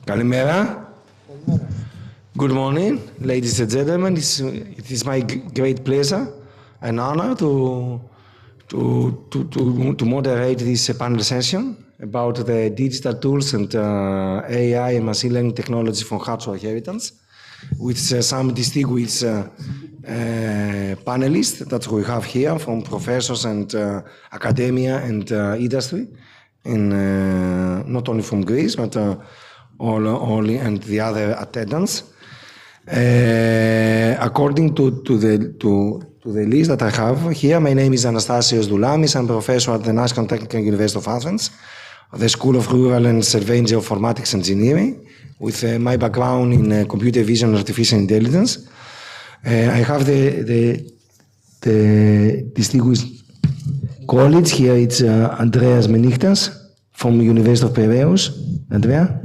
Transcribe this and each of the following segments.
Kalimera. Good morning, ladies and gentlemen. It is my great pleasure and honor to moderate this panel session about the digital tools and AI and machine learning technology for cultural inheritance, with some distinguished panelists that we have here from professors and academia and industry, and not only from Greece, but all and the other attendants. According to the list that I have here, my name is Anastasios Doulamis. I'm professor at the National Technical University of Athens, the School of Rural and Surveying Geoinformatics Engineering, with my background in computer vision and artificial intelligence. I have the distinguished colleagues here. It's Andreas Menichtas from the University of Piraeus. Andrea,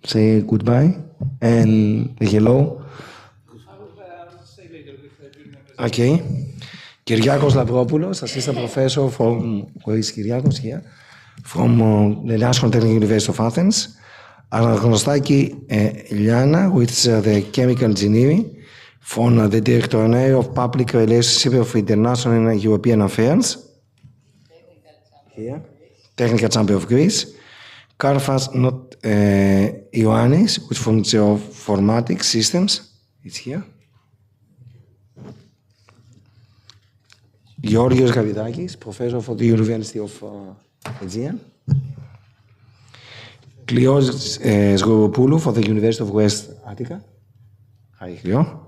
say goodbye and hello. Okay. Kyriakos Lavropoulos, assistant professor from, where is Kyriakos here? From the National Technical University of Athens. Anagnostakis Liana, with the chemical engineering from the Directorate of Public Relations of International and European Affairs. Here. Technical Chamber of Greece. Karfas Ioannis, which from Geoinformatics Systems. It's here. Georgios Gavidakis, professor for the University of Aegean. Klios Sgoropoulou for the University of West Attica. Hi, Klio.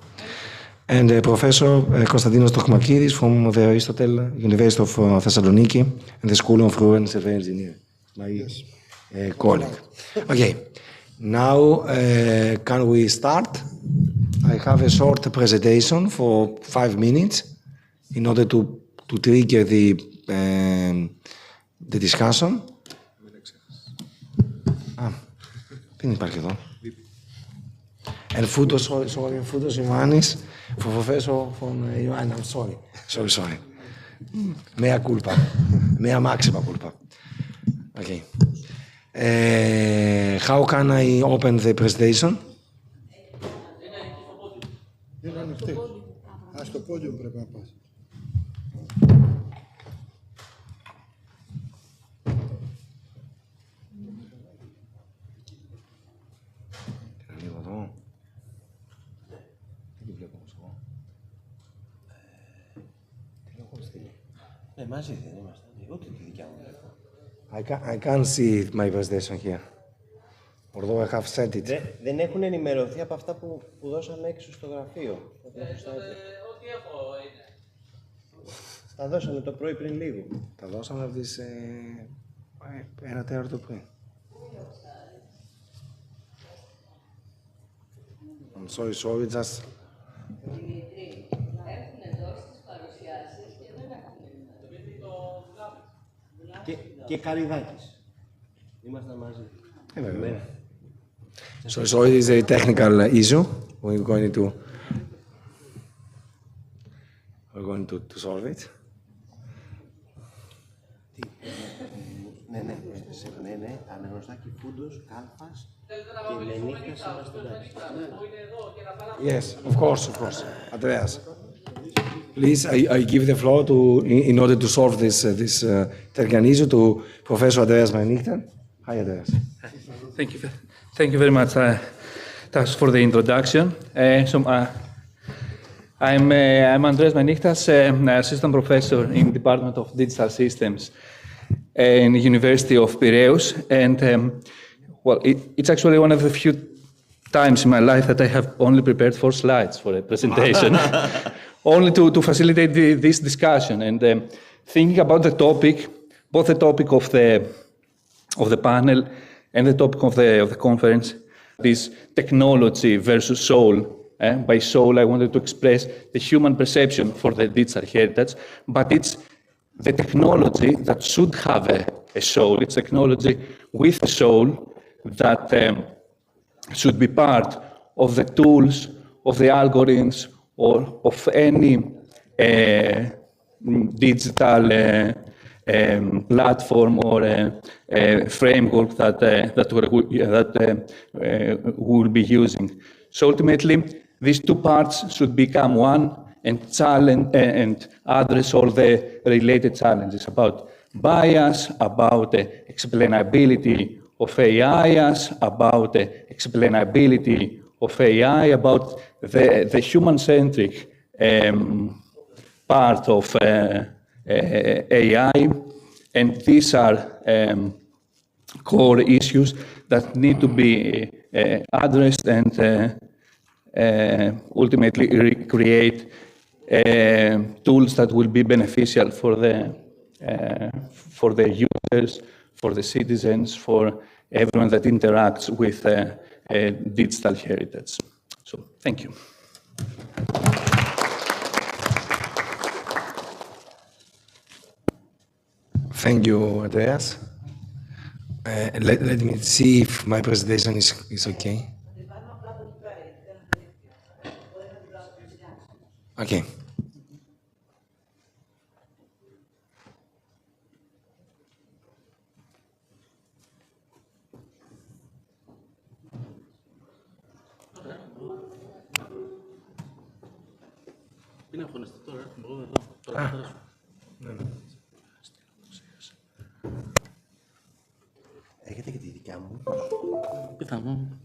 And Professor Konstantinos Tokmakidis from the Aristotle University of Thessaloniki and the School of Rural and Survey Engineering. My colleague. Okay, now can we start? I have a short presentation for 5 minutes in order to trigger the discussion. Δεν υπάρχει εδώ. And Foutos, sorry, Foutos Ioannis, for Professor from Ioannis, I'm sorry. Mea culpa, mea maxima culpa. Okay. How can I open the presentation? Είναι ανοιχτή. Στο πόδιο πρέπει να πας. Λίγο εδώ. Δεν τη βλέπω όμως εγώ. Τι έχω στείλει. Μαζί δεν είμαστε. Ούτε τη δικιά μου βλέπω. I can't see my presentation here. Although I have sent it. Δεν έχουν ενημερωθεί από αυτά που δώσαμε έξω στο γραφείο. Ό,τι έχω είναι. Τα δώσαμε το πρωί πριν λίγο. Τα δώσαμε από τις 1 το πρωί. I'm sorry, just... Δημήτρη, έχουν δώσει τις παρουσιάσεις και δεν έχουν. Και Καριδάκης. Ήμασταν μαζί. So it is a technical issue. We're going to solve it. Ναι, Αναγνωστάκη Φούντος, Κάλφας και Μενίχτας είμαστε εντάξει. Yes, of course. Andreas. Please, I give the floor in order to solve this technical issue to Professor Andreas Menichtas. Hi, Andreas. Thank you very much, thanks for the introduction. I'm Andreas Menichtas, assistant professor in the Department of Digital Systems in the University of Piraeus, and it's actually one of the few times in my life that I have only prepared 4 slides for a presentation, only to facilitate this discussion. And thinking about the topic, both the topic of the panel and the topic of the conference, this technology versus soul. By soul, I wanted to express the human perception for the digital heritage, but it's the technology that should have a soul. It's technology with a soul that should be part of the tools, of the algorithms, or of any digital platform or a framework that we'll be using. So ultimately, these two parts should become one and challenge and address all the related challenges about bias, about explainability of AI, about explainability of AI, about the human-centric part of AI, and these are core issues that need to be addressed and ultimately create tools that will be beneficial for the users, for the citizens, for everyone that interacts with digital heritage. So, thank you. Thank you, Andreas. Let me see if my presentation is okay. Okay. Είναι αγωνιστή τώρα, μπορώ εδώ. Τώρα θα σου. Έχετε και τη δικιά μου. Πιθανόν.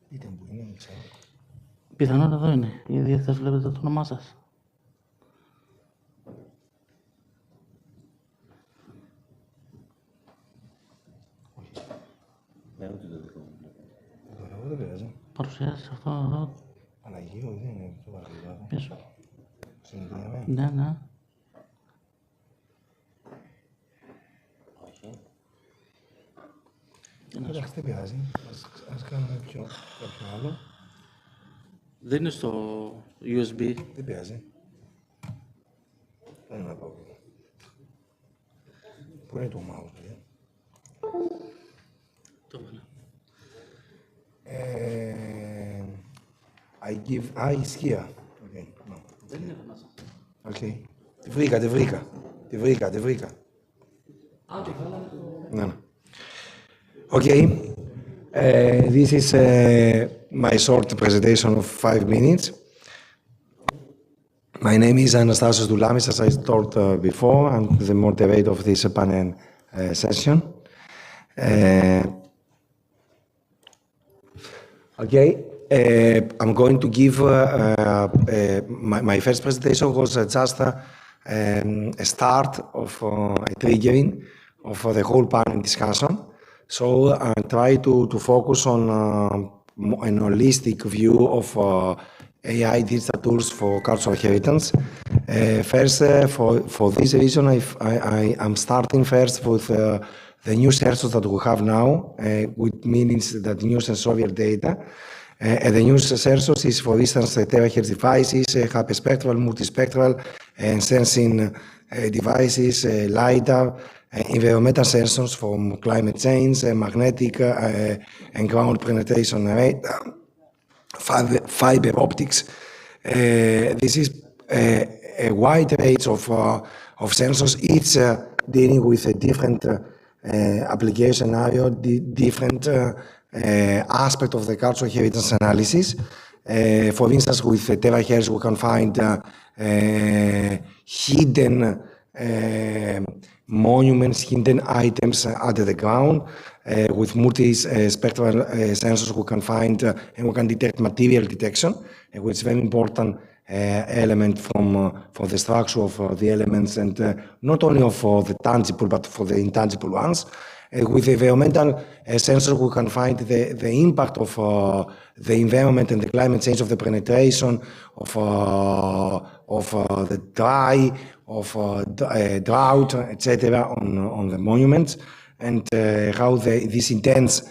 Δείτε μου που είναι, δεν ξέρω. Πιθανόν εδώ είναι. Ήδη θα βλέπετε το όνομά σας. Δεν πειράζει. Παρουσιάζει αυτό εδώ. Παναγίου, δεν είναι το βαρύδι. Πίσω. Στην TMM. Ναι, ναι. Εντάξει, δεν πειράζει. Ας κάνουμε κάποιο άλλο. Δεν είναι στο USB. Δεν πειράζει. Δεν είναι πρόβλημα. Πού είναι το mouse, παιδιά? Το βάλε. I give... it's here. Okay, no. Δεν είναι μέσα. Okay. Τη βρήκα. No. Okay. This is my short presentation of 5 minutes. My name is Anastasios Doulamis, as I told before. I'm the moderator of this panel session. Okay. I'm going to give my first presentation was just a start of a triggering of the whole panel discussion. So I try to focus on an holistic view of AI digital tools for cultural inheritance. First, for this reason, I'm starting first with the new sensors that we have now, which means that new sensorial data. The new sensors is, for instance, terahertz devices, hyperspectral, multispectral, and sensing devices, LiDAR, environmental sensors from climate change, magnetic and ground penetration radar, fiber optics. This is a wide range of sensors, each dealing with a different application scenario, different aspect of the cultural inheritance analysis. For instance, with terahertz, we can find hidden monuments, hidden items under the ground. With multi-spectral sensors, we can find and we can detect material detection, which is a very important element for the structure of the elements, and not only for the tangible, but for the intangible ones. With environmental sensors, we can find the impact of the environment and the climate change, of the penetration, of the drought, etc., on the monuments, and how this intents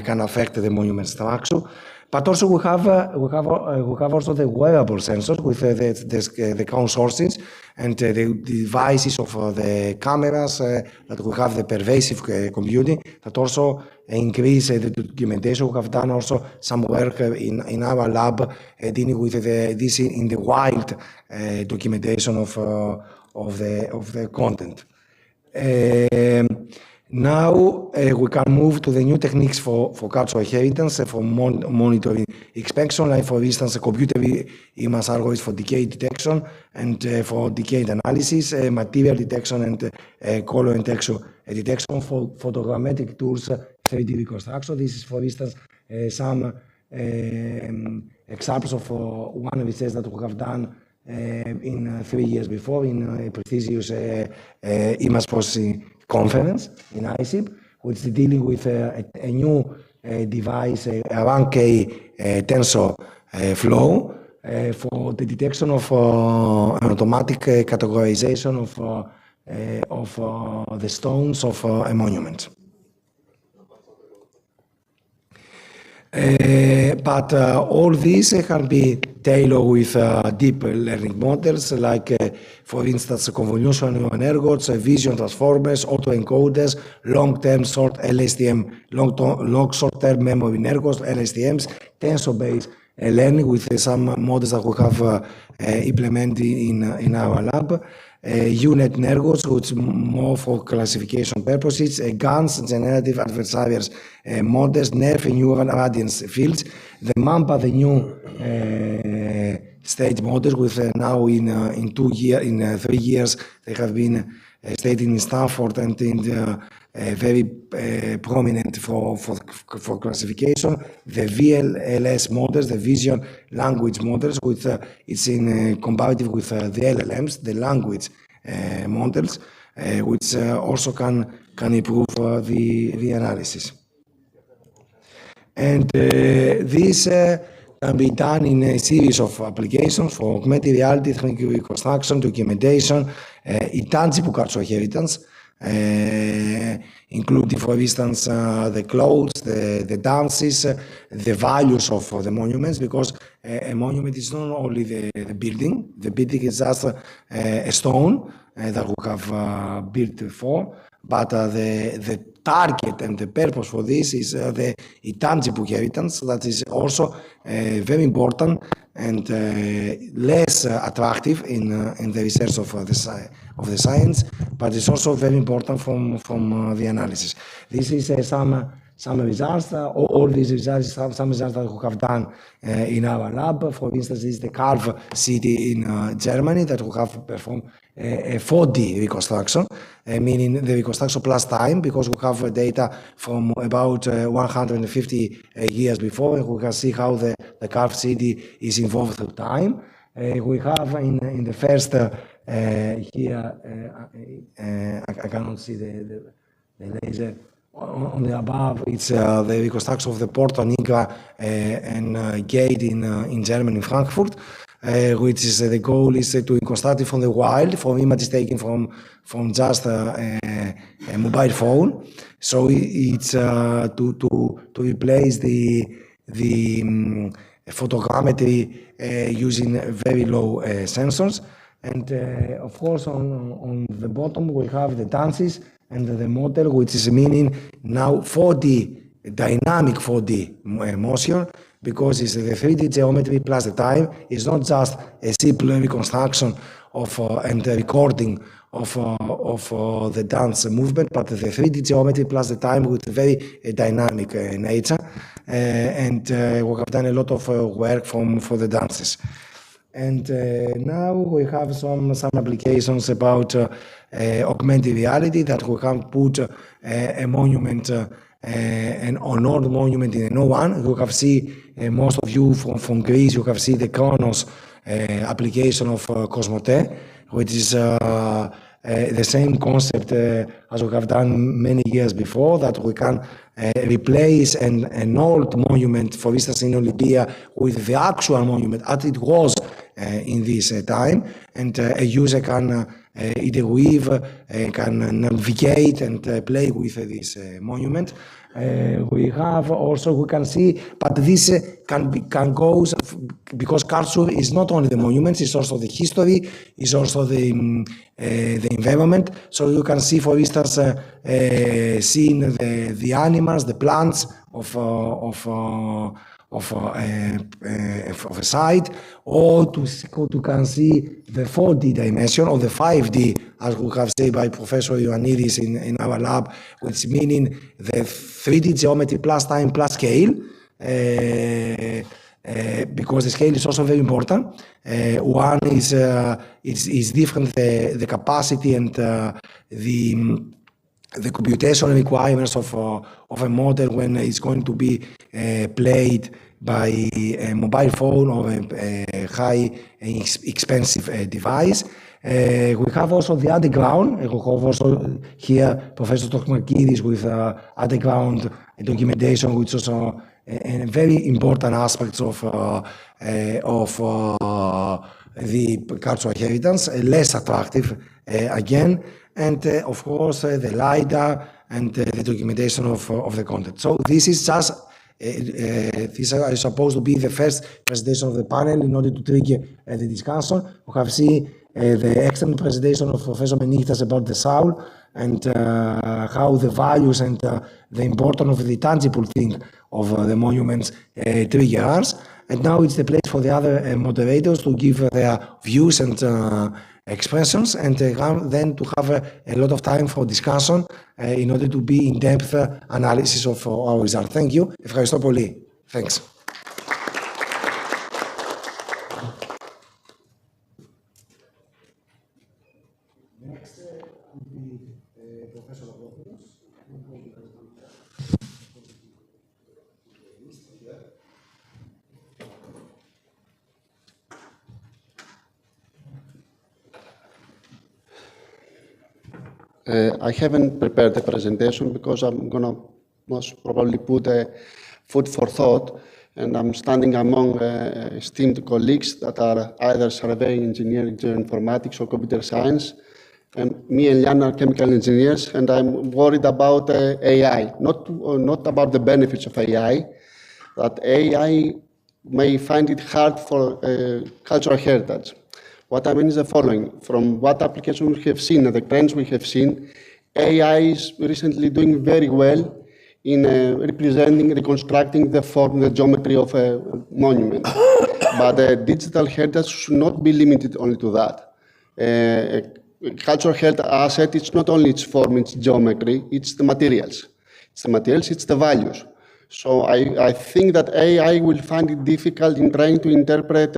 can affect the monument structure. But also we have also the wearable sensors with the ground sources and the devices of the cameras that we have the pervasive computing that also increase the documentation. We have done also some work in our lab dealing with this in the wild documentation of the content. Now we can move to the new techniques for cultural inheritance, for monitoring inspection, like for instance, computer image algorithms for decay detection and for decay analysis, material detection and color and texture detection, for photogrammetric tools, 3D reconstruction. This is, for instance, some examples of one research that we have done in 3 years before in a prestigious image processing conference in ICIP, which is dealing with a new device, a 1K tensor flow for the detection of an automatic categorization of the stones of a monument. But all these can be tailored with deep learning models, like, for instance, convolutional neural networks, vision transformers, autoencoders, long-term short LSTM, long short-term memory networks, LSTMs, tensor-based learning with some models that we have implemented in our lab. UNet networks, which more for classification purposes, GANs, generative adversarials models, NERF, neural radiance fields, the MAMPA, the new state models, with now in 3 years they have been studied in Stanford and in the very prominent for classification. The VLLS models, the vision language models, with it's in comparative with the LLMs, the language models, which also can improve the analysis. And this can be done in a series of applications for augmented reality, 3D reconstruction, documentation, intangible cultural inheritance, including, for instance, the clothes, the dances, the values of the monuments, because a monument is not only the building. The building is just a stone that we have built for, but the target and the purpose for this is the intangible inheritance that is also very important and less attractive in the research of the science, but it's also very important from the analysis. This is some results, all these results, some results that we have done in our lab. For instance, this is the Calv city in Germany that we have performed a 4D reconstruction, meaning the reconstruction plus time, because we have data from about 150 years before, and we can see how the Calv city is involved through time. We have in the first here, I cannot see the laser. On the above, it's the reconstruction of the Porta Nigra and gate in Germany, in Frankfurt, which is the goal is to reconstruct it from the wild, from images taken from just a mobile phone. So it's to replace the photogrammetry using very low sensors. And of course, on the bottom we have the dances and the model, which is meaning now 4D, dynamic 4D motion, because it's the 3D geometry plus the time. It's not just a simple reconstruction of and the recording of the dance movement, but the 3D geometry plus the time with very dynamic nature. And we have done a lot of work for the dances. And now we have some applications about augmented reality, that we can put a monument, an honored monument in an O1. You have seen, most of you from Greece, you have seen the Kronos application of Cosmote, which is the same concept as we have done many years before, that we can replace an old monument, for instance in Olympia, with the actual monument as it was in this time, and a user can interweave, can navigate and play with this monument. We have also, we can see, but this can go, because culture is not only the monuments, it's also the history, it's also the environment. So you can see, for instance, seeing the animals, the plants of a site, or to can see the 4D dimension or the 5D, as we have said by Professor Ioannidis in our lab, which meaning the 3D geometry plus time plus scale, because the scale is also very important. One is different, the capacity and the computation requirements of a model when it's going to be played by a mobile phone or a high expensive device. We have also the underground. We have also here Professor Tokmakidis with underground documentation, which is also a very important aspect of the cultural inheritance, less attractive again, and of course the LiDAR and the documentation of the content. So this is just these are supposed to be the first presentation of the panel in order to trigger the discussion. We have seen the excellent presentation of Professor Menichtas about the soul and how the values and the importance of the tangible thing of the monuments trigger us. And now it's the place for the other moderators to give their views and expressions, and then to have a lot of time for discussion in order to be in-depth analysis of our results. Thank you. Ευχαριστώ πολύ. Thanks. Next will be Professor Lopoulos. I haven't prepared a presentation because I'm going to most probably put a food for thought, and I'm standing among esteemed colleagues that are either surveying engineering, geoinformatics, or computer science. And me and Jan are chemical engineers, and I'm worried about AI, not about the benefits of AI, that AI may find it hard for cultural heritage. What I mean is the following. From what applications we have seen and the trends we have seen, AI is recently doing very well in representing, reconstructing the form, the geometry of a monument. But digital heritage should not be limited only to that. A cultural heritage asset, it's not only its form, its geometry, it's the materials. It's the materials, it's the values. So I think that AI will find it difficult in trying to interpret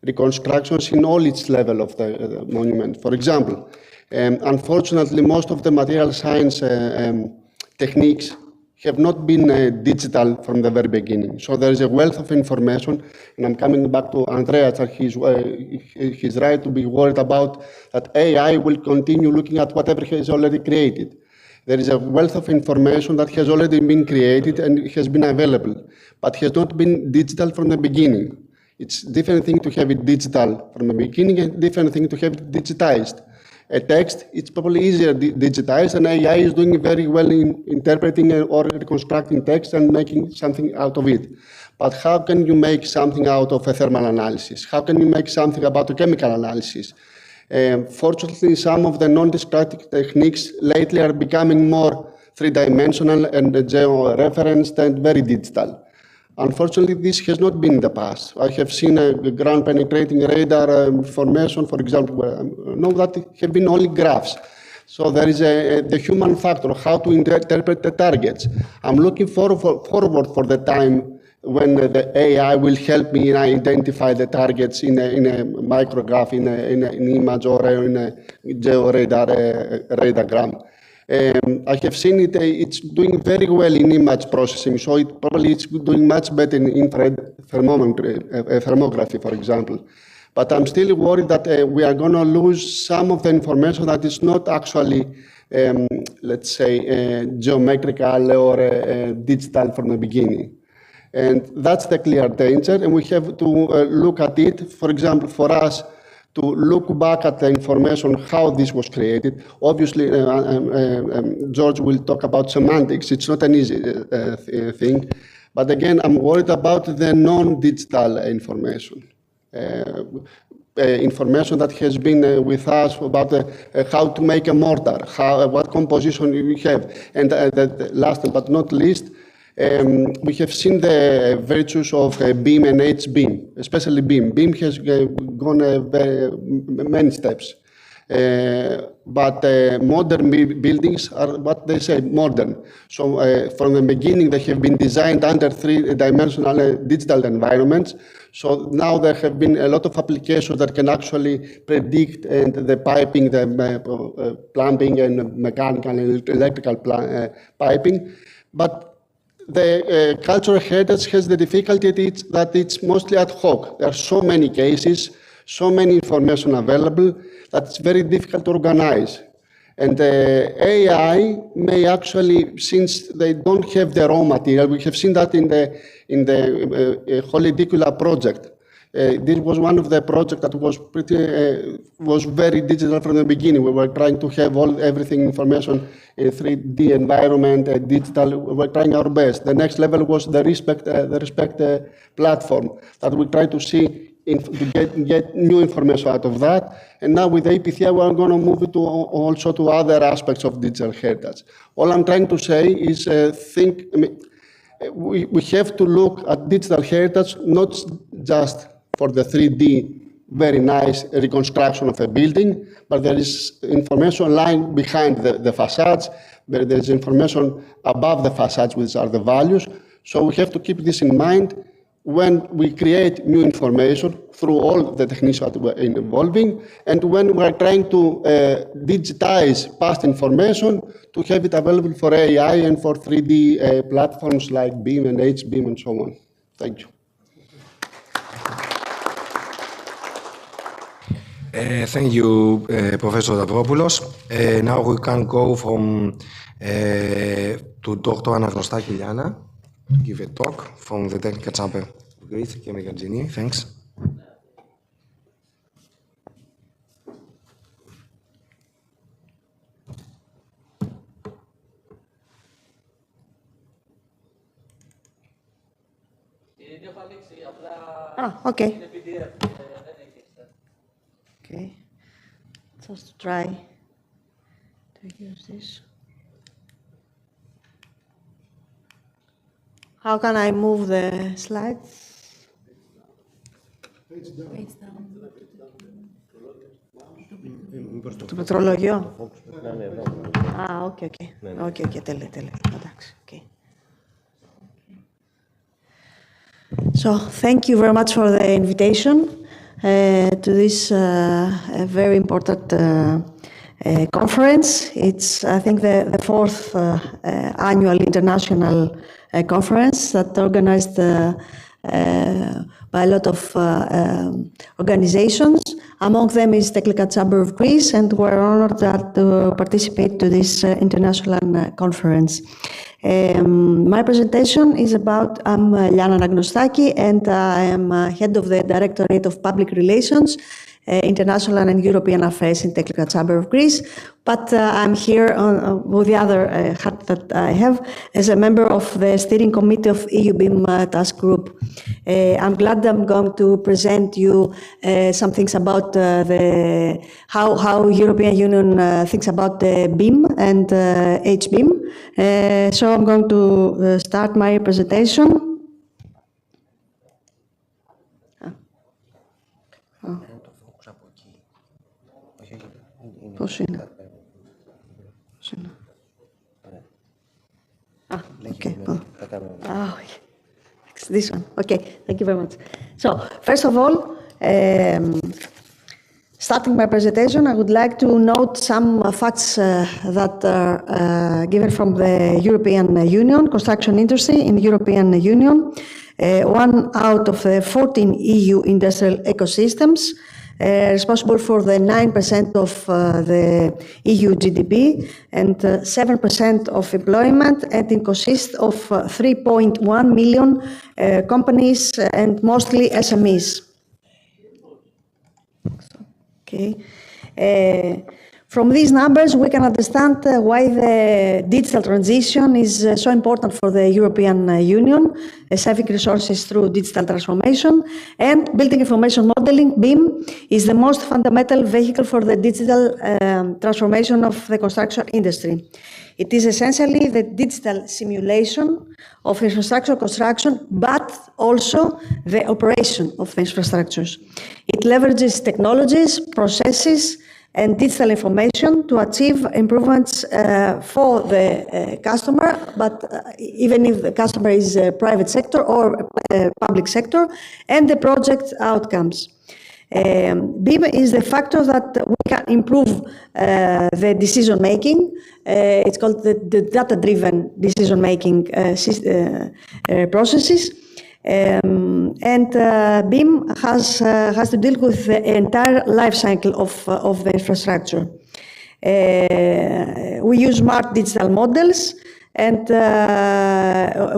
reconstructions in all its level of the monument. For example, unfortunately, most of the material science techniques have not been digital from the very beginning. So there is a wealth of information, and I'm coming back to Andreas, that he's right to be worried about that AI will continue looking at whatever he has already created. There is a wealth of information that has already been created and has been available, but has not been digital from the beginning. It's a different thing to have it digital from the beginning and a different thing to have it digitized. A text, it's probably easier digitized, and AI is doing very well in interpreting or reconstructing text and making something out of it. But how can you make something out of a thermal analysis? How can you make something about a chemical analysis? Fortunately, some of the non-destructive techniques lately are becoming more three-dimensional and geo-referenced and very digital. Unfortunately, this has not been in the past. I have seen a ground-penetrating radar formation, for example, where no, that have been only graphs. So there is the human factor, how to interpret the targets. I'm looking forward for the time when the AI will help me identify the targets in a micrograph, in an image, or in a georadargram. I have seen it, it's doing very well in image processing, so it probably is doing much better in infrared thermography, for example. But I'm still worried that we are going to lose some of the information that is not actually, let's say, geometrical or digital from the beginning. And that's the clear danger, and we have to look at it. For example, for us, to look back at the information, how this was created. Obviously, George will talk about semantics. It's not an easy thing. But again, I'm worried about the non-digital information. Information that has been with us about how to make a mortar, what composition we have. And last but not least, we have seen the virtues of BIM and H-BIM, especially BIM. BIM has gone many steps. But modern buildings are what they say, modern. So from the beginning, they have been designed under three-dimensional digital environments. So now there have been a lot of applications that can actually predict and the piping, the plumbing and mechanical and electrical piping. But the cultural heritage has the difficulty that it's mostly ad hoc. There are so many cases, so many information available that it's very difficult to organize. And AI may actually, since they don't have the raw material, we have seen that in the Holidicula project. This was one of the projects that was was very digital from the beginning. We were trying to have everything information in 3D environment, digital. We were trying our best. The next level was the Respect platform that we try to see to get new information out of that. And now with APTHIA, we're going to move it also to other aspects of digital heritage. All I'm trying to say is we have to look at digital heritage, not just for the 3D, very nice reconstruction of a building, but there is information lying behind the facades. There is information above the facades, which are the values. So we have to keep this in mind when we create new information through all the techniques that we're involving, and when we're trying to digitize past information to have it available for AI and for 3D platforms like BIM and H-BIM and so on. Thank you. Thank you, Professor Davropoulos. Now we can go from to Dr. Anagnostakis Liana to give a talk from the Technical Chamber of Greece, Chemical Engineering. Thanks. Okay. Okay. Just try to use this. How can I move the slides? Page down. Το πληκτρολόγιο. Okay, τέλεια. Εντάξει, okay. So, thank you very much for the invitation to this very important conference. It's, I think, the fourth annual international conference that organized by a lot of organizations. Among them is Technical Chamber of Greece, and we're honored to participate to this international conference. My presentation is about, I'm Liana Anagnostakis, and I am head of the Directorate of Public Relations, International and European Affairs in Technical Chamber of Greece. But I'm here with the other hat that I have as a member of the Steering Committee of EU BIM Task Group. I'm glad I'm going to present you some things about how European Union thinks about BIM and H-BIM. So I'm going to start my presentation. Πώς είναι? Okay. It's this one. Okay, thank you very much. So, first of all, starting my presentation, I would like to note some facts that are given from the European Union, construction industry in the European Union. One out of the 14 EU industrial ecosystems, responsible for the 9% of the EU GDP and 7% of employment, and it consists of 3.1 million companies and mostly SMEs. Okay. From these numbers, we can understand why the digital transition is so important for the European Union, saving resources through digital transformation, and building information modeling, BIM, is the most fundamental vehicle for the digital transformation of the construction industry. It is essentially the digital simulation of infrastructure construction, but also the operation of the infrastructures. It leverages technologies, processes, and digital information to achieve improvements for the customer, but even if the customer is private sector or public sector, and the project outcomes. BIM is the factor that we can improve the decision making. It's called the data-driven decision making processes. And BIM has to deal with the entire life cycle of the infrastructure. We use smart digital models, and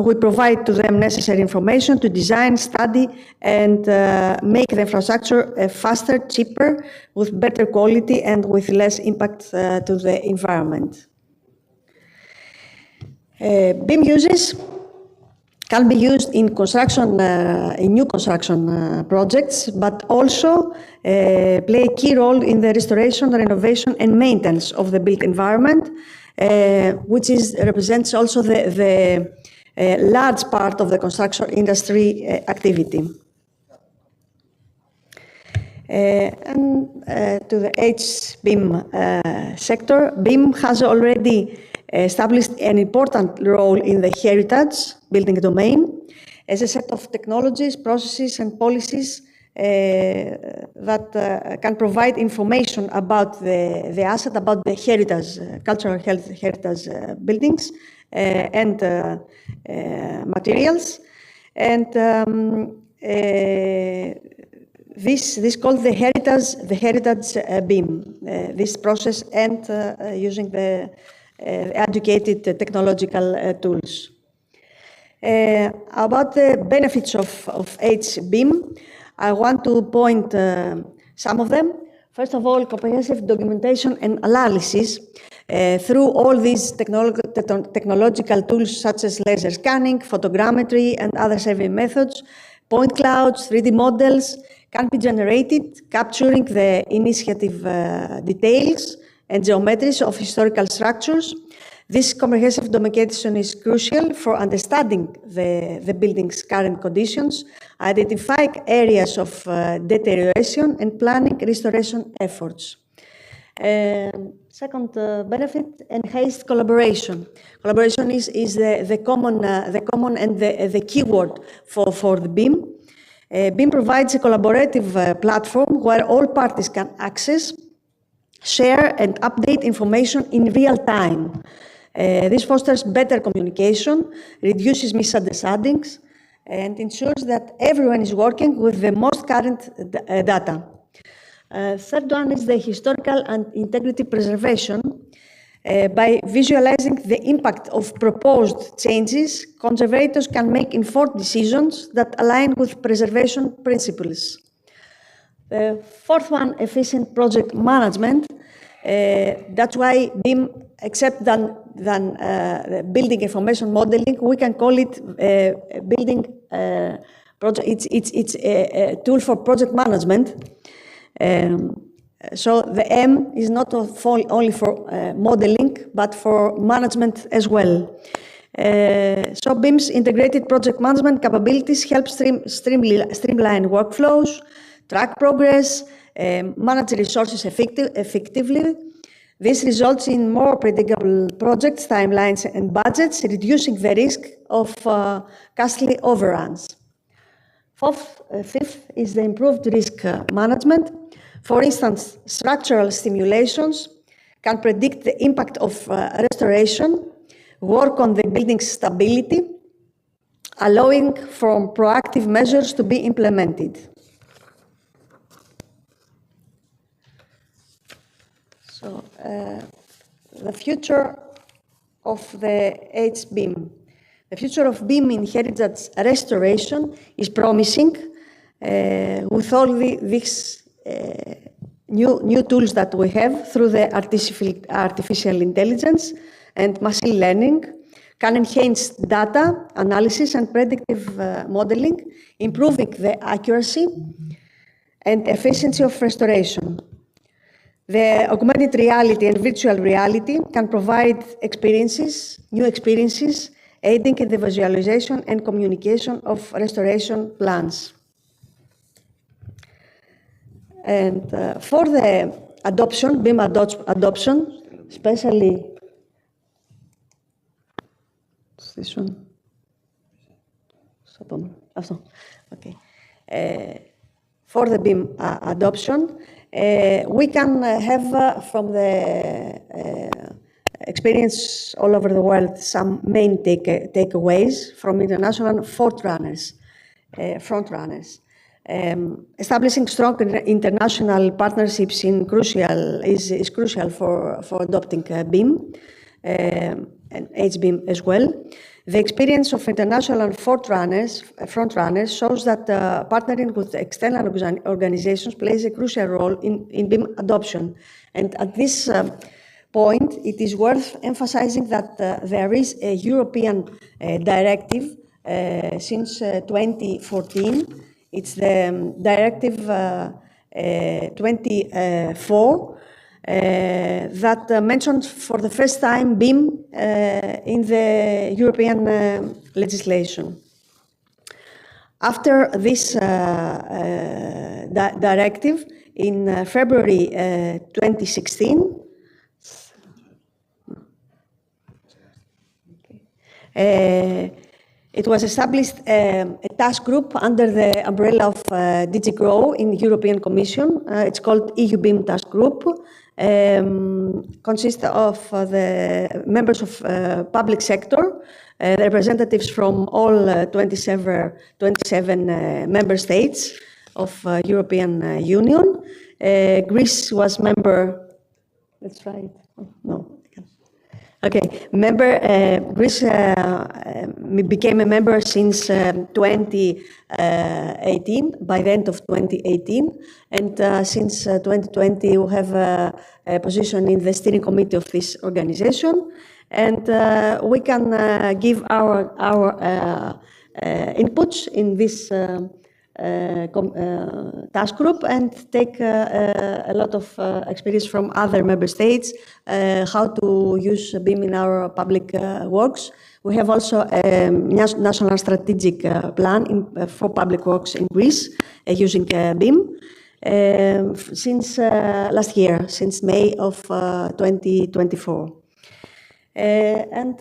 we provide to them necessary information to design, study, and make the infrastructure faster, cheaper, with better quality, and with less impact to the environment. BIM uses can be used in construction, in new construction projects, but also play a key role in the restoration, renovation, and maintenance of the built environment, which represents also the large part of the construction industry activity. And to the H-BIM sector, BIM has already established an important role in the heritage building domain as a set of technologies, processes, and policies that can provide information about the asset, about the heritage, cultural heritage buildings and materials. And this called the heritage BIM, this process, and using the educated technological tools. About the benefits of H-BIM, I want to point some of them. First of all, comprehensive documentation and analysis through all these technological tools such as laser scanning, photogrammetry, and other survey methods, point clouds, 3D models can be generated, capturing the initiative details and geometries of historical structures. This comprehensive documentation is crucial for understanding the building's current conditions, identifying areas of deterioration, and planning restoration efforts. Second benefit, enhanced collaboration. Collaboration is the common and the keyword for the BIM. BIM provides a collaborative platform where all parties can access, share, and update information in real time. This fosters better communication, reduces misunderstandings, and ensures that everyone is working with the most current data. Third one is the historical and integrity preservation. By visualizing the impact of proposed changes, conservators can make informed decisions that align with preservation principles. The fourth one, efficient project management. That's why BIM, except than building information modeling, we can call it building project. It's a tool for project management. So the M is not only for modeling, but for management as well. So BIM's integrated project management capabilities help streamline workflows, track progress, manage resources effectively. This results in more predictable projects, timelines, and budgets, reducing the risk of costly overruns. Fifth is the improved risk management. For instance, structural simulations can predict the impact of restoration, work on the building's stability, allowing for proactive measures to be implemented. So, the future of the H-BIM. The future of BIM in heritage restoration is promising with all these new tools that we have through the artificial intelligence and machine learning can enhance data analysis and predictive modeling, improving the accuracy and efficiency of restoration. The augmented reality and virtual reality can provide new experiences, aiding in the visualization and communication of restoration plans. And for the adoption, BIM adoption, especially this one. Okay. For the BIM adoption, we can have from the experience all over the world some main takeaways from international frontrunners. Establishing strong international partnerships is crucial for adopting BIM and HBIM as well. The experience of international frontrunners shows that partnering with external organizations plays a crucial role in BIM adoption. And at this point, it is worth emphasizing that there is a European directive since 2014. It's the Directive 24 that mentioned for the first time BIM in the European legislation. After this directive, in February 2016, it was established a task group under the umbrella of DG GROW in the European Commission. It's called EU BIM Task Group. Consists of the members of public sector, the representatives from all 27 member states of European Union. Greece was member. Let's try it. Oh, no. Okay, Greece became a member since 2018, by the end of 2018, and since 2020 we have a position in the steering committee of this organization, and we can give our inputs in this task group and take a lot of experience from other member states, how to use BIM in our public works. We have also a national strategic plan for public works in Greece using BIM since last year, since May of 2024. And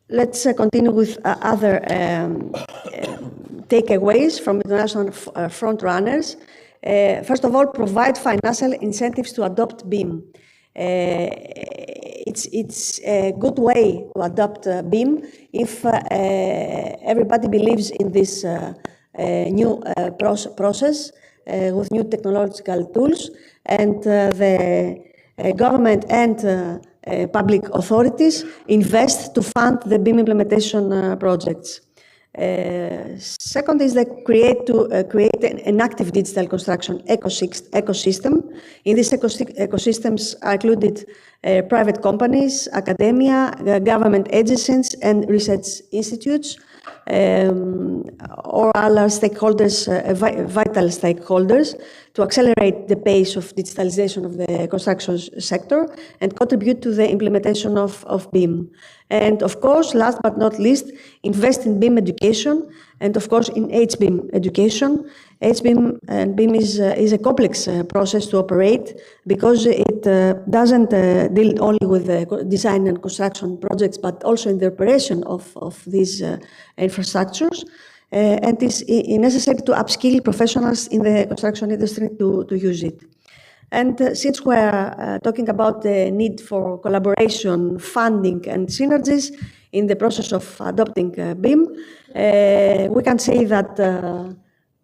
let's continue with other takeaways from international frontrunners. First of all, provide financial incentives to adopt BIM. It's a good way to adopt BIM if everybody believes in this new process with new technological tools, and the government and public authorities invest to fund the BIM implementation projects. Second is create an active digital construction ecosystem. In this ecosystems are included private companies, academia, government agencies, and research institutes, or other stakeholders, vital stakeholders, to accelerate the pace of digitalization of the construction sector and contribute to the implementation of BIM. And of course, last but not least, invest in BIM education and of course in HBIM education. HBIM and BIM is a complex process to operate because it doesn't deal only with the design and construction projects, but also in the operation of these infrastructures. And it's necessary to upskill professionals in the construction industry to use it. And since we're talking about the need for collaboration, funding, and synergies in the process of adopting BIM, we can say that,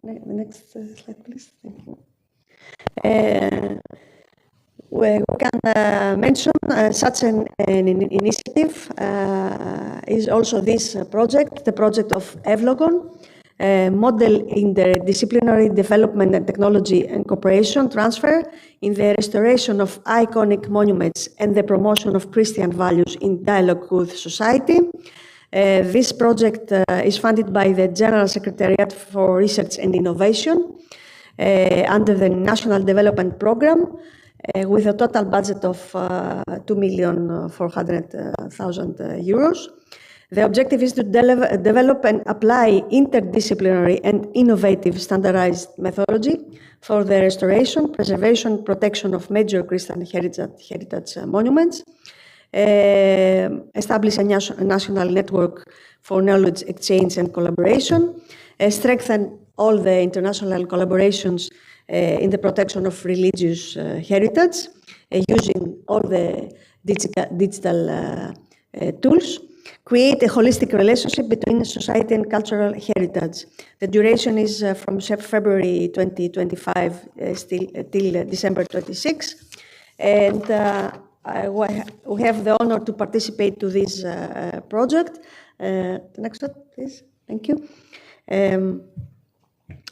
next slide please, thank you. We can mention such an initiative is also this project, the project of Evlogon. model interdisciplinary development and technology and cooperation transfer in the restoration of iconic monuments and the promotion of Christian values in dialogue with society. This project is funded by the General Secretariat for Research and Innovation under the National Development Programme with a total budget of €2,400,000. The objective is to develop and apply interdisciplinary and innovative standardized methodology for the restoration, preservation, protection of major Christian heritage monuments, establish a national network for knowledge exchange and collaboration, strengthen all the international collaborations in the protection of religious heritage using all the digital tools, create a holistic relationship between society and cultural heritage. The duration is from February 2025 till December 26, and we have the honor to participate to this project. The next one, please. Thank you.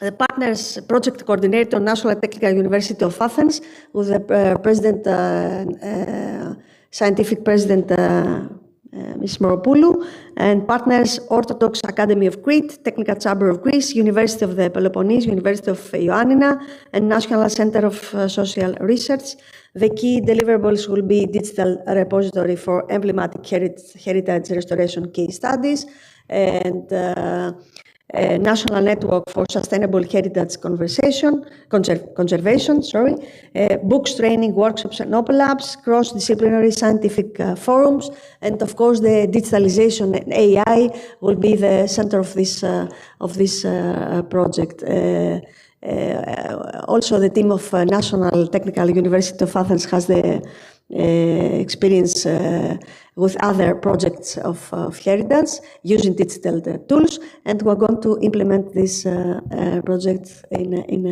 The partners project coordinator, National Technical University of Athens, with the president, scientific president, Ms. Moropoulou, and partners Orthodox Academy of Crete, Technical Chamber of Greece, University of the Peloponnese, University of Ioannina, and National Center of Social Research. The key deliverables will be digital repository for emblematic heritage restoration case studies and National Network for Sustainable Heritage Conservation, books, training, workshops, and open labs, cross-disciplinary scientific forums, and of course the digitalization and AI will be the center of this project. Also, the team of National Technical University of Athens has the experience with other projects of heritage using digital tools, and we're going to implement this project in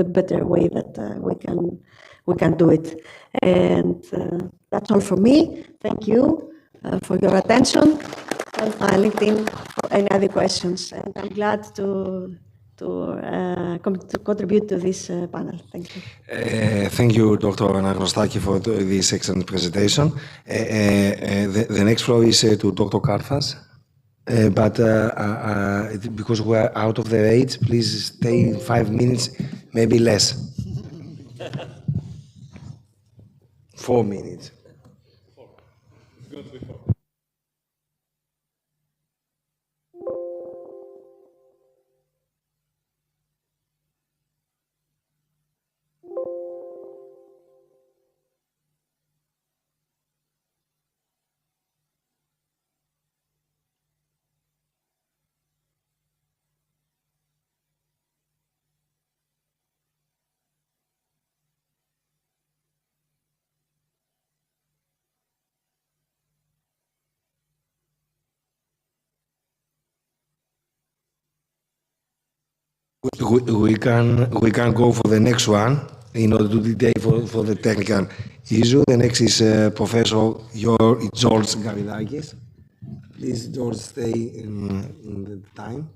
a better way that we can do it. And that's all from me. Thank you for your attention. I'm LinkedIn for any other questions, and I'm glad to contribute to this panel. Thank you. Thank you, Dr. Anagnostaki, for this excellent presentation. The next floor is to Dr. Karfas. But because we are out of the age, please stay 5 minutes, maybe less. 4 minutes. We can go for the next one in order to detail for the technical issue. The next is Professor George Garidakis. Please, George, stay in the time.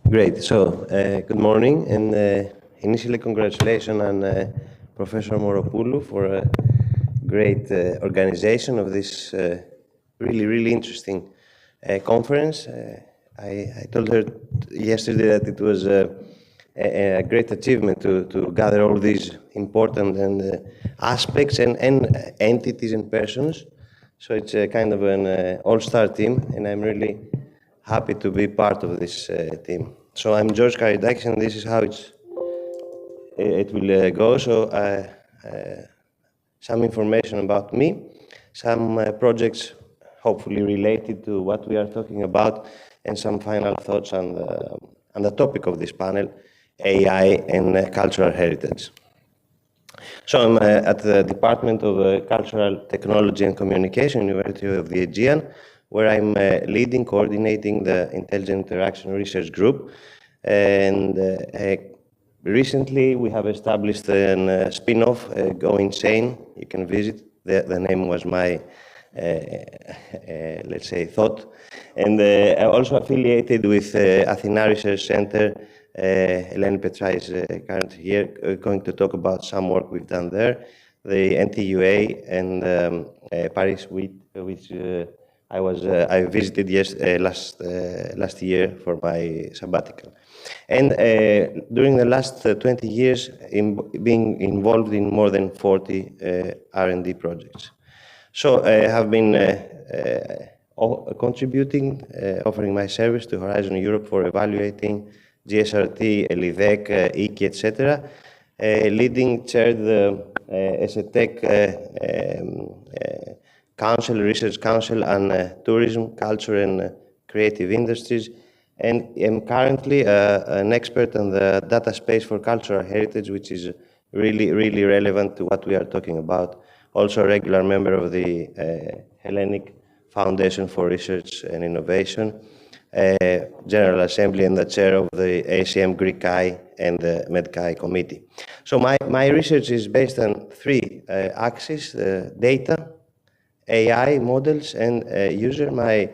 Great. So, good morning, and initially congratulations on Professor Moropoulou for a great organization of this really interesting conference. I told her yesterday that it was a great achievement to gather all these important and aspects and entities and persons. So it's a kind of an all-star team, and I'm really happy to be part of this team. So I'm George Garidakis, and this is how it will go. So some information about me, some projects hopefully related to what we are talking about, and some final thoughts on the topic of this panel, AI and cultural heritage. So I'm at the Department of Cultural Technology and Communication, University of the Aegean, where I'm leading, coordinating the Intelligent Interaction Research Group. And Recently, we have established a spin-off, Go Insane. You can visit. The name was my, let's say, thought. And I'm also affiliated with Athena Research Center. Eleni Petra is currently here, going to talk about some work we've done there. The NTUA and Paris, which I visited last year for my sabbatical. And during the last 20 years, being involved in more than 40 R&D projects. So I have been contributing, offering my service to Horizon Europe for evaluating GSRT, LIDEC, IKI, etc. Leading, chaired the ESETEC Council, Research Council on Tourism, Culture and Creative Industries, and am currently an expert on the data space for cultural heritage, which is really, really relevant to what we are talking about. Also a regular member of the Hellenic Foundation for Research and Innovation, General Assembly, and the chair of the ACM Greek Chi and the MedChi Committee. So my research is based on three axes: data, AI models, and user. My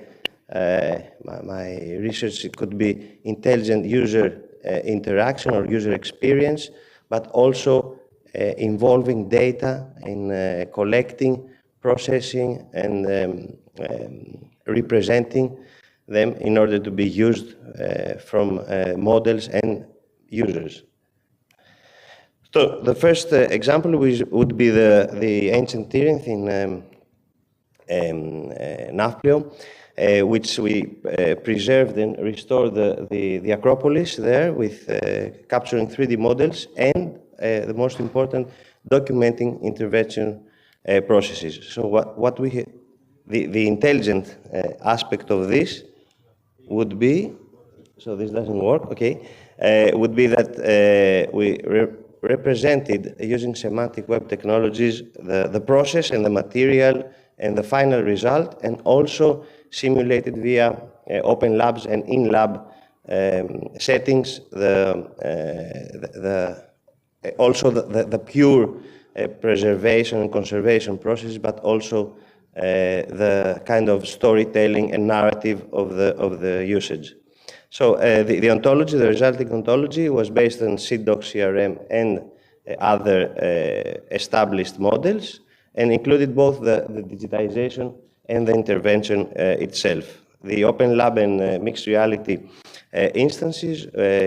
research could be intelligent user interaction or user experience, but also involving data in collecting, processing, and representing them in order to be used from models and users. So the first example would be the ancient Tirinth in Nafplio, which we preserved and restored the Acropolis there with capturing 3D models and the most important, documenting intervention processes. So the intelligent aspect of this would be, so this doesn't work, okay, would be that we represented using semantic web technologies the process and the material and the final result, and also simulated via open labs and in-lab settings also the pure preservation and conservation process, but also the kind of storytelling and narrative of the usage. So the ontology, the resulting ontology, was based on CDOC, CRM, and other established models, and included both the digitization and the intervention itself. The Open Lab and mixed reality instances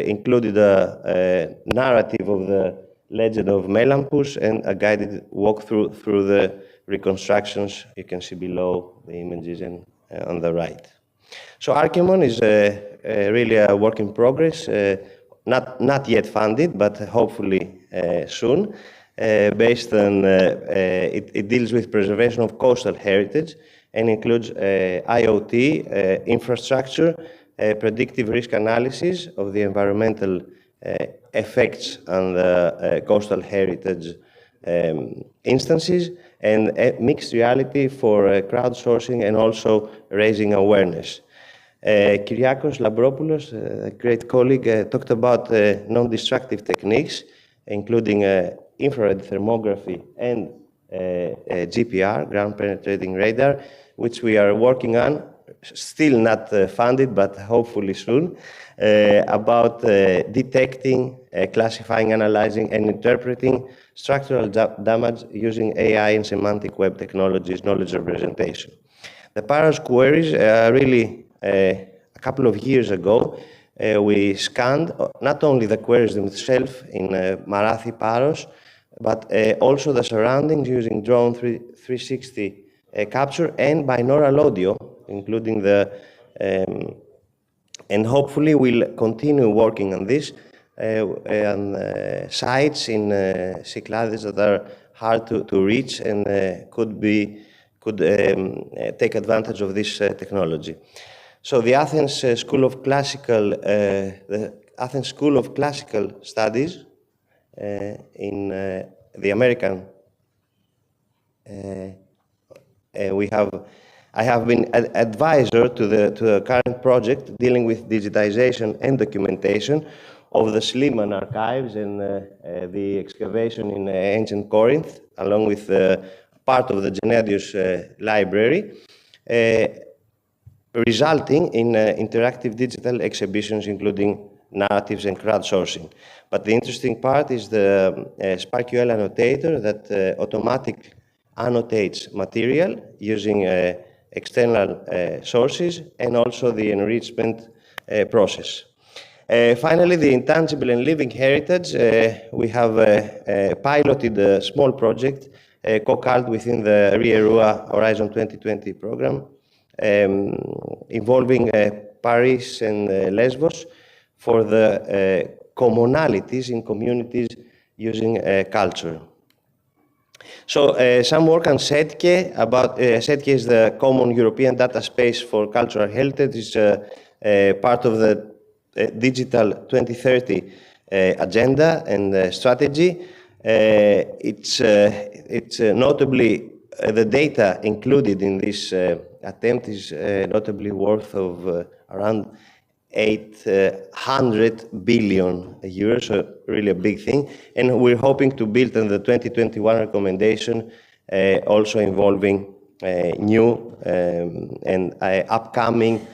included a narrative of the legend of Melampus and a guided walkthrough through the reconstructions you can see below the images and on the right. So Archimon is really a work in progress, not yet funded, but hopefully soon. Based on, it deals with preservation of coastal heritage and includes IoT, infrastructure, predictive risk analysis of the environmental effects on the coastal heritage instances, and mixed reality for crowdsourcing and also raising awareness. Kyriakos Lambropoulos, a great colleague, talked about non-destructive techniques, including infrared thermography and GPR, ground penetrating radar, which we are working on, still not funded, but hopefully soon, about detecting, classifying, analyzing, and interpreting structural damage using AI and semantic web technologies, knowledge representation. The Paros queries really, a couple of years ago, we scanned not only the queries themselves in Marathi Paros, but also the surroundings using drone 360 capture and binaural audio, including the, and hopefully we'll continue working on this on sites in Cyclades that are hard to reach and could take advantage of this technology. So the Athens School of Classical, Studies in the American, I have been an advisor to the current project dealing with digitization and documentation of the Schliemann archives and the excavation in ancient Corinth, along with part of the Gennadius library, resulting in interactive digital exhibitions, including narratives and crowdsourcing. But the interesting part is the SparkQL annotator that automatically annotates material using external sources, and also the enrichment process. Finally, the intangible and living heritage, we have piloted a small project co-called within the RIERUA Horizon 2020 program, involving Paris and Lesbos for the commonalities in communities using culture. So some work on SEDCE. SEDCE is the Common European Data Space for Cultural Heritage. It's part of the Digital 2030 agenda and strategy. It's notably the data included in this attempt is notably worth of around 800 billion euros, so really a big thing. And we're hoping to build on the 2021 recommendation, also involving new and upcoming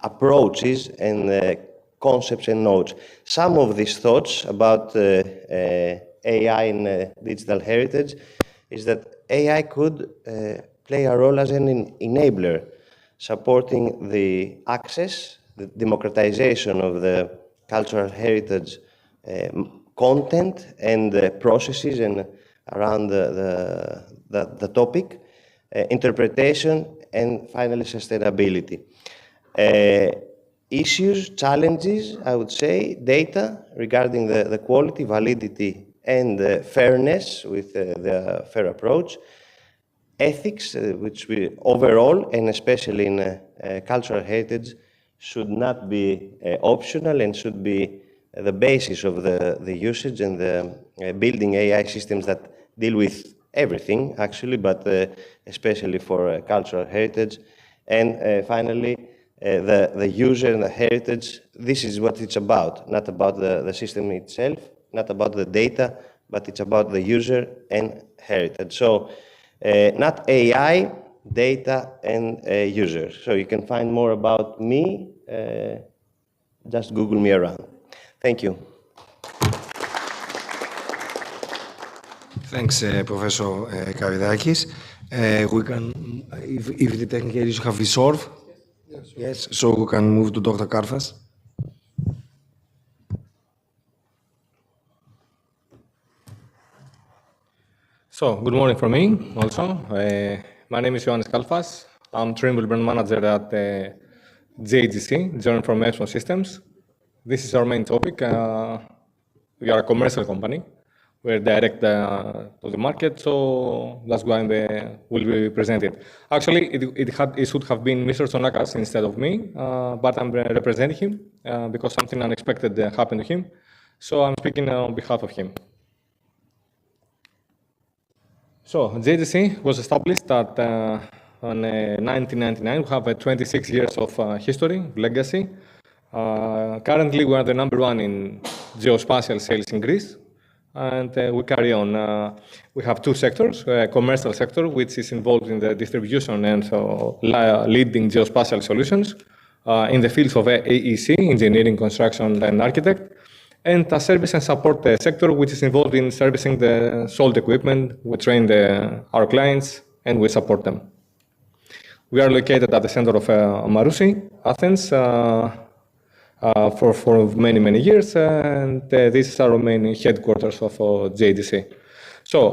approaches and concepts and nodes. Some of these thoughts about AI and digital heritage is that AI could play a role as an enabler, supporting the access, the democratization of the cultural heritage content and processes and around the topic, interpretation, and finally sustainability. Issues, challenges, I would say, data regarding the quality, validity, and fairness with the fair approach. Ethics, which we overall, and especially in cultural heritage, should not be optional and should be the basis of the usage and the building AI systems that deal with everything, actually, but especially for cultural heritage. And finally, the user and the heritage, this is what it's about, not about the system itself, not about the data, but it's about the user and heritage. So, not AI, data, and user. So you can find more about me, just Google me around. Thank you. Thanks, Professor Karidakis. We can, if the technical issues have been solved, yes, so we can move to Dr. Karfas. So, good morning from me also. My name is Ioannis Kalfas. I'm Trimble Brand Manager at JGC, Joint Information Systems. This is our main topic. We are a commercial company. We're direct to the market, so that's why will be presented. Actually, it should have been Mr. Tsonakas instead of me, but I'm representing him because something unexpected happened to him. So I'm speaking on behalf of him. So JGC was established in 1999. We have 26 years of history, legacy. Currently, we are the #1 in geospatial sales in Greece, and we carry on. We have two sectors: commercial sector, which is involved in the distribution and leading geospatial solutions in the fields of AEC, engineering, construction, and architect. And a service and support sector, which is involved in servicing the sold equipment. We train our clients, and we support them. We are located at the center of Marousi, Athens, for many, many years, and this is our main headquarters of JDC. So,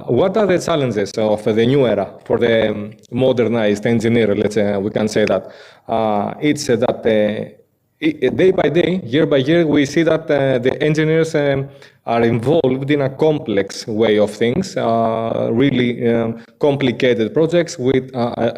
what are the challenges of the new era for the modernized engineer? We can say that. It's that day by day, year by year, we see that the engineers are involved in a complex way of things, really complicated projects with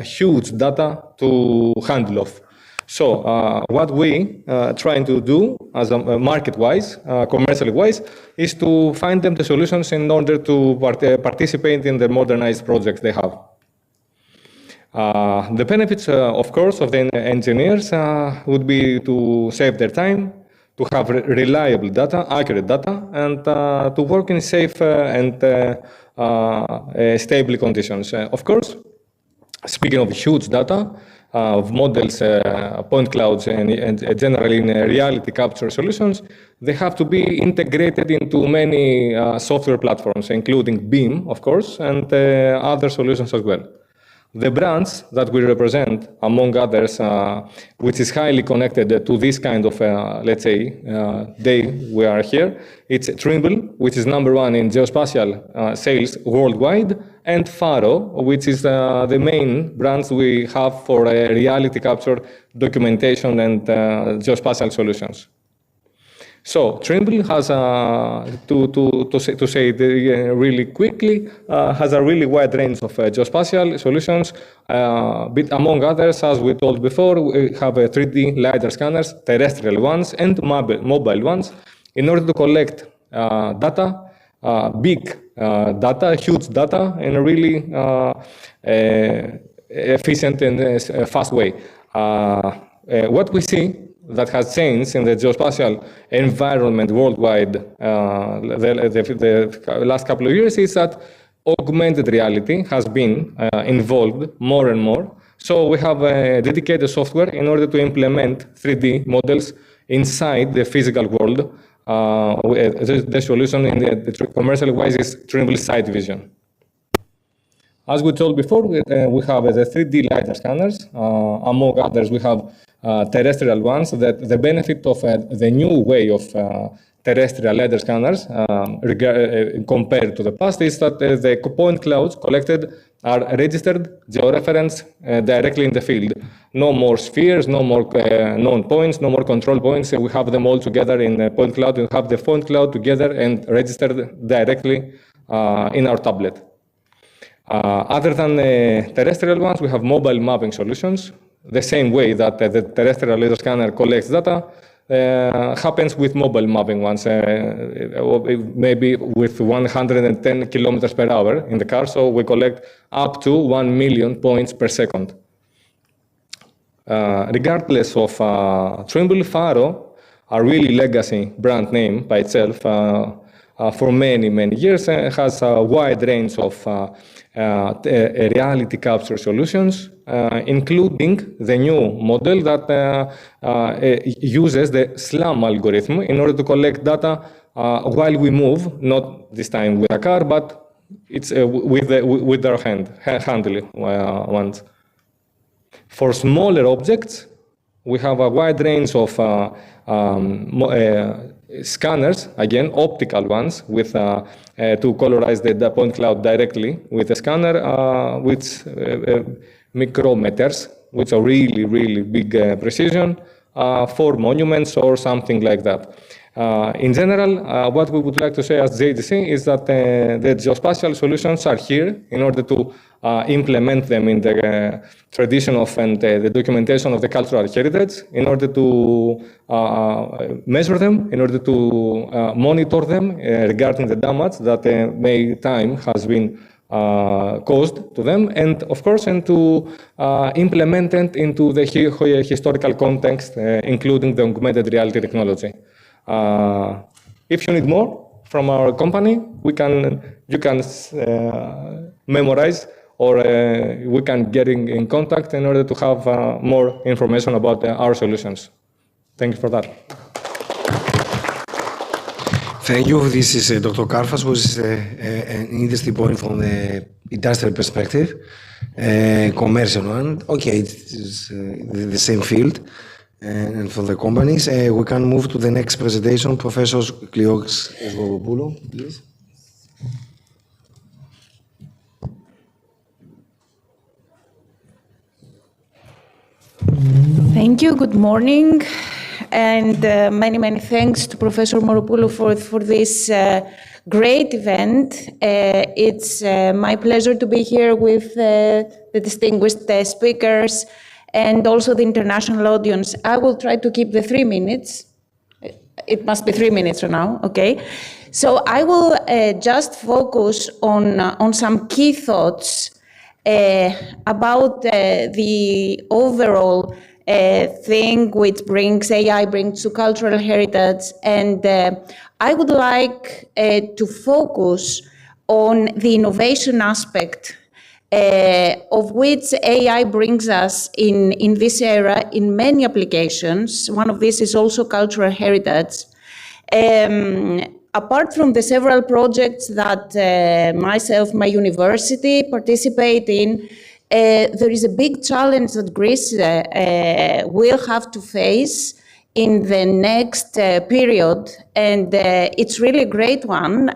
huge data to handle off. So what we trying to do as a market-wise, commercially-wise, is to find them the solutions in order to participate in the modernized projects they have. The benefits, of course, of the engineers would be to save their time, to have reliable data, accurate data, and to work in safe and stable conditions. Of course, speaking of huge data, of models, point clouds, and generally in reality capture solutions, they have to be integrated into many software platforms, including Beam, of course, and other solutions as well. The brands that we represent, among others, which is highly connected to this kind of, let's say, day we are here, it's Trimble, which is #1 in geospatial sales worldwide, and Faro, which is the main brands we have for reality capture, documentation, and geospatial solutions. So Trimble has, to say it really quickly, has a really wide range of geospatial solutions. Among others, as we told before, we have 3D LiDAR scanners, terrestrial ones and mobile ones, in order to collect data, big data, huge data, in a really efficient and fast way. What we see that has changed in the geospatial environment worldwide the last couple of years is that augmented reality has been involved more and more. So we have dedicated software in order to implement 3D models inside the physical world. The solution in the commercial wise is Trimble Sight Vision. As we told before, we have the 3D LiDAR scanners. Among others, we have terrestrial ones. That the benefit of the new way of terrestrial LiDAR scanners compared to the past is that the point clouds collected are registered, georeferenced directly in the field. No more spheres, no more known points, no more control points. We have them all together in a point cloud. We have the point cloud together and registered directly in our tablet. Other than terrestrial ones, we have mobile mapping solutions. The same way that the terrestrial LiDAR scanner collects data happens with mobile mapping ones, maybe with 110 kilometers per hour in the car, so we collect up to 1 million points per second. Regardless of Trimble, Faro, a really legacy brand name by itself, for many, many years, has a wide range of reality capture solutions, including the new model that uses the SLAM algorithm in order to collect data while we move, not this time with a car, but it's with our handle ones. For smaller objects, we have a wide range of scanners, again, optical ones, with to colorize the point cloud directly with a scanner, with micrometers, which are really, really big precision for monuments or something like that. In general, what we would like to say as JDC is that the geospatial solutions are here in order to implement them in the tradition of and the documentation of the cultural heritage, in order to measure them, in order to monitor them regarding the damage that time has been caused to them, and of course, and to implement it into the historical context, including the augmented reality technology. If you need more from our company, you can memorize, or we can get in contact in order to have more information about our solutions. Thank you for that. Thank you. This is Dr. Karfas, who is an interesting point from the industrial perspective, commercial one. Okay, it's the same field. And for the companies, we can move to the next presentation. Professor Kliokis Esgopoulou, please. Thank you. Good morning. And many, many thanks to Professor Moropoulou for this great event. It's my pleasure to be here with the distinguished speakers and also the international audience. I will try to keep the 3 minutes. It must be 3 minutes from now, okay? So I will just focus on some key thoughts about the overall thing which AI brings to cultural heritage. And I would like to focus on the innovation aspect of which AI brings us in this era in many applications. One of these is also cultural heritage. Apart from the several projects that my university participate in, there is a big challenge that Greece will have to face in the next period, and it's really a great one.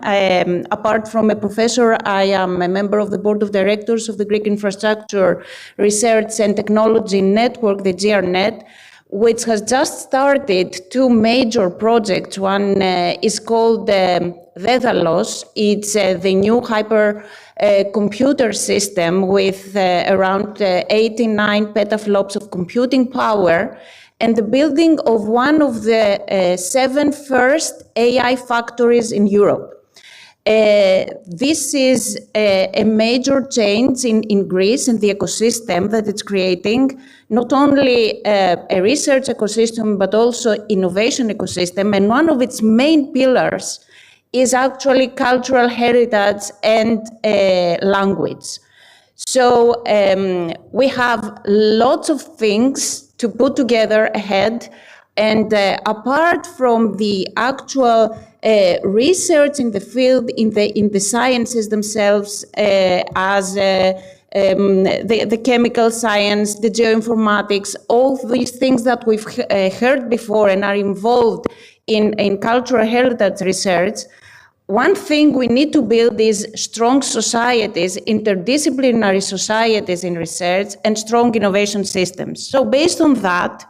Apart from a professor, I am a member of the board of directors of the Greek Infrastructure Research and Technology Network, the GRNet, which has just started two major projects. One is called Daedalus. It's the new hyper computer system with around 89 petaflops of computing power, and the building of one of the 7 first AI factories in Europe. This is a major change in Greece and the ecosystem that it's creating, not only a research ecosystem, but also innovation ecosystem. And one of its main pillars is actually cultural heritage and language. So we have lots of things to put together ahead. And apart from the actual research in the field, in the sciences themselves, as the chemical science, the geoinformatics, all these things that we've heard before and are involved in cultural heritage research, one thing we need to build is strong societies, interdisciplinary societies in research, and strong innovation systems. So based on that,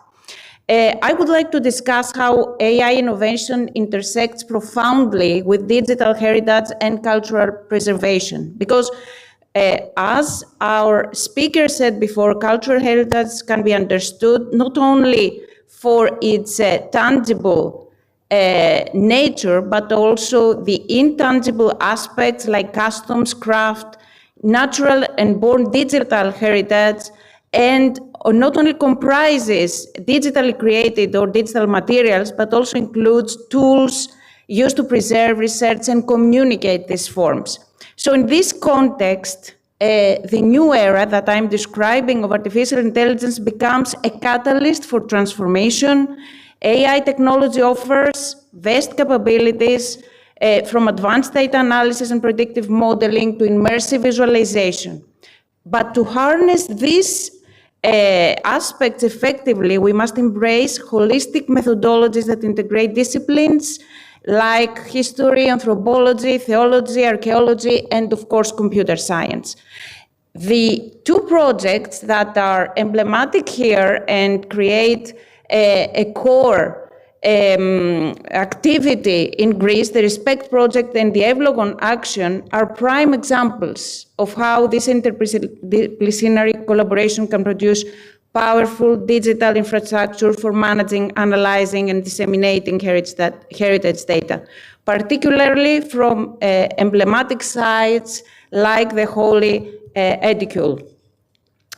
I would like to discuss how AI innovation intersects profoundly with digital heritage and cultural preservation. Because as our speaker said before, cultural heritage can be understood not only for its tangible nature, but also the intangible aspects like customs, craft, natural and born digital heritage, and not only comprises digitally created or digital materials, but also includes tools used to preserve, research, and communicate these forms. So in this context, the new era that I'm describing of artificial intelligence becomes a catalyst for transformation. AI technology offers vast capabilities from advanced data analysis and predictive modeling to immersive visualization. But to harness these aspects effectively, we must embrace holistic methodologies that integrate disciplines like history, anthropology, theology, archaeology, and of course, computer science. The two projects that are emblematic here and create a core activity in Greece, the RESPECT project and the Evlogon Action, are prime examples of how this interdisciplinary collaboration can produce powerful digital infrastructure for managing, analyzing, and disseminating heritage data, particularly from emblematic sites like the Holy Edicule.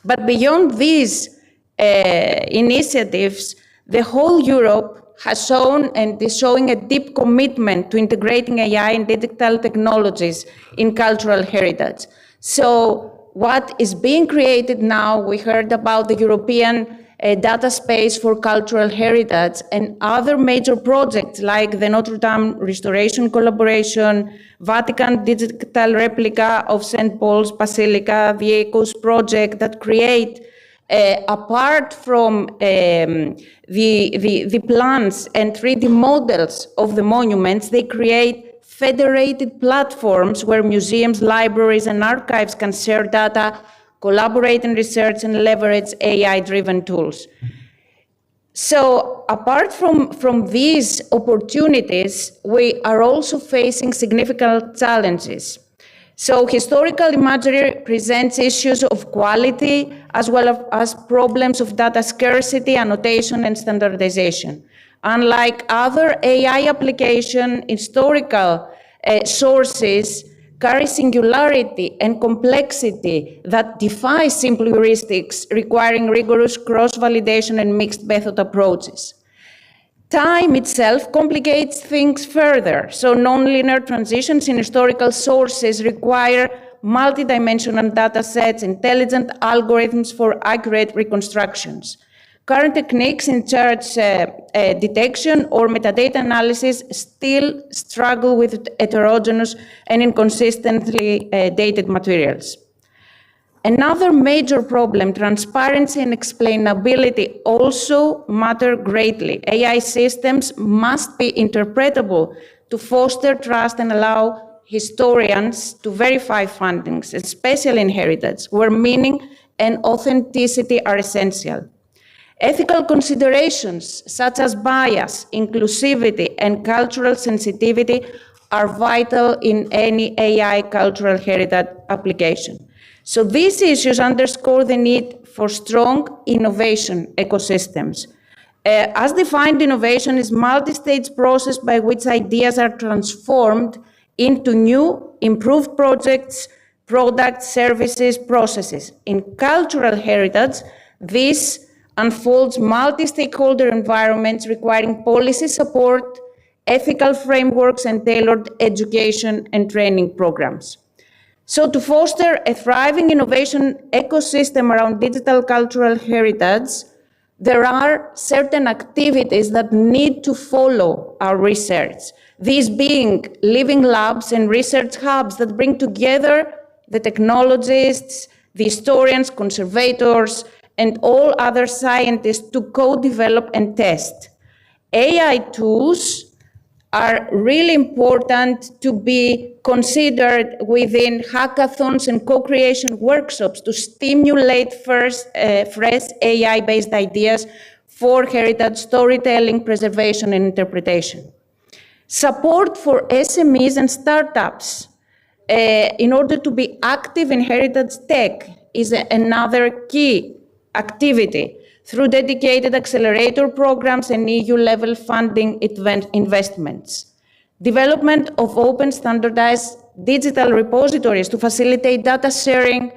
But beyond these initiatives, the whole Europe has shown and is showing a deep commitment to integrating AI and digital technologies in cultural heritage. So what is being created now, we heard about the European data space for cultural heritage and other major projects like the Notre Dame restoration collaboration, Vatican digital replica of St. Paul's Basilica, the ECOS project that create apart from the plans and 3D models of the monuments, they create federated platforms where museums, libraries, and archives can share data, collaborate in research, and leverage AI-driven tools. So apart from these opportunities, we are also facing significant challenges. So historical imagery presents issues of quality as well as problems of data scarcity, annotation, and standardization. Unlike other AI applications, historical sources carry singularity and complexity that defy simple heuristics, requiring rigorous cross-validation and mixed method approaches. Time itself complicates things further, so nonlinear transitions in historical sources require multidimensional data sets, intelligent algorithms for accurate reconstructions. Current techniques in charge detection or metadata analysis still struggle with heterogeneous and inconsistently dated materials. Another major problem, transparency and explainability, also matter greatly. AI systems must be interpretable to foster trust and allow historians to verify findings, especially in heritage, where meaning and authenticity are essential. Ethical considerations such as bias, inclusivity, and cultural sensitivity are vital in any AI cultural heritage application. So these issues underscore the need for strong innovation ecosystems. As defined, innovation is a multi-stage process by which ideas are transformed into new, improved projects, products, services, processes. In cultural heritage, this unfolds multi-stakeholder environments requiring policy support, ethical frameworks, and tailored education and training programs. So to foster a thriving innovation ecosystem around digital cultural heritage, there are certain activities that need to follow our research. These being living labs and research hubs that bring together the technologists, the historians, conservators, and all other scientists to co-develop and test. AI tools are really important to be considered within hackathons and co-creation workshops to stimulate fresh AI-based ideas for heritage storytelling, preservation, and interpretation. Support for SMEs and startups in order to be active in heritage tech is another key activity through dedicated accelerator programs and EU-level funding investments. Development of open standardized digital repositories to facilitate data sharing,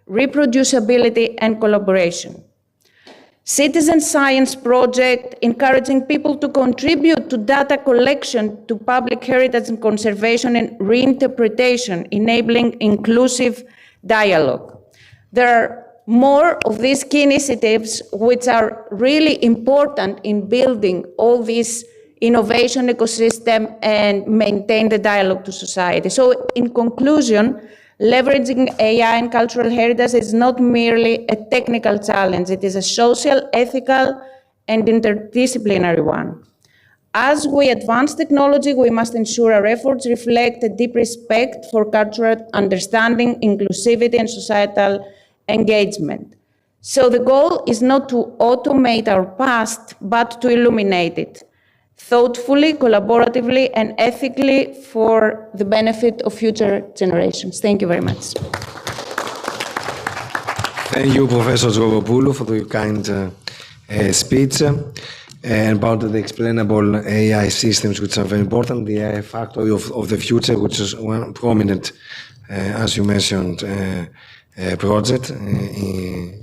reproducibility, and collaboration. Citizen science project encouraging people to contribute to data collection, to public heritage and conservation and reinterpretation, enabling inclusive dialogue. There are more of these key initiatives which are really important in building all this innovation ecosystem and maintain the dialogue to society. So in conclusion, leveraging AI and cultural heritage is not merely a technical challenge, it is a social, ethical, and interdisciplinary one. As we advance technology, we must ensure our efforts reflect a deep respect for cultural understanding, inclusivity, and societal engagement. So the goal is not to automate our past, but to illuminate it thoughtfully, collaboratively, and ethically for the benefit of future generations. Thank you very much. Thank you, Professor Zgovopoulou, for the kind speech about the explainable AI systems, which are very important, the AI factory of the future, which is one prominent, as you mentioned, project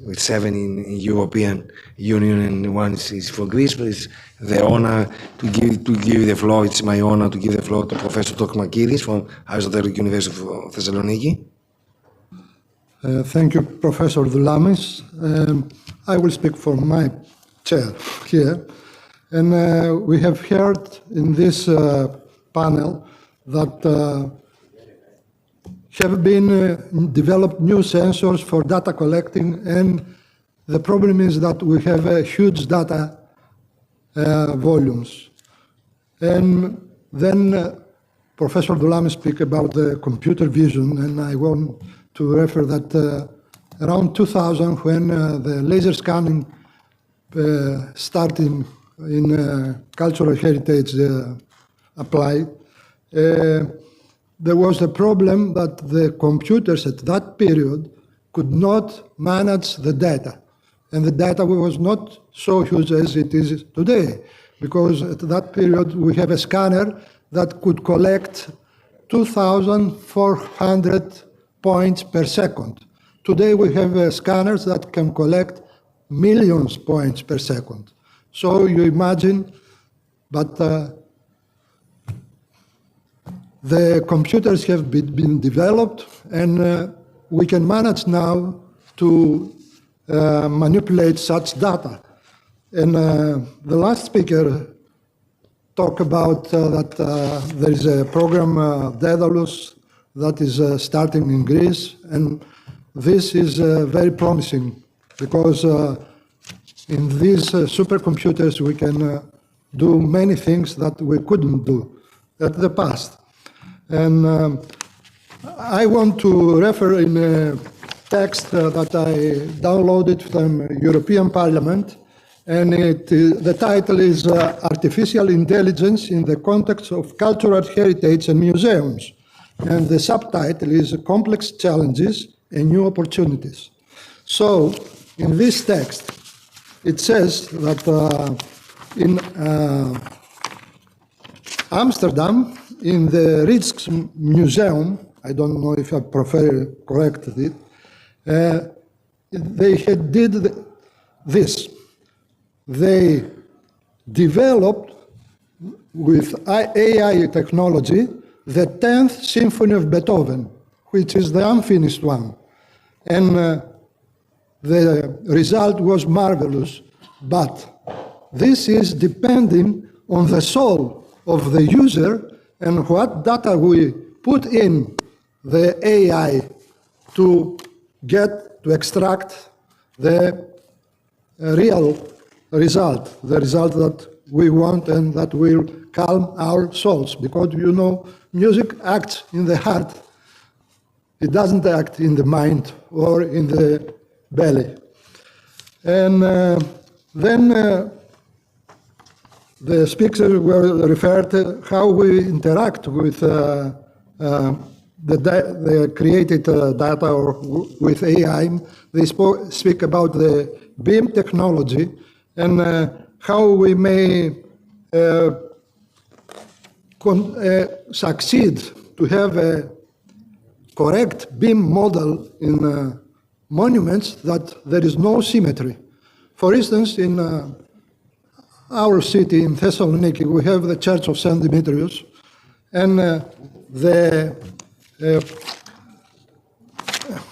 with 7 in European Union and 1 is for Greece. But it's the honor to give the floor. It's my honor to give the floor to Professor Tokmakidis from Aristotle University of Thessaloniki. Thank you, Professor Doulamis. I will speak for my chair here. And we have heard in this panel that have been developed new sensors for data collecting, and the problem is that we have huge data volumes. And then Professor Doulamis speak about the computer vision, and I want to refer that around 2000, when the laser scanning started in cultural heritage applied, there was a problem that the computers at that period could not manage the data. And the data was not so huge as it is today, because at that period we have a scanner that could collect 2,400 points per second. Today we have scanners that can collect millions points per second. So you imagine, but the computers have been developed, and we can manage now to manipulate such data. And the last speaker talked about that there is a program, Daedalus, that is starting in Greece, and this is very promising because in these supercomputers we can do many things that we couldn't do at the past. And I want to refer in a text that I downloaded from European Parliament, and the title is Artificial Intelligence in the Context of Cultural Heritage and Museums. And the subtitle is Complex Challenges and New Opportunities. So in this text, it says that in Amsterdam, in the Rijksmuseum, I don't know if I corrected it, they did this. They developed with AI technology the 10th Symphony of Beethoven, which is the unfinished one. And the result was marvelous, but this is depending on the soul of the user and what data we put in the AI to extract the real result, the result that we want and that will calm our souls. Because, you know, music acts in the heart. It doesn't act in the mind or in the belly. And then the speakers were referred to how we interact with the created data or with AI. They speak about the BIM technology and how we may succeed to have a correct BIM model in monuments that there is no symmetry. For instance, in our city, in Thessaloniki, we have the Church of St. Demetrius, and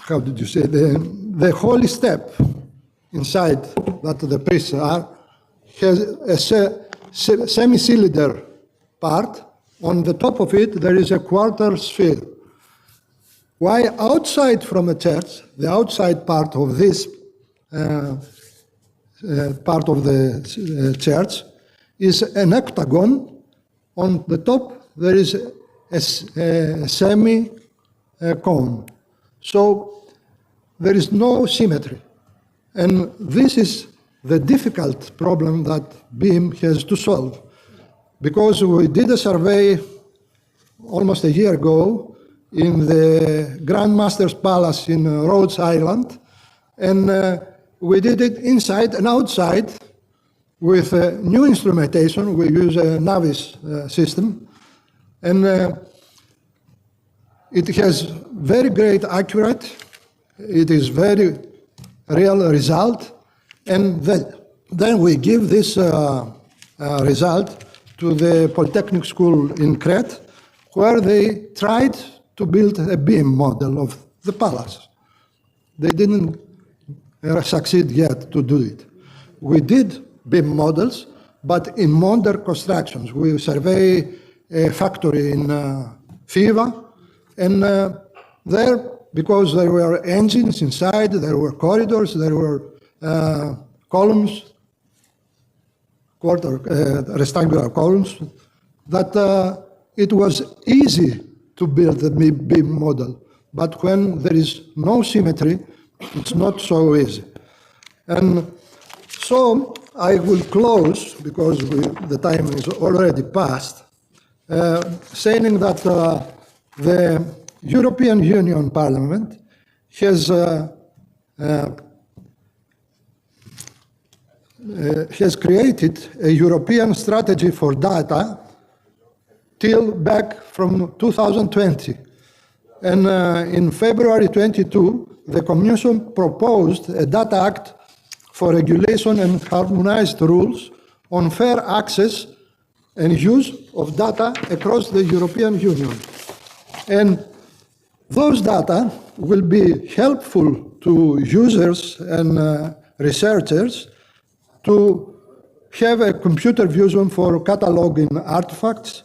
how did you say, the holy step inside that the priests are, has a semi-cylinder part. On the top of it, there is a quarter sphere. While outside from the church, the outside part of this part of the church is an octagon. On the top, there is a semi-cone. So there is no symmetry. And this is the difficult problem that BIM has to solve. Because we did a survey almost a year ago in the Grand Master's Palace in Rhodes Island, and we did it inside and outside with new instrumentation. We use a Navis system, and it has very great accurate. It is very real result, and then we give this result to the Polytechnic School in Crete, where they tried to build a BIM model of the palace. They didn't succeed yet to do it. We did BIM models, but in modern constructions. We survey a factory in Fiva, and there, because there were engines inside, there were corridors, there were columns, rectangular columns, that it was easy to build the BIM model. But when there is no symmetry, it's not so easy. And so I will close, because the time is already past, saying that the European Union Parliament has created a European strategy for data till back from 2020. And in February 22, the Commission proposed a Data Act for regulation and harmonized rules on fair access and use of data across the European Union. And those data will be helpful to users and researchers to have a computer vision for cataloging artifacts,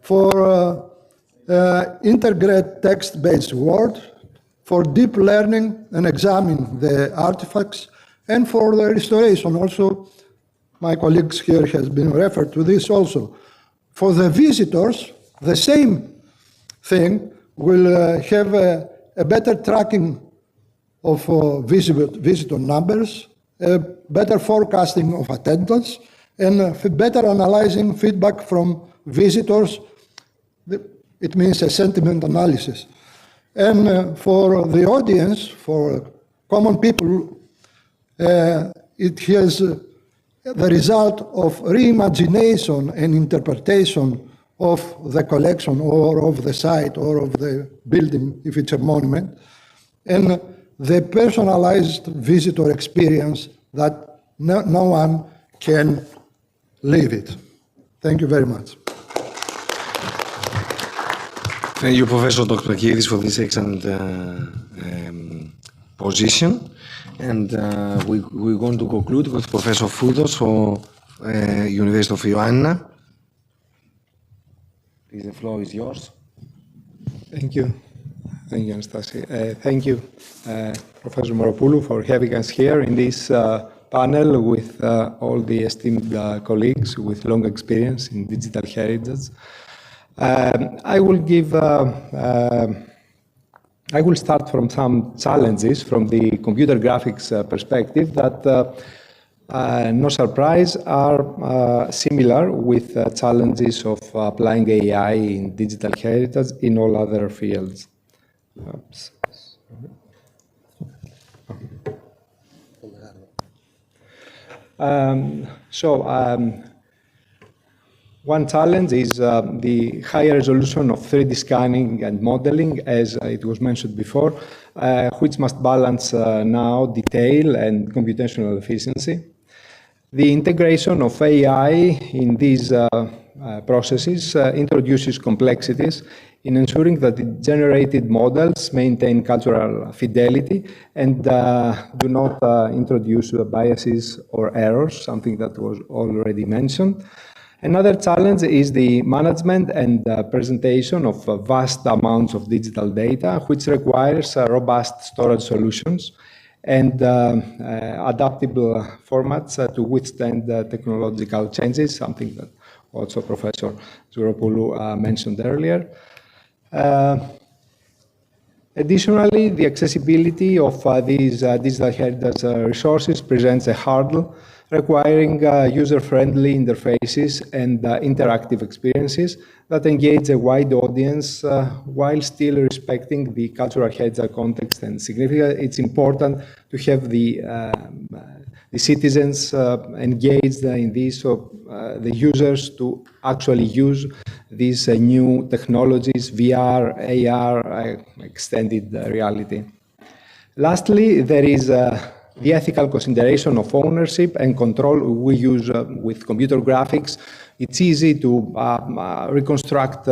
for integrate text-based word, for deep learning and examine the artifacts, and for the restoration also. My colleagues here has been referred to this also. For the visitors, the same thing will have a better tracking of visitor numbers, better forecasting of attendance, and better analyzing feedback from visitors. It means a sentiment analysis. And for the audience, for common people, it has the result of reimagination and interpretation of the collection or of the site or of the building, if it's a monument, and the personalized visitor experience that no one can leave it. Thank you very much. Thank you, Professor Dr. Kiris, for this excellent position. And we're going to conclude with Professor Foudos for University of Ioannina. Please, the floor is yours. Thank you. Thank you, Anastasia. Thank you, Professor Moropoulou, for having us here in this panel with all the esteemed colleagues with long experience in digital heritage. I will start from some challenges from the computer graphics perspective that, no surprise, are similar with challenges of applying AI in digital heritage in all other fields. Oops. One challenge is the higher resolution of 3D scanning and modeling, as it was mentioned before, which must balance now detail and computational efficiency. The integration of AI in these processes introduces complexities in ensuring that the generated models maintain cultural fidelity and do not introduce biases or errors, something that was already mentioned. Another challenge is the management and presentation of vast amounts of digital data, which requires robust storage solutions and adaptable formats to withstand technological changes, something that also Professor Zouropoulou mentioned earlier. Additionally, the accessibility of these digital heritage resources presents a hurdle requiring user-friendly interfaces and interactive experiences that engage a wide audience while still respecting the cultural heritage context and significance. It's important to have the citizens engaged in this, so the users to actually use these new technologies, VR, AR, extended reality. Lastly, there is the ethical consideration of ownership and control we use with computer graphics. It's easy to reconstruct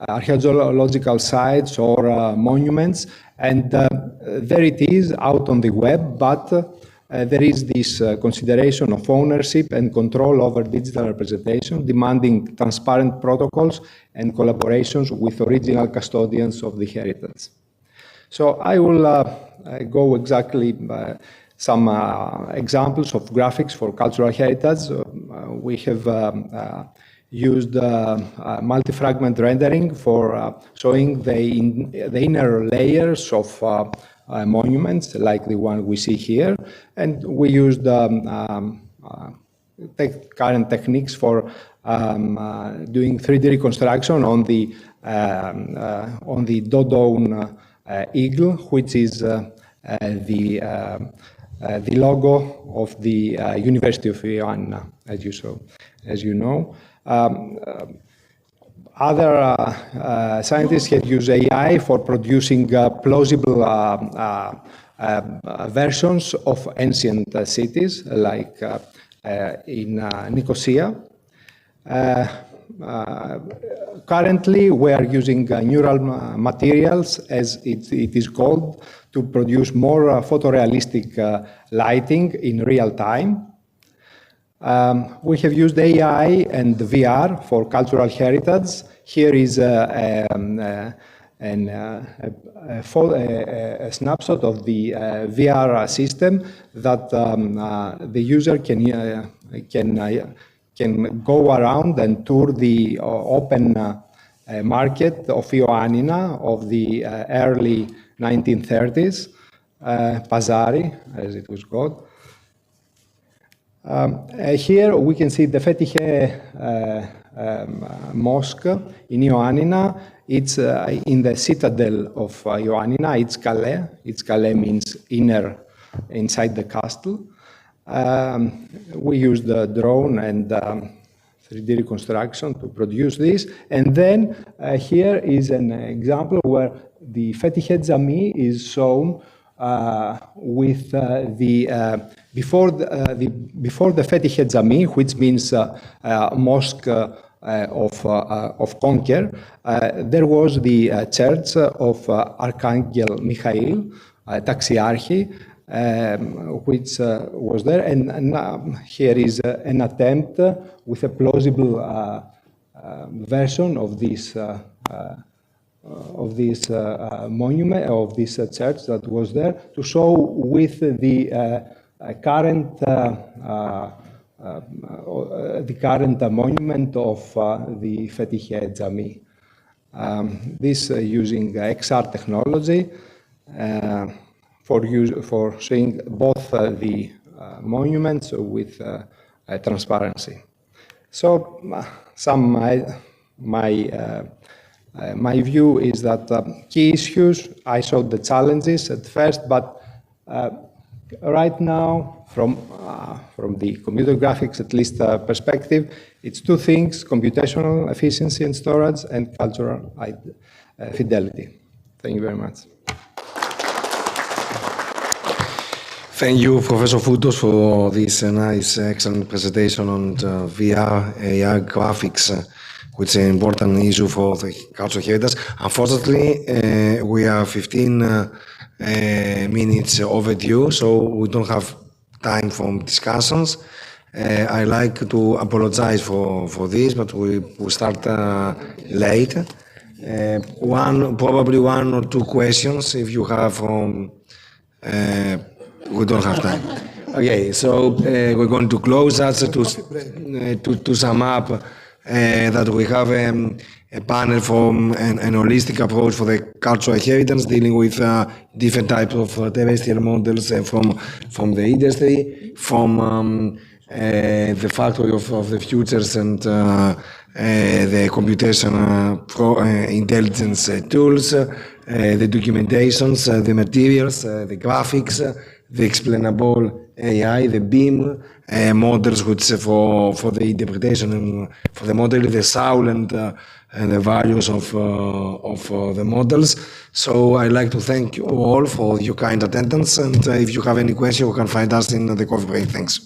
archaeological sites or monuments, and there it is out on the web, but there is this consideration of ownership and control over digital representation, demanding transparent protocols and collaborations with original custodians of the heritage. So I will go exactly some examples of graphics for cultural heritage. We have used multi-fragment rendering for showing the inner layers of monuments, like the one we see here, and we used current techniques for doing 3D reconstruction on the Dodone eagle, which is the logo of the University of Ioannina, as you know. Other scientists had used AI for producing plausible versions of ancient cities, like in Nicosia. Currently, we are using neural materials, as it is called, to produce more photorealistic lighting in real time. We have used AI and VR for cultural heritage. Here is a snapshot of the VR system that the user can go around and tour the open market of Ioannina of the early 1930s, Pazari, as it was called. Here we can see the Fetihe mosque in Ioannina. It's in the citadel of Ioannina. It's Calais. It's Calais means inner, inside the castle. We used the drone and 3D reconstruction to produce this. And then here is an example where the Fetihe Zami is shown with before the Fetihe Zami, which means mosque of Conquer, there was the church of Archangel Michael, Taxiarchi, which was there. And here is an attempt with a plausible version of this monument, of this church that was there, to show with the current monument of the Fetihe Zami. This using XR technology for showing both the monuments with transparency. So my view is that key issues, I showed the challenges at first, but right now, from the computer graphics, at least perspective, it's two things: computational efficiency and storage, and cultural fidelity. Thank you very much. Thank you, Professor Foutos, for this nice, excellent presentation on VR, AR graphics, which is an important issue for the cultural heritage. Unfortunately, we are 15 minutes overdue, so we don't have time for discussions. I like to apologize for this, but we start late. Probably one or two questions if you have. We don't have time. Okay, so we're going to close that to sum up. That we have a panel from an holistic approach for the cultural heritage, dealing with different types of terrestrial models from the industry, from the factory of the futures and the computation intelligence tools, the documentations, the materials, the graphics, the explainable AI, the BIM models, which for the interpretation and for the model, the sound and the values of the models. So I'd like to thank you all for your kind attendance, and if you have any questions, you can find us in the coffee break. Thanks.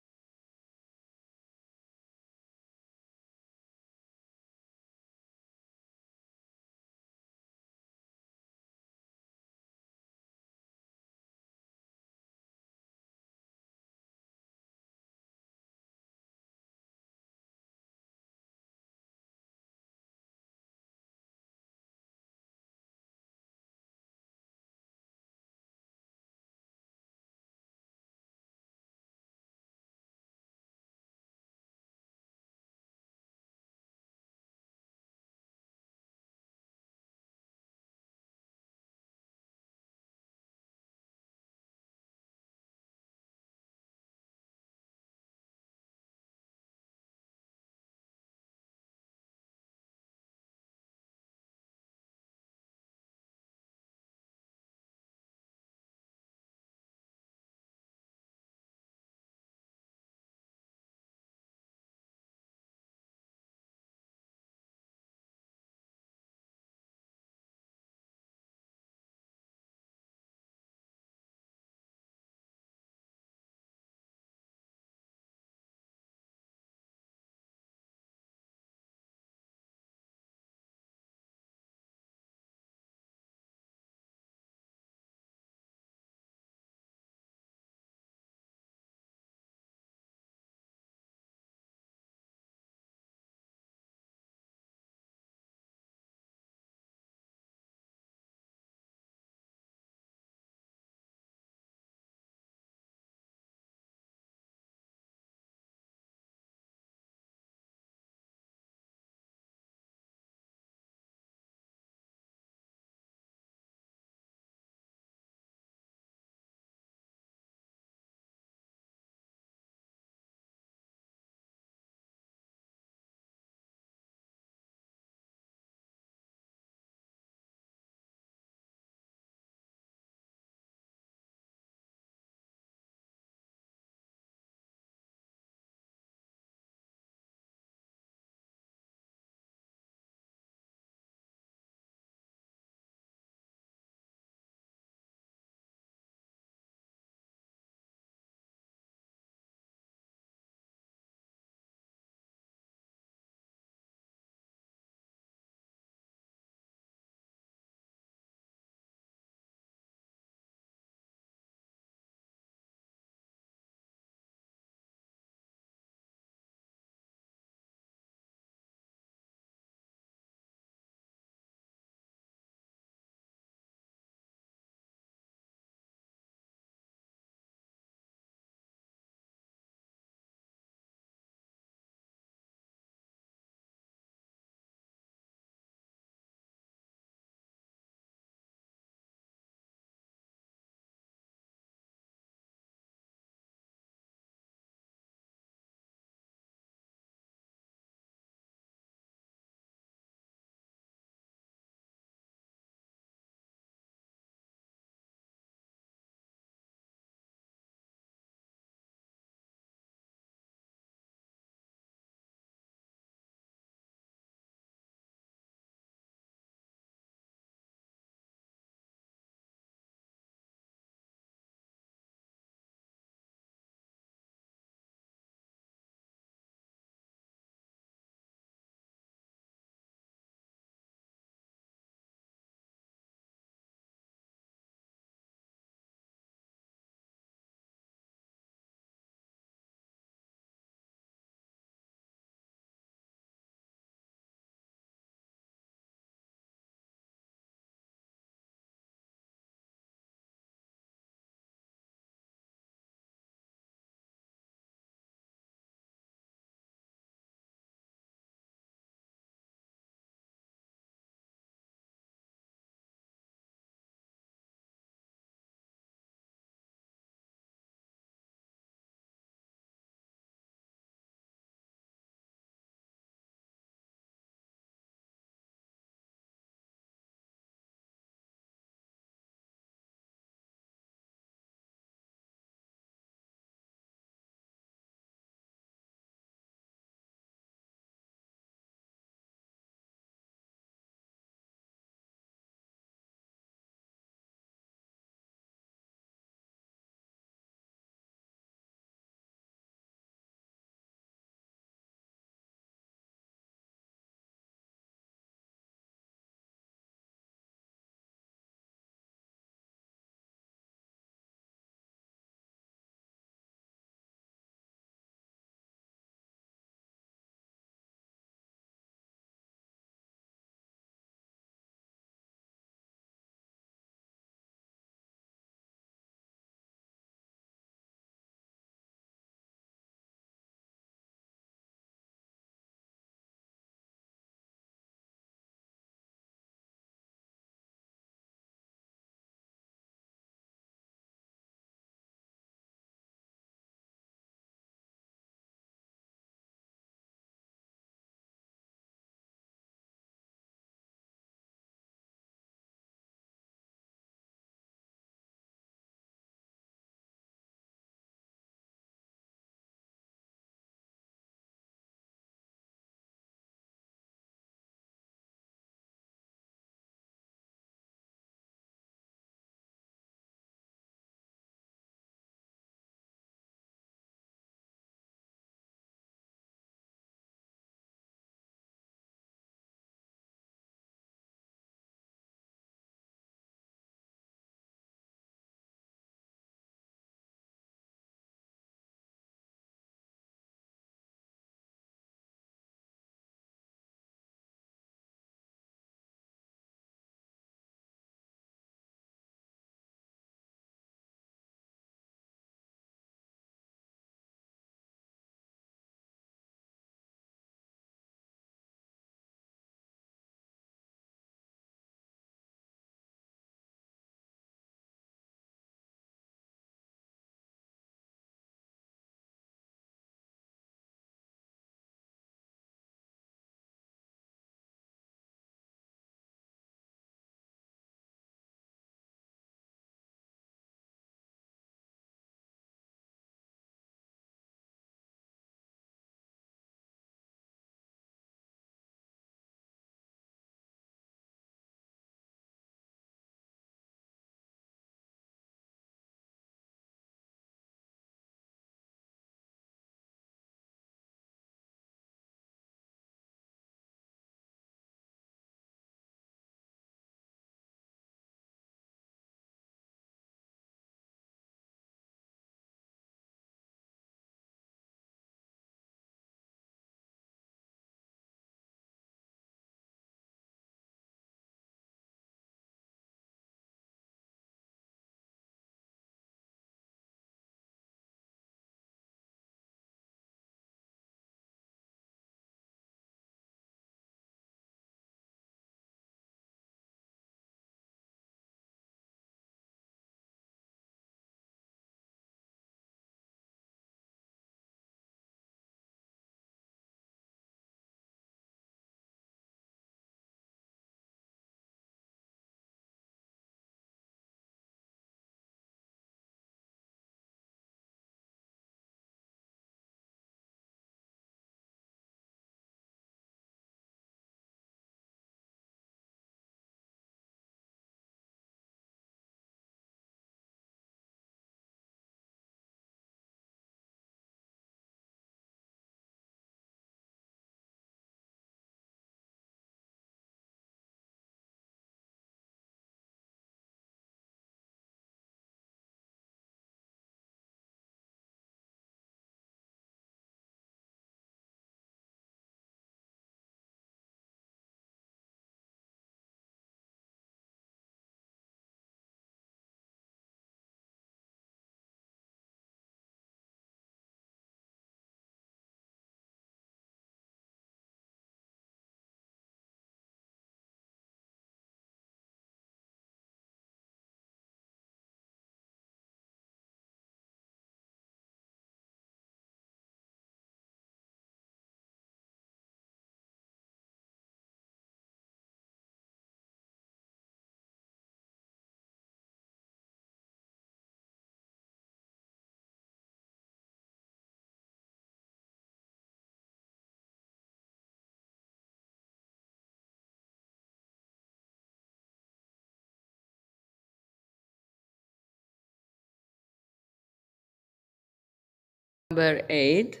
Number 8,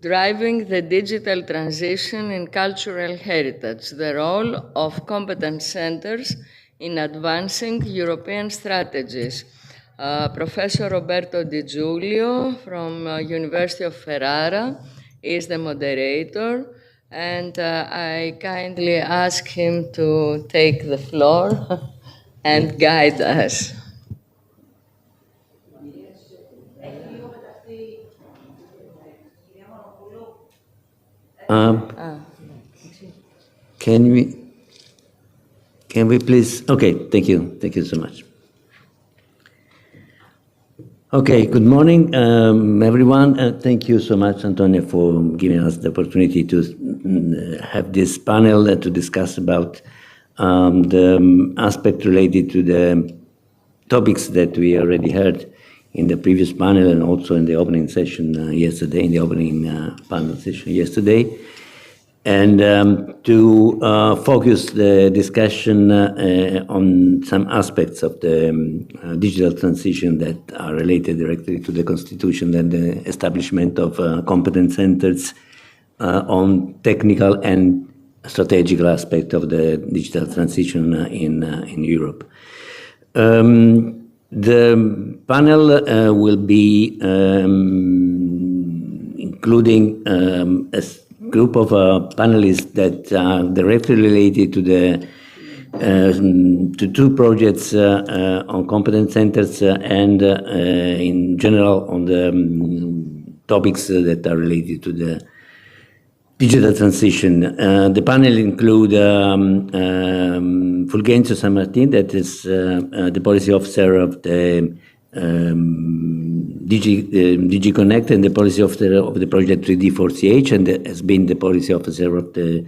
driving the digital transition in cultural heritage, the role of competence centers in advancing European strategies. Professor Roberto Di Giulio from University of Ferrara is the moderator, and I kindly ask him to take the floor and guide us. Can we please? Okay, thank you so much. Okay, good morning, everyone. Thank you so much, Antonio, for giving us the opportunity to have this panel to discuss about the aspect related to the topics that we already heard in the previous panel and also in the opening session yesterday, in the opening panel session yesterday. And to focus the discussion on some aspects of the digital transition that are related directly to the Constitution and the establishment of competence centers on technical and strategical aspect of the digital transition in Europe. The panel will be including a group of panelists that are directly related to the to two projects on competence centers and in general on the topics that are related to the digital transition. The panel include Fulgencio San Martin, that is the policy officer of the DG Connect and the policy officer of the project 3D4CH, and has been the policy officer of the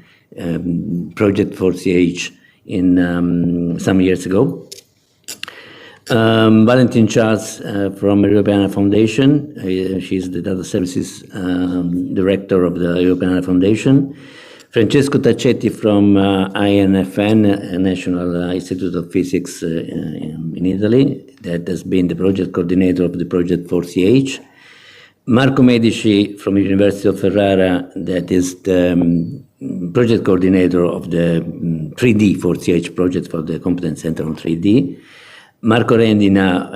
project 4CH in some years ago. Valentin Charles from Europeana Foundation. She's the data services director of the Europeana Foundation. Francesco Taccetti from INFN, National Institute of Physics in Italy, that has been the project coordinator of the project 4CH. Marco Medici from University of Ferrara, that is the project coordinator of the 3D 4CH project for the Competence Center on 3D. Marco Rendina,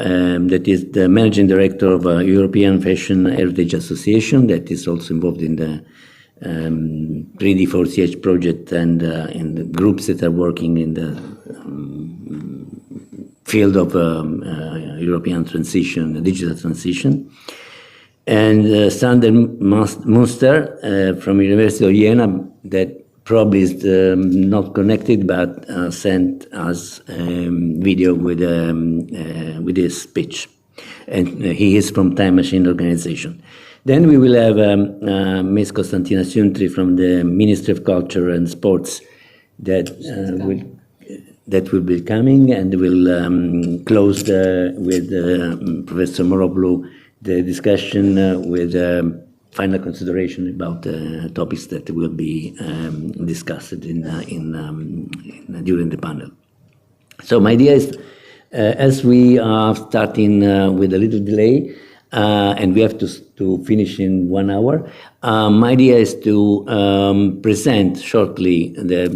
that is the managing director of European Fashion Heritage Association, that is also involved in the 3D 4CH project and in the groups that are working in the field of European transition, digital transition. And Sander Munster from University of Jena, that probably is not connected, but sent us video with his speech. And he is from Time Machine Organization. Then we will have Ms. Costantina Ciuntri from the Ministry of Culture and Sports that will be coming, and will close with Professor Moropoulou the discussion with final consideration about the topics that will be discussed during the panel. So my idea is, as we are starting with a little delay, and we have to finish in 1 hour, my idea is to present shortly the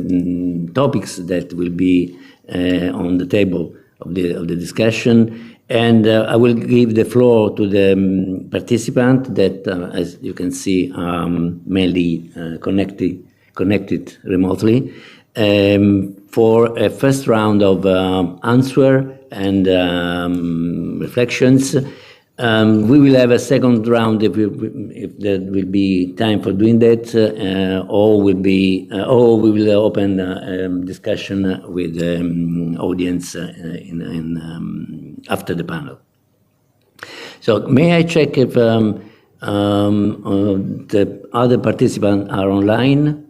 topics that will be on the table of the discussion. And I will give the floor to the participant that, as you can see, mainly connected remotely, for a first round of answer and reflections. We will have a second round if there will be time for doing that, or we will open discussion with the audience after the panel. So may I check if the other participants are online?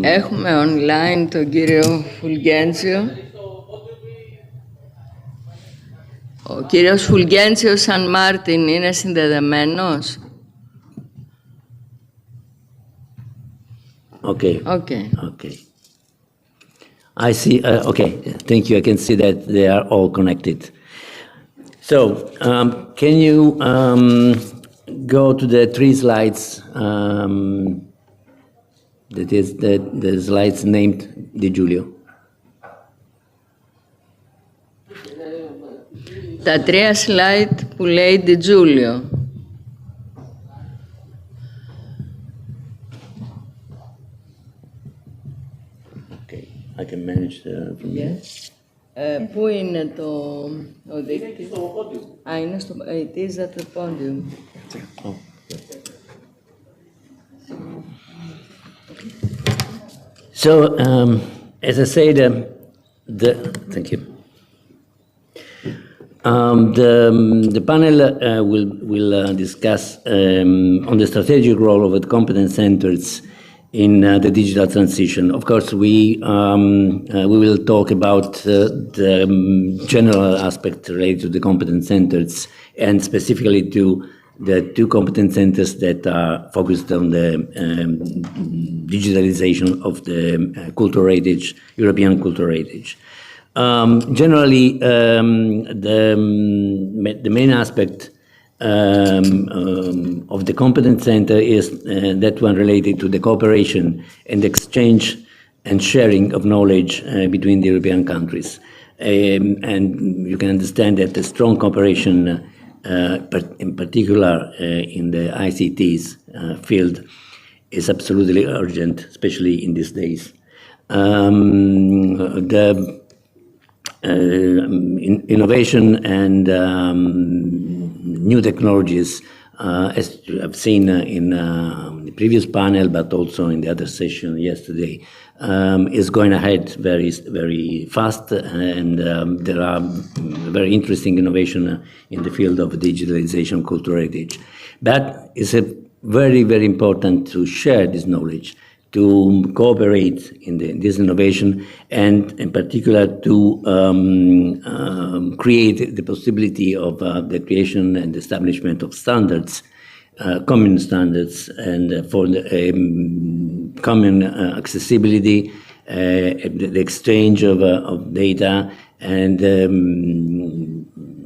Έχουμε online τον κύριο Φουλγέντσιο. Ο κύριος Φουλγέντσιο Σαν Μάρτιν είναι συνδεδεμένος. Okay. Okay. I see. Okay. Thank you. I can see that they are all connected. So, can you go to the 3 slides? That is the slides named Di Giulio. Τα 3 slide που λέει Di Giulio. Okay, I can manage from here. Πού είναι ο δείκτης? Είναι στο... It is at the podium. Oh. So, as I said, thank you. The panel will discuss on the strategic role of the competence centers in the digital transition. Of course, we will talk about the general aspect related to the competence centers and specifically to the 2 competence centers that are focused on the digitalization of the cultural heritage, European cultural heritage. Generally, the main aspect of the competence center is that one related to the cooperation and exchange and sharing of knowledge between the European countries. And you can understand that the strong cooperation, in particular in the ICTs field, is absolutely urgent, especially in these days. The innovation and new technologies, as you have seen in the previous panel, but also in the other session yesterday, is going ahead very, very fast, and there are very interesting innovation in the field of digitalization, cultural heritage. But it's very, very important to share this knowledge, to cooperate in this innovation, and in particular to create the possibility of the creation and establishment of standards, common standards, and for the common accessibility, the exchange of data, and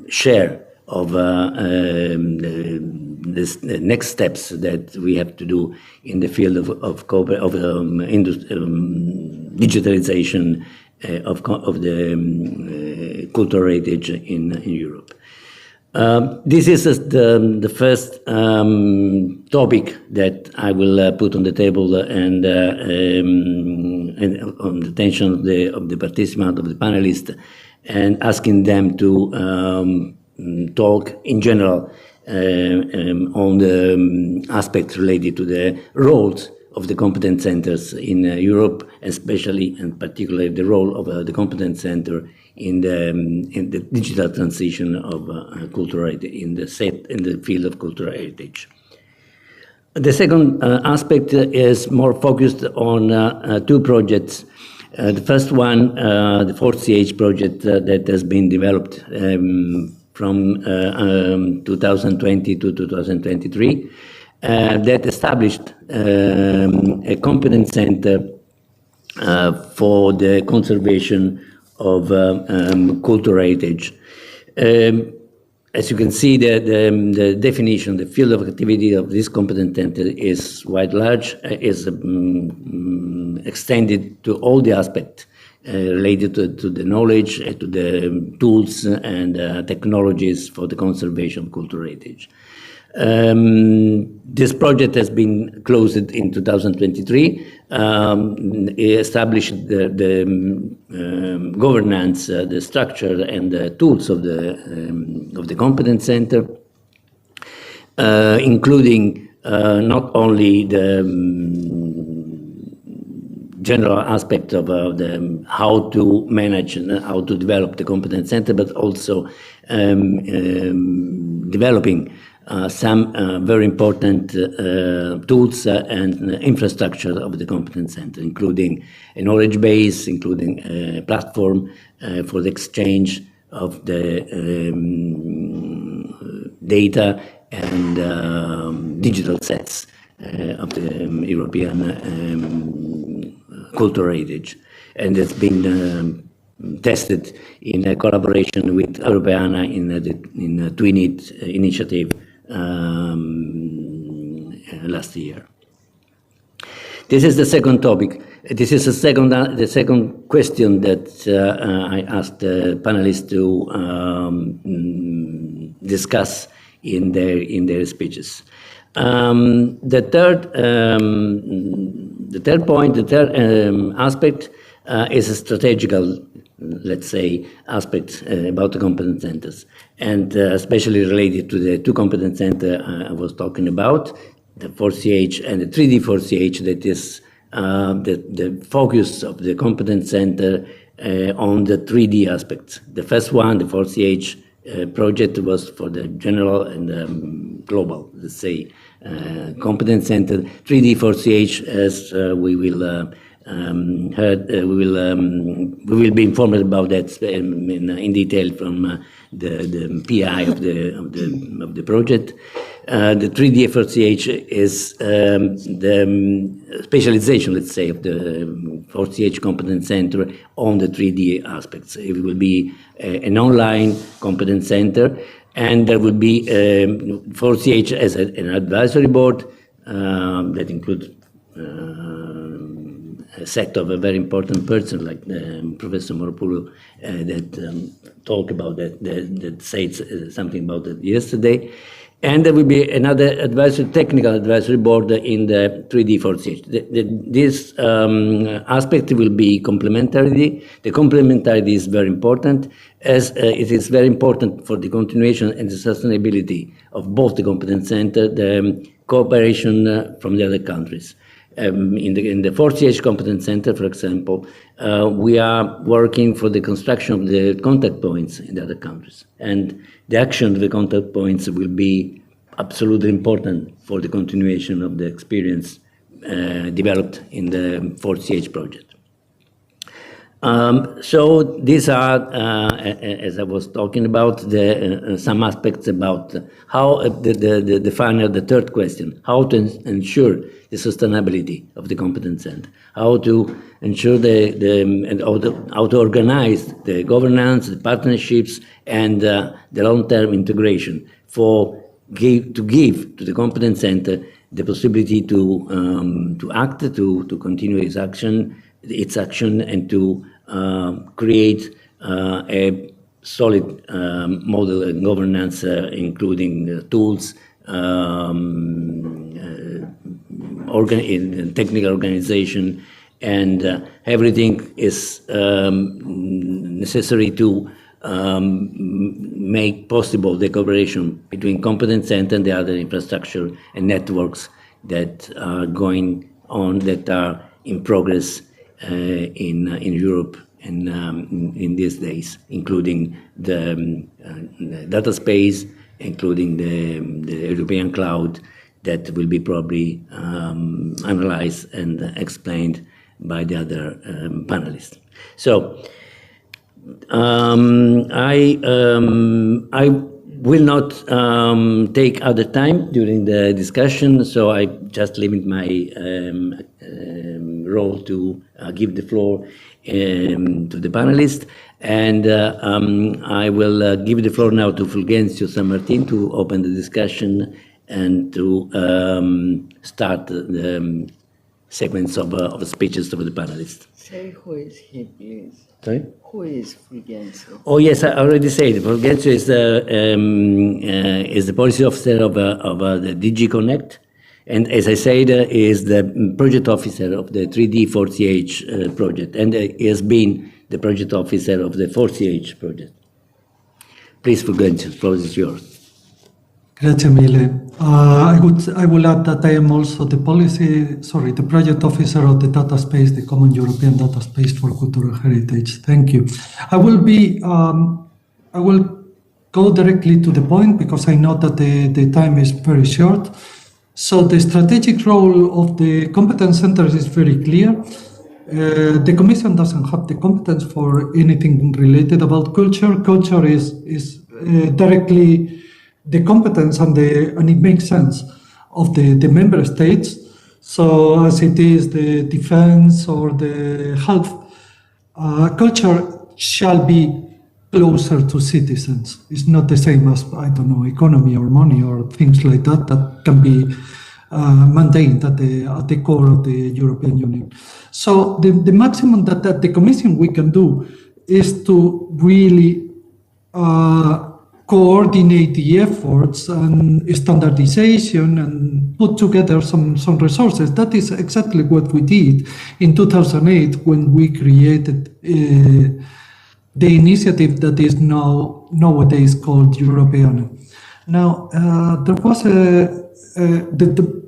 share of the next steps that we have to do in the field of digitalization of the cultural heritage in Europe. This is the first topic that I will put on the table and on the attention of the participants, of the panelists, and asking them to talk in general on the aspects related to the roles of the competence centers in Europe, especially and particularly the role of the competence center in the digital transition of cultural heritage, in the field of cultural heritage. The second aspect is more focused on 2 projects. The first one, the 4CH project that has been developed from 2020 to 2023, that established a competence center for the conservation of cultural heritage. As you can see, the definition, the field of activity of this competence center is quite large, is extended to all the aspects related to the knowledge, to the tools and technologies for the conservation of cultural heritage. This project has been closed in 2023. It established the governance, the structure, and the tools of the competence center, including not only the general aspect of how to manage and how to develop the competence center, but also developing some very important tools and infrastructure of the competence center, including a knowledge base, including a platform for the exchange of the data and digital sets of the European cultural heritage. And it's been tested in a collaboration with Europeana in the Twinit initiative last year. This is the second topic. This is the second question that I asked the panelists to discuss in their speeches. The third point, the third aspect is a strategical, let's say, aspect about the competence centers, and especially related to the two competence centers I was talking about, the 4CH and the 3D 4CH, that is the focus of the competence center on the 3D aspects. The first one, the 4CH project, was for the general and global, let's say, competence center. 3D 4CH, as we will we will be informed about that in detail from the PI of the project. The 3D 4CH is the specialization, let's say, of the 4CH competence center on the 3D aspects. It will be an online competence center, and there will be 4CH as an advisory board that includes a set of a very important person like Professor Moropoulou that talked about that said something about it yesterday. And there will be another technical advisory board in the 3D 4CH. This aspect will be complementary. The complementarity is very important, as it is very important for the continuation and the sustainability of both the competence center, the cooperation from the other countries. In the 4CH competence center, for example, we are working for the construction of the contact points in the other countries. And the action of the contact points will be absolutely important for the continuation of the experience developed in the 4CH project. So these are, as I was talking about, some aspects about how the third question, how to ensure the sustainability of the competence center, how to ensure how to organize the governance, the partnerships, and the long-term integration to give to the competence center the possibility to act, to continue its action, and to create a solid model and governance, including tools, technical organization, and everything is necessary to make possible the cooperation between competence center and the other infrastructure and networks that are going on, that are in progress in Europe and in these days, including the data space, including the European cloud, that will be probably analyzed and explained by the other panelists. So I will not take other time during the discussion, so I just limit my role to give the floor to the panelists, and I will give the floor now to Fulgencio Sanmartin to open the discussion and to start the sequence of speeches of the panelists. Say who is he, please. Sorry? Who is Fulgencio? Oh yes, I already said Fulgencio is the policy officer of the DG Connect, and as I said, is the project officer of the 3D 4CH project, and he has been the project officer of the 4CH project. Please, Fulgencio, the floor is yours. Grazie mille. I will add that I am also the project officer of the data space, the Common European Data Space for Cultural Heritage. Thank you. I will go directly to the point because I know that the time is very short. So the strategic role of the competence centers is very clear. The Commission doesn't have the competence for anything related about culture. Culture is directly the competence and it makes sense of the member states. So as it is the defense or the health, culture shall be closer to citizens. It's not the same as, I don't know, economy or money or things like that that can be maintained at the core of the European Union. So the maximum that the Commission we can do is to really coordinate the efforts and standardization and put together some resources. That is exactly what we did in 2008 when we created the initiative that is nowadays called Europeana. Now, there was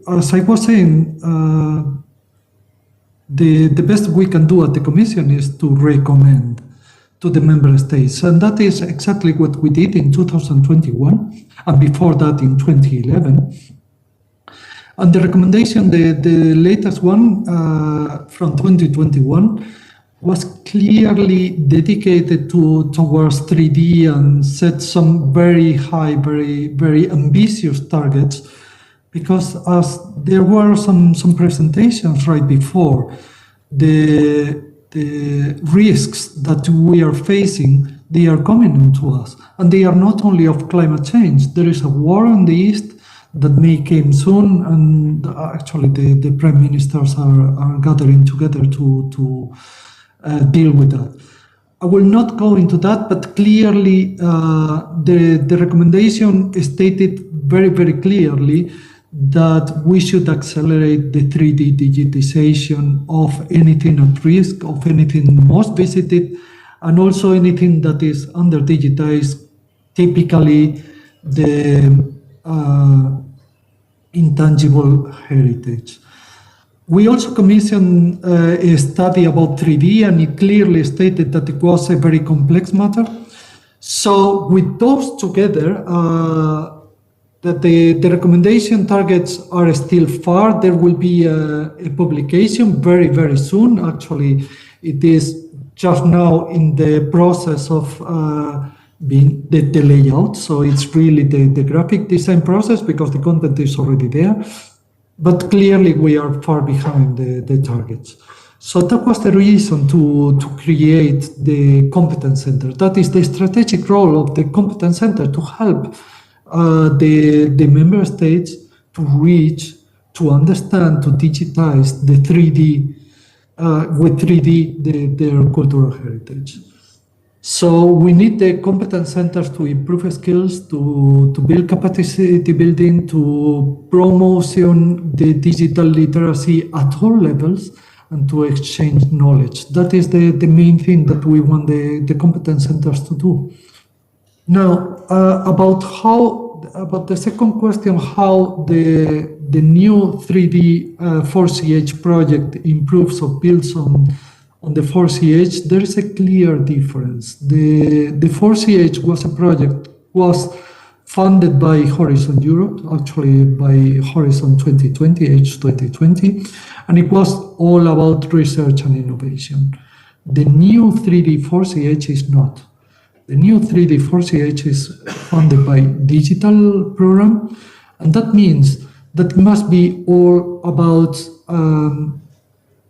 as I was saying, the best we can do at the Commission is to recommend to the member states, and that is exactly what we did in 2021, and before that in 2011. And the recommendation, the latest one from 2021, was clearly dedicated towards 3D and set some very high, very ambitious targets, because as there were some presentations right before, the risks that we are facing, they are coming into us, and they are not only of climate change. There is a war in the East that may come soon, and actually the prime ministers are gathering together to deal with that. I will not go into that, but clearly the recommendation stated very, very clearly that we should accelerate the 3D digitization of anything at risk, of anything most visited, and also anything that is under digitized, typically the intangible heritage. We also commissioned a study about 3D, and it clearly stated that it was a very complex matter. So with those together, that the recommendation targets are still far. There will be a publication very, very soon. Actually, it is just now in the process of being the layout. So it's really the graphic design process, because the content is already there. But clearly we are far behind the targets. So that was the reason to create the Competence Center. That is the strategic role of the Competence Center, to help the member states to reach, to understand, to digitize the 3D, with 3D, their cultural heritage. So we need the competence centers to improve skills, to build capacity building, to promotion the digital literacy at all levels, and to exchange knowledge. That is the main thing that we want the competence centers to do. Now, about the second question, how the new 3D 4CH project improves or builds on the 4CH, there is a clear difference. The 4CH was funded by Horizon Europe, actually by Horizon 2020, H2020, and it was all about research and innovation. The new 3D 4CH is not. The new 3D 4CH is funded by digital program, and that means that it must be all about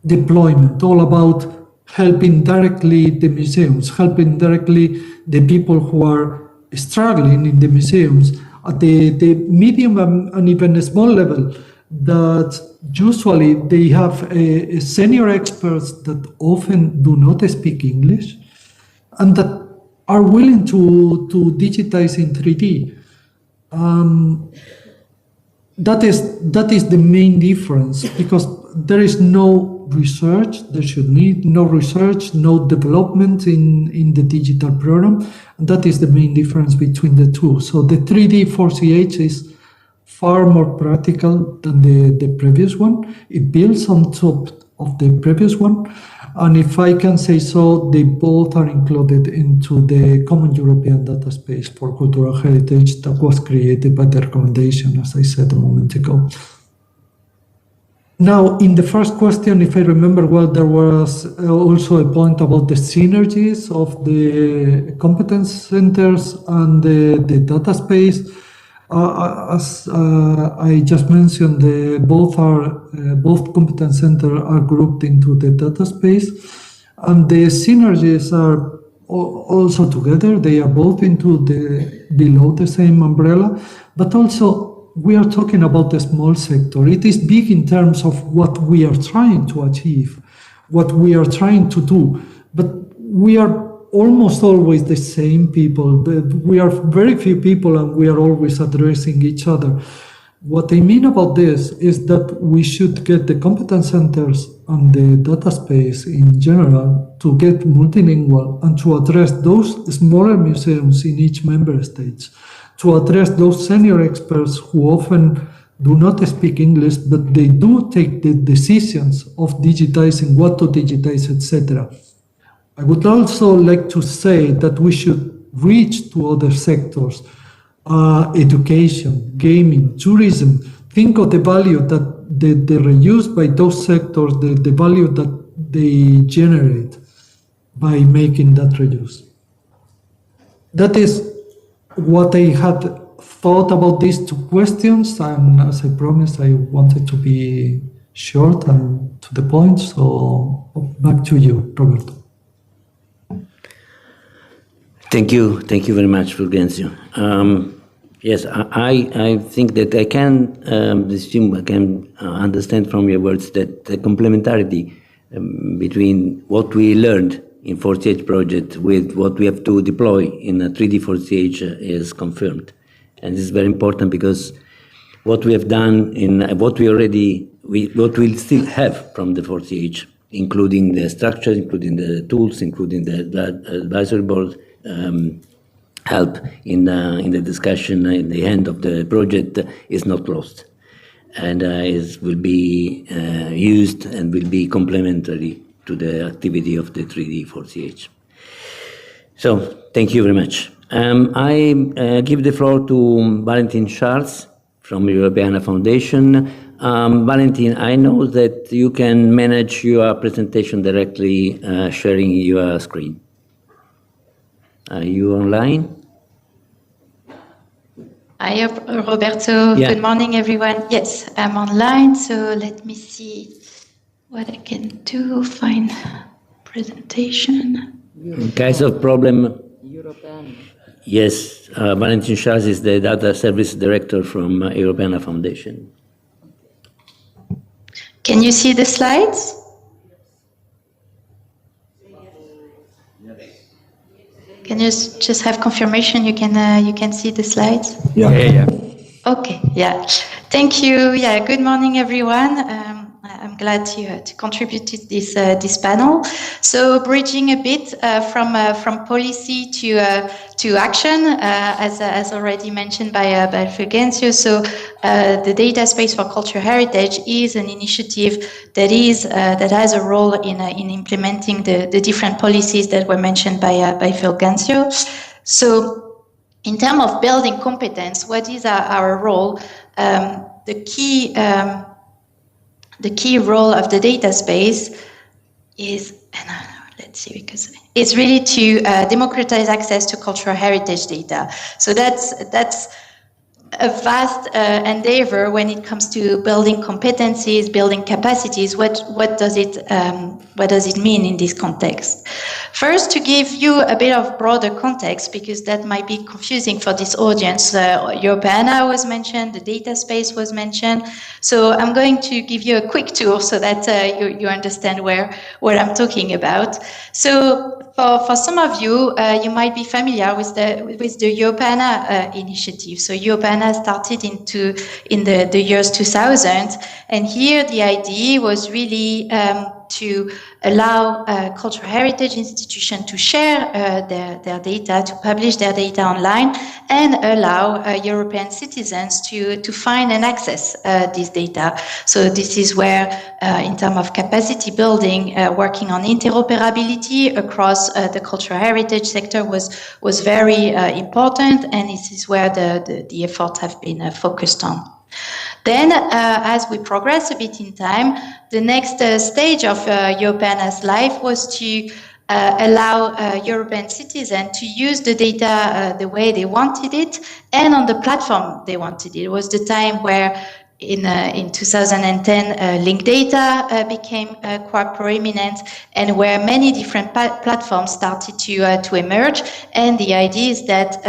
deployment, all about helping directly the museums, helping directly the people who are struggling in the museums at the medium and even a small level, that usually they have a senior experts that often do not speak English and that are willing to digitize in 3D. That is the main difference, because there is no research, there should be no research, no development in the digital program. And that is the main difference between the two. So the 3D 4CH is far more practical than the previous one. It builds on top of the previous one. And if I can say so, they both are included into the Common European Data Space for Cultural Heritage that was created by the recommendation, as I said a moment ago. Now, in the first question, if I remember well, there was also a point about the synergies of the competence centers and the data space. As I just mentioned, both competence centers are grouped into the data space, and the synergies are also together. They are both below the same umbrella, but also we are talking about the small sector. It is big in terms of what we are trying to achieve, what we are trying to do, but we are almost always the same people. We are very few people and we are always addressing each other. What I mean about this is that we should get the competence centers and the data space in general to get multilingual and to address those smaller museums in each member state, to address those senior experts who often do not speak English, but they do take the decisions of digitizing, what to digitize, etc. I would also like to say that we should reach to other sectors, education, gaming, tourism. Think of the value that the reuse by those sectors, the value that they generate by making that reuse. That is what I had thought about these two questions, and as I promised, I wanted to be short and to the point, so back to you, Roberto. Thank you very much, Fulgencio. Yes, I think that I can assume, I can understand from your words that the complementarity between what we learned in 4CH project with what we have to deploy in a 3D 4CH is confirmed. And this is very important because what we have done in what we'll still have from the 4CH, including the structure, including the tools, including the advisory board, help in the discussion in the end of the project is not lost, and it will be used and will be complementary to the activity of the 3D 4CH. So thank you very much. I give the floor to Valentin Charles from Europeana Foundation. Valentin, I know that you can manage your presentation directly sharing your screen. Are you online? Hi, Roberto. Yeah. Good morning, everyone. Yes, I'm online, so let me see what I can do. Find presentation. In case of problem, yes, Valentin Charles is the Data Service Director from Europeana Foundation. Can you see the slides? Can you just have confirmation you can see the slides? Yeah. Okay, yeah. Thank you. Yeah, good morning, everyone. I'm glad to contribute to this panel. So bridging a bit from policy to action, as already mentioned by Fulgencio. So the Data Space for Cultural Heritage is an initiative that has a role in implementing the different policies that were mentioned by Fulgencio. So in terms of building competence, what is our role? The key role of the data space is, let's see, because it's really to democratize access to cultural heritage data. So that's a vast endeavor when it comes to building competencies, building capacities. What does it mean in this context? First, to give you a bit of broader context, because that might be confusing for this audience. Europeana was mentioned, the data space was mentioned. So I'm going to give you a quick tour so that you understand what I'm talking about. So for some of you, you might be familiar with the Europeana initiative. So Europeana started in the years 2000, and here the idea was really to allow cultural heritage institutions to share their data, to publish their data online, and allow European citizens to find and access this data. So this is where, in terms of capacity building, working on interoperability across the cultural heritage sector was very important, and this is where the efforts have been focused on. Then, as we progress a bit in time, the next stage of Europeana's life was to allow European citizens to use the data the way they wanted it and on the platform they wanted it. It was the time where in 2010, link data became quite prominent, and where many different platforms started to emerge. And the idea is that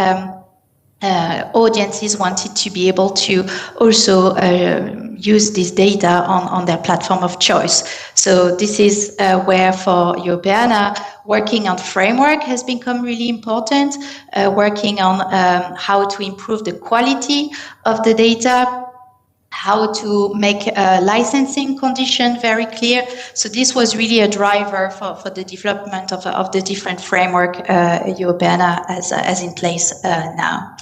audiences wanted to be able to also use this data on their platform of choice. So this is where for Europeana, working on framework has become really important, working on how to improve the quality of the data, how to make licensing condition very clear. So this was really a driver for the development of the different framework Europeana as in place now.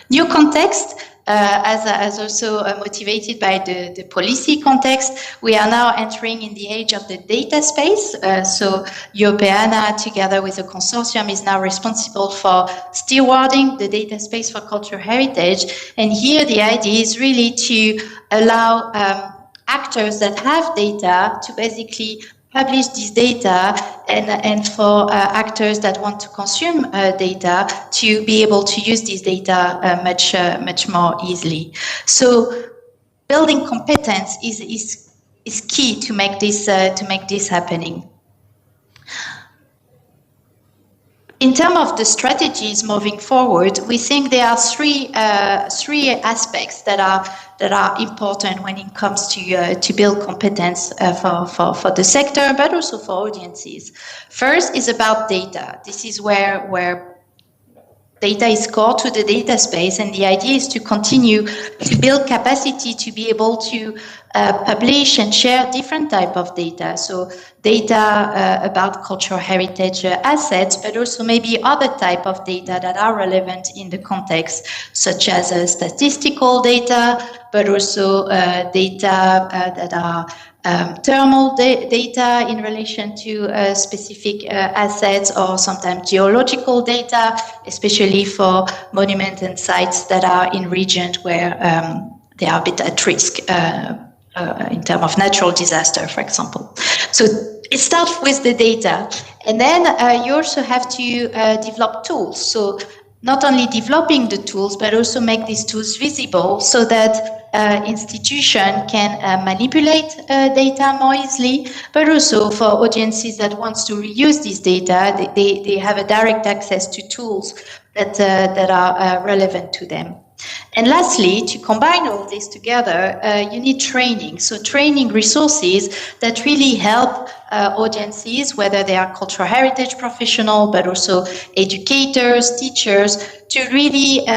New context, as also motivated by the policy context, we are now entering in the age of the data space. So Europeana, together with a consortium, is now responsible for stewarding the data space for cultural heritage. And here the idea is really to allow actors that have data to basically publish this data, and for actors that want to consume data to be able to use this data much more easily. So building competence is key to make this happening. In terms of the strategies moving forward, we think there are three aspects that are important when it comes to build competence for the sector, but also for audiences. First is about data. This is where data is core to the data space, and the idea is to continue to build capacity to be able to publish and share different type of data. So data about cultural heritage assets, but also maybe other type of data that are relevant in the context, such as statistical data, but also data that are thermal data in relation to specific assets, or sometimes geological data, especially for monuments and sites that are in regions where they are a bit at risk in terms of natural disaster, for example. So it starts with the data, and then you also have to develop tools. So not only developing the tools, but also make these tools visible so that institution can manipulate data more easily, but also for audiences that wants to reuse this data, they have a direct access to tools that are relevant to them. And lastly, to combine all this together, you need training. So training resources that really help audiences, whether they are cultural heritage professionals, but also educators, teachers, to really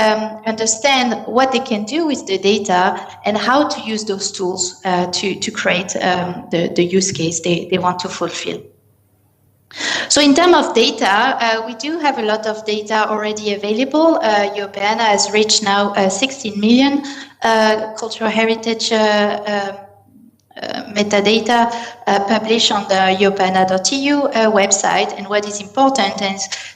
understand what they can do with the data and how to use those tools to create the use case they want to fulfill. So in terms of data, we do have a lot of data already available. Europeana has reached now 16 million cultural heritage metadata published on the europeana.eu website. And what is important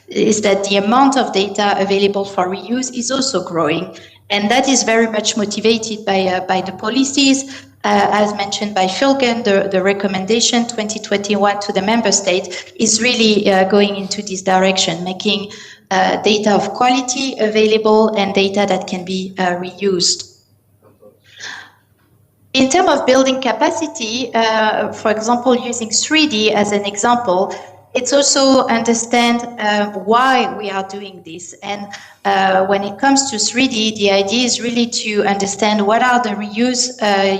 is that the amount of data available for reuse is also growing. And that is very much motivated by the policies. As mentioned by Filgen, the recommendation 2021 to the member state is really going into this direction, making data of quality available and data that can be reused. In terms of building capacity, for example, using 3D as an example, it's also understand why we are doing this. And when it comes to 3D, the idea is really to understand what are the reuse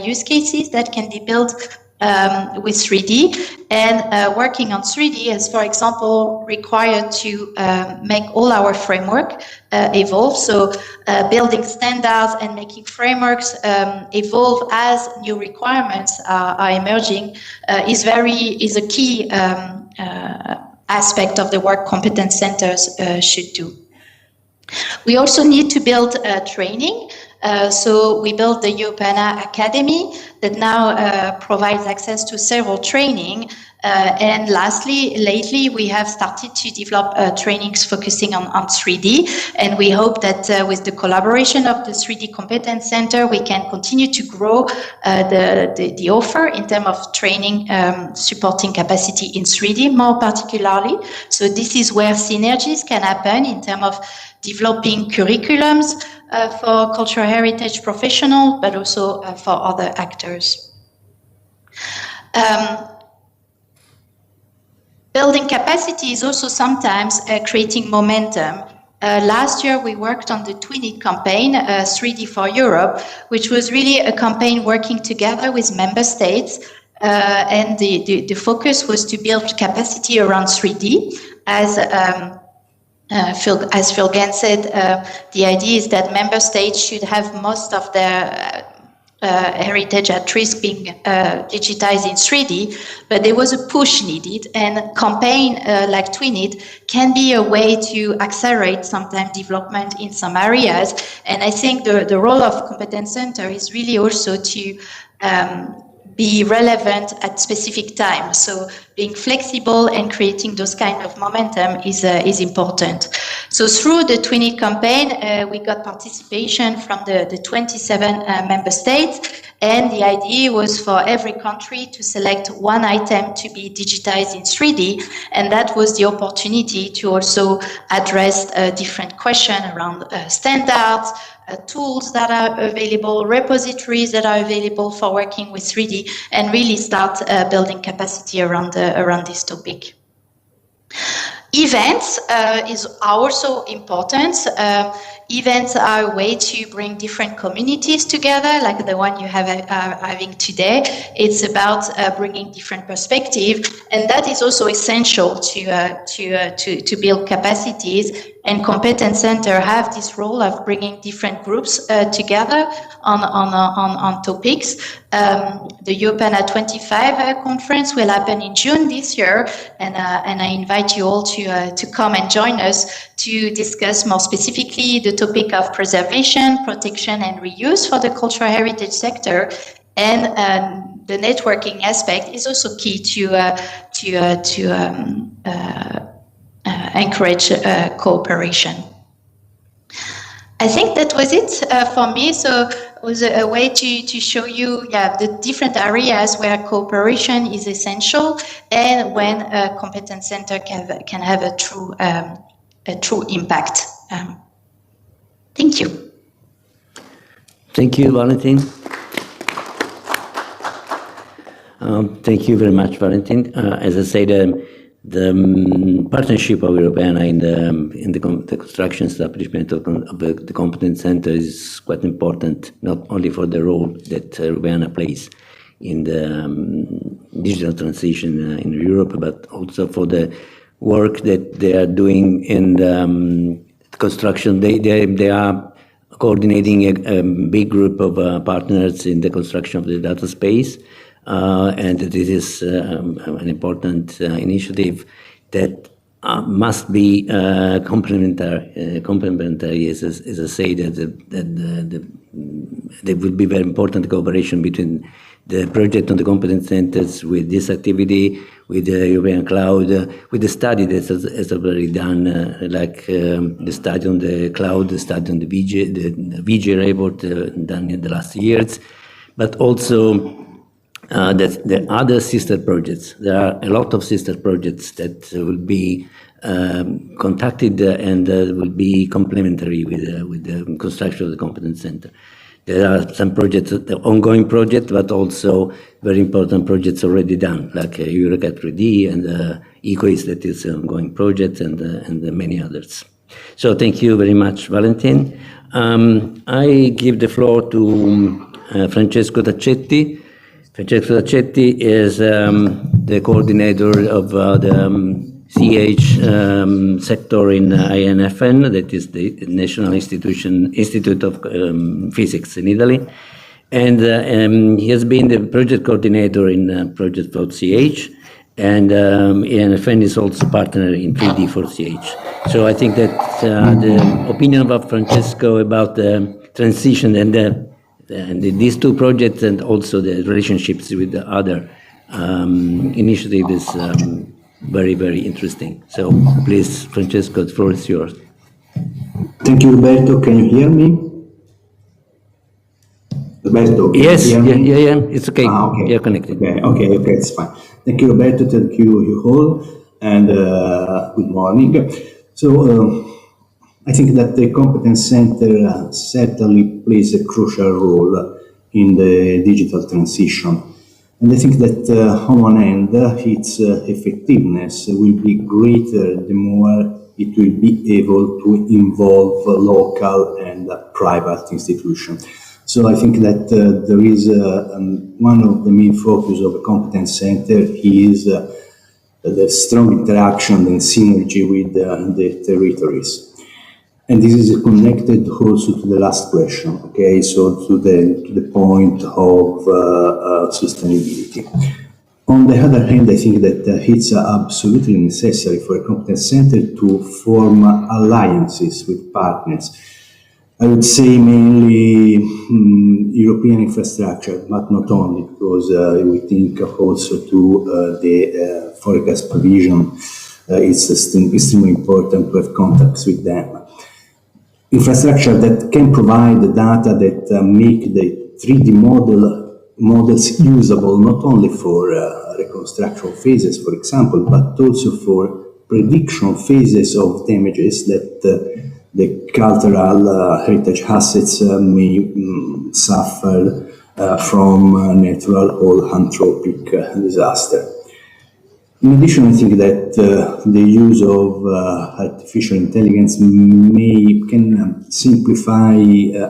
use cases that can be built with 3D. And working on 3D is, for example, required to make all our framework evolve. So building standards and making frameworks evolve as new requirements are emerging is a key aspect of the work competence centers should do. We also need to build training. So we built the Europeana Academy that now provides access to several training And lastly, lately, we have started to develop trainings focusing on 3D. And we hope that with the collaboration of the 3D Competence Center, we can continue to grow the offer in terms of training supporting capacity in 3D more particularly. So this is where synergies can happen in terms of developing curriculums for cultural heritage professionals, but also for other actors. Building capacity is also sometimes creating momentum. Last year, we worked on the TWINIT campaign, 3D for Europe, which was really a campaign working together with member states. And the focus was to build capacity around 3D. As Phil Gann said, the idea is that member states should have most of their heritage at risk being digitized in 3D, but there was a push needed, and campaign like TWINIT can be a way to accelerate sometimes development in some areas. And I think the role of Competence Center is really also to be relevant at specific times. So being flexible and creating those kind of momentum is important. So through the TWINIT campaign, we got participation from the 27 member states. And the idea was for every country to select one item to be digitized in 3D. And that was the opportunity to also address different questions around standards, tools that are available, repositories that are available for working with 3D, and really start building capacity around this topic. Events are also important. Events are a way to bring different communities together, like the one you are having today. It's about bringing different perspectives, and that is also essential to build capacities. And Competence Center have this role of bringing different groups together on topics. The European 25 conference will happen in June this year, and I invite you all to come and join us to discuss more specifically the topic of preservation, protection, and reuse for the cultural heritage sector. And the networking aspect is also key to encourage cooperation. I think that was it for me. So it was a way to show you the different areas where cooperation is essential, and when a Competence Center can have a true impact. Thank you. Thank you, Valentin. Thank you very much, Valentin. As I said, the partnership of Europeana in the construction establishment of the Competence Center is quite important, not only for the role that Europeana plays in the digital transition in Europe, but also for the work that they are doing in the construction. They are coordinating a big group of partners in the construction of the data space. And this is an important initiative that must be complementary. As I say, that there will be very important cooperation between the project on the Competence Centers with this activity, with the European Cloud, with the study that has already done, like the study on the cloud, the study on the VG report done in the last years, but also that the other sister projects. There are a lot of sister projects that will be contacted and will be complementary with the construction of the Competence Center. There are some projects, the ongoing projects, but also very important projects already done, like EuroCAD 3D and EcoIS, that is an ongoing project, and many others. So thank you very much, Valentin. I give the floor to Francesco Taccetti. Francesco Taccetti is the coordinator of the CH sector in INFN, that is the National Institute of Physics in Italy. And he has been the project coordinator in Project for CH, and INFN is also partner in 3D for CH. So I think that the opinion of Francesco about the transition and these two projects, and also the relationships with the other initiative is very, very interesting. So please, Francesco, the floor is yours. Thank you, Roberto. Can you hear me? Roberto, can yes, you hear me? yeah, it's okay. Okay. You're connected. Okay, it's fine. Thank you, Roberto. Thank you all, and good morning. So, I think that the competence center certainly plays a crucial role in the digital transition. And I think that on one hand, its effectiveness will be greater the more it will be able to involve local and private institutions. So I think that there is one of the main focus of the competence center is the strong interaction and synergy with the territories. And this is connected also to the last question, okay? So to the point of sustainability. On the other hand, I think that it's absolutely necessary for a competence center to form alliances with partners. I would say mainly European infrastructure, but not only, because we think also to the forecast provision. It's extremely important to have contacts with them. Infrastructure that can provide the data that make the 3D models usable not only for reconstruction phases, for example, but also for prediction phases of damages that the cultural heritage assets may suffer from natural or anthropic disaster. In addition, I think that the use of artificial intelligence can simplify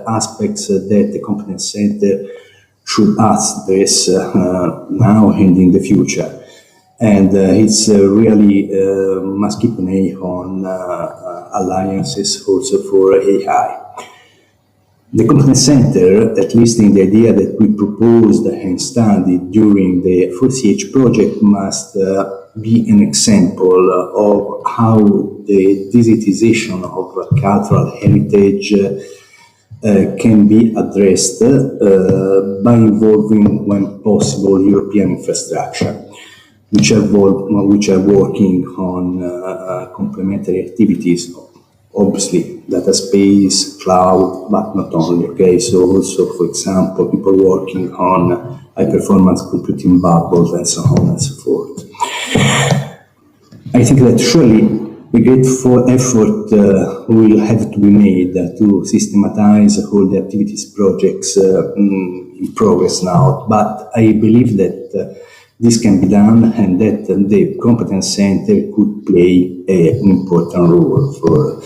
aspects that the competence center should address now and in the future. And it's really must keep an eye on alliances also for AI. The competence center, at least in the idea that we proposed and studied during the 4CH project, must be an example of how the digitization of cultural heritage can be addressed by involving, when possible, European infrastructure, which are working on complementary activities. Obviously, data space, cloud, but not only, okay? So also, for example, people working on high-performance computing bubbles and so on and so forth. I think that surely a great effort will have to be made to systematize all the activities projects in progress now, but I believe that this can be done and that the competence center could play an important role for.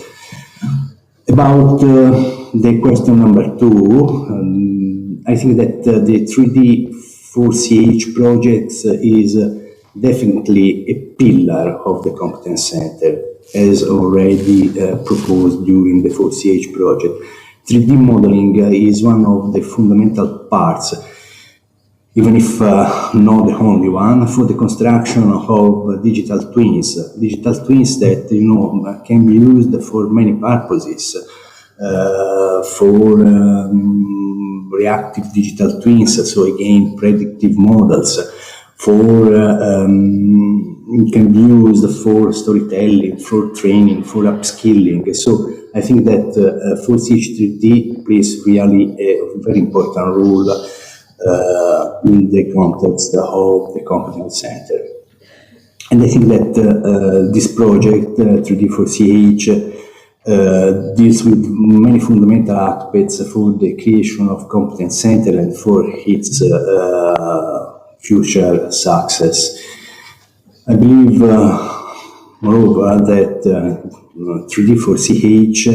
About the question number 2, I think that the 3D 4CH project is definitely a pillar of the competence center, as already proposed during the 4CH project. 3D modeling is one of the fundamental parts, even if not the only one, for the construction of digital twins. Digital twins that, can be used for many purposes. For reactive digital twins, so again, predictive models. It can be used for storytelling, for training, for upskilling. So I think that 4CH 3D plays really a very important role in the context of the competence center. And I think that this project, 3D 4CH, deals with many fundamental aspects for the creation of competence center and for its future success. I believe, moreover, that 3D 4CH,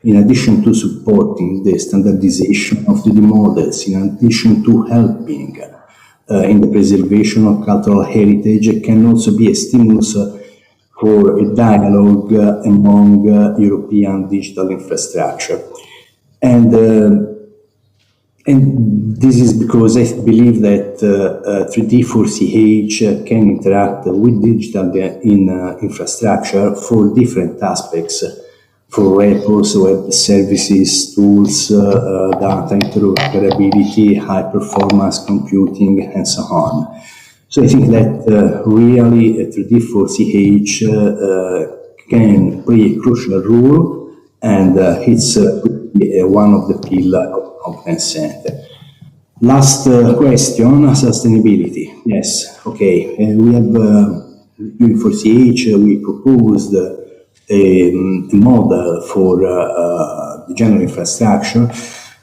in addition to supporting the standardization of 3D models, in addition to helping in the preservation of cultural heritage, can also be a stimulus for a dialogue among European digital infrastructure. And this is because I believe that 3D 4CH can interact with digital infrastructure for different aspects, for repos, web services, tools, data interoperability, high performance computing, and so on. So I think that really 3D4CH can play a crucial role, and it's one of the pillars of competence center. Last question, sustainability. Yes, okay. We have, during 4CH, we proposed a model for the general infrastructure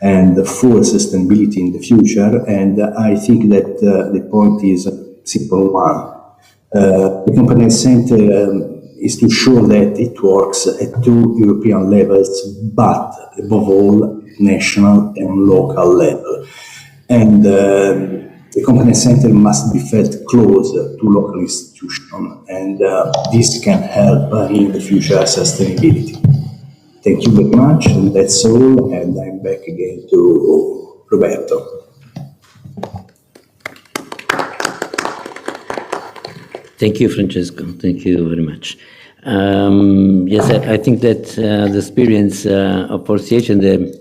and for sustainability in the future. And I think that the point is a simple one. The competence center is to show that it works at two European levels, but above all, national and local level. And the competence center must be felt close to local institutions, and this can help in the future sustainability. Thank you very much, and that's all, and I'm back again to Roberto. Thank you, Francesco. Thank you very much. Yes, I think that the experience of 4CH and the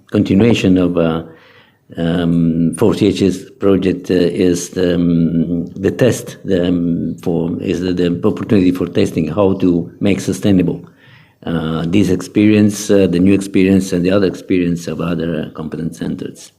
continuation of 4CH's project is the test is the opportunity for testing how to make sustainable this experience, the new experience, and the other experience of other competence centers.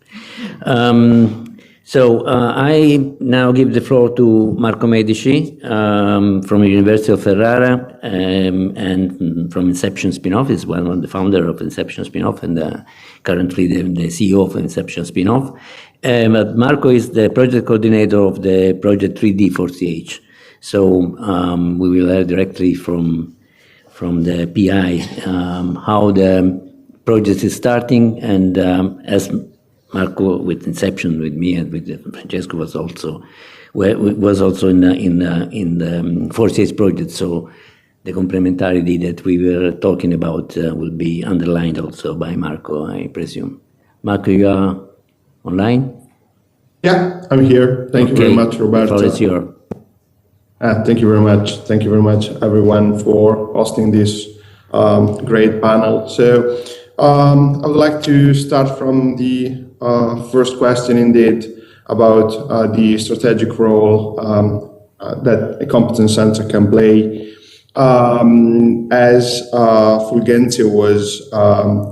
So I now give the floor to Marco Medici from the University of Ferrara and from Inception Spinoff. He's one of the founder of Inception Spinoff and currently the CEO of Inception Spinoff. But Marco is the project coordinator of the project 3D4CH. So we will hear directly from the PI how the project is starting, and as Marco with Inception, with me, and with Francesco was also in the 4CH project. So the complementarity that we were talking about will be underlined also by Marco, I presume. Marco, you are online? Yeah, I'm here. Thank you very much, Roberto. The floor is yours. Thank you very much. Thank you very much, everyone, for hosting this great panel. So I would like to start from the first question, indeed, about the strategic role that a competence center can play. As Fulgenzio was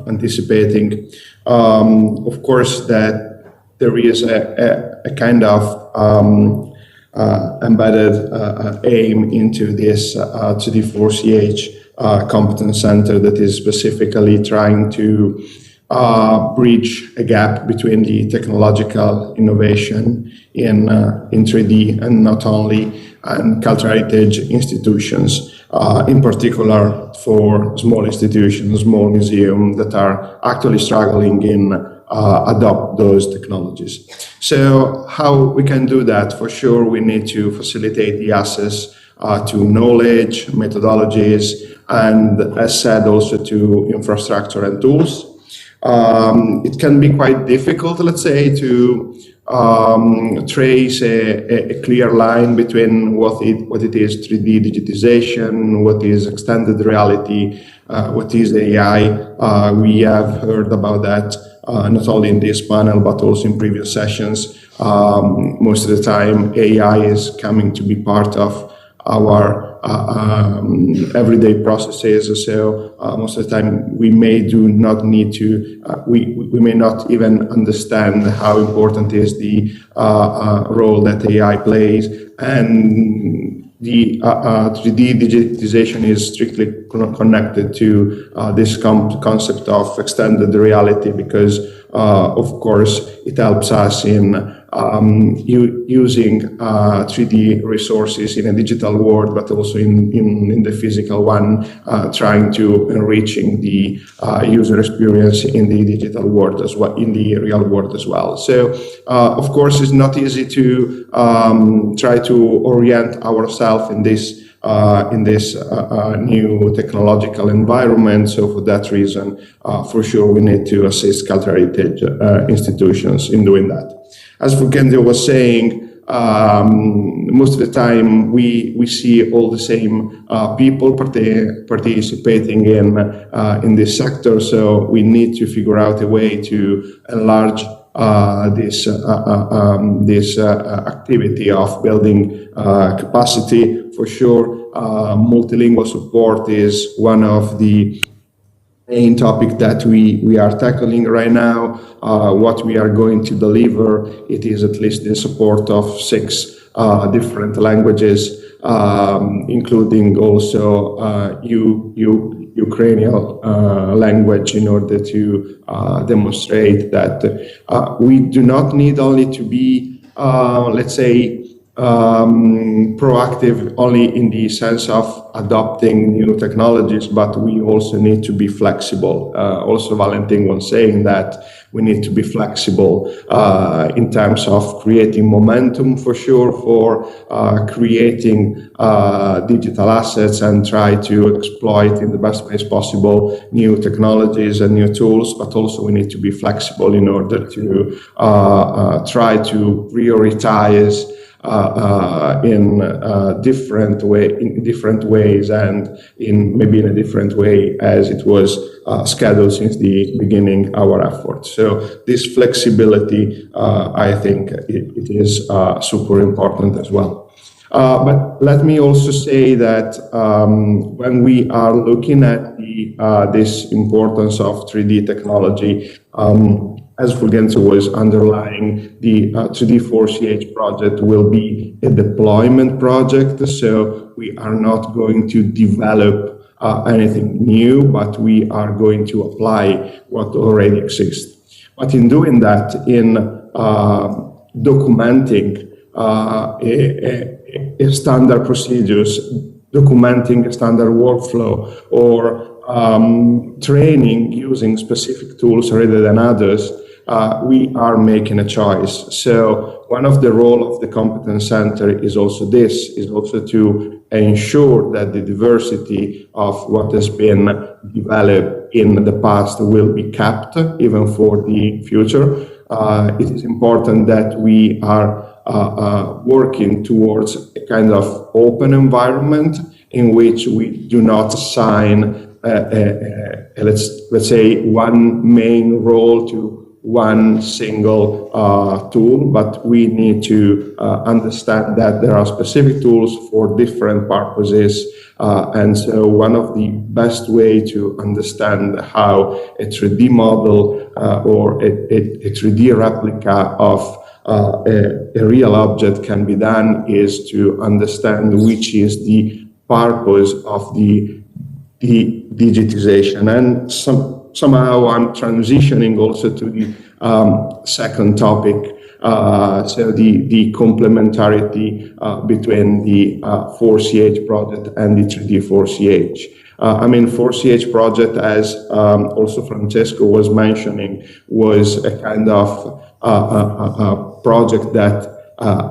anticipating, of course, that there is a kind of embedded aim into this 3D4CH competence center that is specifically trying to bridge a gap between the technological innovation in 3D and not only and cultural heritage institutions, in particular for small institutions, small museums that are actually struggling in adopt those technologies. So how we can do that? For sure, we need to facilitate the access to knowledge, methodologies, and as said, also to infrastructure and tools. It can be quite difficult, let's say, to trace a clear line between what it is 3D digitization, what is extended reality, what is AI. We have heard about that not only in this panel, but also in previous sessions. Most of the time, AI is coming to be part of our everyday processes. So most of the time, we may not even understand how important is the role that AI plays, and the 3D digitization is strictly connected to this concept of extended reality, because of course it helps us in using 3D resources in a digital world, but also in the physical one, trying to enriching the user experience in the digital world as well, in the real world as well. So, of course, it's not easy to try to orient ourselves in this new technological environment. So for that reason, for sure, we need to assist cultural heritage institutions in doing that. As Fulgenzio was saying, most of the time we see all the same people participating in this sector. So we need to figure out a way to enlarge this activity of building capacity. For sure, multilingual support is one of the main topic that we are tackling right now. What we are going to deliver, it is at least the support of 6 different languages, including also Ukrainian language, in order to demonstrate that we do not need only to be, let's say, proactive only in the sense of adopting new technologies, but we also need to be flexible. Also, Valentin was saying that we need to be flexible in terms of creating momentum, for sure, for creating digital assets and try to exploit in the best ways possible new technologies and new tools, but also we need to be flexible in order to try to prioritize in different ways and maybe in a different way as it was scheduled since the beginning our effort. So this flexibility, I think it is super important as well. But let me also say that when we are looking at this importance of 3D technology, as Fulgencio was underlying, the 3D-4CH project will be a deployment project. So we are not going to develop anything new, but we are going to apply what already exists. But in doing that, in documenting standard procedures, documenting a standard workflow, or training using specific tools rather than others, we are making a choice. So one of the role of the competence center is also to ensure that the diversity of what has been developed in the past will be kept even for the future. It is important that we are working towards a kind of open environment in which we do not assign let's say one main role to one single tool, but we need to understand that there are specific tools for different purposes. And so one of the best way to understand how a 3D model or a 3D replica of a real object can be done is to understand which is the purpose of the digitization. And somehow I'm transitioning also to the second topic, so the complementarity between the 4CH project and the 3D-4CH. I mean, 4CH project, as also Francesco was mentioning, was a kind of project that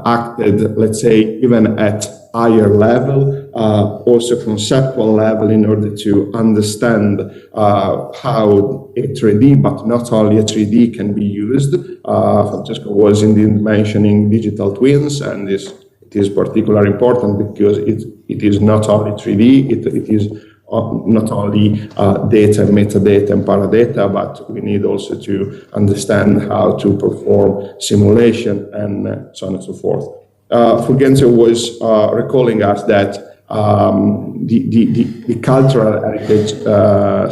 acted, let's say, even at higher level, also conceptual level, in order to understand how a 3D, but not only a 3D, can be used. Francesco was indeed mentioning digital twins, and it is particularly important because it is not only 3D, it is not only data, metadata, and paradata, but we need also to understand how to perform simulation and so on and so forth. Fulgencio was recalling us that the cultural heritage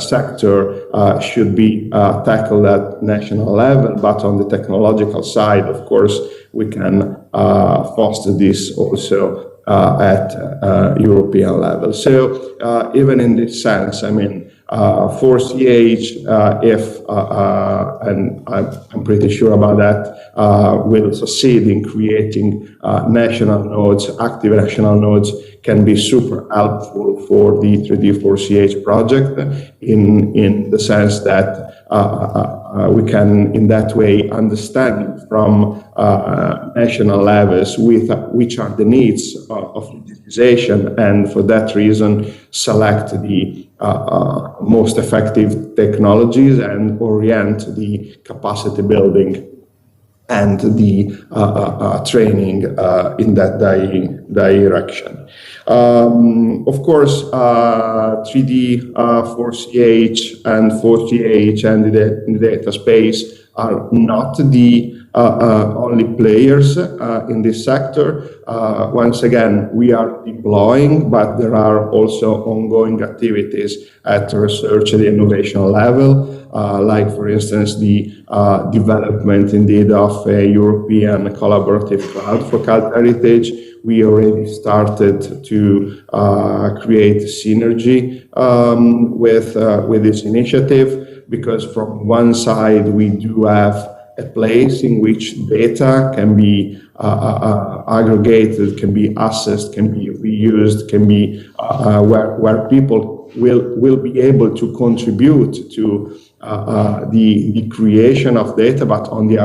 sector should be tackled at national level, but on the technological side, of course, we can foster this also at European level. So even in this sense, I mean, 4CH, and I'm pretty sure about that, will succeed in creating national nodes, active national nodes, can be super helpful for the 3D-4CH project in the sense that we can, in that way, understand from national levels which are the needs of digitization, and for that reason, select the most effective technologies and orient the capacity building and the training in that direction. Of course, 3D, 4CH, and 4CH, and the data space are not the only players in this sector. Once again, we are deploying, but there are also ongoing activities at research and innovation level, like, for instance, the development indeed of a European collaborative cloud for cult heritage. We already started to create synergy with this initiative, because from one side we do have a place in which data can be aggregated, can be accessed, can be reused, can be where people will be able to contribute to the creation of data. But on the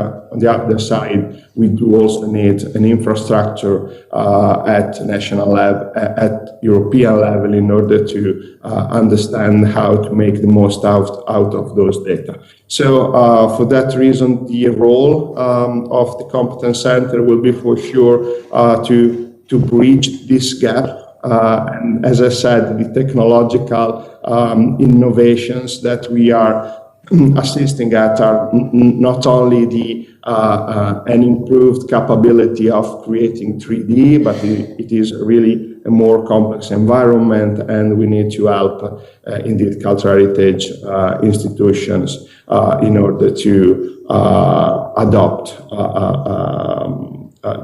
other side, we do also need an infrastructure at national level, at European level, in order to understand how to make the most out of those data. So for that reason, the role of the competence center will be for sure to bridge this gap. And as I said, the technological innovations that we are assisting at are not only an improved capability of creating 3D, but it is really a more complex environment, and we need to help indeed cultural heritage institutions in order to adopt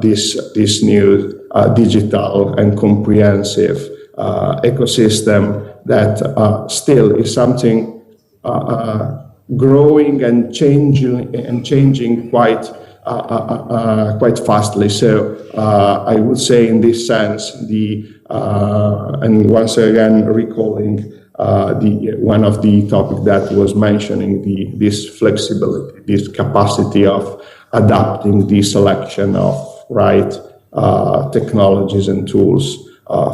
this new digital and comprehensive ecosystem that still is something growing and changing quite fastly. So I would say, in this sense, and once again recalling one of the topics that was mentioning, this flexibility, this capacity of adapting the selection of right technologies and tools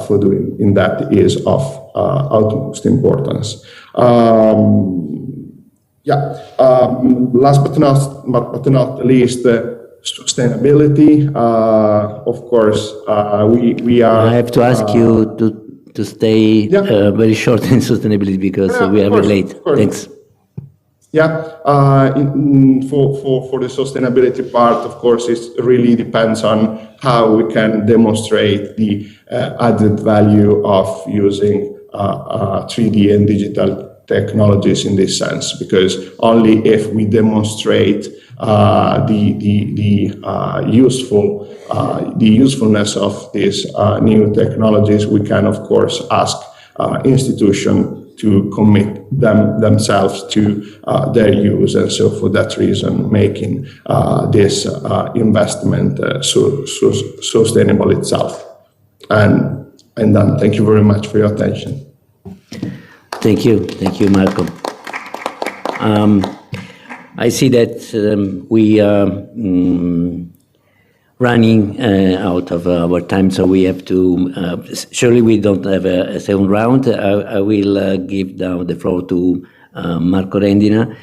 for doing in that is of utmost importance. Last but not least, sustainability. Of course, we are. I have to ask you to stay very short in sustainability, because we are very late. Thanks. For the sustainability part, of course, it really depends on how we can demonstrate the added value of using 3D and digital technologies in this sense, because only if we demonstrate the usefulness of these new technologies, we can, of course, ask institutions to commit themselves to their use, and so for that reason, making this investment sustainable itself. And done. Thank you very much for your attention. Thank you, Marco. I see that we are running out of our time, so we have to. Surely we don't have a second round. I will give now the floor to Marco Rendina.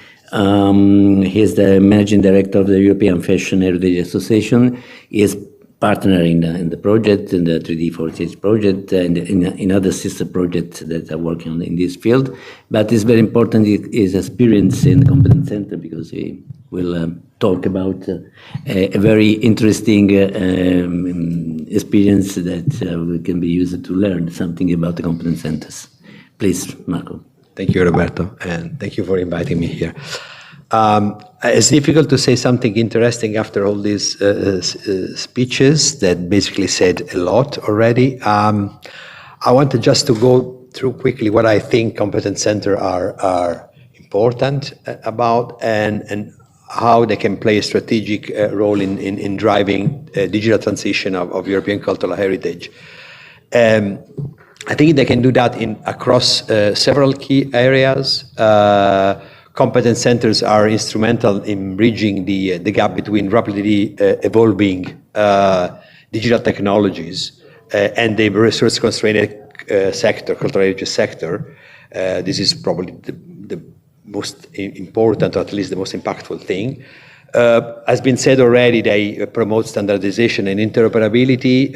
He is the managing director of the European Fashion Heritage Association. He is partner in the project, in the 3D4CH project, and in other sister projects that are working on in this field. But it's very important his experience in the Competence Center, because he will talk about a very interesting experience that can be used to learn something about the Competence Centers. Please, Marco. Thank you, Roberto, and thank you for inviting me here. It's difficult to say something interesting after all these speeches that basically said a lot already. I wanted just to go through quickly what I think competence centers are important about, and how they can play a strategic role in driving digital transition of European cultural heritage. I think they can do that across several key areas. Competence centers are instrumental in bridging the gap between rapidly evolving digital technologies and the resource-constrained sector, cultural heritage sector. This is probably the most important, or at least the most impactful thing. Has been said already, they promote standardization and interoperability.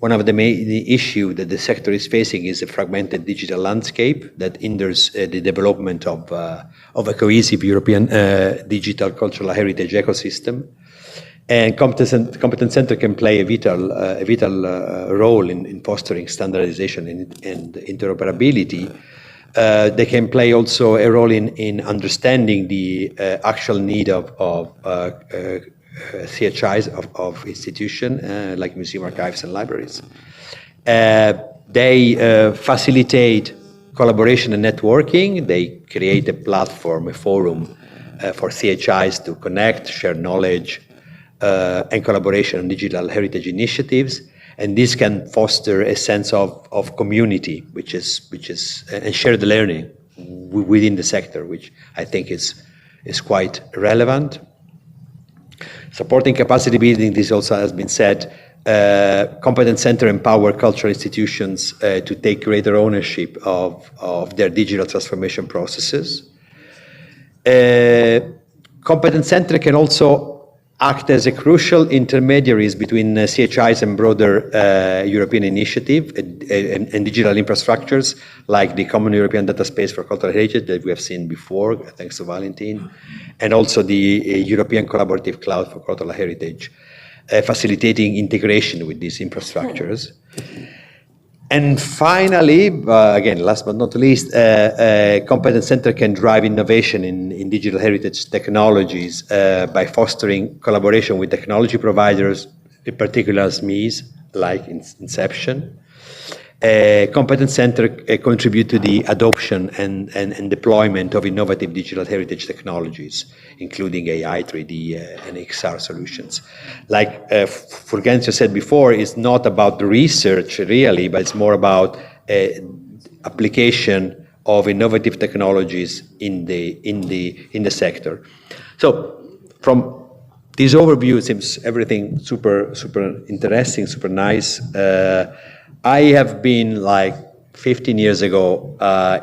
one of the issue that the sector is facing is a fragmented digital landscape that hinders the development of a cohesive European digital cultural heritage ecosystem. And competence center can play a vital role in fostering standardization and interoperability. They can play also a role in understanding the actual need of CHIs of institutions like museum archives and libraries. They facilitate collaboration and networking. They create a platform, a forum for CHIs to connect, share knowledge, and collaboration on digital heritage initiatives. And this can foster a sense of community, which is and shared learning within the sector, which I think is quite relevant. Supporting capacity building, this also has been said. Competence center empower cultural institutions to take greater ownership of their digital transformation processes. Competence center can also act as a crucial intermediaries between CHIs and broader European initiative and digital infrastructures like the Common European Data Space for Cultural Heritage that we have seen before, thanks to Valentin, and also the European Collaborative Cloud for Cultural Heritage, facilitating integration with these infrastructures. And finally, again, last but not least, Competence Center can drive innovation in digital heritage technologies by fostering collaboration with technology providers, in particular SMEs, like Inception. Competence Center contribute to the adoption and deployment of innovative digital heritage technologies, including AI, 3D, and XR solutions. Like Fulgencio said before, it's not about the research really, but it's more about application of innovative technologies in the sector. So from this overview, it seems everything super interesting, super nice. I have been like 15 years ago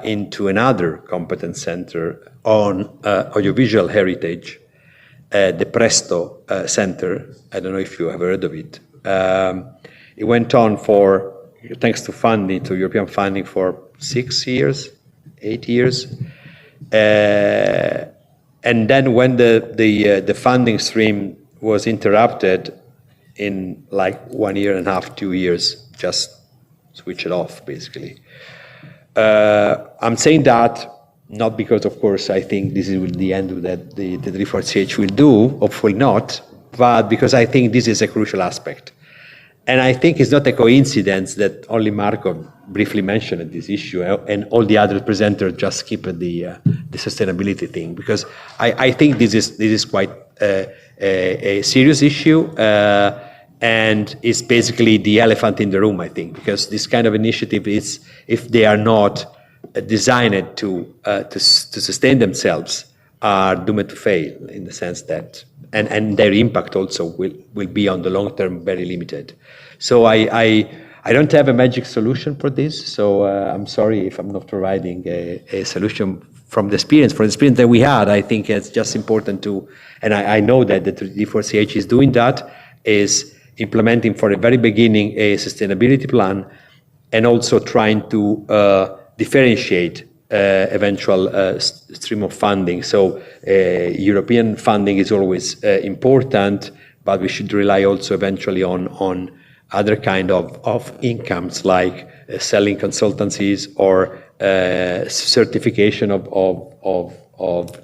into another competence center on audiovisual heritage, the Presto Center. I don't know if you have heard of it. It went on for, thanks to funding, to European funding, for 6 years, 8 years. And then when the funding stream was interrupted in like 1.5 years, 2 years, just switch it off, basically. I'm saying that not because, of course, I think this is the end of that the D4CH will do, hopefully not, but because I think this is a crucial aspect. And I think it's not a coincidence that only Marco briefly mentioned this issue and all the other presenters just skipped the sustainability thing, because I think this is quite a serious issue. And it's basically the elephant in the room, I think, because this kind of initiative is, if they are not designed to sustain themselves, are doomed to fail in the sense that, and their impact also will be on the long term very limited. So I don't have a magic solution for this. So I'm sorry if I'm not providing a solution from the experience. For the experience that we had, I think it's just important to, and I know that the D4CH is doing that, is implementing for the very beginning a sustainability plan, and also trying to differentiate eventual stream of funding. So European funding is always important, but we should rely also eventually on other kind of incomes, like selling consultancies or certification of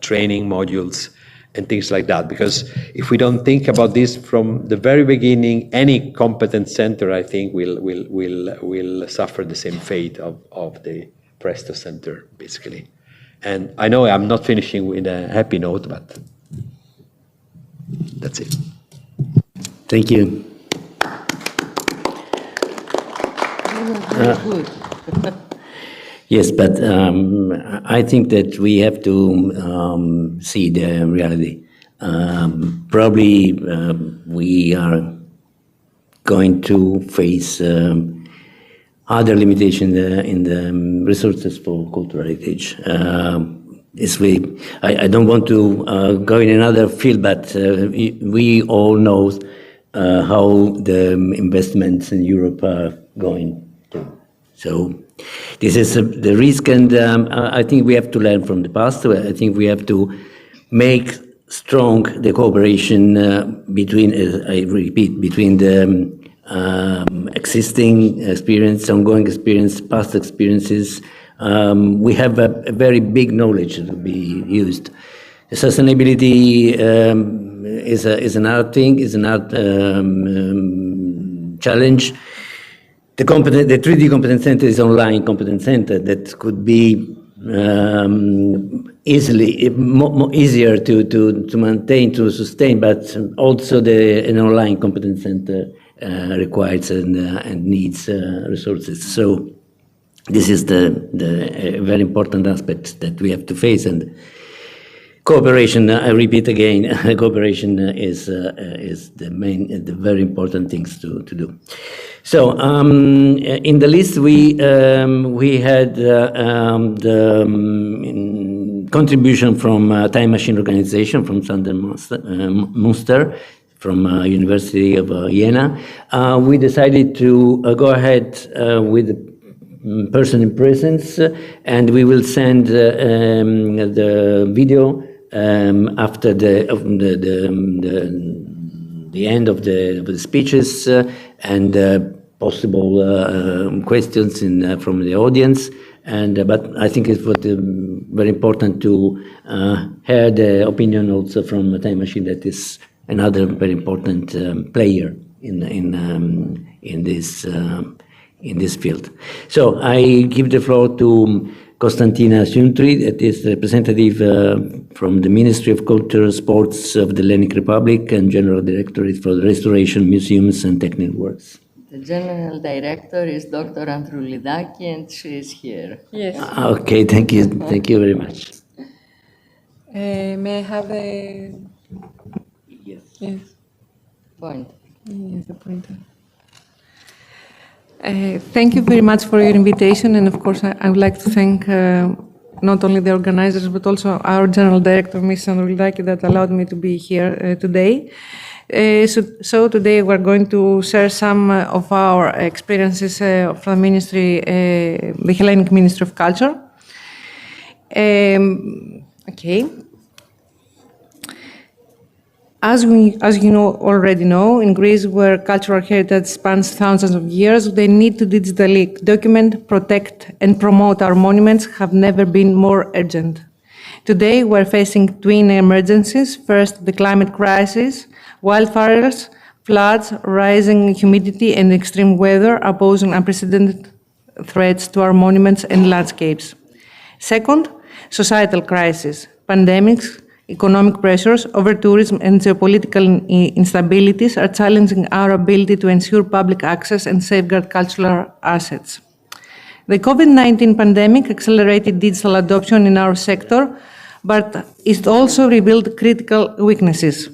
training modules and things like that. Because if we don't think about this from the very beginning, any competence center, I think, will suffer the same fate of the Presto Center, basically. And I know I'm not finishing with a happy note, but that's it. Thank you. Very good. Yes, but I think that we have to see the reality. Probably we are going to face other limitations in the resources for cultural heritage. I don't want to go in another field, but we all know how the investments in Europe are going to. So this is the risk, and I think we have to learn from the past. I think we have to make strong the cooperation between, I repeat, between the existing experience, ongoing experience, past experiences. We have a very big knowledge to be used. Sustainability is an art thing, is an art challenge. The 3D Competence Center is online competence center that could be easier to maintain, to sustain, but also an online competence center requires and needs resources. So this is the very important aspect that we have to face. And cooperation, I repeat again, cooperation is the very important things to do. So in the list we had the contribution from Time Machine Organization from Sander Munster from University of Jena. We decided to go ahead with the person in presence, and we will send the video after the end of the speeches and possible questions from the audience. But I think it's very important to hear the opinion also from Time Machine, that is another very important player in this field. So I give the floor to Konstantina Suntri, that is representative from the Ministry of Culture, Sports of the Hellenic Republic and General Directorate for the Restoration, Museums and Technical Works. The General Director is Dr. Androulidaki, and she is here. Yes. Okay, thank you. Thank you very much. May I have a... Yes. Yes. Point. Yes, the pointer. Thank you very much for your invitation, and of course I would like to thank not only the organizers but also our General Director, Ms. Androulidaki, that allowed me to be here today. So today we're going to share some of our experiences from the Ministry, the Hellenic Ministry of Culture. Okay. As you already know, in Greece, where cultural heritage spans thousands of years, the need to digitally document, protect, and promote our monuments have never been more urgent. Today, we're facing twin emergencies. First, the climate crisis, wildfires, floods, rising humidity, and extreme weather are posing unprecedented threats to our monuments and landscapes. Second, societal crisis, pandemics, economic pressures, over-tourism, and geopolitical instabilities are challenging our ability to ensure public access and safeguard cultural assets. The COVID-19 pandemic accelerated digital adoption in our sector, but it also revealed critical weaknesses: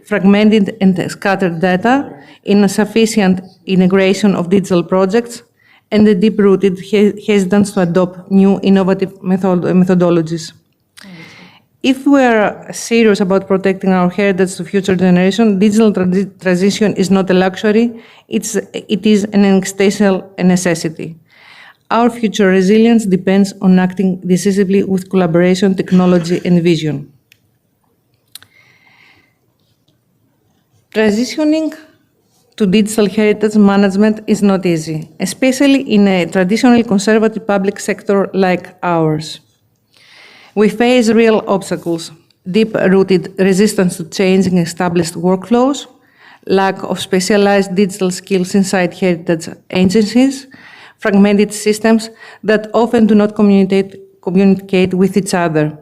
fragmented and scattered data, insufficient integration of digital projects, and the deep-rooted hesitance to adopt new innovative methodologies. If we are serious about protecting our heritage to future generations, digital transition is not a luxury, it is an existential necessity. Our future resilience depends on acting decisively with collaboration, technology, and vision. Transitioning to digital heritage management is not easy, especially in a traditionally conservative public sector like ours. We face real obstacles: deep-rooted resistance to changing established workflows, lack of specialized digital skills inside heritage agencies, fragmented systems that often do not communicate with each other.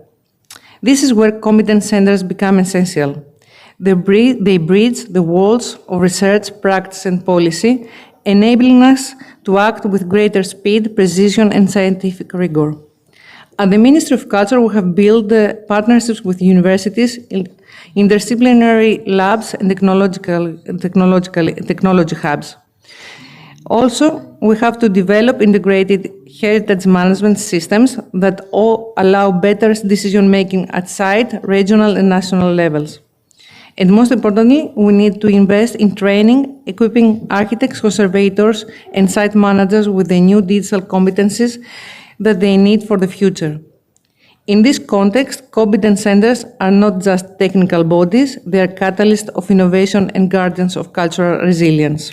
This is where competence centers become essential. They bridge the walls of research, practice, and policy, enabling us to act with greater speed, precision, and scientific rigor. At the Ministry of Culture, we have built partnerships with universities, interdisciplinary labs, and technology hubs. Also, we have to develop integrated heritage management systems that all allow better decision-making at site, regional, and national levels. And most importantly, we need to invest in training, equipping architects, conservators, and site managers with the new digital competencies that they need for the future. In this context, competence centers are not just technical bodies, they are catalysts of innovation and guardians of cultural resilience.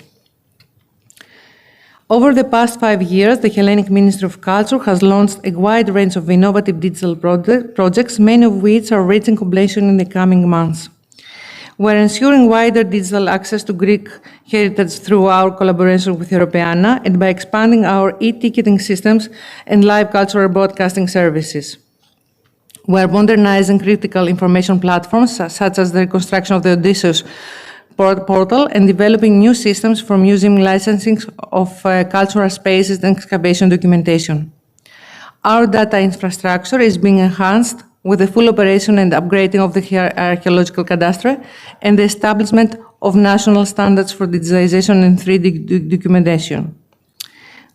Over the past 5 years, the Hellenic Ministry of Culture has launched a wide range of innovative digital projects, many of which are reaching completion in the coming months. We're ensuring wider digital access to Greek heritage through our collaboration with Europeana and by expanding our e-ticketing systems and live cultural broadcasting services. We're modernizing critical information platforms, such as the reconstruction of the Odysseus portal, and developing new systems for museum licensing of cultural spaces and excavation documentation. Our data infrastructure is being enhanced with the full operation and upgrading of the archaeological cadastre and the establishment of national standards for digitization and 3D documentation.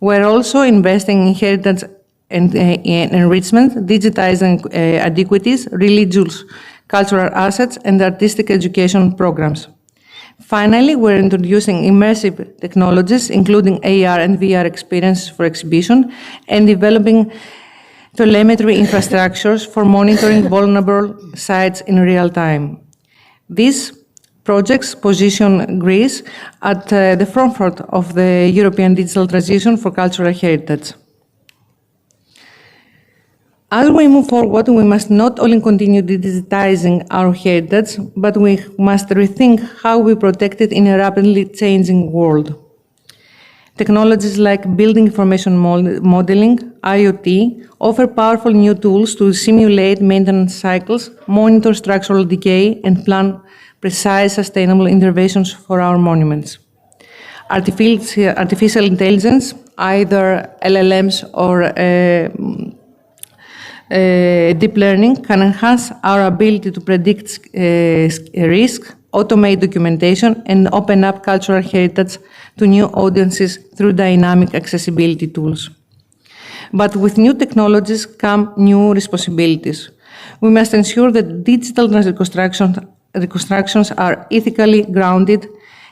We're also investing in heritage and enrichment, digitizing antiquities, religious cultural assets, and artistic education programs. Finally, we're introducing immersive technologies, including AR and VR experiences for exhibition, and developing telemetry infrastructures for monitoring vulnerable sites in real time. These projects position Greece at the forefront of the European digital transition for cultural heritage. As we move forward, we must not only continue digitizing our heritage, but we must rethink how we protect it in a rapidly changing world. Technologies like building information modeling, IoT, offer powerful new tools to simulate maintenance cycles, monitor structural decay, and plan precise, sustainable interventions for our monuments. Artificial intelligence, either LLMs or deep learning, can enhance our ability to predict risk, automate documentation, and open up cultural heritage to new audiences through dynamic accessibility tools. But with new technologies come new responsibilities. We must ensure that digital reconstructions are ethically grounded,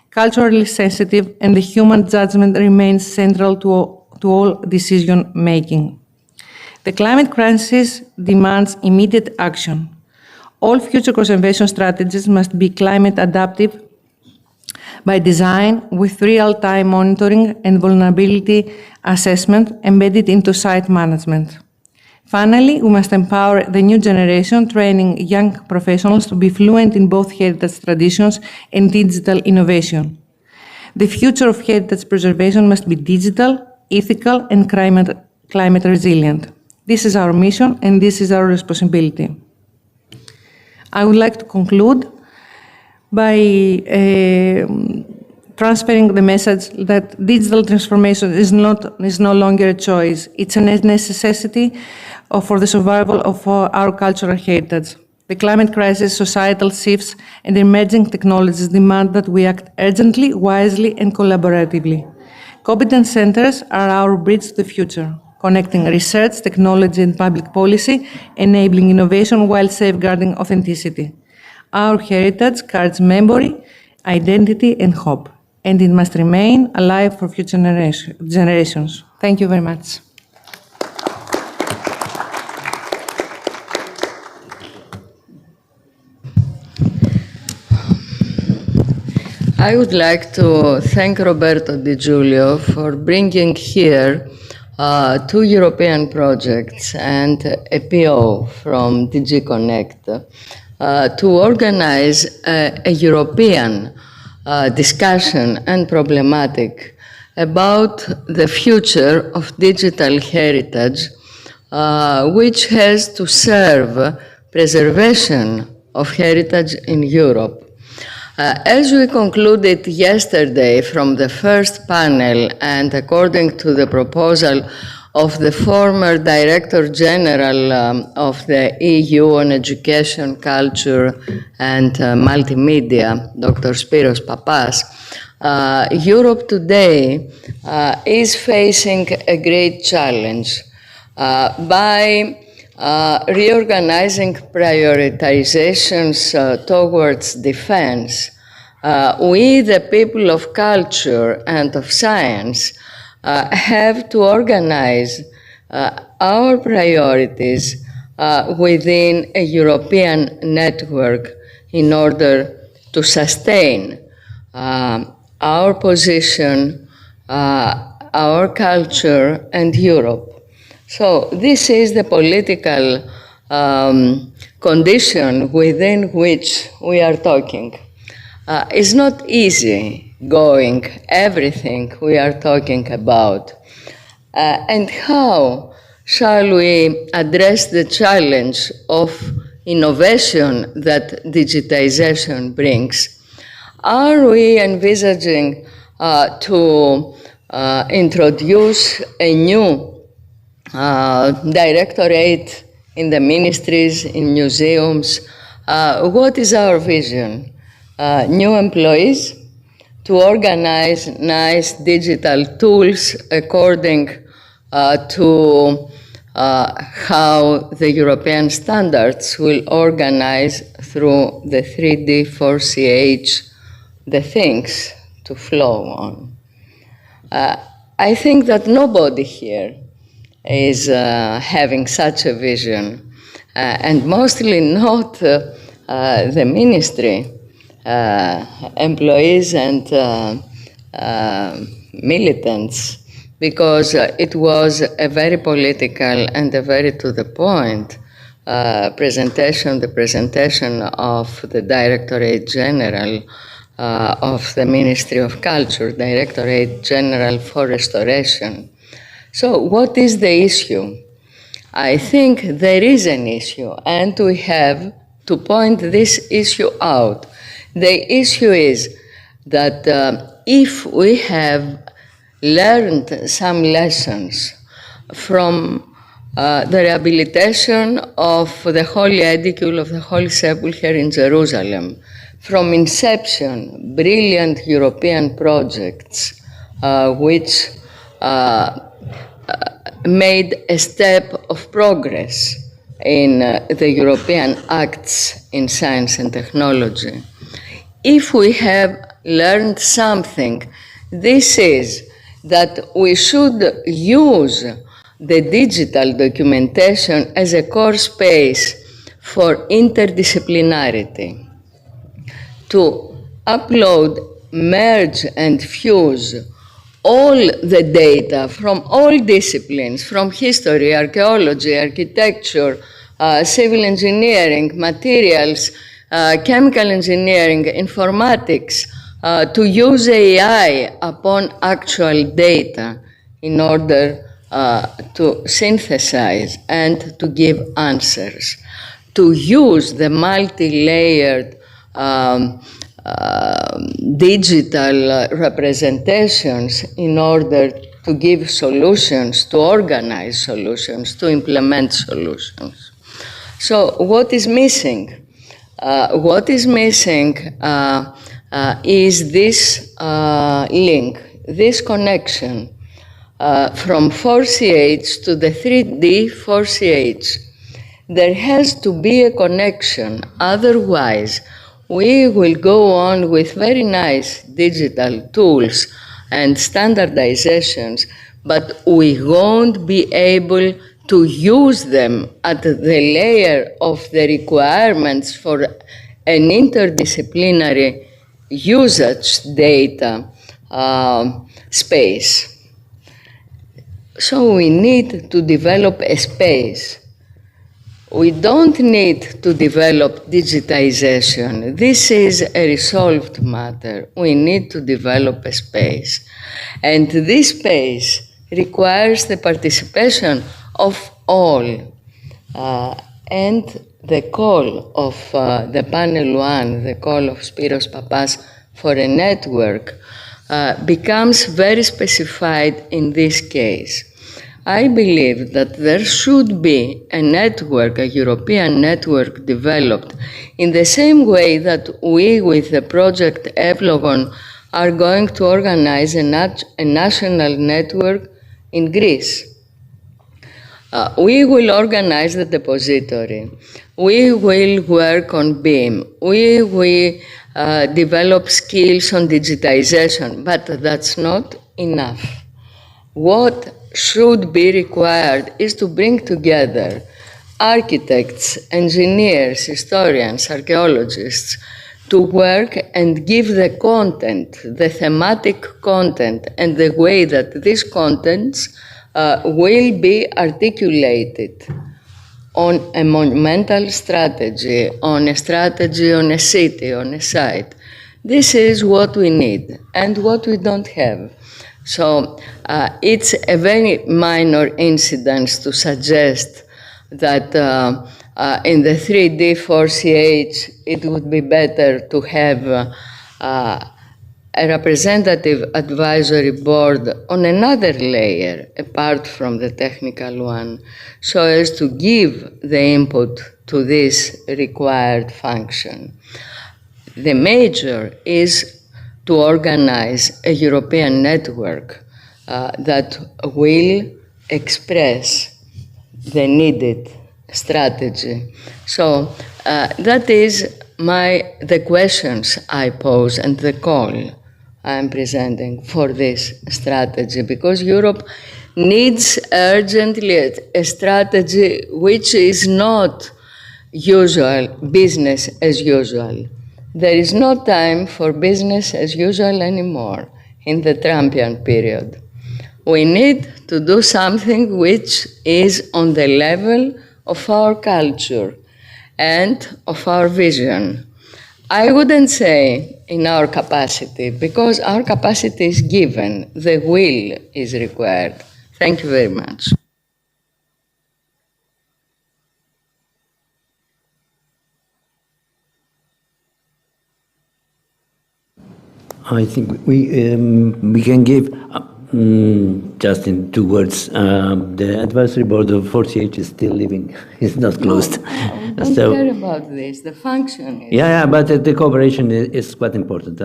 culturally sensitive, and the human judgment remains central to all decision making. The climate crisis demands immediate action. All future conservation strategies must be climate adaptive by design, with real-time monitoring and vulnerability assessment embedded into site management. Finally, we must empower the new generation, training young professionals to be fluent in both heritage traditions and digital innovation. The future of heritage preservation must be digital, ethical, and climate resilient. This is our mission, and this is our responsibility. I would like to conclude by transferring the message that digital transformation is no longer a choice. It's a necessity for the survival of our cultural heritage. The climate crisis, societal shifts, and emerging technologies demand that we act urgently, wisely, and collaboratively. Competence centers are our bridge to the future, connecting research, technology, and public policy, enabling innovation while safeguarding authenticity. Our heritage carries memory, identity, and hope, and it must remain alive for future generations. Thank you very much. I would like to thank Roberto Di Giulio for bringing here 2 European projects and a PO from DG Connect to organize a European discussion and problematic about the future of digital heritage, which has to serve preservation of heritage in Europe. As we concluded yesterday from the first panel, and according to the proposal of the former Director General of the EU on Education, Culture and Multimedia, Dr. Spiros Papas, Europe today is facing a great challenge by reorganizing prioritizations towards defense, we, the people of culture and of science, have to organize our priorities within a European network in order to sustain our position, our culture, and Europe. So this is the political condition within which we are talking. It's not easy going everything we are talking about. And how shall we address the challenge of innovation that digitization brings? Are we envisaging to introduce a new directorate in the ministries, in museums? What is our vision? New employees to organize nice digital tools according to how the European standards will organize through the 3D, 4CH, the things to flow on. I think that nobody here is having such a vision, and mostly not the ministry, employees and militants, because it was a very political and a very to the point presentation, the presentation of the Directorate General of the Ministry of Culture, Directorate General for Restoration. So what is the issue? I think there is an issue, and we have to point this issue out. The issue is that if we have learned some lessons from the rehabilitation of the Holy Edicule of the Holy Sepulchre in Jerusalem, from inception, brilliant European projects which made a step of progress in the European acts in science and technology. If we have learned something, this is that we should use the digital documentation as a core space for interdisciplinarity, to upload, merge, and fuse all the data from all disciplines, from history, archaeology, architecture, civil engineering, materials, chemical engineering, informatics, to use AI upon actual data in order to synthesize and to give answers, to use the multi-layered digital representations in order to give solutions, to organize solutions, to implement solutions. So what is missing? What is missing is this link, this connection from 4CH to the 3D 4CH. There has to be a connection, otherwise we will go on with very nice digital tools and standardizations, but we won't be able to use them at the layer of the requirements for an interdisciplinary usage data space. So we need to develop a space. We don't need to develop digitization. This is a resolved matter. We need to develop a space. And this space requires the participation of all. And the call of the panel one, the call of Spiros Papas for a network, becomes very specified in this case. I believe that there should be a network, a European network developed in the same way that we, with the project Eplogon, are going to organize a national network in Greece. We will organize the depository. We will work on BIM. We will develop skills on digitization, but that's not enough. What should be required is to bring together architects, engineers, historians, archaeologists to work and give the content, the thematic content, and the way that these contents will be articulated on a monumental strategy, on a city, on a site. This is what we need and what we don't have. So it's a very minor incident to suggest that in the 3D 4CH it would be better to have a representative advisory board on another layer apart from the technical one, so as to give the input to this required function. The major is to organize a European network that will express the needed strategy. So that is the questions I pose and the call I'm presenting for this strategy, because Europe needs urgently a strategy which is not usual, business as usual. There is no time for business as usual anymore in the Trumpian period. We need to do something which is on the level of our culture and of our vision. I wouldn't say in our capacity, because our capacity is given, the will is required. Thank you very much. I think we can give, just in 2 words, the advisory board of 4CH is still living. It's not closed. Don't care about this. The function is... Yeah, but the cooperation is quite important.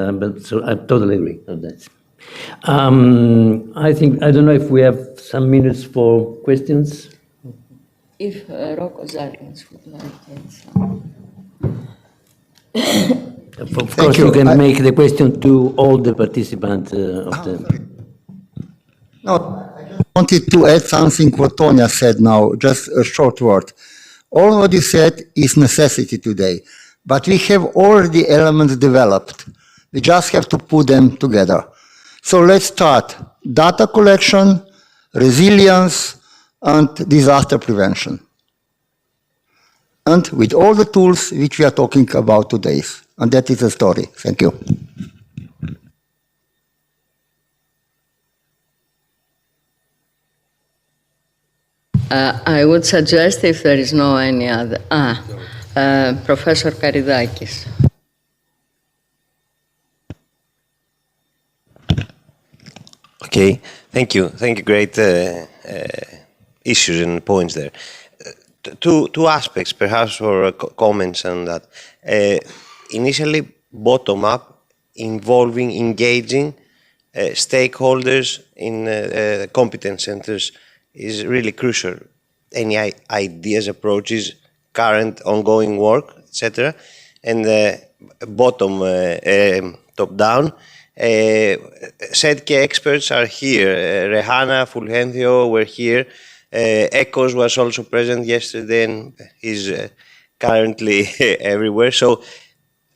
So I totally agree on that. I don't know if we have some minutes for questions. If Rocco Zarkins would like to. Of course, you can make the question to all the participants of the... No, I just wanted to add something what Tonya said now, just a short word. All what you said is necessity today, but we have already elements developed. We just have to put them together. So let's start data collection, resilience, and disaster prevention. And with all the tools which we are talking about today. And that is the story. Thank you. I would suggest, if there is no any other, Professor Karidakis. Okay, thank you. Great issues and points there. Two aspects, perhaps, for comments on that. Initially, bottom-up, involving, engaging stakeholders in competence centers is really crucial. Any ideas, approaches, current, ongoing work, etc. And top-down. SEDCE experts are here. Rehana, Fulgencio were here. Ecos was also present yesterday and is currently everywhere. So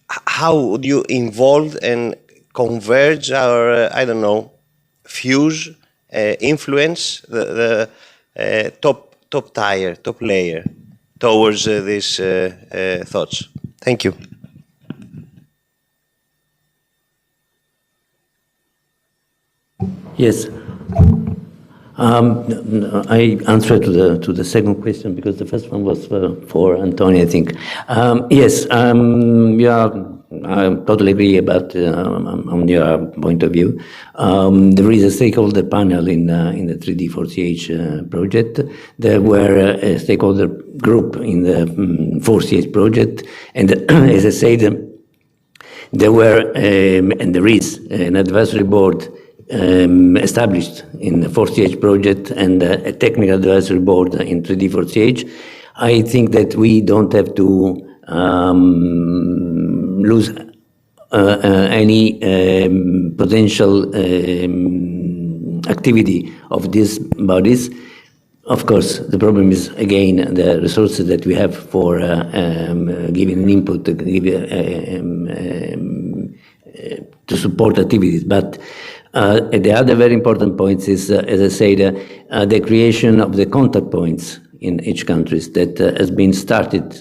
how would you involve and converge or, I don't know, fuse, influence the top layer towards these thoughts? Thank you. Yes. I answer to the second question because the first one was for Antonio, I think. Yes, I totally agree about on your point of view. There is a stakeholder panel in the 3D 4CH project. There were a stakeholder group in the 4CH project, and as I said, there were and there is an advisory board established in the 4CH project and a technical advisory board in 3D 4CH, I think that we don't have to lose any potential activity of these bodies. Of course, the problem is, again, the resources that we have for giving an input, to support activities. But the other very important point is, as I said, the creation of the contact points in each country that has been started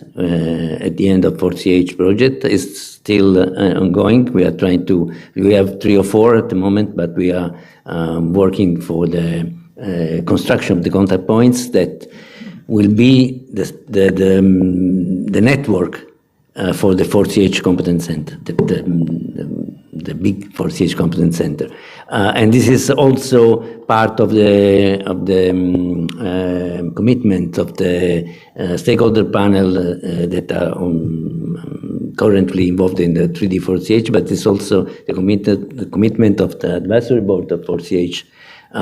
at the end of 4CH project, is still ongoing. We are trying to, we have 3 or 4 at the moment, but we are working for the construction of the contact points that will be the network for the 4CH Competence Center, the big 4CH Competence Center. And this is also part of the commitment of the stakeholder panel that are currently involved in the 3D 4CH, but it's also the commitment of the advisory board of 4CH,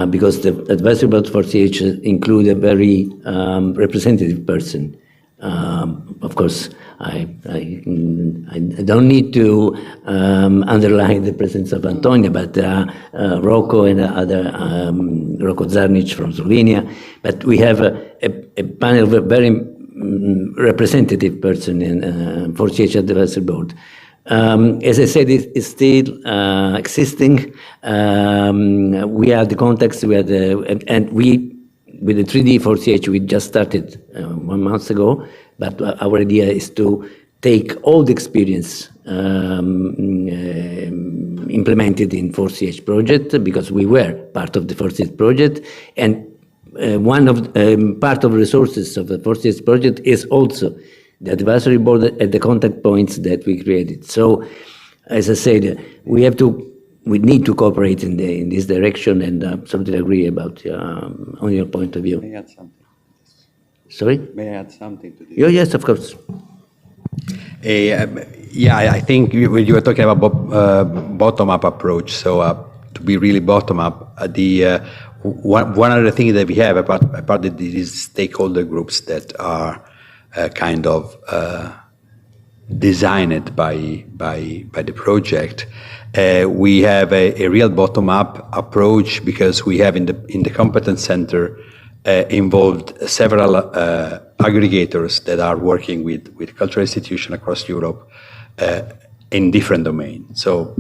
because the advisory board for CH include a very representative person. Of course, I don't need to underline the presence of Antonia, but Rocco and other, Rocco Zarnic from Slovenia. But we have a panel of a very representative person in 4CH advisory board. As I said, it's still existing. We are the contacts, we are and we, with the 3D 4CH, we just started 1 month ago, but our idea is to take all the experience implemented in 4CH project, because we were part of the 4CH project, and one of part of resources of the 4CH project is also the advisory board at the contact points that we created. So, as I said, we need to cooperate in this direction, and absolutely agree about on your point of view. May I add something? Sorry? May I add something to this? Oh, yes, of course. Yeah, I think you were talking about bottom-up approach. So to be really bottom-up, one other thing that we have apart these stakeholder groups that are kind of designed by the project. We have a real bottom-up approach, because we have in the competence center involved several aggregators that are working with cultural institutions across Europe in different domains. So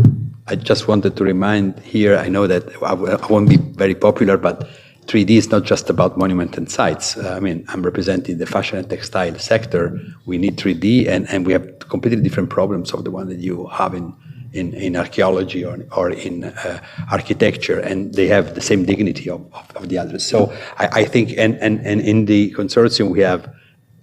I just wanted to remind here, I know that I won't be very popular, but 3D is not just about monument and sites. I mean, I'm representing the fashion and textile sector. We need 3D, and we have completely different problems of the one that you have in archaeology or in architecture, and they have the same dignity of the others. So I think, and in the consortium, we have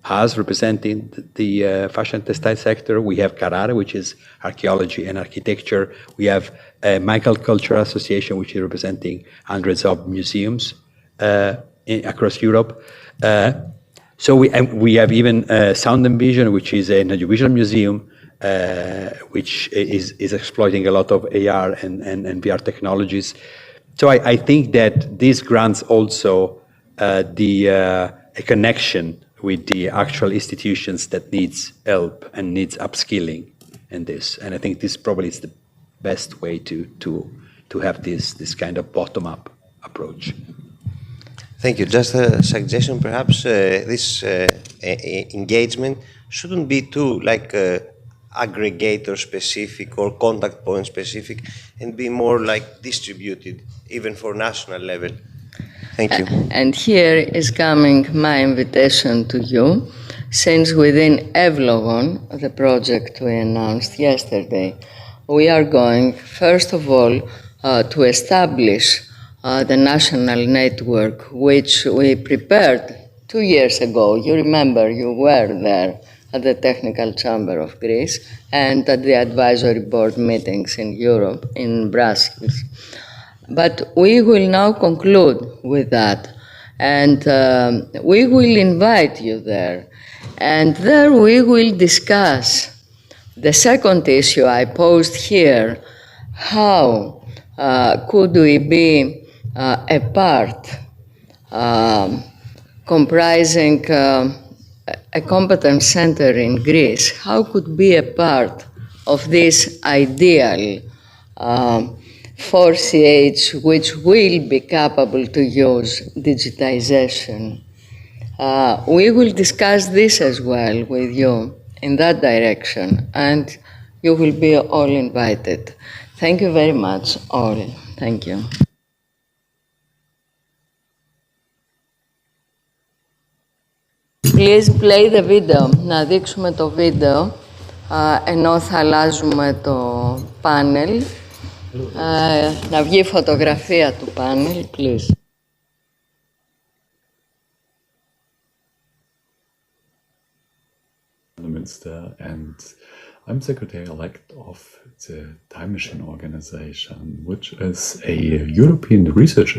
us representing the fashion and textile sector. We have Carrara, which is archaeology and architecture. We have Michael Cultural Association, which is representing hundreds of museums across Europe. So we have even Sound and Vision, which is an audiovisual museum, which is exploiting a lot of AR and VR technologies. So I think that this grants also a connection with the actual institutions that needs help and needs upskilling in this. And I think this probably is the best way to have this kind of bottom-up approach. Thank you. Just a suggestion, perhaps this engagement shouldn't be too like aggregator specific or contact point specific, and be more like distributed, even for national level. Thank you. And here is coming my invitation to you, since within Evlogon, the project we announced yesterday, we are going, first of all, to establish the national network, which we prepared 2 years ago. You remember, you were there at the Technical Chamber of Greece and at the advisory board meetings in Europe, in Brussels. But we will now conclude with that, and we will invite you there. And there we will discuss the second issue I posed here, how Could we be a part comprising a competence center in Greece? How could be a part of this ideal 4CH which will be capable to use digitization? We will discuss this as well with you in that direction, and you will be all invited. Thank you very much, all. Thank you. Please play the video. Να δείξουμε το βίντεο ενώ θα αλλάζουμε το πάνελ. Να βγει φωτογραφία του πάνελ, please. Minister, and I'm Secretary-elect of the Time Machine Organization, which is a European research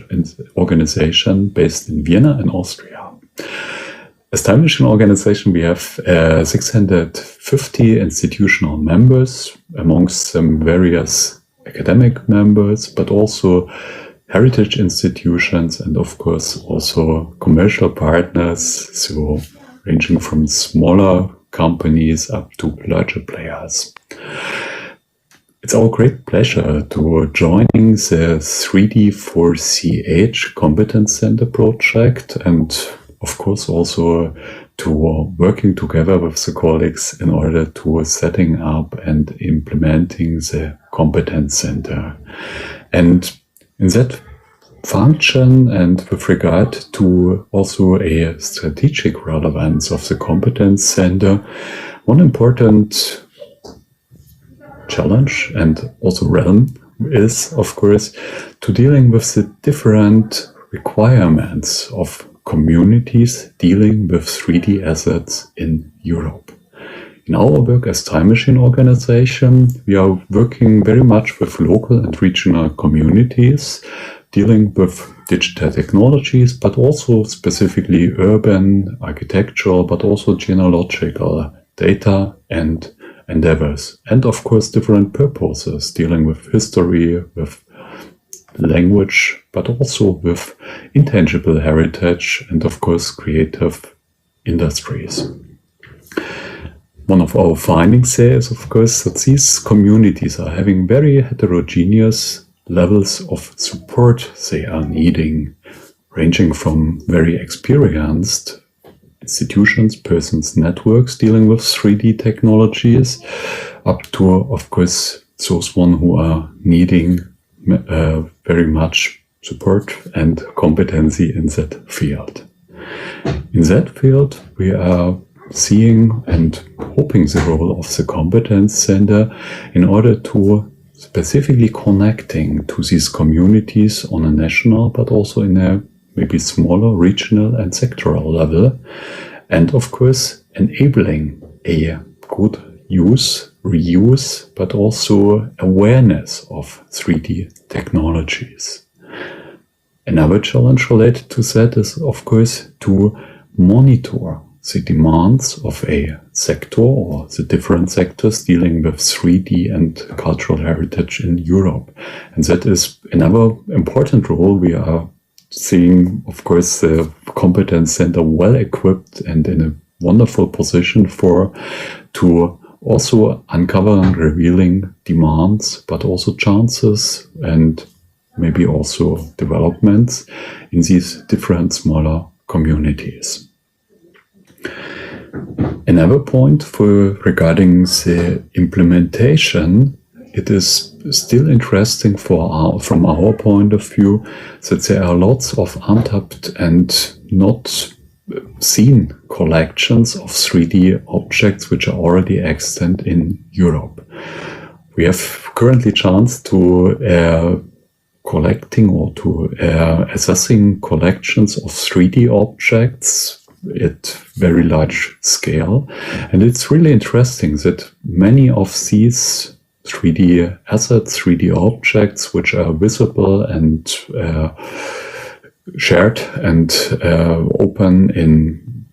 organization based in Vienna in Austria. As Time Machine Organization, we have 650 institutional members, amongst them various academic members, but also heritage institutions and of course also commercial partners, so ranging from smaller companies up to larger players. It's our great pleasure to joining the 3D4CH Competence Center project and of course also to working together with the colleagues in order to setting up and implementing the Competence Center. And in that function and with regard to also a strategic relevance of the Competence Center, one important challenge and also realm is, of course, to dealing with the different requirements of communities dealing with 3D assets in Europe. In our work as Time Machine Organization, we are working very much with local and regional communities, dealing with digital technologies, but also specifically urban, architectural, but also genealogical data and endeavors. And of course, different purposes, dealing with history, with language, but also with intangible heritage and of course, creative industries. One of our findings there is, of course, that these communities are having very heterogeneous levels of support they are needing, ranging from very experienced institutions, persons, networks dealing with 3D technologies, up to, of course, those one who are needing very much support and competency in that field. In that field, we are seeing and hoping the role of the Competence Center in order to specifically connecting to these communities on a national, but also in a maybe smaller regional and sectoral level, and of course enabling a good use, reuse, but also awareness of 3D technologies. Another challenge related to that is, of course, to monitor the demands of a sector or the different sectors dealing with 3D and cultural heritage in Europe. And that is another important role we are seeing, of course, the Competence Center well equipped and in a wonderful position for to also uncover and revealing demands, but also chances and maybe also developments in these different smaller communities. Another point regarding the implementation, it is still interesting from our point of view that there are lots of untapped and not seen collections of 3D objects which are already extant in Europe. We have currently chance to collecting or to assessing collections of 3D objects at very large scale. And it's really interesting that many of these 3D assets, 3D objects, which are visible and shared and open in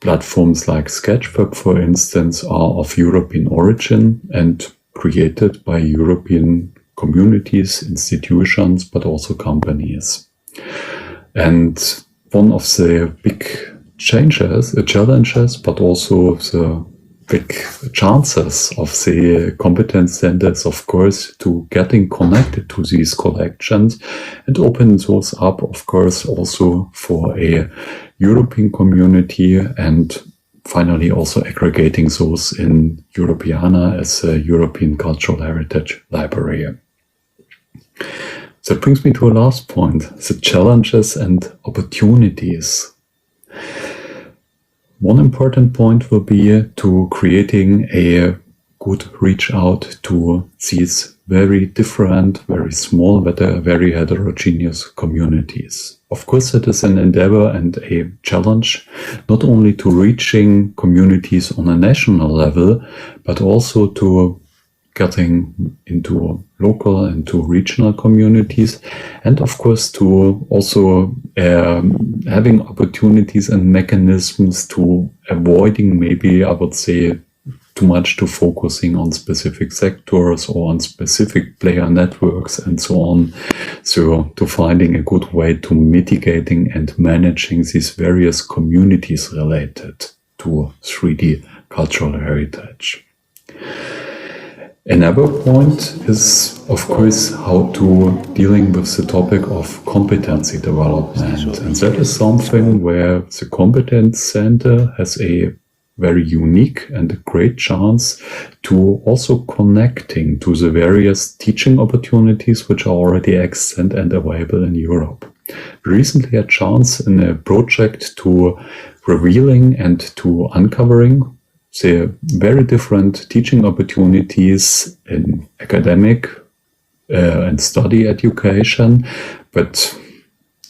platforms like Sketchfab, for instance, are of European origin and created by European communities, institutions, but also companies. And one of the big challenges, but also the big chances of the competence centers, of course, to getting connected to these collections and open those up, of course, also for a European community, and finally also aggregating those in Europeana as a European Cultural Heritage Library. That brings me to a last point, the challenges and opportunities. One important point will be to creating a good reach out to these very different, very small, but very heterogeneous communities. Of course, it is an endeavor and a challenge, not only to reaching communities on a national level, but also to getting into local and to regional communities, and of course to also having opportunities and mechanisms to avoiding, maybe I would say, too much to focusing on specific sectors or on specific player networks and so on. So to finding a good way to mitigating and managing these various communities related to 3D cultural heritage. Another point is, of course, how to dealing with the topic of competency development. And that is something where the Competence Center has a very unique and a great chance to also connecting to the various teaching opportunities which are already extant and available in Europe. We recently had a chance in a project to revealing and to uncovering the very different teaching opportunities in academic and study education, but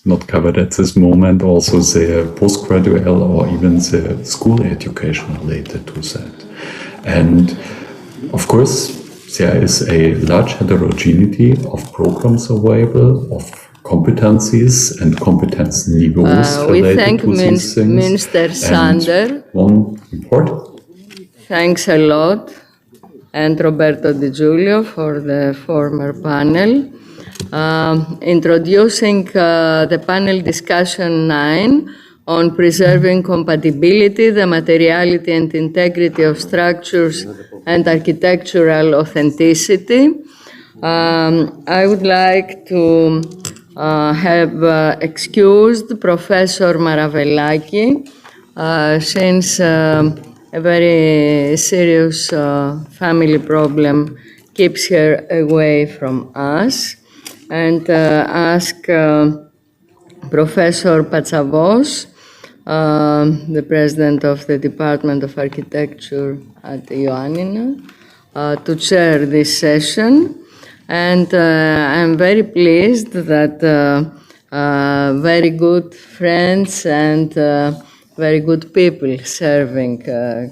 not covered at this moment, also the postgraduate or even the school education related to that. And of course, there is a large heterogeneity of programs available, of competencies and competence niveaus related to these things. Minister Sander. One important. Thanks a lot, and Roberto Di Giulio for the former panel. Introducing the panel discussion 9 on preserving compatibility, the materiality and integrity of structures and architectural authenticity. I would like to have excused Professor Maravellaki since a very serious family problem keeps her away from us, and ask Professor Patsavos, the president of the Department of Architecture at Ioannina, to chair this session. And I'm very pleased that very good friends and very good people serving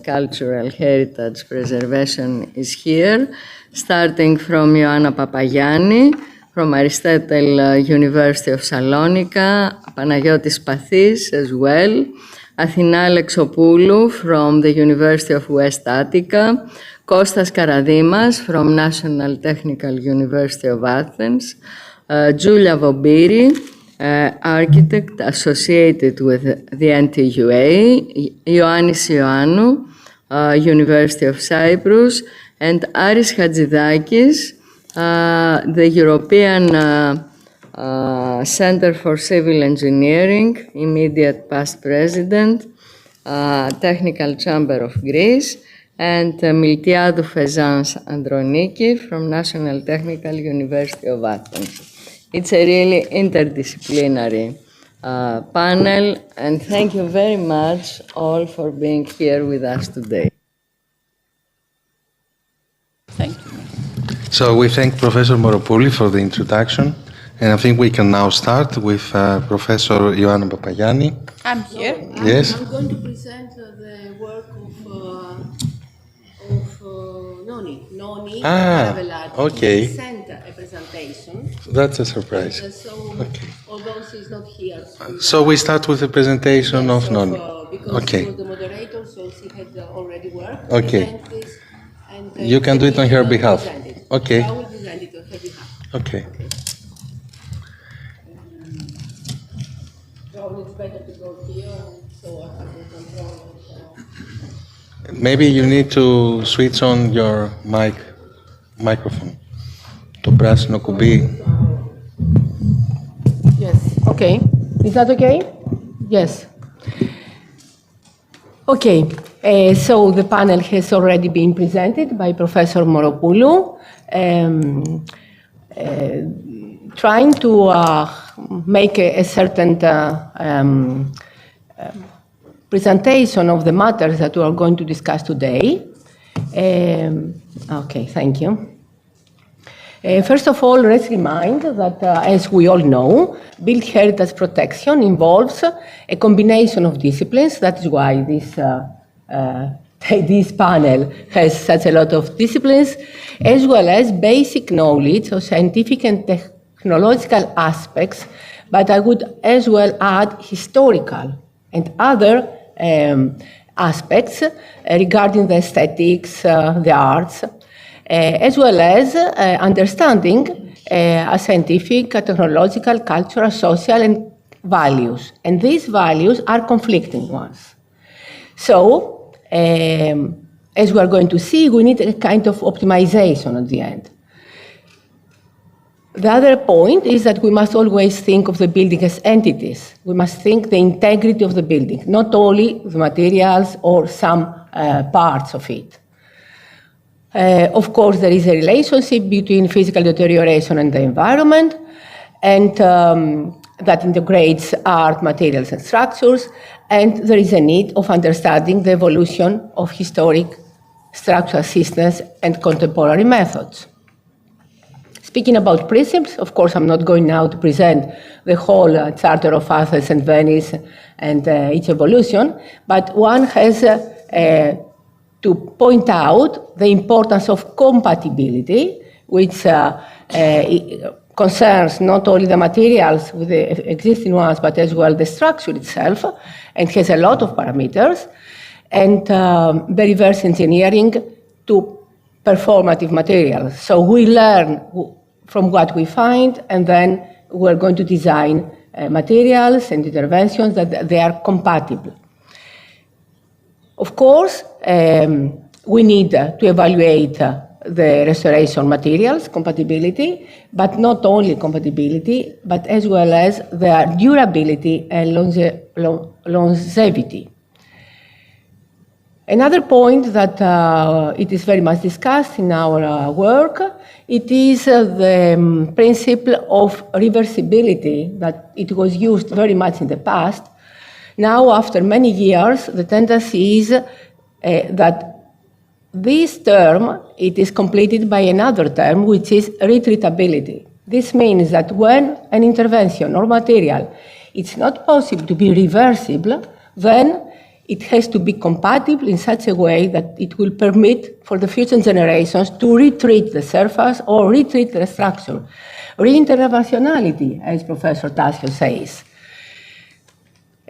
cultural heritage preservation is here, starting from Ioanna Papagianni, from Aristotle University of Salonika, Panagiotis Pathis as well, Athina Alexopoulou from the University of West Attica, Kostas Karadimas from National Technical University of Athens, Giulia Vobiri, architect associated with the NTUA, Ioannis Ioannou, University of Cyprus, and Aris Hadjidakis, the European Center for Civil Engineering, immediate past president, Technical Chamber of Greece, and Miltiadou Fezans Androniki from National Technical University of Athens. It's a really interdisciplinary panel, and thank you very much all for being here with us today. Thank you. So we thank Professor Moropouli for the introduction, and I think we can now start with Professor Ioanna Papagianni. I'm here. Yes. I'm going to present the work of Noni Maravellaki. Okay. He sent a presentation. That's a surprise. So, okay. Although she's not here. So we start with the presentation of Noni. Because okay. she was the moderator, so she had already worked. Okay. And you can do it on her behalf. Present it. Okay. So I will present it on her behalf. Okay. It's better to go here, so I can control it. Maybe you need to switch on your microphone. Το πράσινο κουμπί. Yes, okay. Is that okay? Yes. Okay, so the panel has already been presented by Professor Moropoulou, trying to make a certain presentation of the matters that we are going to discuss today. Okay, thank you. First of all, let's remind that, as we all know, built heritage protection involves a combination of disciplines. That is why this panel has such a lot of disciplines, as well as basic knowledge of scientific and technological aspects, but I would as well add historical and other aspects regarding the aesthetics, the arts, as well as understanding scientific, technological, cultural, social, and values. And these values are conflicting ones. So, as we are going to see, we need a kind of optimization at the end. The other point is that we must always think of the building as entities. We must think the integrity of the building, not only the materials or some parts of it. Of course, there is a relationship between physical deterioration and the environment, and that integrates art, materials, and structures, and there is a need of understanding the evolution of historic structural systems and contemporary methods. Speaking about principles, of course, I'm not going now to present the whole Charter of Athens and Venice and its evolution, but one has to point out the importance of compatibility, which concerns not only the materials with the existing ones, but as well the structure itself, and has a lot of parameters, and the reverse engineering to performative materials. So we learn from what we find, and then we're going to design materials and interventions that they are compatible. Of course, we need to evaluate the restoration materials compatibility, but not only compatibility, but as well as their durability and longevity. Another point that it is very much discussed in our work, it is the principle of reversibility that it was used very much in the past. Now, after many years, the tendency is that this term, it is completed by another term, which is retreatability. This means that when an intervention or material it's not possible to be reversible, then it has to be compatible in such a way that it will permit for the future generations to retreat the surface or retreat the structure. Reinterventionality, as Professor Tasio says.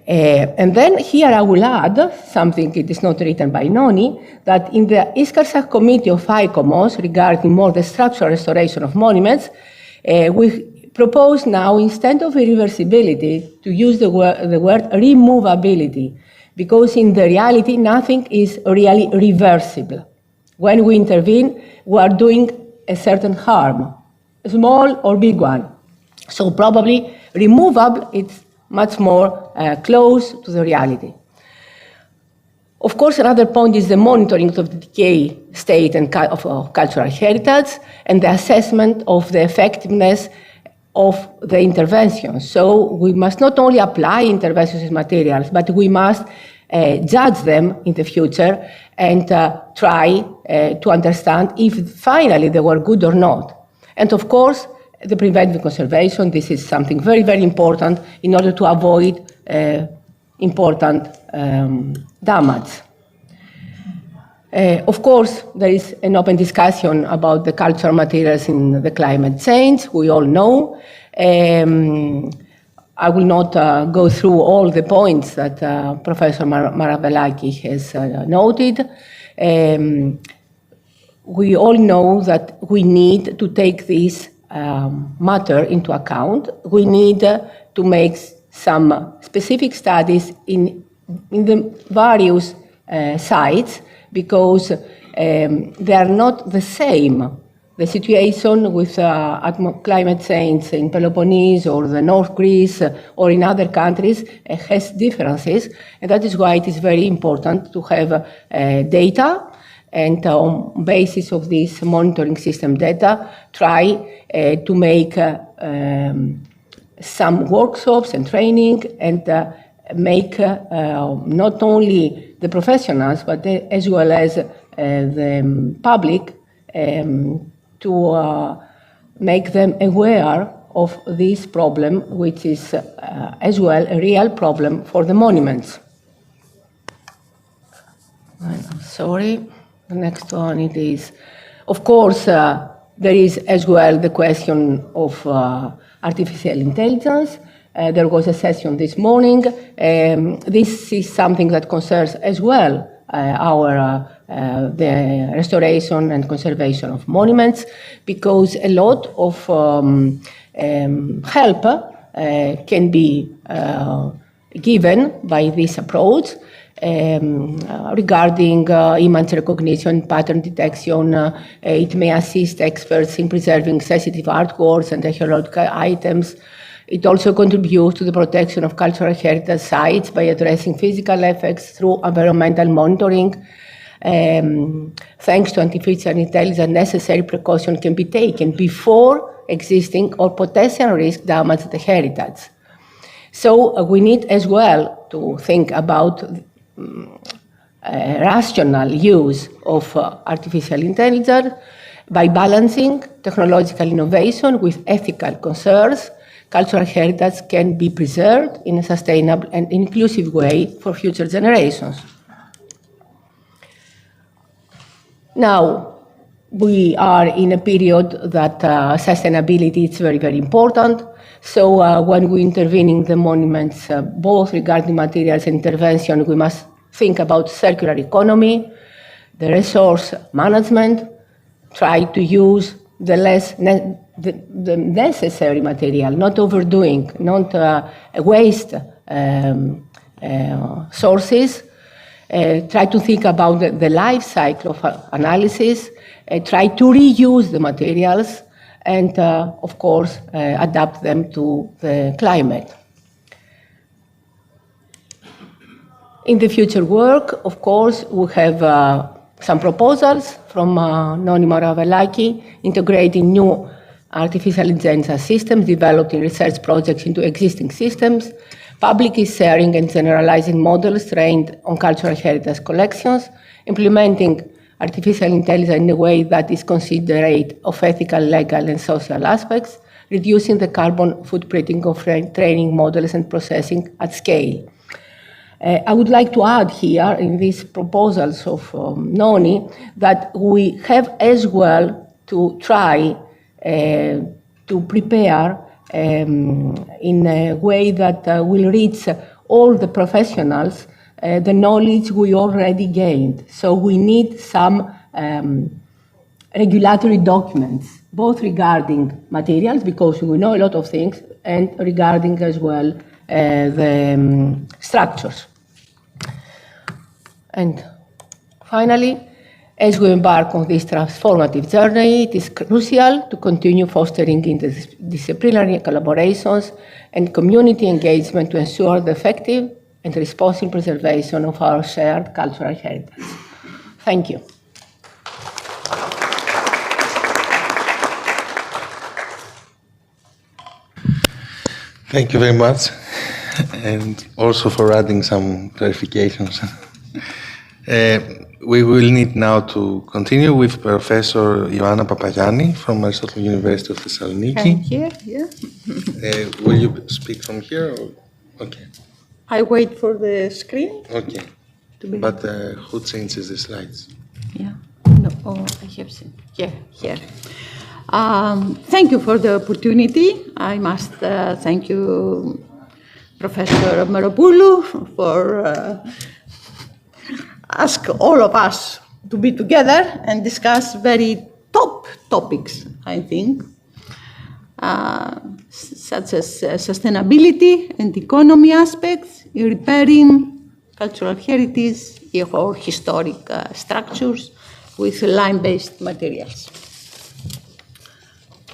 And then here I will add something, it is not written by Noni, that in the ISCARSAC committee of ICOMOS regarding more the structural restoration of monuments, we propose now, instead of irreversibility, to use the word removability, because in the reality, nothing is really reversible. When we intervene, we are doing a certain harm, small or big one. So probably removable, it's much more close to the reality. Of course, another point is the monitoring of the decay state and of cultural heritage and the assessment of the effectiveness of the interventions. So we must not only apply interventions as materials, but we must judge them in the future and try to understand if finally they were good or not. And of course, the preventive conservation, this is something very, very important in order to avoid important damage. Of course, there is an open discussion about the cultural materials in the climate change, we all know. I will not go through all the points that Professor Maravelaki has noted. We all know that we need to take this matter into account. We need to make some specific studies in the various sites, because they are not the same. The situation with climate change in Peloponnese or the North Greece or in other countries has differences, and that is why it is very important to have data, and on basis of this monitoring system data, try to make some workshops and training, and make not only the professionals, but as well as the public, to make them aware of this problem, which is as well a real problem for the monuments. I'm sorry, the next one it is. Of course, there is as well the question of artificial intelligence. There was a session this morning. This is something that concerns as well the restoration and conservation of monuments, because a lot of help can be given by this approach regarding image recognition, pattern detection. It may assist experts in preserving sensitive artworks and archaeological items. It also contributes to the protection of cultural heritage sites by addressing physical effects through environmental monitoring. Thanks to artificial intelligence, necessary precaution can be taken before existing or potential risk damage the heritage. So we need as well to think about rational use of artificial intelligence by balancing technological innovation with ethical concerns. Cultural heritage can be preserved in a sustainable and inclusive way for future generations. Now, we are in a period that sustainability is very, very important. So when we intervene in the monuments, both regarding materials and intervention, we must think about circular economy, the resource management, try to use the necessary material, not overdoing, not waste sources. Try to think about the life cycle of analysis, try to reuse the materials, and of course adapt them to the climate. In the future work, of course, we have some proposals from Noni Moravelaki, integrating new artificial intelligence systems developed in research projects into existing systems, public sharing and generalizing models trained on cultural heritage collections, implementing artificial intelligence in a way that is considerate of ethical, legal, and social aspects, reducing the carbon footprinting of training models and processing at scale. I would like to add here in these proposals of Noni that we have as well to try to prepare in a way that will reach all the professionals the knowledge we already gained. So we need some regulatory documents, both regarding materials, because we know a lot of things, and regarding as well the structures. And finally, as we embark on this transformative journey, it is crucial to continue fostering interdisciplinary collaborations and community engagement to ensure the effective and responsible preservation of our shared cultural heritage. Thank you. Thank you very much, and also for adding some clarifications. We will need now to continue with Professor Ioanna Papagianni from Aristotle University of Thessaloniki. Here, yeah. Will you speak from here? Or? Okay. I wait for the screen. Okay. But who changes the slides? Yeah. No, oh, I have seen. Yeah, here. Thank you for the opportunity. I must thank you, Professor Meropoulou, for ask all of us to be together and discuss very top topics, I think. such as sustainability and economy aspects in repairing cultural heritage or historic structures with lime-based materials.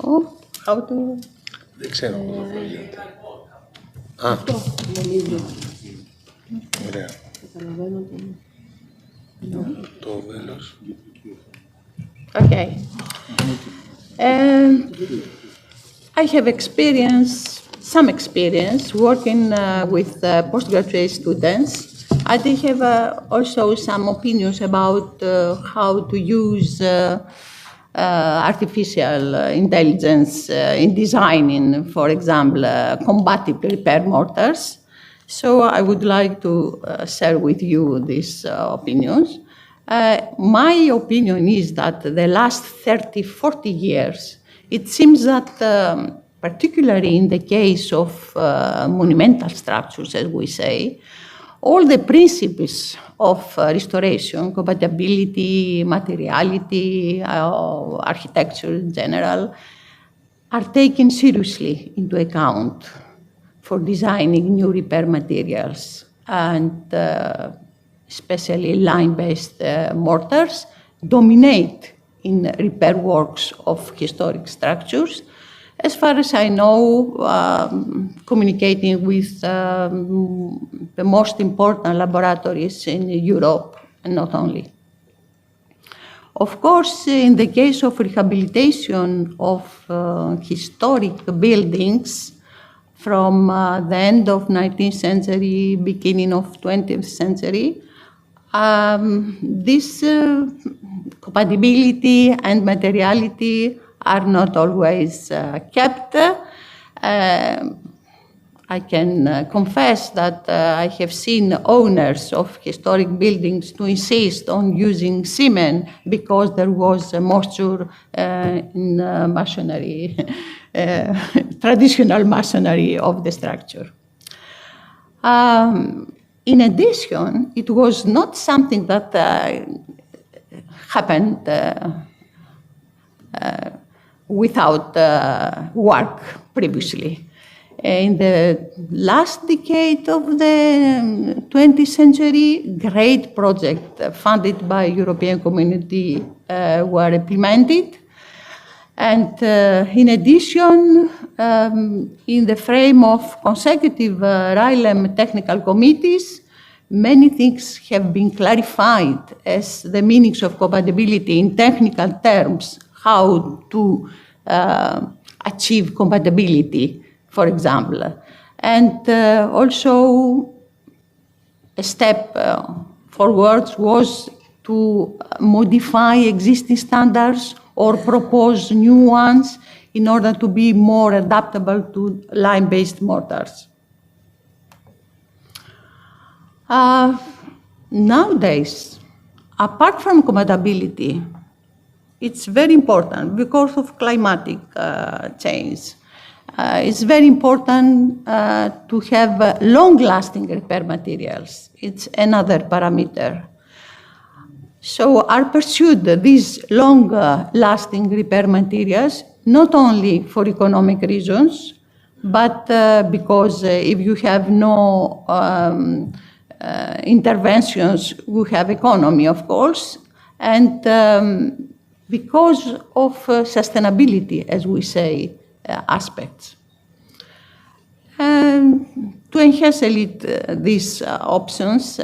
Oh, how to... Δεν ξέρω πώς θα γίνεται. Αυτό νομίζω. Ωραία. Το βέλος. Okay. I have some experience working with postgraduate students. I have also some opinions about how to use artificial intelligence in designing, for example, combative repair mortars. So I would like to share with you these opinions. My opinion is that the last 30, 40 years, it seems that, particularly in the case of monumental structures, as we say, all the principles of restoration, compatibility, materiality, architecture in general, are taken seriously into account for designing new repair materials, and especially lime-based mortars dominate in repair works of historic structures. As far as I know, communicating with the most important laboratories in Europe, and not only. Of course, in the case of rehabilitation of historic buildings from the end of 19th century, beginning of 20th century, this compatibility and materiality are not always kept. I can confess that I have seen owners of historic buildings to insist on using cement because there was moisture in masonry, traditional masonry of the structure. In addition, it was not something that happened without work previously. In the last decade of the 20th century, great projects funded by European Community were implemented. And in addition, in the frame of consecutive RILEM technical committees, many things have been clarified as the meanings of compatibility in technical terms, how to achieve compatibility, for example. And also a step forwards was to modify existing standards or propose new ones in order to be more adaptable to lime-based mortars. Nowadays, apart from compatibility, it's very important because of climatic change. It's very important to have long-lasting repair materials. It's another parameter. So are pursued these long-lasting repair materials, not only for economic reasons, but because if you have no interventions, you have economy, of course, and because of sustainability, as we say, aspects. To enhance a little these options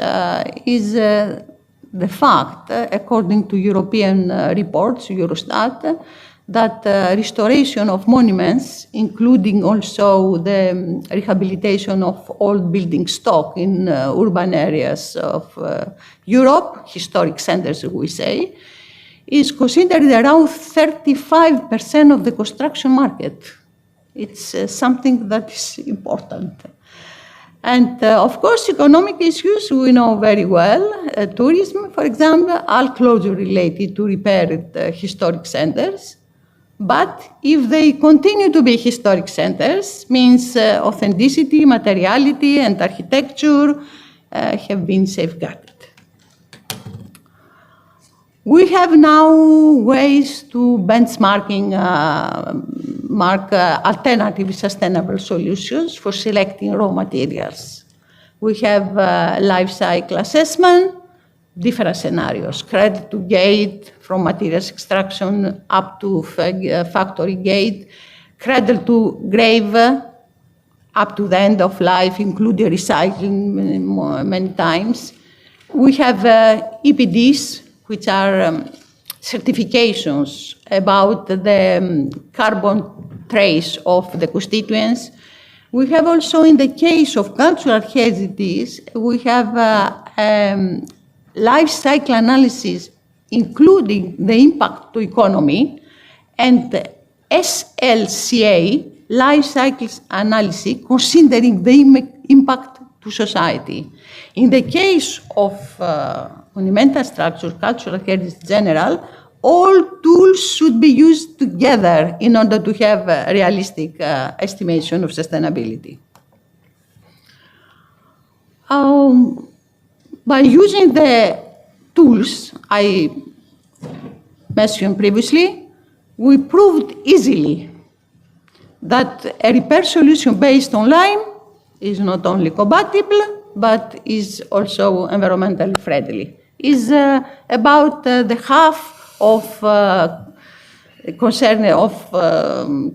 is the fact, according to European reports, Eurostat, that restoration of monuments, including also the rehabilitation of old building stock in urban areas of Europe, historic centers, we say, is considered around 35% of the construction market. It's something that is important. And of course, economic issues we know very well. Tourism, for example, are closely related to repaired historic centers. But if they continue to be historic centers, means authenticity, materiality, and architecture have been safeguarded. We have now ways to benchmarking mark alternative sustainable solutions for selecting raw materials. We have life cycle assessment, different scenarios, cradle to gate, from materials extraction up to factory gate, cradle to grave, up to the end of life, including recycling many times. We have EPDs, which are certifications about the carbon trace of the constituents. We have also, in the case of cultural heritages, we have life cycle analysis, including the impact to economy, and SLCA, life cycles analysis, considering the impact to society. In the case of monumental structure, cultural heritage in general, all tools should be used together in order to have a realistic estimation of sustainability. By using the tools I mentioned previously, we proved easily that a repair solution based on lime is not only compatible, but is also environmentally friendly. Is about the half of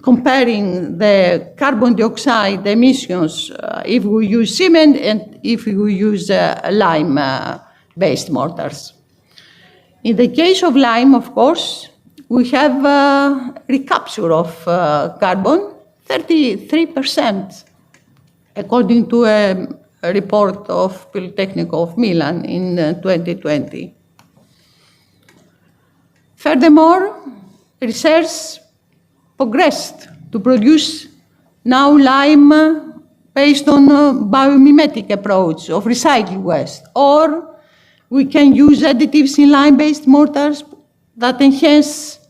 comparing the carbon dioxide emissions if we use cement and if we use lime-based mortars. In the case of lime, of course, we have recapture of carbon, 33%, according to a report of Polytechnic of Milan in 2020. Furthermore, research progressed to produce now lime based on a biomimetic approach of recycled waste, or we can use additives in lime-based mortars that enhance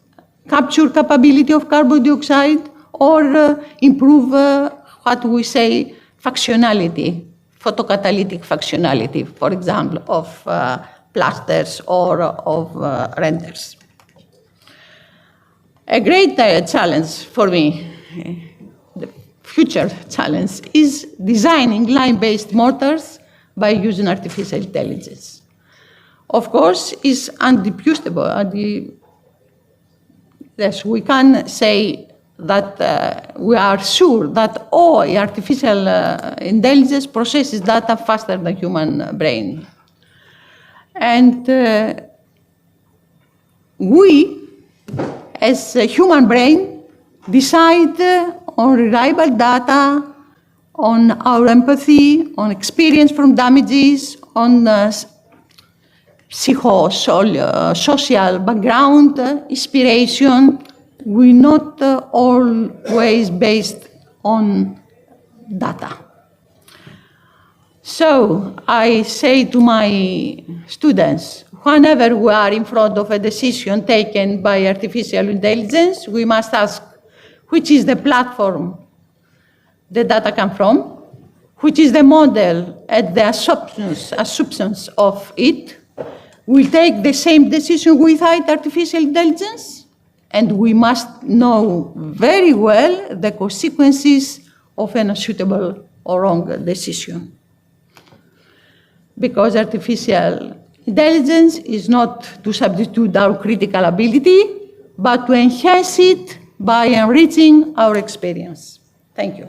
capture capability of carbon dioxide or improve what we say functionality, photocatalytic functionality, for example, of plasters or of renders. A great challenge for me, the future challenge, is designing lime-based mortars by using artificial intelligence. Of course, it's undisputable. Yes, we can say that we are sure that all artificial intelligence processes data faster than human brain. And we, as a human brain, decide on reliable data, on our empathy, on experience from damages, on social background, inspiration. We're not always based on data. So I say to my students, whenever we are in front of a decision taken by artificial intelligence, we must ask, which is the platform the data come from, which is the model and the assumptions of it. We take the same decision without artificial intelligence, and we must know very well the consequences of an unsuitable or wrong decision. Because artificial intelligence is not to substitute our critical ability, but to enhance it by enriching our experience. Thank you.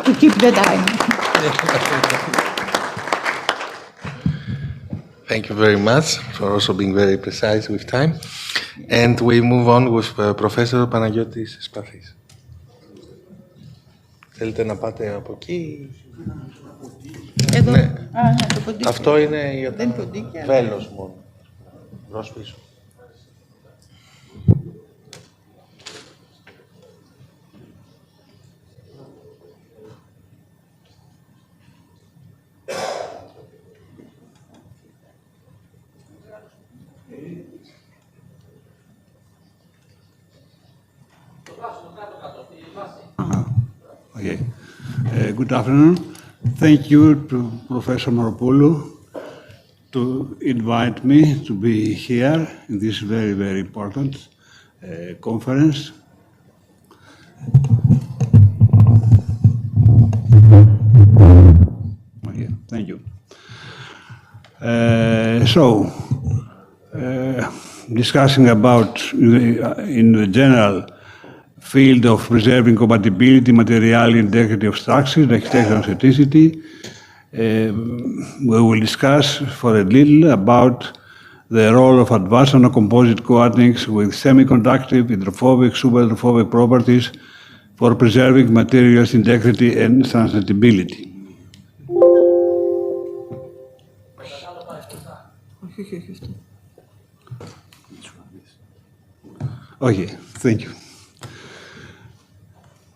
To keep the time. Thank you very much for also being very precise with time. And we move on with Professor Παναγιώτης Σπαθής. Θέλετε να πάτε από εκεί? Εδώ. Ναι. Το ποντίκι. Αυτό είναι για το βέλος μόνο. Μπρος πίσω. Okay. Good afternoon. Thank you to Professor Moropoulou to invite me to be here in this very, very important conference. Okay, thank you. Discussing about in the general field of preserving compatibility, materiality, integrity of structures, architectural authenticity, we will discuss for a little about the role of advanced nanocomposite coatings with semiconductive, hydrophobic, superhydrophobic properties for preserving materials integrity and transmissibility. Okay, thank you.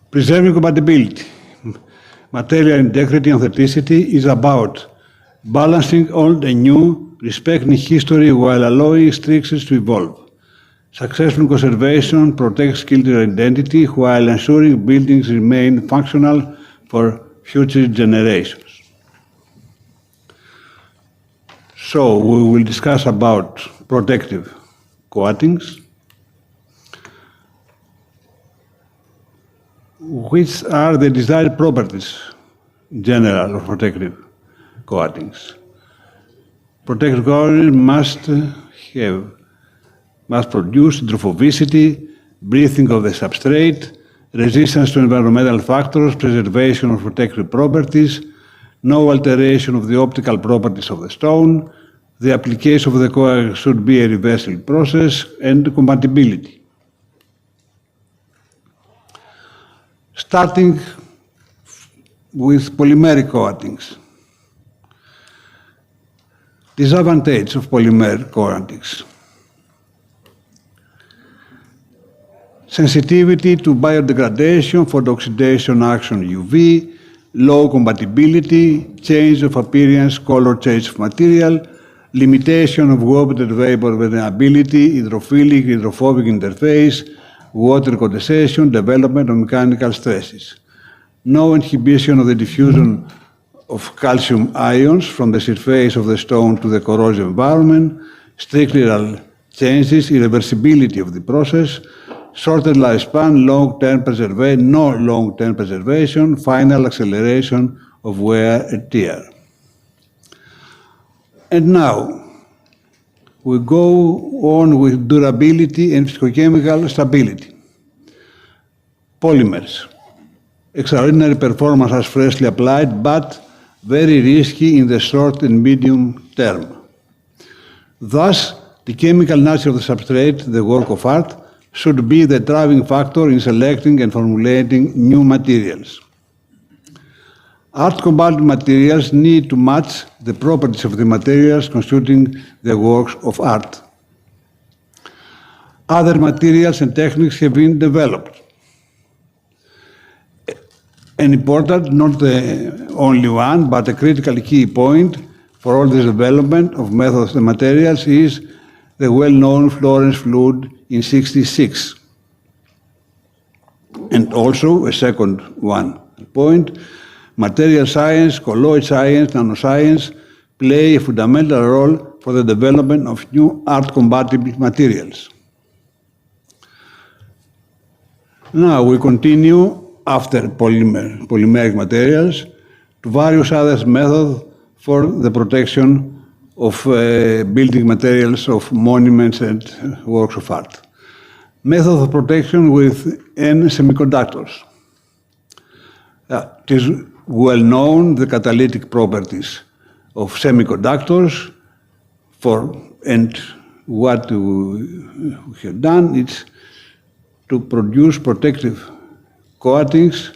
Preserving compatibility, material integrity and authenticity is about balancing old and new, respecting history while allowing structures to evolve. Successful conservation protects cultural identity while ensuring buildings remain functional for future generations. So we will discuss about protective coatings, which are the desired properties in general of protective coatings. Protective coatings must produce hydrophobicity, breathing of the substrate, resistance to environmental factors, preservation of protective properties, no alteration of the optical properties of the stone, the application of the coating should be a reversible process, and compatibility. Starting with polymeric coatings. Disadvantage of polymeric coatings. Sensitivity to biodegradation, photooxidation action UV, low compatibility, change of appearance, color change of material, limitation of water vapor permeability, hydrophilic, hydrophobic interface, water condensation, development of mechanical stresses. No inhibition of the diffusion of calcium ions from the surface of the stone to the corrosive environment, structural changes, irreversibility of the process, shorter lifespan, long-term preservation, no long-term preservation, final acceleration of wear and tear. And now, we go on with durability and physicochemical stability. Polymers. Extraordinary performance as freshly applied, but very risky in the short and medium term. Thus, the chemical nature of the substrate, the work of art, should be the driving factor in selecting and formulating new materials. Art-compatible materials need to match the properties of the materials constituting the works of art. Other materials and techniques have been developed. An important, not the only one, but a critical key point for all this development of methods and materials is the well-known Florence fluid in '66. And also a second point, material science, colloid science, nanoscience play a fundamental role for the development of new art-compatible materials. Now we continue after polymeric materials to various other methods for the protection of building materials, of monuments and works of art. Method of protection with semiconductors. It is well known the catalytic properties of semiconductors and what we have done is to produce protective coatings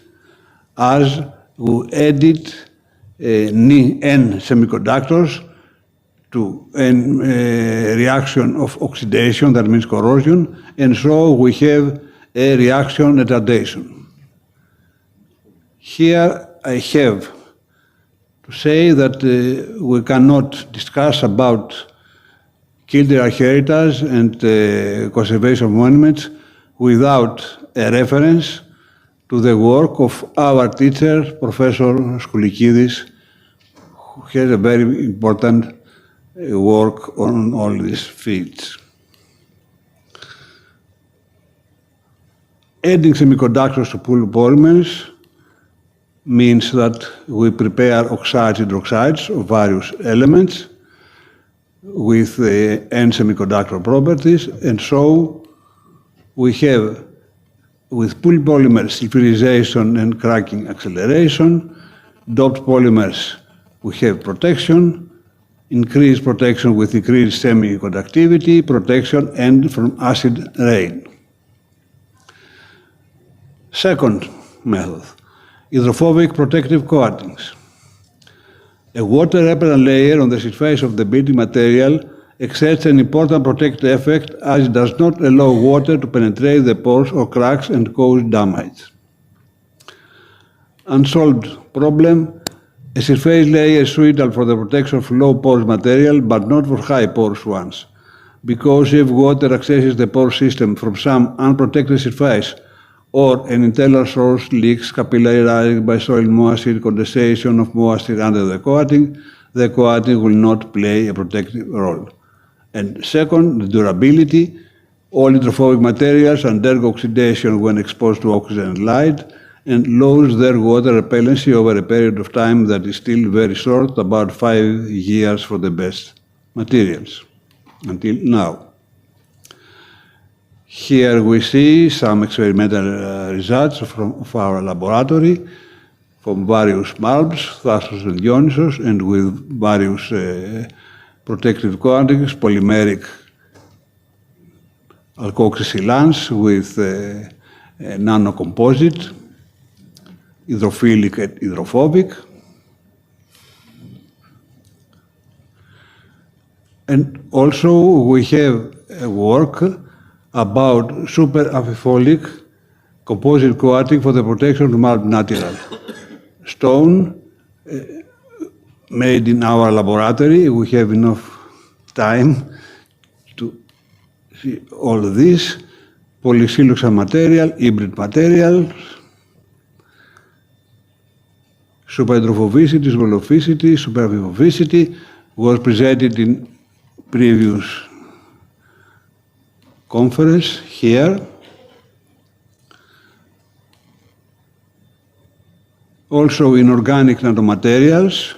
as we edit N semiconductors to a reaction of oxidation, that means corrosion, and so we have a reaction retardation. Here I have to say that we cannot discuss about cultural heritage and conservation of monuments without a reference to the work of our teacher, Professor Skoulikidis, who has a very important work on all these fields. Adding semiconductors to polymers means that we prepare oxides, hydroxides of various elements with end semiconductor properties, and so we have with polymer sulfurization and cracking acceleration, doped polymers we have protection, increased protection with increased semiconductivity, protection, and from acid rain. Second method, hydrophobic protective coatings. A water repellent layer on the surface of the building material exerts an important protective effect as it does not allow water to penetrate the pores or cracks and cause damage. Unsolved problem, a surface layer is suitable for the protection of low porous material but not for high porous ones, because if water accesses the pore system from some unprotected surface or an internal source leaks capillarized by soil moisture, condensation of moisture under the coating will not play a protective role. And second, the durability. All hydrophobic materials undergo oxidation when exposed to oxygen and light and lose their water repellency over a period of time that is still very short, about 5 years for the best materials, until now. Here we see some experimental results from our laboratory from various bulbs, Thasos and Dionysos, and with various protective coatings, polymeric alkoxysilans with nanocomposite, hydrophilic and hydrophobic. And also we have a work about super amphifolic composite coating for the protection of marble natural stone made in our laboratory. We have enough time to see all of this. Polysiloxane material, hybrid material, super hydrophobicity, swolophicity, super amphifobicity was presented in previous conference here. Also in organic nanomaterials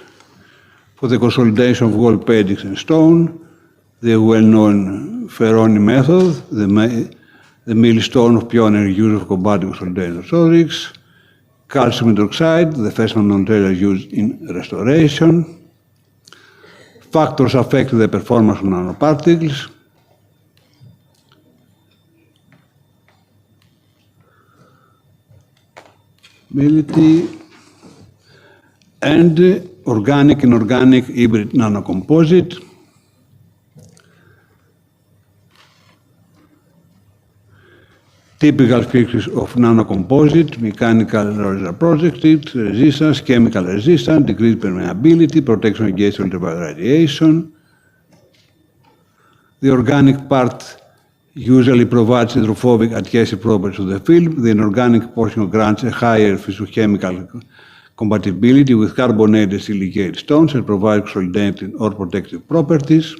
for the consolidation of wall paintings and stone, the well-known Ferroni method, the millstone of pioneer use of combating consolidated sodics, calcium hydroxide, the first nanomaterial used in restoration. Factors affect the performance of nanoparticles. And organic and inorganic hybrid nanocomposite. Typical features of nanocomposite: mechanical projected, resistance, chemical resistance, decreased permeability, protection against ultraviolet radiation. The organic part usually provides hydrophobic adhesive properties to the film. The inorganic portion grants a higher physiochemical compatibility with carbonated silicate stones and provides consolidating or protective properties.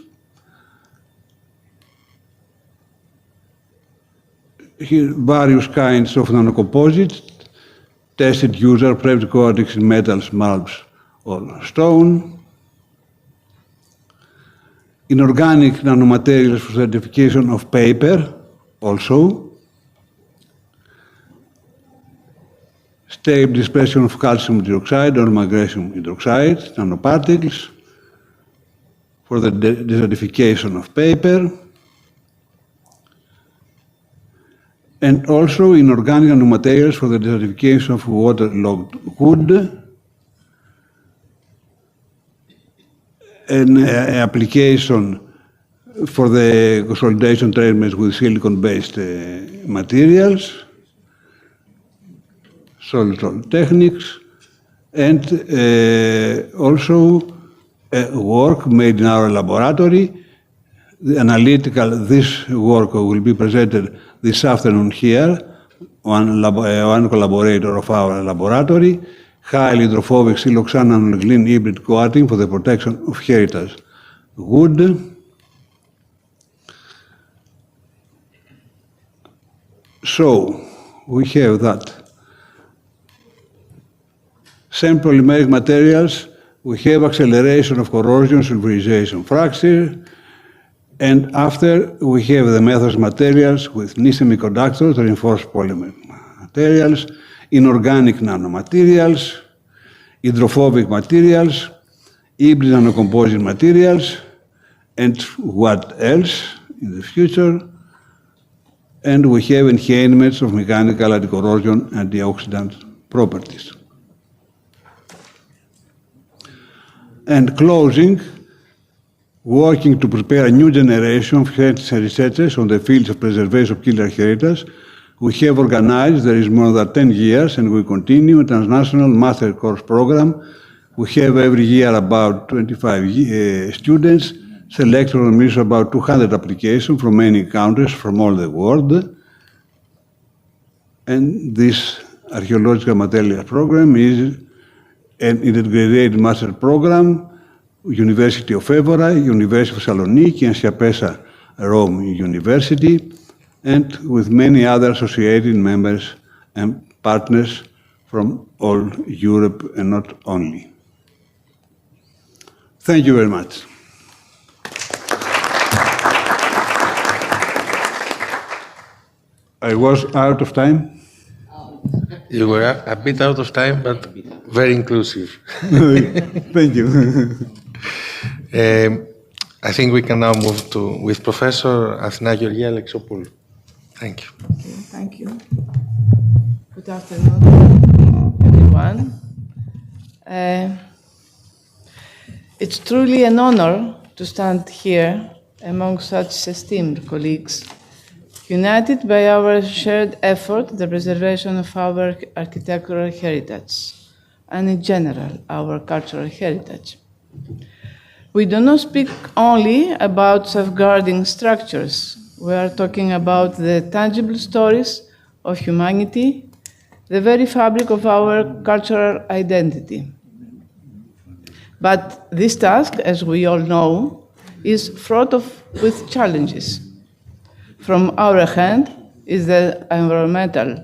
Here, various kinds of nanocomposites tested user prepped coatings in metals, marbles, or stone. Inorganic nanomaterials for certification of paper, also. Stable dispersion of calcium hydroxide or magnesium hydroxide nanoparticles for the desertification of paper. And also inorganic nanomaterials for the desertification of waterlogged wood. An application for the consolidation treatments with silicon-based materials, solid techniques, and also work made in our laboratory. The analytical, this work will be presented this afternoon here, one collaborator of our laboratory, highly hydrophobic siloxane nanoglycerine hybrid coating for the protection of heritage wood. So, we have that. Same polymeric materials, we have acceleration of corrosion, sulfurization, fracture, and after we have the methods materials with niche semiconductors, reinforced polymer materials, inorganic nanomaterials, hydrophobic materials, hybrid nanocomposite materials, and what else in the future? And we have enhancements of mechanical anti-corrosion and antioxidant properties. And closing, working to prepare a new generation of researchers on the fields of preservation of cultural heritage, we have organized, there is more than 10 years, and we continue a transnational master course program. We have every year about 25 students, selected from about 200 applications from many countries from all the world. And this archaeological materials program is an integrated master program, University of Évora, University of Thessaloniki, and Siapessa Rome University, and with many other associated members and partners from all Europe and not only. Thank you very much. I was out of time. You were a bit out of time, but very inclusive. Thank you. I think we can now move with Professor Athina Georgia Alexopoulou. Thank you. Okay, thank you. Good afternoon, everyone. It's truly an honor to stand here among such esteemed colleagues, united by our shared effort, the preservation of our architectural heritage, and in general, our cultural heritage. We do not speak only about safeguarding structures. We are talking about the tangible stories of humanity, the very fabric of our cultural identity. But this task, as we all know, is fraught with challenges. From our hand is the environmental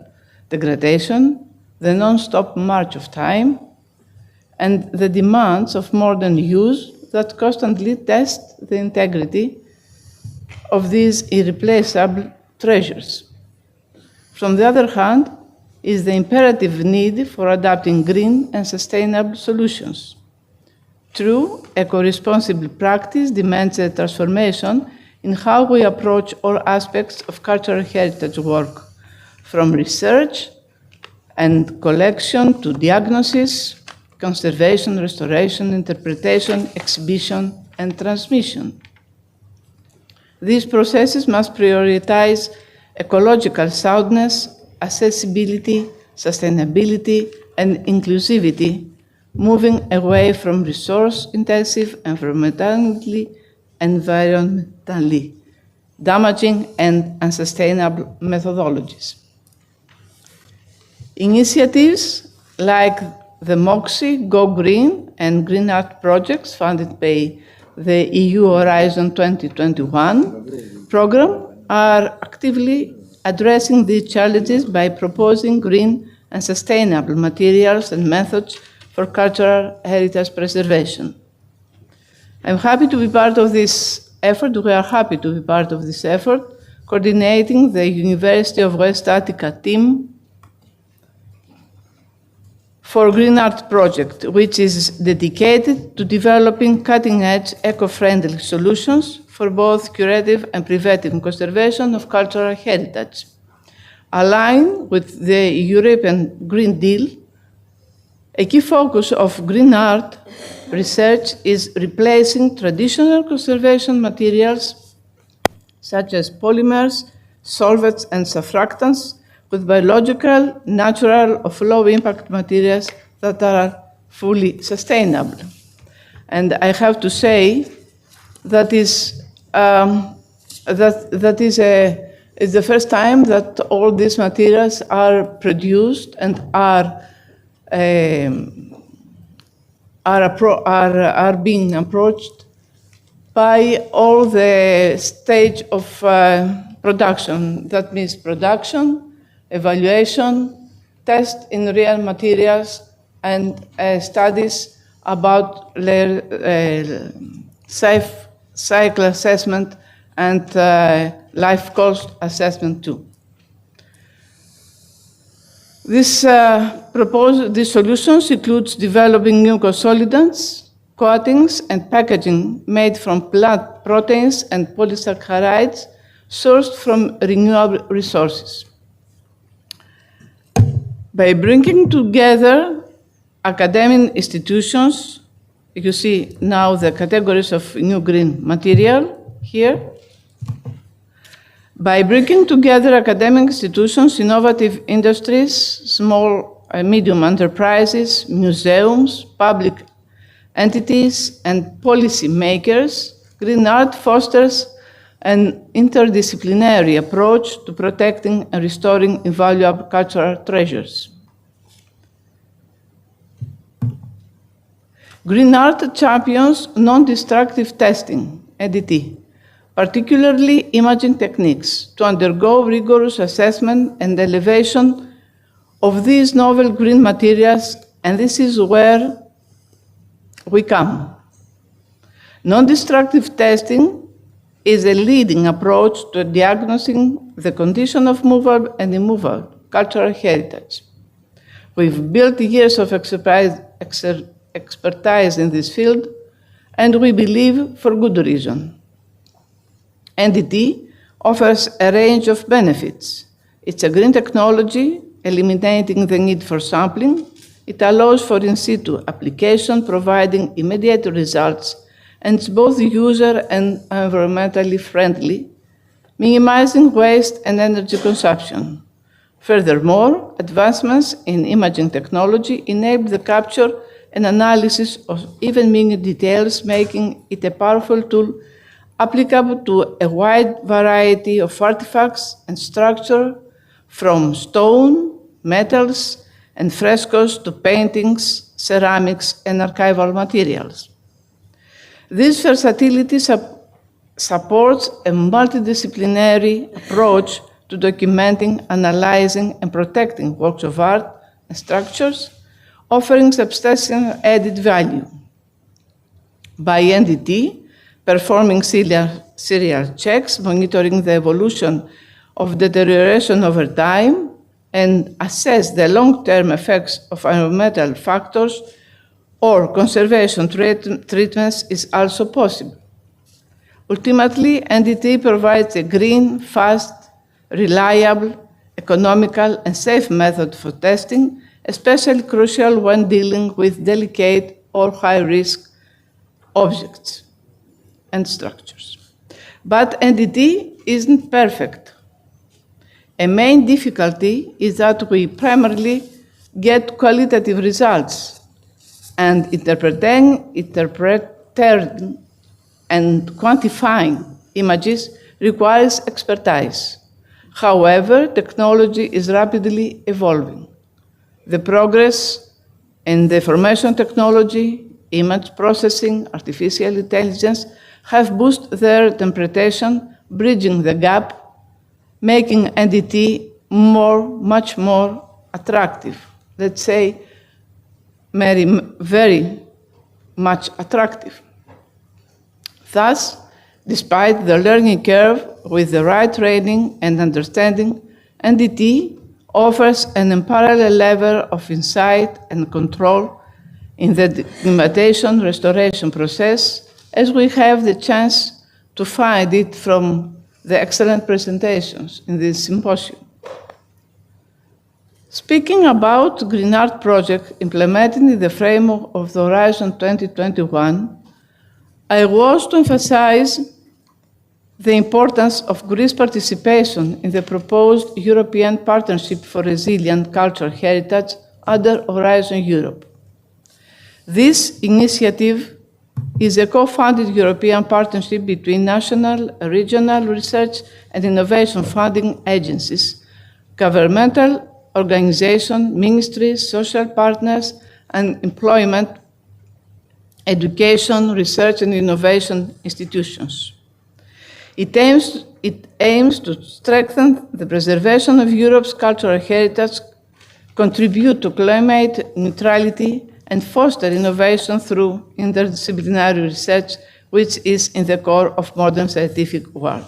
degradation, the non-stop march of time, and the demands of modern use that constantly test the integrity of these irreplaceable treasures. From the other hand is the imperative need for adapting green and sustainable solutions. True eco-responsible practice demands a transformation in how we approach all aspects of cultural heritage work, from research and collection to diagnosis, conservation, restoration, interpretation, exhibition, and transmission. These processes must prioritize ecological soundness, accessibility, sustainability, and inclusivity, moving away from resource-intensive, environmentally damaging and unsustainable methodologies. Initiatives like the MOXIE, Go Green, and Green Art projects funded by the EU Horizon 2021 program are actively addressing these challenges by proposing green and sustainable materials and methods for cultural heritage preservation. I'm happy to be part of this effort. We are happy to be part of this effort, coordinating the University of West Attica team for Green Art Project, which is dedicated to developing cutting-edge, eco-friendly solutions for both curative and preventive conservation of cultural heritage. Aligned with the European Green Deal, a key focus of green art research is replacing traditional conservation materials such as polymers, solvents, and surfactants with biological, natural, or low-impact materials that are fully sustainable. And I have to say that is the first time that all these materials are produced and are being approached by all the stage of production. That means production, evaluation, tests in real materials, and studies about safe cycle assessment and life cost assessment too. These solutions includes developing new consolidants, coatings, and packaging made from plant proteins and polysaccharides sourced from renewable resources. By bringing together academic institutions, you see now the categories of new green material here. By bringing together academic institutions, innovative industries, small and medium enterprises, museums, public entities, and policy makers, green art fosters an interdisciplinary approach to protecting and restoring invaluable cultural treasures. Green art champions non-destructive testing, NDT, particularly imaging techniques, to undergo rigorous assessment and elevation of these novel green materials, and this is where we come. Non-destructive testing is a leading approach to diagnosing the condition of movable and immovable cultural heritage. We've built years of expertise in this field, and we believe for good reason. NDT offers a range of benefits. It's a green technology, eliminating the need for sampling. It allows for in situ application, providing immediate results, and it's both user and environmentally friendly, minimizing waste and energy consumption. Furthermore, advancements in imaging technology enable the capture and analysis of even minute details, making it a powerful tool applicable to a wide variety of artifacts and structure, from stone, metals, and frescoes to paintings, ceramics, and archival materials. This versatility supports a multidisciplinary approach to documenting, analyzing, and protecting works of art and structures, offering substantial added value. By NDT, performing serial checks, monitoring the evolution of deterioration over time, and assess the long-term effects of environmental factors or conservation treatments is also possible. Ultimately, NDT provides a green, fast, reliable, economical, and safe method for testing, especially crucial when dealing with delicate or high-risk objects and structures. But NDT isn't perfect. A main difficulty is that we primarily get qualitative results, and interpreting and quantifying images requires expertise. However, technology is rapidly evolving. The progress in the information technology, image processing, artificial intelligence have boosted their interpretation, bridging the gap, making NDT much more attractive. Let's say very much attractive. Thus, despite the learning curve, with the right training and understanding, NDT offers an unparalleled level of insight and control in the documentation restoration process, as we have the chance to find it from the excellent presentations in this symposium. Speaking about Green Art project implemented in the framework of the Horizon 2021, I was to emphasize the importance of Greece's participation in the proposed European Partnership for Resilient Cultural Heritage under Horizon Europe. This initiative is a co-funded European partnership between national, regional research and innovation funding agencies, governmental organizations, ministries, social partners, and employment, education, research, and innovation institutions. It aims to strengthen the preservation of Europe's cultural heritage, contribute to climate neutrality, and foster innovation through interdisciplinary research, which is in the core of modern scientific work.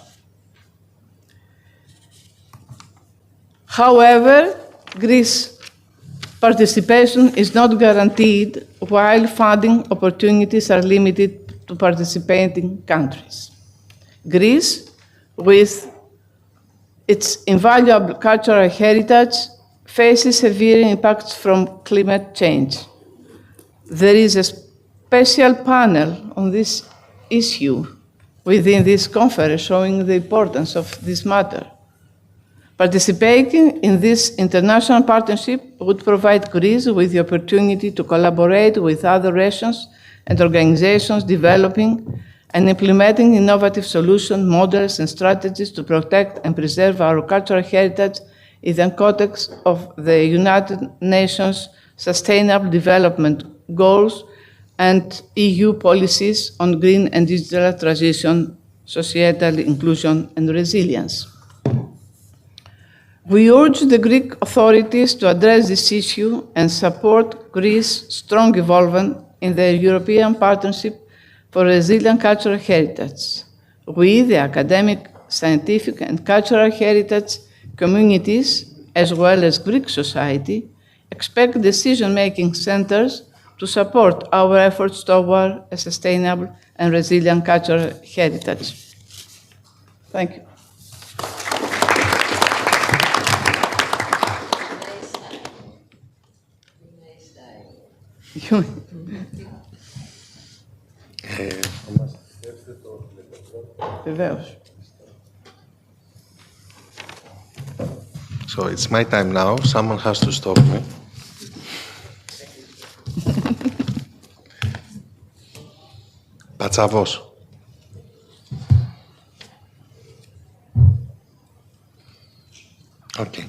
However, Greece's participation is not guaranteed while funding opportunities are limited to participating countries. Greece, with its invaluable cultural heritage, faces severe impacts from climate change. There is a special panel on this issue within this conference showing the importance of this matter. Participating in this international partnership would provide Greece with the opportunity to collaborate with other regions and organizations developing and implementing innovative solutions, models, and strategies to protect and preserve our cultural heritage in the context of the United Nations Sustainable Development Goals and EU policies on green and digital transition, societal inclusion, and resilience. We urge the Greek authorities to address this issue and support Greece's strong involvement in the European Partnership for Resilient Cultural Heritage. We, the academic, scientific, and cultural heritage communities, as well as Greek society, expect decision-making centers to support our efforts toward a sustainable and resilient cultural heritage. Thank you. So it's my time now. Someone has to stop me. Πατσαβός. Okay.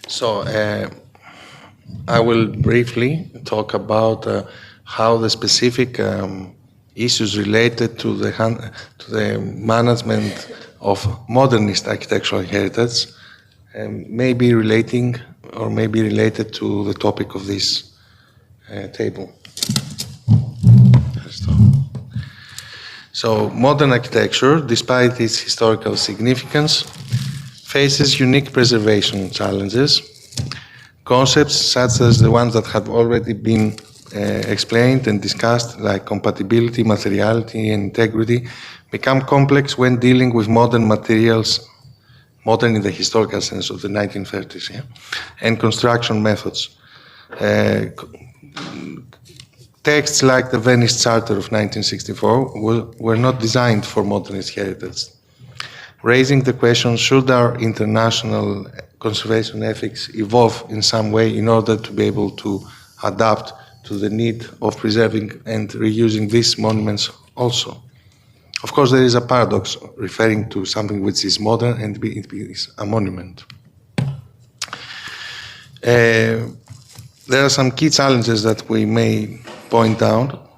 So I will briefly talk about how the specific issues related to the management of modernist architectural heritage may be relating or may be related to the topic of this table. So modern architecture, despite its historical significance, faces unique preservation challenges. Concepts such as the ones that have already been explained and discussed, like compatibility, materiality, and integrity, become complex when dealing with modern materials, modern in the historical sense of the 1930s, yeah? And construction methods. Texts like the Venice Charter of 1964 were not designed for modernist heritage, raising the question, should our international conservation ethics evolve in some way in order to be able to adapt to the need of preserving and reusing these monuments also? Of course, there is a paradox referring to something which is modern and it is a monument. There are some key challenges that we may point out.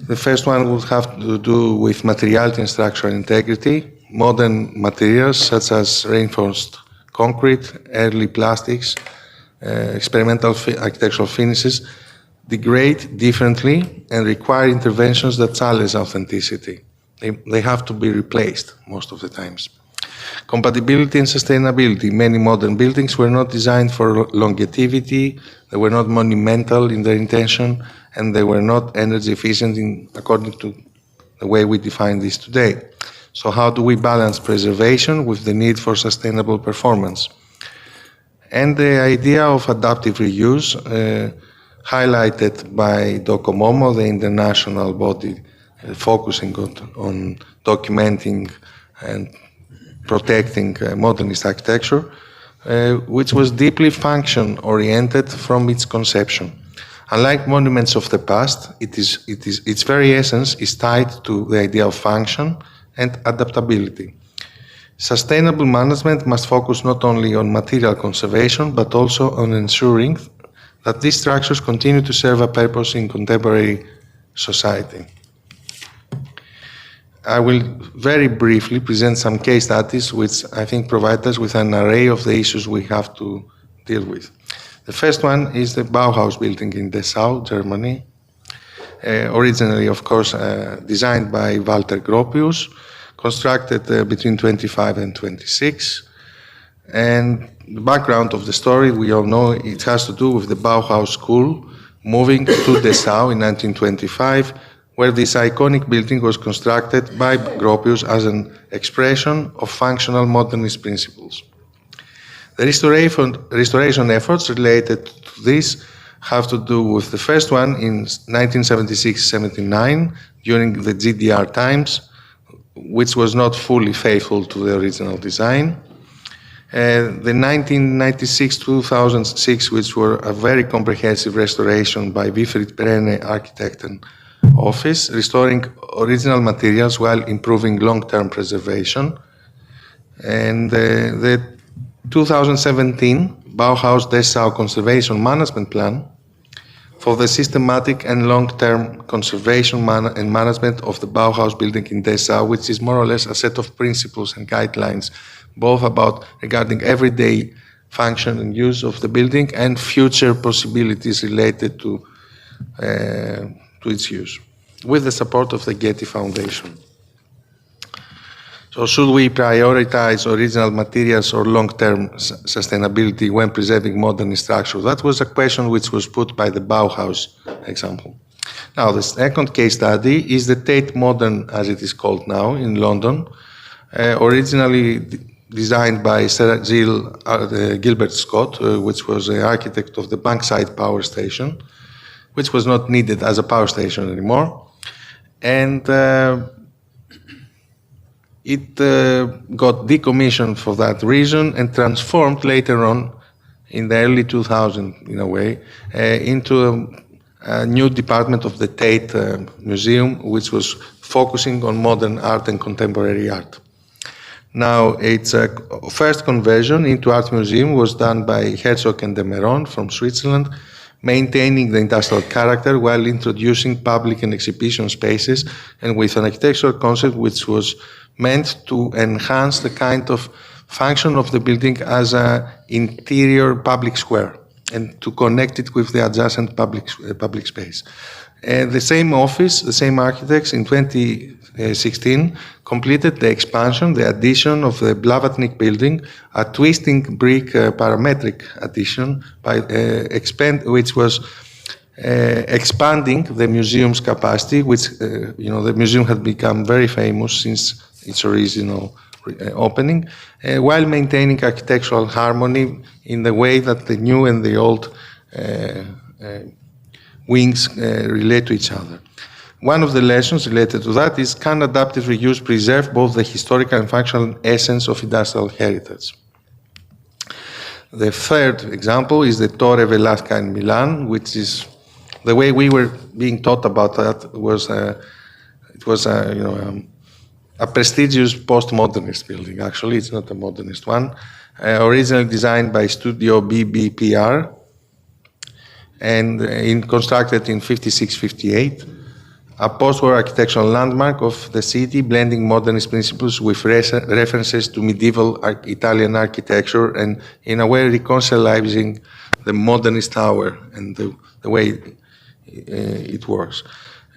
The first one would have to do with materiality and structural integrity. Modern materials such as reinforced concrete, early plastics, experimental architectural finishes degrade differently and require interventions that challenge authenticity. They have to be replaced most of the times. Compatibility and sustainability. Many modern buildings were not designed for longevity, they were not monumental in their intention, and they were not energy efficient according to the way we define this today. So how do we balance preservation with the need for sustainable performance? And the idea of adaptive reuse, highlighted by DOCOMOMO, the international body focusing on documenting and protecting modernist architecture, which was deeply function-oriented from its conception. Unlike monuments of the past, its very essence is tied to the idea of function and adaptability. Sustainable management must focus not only on material conservation, but also on ensuring that these structures continue to serve a purpose in contemporary society. I will very briefly present some case studies which I think provide us with an array of the issues we have to deal with. The first one is the Bauhaus building in Dessau, Germany. Originally, of course, designed by Walter Gropius, constructed between 25 and 26. And the background of the story, we all know, it has to do with the Bauhaus school moving to Dessau in 1925, where this iconic building was constructed by Gropius as an expression of functional modernist principles. The restoration efforts related to this have to do with the first one in 1976-79 during the GDR times, which was not fully faithful to the original design. The 1996-2006, which were a very comprehensive restoration by Wilfried Brenne Architekten Office, restoring original materials while improving long-term preservation. And the 2017 Bauhaus Dessau Conservation Management Plan for the systematic and long-term conservation and management of the Bauhaus building in Dessau, which is more or less a set of principles and guidelines, both regarding everyday function and use of the building and future possibilities related to its use, with the support of the Getty Foundation. So should we prioritize original materials or long-term sustainability when preserving modern structure? That was a question which was put by the Bauhaus example. Now, the second case study is the Tate Modern, as it is called now, in London, originally designed by Sir Gilbert Scott, which was the architect of the Bankside Power Station, which was not needed as a power station anymore. And it got decommissioned for that reason and transformed later on in the early 2000s, in a way, into a new department of the Tate Museum, which was focusing on modern art and contemporary art. Now, its first conversion into art museum was done by Herzog and de Meuron from Switzerland, maintaining the industrial character while introducing public and exhibition spaces and with an architectural concept which was meant to enhance the kind of function of the building as an interior public square and to connect it with the adjacent public space. And the same office, the same architects in 2016 completed the expansion, the addition of the Blavatnik building, a twisting brick parametric addition by which was expanding the museum's capacity, which the museum had become very famous since its original opening, while maintaining architectural harmony in the way that the new and the old wings relate to each other. One of the lessons related to that is, can adaptive reuse preserve both the historical and functional essence of industrial heritage? The third example is the Torre Velasca in Milan, which is the way we were being taught about that was it was a prestigious postmodernist building. Actually, it's not a modernist one. Originally designed by Studio BBPR and constructed in 56-58. A post-war architectural landmark of the city, blending modernist principles with references to medieval Italian architecture and in a way reconciling the modernist tower and the way it works.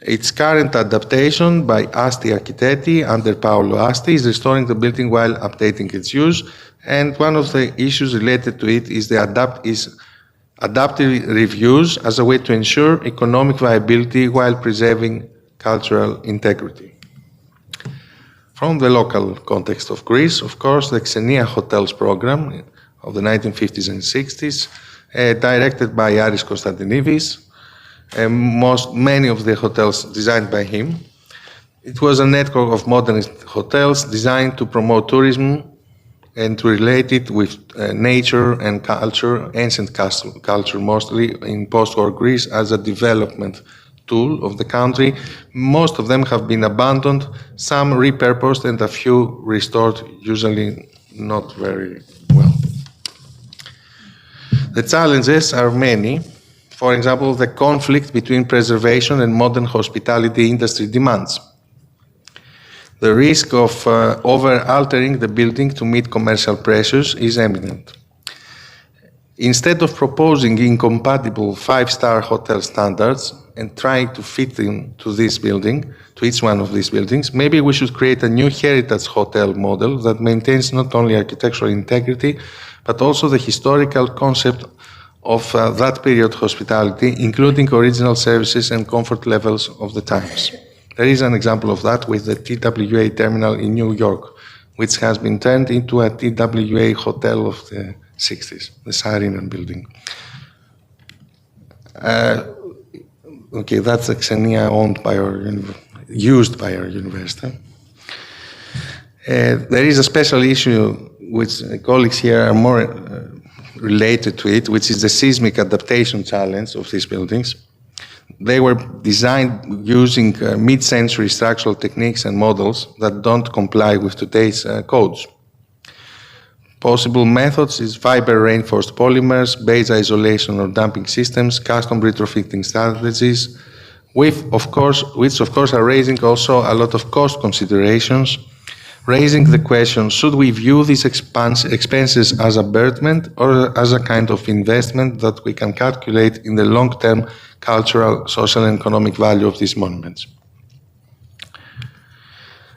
Its current adaptation by Asti Architetti under Paolo Asti is restoring the building while updating its use, and one of the issues related to it is adaptive reviews as a way to ensure economic viability while preserving cultural integrity. From the local context of Greece, of course, the Xenia Hotels program of the 1950s and 60s, directed by Aris Konstantinidis, many of the hotels designed by him. It was a network of modernist hotels designed to promote tourism and to relate it with nature and culture, ancient culture mostly, in post-war Greece as a development tool of the country. Most of them have been abandoned, some repurposed, and a few restored, usually not very well. The challenges are many. For example, the conflict between preservation and modern hospitality industry demands. The risk of over-altering the building to meet commercial pressures is imminent. Instead of proposing incompatible five-star hotel standards and trying to fit them to this building, to each one of these buildings, maybe we should create a new heritage hotel model that maintains not only architectural integrity, but also the historical concept of that period hospitality, including original services and comfort levels of the times. There is an example of that with the TWA terminal in New York, which has been turned into a TWA hotel of the 60s, the Saarinen building. Okay, that's a Xenia owned by used by our university. There is a special issue which colleagues here are more related to it, which is the seismic adaptation challenge of these buildings. They were designed using mid-century structural techniques and models that don't comply with today's codes. Possible methods is fiber-reinforced polymers, base isolation or damping systems, custom retrofitting strategies, which of course are raising also a lot of cost considerations, raising the question, should we view these expenses as a burden or as a kind of investment that we can calculate in the long-term cultural, social, and economic value of these monuments?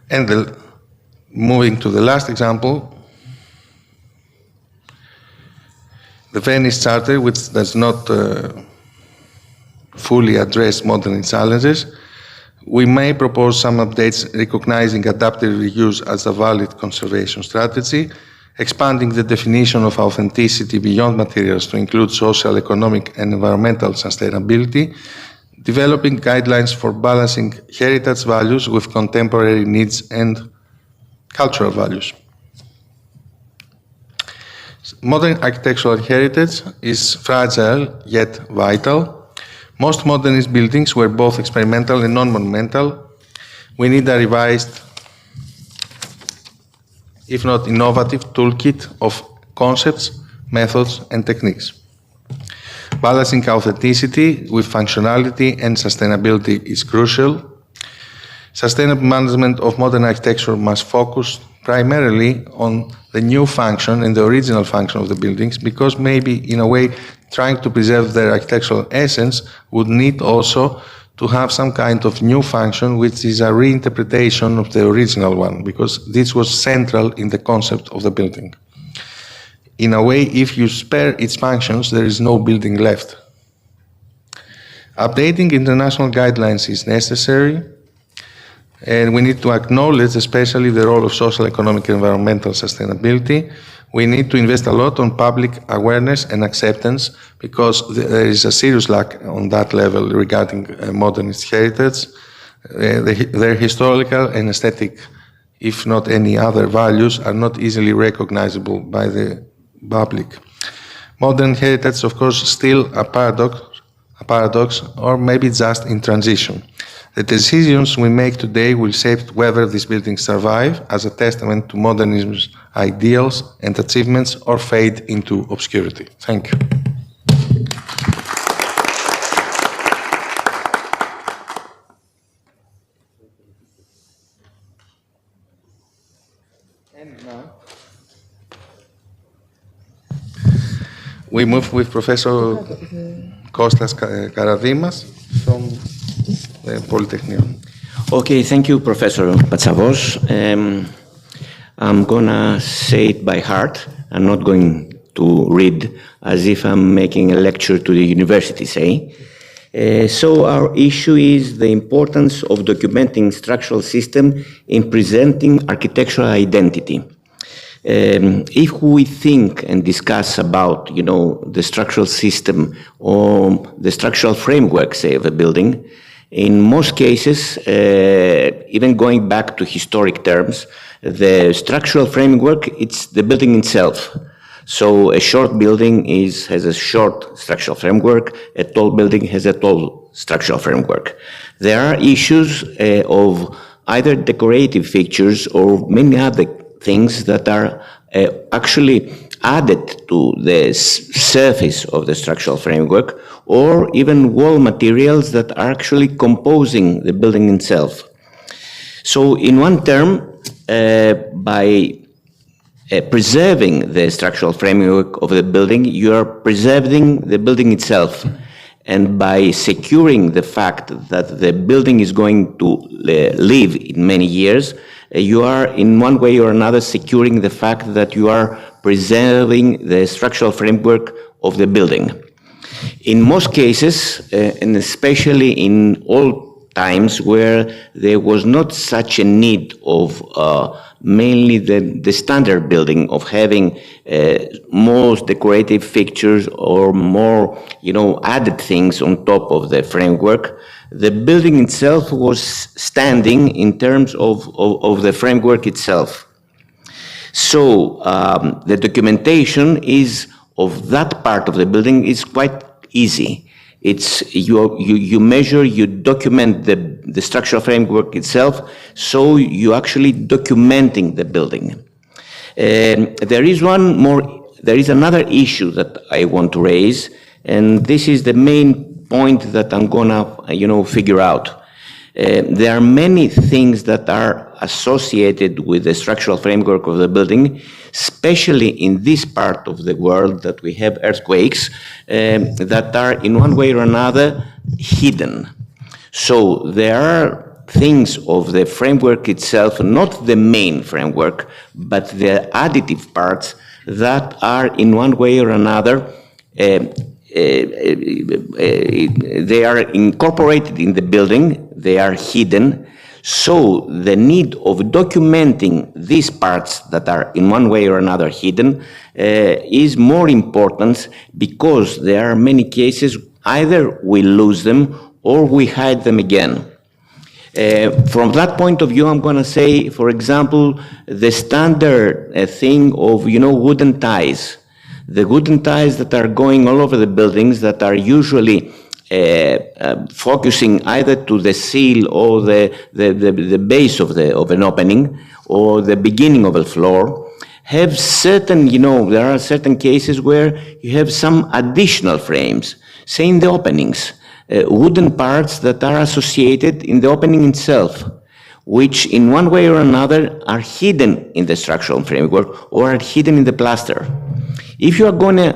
And moving to the last example, the Venice Charter, which does not fully address modern challenges, we may propose some updates recognizing adaptive reuse as a valid conservation strategy, expanding the definition of authenticity beyond materials to include social, economic, and environmental sustainability, developing guidelines for balancing heritage values with contemporary needs and cultural values. Modern architectural heritage is fragile yet vital. Most modernist buildings were both experimental and non-monumental. We need a revised, if not innovative, toolkit of concepts, methods, and techniques. Balancing authenticity with functionality and sustainability is crucial. Sustainable management of modern architecture must focus primarily on the new function and the original function of the buildings, because maybe, in a way, trying to preserve their architectural essence would need also to have some kind of new function, which is a reinterpretation of the original one, because this was central in the concept of the building. In a way, if you spare its functions, there is no building left. Updating international guidelines is necessary, and we need to acknowledge especially the role of social, economic, and environmental sustainability. We need to invest a lot on public awareness and acceptance, because there is a serious lack on that level regarding modernist heritage. Their historical and aesthetic, if not any other values, are not easily recognizable by the public. Modern heritage, of course, still a paradox, or maybe just in transition. The decisions we make today will shape whether these buildings survive as a testament to modernism's ideals and achievements or fade into obscurity. Thank you. And now we move with Professor Kostas Karadimas from the Polytechnion. Okay, thank you, Professor Patsavos. I'm gonna say it by heart. I'm not going to read as if I'm making a lecture to the university, say. So our issue is the importance of documenting structural system in presenting architectural identity. If we think and discuss about, the structural system or the structural framework, say, of a building, in most cases, even going back to historic terms, the structural framework, it's the building itself. So a short building has a short structural framework, a tall building has a tall structural framework. There are issues of either decorative features or many other things that are actually added to the surface of the structural framework, or even wall materials that are actually composing the building itself. So in one term, by preserving the structural framework of the building, you are preserving the building itself. And by securing the fact that the building is going to live in many years, you are in one way or another securing the fact that you are preserving the structural framework of the building. In most cases, and especially in old times where there was not such a need of mainly the standard building of having most decorative fixtures or more, added things on top of the framework, the building itself was standing in terms of the framework itself. So the documentation of that part of the building is quite easy. It's you measure, you document the structural framework itself, so you're actually documenting the building. There is another issue that I want to raise, and this is the main point that I'm gonna, figure out. There are many things that are associated with the structural framework of the building, especially in this part of the world that we have earthquakes that are in one way or another hidden. So there are things of the framework itself, not the main framework, but the additive parts that are in one way or another they are incorporated in the building, they are hidden. So the need of documenting these parts that are in one way or another hidden is more important, because there are many cases either we lose them or we hide them again. From that point of view, I'm going to say, for example, the standard thing of, wooden ties. The wooden ties that are going all over the buildings that are usually focusing either to the seal or the base of an opening or the beginning of a floor have certain, there are certain cases where you have some additional frames, say in the openings, wooden parts that are associated in the opening itself, which in one way or another are hidden in the structural framework or are hidden in the plaster. If you are going to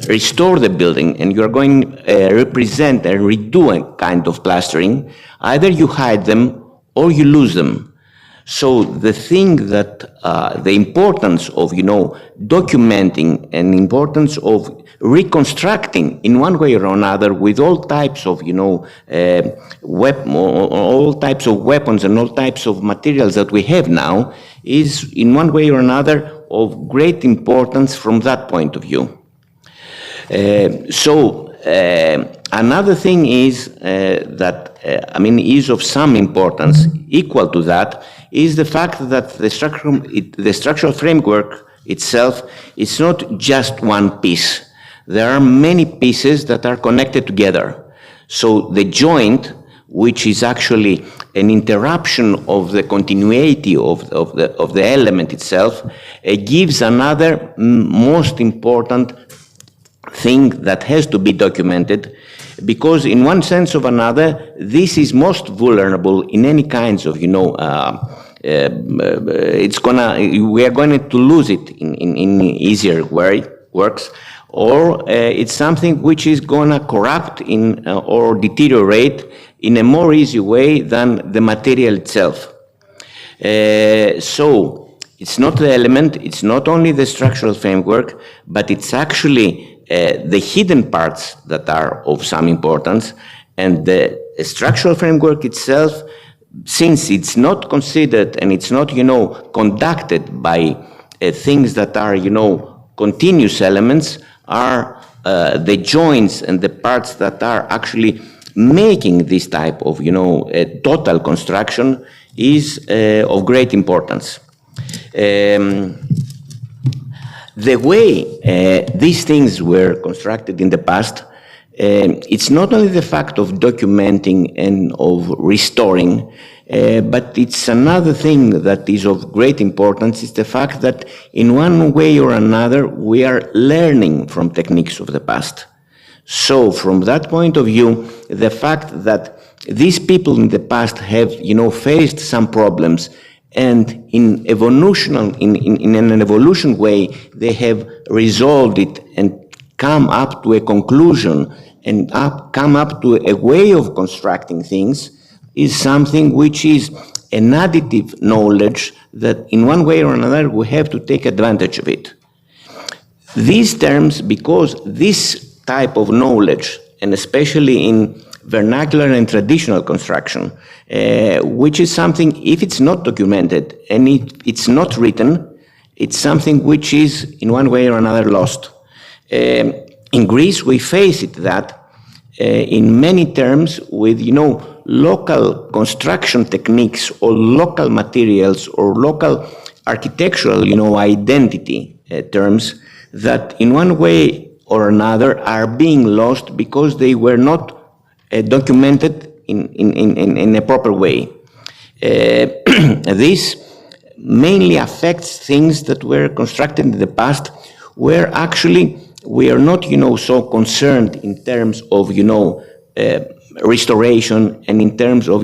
restore the building and you are going to represent and redo a kind of plastering, either you hide them or you lose them. So the thing that, the importance of, documenting and importance of reconstructing in one way or another with all types of, all types of weapons and all types of materials that we have now is in one way or another of great importance from that point of view. Another thing is is of some importance, equal to that, is the fact that the structural framework itself is not just one piece. There are many pieces that are connected together. So the joint, which is actually an interruption of the continuity of the element itself, gives another most important thing that has to be documented, because in one sense or another, this is most vulnerable in any kinds of, we are going to lose it in easier works, or it's something which is going to corrupt or deteriorate in a more easy way than the material itself. So it's not the element, it's not only the structural framework, but it's actually the hidden parts that are of some importance, and the structural framework itself, since it's not considered and it's not, conducted by things that are, continuous elements, are the joints and the parts that are actually making this type of, total construction is of great importance. The way these things were constructed in the past, it's not only the fact of documenting and of restoring, But it's another thing that is of great importance, is the fact that in one way or another, we are learning from techniques of the past. So from that point of view, the fact that these people in the past have, faced some problems, and in an evolution way, they have resolved it and come up to a conclusion and come up to a way of constructing things, is something which is an additive knowledge that in one way or another we have to take advantage of it. These terms, because this type of knowledge, and especially in vernacular and traditional construction, which is something, if it's not documented and it's not written, it's something which is in one way or another lost. In Greece, we face it that in many terms with, local construction techniques or local materials or local architectural, identity terms that in one way or another are being lost because they were not documented in a proper way. This mainly affects things that were constructed in the past, where actually we are not, so concerned in terms of, restoration and in terms of,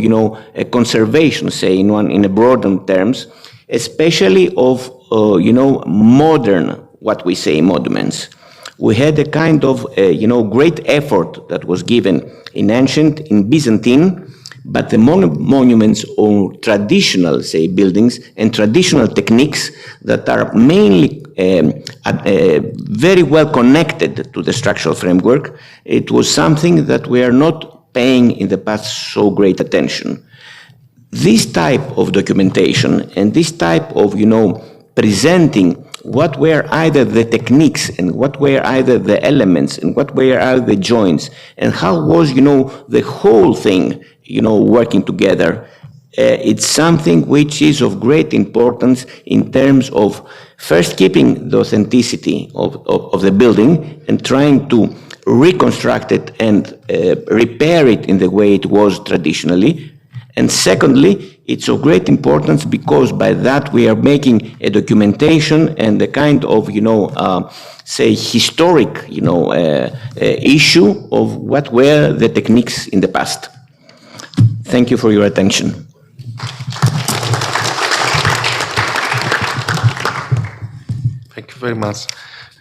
conservation, say, in a broader terms, especially of, modern, what we say, monuments. We had a kind of, great effort that was given in Byzantine, but the monuments or traditional, say, buildings and traditional techniques that are mainly very well connected to the structural framework, it was something that we are not paying in the past so great attention. This type of documentation and this type of, presenting what were either the techniques and what were either the elements and what were either the joints and how was, the whole thing, working together. It's something which is of great importance in terms of first keeping the authenticity of the building and trying to reconstruct it and repair it in the way it was traditionally. And secondly, it's of great importance because by that we are making a documentation and a kind of, say, historic, issue of what were the techniques in the past. Thank you for your attention. Thank you very much.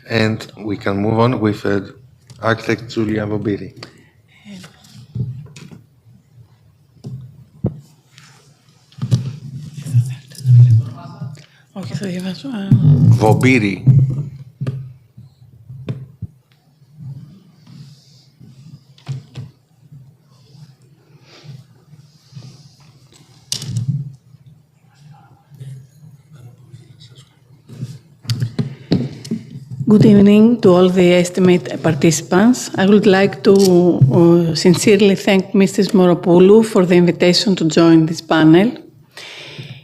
And we can move on with architect Julia Vobiri. Όχι, θα διαβάσω. Vobiri. Good evening to all the estimate participants. I would like to sincerely thank Mrs. Moropoulou for the invitation to join this panel.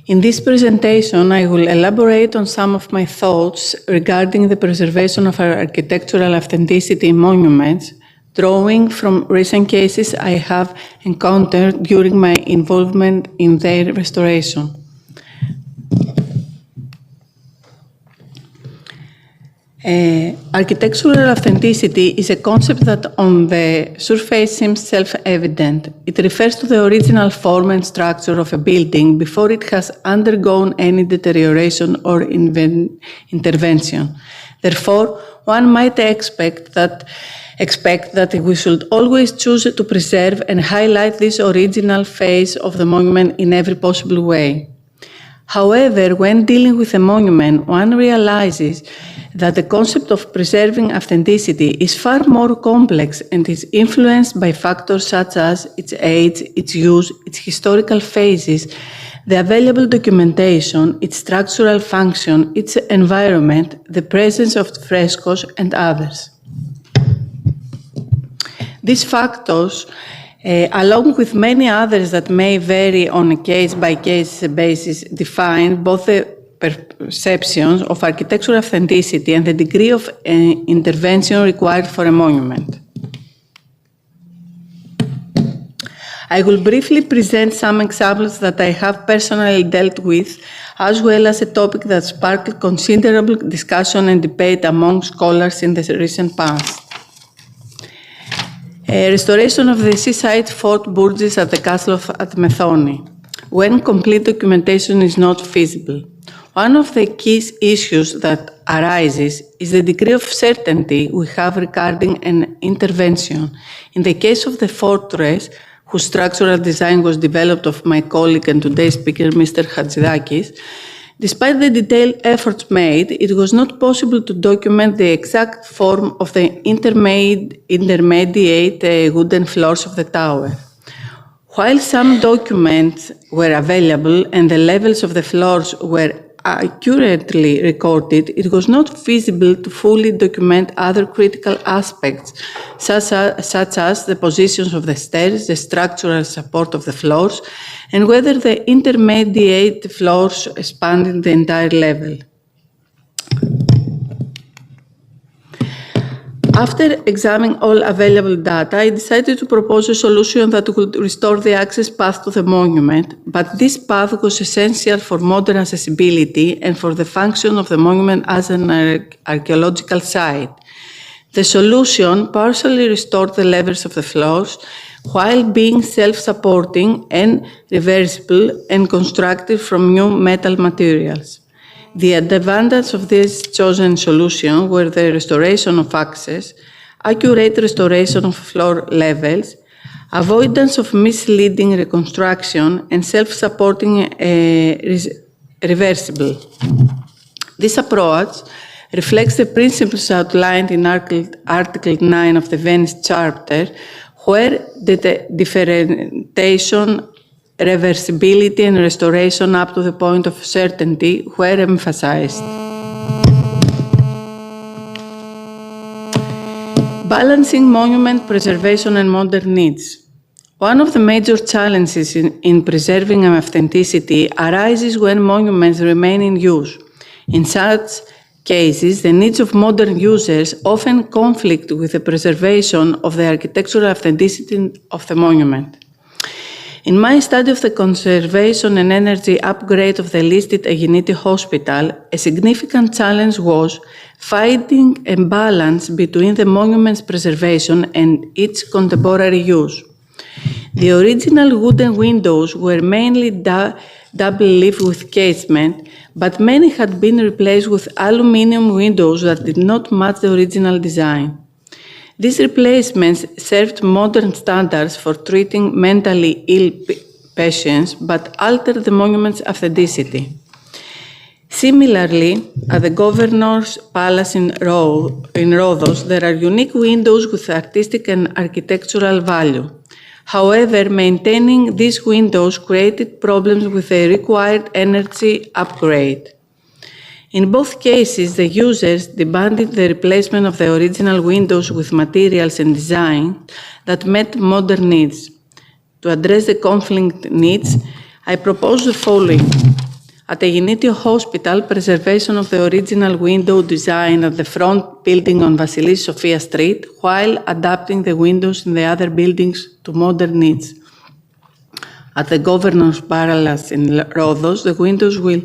In this presentation, I will elaborate on some of my thoughts regarding the preservation of our architectural authenticity in monuments, drawing from recent cases I have encountered during my involvement in their restoration. Architectural authenticity is a concept that on the surface seems self-evident. It refers to the original form and structure of a building before it has undergone any deterioration or intervention. Therefore, one might expect that we should always choose to preserve and highlight this original phase of the monument in every possible way. However, when dealing with a monument, one realizes that the concept of preserving authenticity is far more complex and is influenced by factors such as its age, its use, its historical phases, the available documentation, its structural function, its environment, the presence of frescoes, and others. These factors, along with many others that may vary on a case-by-case basis, define both the perceptions of architectural authenticity and the degree of intervention required for a monument. I will briefly present some examples that I have personally dealt with, as well as a topic that sparked considerable discussion and debate among scholars in the recent past. Restoration of the seaside Fort Burgess at the castle of Methoni, when complete documentation is not feasible. One of the key issues that arises is the degree of certainty we have regarding an intervention. In the case of the fortress, whose structural design was developed of my colleague and today's speaker, Mr. Hatzidakis, despite the detailed efforts made, it was not possible to document the exact form of the intermediate wooden floors of the tower. While some documents were available and the levels of the floors were accurately recorded, it was not feasible to fully document other critical aspects, such as the positions of the stairs, the structural support of the floors, and whether the intermediate floors spanned the entire level. After examining all available data, I decided to propose a solution that would restore the access path to the monument, but this path was essential for modern accessibility and for the function of the monument as an archaeological site. The solution partially restored the levels of the floors while being self-supporting and reversible and constructed from new metal materials. The advantages of this chosen solution were the restoration of access, accurate restoration of floor levels, avoidance of misleading reconstruction, and self-supporting reversible. This approach reflects the principles outlined in Article 9 of the Venice Charter, where the differentiation, reversibility and restoration up to the point of certainty were emphasized. Balancing monument preservation and modern needs. One of the major challenges in preserving authenticity arises when monuments remain in use. In such cases, the needs of modern users often conflict with the preservation of the architectural authenticity of the monument. In my study of the conservation and energy upgrade of the listed Aegineti Hospital, a significant challenge was finding a balance between the monument's preservation and its contemporary use. The original wooden windows were mainly double-leaf with casement, but many had been replaced with aluminum windows that did not match the original design. These replacements served modern standards for treating mentally ill patients, but altered the monument's authenticity. Similarly, at the Governor's Palace in Rhodos, there are unique windows with artistic and architectural value. However, maintaining these windows created problems with the required energy upgrade. In both cases, the users demanded the replacement of the original windows with materials and design that met modern needs. To address the conflict needs, I propose the following. At Aegineti Hospital, preservation of the original window design at the front building on Vasilis Sofia Street, while adapting the windows in the other buildings to modern needs. At the Governor's Palace in Rhodos, the windows will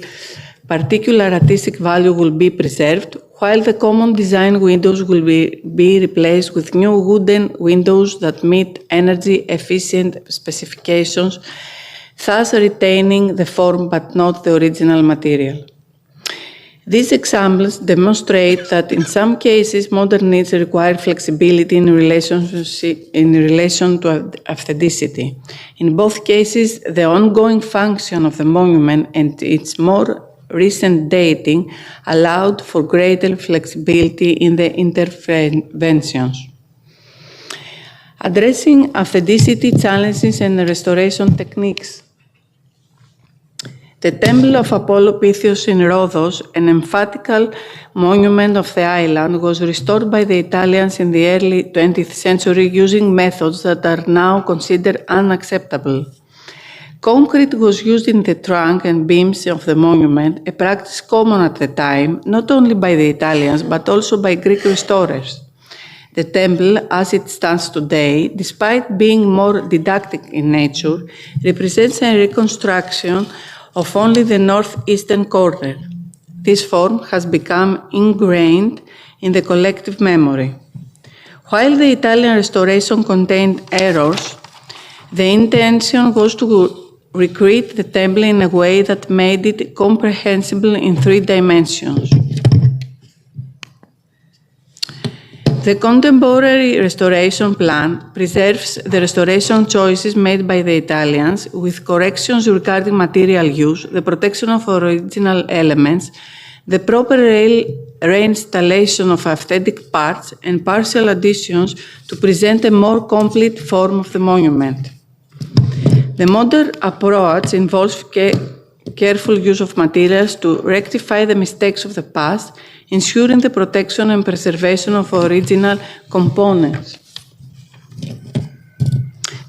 particular artistic value will be preserved, while the common design windows will be replaced with new wooden windows that meet energy-efficient specifications, thus retaining the form but not the original material. These examples demonstrate that in some cases, modern needs require flexibility in relation to authenticity. In both cases, the ongoing function of the monument and its more recent dating allowed for greater flexibility in the interventions. Addressing authenticity challenges and restoration techniques. The Temple of Apollo Pythios in Rhodos, an emphatical monument of the island, was restored by the Italians in the early 20th century using methods that are now considered unacceptable. Concrete was used in the trunk and beams of the monument, a practice common at the time, not only by the Italians, but also by Greek restorers. The temple, as it stands today, despite being more didactic in nature, represents a reconstruction of only the northeastern corner. This form has become ingrained in the collective memory. While the Italian restoration contained errors, the intention was to recreate the temple in a way that made it comprehensible in 3 dimensions. The contemporary restoration plan preserves the restoration choices made by the Italians, with corrections regarding material use, the protection of original elements, the proper reinstallation of authentic parts, and partial additions to present a more complete form of the monument. The modern approach involves careful use of materials to rectify the mistakes of the past, ensuring the protection and preservation of original components.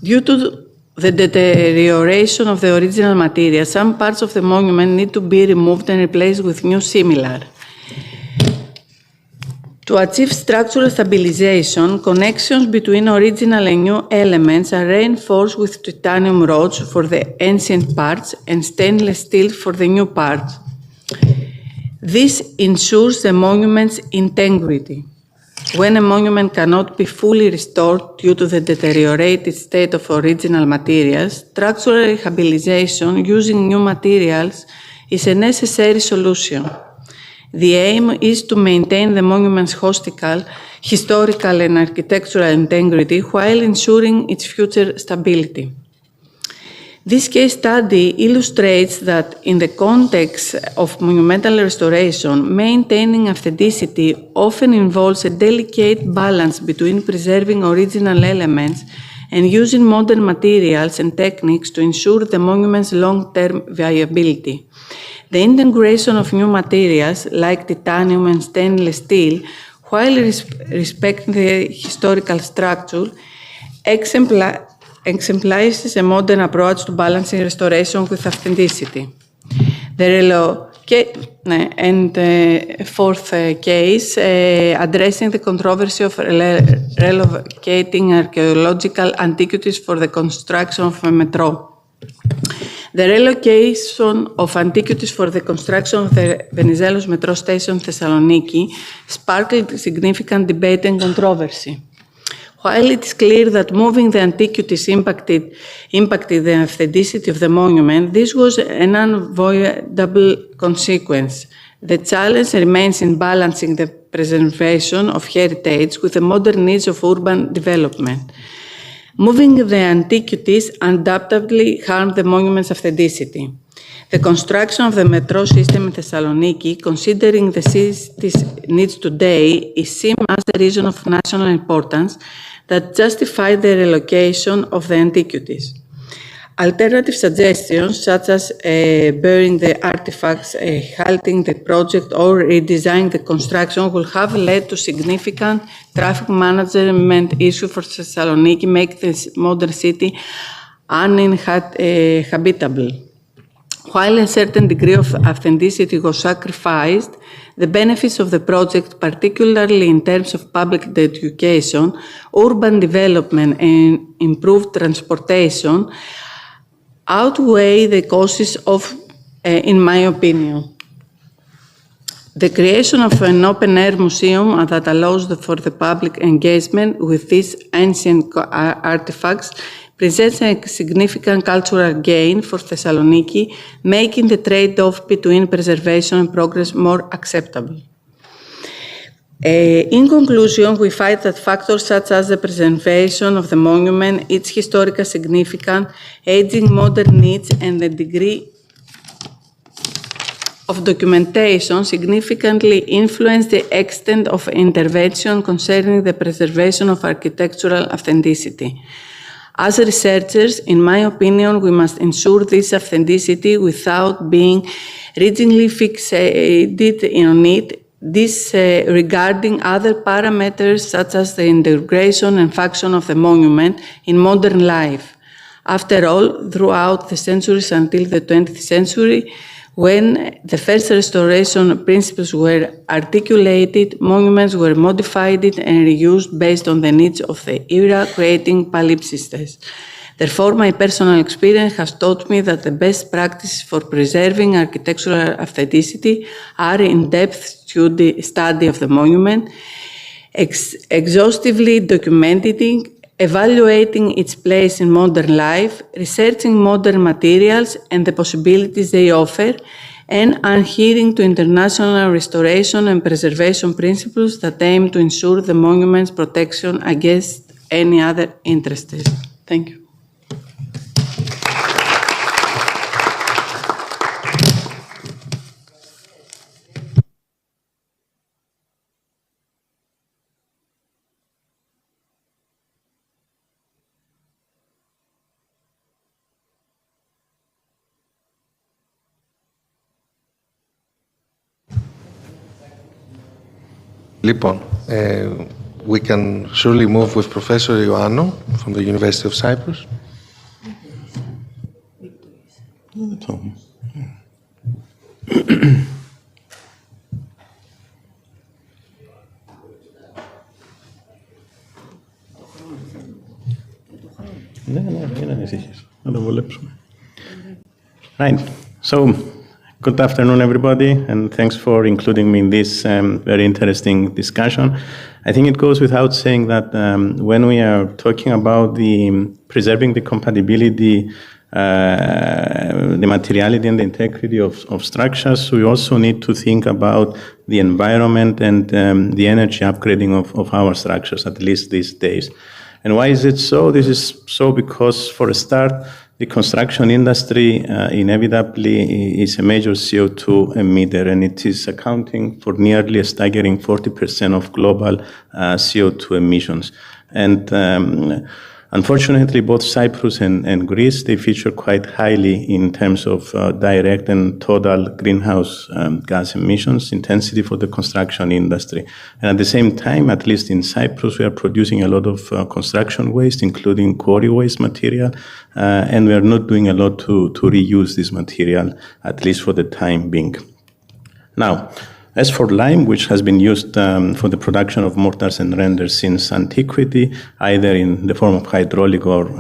Due to the deterioration of the original material, some parts of the monument need to be removed and replaced with new similar. To achieve structural stabilization, connections between original and new elements are reinforced with titanium rods for the ancient parts and stainless steel for the new parts. This ensures the monument's integrity. When a monument cannot be fully restored due to the deteriorated state of original materials, structural rehabilitation using new materials is a necessary solution. The aim is to maintain the monument's historical and architectural integrity while ensuring its future stability. This case study illustrates that in the context of monumental restoration, maintaining authenticity often involves a delicate balance between preserving original elements and using modern materials and techniques to ensure the monument's long-term viability. The integration of new materials like titanium and stainless steel, while respecting the historical structure, exemplifies a modern approach to balancing restoration with authenticity. Fourth case, addressing the controversy of relocating archaeological antiquities for the construction of a metro. The relocation of antiquities for the construction of the Venizelos metro station Thessaloniki sparked significant debate and controversy. While it is clear that moving the antiquities impacted the authenticity of the monument, this was an unavoidable consequence. The challenge remains in balancing the preservation of heritage with the modern needs of urban development. Moving the antiquities undoubtedly harmed the monument's authenticity. The construction of the metro system in Thessaloniki, considering the city's needs today, is seen as a reason of national importance that justified the relocation of the antiquities. Alternative suggestions, such as burying the artifacts, halting the project, or redesigning the construction, will have led to significant traffic management issues for Thessaloniki, making this modern city uninhabitable. While a certain degree of authenticity was sacrificed, the benefits of the project, particularly in terms of public education, urban development, and improved transportation, outweigh the costs in my opinion. The creation of an open-air museum that allows for the public engagement with these ancient artifacts presents a significant cultural gain for Thessaloniki, making the trade-off between preservation and progress more acceptable. In conclusion, we find that factors such as the preservation of the monument, its historical significance, aging modern needs, and the degree of documentation significantly influence the extent of intervention concerning the preservation of architectural authenticity. As researchers, in my opinion, we must ensure this authenticity without being rigidly fixated on it, disregarding other parameters such as the integration and function of the monument in modern life. After all, throughout the centuries until the 20th century, When the first restoration principles were articulated, monuments were modified and reused based on the needs of the era, creating palimpsests. Therefore, my personal experience has taught me that the best practices for preserving architectural authenticity are in-depth study of the monument, exhaustively documenting, evaluating its place in modern life, researching modern materials and the possibilities they offer, and adhering to international restoration and preservation principles that aim to ensure the monument's protection against any other interests. Thank you. Λοιπόν, we can surely move with Professor Ioannou from the University of Cyprus. Right. So, good afternoon, everybody, and thanks for including me in this very interesting discussion. I think it goes without saying that when we are talking about preserving the compatibility, the materiality and the integrity of structures, we also need to think about the environment and the energy upgrading of our structures, at least these days. And why is it so? This is so because, for a start, the construction industry inevitably is a major CO2 emitter, and it is accounting for nearly a staggering 40% of global CO2 emissions. And unfortunately, both Cyprus and Greece, they feature quite highly in terms of direct and total greenhouse gas emissions intensity for the construction industry. And at the same time, at least in Cyprus, we are producing a lot of construction waste, including quarry waste material, and we are not doing a lot to reuse this material, at least for the time being. Now, as for lime, which has been used for the production of mortars and renders since antiquity, either in the form of hydraulic or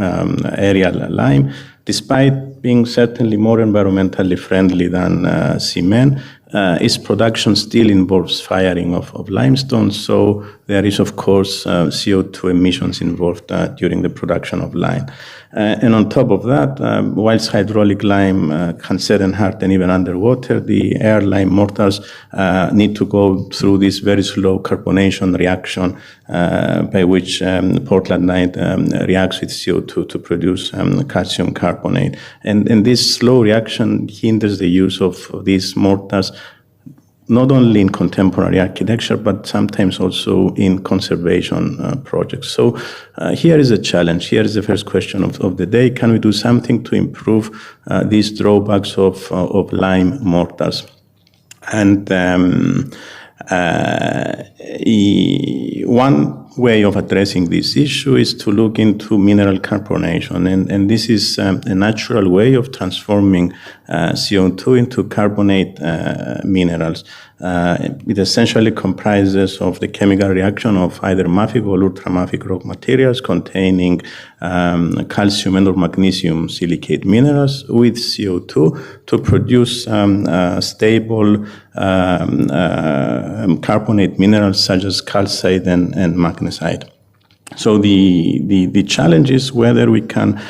aerial lime, despite being certainly more environmentally friendly than cement, its production still involves firing of limestone, so there is, of course, CO2 emissions involved during the production of lime. And on top of that, whilst hydraulic lime can set and harden even underwater, the air lime mortars need to go through this very slow carbonation reaction by which portlandite reacts with CO2 to produce calcium carbonate. And this slow reaction hinders the use of these mortars, not only in contemporary architecture, but sometimes also in conservation projects. So here is a challenge. Here is the first question of the day. Can we do something to improve these drawbacks of lime mortars? And one way of addressing this issue is to look into mineral carbonation. And this is a natural way of transforming CO2 into carbonate minerals. It essentially comprises of the chemical reaction of either mafic or ultramafic rock materials containing calcium and or magnesium silicate minerals with CO2 to produce stable carbonate minerals such as calcite and magnesite. So the challenge is whether we can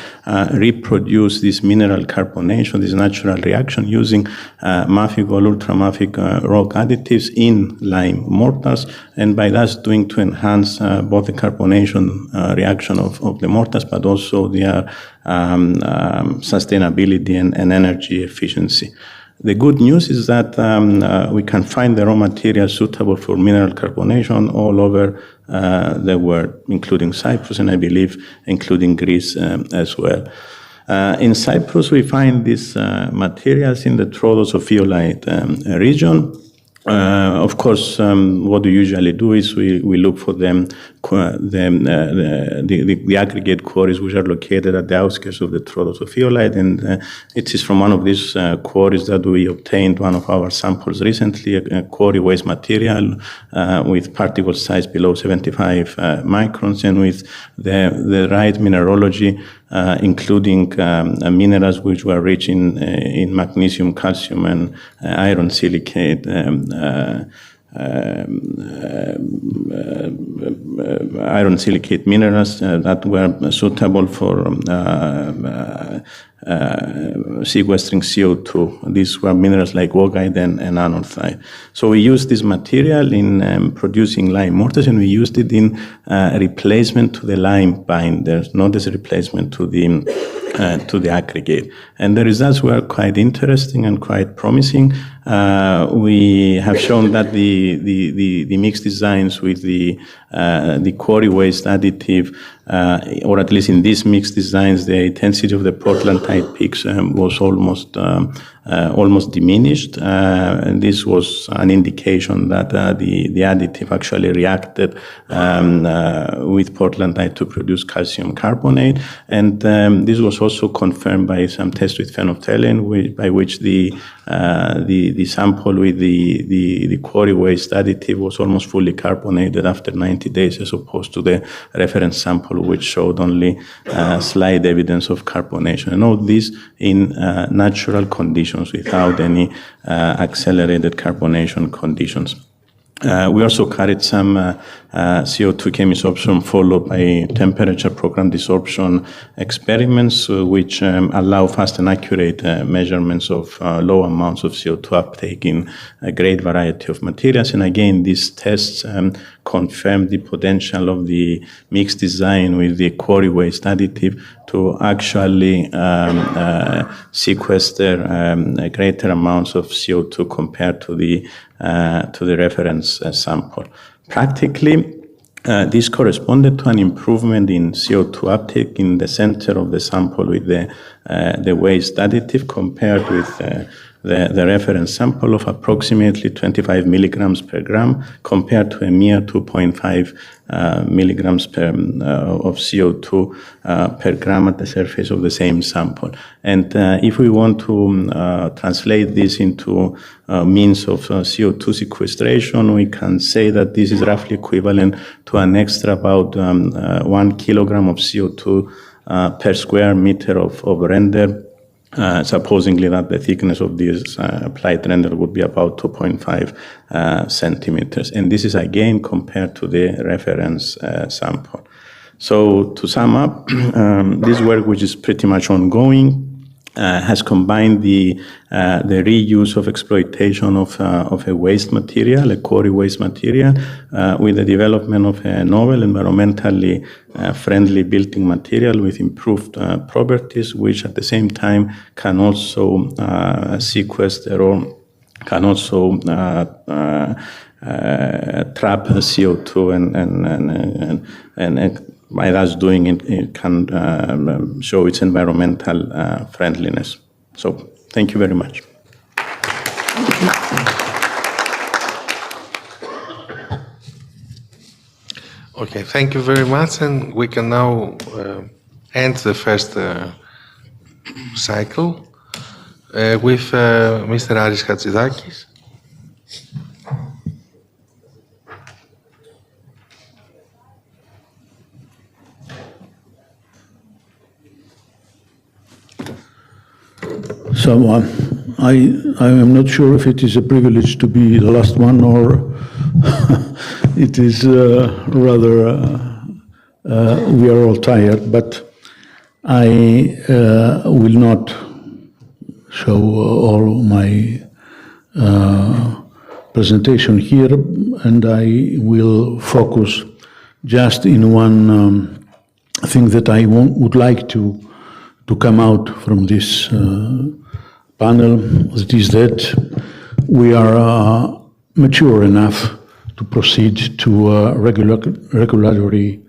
reproduce this mineral carbonation, this natural reaction, using mafic or ultramafic rock additives in lime mortars, and by thus doing to enhance both the carbonation reaction of the mortars, but also their sustainability and energy efficiency. The good news is that we can find the raw materials suitable for mineral carbonation all over the world, including Cyprus, and I believe including Greece as well. In Cyprus, we find these materials in the Troodos of Eolite region, Of course, what we usually do is we look for the aggregate quarries which are located at the outskirts of the trotosophiolite, and it is from one of these quarries that we obtained one of our samples recently, a quarry waste material with particle size below 75 microns, and with the right mineralogy, including minerals which were rich in magnesium, calcium, and iron silicate. Iron silicate minerals that were suitable for sequestering CO2. These were minerals like augite and anorthite. So we used this material in producing lime mortars, and we used it in replacement to the lime binders, not as a replacement to the aggregate. And the results were quite interesting and quite promising. We have shown that the mixed designs with the quarry waste additive, or at least in these mixed designs, the intensity of the portlandite peaks was almost diminished. And this was an indication that the additive actually reacted with portlandite to produce calcium carbonate. And this was also confirmed by some tests with phenolphthalein, by which the sample with the quarry waste additive was almost fully carbonated after 90 days, as opposed to the reference sample, which showed only slight evidence of carbonation. And all this in natural conditions without any accelerated carbonation conditions. We also carried some CO2 chemisorption followed by temperature-programmed desorption experiments, which allow fast and accurate measurements of low amounts of CO2 uptake in a great variety of materials. And again, these tests confirm the potential of the mixed design with the quarry waste additive to actually sequester greater amounts of CO2 compared to the reference sample. Practically, this corresponded to an improvement in CO2 uptake in the center of the sample with the waste additive compared with the reference sample of approximately 25 milligrams per gram compared to a mere 2.5 milligrams of CO2 per gram at the surface of the same sample. And if we want to translate this into means of CO2 sequestration, we can say that this is roughly equivalent to an extra about 1 kilogram of CO2 per square meter of render. Supposingly that the thickness of this applied render would be about 2.5 centimeters. And this is again compared to the reference sample. So to sum up, this work, which is pretty much ongoing, has combined the reuse of exploitation of a waste material, a quarry waste material, with the development of a novel environmentally friendly building material with improved properties, which at the same time can also sequester or can also trap CO2 and by thus doing it, it can show its environmental friendliness. So thank you very much. Okay, thank you very much, and we can now end the first cycle with Mr. Aris Hatzidakis. So I am not sure if it is a privilege to be the last one or it is rather we are all tired, but I will not show all my presentation here, and I will focus just in one thing that I would like to come out from this panel. It is that we are mature enough to proceed to a regulatory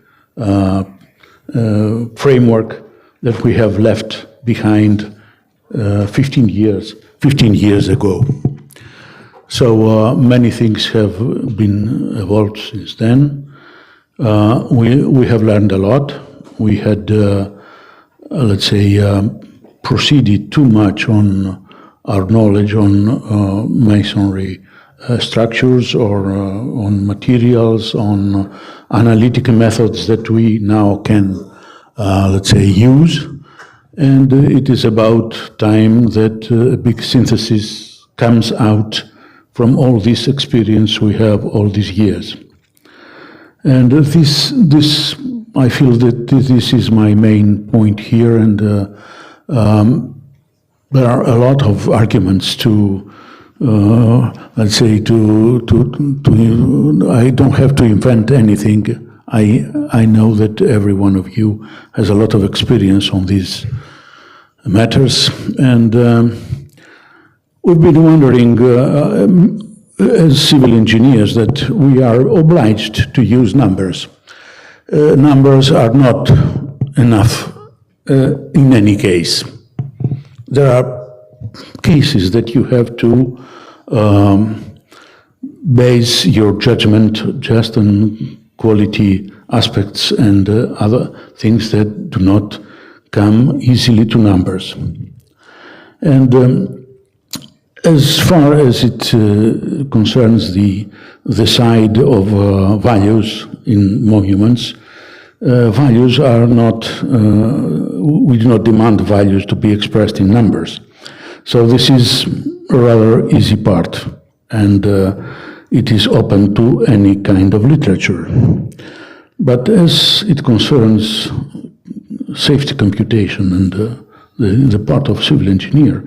framework that we have left behind 15 years ago. So many things have been evolved since then. We have learned a lot. We had, let's say, proceeded too much on our knowledge on masonry structures or on materials, on analytical methods that we now can, let's say, use. And it is about time that a big synthesis comes out from all this experience we have all these years. And this I feel that this is my main point here, and there are a lot of arguments to, let's say, I don't have to invent anything. I know that every one of you has a lot of experience on these matters, and we've been wondering, as civil engineers, that we are obliged to use numbers. Numbers are not enough in any case. There are cases that you have to base your judgment just on quality aspects and other things that do not come easily to numbers. And as far as it concerns the side of values in monuments, values are not, we do not demand values to be expressed in numbers. So this is a rather easy part, and it is open to any kind of literature. But as it concerns safety computation and the part of civil engineer,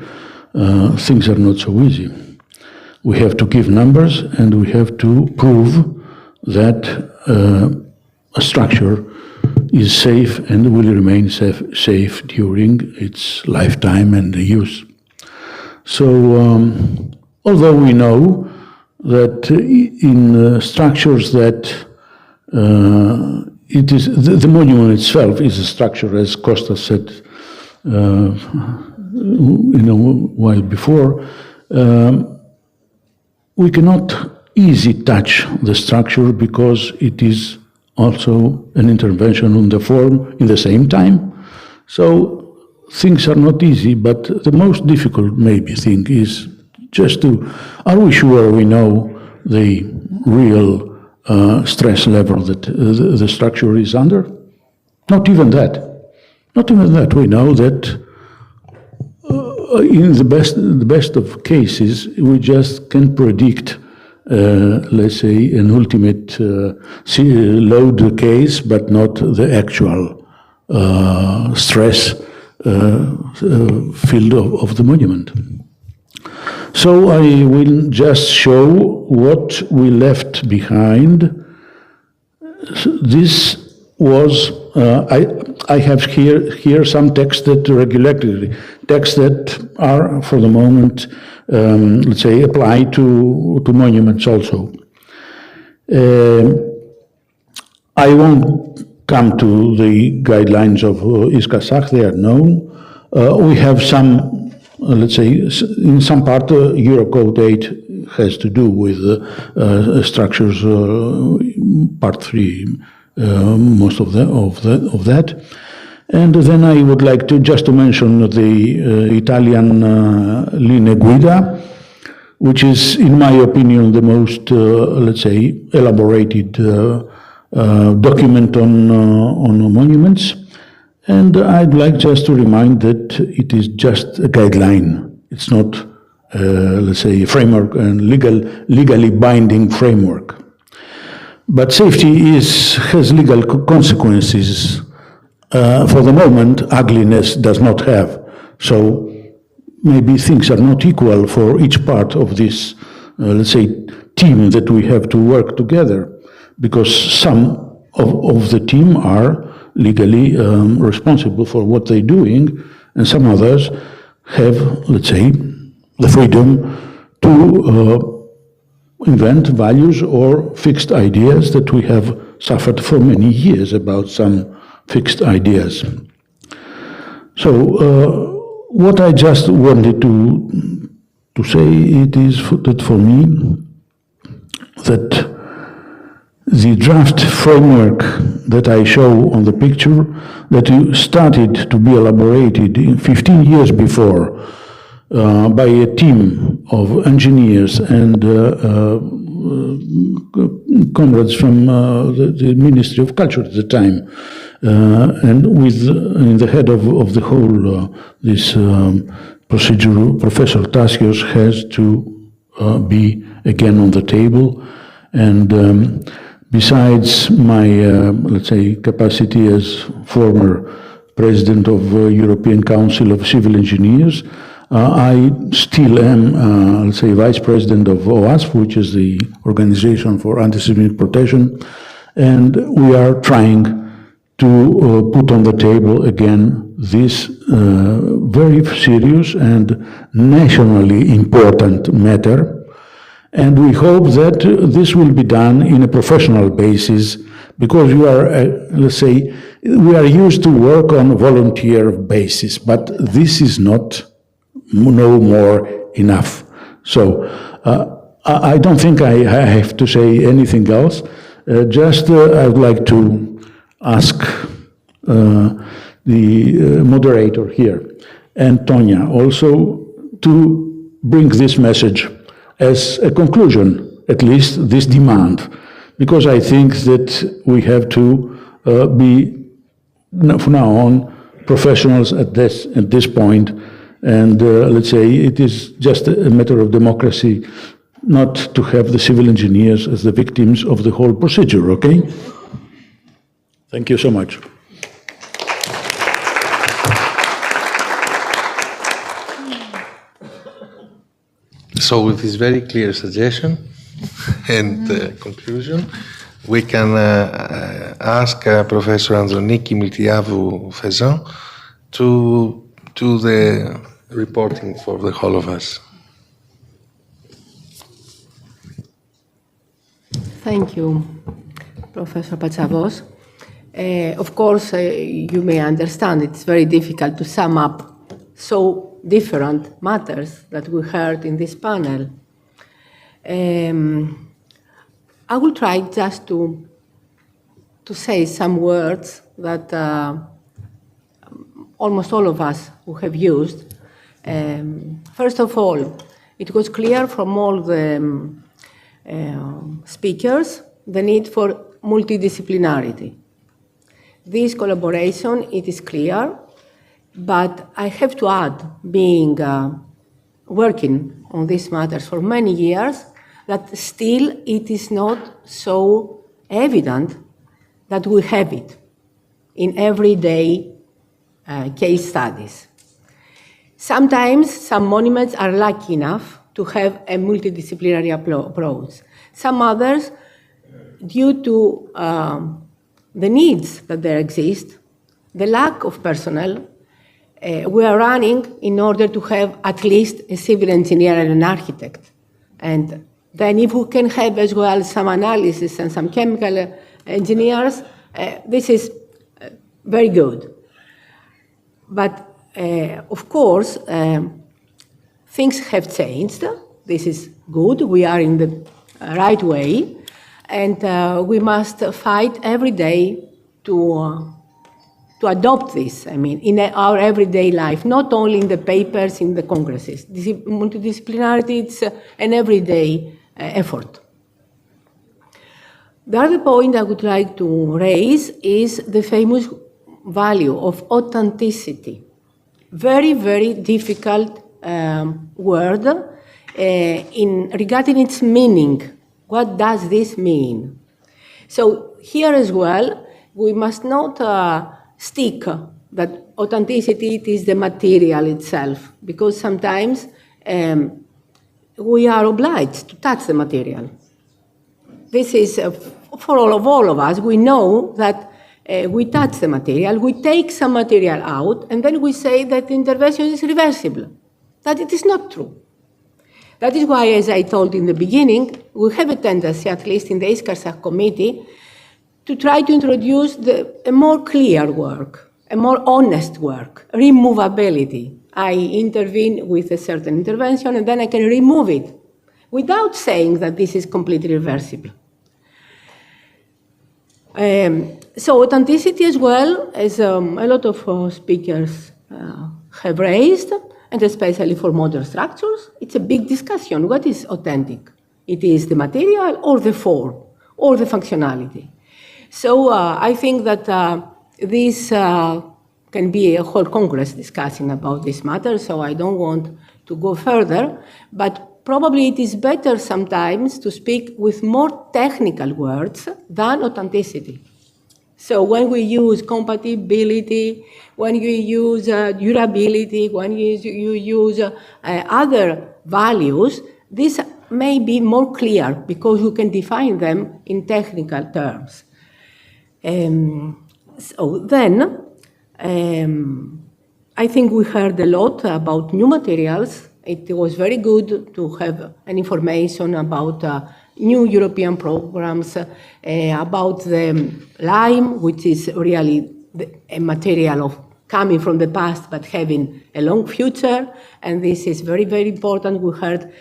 things are not so easy. We have to give numbers, and we have to prove that a structure is safe and will remain safe during its lifetime and use. So, although we know that in structures that it is the monument itself is a structure, as Costa said, while before, we cannot easily touch the structure because it is also an intervention on the form in the same time. So things are not easy, but the most difficult maybe thing is just to, are we sure we know the real stress level that the structure is under? Not even that. Not even that. We know that in the best of cases, we just can predict, let's say, an ultimate load case, but not the actual stress field of the monument. So I will just show what we left behind. This was, I have here some text that regulatory texts that are for the moment, let's say, apply to monuments also. I won't come to the guidelines of ISCA-SAC, they are known. We have some, let's say, in some part, Eurocode 8 has to do with structures, part 3, most of that. And then I would like to just to mention the Italian Linee Guida, which is, in my opinion, the most, let's say, elaborated document on monuments. And I'd like just to remind that it is just a guideline. It's not, let's say, a framework and legally binding framework. But safety has legal consequences. For the moment, ugliness does not have. So maybe things are not equal for each part of this, let's say, team that we have to work together, because some of the team are legally responsible for what they're doing, and some others have, let's say, the freedom to invent values or fixed ideas that we have suffered for many years about some fixed ideas. So what I just wanted to to say it is that for me that the draft framework that I show on the picture that started to be elaborated 15 years before by a team of engineers and comrades from the Ministry of Culture at the time, and with in the head of the whole this procedure, Professor Tassios has to be again on the table. And besides my, let's say, capacity as former president of European Council of Civil Engineers, I still am, let's say, vice president of OASP, which is the Organization for Anti-Semitic Protection, and we are trying to put on the table again this very serious and nationally important matter. And we hope that this will be done in a professional basis, because we are, let's say, we are used to work on a volunteer basis, but this is not no more enough. So I don't think I have to say anything else. I would like to ask the moderator here and Tonya also to bring this message as a conclusion, at least this demand, because I think that we have to be, from now on, professionals at this point, and let's say it is just a matter of democracy not to have the civil engineers as the victims of the whole procedure, okay? Thank you so much. So with this very clear suggestion and conclusion, we can ask Professor Androniki Miltiavou-Fezan to do the reporting for the whole of us. Thank you, Professor Patsavos. Of course, you may understand it's very difficult to sum up so different matters that we heard in this panel. I will try just to say some words that almost all of us who have used. First of all, it was clear from all the speakers the need for multidisciplinarity. This collaboration, it is clear, but I have to add, being working on these matters for many years, that still it is not so evident that we have it in everyday case studies. Sometimes some monuments are lucky enough to have a multidisciplinary approach. Some others, due to the needs that there exist, the lack of personnel, we are running in order to have at least a civil engineer and an architect. And then if we can have as well some analysis and some chemical engineers, this is very good. But of course, things have changed. This is good. We are in the right way. And we must fight every day to adopt this, I mean, in our everyday life, not only in the papers, in the congresses. Multidisciplinarity, it's an everyday effort. The other point I would like to raise is the famous value of authenticity. Very, very difficult word regarding its meaning. What does this mean? So here as well, we must not stick that authenticity is the material itself, because sometimes we are obliged to touch the material. This is, for all of us, we know that we touch the material, we take some material out, and then we say that the intervention is reversible. That it is not true. That is why, as I told in the beginning, we have a tendency, at least in the ISCAR committee, to try to introduce a more clear work, a more honest work, removability. I intervene with a certain intervention, and then I can remove it without saying that this is completely reversible. So authenticity as well, as a lot of speakers have raised, and especially for modern structures, it's a big discussion. What is authentic? It is the material or the form or the functionality. So I think that this can be a whole Congress discussing about this matter, so I don't want to go further, but probably it is better sometimes to speak with more technical words than authenticity. So when we use compatibility, when you use durability, when you use other values, this may be more clear because you can define them in technical terms. So then, I think we heard a lot about new materials. It was very good to have an information about new European programs, about the lime, which is really a material of coming from the past but having a long future, and this is very, very important. We heard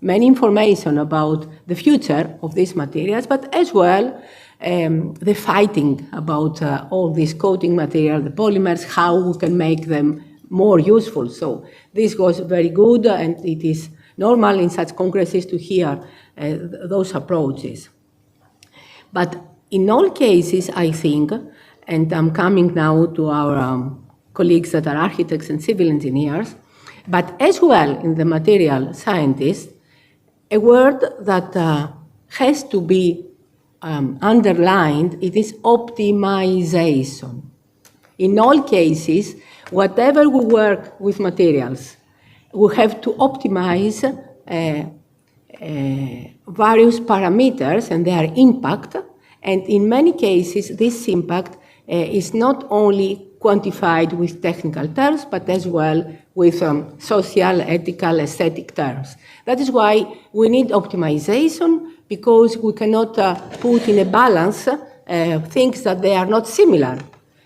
many information about the future of these materials, but as well the fighting about all these coating material, the polymers, how we can make them more useful. So this was very good, and it is normal in such congresses to hear those approaches. But in all cases, I think, and I'm coming now to our colleagues that are architects and civil engineers, but as well in the material scientists, a word that has to be underlined, it is optimization. In all cases, whatever we work with materials, we have to optimize various parameters and their impact, and in many cases, this impact is not only quantified with technical terms, but as well with social, ethical, aesthetic terms. That is why we need optimization, because we cannot put in a balance things that they are not similar.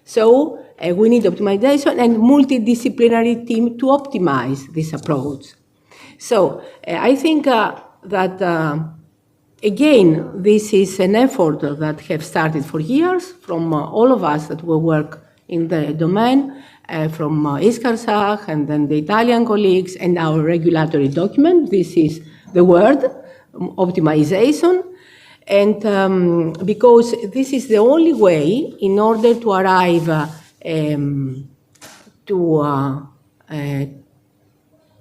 So we need optimization and multidisciplinary team to optimize this approach. So I think that, again, this is an effort that have started for years from all of us that will work in the domain, from Iskarsach and then the Italian colleagues and our regulatory document. This is the word, optimization. And because this is the only way in order to arrive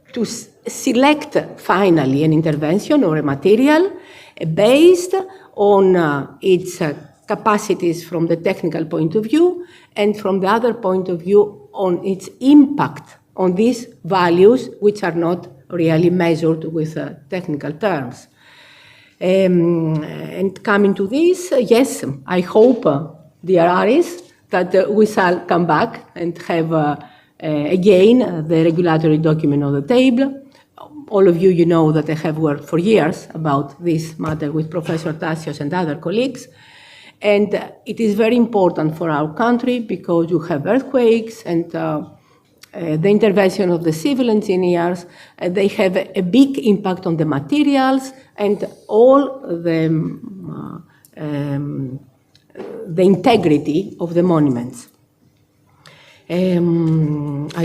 to select finally an intervention or a material based on its capacities from the technical point of view, and from the other point of view on its impact on these values, which are not really measured with technical terms. And coming to this, yes, I hope, dear Aris, that we shall come back and have again the regulatory document on the table. All of you, you know that I have worked for years about this matter with Professor Tassios and other colleagues. And it is very important for our country because you have earthquakes and the intervention of the civil engineers. They have a big impact on the materials and all the integrity of the monuments. I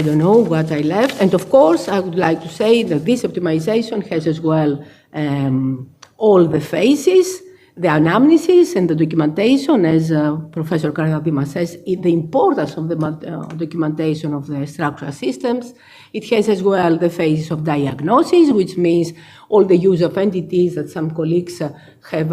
don't know what I left. And of course, I would like to say that this optimization has as well all the phases, the anamnesis and the documentation, as Professor Karadima says, the importance of the documentation of the structural systems. It has as well the phases of diagnosis, which means all the use of entities that some colleagues have,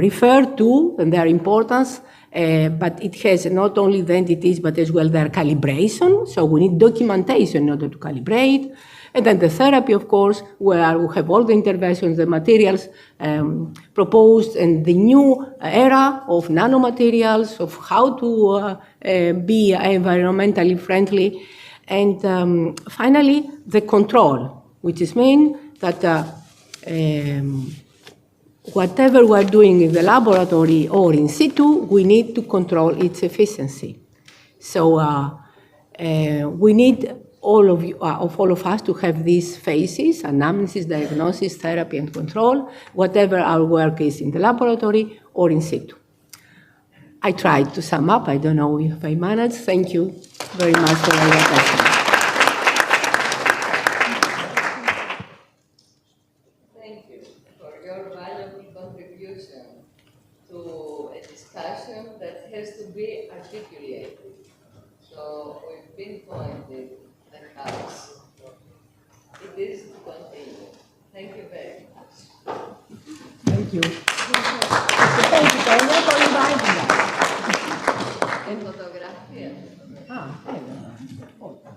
referred to and their importance, but it has not only the entities, but as well their calibration. So we need documentation in order to calibrate. And then the therapy, of course, where we have all the interventions, the materials proposed, and the new era of nanomaterials, of how to be environmentally friendly. And finally, the control, which is mean that whatever we're doing in the laboratory or in situ, we need to control its efficiency. So we need all of us to have these phases: anamnesis, diagnosis, therapy, and control, whatever our work is in the laboratory or in situ. I tried to sum up. I don't know if I managed. Thank you very much for your attention. Thank you for your valuable contribution to a discussion that has to be articulated. So we've pinpointed the house. It is to continue. Thank you very much. Thank you. Thank you for inviting us. En fotografía. Okay.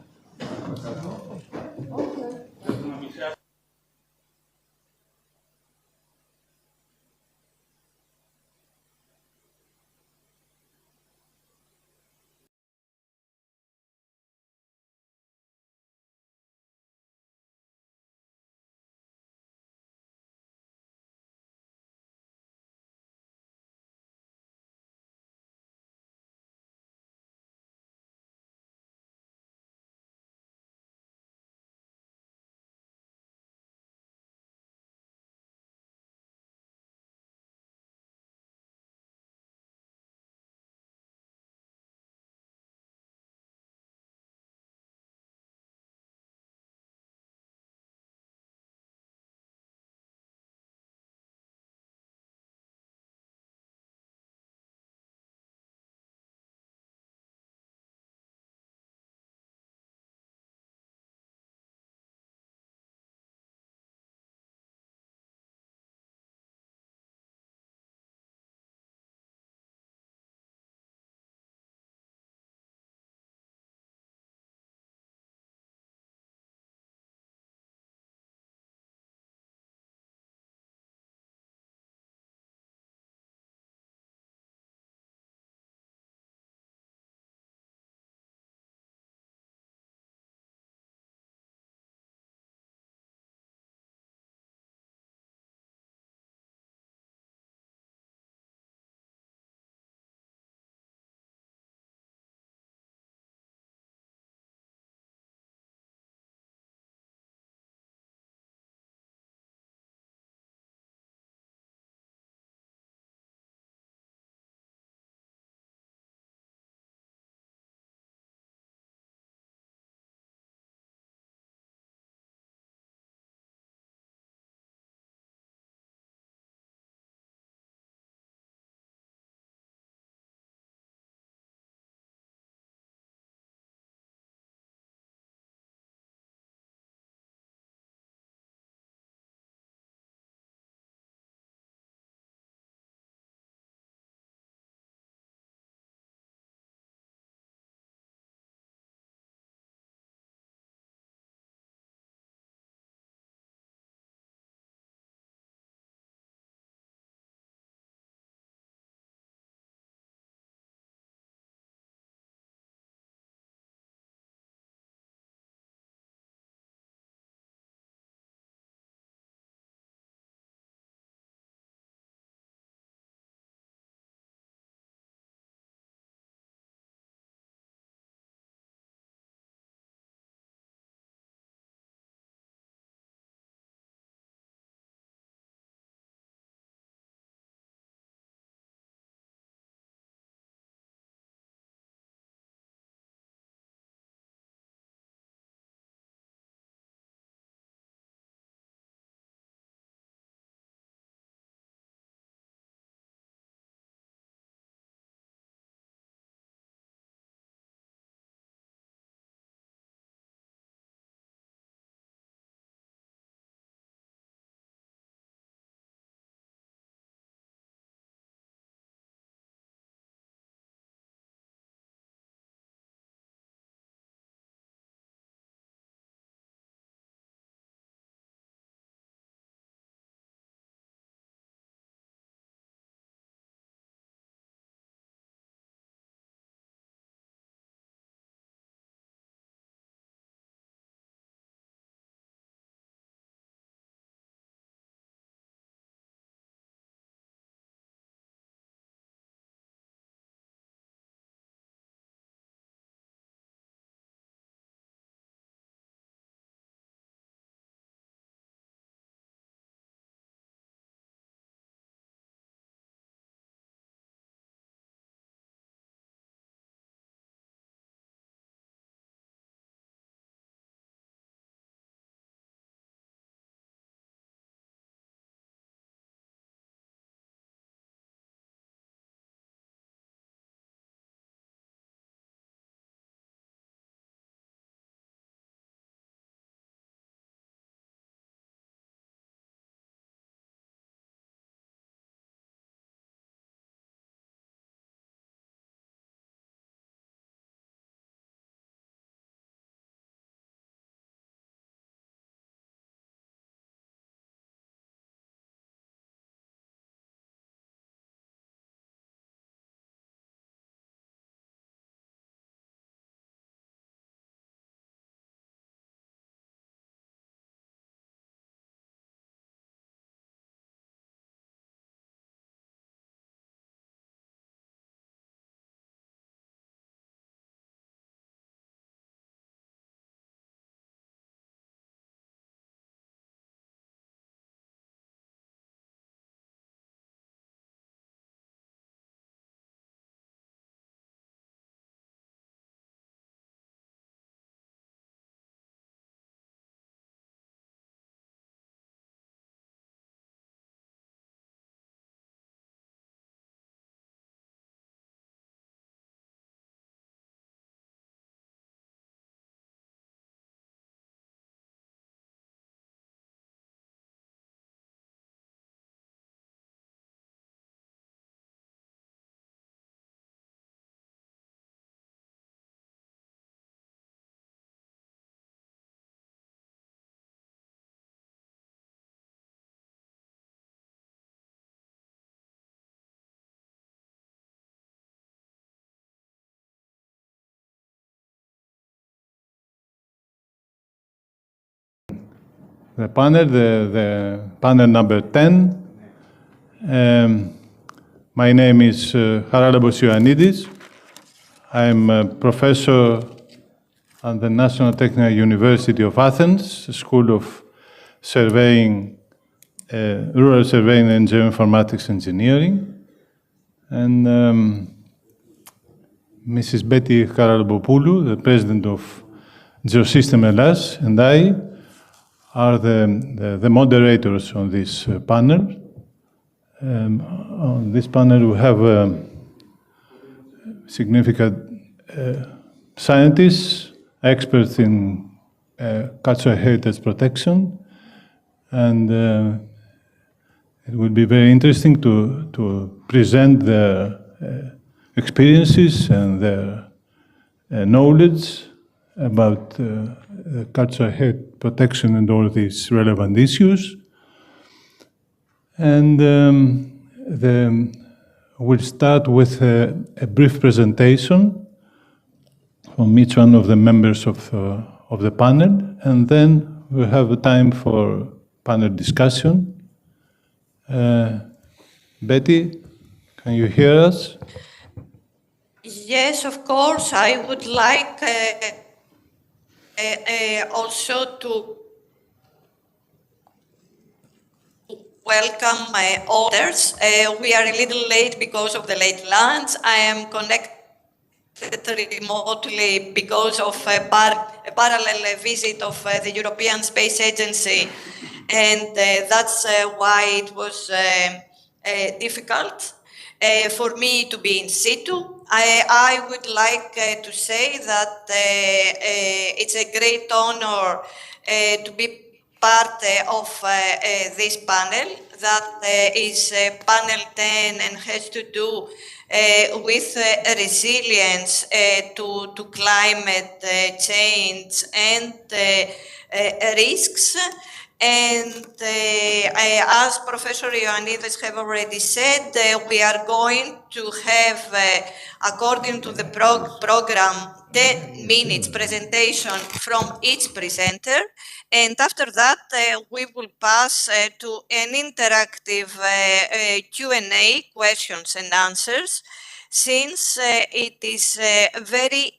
the panel, the panel number 10. My name is Haralambos Ioannidis. I'm a professor at the National Technical University of Athens, School of Surveying, Rural Surveying and Geoinformatics Engineering. And Mrs. Betty Karalabopoulou, the president of Geosystem Hellas, and I are the moderators on this panel. On this panel, we have significant scientists, experts in cultural heritage protection, and it will be very interesting to present their experiences and their knowledge about cultural heritage protection and all these relevant issues. And we'll start with a brief presentation from each one of the members of the panel, and then we'll have time for panel discussion. Betty, can you hear us? Yes, of course. I would like also to welcome my others. We are a little late because of the late lunch. I am connected remotely because of a parallel visit of the European Space Agency, and that's why it was difficult for me to be in situ. I would like to say that it's a great honor to be part of this panel that is panel 10 and has to do with resilience to climate change and risks. And as Professor Ioannidis have already said, we are going to have, according to the program, 10 minutes presentation from each presenter. And after that, we will pass to an interactive Q&A, questions and answers, since it is very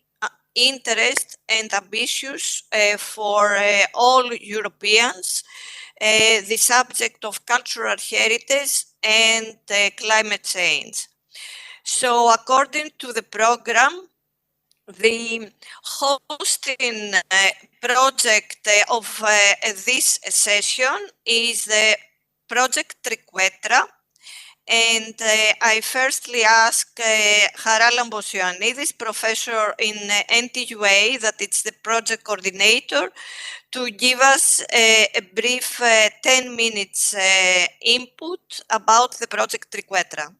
interest and ambitious for all Europeans, the subject of cultural heritage and climate change. So according to the program, the hosting project of this session is the Project Triquetra. And I firstly ask Haralambos Ioannidis, professor in NTUA, that it's the project coordinator, to give us a brief 10 minutes input about the Project Triquetra.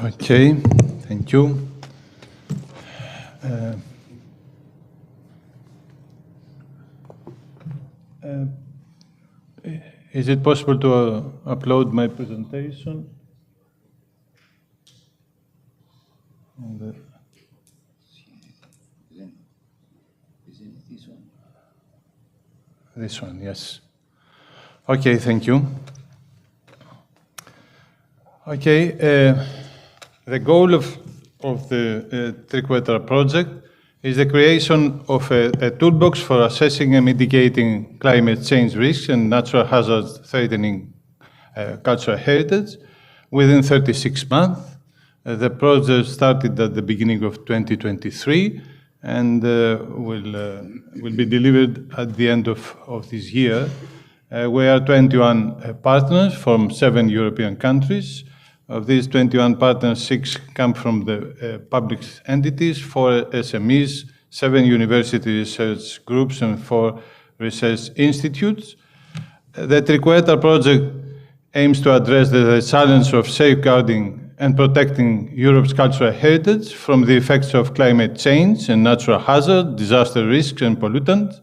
Okay, thank you. Is it possible to upload my presentation? This one, yes. Okay, thank you. Okay, the goal of the Triquetra project is the creation of a toolbox for assessing and mitigating climate change risks and natural hazards threatening cultural heritage within 36 months. The project started at the beginning of 2023 and will be delivered at the end of this year. We are 21 partners from 7 European countries. Of these 21 partners, 6 come from the public entities, 4 SMEs, 7 university research groups, and 4 research institutes. The Triquetra project aims to address the challenge of safeguarding and protecting Europe's cultural heritage from the effects of climate change and natural hazards, disaster risks, and pollutants,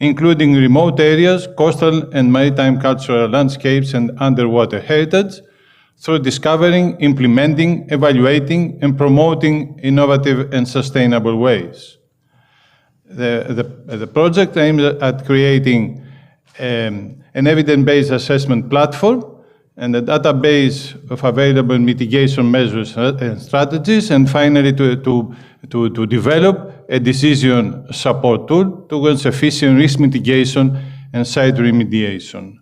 including remote areas, coastal and maritime cultural landscapes, and underwater heritage, through discovering, implementing, evaluating, and promoting innovative and sustainable ways. The project aims at creating an evidence-based assessment platform and a database of available mitigation measures and strategies, and finally to develop a decision support tool towards efficient risk mitigation and site remediation.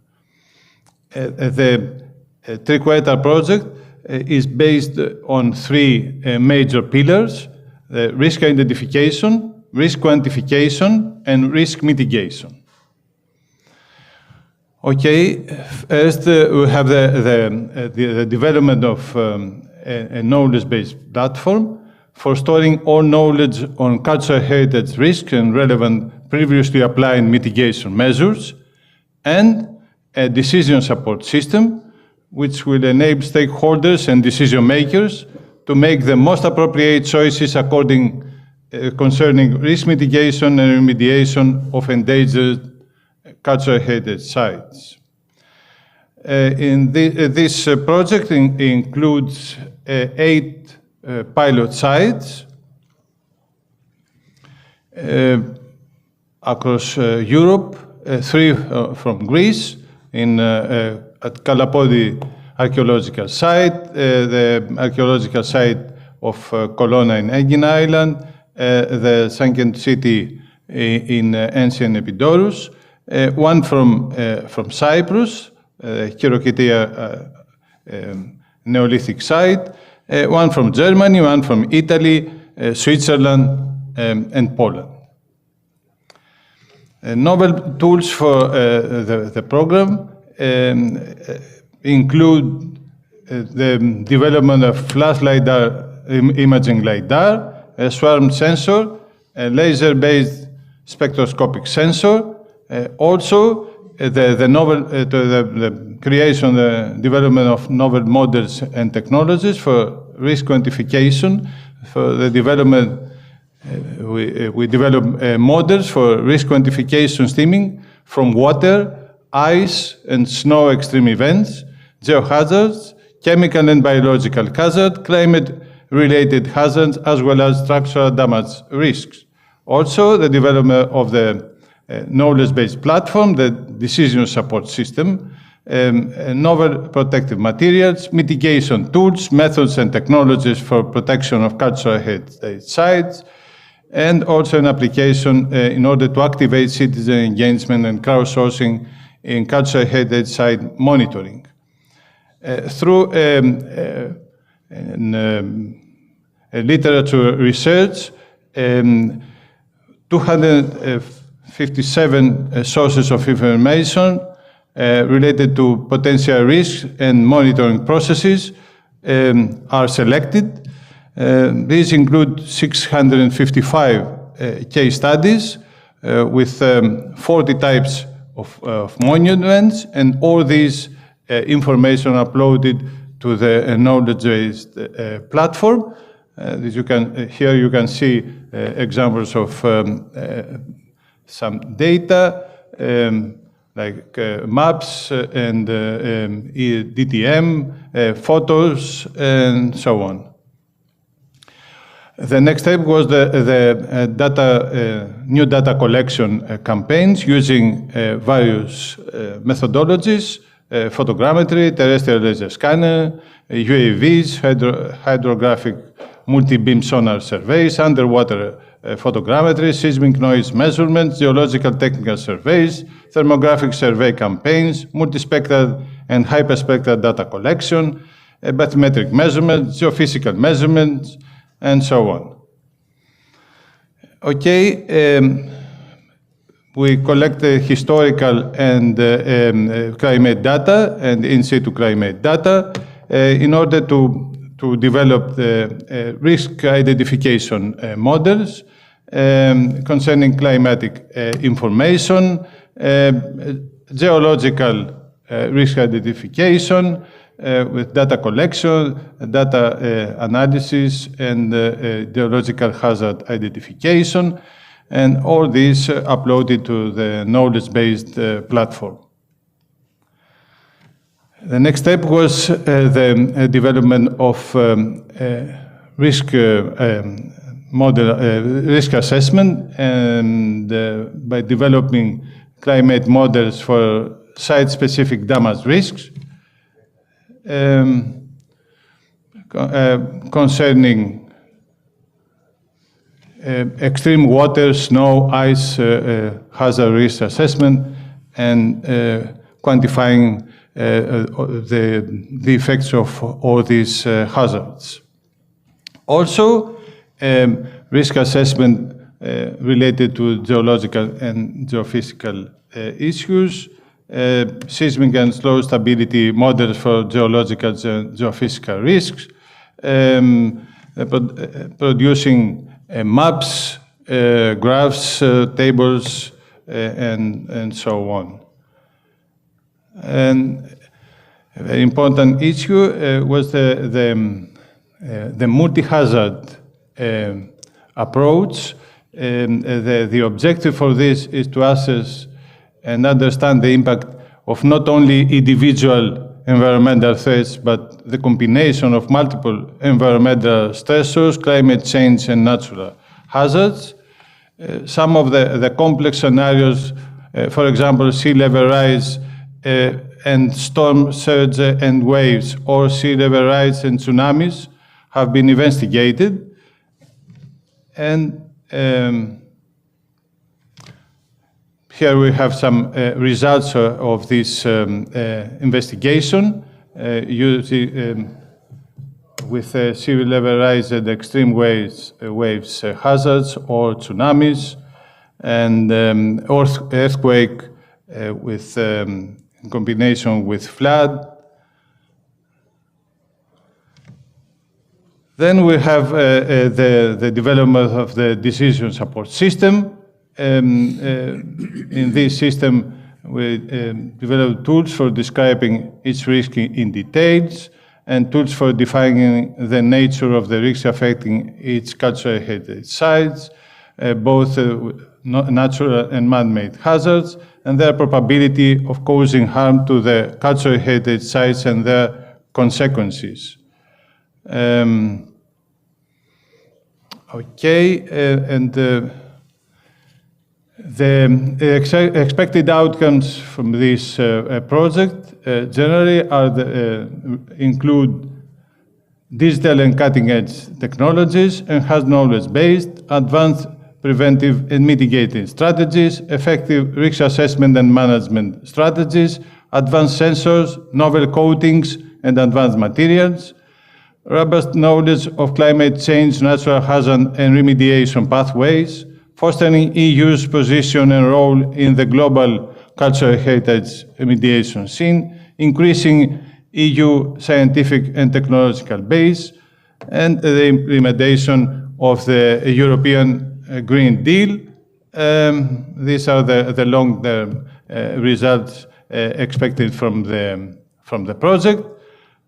The TRIQUETA project is based on three major pillars: the risk identification, risk quantification, and risk mitigation. Okay, first we have the development of a knowledge-based platform for storing all knowledge on cultural heritage risk and relevant previously applied mitigation measures, and a decision support system which will enable stakeholders and decision makers to make the most appropriate choices concerning risk mitigation and remediation of endangered cultural heritage sites. This project includes 8 pilot sites across Europe, 3 from Greece, at Kalapodi archaeological site, the archaeological site of Colonna in Aegean Island, the sunken city in ancient Epidaurus, one from Cyprus, Chirokitia Neolithic site, one from Germany, one from Italy, Switzerland, and Poland. Novel tools for the program include the development of flash LiDAR, imaging LiDAR, a swarm sensor, a laser-based spectroscopic sensor, also the creation, the development of novel models and technologies for risk quantification. For the development, we develop models for risk quantification stemming from water, ice and snow extreme events, geohazards, chemical and biological hazards, climate-related hazards, as well as structural damage risks. Also, the development of the knowledge-based platform, the decision support system, novel protective materials, mitigation tools, methods and technologies for protection of cultural heritage sites, and also an application in order to activate citizen engagement and crowdsourcing in cultural heritage site monitoring. Through literature research, 257 sources of information related to potential risks and monitoring processes are selected. These include 655 case studies with 40 types of monuments, and all these information uploaded to the knowledge-based platform. Here you can see examples of some data, like maps and DTM, photos, and so on. The next step was the new data collection campaigns using various methodologies, photogrammetry, terrestrial laser scanner, UAVs, hydrographic multi-beam sonar surveys, underwater photogrammetry, seismic noise measurements, geological technical surveys, thermographic survey campaigns, multispectral and hyperspectral data collection, bathymetric measurements, geophysical measurements, and so on. Okay, we collect the historical and climate data and in situ climate data in order to develop the risk identification models concerning climatic information, geological risk identification, with data collection, data analysis, and geological hazard identification, and all these uploaded to the knowledge-based platform. The next step was the development of risk model risk assessment and by developing climate models for site-specific damage risks concerning extreme water, snow, ice hazard risk assessment, and quantifying the effects of all these hazards. Also, risk assessment related to geological and geophysical issues, seismic and slow stability models for geological and geophysical risks, producing maps, graphs, tables, and so on. And a very important issue was the multi-hazard approach. The objective for this is to assess and understand the impact of not only individual environmental threats, but the combination of multiple environmental stressors, climate change, and natural hazards. Some of the complex scenarios, for example, sea level rise and storm surge and waves, or sea level rise and tsunamis, have been investigated. And here we have some results of this investigation. You see, with sea level rise and extreme waves hazards, or tsunamis, and earthquake with in combination with flood. Then we have the development of the decision support system. In this system, we develop tools for describing each risk in details, and tools for defining the nature of the risks affecting each cultural heritage sites, both natural and man-made hazards, and their probability of causing harm to the cultural heritage sites and their consequences. The expected outcomes from this project generally include digital and cutting-edge technologies, enhanced knowledge-based, advanced preventive and mitigating strategies, effective risk assessment and management strategies, advanced sensors, novel coatings and advanced materials, robust knowledge of climate change, natural hazard and remediation pathways, fostering EU's position and role in the global cultural heritage remediation scene, increasing EU scientific and technological base, and the implementation of the European Green Deal. These are the long-term results expected from the project.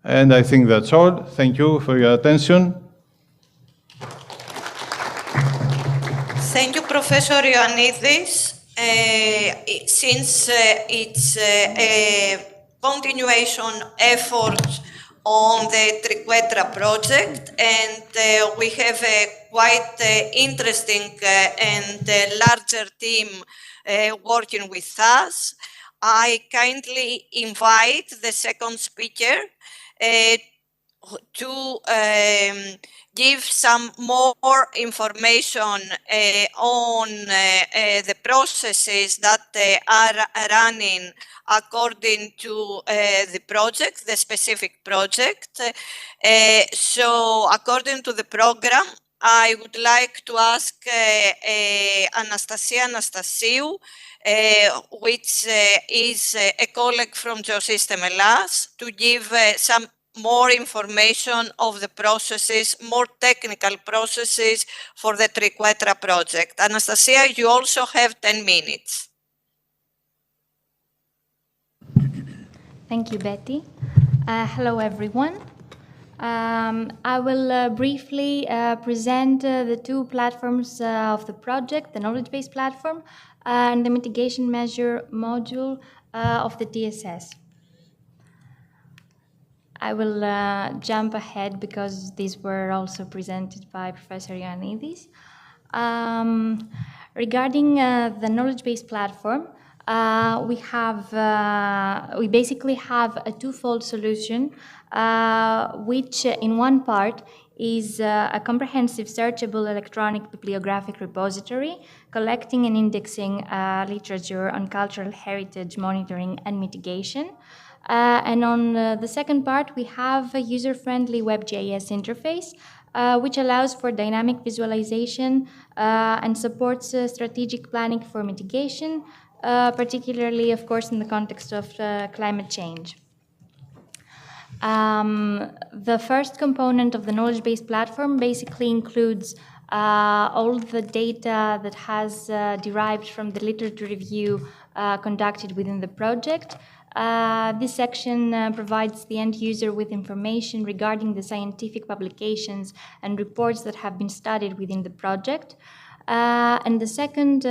And I think that's all. Thank you for your attention. Thank you, Professor Ioannidis. Since it's a continuation effort on the Triquetra project, and we have a quite interesting and larger team working with us, I kindly invite the second speaker to give some more information on the processes that are running according to the project, the specific project. So according to the program, I would like to ask Anastasia Anastasiou, which is a colleague from Geosystem Hellas, to give some more information of the processes, more technical processes for the Triquetra project. Anastasia, you also have 10 minutes. Thank you, Betty. Hello, everyone. I will briefly present the two platforms of the project, the knowledge-based platform and the mitigation measure module of the TSS. I will jump ahead because these were also presented by Professor Ioannidis. Regarding the knowledge-based platform, we basically have a twofold solution, which in one part is a comprehensive searchable electronic bibliographic repository collecting and indexing literature on cultural heritage monitoring and mitigation. And on the second part, we have a user-friendly WebGIS interface, which allows for dynamic visualization and supports strategic planning for mitigation, particularly, of course, in the context of climate change. The first component of the knowledge-based platform basically includes all the data that has derived from the literature review conducted within the project. This section provides the end user with information regarding the scientific publications and reports that have been studied within the project. And the second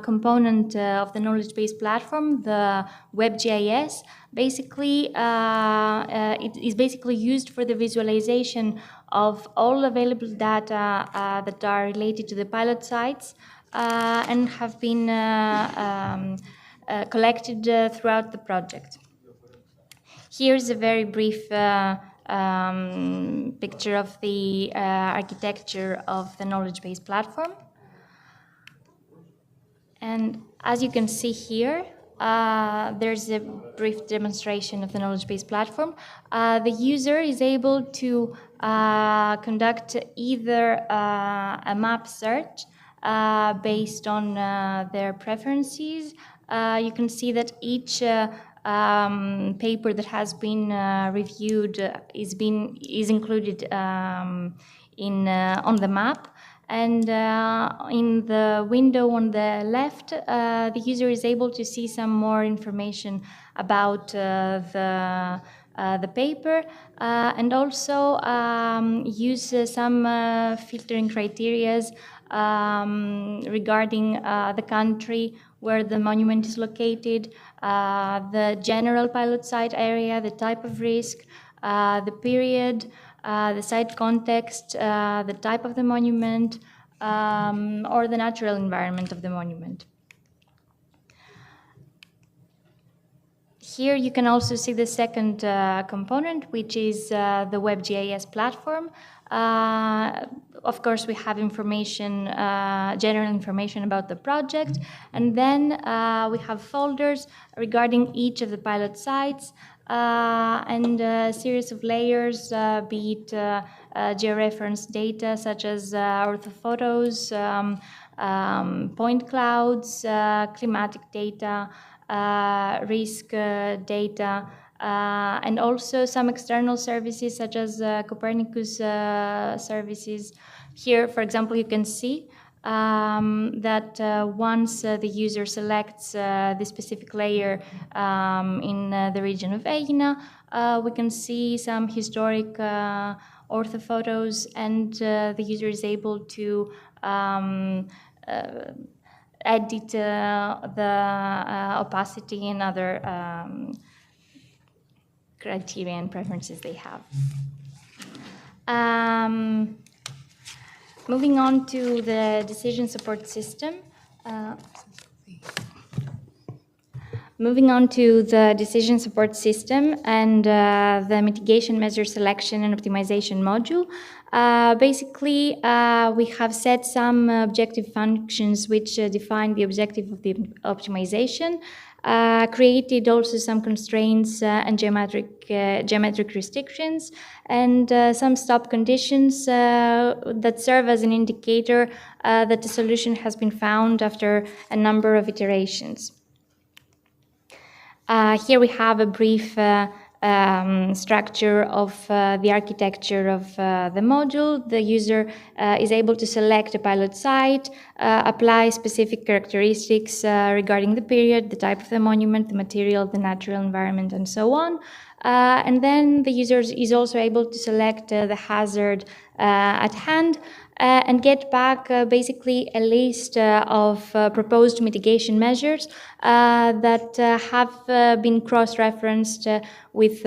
component of the knowledge-based platform, the WebGIS, basically it is basically used for the visualization of all available data that are related to the pilot sites and have been collected throughout the project. Here's a very brief picture of the architecture of the knowledge-based platform. And as you can see here, there's a brief demonstration of the knowledge-based platform. The user is able to conduct either a map search based on their preferences. You can see that each paper that has been reviewed is included on the map. And in the window on the left, the user is able to see some more information about the paper and also use some filtering criteria regarding the country where the monument is located, the general pilot site area, the type of risk, the period, the site context, the type of the monument, or the natural environment of the monument. Here you can also see the second component, which is the WebGIS platform. Of course, we have information, general information about the project, and then we have folders regarding each of the pilot sites, and a series of layers, be it georeference data such as orthophotos, point clouds, climatic data, risk data, and also some external services such as Copernicus services. Here, for example, you can see that once the user selects the specific layer in the region of Aegina, we can see some historic orthophotos, and the user is able to edit the opacity and other criteria and preferences they have. Moving on to the decision support system. Moving on to the decision support system and the mitigation measure selection and optimization module. Basically, we have set some objective functions which define the objective of the optimization, created also some constraints and geometric restrictions, and some stop conditions that serve as an indicator that the solution has been found after a number of iterations. Here we have a brief structure of the architecture of the module. The user is able to select a pilot site, apply specific characteristics regarding the period, the type of the monument, the material, the natural environment, and so on. And then the user is also able to select the hazard at hand and get back basically a list of proposed mitigation measures that have been cross-referenced with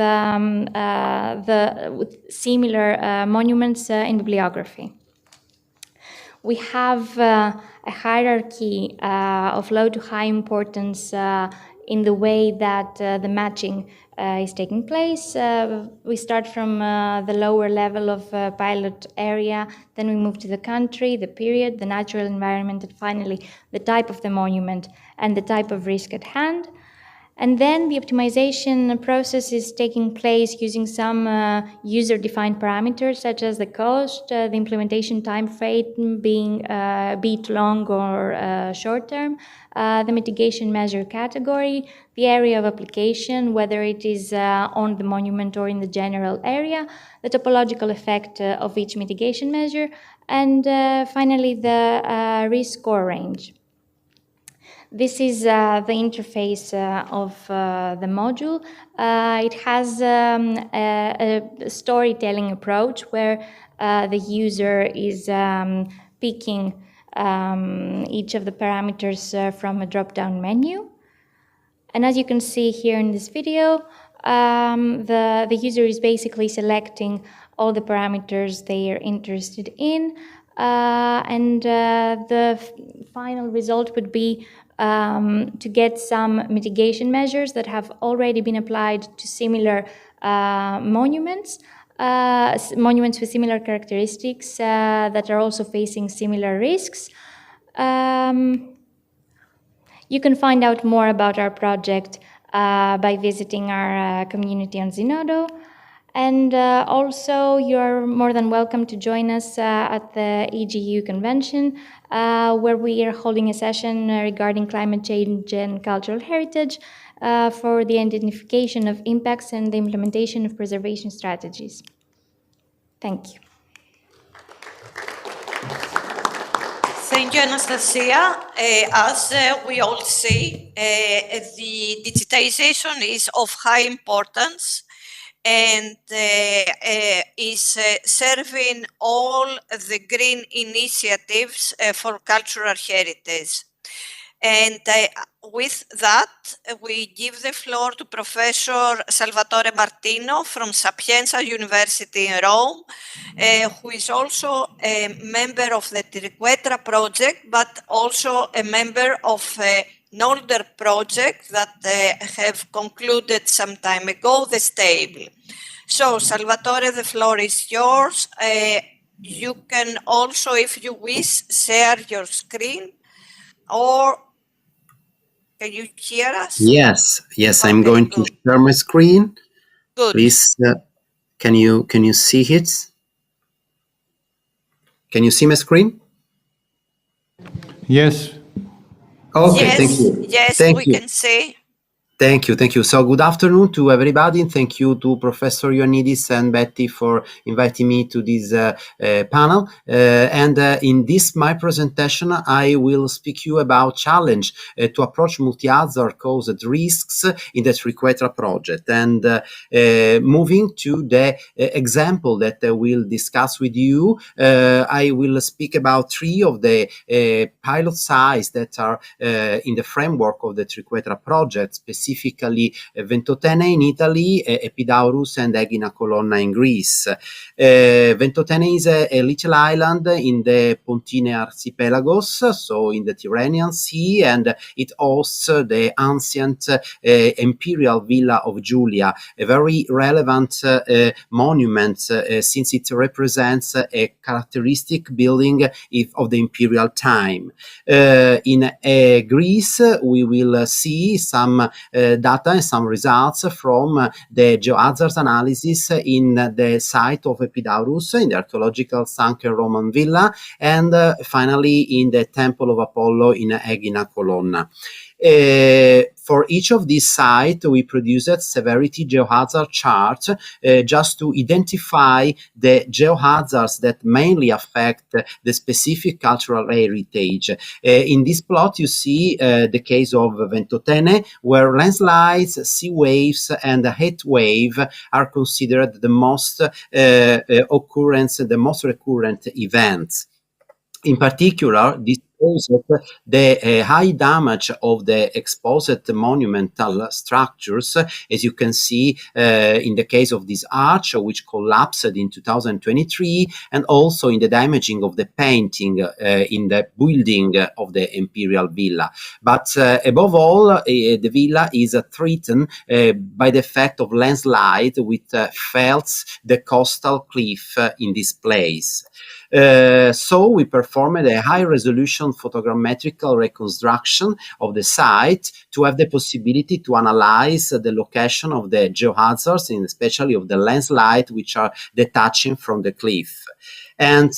similar monuments in bibliography. We have a hierarchy of low to high importance in the way that the matching is taking place. We start from the lower level of pilot area, then we move to the country, the period, the natural environment, and finally the type of the monument and the type of risk at hand. And then the optimization process is taking place using some user-defined parameters, such as the cost, the implementation time frame being be it long or short term, the mitigation measure category, the area of application, whether it is on the monument or in the general area, the topological effect of each mitigation measure, and finally the risk score range. This is the interface of the module. It has a storytelling approach where the user is picking each of the parameters from a drop-down menu. And as you can see here in this video, the user is basically selecting all the parameters they are interested in, and the final result would be to get some mitigation measures that have already been applied to similar monuments with similar characteristics that are also facing similar risks. You can find out more about our project by visiting our community on Zenodo. And also, you're more than welcome to join us at the EGU convention, where we are holding a session regarding climate change and cultural heritage for the identification of impacts and the implementation of preservation strategies. Thank you. Thank you, Anastasia. As we all see, the digitization is of high importance and is serving all the green initiatives for cultural heritage. And with that, we give the floor to Professor Salvatore Martino from Sapienza University in Rome, who is also a member of the Triquetra project, but also a member of an older project that have concluded some time ago, the Stable. So, Salvatore, the floor is yours. You can also, if you wish, share your screen, or can you hear us? Yes, Okay, I'm going good. to share my screen. Good. Please, can you see it? Can you see my screen? Yes. Okay, Yes, thank you. yes, Thank we you. can see. Thank you. So good afternoon to everybody, and thank you to Professor Ioannidis and Betty for inviting me to this panel. And in this my presentation, I will speak you about challenge to approach multi-hazard caused risks in the Triquetra project. And moving to the example that I will discuss with you, I will speak about three of the pilot sites that are in the framework of the Triquetra project, specifically Ventotene in Italy, Epidaurus and Aegina Colonna in Greece. Ventotene is a little island in the Pontine archipelagos, so in the Tyrrhenian Sea, and it hosts the ancient imperial villa of Julia, a very relevant monument since it represents a characteristic building of the imperial time. In Greece, we will see some data and some results from the geohazard analysis in the site of Epidaurus, in the archaeological sunken Roman villa, and finally in the Temple of Apollo in Aegina Colonna. For each of these sites, we produced severity geohazard charts just to identify the geohazards that mainly affect the specific cultural heritage. In this plot, you see the case of Ventotene, where landslides, sea waves, and heat wave are considered the most recurrent events. In particular, this shows the high damage of the exposed monumental structures, as you can see in the case of this arch, which collapsed in 2023, and also in the damaging of the painting in the building of the imperial villa. But above all, the villa is threatened by the effect of landslide, which fells the coastal cliff in this place. So we performed a high-resolution photogrammetrical reconstruction of the site to have the possibility to analyze the location of the geohazards, and especially of the landslide, which are detaching from the cliff. And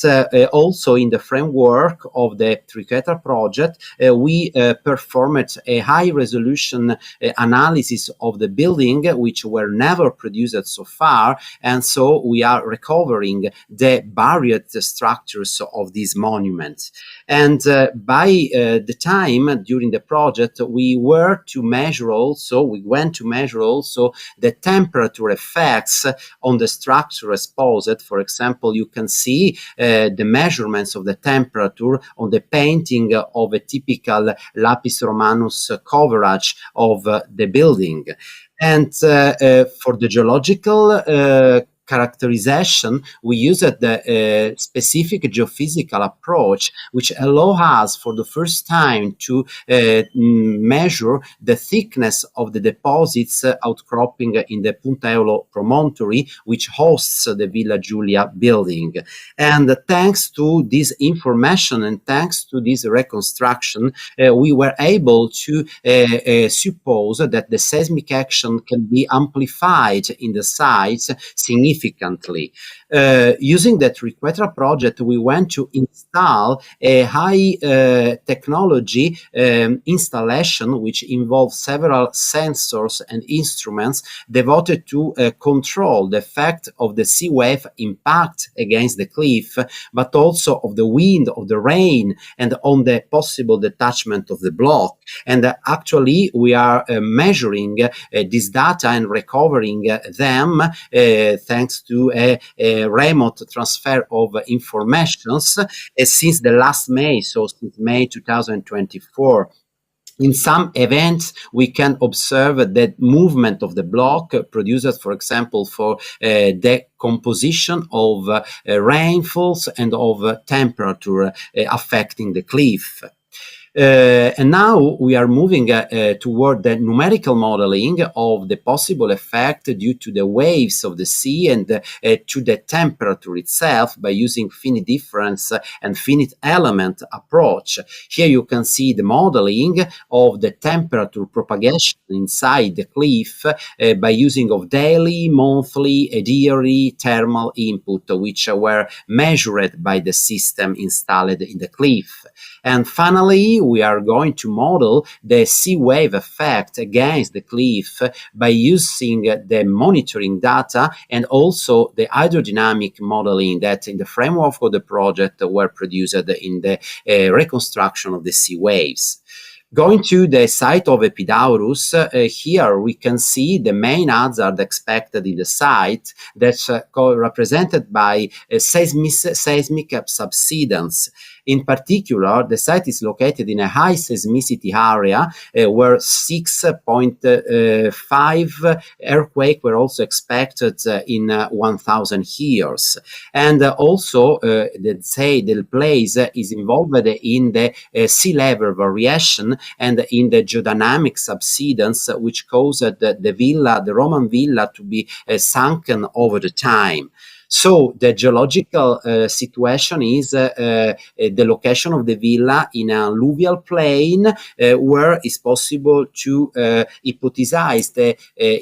also in the framework of the Triquetra project, we performed a high-resolution analysis of the building, which were never produced so far, and so we are recovering the buried structures of these monuments. And by the time during the project, we went to measure also the temperature effects on the structure exposed. For example, you can see the measurements of the temperature on the painting of a typical lapis romanus coverage of the building. And for the geological characterization, we used the specific geophysical approach, which allow us for the first time to measure the thickness of the deposits outcropping in the Punta Eolo promontory, which hosts the Villa Giulia building. And thanks to this information and thanks to this reconstruction, we were able to suppose that the seismic action can be amplified in the sites significantly. Using the Triquetra project, we went to install a high technology installation which involves several sensors and instruments devoted to control the effect of the sea wave impact against the cliff, but also of the wind, of the rain, and on the possible detachment of the block. And actually, we are measuring this data and recovering them thanks to a remote transfer of informations since the last May, so since May 2024. In some events, we can observe the movement of the block produced, for example, for the composition of rainfalls and of temperature affecting the cliff. And now we are moving toward the numerical modeling of the possible effect due to the waves of the sea and to the temperature itself by using finite difference and finite element approach. Here you can see the modeling of the temperature propagation inside the cliff by using of daily, monthly, and yearly thermal input, which were measured by the system installed in the cliff. And finally, we are going to model the sea wave effect against the cliff by using the monitoring data and also the hydrodynamic modeling that in the framework of the project were produced in the reconstruction of the sea waves. Going to the site of Epidaurus, here we can see the main hazard expected in the site that's represented by seismic subsidence. In particular, the site is located in a high seismicity area where 6.5 earthquakes were also expected in 1,000 years. And also, the place is involved in the sea level variation and in the geodynamic subsidence, which caused the Roman villa to be sunken over the time. So the geological situation is the location of the villa in an alluvial plain where it's possible to hypothesize the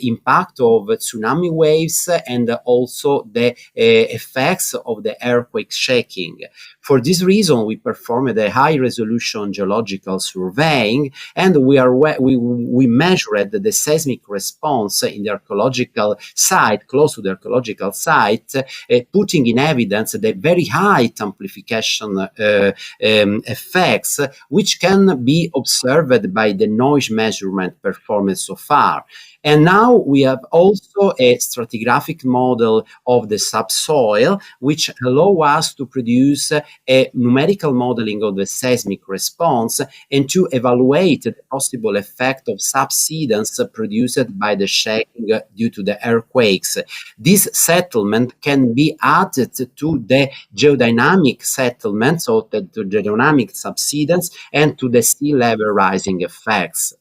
impact of tsunami waves and also the effects of the earthquake shaking. For this reason, we performed a high-resolution geological surveying, and we measured the seismic response in the archaeological site, close to the archaeological site, putting in evidence the very high amplification effects which can be observed by the noise measurement performed so far. And now we have also a stratigraphic model of the subsoil, which allow us to produce a numerical modeling of the seismic response and to evaluate the possible effect of subsidence produced by the shaking due to the earthquakes. This settlement can be added to the geodynamic settlement, so to the geodynamic subsidence, and to the sea level rising effects.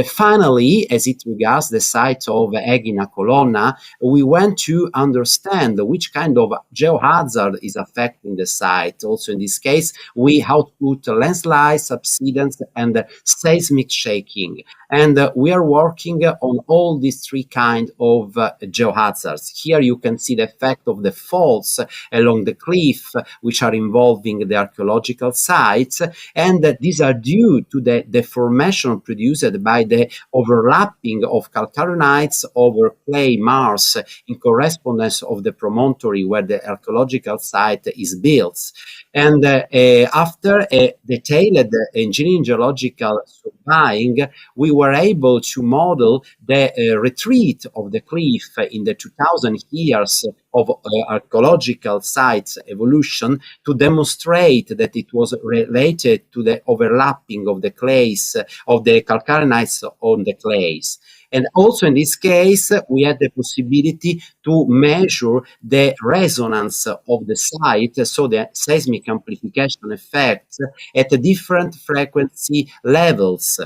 Finally, as it regards the site of Egina Colonna, we want to understand which kind of geohazard is affecting the site. Also, in this case, we output landslide, subsidence, and seismic shaking. And we are working on all these three kinds of geohazards. Here you can see the effect of the faults along the cliff, which are involving the archaeological sites, and these are due to the deformation produced by the overlapping of calcarenites over clay mass in correspondence of the promontory where the archaeological site is built. And after a detailed engineering geological surveying, we were able to model the retreat of the cliff in the 2000 years of archaeological sites evolution to demonstrate that it was related to the overlapping of the clays, of the calcarenites on the clays. And also in this case, we had the possibility to measure the resonance of the site, so the seismic amplification effect at different frequency levels.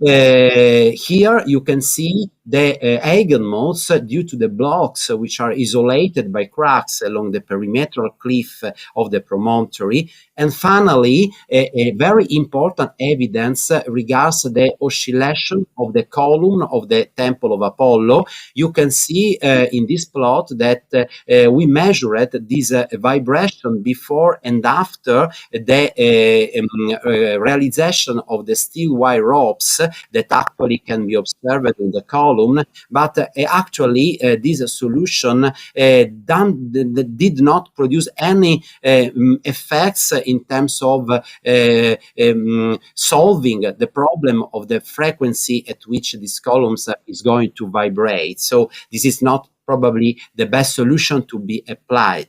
Here you can see the eigenmodes due to the blocks which are isolated by cracks along the perimetral cliff of the promontory. And finally, a very important evidence regards the oscillation of the column of the Temple of Apollo. You can see in this plot that we measured this vibration before and after the realization of the steel wire ropes that actually can be observed in the column, but actually this solution did not produce any effects in terms of solving the problem of the frequency at which these columns is going to vibrate. So this is not probably the best solution to be applied.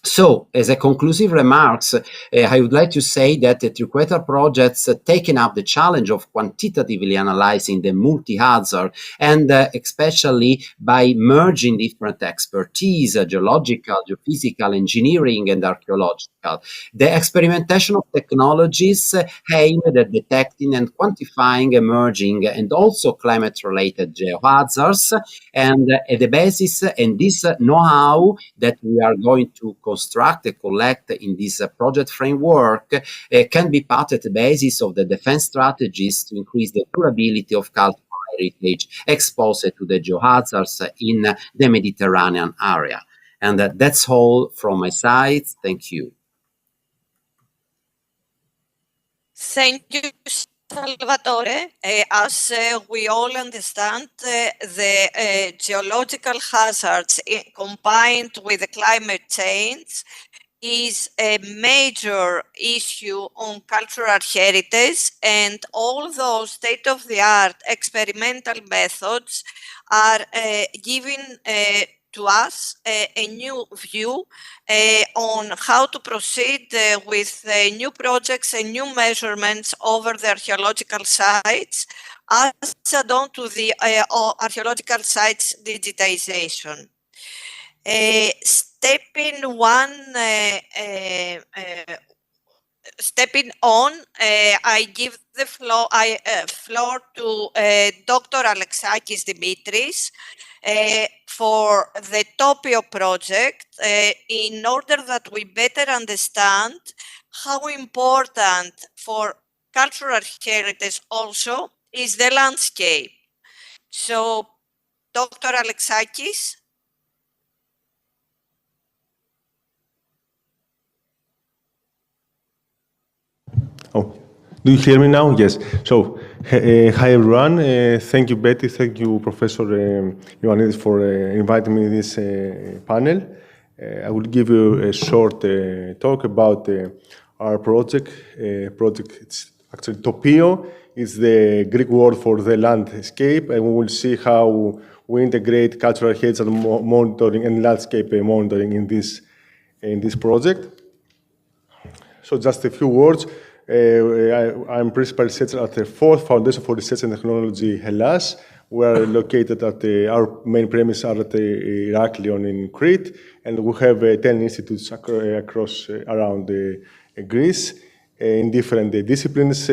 So, as a conclusive remarks, I would like to say that the Triquetra projects taken up the challenge of quantitatively analyzing the multi-hazard, and especially by merging different expertise, geological, geophysical, engineering, and archaeological. The experimentation of technologies aimed at detecting and quantifying emerging and also climate-related geohazards, and at the basis, and this know-how that we are going to construct and collect in this project framework can be part at the basis of the defense strategies to increase the durability of cultural heritage exposed to the geohazards in the Mediterranean area. And that's all from my side. Thank you. Thank you, Salvatore. As we all understand, the geological hazards combined with the climate change is a major issue on cultural heritage, and all those state-of-the-art experimental methods are giving to us a new view on how to proceed with new projects and new measurements over the archaeological sites as add-on to the archaeological sites digitization. Stepping on, I give the floor to Dr. Alexakis Dimitris, for the TOPIO project in order that we better understand how important for cultural heritage also is the landscape. So, Dr. Alexakis. Oh, do you hear me now? Yes. So, hi everyone. Thank you, Betty. Thank you, Professor Ioannidis, for inviting me to this panel. I will give you a short talk about our project. It's actually TOPIO. It's the Greek word for the landscape, and we will see how we integrate cultural heritage monitoring and landscape monitoring in this project. So just a few words. I'm principal researcher at the Fourth Foundation for Research and Technology, Hellas. We are located at our main premise are at Heraklion in Crete, and we have 10 institutes across around Greece in different disciplines,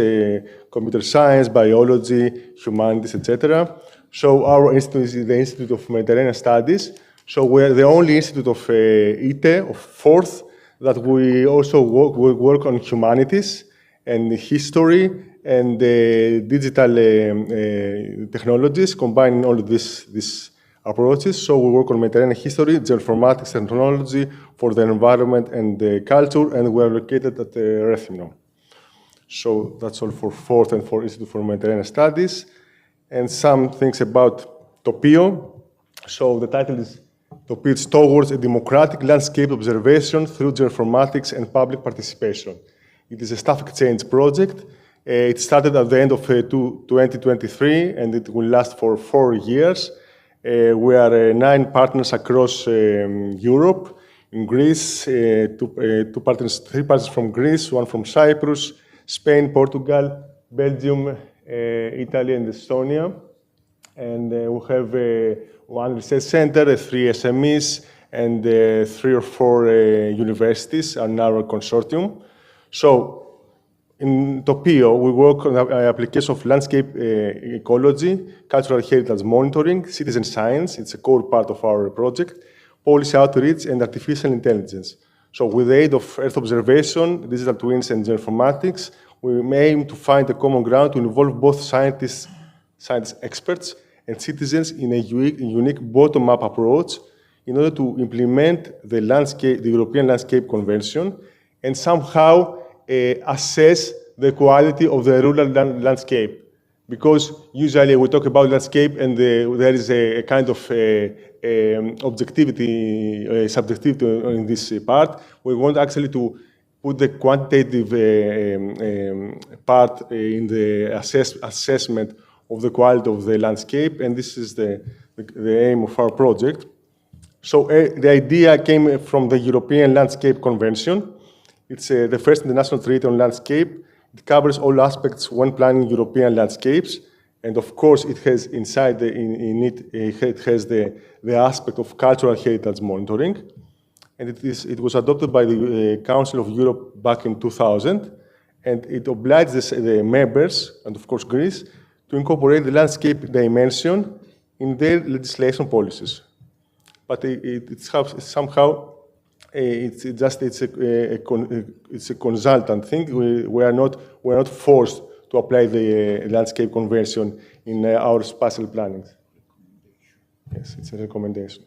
computer science, biology, humanities, etc. So our institute is the Institute of Mediterranean Studies. So we're the only institute of ITE, of Fourth, that we also work on humanities and history and digital technologies, combining all of these approaches. So we work on Mediterranean history, geoinformatics, and technology for the environment and the culture, and we are located at Rethymnon. So that's all for Fourth and for Institute for Mediterranean Studies. And some things about TOPIO. So the title is TOPIO Towards a Democratic Landscape Observation through Geoinformatics and Public Participation. It is a staff exchange project. It started at the end of 2023, and it will last for 4 years. We are 9 partners across Europe. In Greece, 3 partners from Greece, 1 from Cyprus, Spain, Portugal, Belgium, Italy, and Estonia. And we have 1 research center, 3 SMEs, and 3 or 4 universities in our consortium. So, in TOPIO, we work on the application of landscape ecology, cultural heritage monitoring, citizen science, it's a core part of our project, policy outreach, and artificial intelligence. So with the aid of Earth observation, digital twins, and geoinformatics, we aim to find a common ground to involve both scientists, science experts, and citizens in a unique bottom-up approach in order to implement the European Landscape Convention and somehow assess the quality of the rural landscape. Because usually we talk about landscape and there is a kind of objectivity, subjectivity in this part. We want actually to put the quantitative part in the assessment of the quality of the landscape, and this is the aim of our project. So the idea came from the European Landscape Convention. It's the first international treaty on landscape. It covers all aspects when planning European landscapes, and of course, it has inside it has the aspect of cultural heritage monitoring, and it was adopted by the Council of Europe back in 2000, and it obliges the members, and of course Greece, to incorporate the landscape dimension in their legislation policies. But it's a consultant thing. We are not forced to apply the landscape convention in our spatial planning. Yes, it's a recommendation.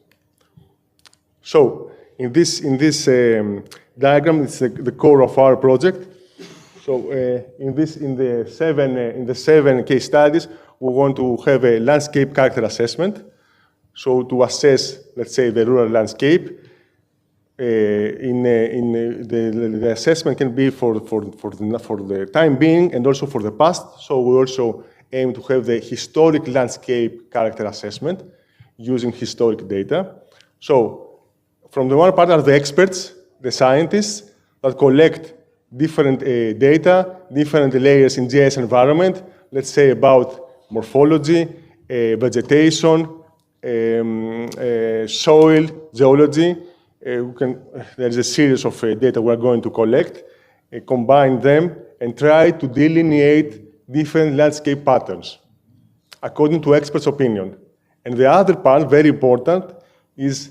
So in this diagram, it's the core of our project. So in the 7 case studies, we want to have a landscape character assessment. So to assess, let's say, the rural landscape, the assessment can be for the time being and also for the past. So we also aim to have the historic landscape character assessment using historic data. So from the one part are the experts, the scientists that collect different data, different layers in GIS environment, let's say about morphology, vegetation, soil, geology. There's a series of data we're going to collect, combine them, and try to delineate different landscape patterns according to experts' opinion. And the other part, very important, is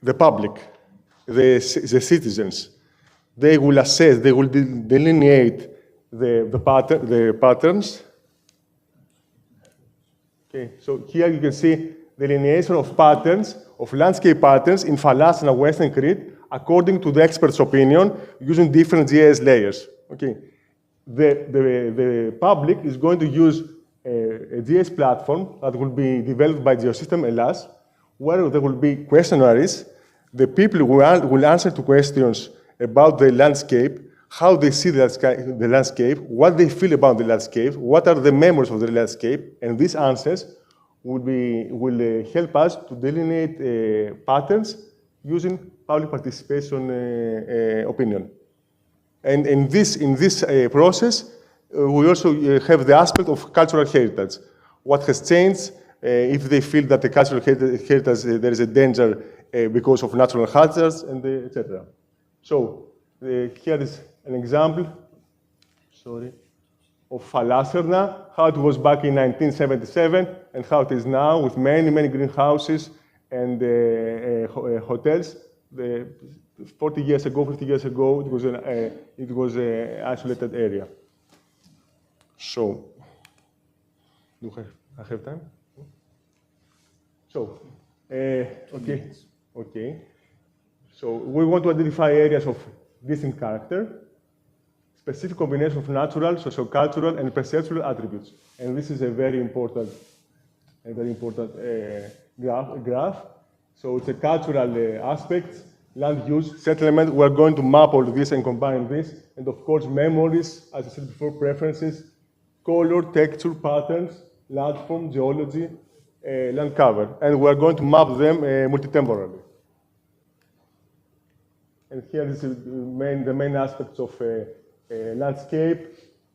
the public, the citizens. They will assess, they will delineate the patterns. Okay, so here you can see delineation of patterns, of landscape patterns in Thalassalia and Western Crete, according to the expert's opinion, using different GIS layers. Okay, the public is going to use a GIS platform that will be developed by Geosystem Hellas, where there will be questionnaires. The people will answer to questions about the landscape, how they see the landscape, what they feel about the landscape, what are the memories of the landscape, and these answers will help us to delineate patterns using public participation opinion. And in this process, we also have the aspect of cultural heritage. What has changed, if they feel that the cultural heritage, there is a danger because of natural hazards, and etc. So here is an example, of Thalassalia, how it was back in 1977, and how it is now with many, many greenhouses and hotels. 40 years ago, 50 years ago, it was an isolated area. So, do I have time? So, okay. So we want to identify areas of distinct character, specific combination of natural, sociocultural, and perceptual attributes. And this is a very important graph. So it's a cultural aspect, land use, settlement. We're going to map all this and combine this. And of course, memories, as I said before, preferences, color, texture, patterns, landform, geology, land cover. And we're going to map them multitemporally. And here is the main aspects of landscape,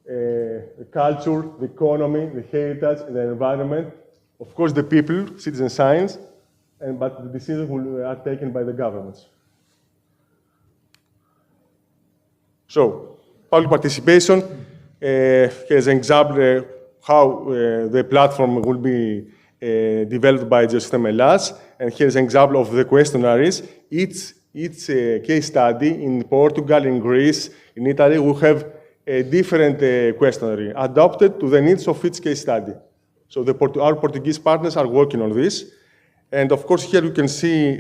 the culture, the economy, the heritage, and the environment. Of course, the people, citizen science, but the decisions are taken by the governments. So, public participation, here's an example how the platform will be developed by Geosystem Hellas, and here's an example of the questionnaires. Each case study in Portugal, in Greece, in Italy, will have a different questionnaire adapted to the needs of each case study. So our Portuguese partners are working on this. And of course, here you can see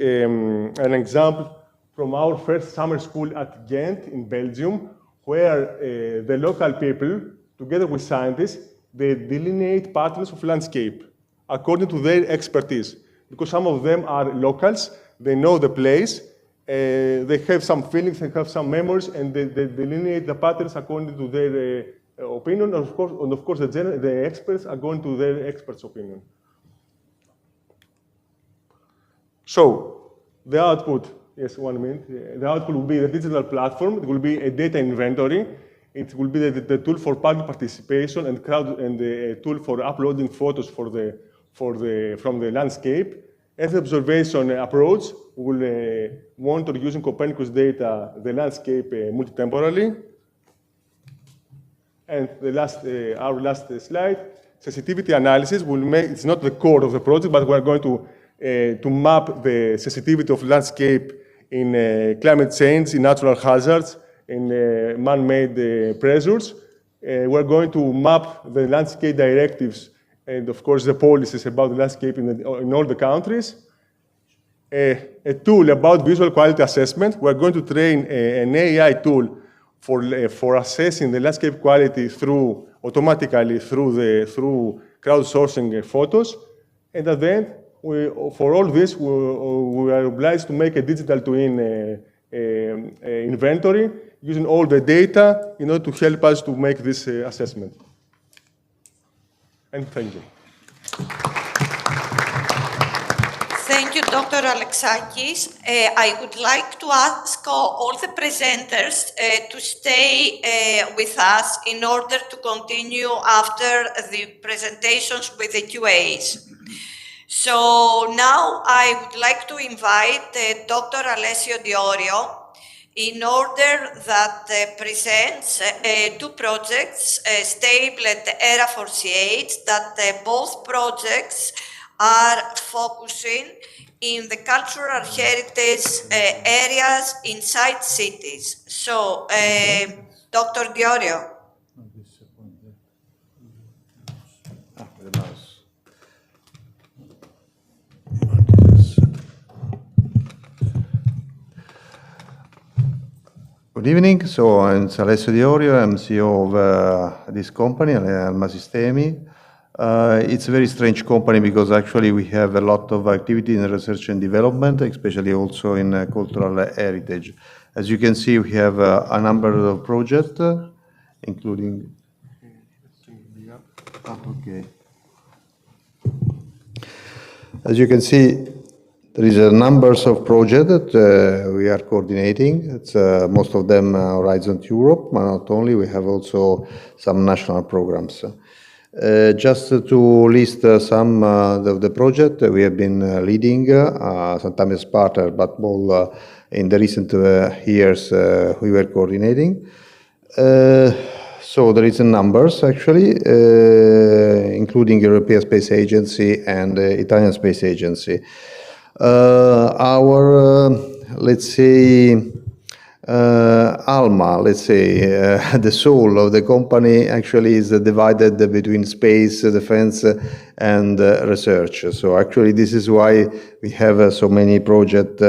an example from our first summer school at Ghent in Belgium, where the local people, together with scientists, they delineate patterns of landscape according to their expertise. Because some of them are locals, they know the place, they have some feelings, they have some memories, and they delineate the patterns according to their opinion. And of course, the experts are going to their experts' opinion. So, the output, yes, 1 minute. The output will be the digital platform. It will be a data inventory. It will be the tool for public participation and the tool for uploading photos from the landscape. Earth observation approach will monitor using Copernicus data the landscape multitemporally. And our last slide, sensitivity analysis will make, it's not the core of the project, but we're going to map the sensitivity of landscape in climate change, in natural hazards, in man-made pressures. We're going to map the landscape directives and, of course, the policies about the landscape in all the countries. A tool about visual quality assessment. We're going to train an AI tool for assessing the landscape quality automatically through crowdsourcing photos. And at the end, for all this, we are obliged to make a digital twin inventory using all the data in order to help us to make this assessment. And thank you. Thank you, Dr. Alexakis. I would like to ask all the presenters to stay with us in order to continue after the presentations with the QAs. So now I would like to invite Dr. Alessio Diorio in order that presents two projects, Stable and ERA4CH, that both projects are focusing in the cultural heritage areas inside cities. So, Dr. Giorio. Good evening. So I'm Alessio Di Orio. I'm CEO of this company, Alma Sistemi. It's a very strange company because actually we have a lot of activity in research and development, especially also in cultural heritage. As you can see, we have a number of projects, including. Okay. As you can see, there is a numbers of projects that we are coordinating. It's most of them Horizon Europe, but not only. We have also some national programs. Just to list some of the projects we have been leading, sometimes as partner, but more in the recent years we were coordinating. So there is a numbers actually, including European Space Agency and Italian Space Agency. Our, let's say, Alma, let's say, the soul of the company actually is divided between space, defense, and research. So actually this is why we have so many projects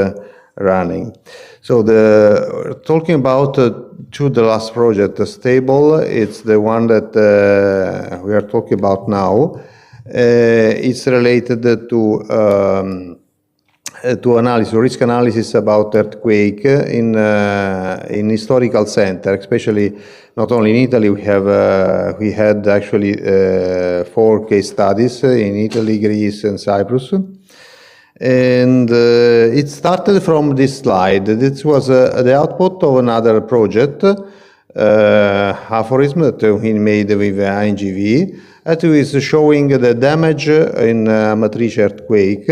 running. So talking about the last project, Stable, it's the one that we are talking about now. It's related to analysis, risk analysis about earthquake in historical center, especially not only in Italy. We had actually 4 case studies in Italy, Greece, and Cyprus. And it started from this slide. This was the output of another project, aphorism that we made with INGV, that is showing the damage in Amatrice earthquake.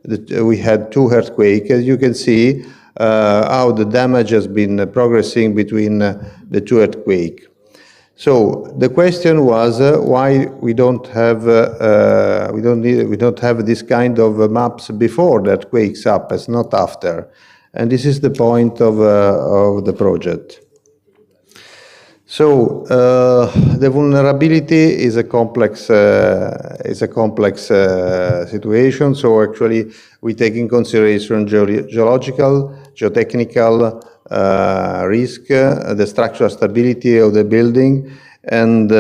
We had 2 earthquakes. As you can see, how the damage has been progressing between the 2 earthquakes. So the question was why we don't have this kind of maps before the earthquakes happen, not after. And this is the point of the project. So the vulnerability is a complex situation. So actually, we take in consideration geological, geotechnical risk, the structural stability of the building, and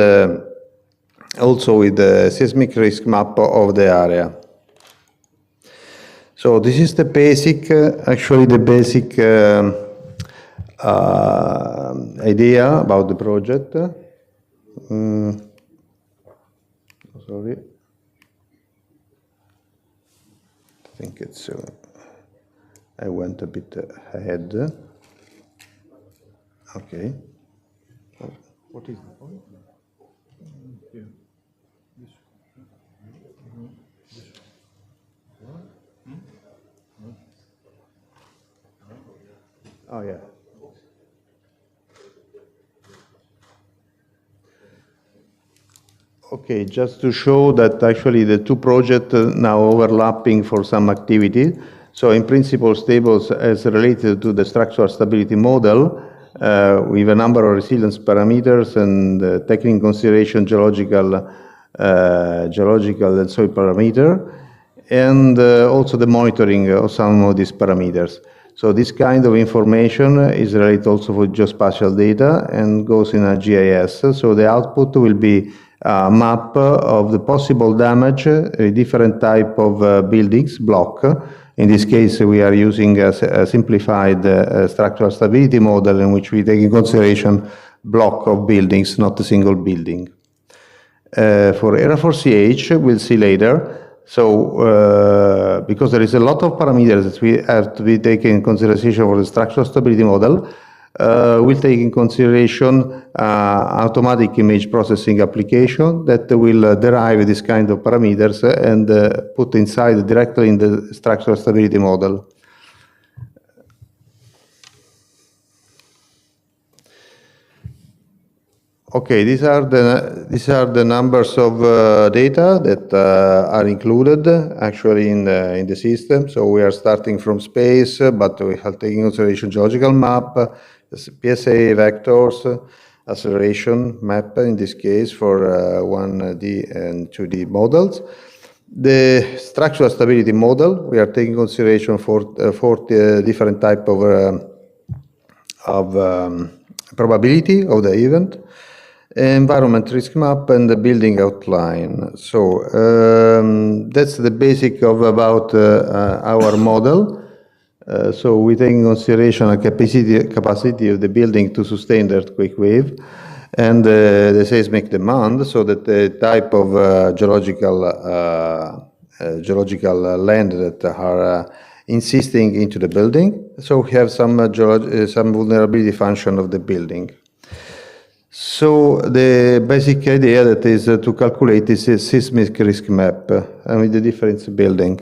also with the seismic risk map of the area. So this is the basic, actually the basic idea about the project. Sorry. I think it's, I went a bit ahead. Okay. What is the point? Oh, yeah. Okay, just to show that actually the 2 projects now overlapping for some activity. So in principle, Stables as related to the structural stability model, with a number of resilience parameters and taking in consideration geological and soil parameter, and also the monitoring of some of these parameters. So this kind of information is related also for geospatial data and goes in a GIS. So the output will be a map of the possible damage, a different type of buildings, block. In this case, we are using a simplified structural stability model in which we take in consideration block of buildings, not a single building. For ERA4CH, we'll see later. So, because there is a lot of parameters that we have to be taken in consideration for the structural stability model, we'll take in consideration automatic image processing application that will derive this kind of parameters and put inside directly in the structural stability model. Okay, these are the numbers of data that are included actually in the system. So we are starting from space, but we have taken consideration geological map, PSA vectors, acceleration map in this case for 1D and 2D models. The structural stability model, we are taking consideration for 40 different type of probability of the event, environment risk map, and the building outline. So that's the basic of about our model. So we take in consideration a capacity of the building to sustain the earthquake wave and the seismic demand, so that the type of geological land that are insisting into the building. So we have some vulnerability function of the building. So the basic idea that is to calculate this seismic risk map with the different building.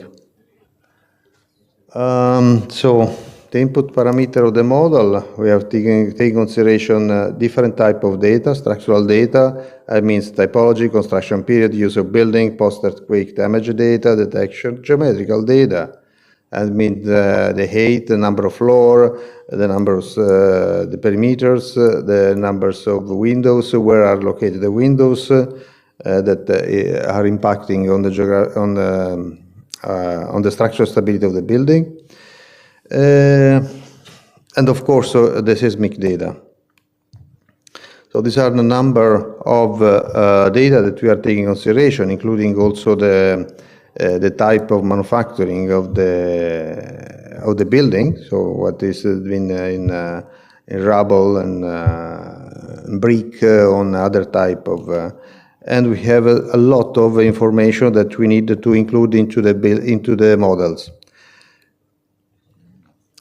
So the input parameter of the model, we have taken consideration different type of data, structural data, that means typology, construction period, use of building, post-earthquake damage data, detection, geometrical data. I mean the height, the number of floor, the numbers, the perimeters, the numbers of windows, where are located the windows that are impacting on the structural stability of the building, and of course the seismic data. So these are the number of data that we are taking consideration, including also the type of manufacturing of the building. So what is been in rubble and brick on other type of. And we have a lot of information that we need to include into the models.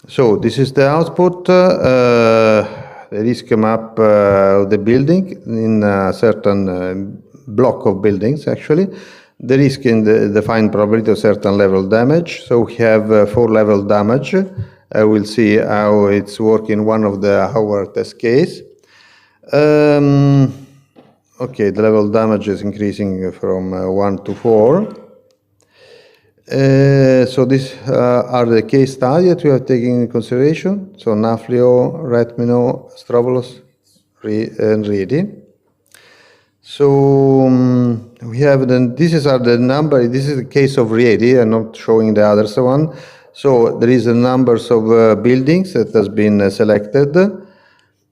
So this is the output, the risk map of the building in a certain block of buildings actually. The risk in the defined probability of certain level damage. So we have 4 level damage. We'll see how it's working one of our test case. Okay, the level damage is increasing from 1 to 4. So these are the case studies that we are taking into consideration. So Naflio, Retmino, Strobolos, and Reedy. So we have this is the number. This is the case of Reedy. I'm not showing the others one. So there is a numbers of buildings that has been selected.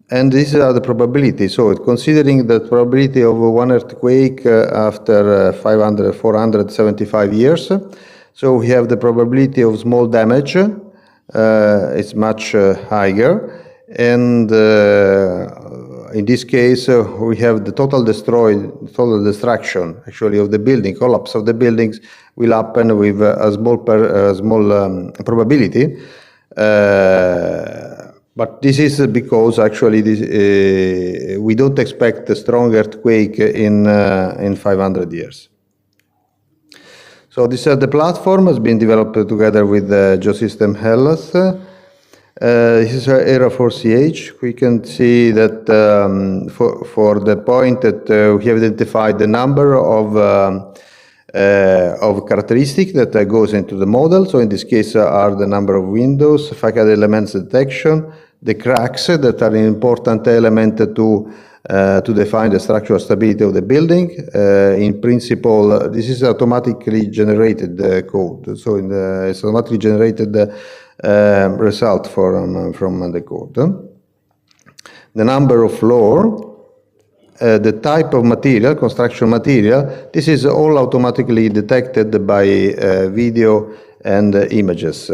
And these are the probability. So considering the probability of one earthquake after 475 years, so we have the probability of small damage. It's much higher. And in this case, we have the total destruction actually of the building, collapse of the buildings will happen with a small probability. But this is because actually we don't expect a strong earthquake in 500 years. So this the platform has been developed together with Geosystem Hellas. This is ERA4CH. We can see that for the point that we have identified the number of characteristics that goes into the model. So in this case are the number of windows, facade elements detection, the cracks that are an important element to define the structural stability of the building. In principle, this is automatically generated code. So it's automatically generated result from the code. The number of floor, the type of material, construction material, this is all automatically detected by video and images.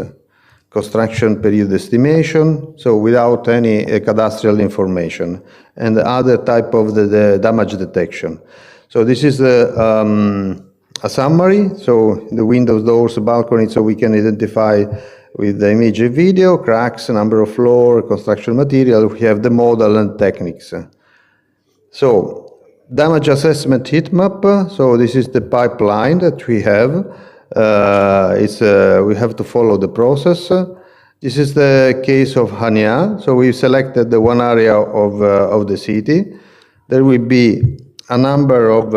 Construction period estimation, so without any cadastral information, and other type of the damage detection. So this is a summary, so the windows, doors, balcony, so we can identify with the image and video, cracks, number of floor, construction material, we have the model and techniques. So damage assessment heat map, so this is the pipeline that we have. We have to follow the process. This is the case of Hania. So we selected the one area of the city. there will be a number of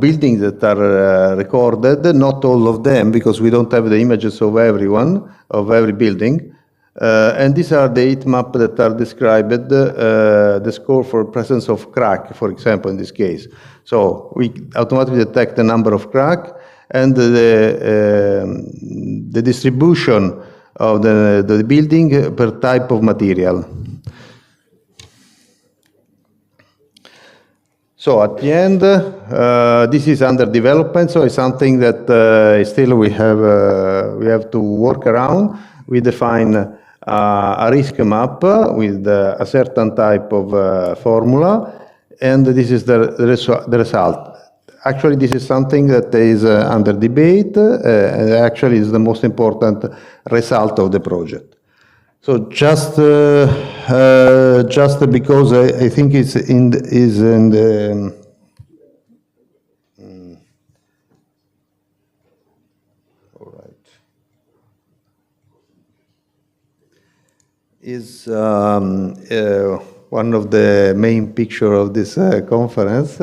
buildings that are recorded, not all of them, because we don't have the images of every building. And these are the heat maps that are described, the score for presence of crack, for example, in this case. So we automatically detect the number of crack and the distribution of the building per type of material. So at the end, this is under development, so it's something that still we have to work around. We define a risk map with a certain type of formula, and this is the result. Actually, this is something that is under debate, and actually is the most important result of the project. So just because I think it's in the all right. Is one of the main picture of this conference.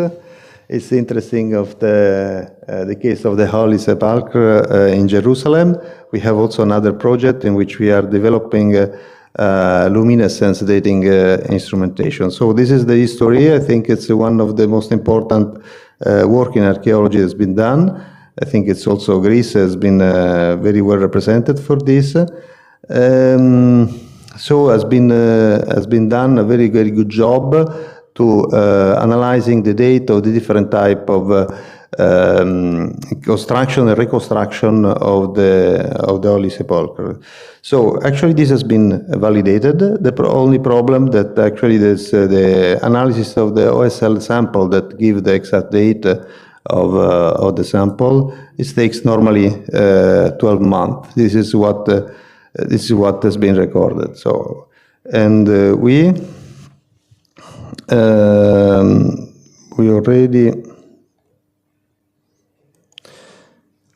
It's interesting of the case of the Holy Sepulchre in Jerusalem. We have also another project in which we are developing luminescence dating instrumentation. So this is the history. I think it's one of the most important work in archaeology that's been done. I think it's also Greece has been very well represented for this. So has been done a very, very good job to analyzing the data of the different type of construction and reconstruction of the Holy Sepulchre. So actually this has been validated. The only problem that actually there's the analysis of the OSL sample that give the exact date of the sample. It takes normally 12 months. This is what has been recorded. So, and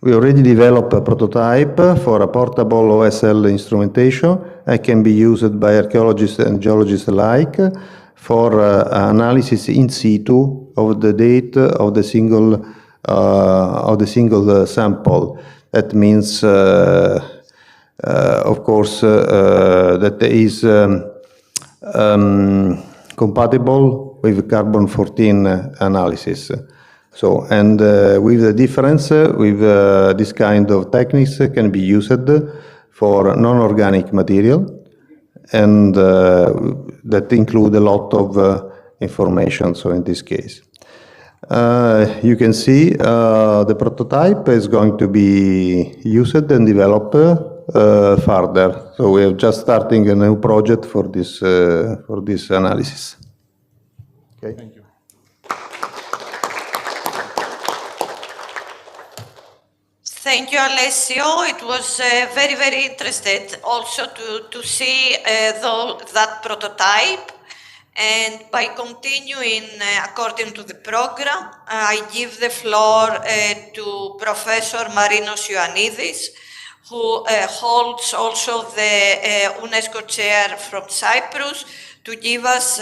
we already developed a prototype for a portable OSL instrumentation that can be used by archaeologists and geologists alike for analysis in situ of the date of the single sample. That means, of course, that is compatible with carbon-14 analysis. So, and with the difference, with this kind of techniques can be used for non-organic material, and that include a lot of information, so in this case. You can see the prototype is going to be used and developed further. So we are just starting a new project for this analysis. Okay. Thank you. Thank you, Alessio. It was very, very interesting also to see that prototype. And by continuing according to the program, I give the floor to Professor Marinos Ioannidis, who holds also the UNESCO chair from Cyprus, to give us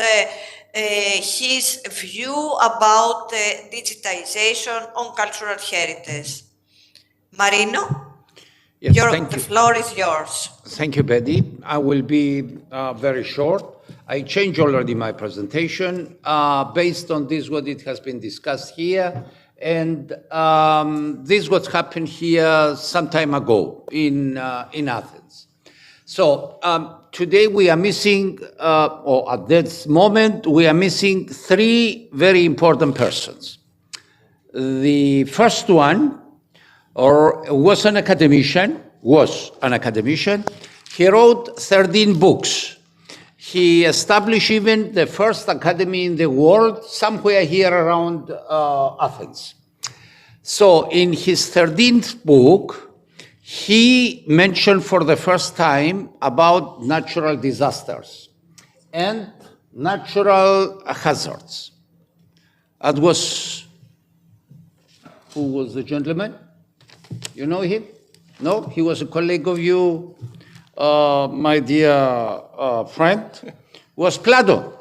his view about digitization on cultural heritage. Marino, yes, thank you. The floor is yours. Thank you, Betty. I will be very short. I changed already my presentation based on this, what it has been discussed here. And this what happened here some time ago in Athens. So today we are missing, or at this moment, we are missing three very important persons. The first one was an academician. He wrote 13 books. He established even the first academy in the world, somewhere here around Athens. So in his 13th book, he mentioned for the first time about natural disasters and natural hazards. That was, who was the gentleman? You know him? No? He was a colleague of you. my dear friend, was Plato.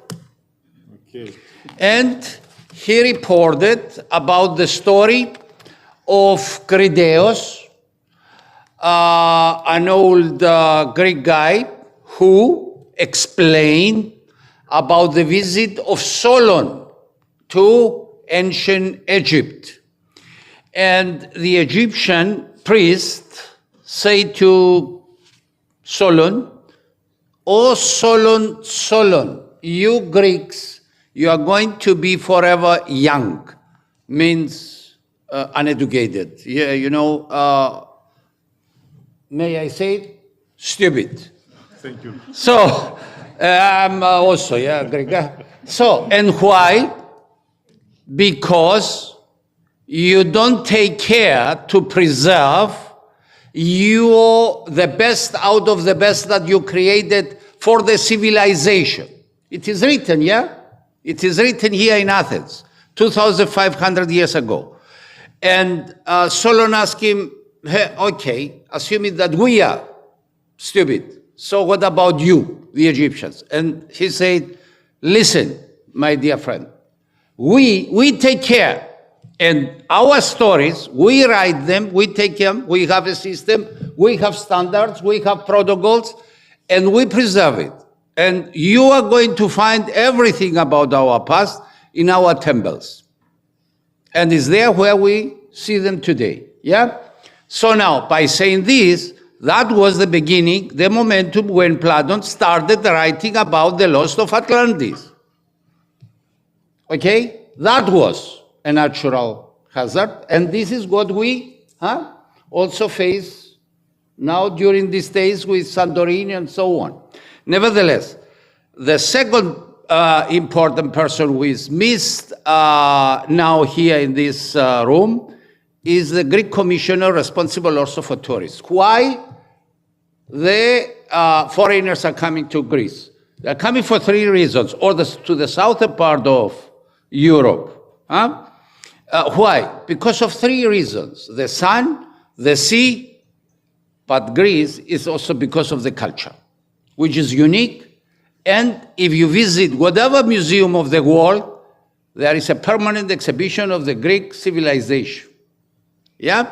Okay. And he reported about the story of Crideos, an old Greek guy who explained about the visit of Solon to ancient Egypt. And the Egyptian priest said to Solon, "O Solon, Solon, you Greeks, you are going to be forever young," means uneducated. Yeah, you know, may I say it? Stupid. Thank you. So, I'm also, Greek. So, and why? Because you don't take care to preserve the best out of the best that you created for the civilization. It is written, yeah? It is written here in Athens, 2,500 years ago. And Solon asked him, hey, okay, assuming that we are stupid, so what about you, the Egyptians? And he said, listen, my dear friend, we take care. And our stories, we write them, we take them, we have a system, we have standards, we have protocols, and we preserve it. And you are going to find everything about our past in our temples. And it's there where we see them today, yeah? So now, by saying this, that was the beginning, the momentum when Plato started writing about the loss of Atlantis. Okay? That was a natural hazard, and this is what we also face now during these days with Santorini and so on. Nevertheless, the second important person who is missed now here in this room is the Greek commissioner responsible also for tourists. Why the foreigners are coming to Greece? They're coming for three reasons, or to the southern part of Europe. Why? Because of three reasons: the sun, the sea, but Greece is also because of the culture, which is unique. And if you visit whatever museum of the world, there is a permanent exhibition of the Greek civilization. Yeah?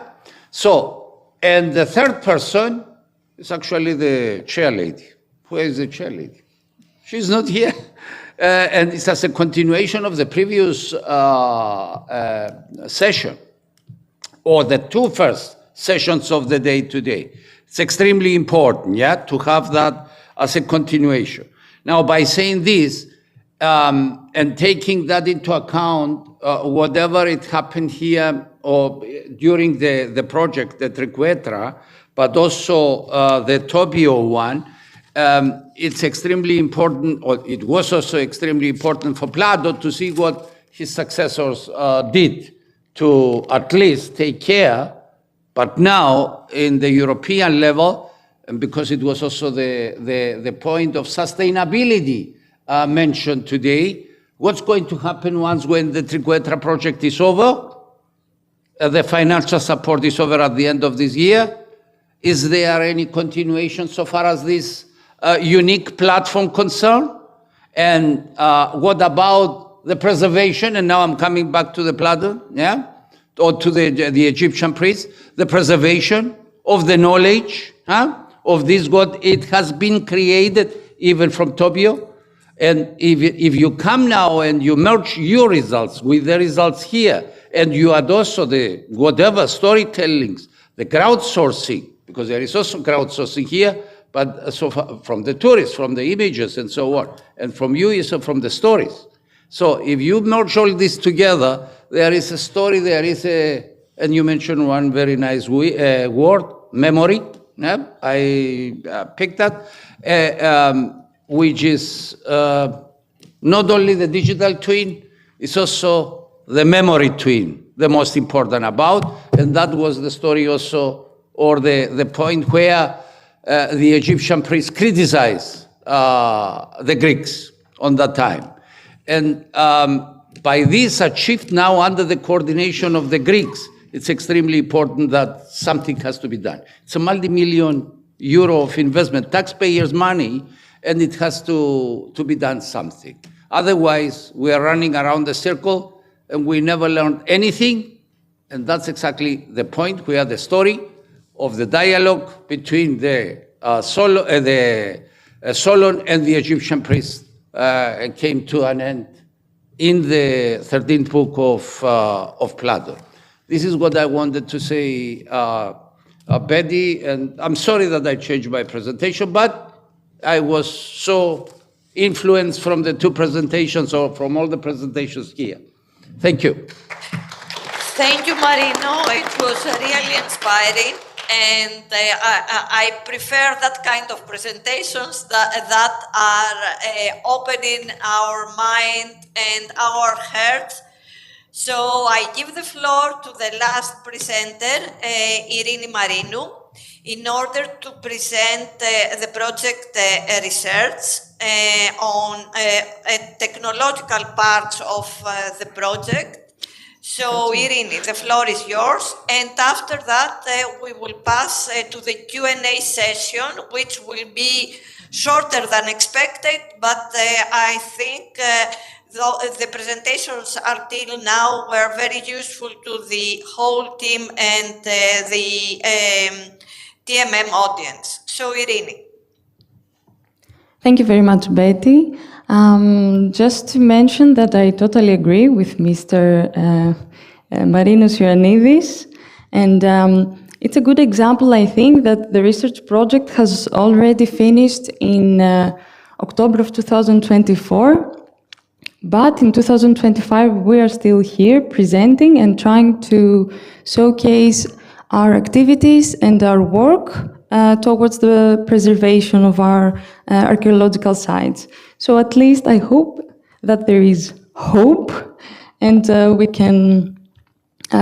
So, and the third person is actually the chair lady. Where is the chair lady? She's not here. And it's as a continuation of the previous session, or the two first sessions of the day today. It's extremely important, yeah, to have that as a continuation. Now, by saying this, and taking that into account, whatever it happened here or during the project, the Triquetra, but also the Topio one, it's extremely important, or it was also extremely important for Plato to see what his successors did to at least take care, but now in the European level, and because it was also the point of sustainability mentioned today, what's going to happen when the Triquetra project is over? The financial support is over at the end of this year. Is there any continuation so far as this unique platform concerned? And what about the preservation? And now I'm coming back to the Plato, yeah? Or to the Egyptian priests, the preservation of the knowledge of this God. It has been created even from Topio. And if you come now and you merge your results with the results here, and you add also the whatever storytellings, the crowdsourcing, because there is also crowdsourcing here, but so from the tourists, from the images and so on, and from you is from the stories. So if you merge all this together, there is a story, there is and you mentioned one very nice word, memory. Yeah? I picked that, which is not only the digital twin, it's also the memory twin, the most important about, and that was the story also, or the point where the Egyptian priests criticized the Greeks on that time. And by this achieved now under the coordination of the Greeks, it's extremely important that something has to be done. It's a multi-million euro of investment, taxpayers' money, and it has to be done something. Otherwise, we are running around the circle and we never learned anything. And that's exactly the point. We are the story of the dialogue between the Solon and the Egyptian priest came to an end in the 13th book of Plato. This is what I wanted to say, Betty, and I'm sorry that I changed my presentation, but I was so influenced from the two presentations or from all the presentations here. Thank you. Thank you, Marino. It was really inspiring. And I prefer that kind of presentations that are opening our mind and our hearts. So I give the floor to the last presenter, Irini Marino, in order to present the project research on technological parts of the project. So, Irini, the floor is yours, and after that, we will pass to the Q&A session, which will be shorter than expected, but I think the presentations until now were very useful to the whole team and the TMM audience. So, Irini. Thank you very much, Betty. Just to mention that I totally agree with Mr. Marinos Ioannidis, and it's a good example, I think, that the research project has already finished in October of 2024, but in 2025 we are still here presenting and trying to showcase our activities and our work towards the preservation of our archaeological sites. So at least I hope that there is hope and we can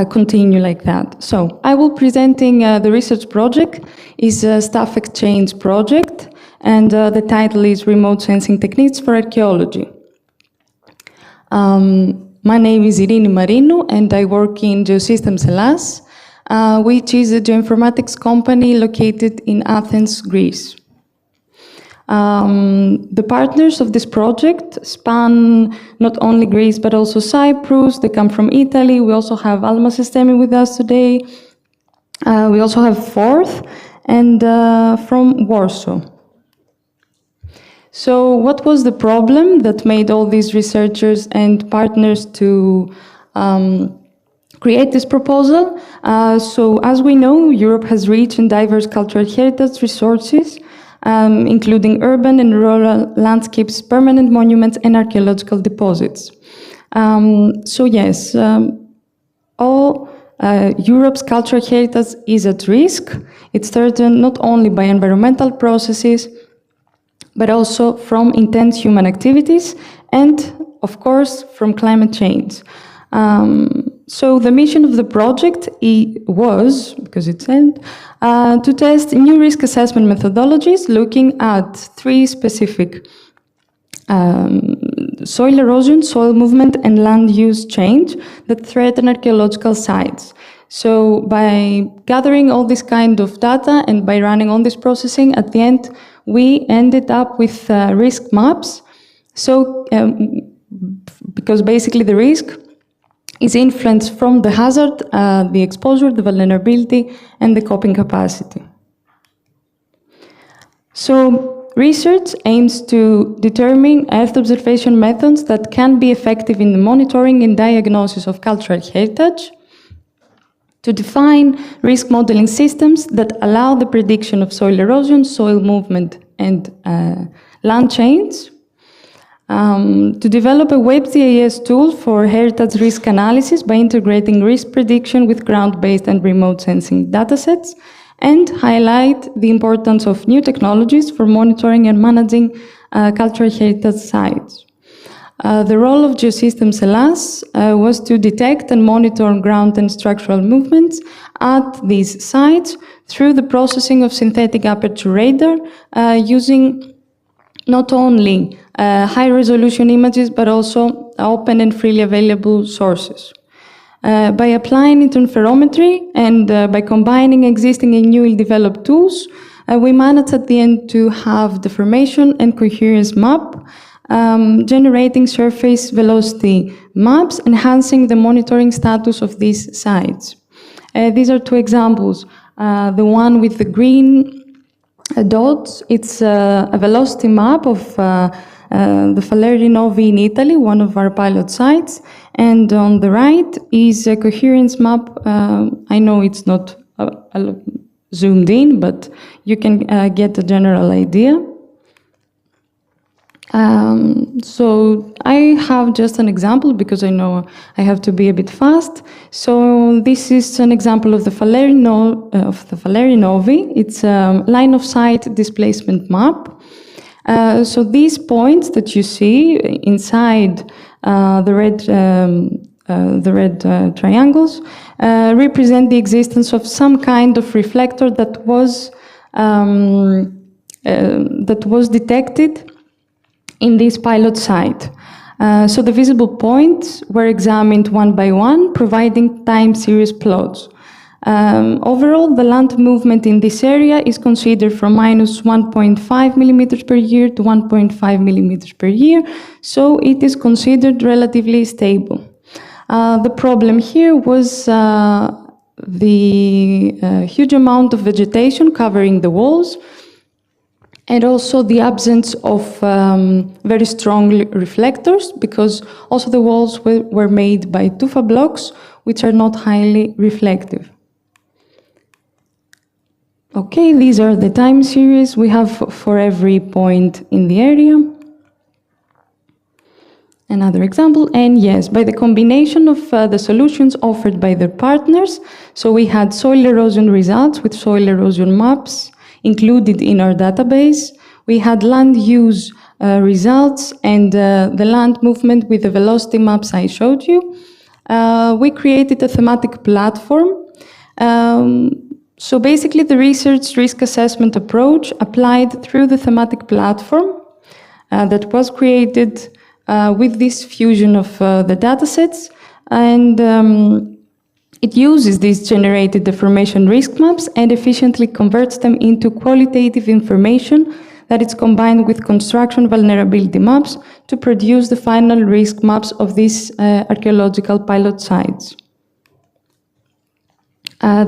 continue like that. So I will presenting the research project is a staff exchange project, and the title is Remote Sensing Techniques for Archaeology. My name is Irini Marino and I work in Geosystems Hellas, which is a geoinformatics company located in Athens, Greece. The partners of this project span not only Greece but also Cyprus. They come from Italy. We also have Alma Systemi with us today. We also have Forth and from Warsaw. So what was the problem that made all these researchers and partners to create this proposal? So as we know, Europe has rich and diverse cultural heritage resources, including urban and rural landscapes, permanent monuments, and archaeological deposits. So yes, all Europe's cultural heritage is at risk. It's threatened not only by environmental processes, but also from intense human activities and, of course, from climate change. So the mission of the project was, because it's end, to test new risk assessment methodologies looking at three specific soil erosion, soil movement, and land use change that threaten archaeological sites. So by gathering all this kind of data and by running all this processing, at the end, we ended up with risk maps. So because basically the risk is influenced from the hazard, the exposure, the vulnerability, and the coping capacity. So research aims to determine Earth observation methods that can be effective in the monitoring and diagnosis of cultural heritage, to define risk modeling systems that allow the prediction of soil erosion, soil movement, and land change, to develop a WebGIS tool for heritage risk analysis by integrating risk prediction with ground-based and remote sensing datasets, and highlight the importance of new technologies for monitoring and managing cultural heritage sites. The role of Geosystems Hellas was to detect and monitor ground and structural movements at these sites through the processing of synthetic aperture radar using not only high-resolution images but also open and freely available sources. By applying interferometry and by combining existing and newly developed tools, we managed at the end to have deformation and coherence map, generating surface velocity maps, enhancing the monitoring status of these sites. These are two examples. The one with the green dots, it's a velocity map of the Faleri Novi in Italy, one of our pilot sites. And on the right is a coherence map. I know it's not zoomed in, but you can get a general idea. So I have just an example because I know I have to be a bit fast. So this is an example of the Faleri Novi. It's a line of sight displacement map. So these points that you see inside the red triangles represent the existence of some kind of reflector that was detected in this pilot site. So the visible points were examined one by one, providing time series plots. Overall, the land movement in this area is considered from minus 1.5 millimeters per year to 1.5 millimeters per year, so it is considered relatively stable. The problem here was the huge amount of vegetation covering the walls, and also the absence of very strong reflectors, because also the walls were made by tufa blocks, which are not highly reflective. Okay, these are the time series we have for every point in the area. Another example, and yes, by the combination of the solutions offered by the partners, so we had soil erosion results with soil erosion maps included in our database. We had land use results and the land movement with the velocity maps I showed you. We created a thematic platform. So basically the research risk assessment approach applied through the thematic platform that was created with this fusion of the datasets, and it uses these generated deformation risk maps and efficiently converts them into qualitative information that is combined with construction vulnerability maps to produce the final risk maps of these archaeological pilot sites.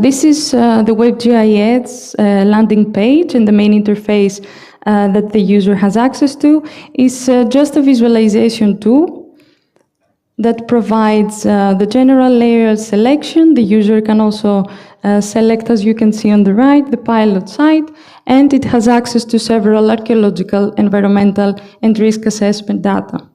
This is the WebGIS landing page, and the main interface that the user has access to is just a visualization tool that provides the general layer selection. The user can also select, as you can see on the right, the pilot site, and it has access to several archaeological, environmental, and risk assessment data.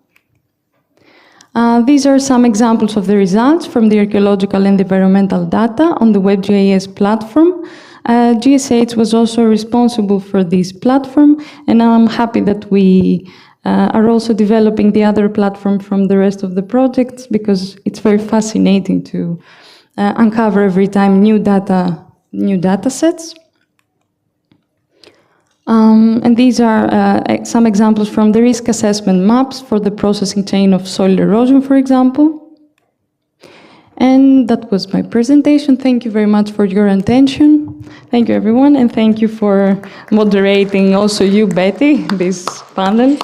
These are some examples of the results from the archaeological and environmental data on the WebGIS platform. GSH was also responsible for this platform, and I'm happy that we are also developing the other platform from the rest of the projects, because it's very fascinating to uncover every time new data sets. And these are some examples from the risk assessment maps for the processing chain of soil erosion, for example. And that was my presentation. Thank you very much for your attention. Thank you, everyone, and thank you for moderating, also you, Betty, this panel.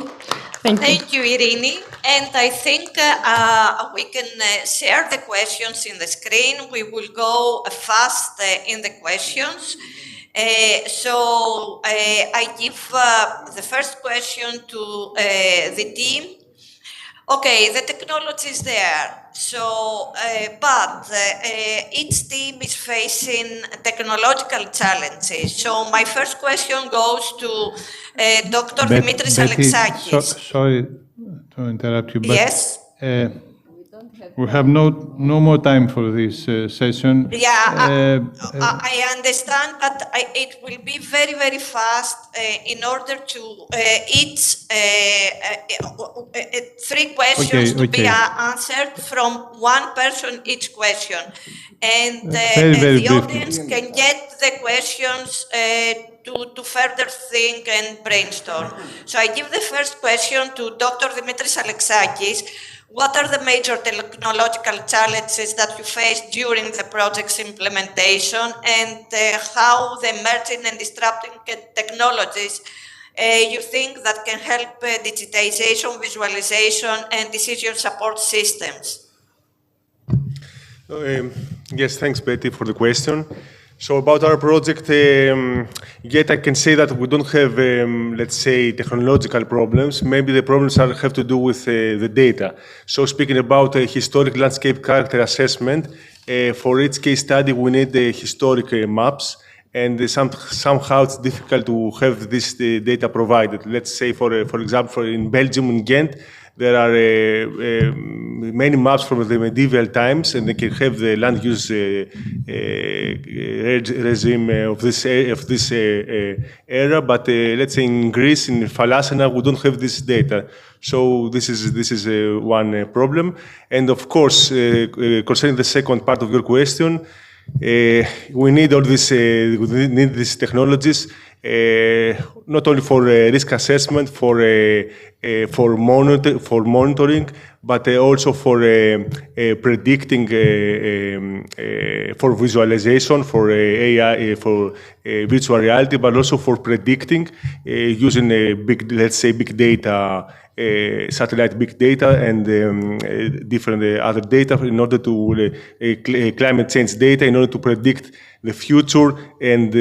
Thank you. Thank you, Irini. And I think we can share the questions in the screen. We will go fast in the questions. So I give the first question to the team. Okay, the technology is there. So, but each team is facing technological challenges. So my first question goes to Dr. Dimitris Alexakis. Sorry to interrupt you, but yes? We have no more time for this session. Yeah, I understand, but it will be very, very fast in order to each 3 questions to be answered from one person each question. And the audience can get the questions to further think and brainstorm. So I give the first question to Dr. Dimitris Alexakis. What are the major technological challenges that you faced during the project's implementation, and how the emerging and disrupting technologies you think that can help digitization, visualization, and decision support systems? Yes, thanks, Betty, for the question. So about our project, yet I can say that we don't have, let's say, technological problems. Maybe the problems have to do with the data. So speaking about historic landscape character assessment, for each case study, we need the historic maps. And somehow it's difficult to have this data provided. Let's say, for example, in Belgium, in Ghent, there are many maps from the medieval times, and they can have the land use regime of this era. But let's say in Greece, in Falasena, we don't have this data. So this is one problem. And of course, concerning the second part of your question, we need all this. We need these technologies not only for risk assessment, for monitoring, but also for predicting, for visualization, for AI, for virtual reality, but also for predicting using let's say big data. Satellite big data and different other data in order to climate change data in order to predict the future and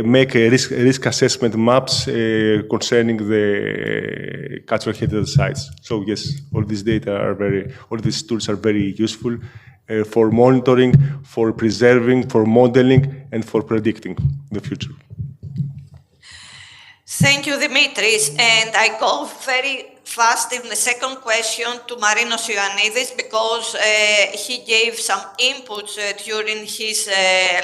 make risk assessment maps concerning the cultural heritage sites. So yes, all these tools are very useful for monitoring, for preserving, for modeling, and for predicting the future. Thank you, Dimitris. And I go very fast in the second question to Marinos Ioannidis because he gave some inputs during his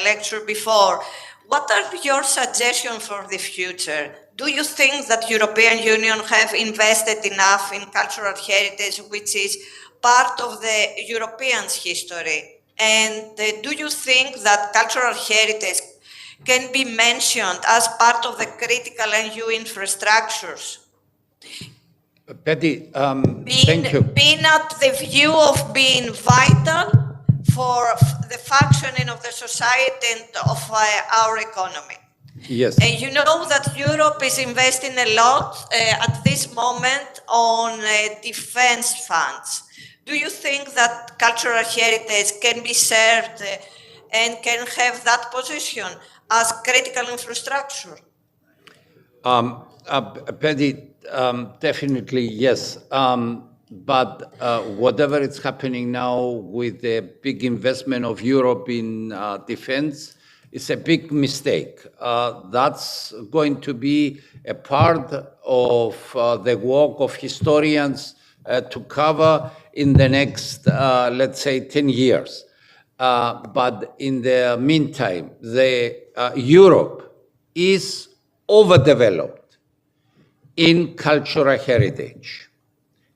lecture before. What are your suggestions for the future? Do you think that European Union have invested enough in cultural heritage, which is part of the Europeans' history? And do you think that cultural heritage can be mentioned as part of the critical EU infrastructures? Betty, thank you. Being at the view of being vital for the functioning of the society and of our economy. Yes. And you know that Europe is investing a lot at this moment on defense funds. Do you think that cultural heritage can be served and can have that position as critical infrastructure? Betty, definitely yes. But whatever is happening now with the big investment of Europe in defense is a big mistake. That's going to be a part of the work of historians to cover in the next, let's say, 10 years. But in the meantime, Europe is overdeveloped in cultural heritage.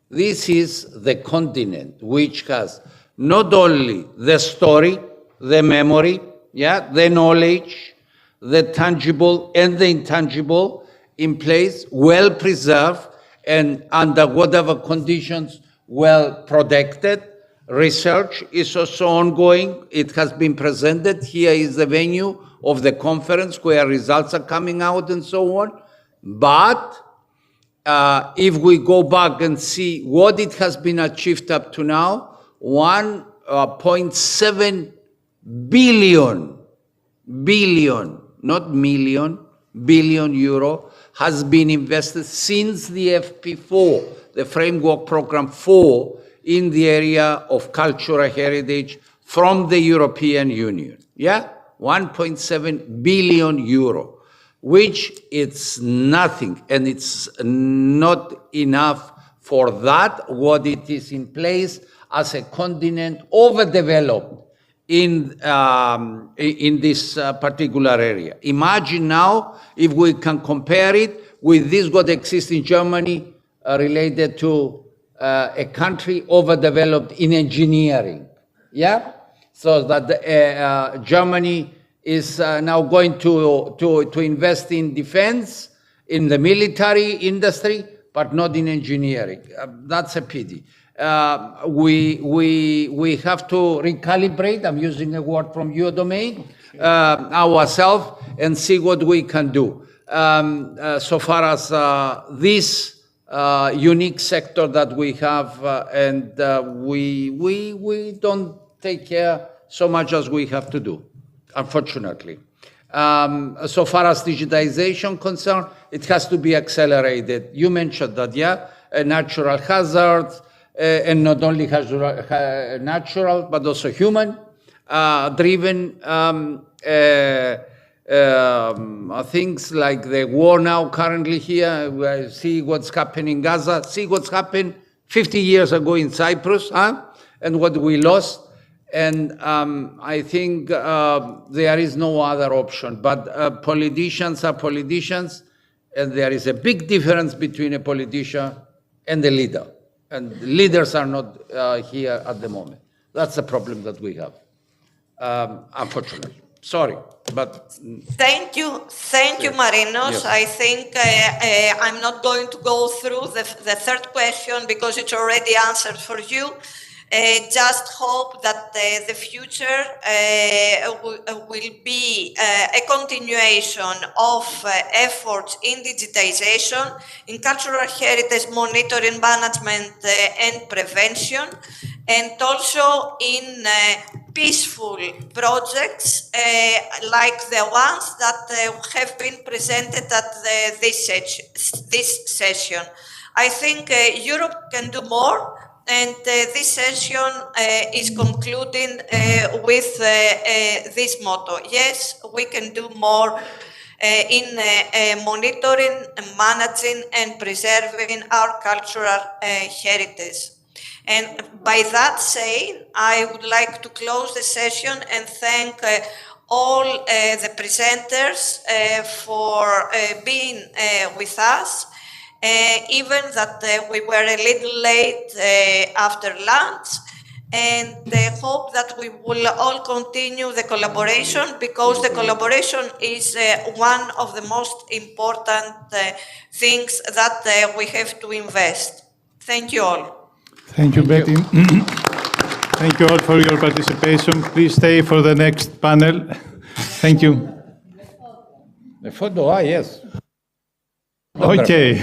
This is the continent which has not only the story, the memory, the knowledge, the tangible and the intangible in place, well preserved, and under whatever conditions, well protected. Research is also ongoing. It has been presented. Here is the venue of the conference where results are coming out and so on. But if we go back and see what it has been achieved up to now, 1.7 billion, not million, billion euro has been invested since the FP4, the Framework Program 4, in the area of cultural heritage from the European Union. 1.7 billion euro, which it's nothing, and it's not enough for that, what it is in place as a continent overdeveloped in this particular area. Imagine now if we can compare it with this what exists in Germany related to a country overdeveloped in engineering, so that Germany is now going to invest in defense, in the military industry, but not in engineering. That's a pity. we have to recalibrate, I'm using a word from your domain, ourselves and see what we can do. So far as this unique sector that we have, and we don't take care so much as we have to do, unfortunately. So far as digitization concerned, it has to be accelerated. You mentioned that, yeah, a natural hazard, and not only natural, but also human driven things like the war now currently here. See what's happening in Gaza, see what's happened 50 years ago in Cyprus, and what we lost. And I think there is no other option. But politicians are politicians, and there is a big difference between a politician and a leader. And leaders are not here at the moment. That's the problem that we have, unfortunately. Sorry, but... Thank you, Marinos. Yes. I think I'm not going to go through the third question because it's already answered for you. Just hope that the future will be a continuation of efforts in digitization, in cultural heritage monitoring, management and prevention, and also in peaceful projects like the ones that have been presented at this session. I think Europe can do more. And this session is concluding with this motto. Yes, we can do more in monitoring, managing, and preserving our cultural heritage. And by that saying, I would like to close the session and thank all the presenters for being with us. Even that we were a little late after lunch, and hope that we will all continue the collaboration, because the collaboration is one of the most important things that we have to invest. Thank you all. Thank you, Betty. Thank you all for your participation. Please stay for the next panel. Thank you. The photo, yes. Okay.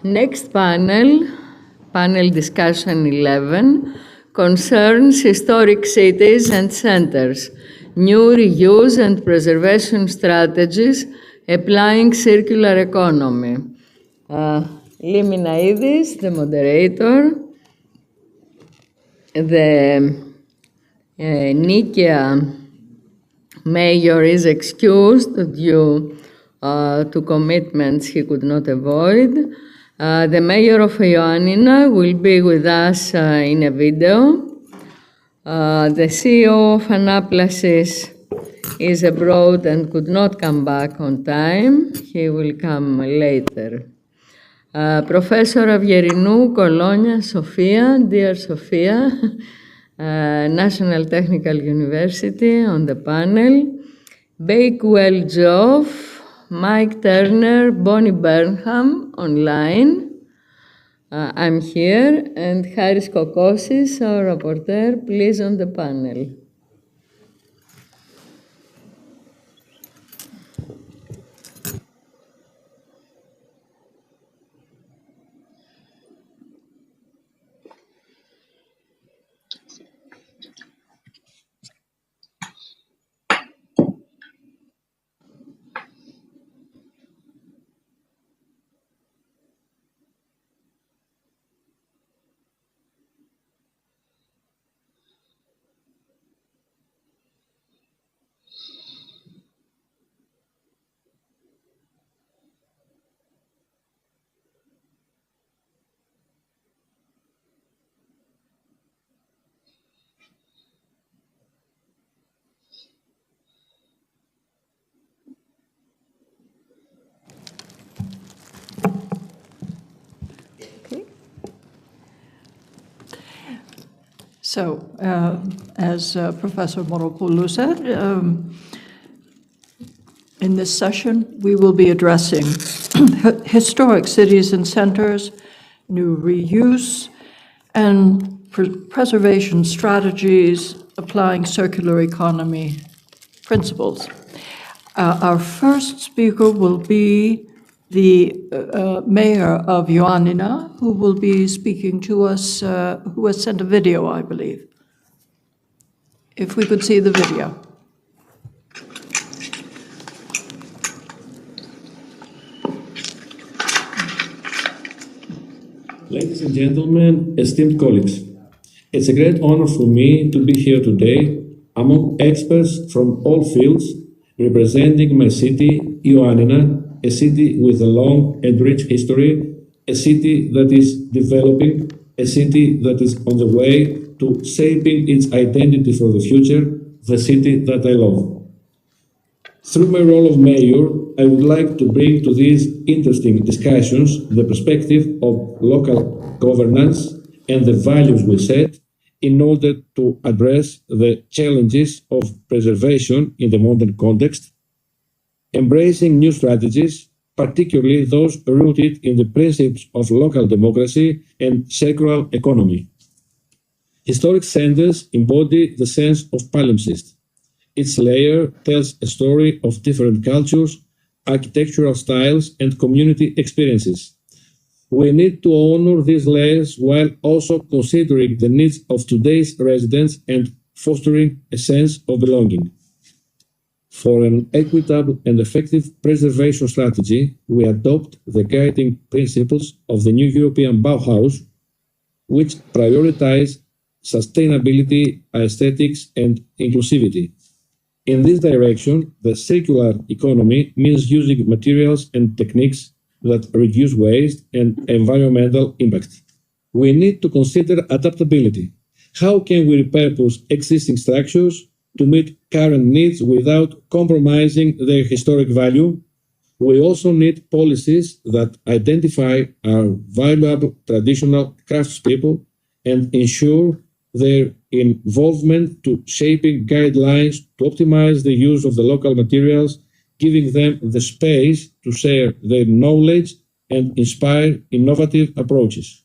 Next panel, panel discussion 11, concerns historic cities and centers, new reuse and preservation strategies applying circular economy. Liminaidis, the moderator, the Nikia mayor is excused due to commitments he could not avoid. The mayor of Ioannina will be with us in a video. The CEO of Anaplasis is abroad and could not come back on time. He will come later. Professor Avierinou Kolonia Sofia, dear Sofia, National Technical University on the panel. Bakewell Joff, Mike Turner, Bonnie Burnham online. I'm here, and Haris Kokosis, our rapporteur, please on the panel. So, as Professor Moropoulou said, in this session, we will be addressing historic cities and centers, new reuse, and preservation strategies applying circular economy principles. Our first speaker will be the mayor of Ioannina, who will be speaking to us, who has sent a video, I believe. If we could see the video. Ladies and gentlemen, esteemed colleagues, it's a great honor for me to be here today among experts from all fields representing my city, Ioannina, a city with a long and rich history, a city that is developing, a city that is on the way to shaping its identity for the future, the city that I love. Through my role of mayor, I would like to bring to these interesting discussions the perspective of local governance and the values we set in order to address the challenges of preservation in the modern context, embracing new strategies, particularly those rooted in the principles of local democracy and circular economy. Historic centers embody the sense of palimpsest. Each layer tells a story of different cultures, architectural styles, and community experiences. We need to honor these layers while also considering the needs of today's residents and fostering a sense of belonging. For an equitable and effective preservation strategy, we adopt the guiding principles of the new European Bauhaus, which prioritize sustainability, aesthetics, and inclusivity. In this direction, the circular economy means using materials and techniques that reduce waste and environmental impact. We need to consider adaptability. How can we repurpose existing structures to meet current needs without compromising their historic value? We also need policies that identify our valuable traditional craftspeople and ensure their involvement to shaping guidelines to optimize the use of the local materials, giving them the space to share their knowledge and inspire innovative approaches.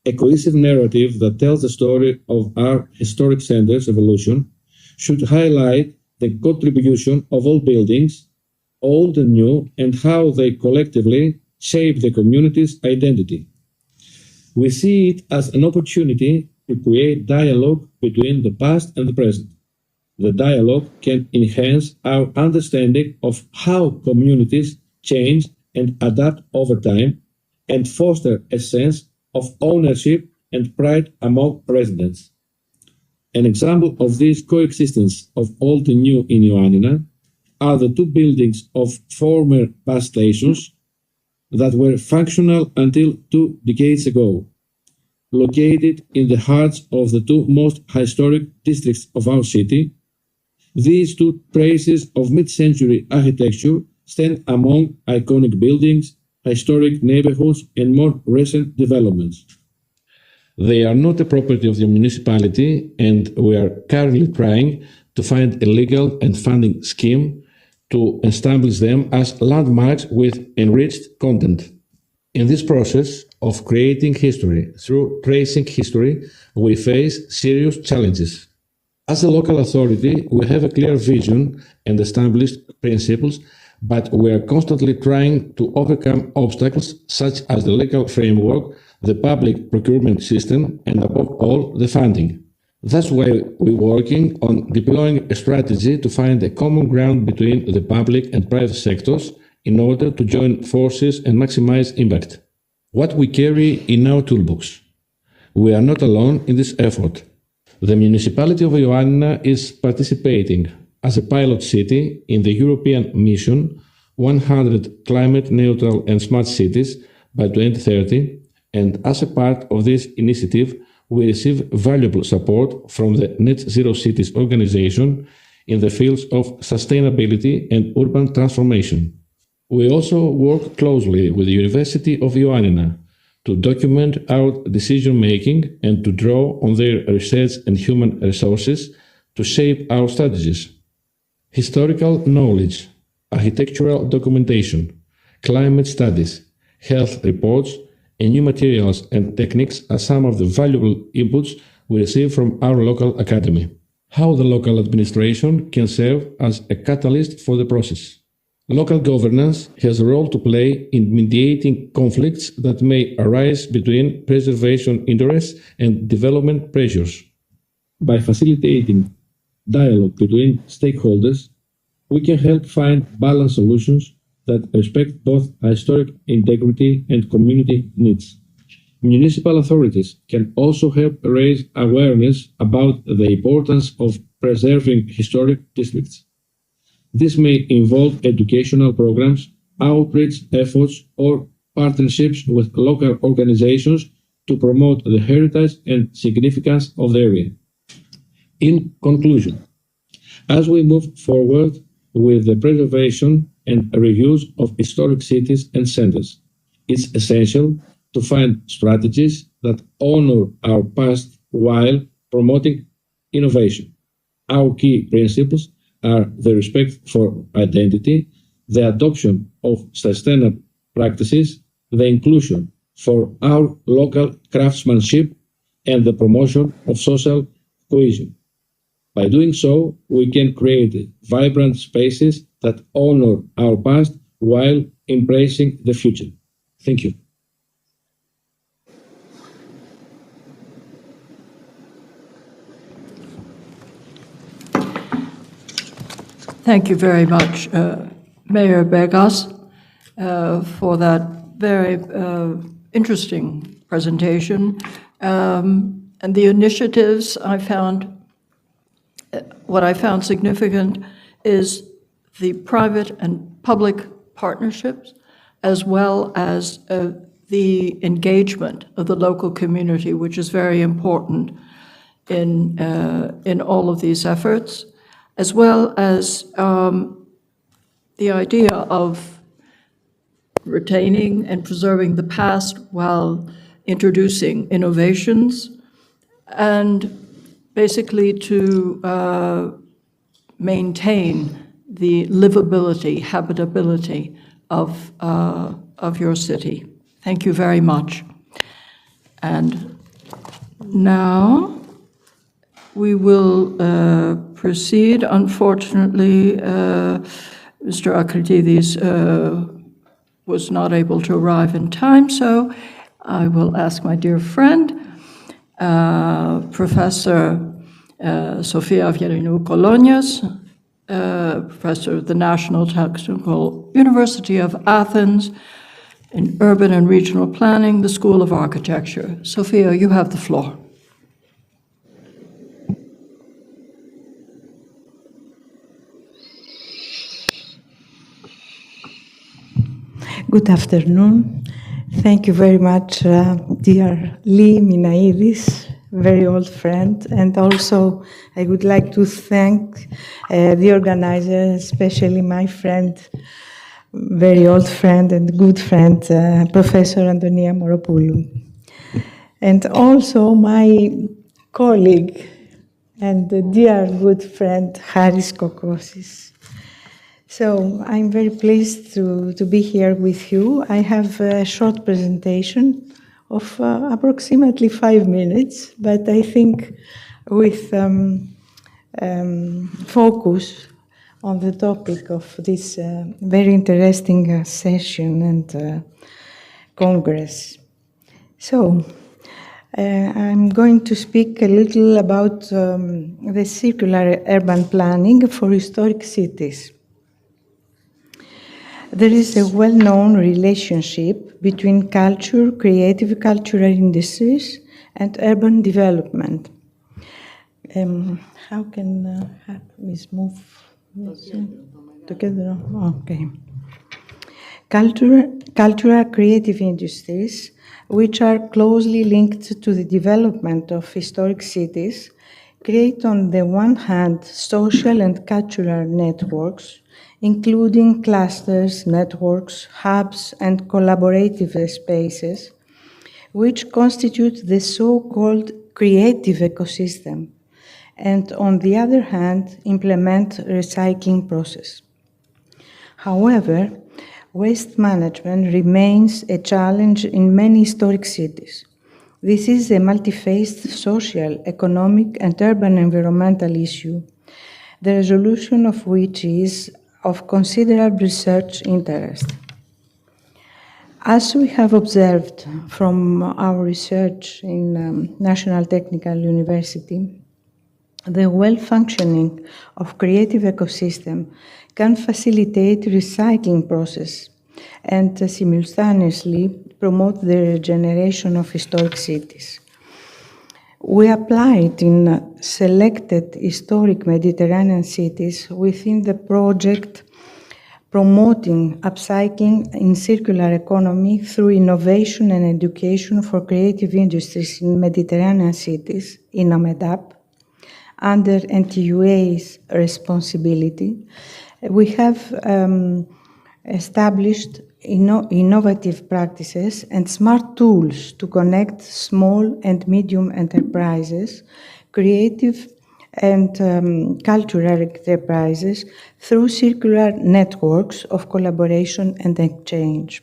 A cohesive narrative that tells the story of our historic centers' evolution should highlight the contribution of all buildings, old and new, and how they collectively shape the community's identity. We see it as an opportunity to create dialogue between the past and the present. The dialogue can enhance our understanding of how communities change and adapt over time and foster a sense of ownership and pride among residents. An example of this coexistence of old and new in Ioannina are the two buildings of former bus stations that were functional until 2 decades ago, located in the hearts of the two most historic districts of our city. These two traces of mid-century architecture stand among iconic buildings, historic neighborhoods, and more recent developments. They are not a property of the municipality, and we are currently trying to find a legal and funding scheme to establish them as landmarks with enriched content. In this process of creating history through tracing history, we face serious challenges. As a local authority, we have a clear vision and established principles, but we are constantly trying to overcome obstacles such as the legal framework, the public procurement system, and above all, the funding. That's why we're working on deploying a strategy to find a common ground between the public and private sectors in order to join forces and maximize impact. What we carry in our toolbox. We are not alone in this effort. The municipality of Ioannina is participating as a pilot city in the European mission 100 climate neutral and smart cities by 2030, and as a part of this initiative, we receive valuable support from the Net Zero Cities organization in the fields of sustainability and urban transformation. We also work closely with the University of Ioannina to document our decision-making and to draw on their research and human resources to shape our strategies. Historical knowledge, architectural documentation, climate studies, health reports, and new materials and techniques are some of the valuable inputs we receive from our local academy. How the local administration can serve as a catalyst for the process. Local governance has a role to play in mediating conflicts that may arise between preservation interests and development pressures. By facilitating dialogue between stakeholders, we can help find balanced solutions that respect both historic integrity and community needs. Municipal authorities can also help raise awareness about the importance of preserving historic districts. This may involve educational programs, outreach efforts, or partnerships with local organizations to promote the heritage and significance of the area. In conclusion, as we move forward with the preservation and reuse of historic cities and centers, it's essential to find strategies that honor our past while promoting innovation. Our key principles are the respect for identity, the adoption of sustainable practices, the inclusion for our local craftsmanship, and the promotion of social cohesion. By doing so, we can create vibrant spaces that honor our past while embracing the future. Thank you. Thank you very much, Mayor Begas, for that very interesting presentation. And the initiatives what I found significant is the private and public partnerships, as well as the engagement of the local community, which is very important in all of these efforts, as well as the idea of retaining and preserving the past while introducing innovations, and basically to maintain the livability, habitability of your city. Thank you very much. And now we will proceed. Unfortunately, Mr. Akritidis was not able to arrive in time, so I will ask my dear friend, Professor Sofia Avgerinou-Kolonias, professor of the National Technical University of Athens in Urban and Regional Planning, the School of Architecture. Sofia, you have the floor. Good afternoon. Thank you very much, dear Lee Minaidis, very old friend. And also, I would like to thank the organizer, especially my friend, very old friend and good friend, Professor Antonia Moropoulou. And also my colleague and dear good friend, Haris Kokosis. So I'm very pleased to be here with you. I have a short presentation of approximately 5 minutes, but I think with focus on the topic of this very interesting session and congress. So I'm going to speak a little about the circular urban planning for historic cities. There is a well-known relationship between culture, creative cultural industries, and urban development. How can we move together? Okay. Cultural creative industries, which are closely linked to the development of historic cities, create on the one hand social and cultural networks, including clusters, networks, hubs, and collaborative spaces, which constitute the so-called creative ecosystem, and on the other hand, implement recycling process. However, waste management remains a challenge in many historic cities. This is a multi-faced social, economic, and urban environmental issue, the resolution of which is of considerable research interest. As we have observed from our research in National Technical University, the well-functioning of creative ecosystem can facilitate recycling process and simultaneously promote the regeneration of historic cities. We applied in selected historic Mediterranean cities within the project promoting upcycling in circular economy through innovation and education for creative industries in Mediterranean cities in AMEDAP. Under NTUA's responsibility, we have established innovative practices and smart tools to connect small and medium enterprises, creative and cultural enterprises through circular networks of collaboration and exchange.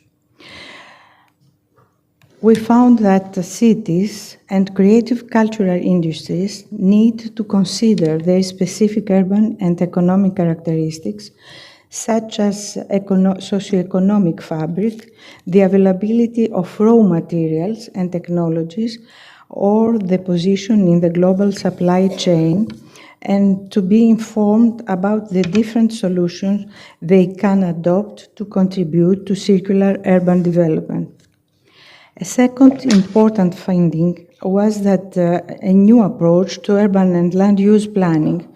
We found that the cities and creative cultural industries need to consider their specific urban and economic characteristics, such as socioeconomic fabric, the availability of raw materials and technologies, or the position in the global supply chain, and to be informed about the different solutions they can adopt to contribute to circular urban development. A second important finding was that a new approach to urban and land use planning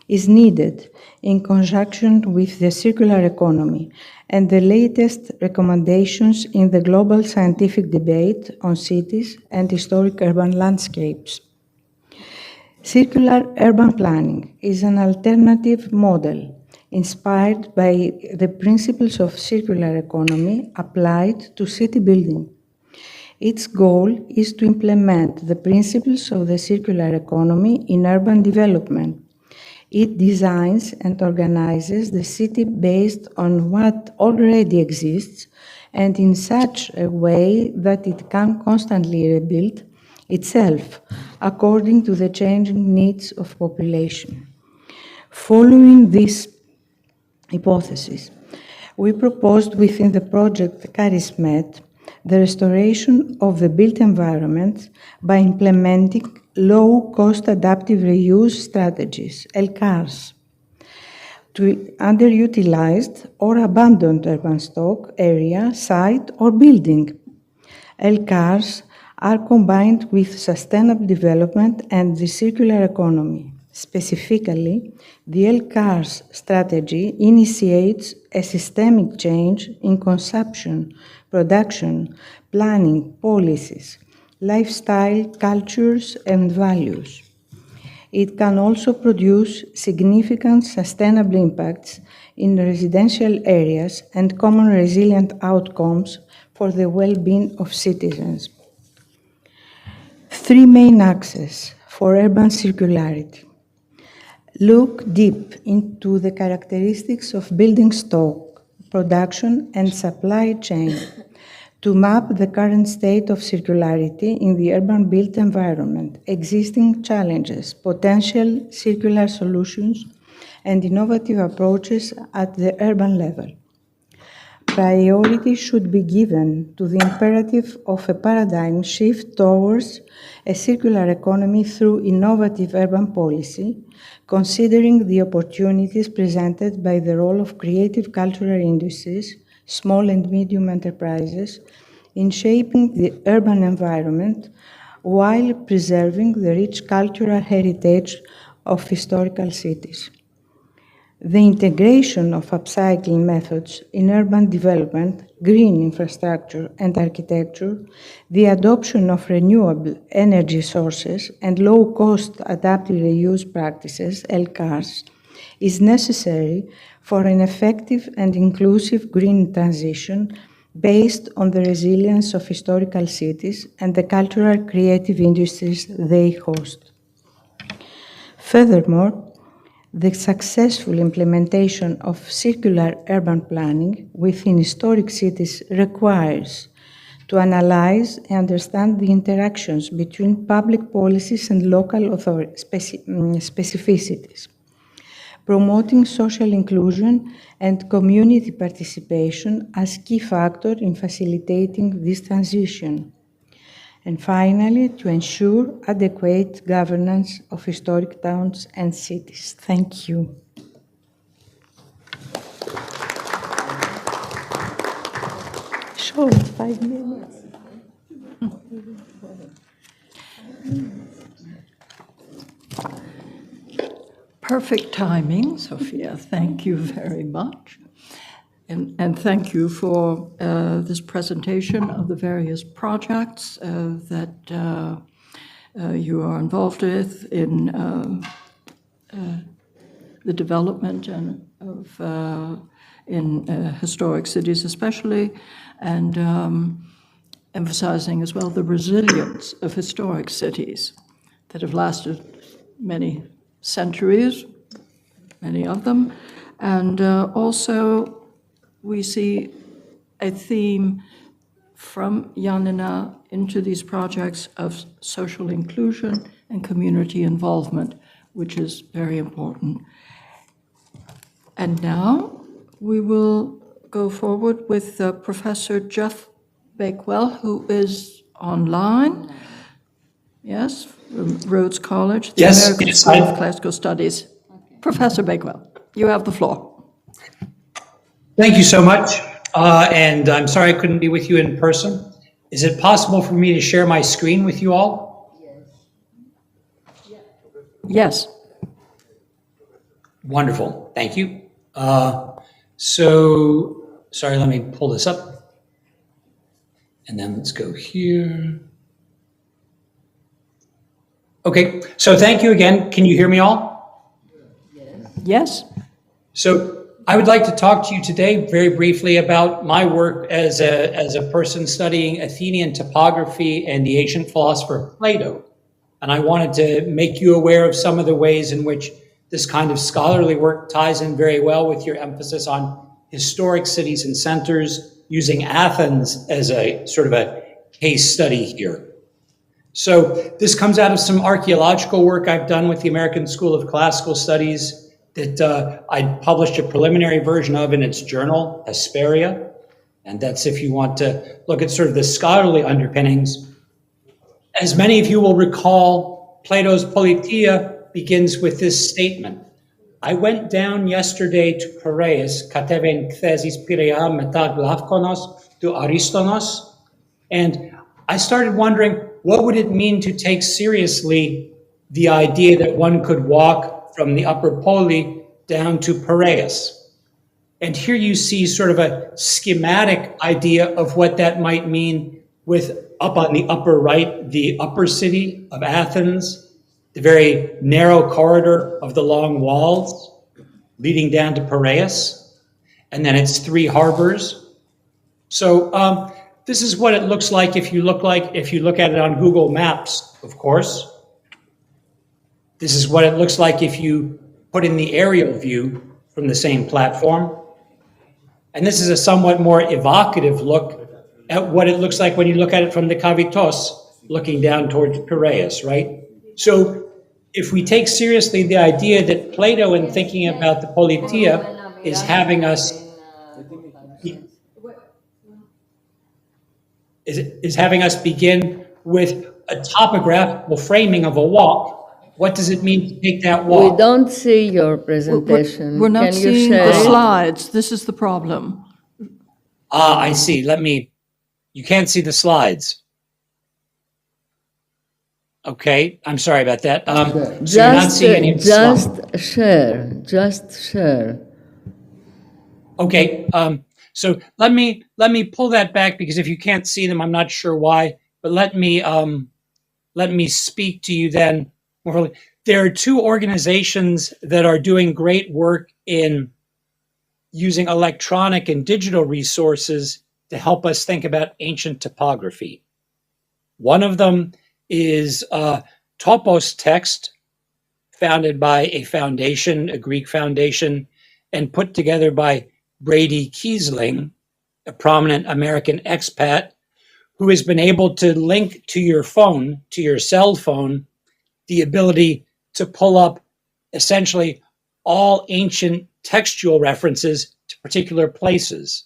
is needed in conjunction with the circular economy and the latest recommendations in the global scientific debate on cities and historic urban landscapes. Circular urban planning is an alternative model inspired by the principles of circular economy applied to city building. Its goal is to implement the principles of the circular economy in urban development. It designs and organizes the city based on what already exists and in such a way that it can constantly rebuild itself according to the changing needs of population. Following this hypothesis, We proposed within the project CARISMET the restoration of the built environment by implementing low-cost adaptive reuse strategies, LCARS, to underutilized or abandoned urban stock, area, site, or building. LCARS are combined with sustainable development and the circular economy. Specifically, the LCARS strategy initiates a systemic change in consumption, production, planning, policies, lifestyle, cultures, and values. It can also produce significant sustainable impacts in residential areas and common resilient outcomes for the well-being of citizens. Three main axes for urban circularity. Look deep into the characteristics of building stock, production, and supply chain to map the current state of circularity in the urban built environment, existing challenges, potential circular solutions, and innovative approaches at the urban level. Priority should be given to the imperative of a paradigm shift towards a circular economy through innovative urban policy, considering the opportunities presented by the role of creative cultural industries, small and medium enterprises, in shaping the urban environment while preserving the rich cultural heritage of historical cities. The integration of upcycling methods in urban development, green infrastructure and architecture, the adoption of renewable energy sources and low-cost adaptive reuse practices, LCARS, is necessary for an effective and inclusive green transition based on the resilience of historical cities and the cultural creative industries they host. Furthermore, the successful implementation of circular urban planning within historic cities requires to analyze and understand the interactions between public policies and local specificities, promoting social inclusion and community participation as key factor in facilitating this transition. And finally, to ensure adequate governance of historic towns and cities. Thank you. Short, 5 minutes. Perfect timing, Sophia. Thank you very much. And thank you for this presentation of the various projects that you are involved with in the development and of in historic cities especially, and emphasizing as well the resilience of historic cities that have lasted many centuries, many of them, and also we see a theme from Yanina into these projects of social inclusion and community involvement, which is very important. And now we will go forward with Professor Jeff Bakewell, who is online. Yes, from Rhodes College, the American School of Classical Studies. Okay. Professor Bakewell, you have the floor. Thank you so much, and I'm sorry I couldn't be with you in person. Is it possible for me to share my screen with you all? Yes. Wonderful, thank you. Sorry, let me pull this up. And then let's go here. Okay, so thank you again. Can you hear me all? Yes. So I would like to talk to you today very briefly about my work as a person studying Athenian topography and the ancient philosopher Plato. And I wanted to make you aware of some of the ways in which this kind of scholarly work ties in very well with your emphasis on historic cities and centers, using Athens as a sort of a case study here. So this comes out of some archaeological work I've done with the American School of Classical Studies, that I published a preliminary version of in its journal, Hesperia. And that's if you want to look at sort of the scholarly underpinnings. As many of you will recall, Plato's Politeia begins with this statement. I went down yesterday to Piraeus, kateven kthesis Piraea meta glafkonos to Aristonos, and I started wondering, what would it mean to take seriously the idea that one could walk from the Upper Poli down to Piraeus? And here you see sort of a schematic idea of what that might mean with up on the upper right, the upper city of Athens, the very narrow corridor of the long walls leading down to Piraeus, and then its three harbors. So this is what it looks like if you look at it on Google Maps, of course. This is what it looks like if you put in the aerial view from the same platform. And this is a somewhat more evocative look at what it looks like when you look at it from the Kavitos, looking down towards Piraeus, right? So if we take seriously the idea that Plato, in thinking about the Politeia, is having us begin with a topographical framing of a walk, what does it mean to take that walk? We don't see your presentation. We're not Can you seeing share the it? slides. This is the problem. I see. You can't see the slides. Okay, I'm sorry about that. So you're not seeing any of the slides. Just share. Okay, so let me pull that back, because if you can't see them, I'm not sure why, but let me speak to you then. There are two organizations that are doing great work in using electronic and digital resources to help us think about ancient topography. One of them is Topos Text, founded by a foundation, a Greek foundation, and put together by Brady Kiesling, a prominent American expat, who has been able to link to your phone, to your cell phone, the ability to pull up essentially all ancient textual references to particular places.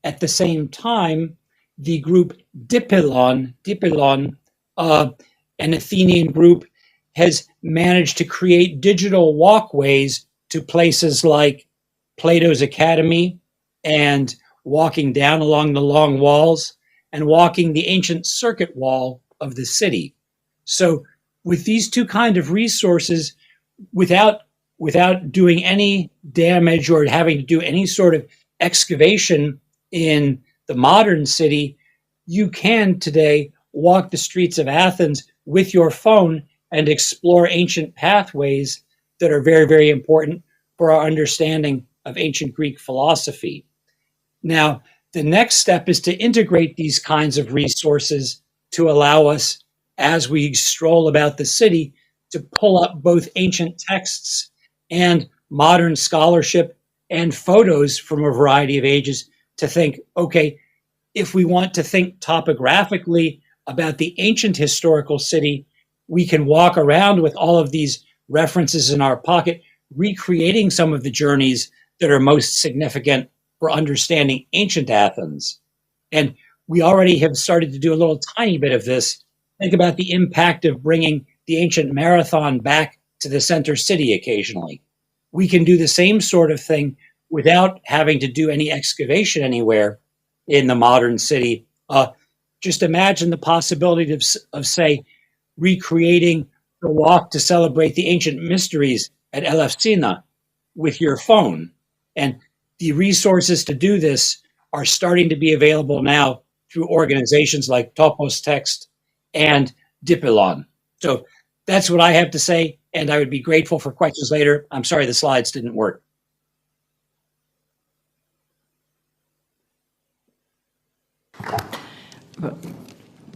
At the same time, the group Dipylon, an Athenian group, has managed to create digital walkways to places like Plato's Academy, and walking down along the long walls, and walking the ancient circuit wall of the city. So with these two kind of resources, without doing any damage or having to do any sort of excavation in the modern city, you can today walk the streets of Athens with your phone and explore ancient pathways that are very, very important for our understanding of ancient Greek philosophy. Now, the next step is to integrate these kinds of resources to allow us, as we stroll about the city, to pull up both ancient texts and modern scholarship and photos from a variety of ages to think, okay, if we want to think topographically about the ancient historical city, we can walk around with all of these references in our pocket, recreating some of the journeys that are most significant for understanding ancient Athens. And we already have started to do a little tiny bit of this. Think about the impact of bringing the ancient marathon back to the center city occasionally. We can do the same sort of thing without having to do any excavation anywhere in the modern city. Just imagine the possibility of, say, recreating the walk to celebrate the ancient mysteries at Elefsina with your phone. And the resources to do this are starting to be available now through organizations like Topos Text and Dipylon. So that's what I have to say, and I would be grateful for questions later. I'm sorry the slides didn't work.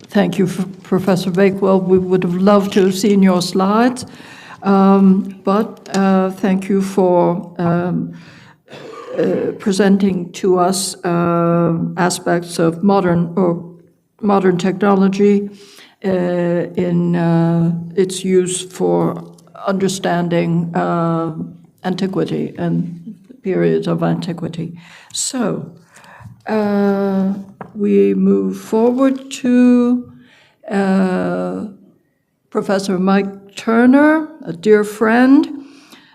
Thank you, Professor Bakewell. We would have loved to have seen your slides, but thank you for presenting to us aspects of modern technology in its use for understanding antiquity and periods of antiquity. So we move forward to Professor Mike Turner, a dear friend,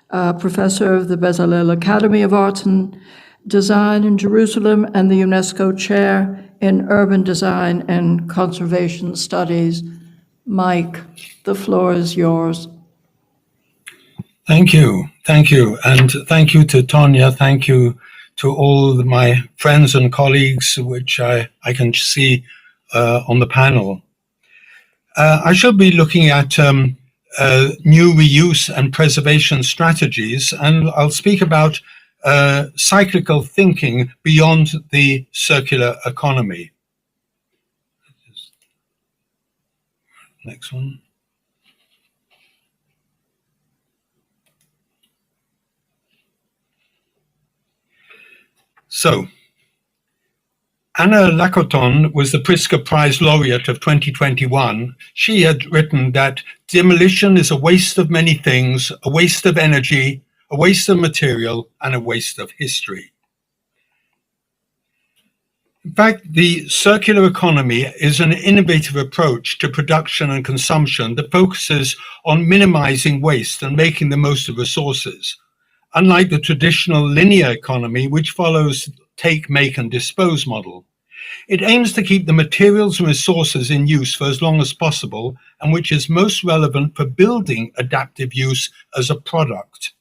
professor of the Bezalel Academy of Arts and Design in Jerusalem and the UNESCO Chair in Urban Design and Conservation Studies. Mike, the floor is yours. Thank you. Thank you. And thank you to Tonya. Thank you to all my friends and colleagues, which I can see on the panel. I shall be looking at new reuse and preservation strategies, and I'll speak about cyclical thinking beyond the circular economy. Next one. So, Anna Lacoton was the Pritzker Prize laureate of 2021. She had written that demolition is a waste of many things, a waste of energy, a waste of material, and a waste of history. In fact, the circular economy is an innovative approach to production and consumption that focuses on minimizing waste and making the most of resources. Unlike the traditional linear economy, which follows take, make, and dispose model. It aims to keep the materials and resources in use for as long as possible, and which is most relevant for building adaptive use as a product.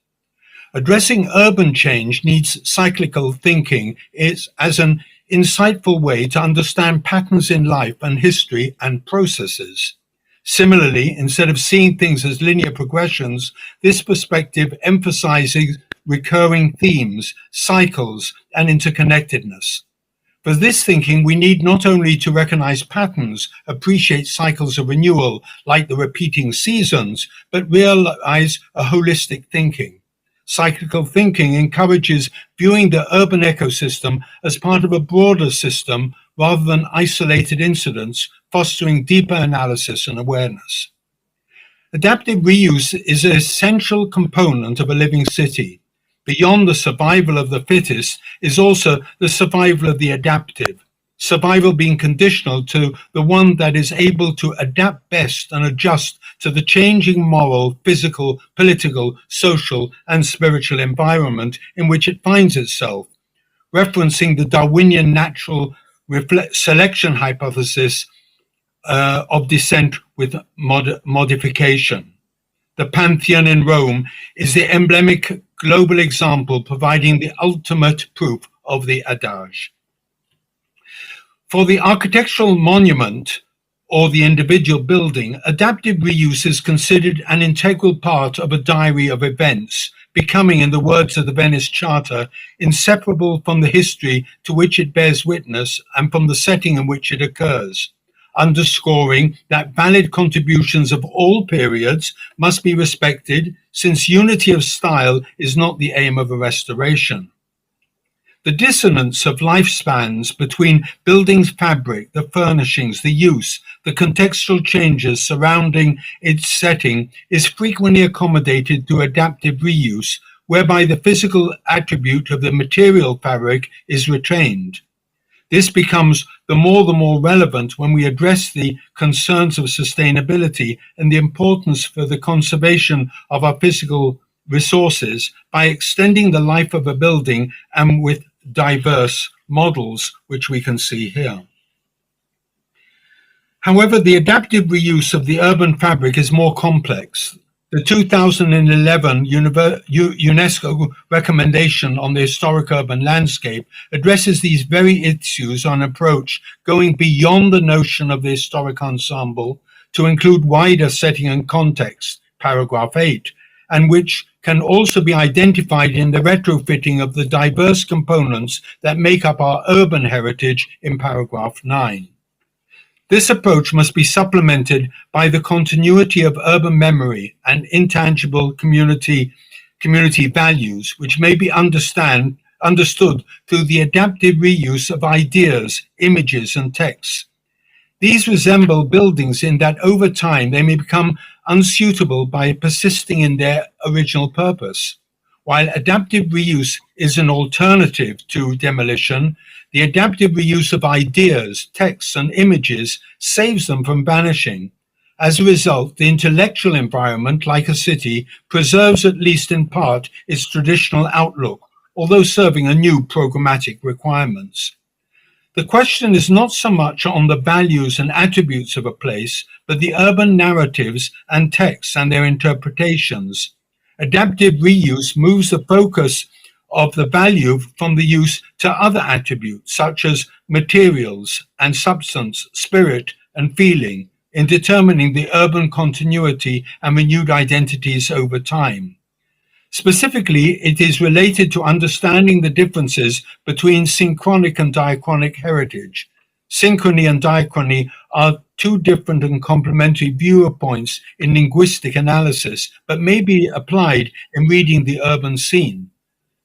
Addressing urban change needs cyclical thinking as an insightful way to understand patterns in life and history and processes. Similarly, instead of seeing things as linear progressions, this perspective emphasizes recurring themes, cycles, and interconnectedness. For this thinking, we need not only to recognize patterns, appreciate cycles of renewal like the repeating seasons, but realize a holistic thinking. Cyclical thinking encourages viewing the urban ecosystem as part of a broader system rather than isolated incidents, fostering deeper analysis and awareness. Adaptive reuse is an essential component of a living city. Beyond the survival of the fittest is also the survival of the adaptive, survival being conditional to the one that is able to adapt best and adjust to the changing moral, physical, political, social, and spiritual environment in which it finds itself, referencing the Darwinian natural selection hypothesis of descent with modification. The Pantheon in Rome is the emblematic global example providing the ultimate proof of the adage. For the architectural monument or the individual building, adaptive reuse is considered an integral part of a diary of events, becoming, in the words of the Venice Charter, inseparable from the history to which it bears witness and from the setting in which it occurs, underscoring that valid contributions of all periods must be respected, since unity of style is not the aim of a restoration. The dissonance of lifespans between buildings' fabric, the furnishings, the use, the contextual changes surrounding its setting is frequently accommodated through adaptive reuse, whereby the physical attribute of the material fabric is retained. This becomes the more relevant when we address the concerns of sustainability and the importance for the conservation of our physical resources by extending the life of a building and with diverse models, which we can see here. However, the adaptive reuse of the urban fabric is more complex. The 2011 UNESCO recommendation on the historic urban landscape addresses these very issues on an approach going beyond the notion of the historic ensemble to include wider setting and context, paragraph 8, and which can also be identified in the retrofitting of the diverse components that make up our urban heritage in paragraph 9. This approach must be supplemented by the continuity of urban memory and intangible community values, which may be understood through the adaptive reuse of ideas, images, and texts. These resemble buildings in that over time they may become unsuitable by persisting in their original purpose. While adaptive reuse is an alternative to demolition, the adaptive reuse of ideas, texts, and images saves them from vanishing. As a result, the intellectual environment, like a city, preserves at least in part its traditional outlook, although serving a new programmatic requirements. The question is not so much on the values and attributes of a place, but the urban narratives and texts and their interpretations. Adaptive reuse moves the focus of the value from the use to other attributes, such as materials and substance, spirit and feeling, in determining the urban continuity and renewed identities over time. Specifically, it is related to understanding the differences between synchronic and diachronic heritage. Synchrony and diachrony are two different and complementary viewpoints in linguistic analysis, but may be applied in reading the urban scene.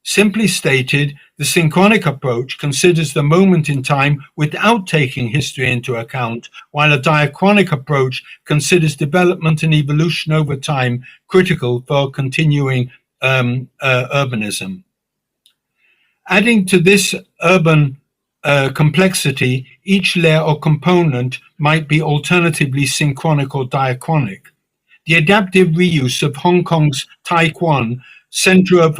Simply stated, the synchronic approach considers the moment in time without taking history into account, while a diachronic approach considers development and evolution over time, critical for continuing urbanism. Adding to this urban complexity, each layer or component might be alternatively synchronic or diachronic. The adaptive reuse of Hong Kong's Tai Kwan Center of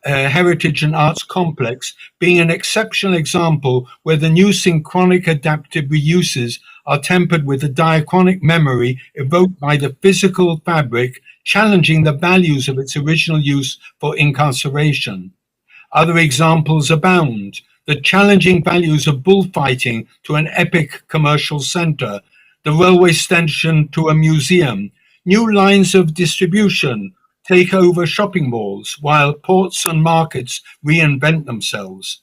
Heritage and Arts Complex being an exceptional example where the new synchronic adaptive reuses are tempered with a diachronic memory evoked by the physical fabric, challenging the values of its original use for incarceration. Other examples abound. The challenging values of bullfighting to an epic commercial center, the railway station to a museum, new lines of distribution take over shopping malls, while ports and markets reinvent themselves.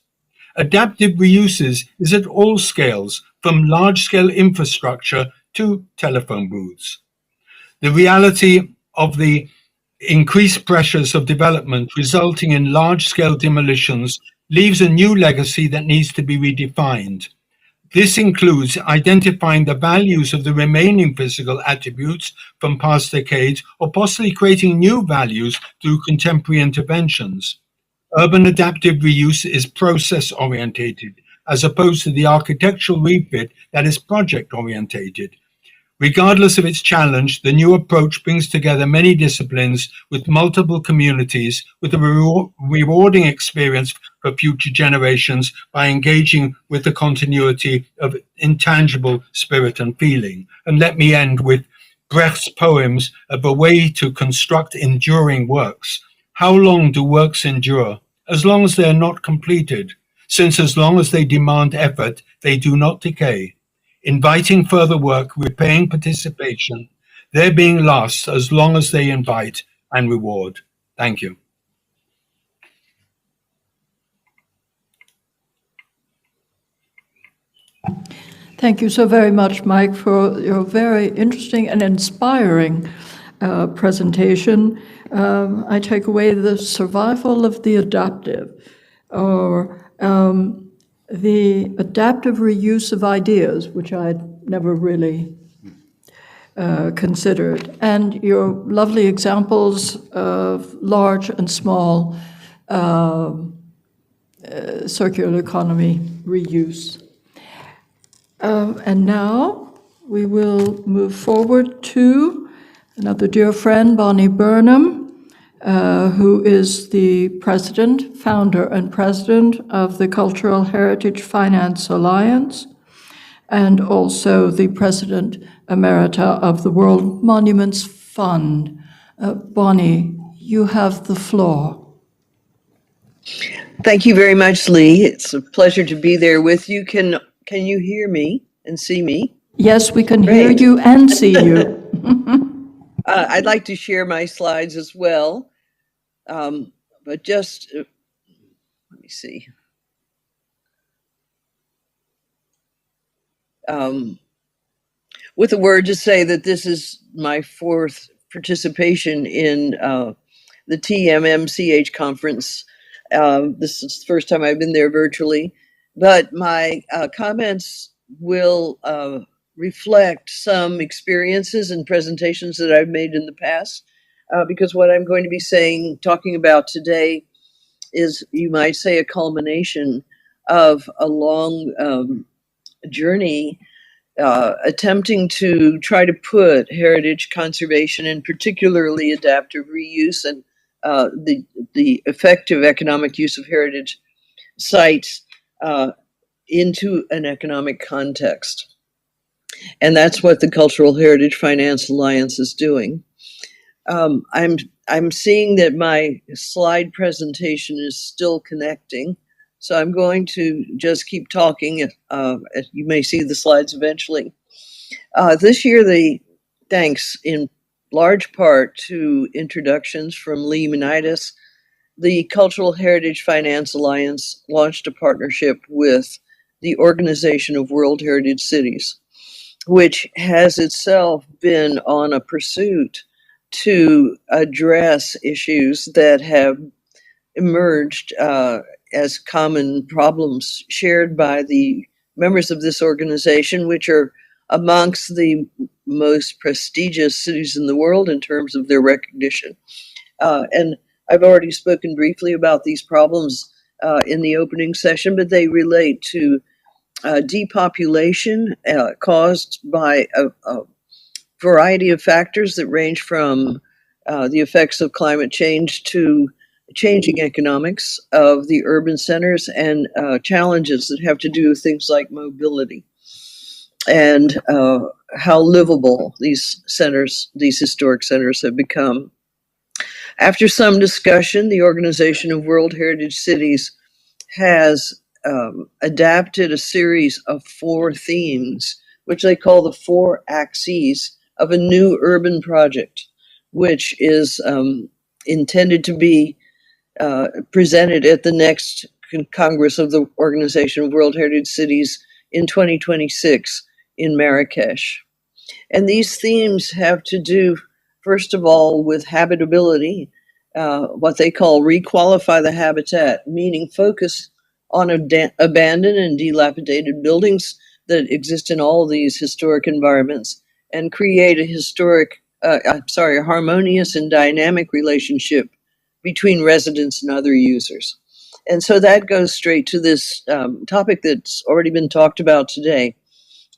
Adaptive reuses is at all scales, from large-scale infrastructure to telephone booths. The reality of the increased pressures of development resulting in large-scale demolitions leaves a new legacy that needs to be redefined. This includes identifying the values of the remaining physical attributes from past decades, or possibly creating new values through contemporary interventions. Urban adaptive reuse is process-orientated, as opposed to the architectural refit that is project-orientated. Regardless of its challenge, the new approach brings together many disciplines with multiple communities, with a rewarding experience for future generations by engaging with the continuity of intangible spirit and feeling. And let me end with Brecht's poems of a way to construct enduring works. How long do works endure? As long as they are not completed, since as long as they demand effort, they do not decay. Inviting further work, repaying participation, their being last as long as they invite and reward. Thank you. Thank you so very much, Mike, for your very interesting and inspiring presentation. I take away the survival of the adaptive, or the adaptive reuse of ideas, which I'd never really considered, and your lovely examples of large and small circular economy reuse. And now we will move forward to another dear friend, Bonnie Burnham, who is the founder and president of the Cultural Heritage Finance Alliance, and also the president emerita of the World Monuments Fund. Bonnie, you have the floor. Thank you very much, Lee. It's a pleasure to be there with you. Can you hear me and see me? Yes, we can hear you and see you. I'd like to share my slides as well, but just let me see. With a word to say that this is my fourth participation in the TMM-CH conference. This is the first time I've been there virtually, but my comments will reflect some experiences and presentations that I've made in the past, because what I'm going to be talking about today is, you might say, a culmination of a long journey attempting to try to put heritage conservation, and particularly adaptive reuse, and the effective economic use of heritage sites into an economic context. And that's what the Cultural Heritage Finance Alliance is doing. I'm seeing that my slide presentation is still connecting, so I'm going to just keep talking. You may see the slides eventually. This year, thanks in large part to introductions from Lee Manitis, the Cultural Heritage Finance Alliance launched a partnership with the Organization of World Heritage Cities, which has itself been on a pursuit to address issues that have emerged as common problems shared by the members of this organization, which are amongst the most prestigious cities in the world in terms of their recognition. And I've already spoken briefly about these problems in the opening session, but they relate to depopulation caused by a variety of factors that range from the effects of climate change to changing economics of the urban centers, and challenges that have to do with things like mobility and how livable these historic centers have become. After some discussion, the Organization of World Heritage Cities has adapted a series of 4 themes, which they call the 4 axes of a new urban project, which is intended to be presented at the next Congress of the Organization of World Heritage Cities in 2026 in Marrakesh. And these themes have to do, first of all, with habitability, what they call requalify the habitat, meaning focus on abandoned and dilapidated buildings that exist in all these historic environments, and create a harmonious and dynamic relationship between residents and other users. And so that goes straight to this topic that's already been talked about today,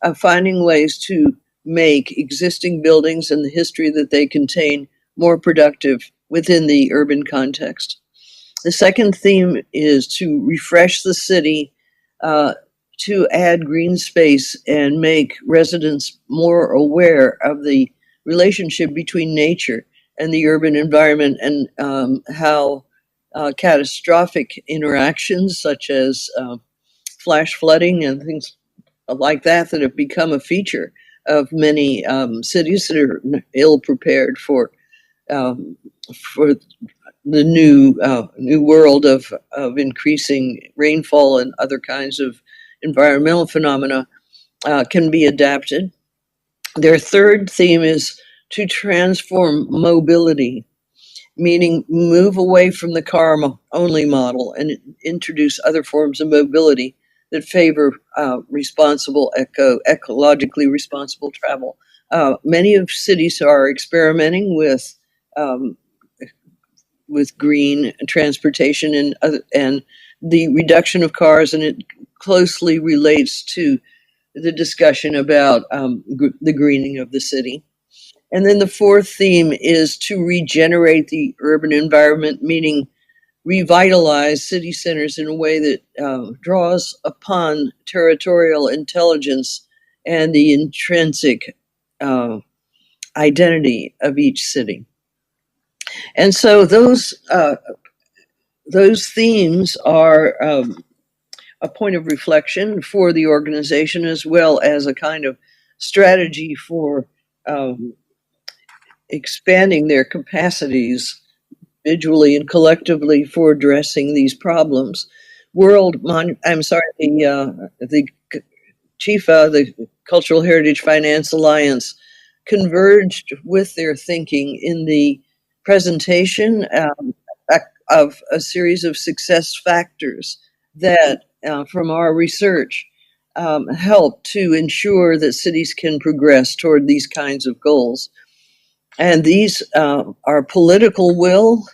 of finding ways to make existing buildings and the history that they contain more productive within the urban context. The second theme is to refresh the city, to add green space and make residents more aware of the relationship between nature and the urban environment, and how catastrophic interactions such as flash flooding and things like that have become a feature of many cities that are ill prepared for the new world of increasing rainfall and other kinds of environmental phenomena can be adapted. Their third theme is to transform mobility, meaning move away from the car only model and introduce other forms of mobility that favor responsible, ecologically responsible travel. Many of cities are experimenting with green transportation and the reduction of cars, and it closely relates to the discussion about the greening of the city. And then the fourth theme is to regenerate the urban environment, meaning revitalize city centers in a way that draws upon territorial intelligence and the intrinsic identity of each city. And so those themes are a point of reflection for the organization, as well as a kind of strategy for expanding their capacities individually and collectively for addressing these problems. The CHIFA, the Cultural Heritage Finance Alliance, converged with their thinking in the presentation of a series of success factors that, from our research, help to ensure that cities can progress toward these kinds of goals. And these are political will,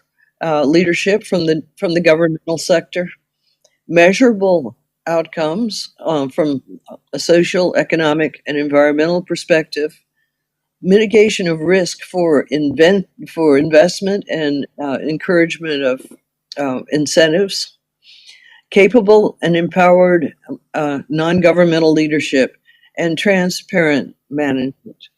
leadership from the governmental sector, measurable outcomes from a social, economic, and environmental perspective, mitigation of risk for investment and encouragement of incentives, capable and empowered non-governmental leadership, and transparent management.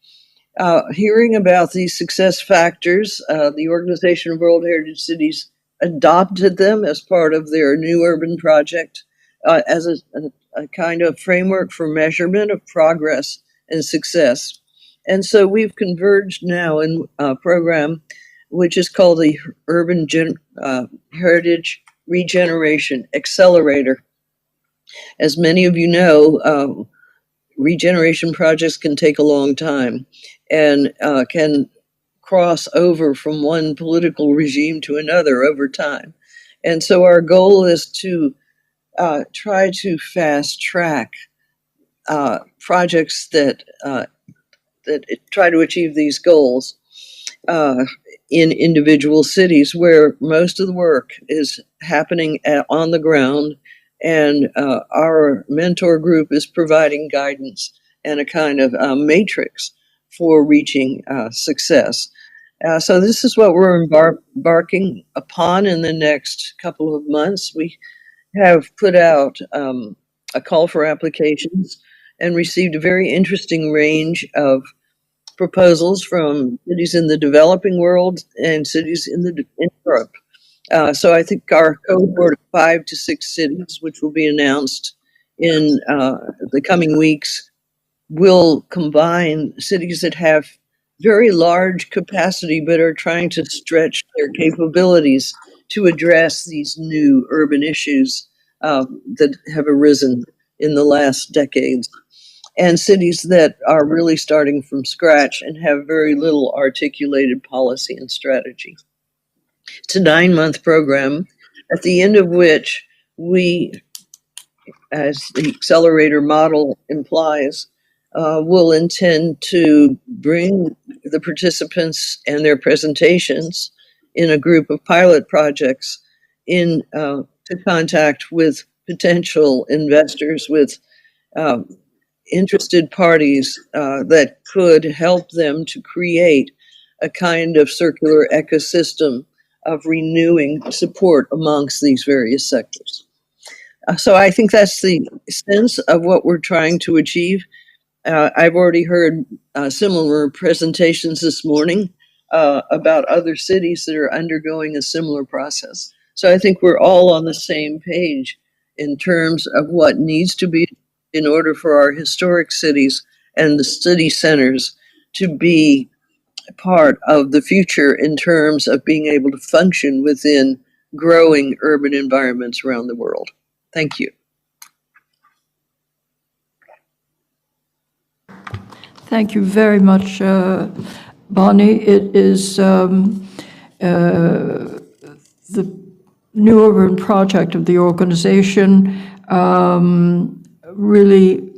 Hearing about these success factors, the Organization of World Heritage Cities adopted them as part of their new urban project as a kind of framework for measurement of progress and success. And so we've converged now in a program which is called the Urban Heritage Regeneration Accelerator. As many of you know, regeneration projects can take a long time and can cross over from one political regime to another over time. And so our goal is to try to fast track projects that try to achieve these goals in individual cities where most of the work is happening on the ground, and our mentor group is providing guidance and a kind of matrix for reaching success. So this is what we're embarking upon in the next couple of months. We have put out a call for applications and received a very interesting range of proposals from cities in the developing world and cities in Europe. So I think our cohort of 5 to 6 cities, which will be announced in the coming weeks, will combine cities that have very large capacity but are trying to stretch their capabilities to address these new urban issues that have arisen in the last decades, and cities that are really starting from scratch and have very little articulated policy and strategy. It's a 9-month program, at the end of which we, as the accelerator model implies, will intend to bring the participants and their presentations in a group of pilot projects to contact with potential investors, with interested parties that could help them to create a kind of circular ecosystem of renewing support amongst these various sectors. So I think that's the sense of what we're trying to achieve. I've already heard similar presentations this morning about other cities that are undergoing a similar process. So I think we're all on the same page in terms of what needs to be in order for our historic cities and the city centers to be part of the future in terms of being able to function within growing urban environments around the world. Thank you. Thank you very much, Bonnie. It is the new urban project of the organization really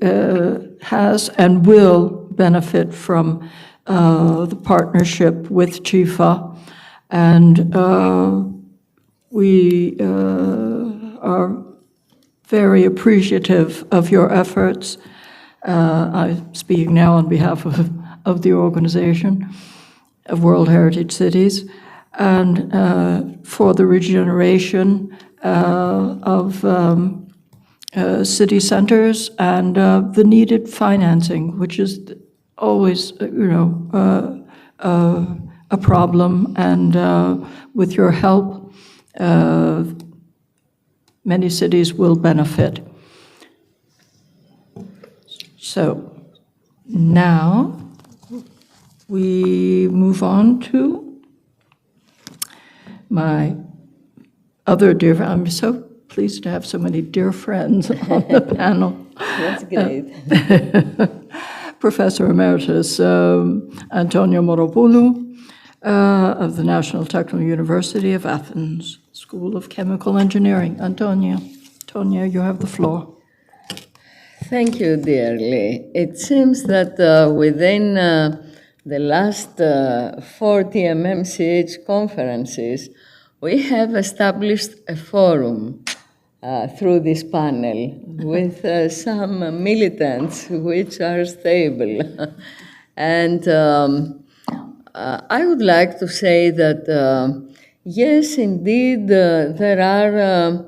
has and will benefit from the partnership with GIFA, and we are very appreciative of your efforts. I'm speaking now on behalf of the organization of World Heritage Cities, and for the regeneration of city centers and the needed financing, which is always, a problem. And with your help, many cities will benefit. So now we move on to my other dear, I'm so pleased to have so many dear friends on the panel. That's great. Professor Emeritus Antonia Moropoulou of the National Technical University of Athens, School of Chemical Engineering. Antonia, you have the floor. Thank you, dearly. It seems that within the last 4 TMM-CH conferences, we have established a forum through this panel with some militants which are stable. And I would like to say that, yes, indeed, there are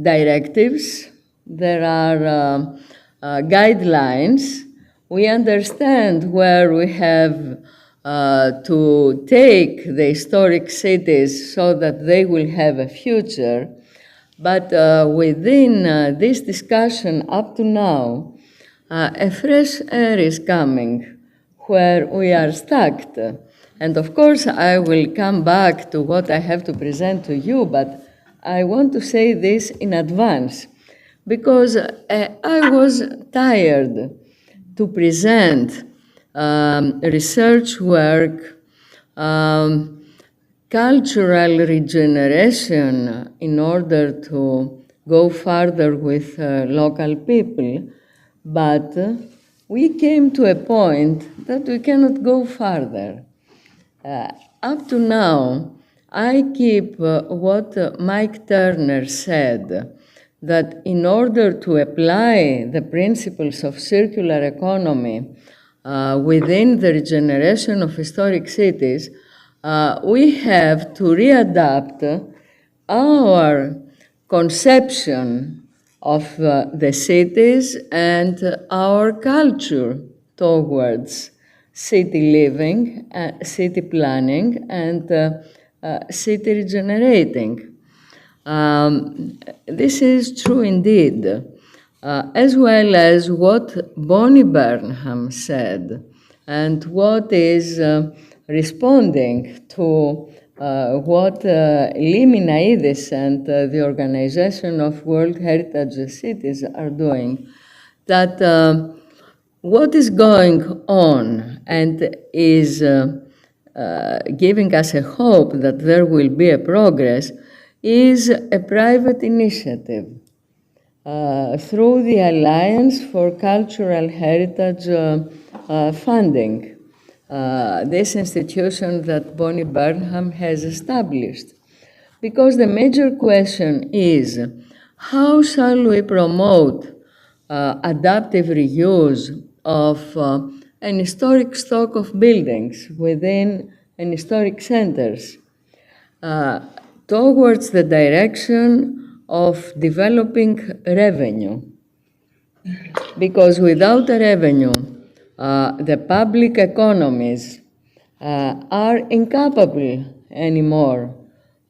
directives, there are guidelines. We understand where we have to take the historic cities so that they will have a future. But within this discussion up to now, a fresh air is coming where we are stuck. And of course, I will come back to what I have to present to you, but I want to say this in advance because I was tired to present research work, cultural regeneration in order to go further with local people, but we came to a point that we cannot go further. Up to now, I keep what Mike Turner said, that in order to apply the principles of circular economy within the regeneration of historic cities, we have to readapt our conception of the cities and our culture towards city living, city planning, and city regenerating. This is true indeed, as well as what Bonnie Burnham said, and what is responding to what Liminaidis and the Organization of World Heritage Cities are doing, that what is going on and is giving us a hope that there will be a progress is a private initiative through the Alliance for Cultural Heritage funding, this institution that Bonnie Burnham has established. Because the major question is, how shall we promote adaptive reuse of an historic stock of buildings within an historic centers towards the direction of developing revenue? Because without a revenue, the public economies are incapable anymore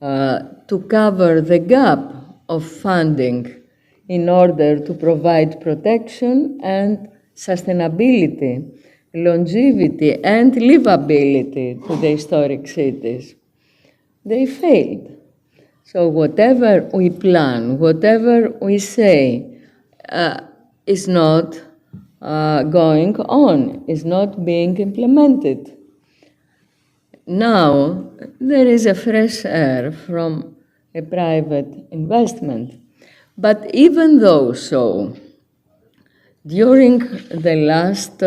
to cover the gap of funding in order to provide protection and sustainability, longevity, and livability to the historic cities. They failed. So whatever we plan, whatever we say, is not going on, is not being implemented. Now, there is a fresh air from a private investment. But even though so, during the last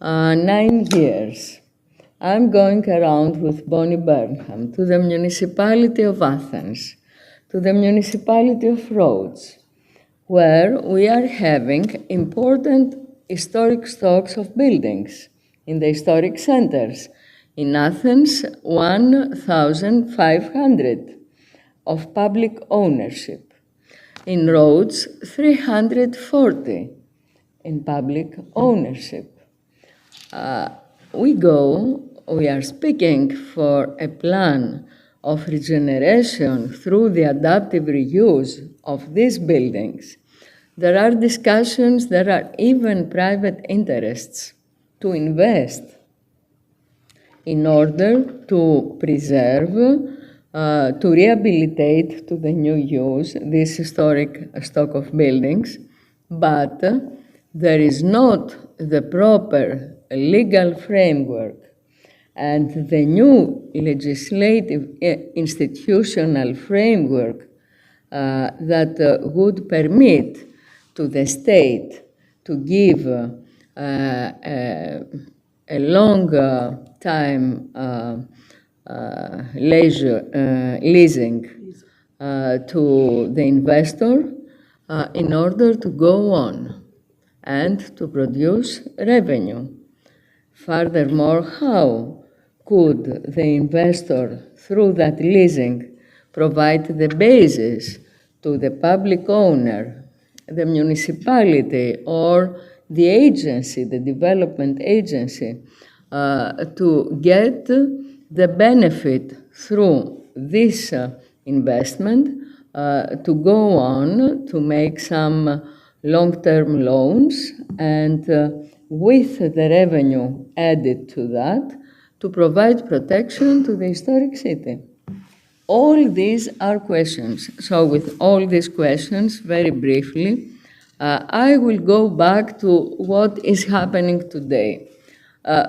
9 years, I'm going around with Bonnie Burnham to the municipality of Athens, to the municipality of Rhodes, where we are having important historic stocks of buildings in the historic centers. In Athens, 1,500 of public ownership. In Rhodes, 340 in public ownership. We are speaking for a plan of regeneration through the adaptive reuse of these buildings. There are discussions, there are even private interests to invest in order to preserve, to rehabilitate to the new use this historic stock of buildings, but there is not the proper legal framework and the new legislative institutional framework that would permit to the state to give a long time leasing to the investor in order to go on and to produce revenue. Furthermore, how could the investor, through that leasing, provide the basis to the public owner, the municipality, or the agency, the development agency, to get the benefit through this investment to go on to make some long-term loans and with the revenue added to that to provide protection to the historic city. All these are questions. So with all these questions, very briefly, I will go back to what is happening today.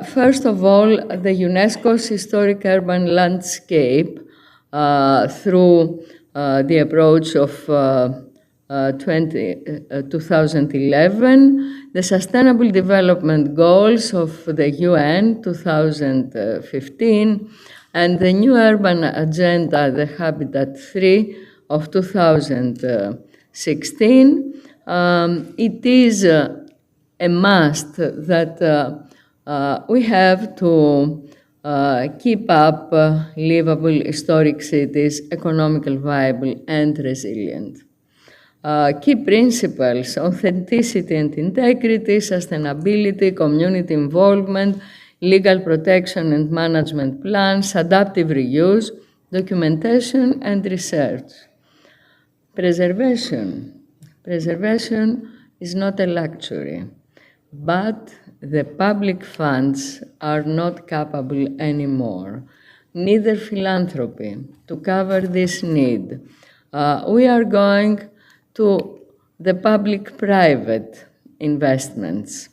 First of all, the UNESCO's historic urban landscape through the approach of 2011, the Sustainable Development Goals of the UN 2015, and the new urban agenda, the Habitat 3 of 2016. It is a must that we have to keep up livable historic cities, economically viable and resilient. Key principles: authenticity and integrity, sustainability, community involvement, legal protection and management plans, adaptive reuse, documentation and research. Preservation. Preservation is not a luxury, but the public funds are not capable anymore, neither philanthropy, to cover this need. We are going to the public-private investments,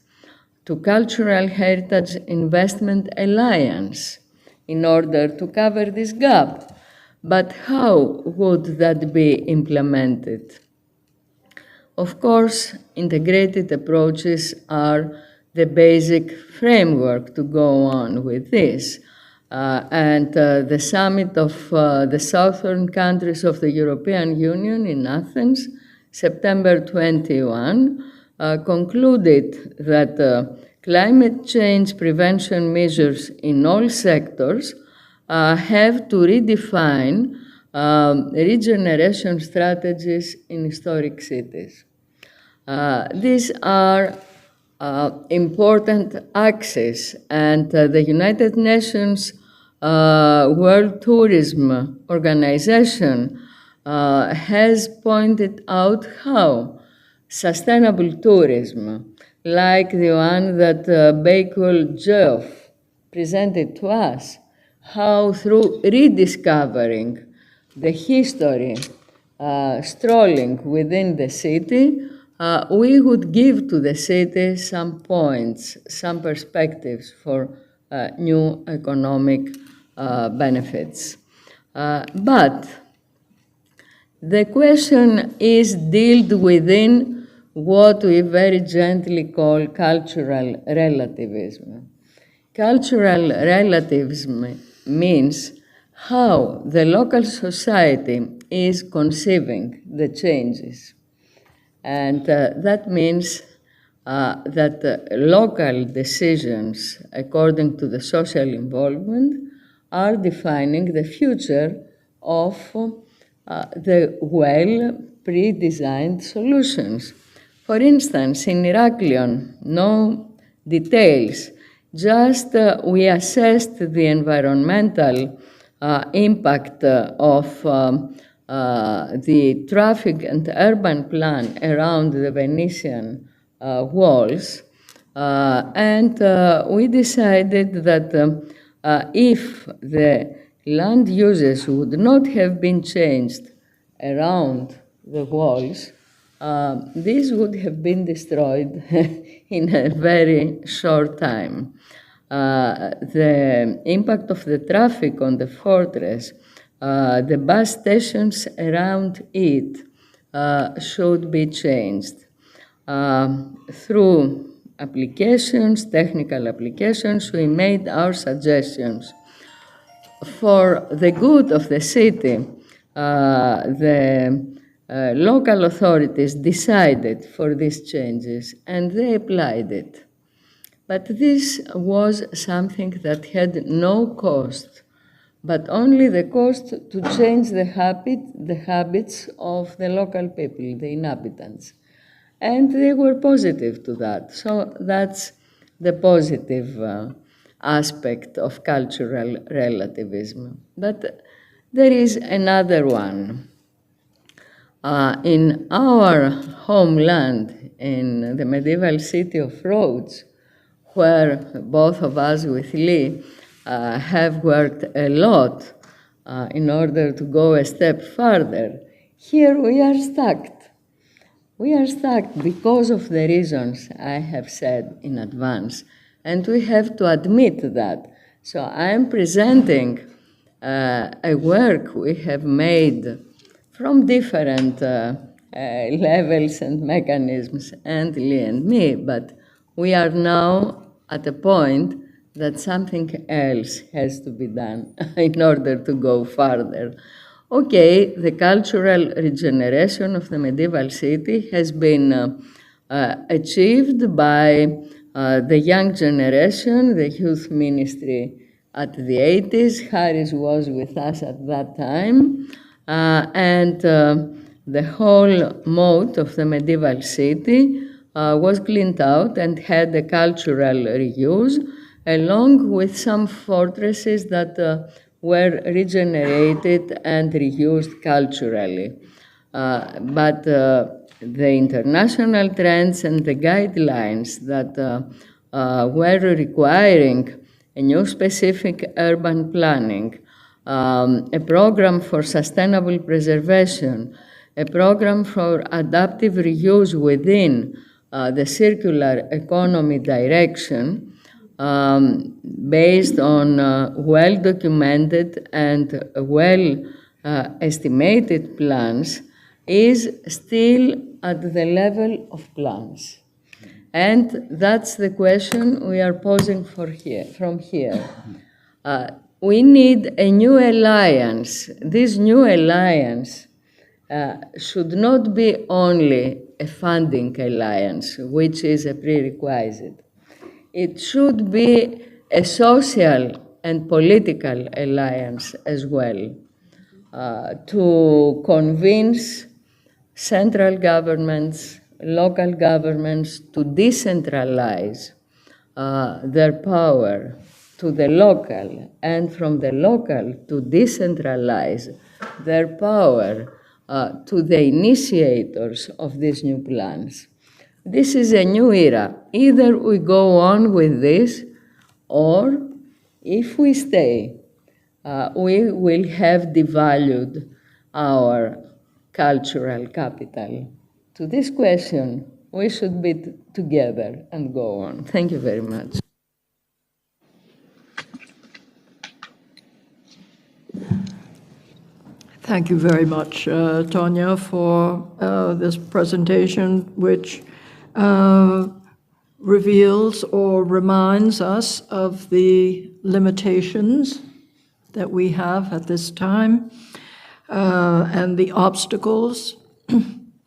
to Cultural Heritage Investment Alliance in order to cover this gap. But how would that be implemented? Of course, integrated approaches are the basic framework to go on with this. The summit of the southern countries of the European Union in Athens, September 21, concluded that climate change prevention measures in all sectors have to redefine regeneration strategies in historic cities. These are important axes, and the United Nations World Tourism Organization has pointed out how sustainable tourism, like the one that Bakul Geoff presented to us, how through rediscovering the history, strolling within the city, we would give to the city some points, some perspectives for new economic benefits. But the question is dealt within what we very gently call cultural relativism. Cultural relativism means how the local society is conceiving the changes. And that means that local decisions, according to the social involvement, are defining the future of the well pre-designed solutions. For instance, in Heraklion, no details, just we assessed the environmental impact of the traffic and urban plan around the Venetian walls, and we decided that if the land uses would not have been changed around the walls, these would have been destroyed in a very short time. The impact of the traffic on the fortress, the bus stations around it should be changed through applications, technical applications, we made our suggestions. For the good of the city, the local authorities decided for these changes and they applied it. But this was something that had no cost, but only the cost to change the habits of the local people, the inhabitants. And they were positive to that. So that's the positive aspect of cultural relativism. But there is another one. In our homeland, in the medieval city of Rhodes, where both of us with Lee have worked a lot in order to go a step further, here we are stuck. We are stuck because of the reasons I have said in advance, and we have to admit that. So I am presenting a work we have made from different levels and mechanisms, and Lee and me, but we are now at a point that something else has to be done in order to go further. Okay, the cultural regeneration of the medieval city has been achieved by the young generation, the youth ministry at the 80s. Harris was with us at that time. And the whole moat of the medieval city was cleaned out and had a cultural reuse, along with some fortresses that were regenerated and reused culturally. But the international trends and the guidelines that were requiring a new specific urban planning, a program for sustainable preservation, a program for adaptive reuse within the circular economy direction, based on well-documented and well-estimated plans, is still at the level of plans. And that's the question we are posing from here. We need a new alliance. This new alliance should not be only a funding alliance, which is a prerequisite. It should be a social and political alliance as well, to convince central governments, local governments to decentralize their power to the local, and from the local to decentralize their power to the initiators of these new plans. This is a new era. Either we go on with this, or if we stay, we will have devalued our cultural capital. To this question, we should be together and go on. Thank you very much. Thank you very much, Tonya, for this presentation, which reveals or reminds us of the limitations that we have at this time and the obstacles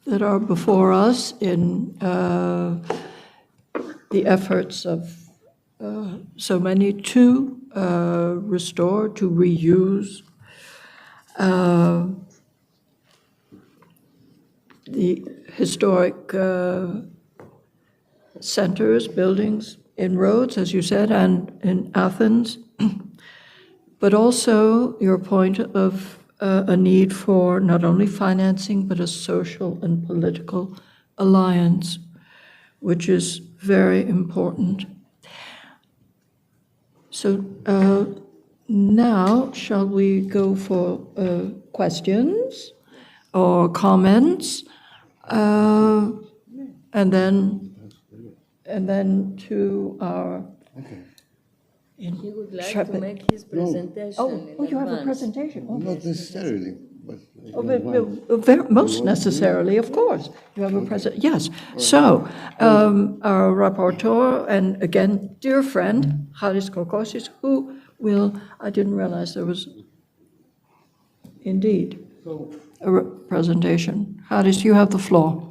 that are before us in the efforts of so many to restore, to reuse the historic centers, buildings in Rhodes, as you said, and in Athens, but also your point of a need for not only financing, but a social and political alliance, which is very important. So now, shall we go for questions or comments, and then to our. He would like to make his presentation. Oh, you have a presentation. Not necessarily. Most necessarily, of course. You have a president. Yes. So, our rapporteur and again, dear friend, Haris Kokosis, who will, I didn't realize there was indeed a presentation. Haris, you have the floor.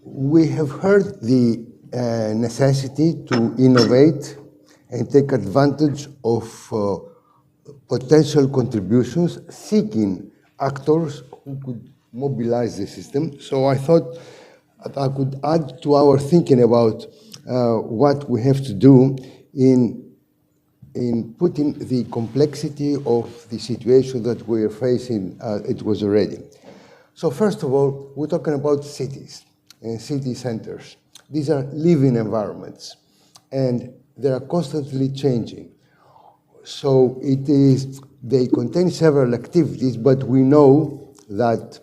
We have heard the necessity to innovate and take advantage of potential contributions, seeking actors who could mobilize the system. So I thought that I could add to our thinking about what we have to do in putting the complexity of the situation that we are facing. It was already. So first of all, we're talking about cities and city centers. These are living environments, and they are constantly changing. So they contain several activities, but we know that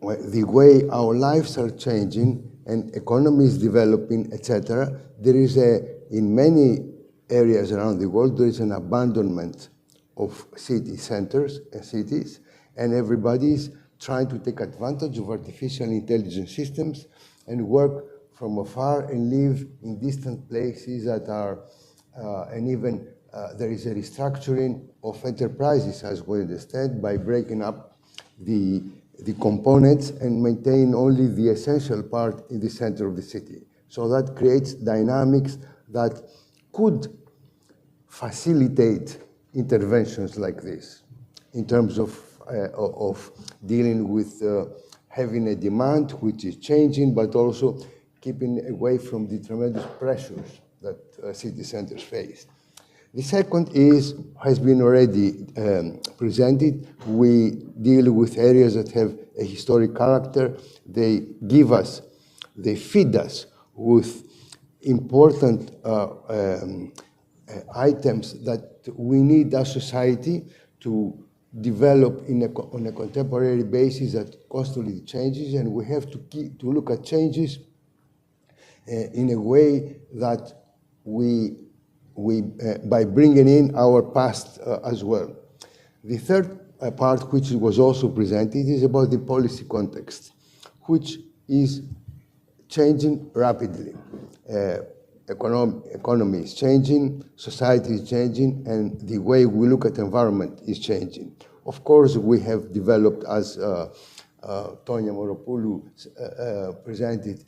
the way our lives are changing and economy is developing, etc., there is in many areas around the world, there is an abandonment of city centers and cities, and everybody is trying to take advantage of artificial intelligence systems and work from afar and live in distant places that are, and even there is a restructuring of enterprises, as we understand, by breaking up the components and maintain only the essential part in the center of the city. So that creates dynamics that could facilitate interventions like this in terms of dealing with having a demand which is changing, but also keeping away from the tremendous pressures that city centers face. The second has been already presented. We deal with areas that have a historic character. They feed us with important items that we need as society to develop on a contemporary basis that constantly changes, and we have to look at changes in a way that by bringing in our past as well. The third part, which was also presented, is about the policy context, which is changing rapidly. Economy is changing, society is changing, and the way we look at environment is changing. Of course, we have developed, as Tonia Moropoulou presented,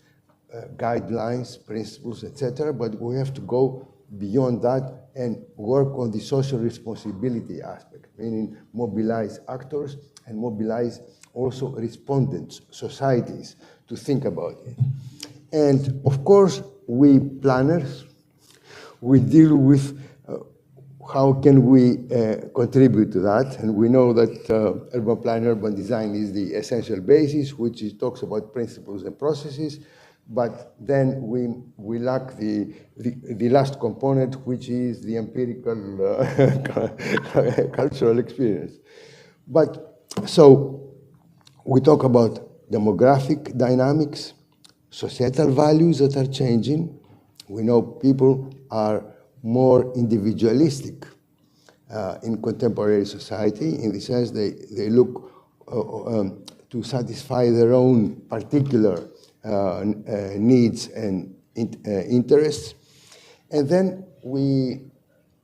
guidelines, principles, etc., but we have to go beyond that and work on the social responsibility aspect, meaning mobilize actors and mobilize also respondents, societies, to think about it. And of course, we planners, we deal with how can we contribute to that, and we know that urban planning, urban design is the essential basis, which talks about principles and processes, but then we lack the last component, which is the empirical cultural experience. But so we talk about demographic dynamics, societal values that are changing. We know people are more individualistic in contemporary society, in the sense they look to satisfy their own particular needs and interests. And then we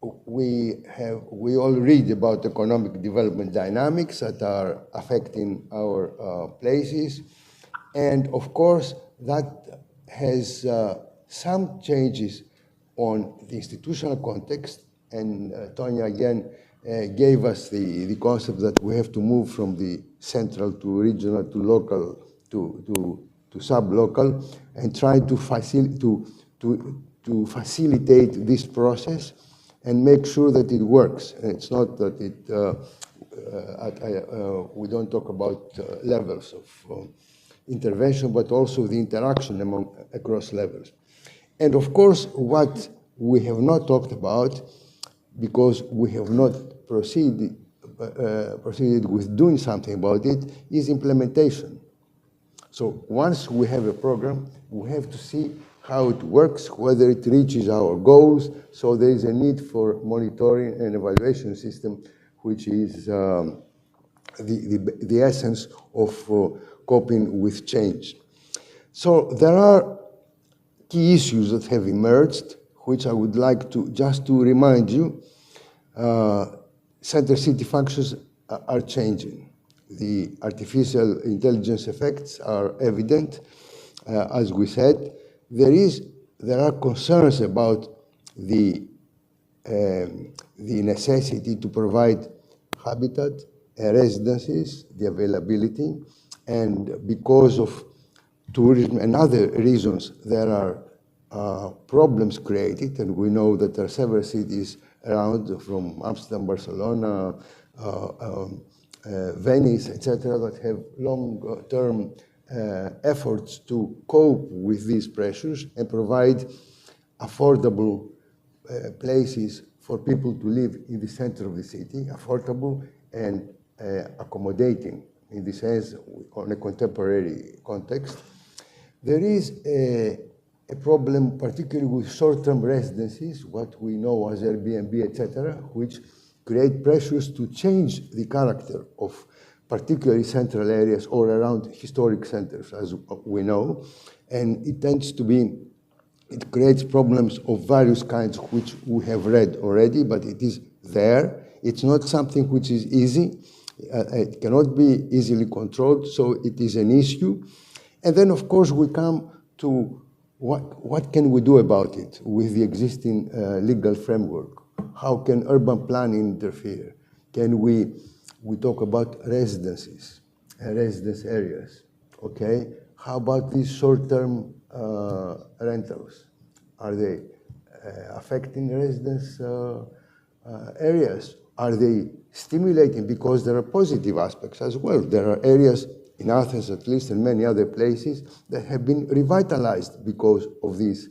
all read about economic development dynamics that are affecting our places. And of course, that has some changes on the institutional context. And Tonia again gave us the concept that we have to move from the central to regional to local to sub-local, and try to facilitate this process and make sure that it works. And it's not that we don't talk about levels of intervention, but also the interaction across levels. And of course, what we have not talked about, because we have not proceeded with doing something about it, is implementation. So once we have a program, we have to see how it works, whether it reaches our goals. So there is a need for monitoring and evaluation system, which is the essence of coping with change. So there are key issues that have emerged, which I would like to just to remind you. Center city functions are changing. The artificial intelligence effects are evident. As we said, there are concerns about the necessity to provide habitat, residences, the availability, and because of tourism and other reasons, there are problems created, and we know that there are several cities around, from Amsterdam, Barcelona, Venice, etc., that have long-term efforts to cope with these pressures and provide affordable places for people to live in the center of the city, affordable and accommodating in this sense on a contemporary context. There is a problem particularly with short-term residencies, what we know as Airbnb, etc., which create pressures to change the character of particularly central areas or around historic centers, as we know. And it tends to be, it creates problems of various kinds, which we have read already, but it is there. It's not something which is easy. It cannot be easily controlled, so it is an issue. And then, of course, we come to what can we do about it with the existing legal framework? How can urban planning interfere? Can we talk about residences, residence areas, okay? How about these short-term rentals? Are they affecting residence areas? Are they stimulating? Because there are positive aspects as well. There are areas in Athens, at least, and many other places that have been revitalized because of this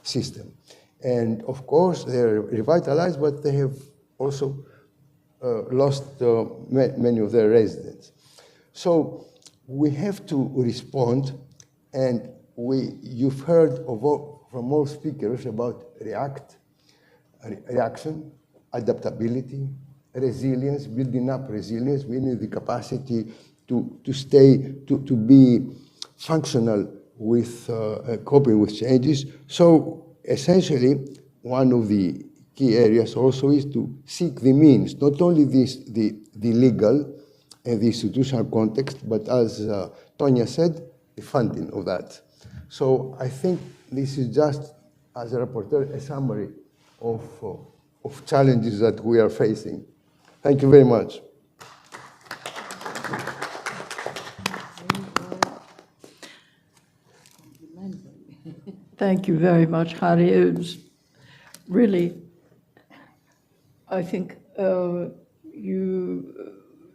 system. And of course, they're revitalized, but they have also lost many of their residents. So we have to respond, and you've heard from all speakers about reaction, adaptability, resilience, building up resilience, meaning the capacity to be functional with coping with changes. So essentially, one of the key areas also is to seek the means, not only the legal and the institutional context, but as Tonya said, the funding of that. So I think this is just, as a rapporteur, a summary of challenges that we are facing. Thank you very much. Thank you very much, Harry. It was really, I think, you,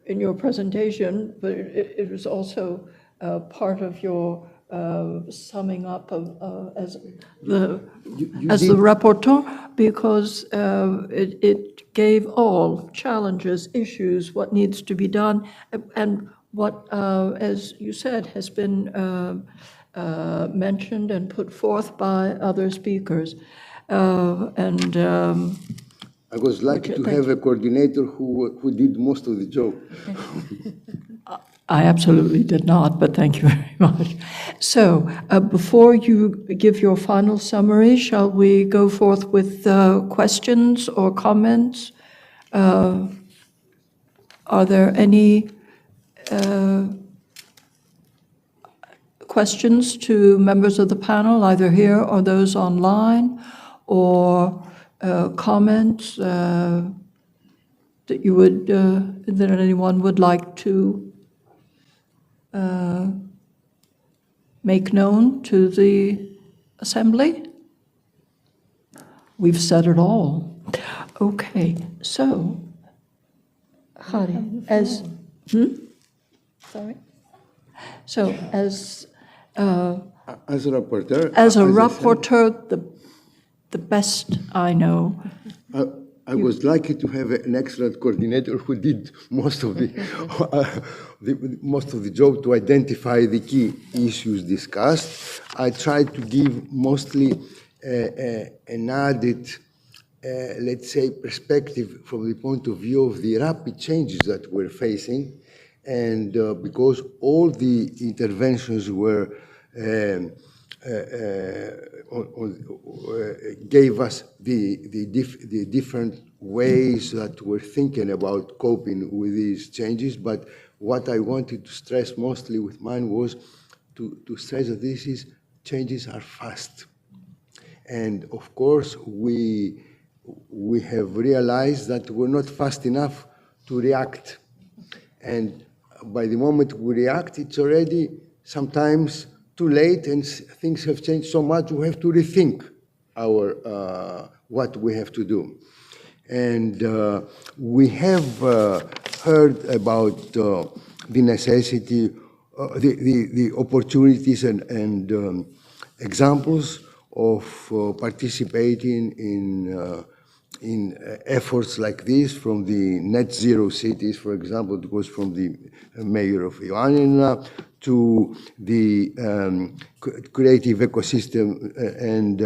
in your presentation, but it was also part of your summing up of, as the rapporteur, because it gave all challenges, issues, what needs to be done, and what, as you said, has been mentioned and put forth by other speakers. I was lucky to have a coordinator who did most of the job. I absolutely did not, but thank you very much. So before you give your final summary, shall we go forth with questions or comments? Are there any questions to members of the panel, either here or those online, or comments that you would, that anyone would like to make known to the Assembly? We've said it all. Okay, so, Hari, as... Sorry? So, as a rapporteur, the best I know. I was lucky to have an excellent coordinator who did most of the job to identify the key issues discussed. I tried to give mostly an added let's say, perspective from the point of view of the rapid changes that we're facing. And because all the interventions were gave us the different ways that we're thinking about coping with these changes. But what I wanted to stress mostly with mine was to stress that changes are fast. And of course, we have realized that we're not fast enough to react. And by the moment we react, it's already sometimes too late, and things have changed so much we have to rethink our what we have to do. And we have heard about the necessity, the opportunities and examples of participating in efforts like this from the net zero cities, for example. It was from the mayor of Ioannina to the creative ecosystem and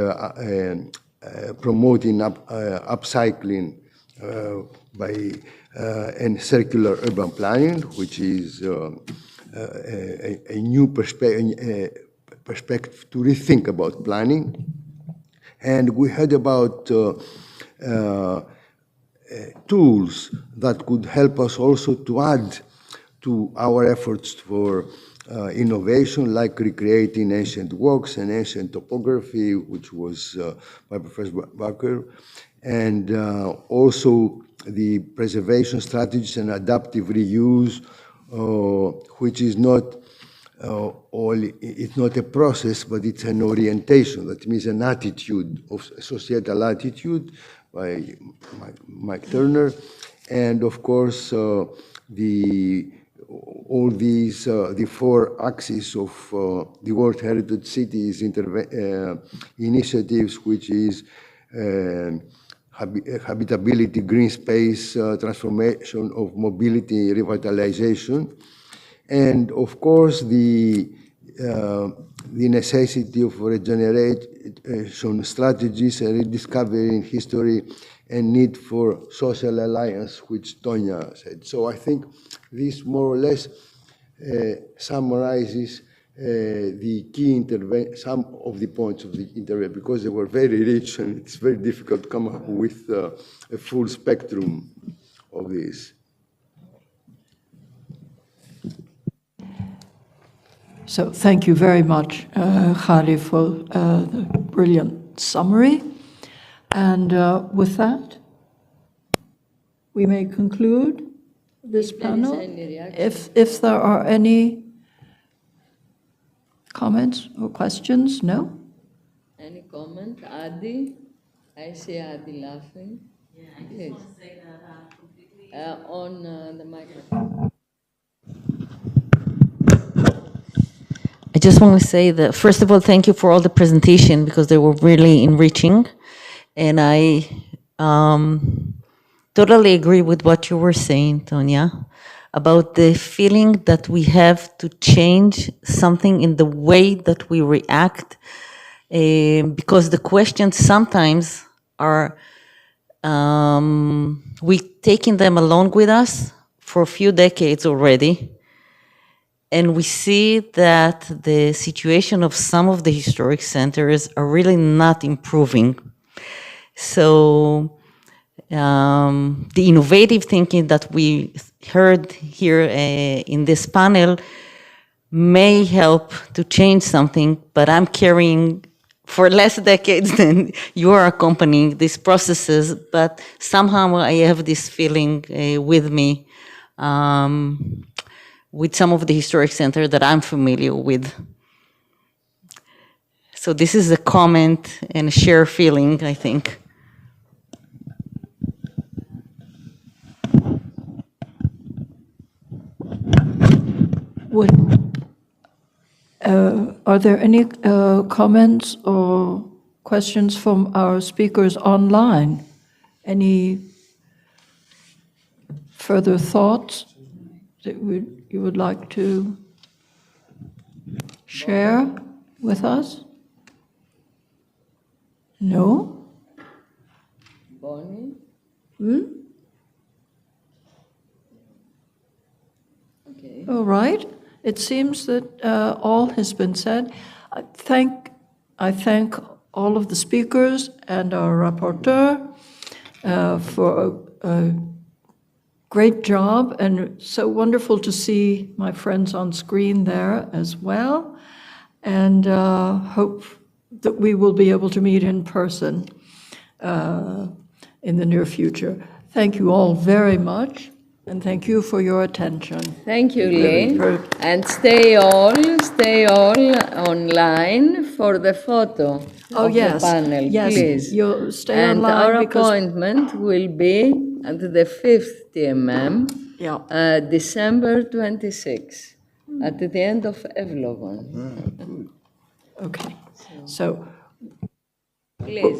promoting upcycling by and circular urban planning, which is a new perspective to rethink about planning. And we heard about tools that could help us also to add to our efforts for innovation, like recreating ancient walks and ancient topography, which was by Professor Barker, and also the preservation strategies and adaptive reuse, which is not it's not a process, but it's an orientation. That means an attitude, of societal attitude, by Mike Turner, and of course all these the four axes of the World Heritage Cities initiatives, which is habitability, green space, transformation of mobility, revitalization. And of course, the necessity of regeneration strategies and rediscovering history and need for social alliance, which Tonya said. So I think this more or less summarizes the key some of the points of the intervention, because they were very rich and it's very difficult to come up with a full spectrum of this. So thank you very much, Khali, for the brilliant summary. And with that, we may conclude this panel. If there are any comments or questions, no? Any comment? Adi? I see Adi laughing. Yeah, I just want to say that completely... on the microphone. I just want to say that, first of all, thank you for all the presentation, because they were really enriching. And I totally agree with what you were saying, Tonya, about the feeling that we have to change something in the way that we react, because the questions sometimes are, we taking them along with us for a few decades already. And we see that the situation of some of the historic centers are really not improving. So the innovative thinking that we heard here in this panel may help to change something, but I'm carrying for less decades than you are accompanying these processes, but somehow I have this feeling with me. With some of the historic centers that I'm familiar with. So this is a comment and a shared feeling, I think. Are there any comments or questions from our speakers online? Any further thoughts that you would like to share with us? No? Bonnie? Hmm? Okay. All right. It seems that all has been said. I thank all of the speakers and our rapporteur for a great job, and so wonderful to see my friends on screen there as well, and hope that we will be able to meet in person in the near future. Thank you all very much, and thank you for your attention. Thank you, Lynn. And stay all online for the photo of the panel, yes, please. you'll stay and online our because appointment will be at the 5th TMM, December 26, at the end of Evlogon. Okay, so Please.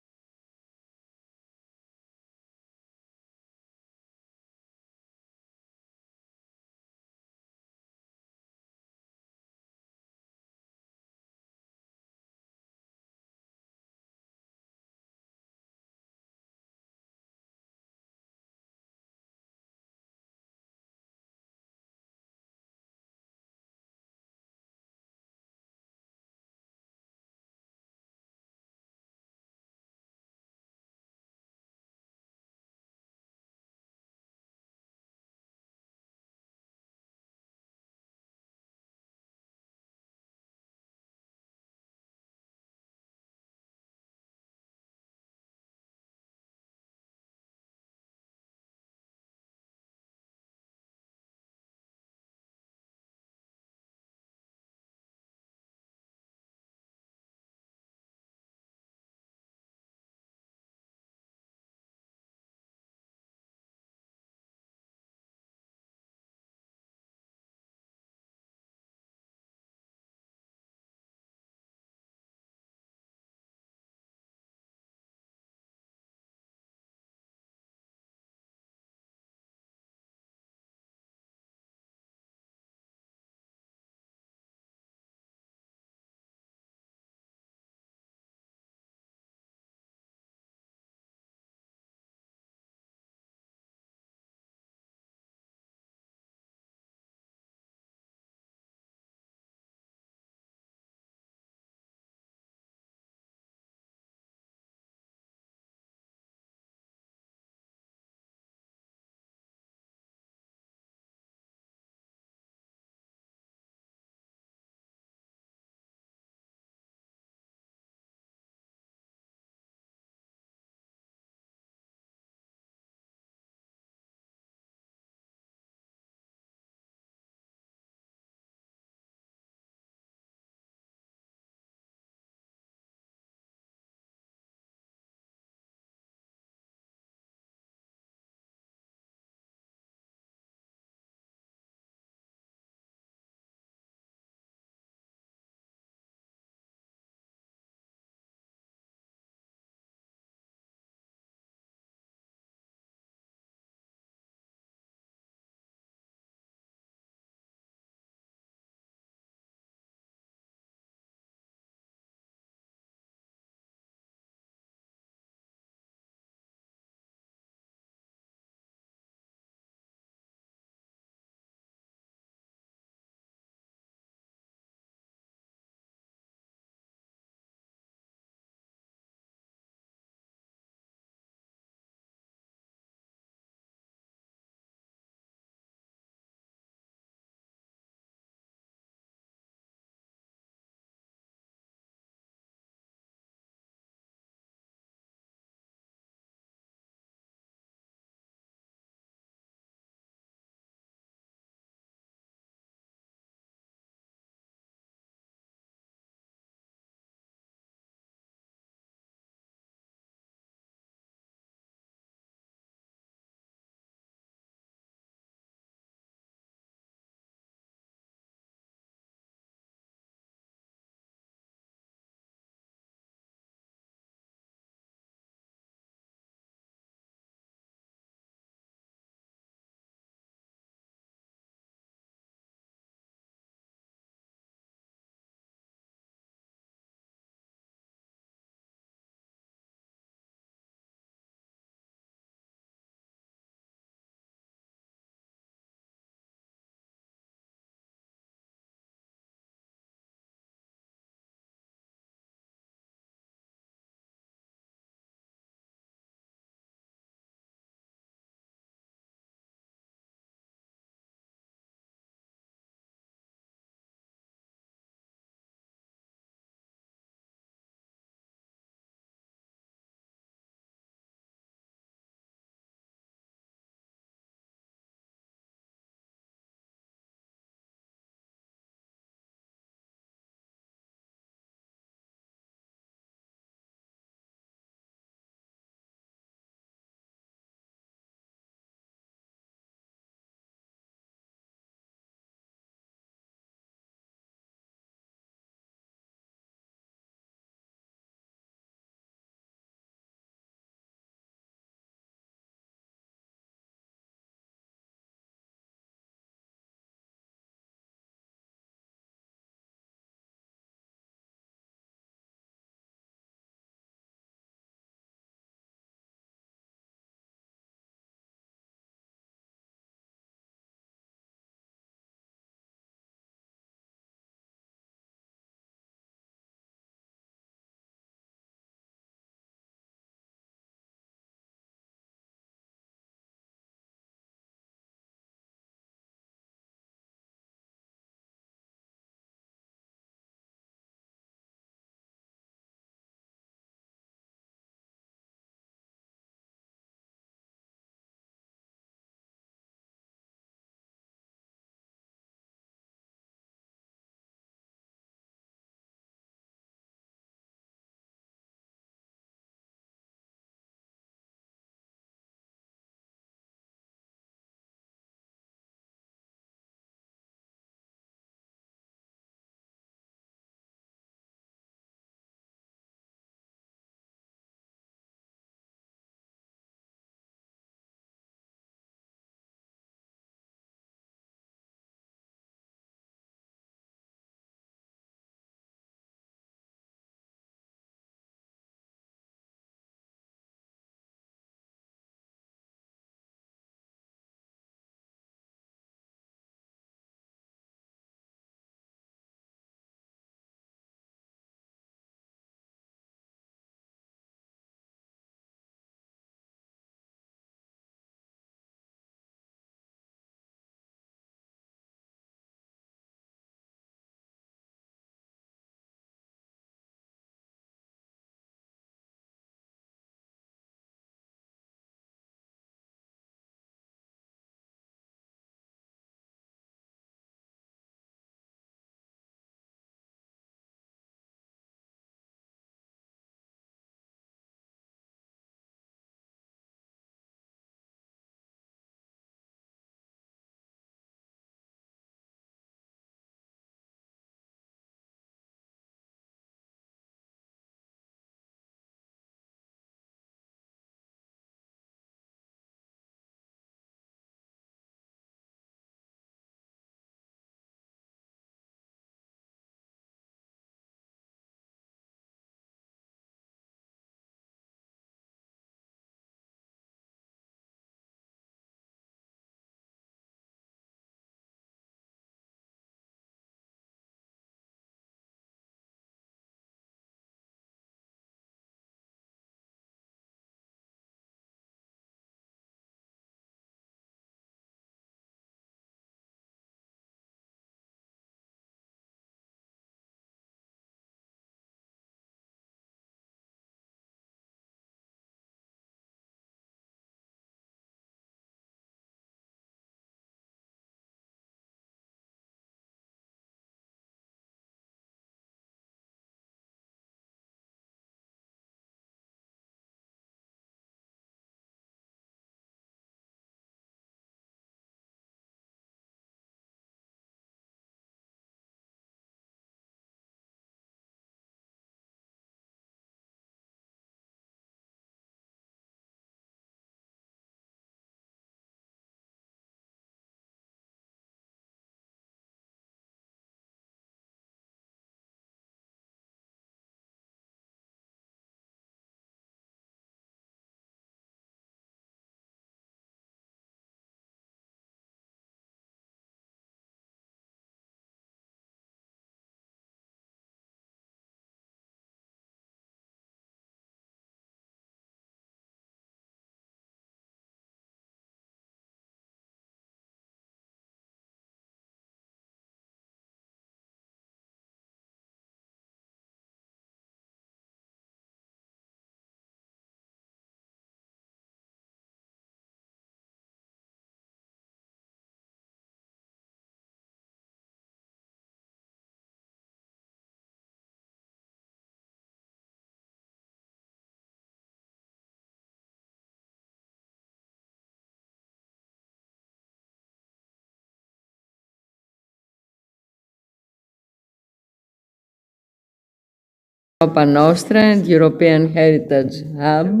Europa Nostra and European Heritage Hub.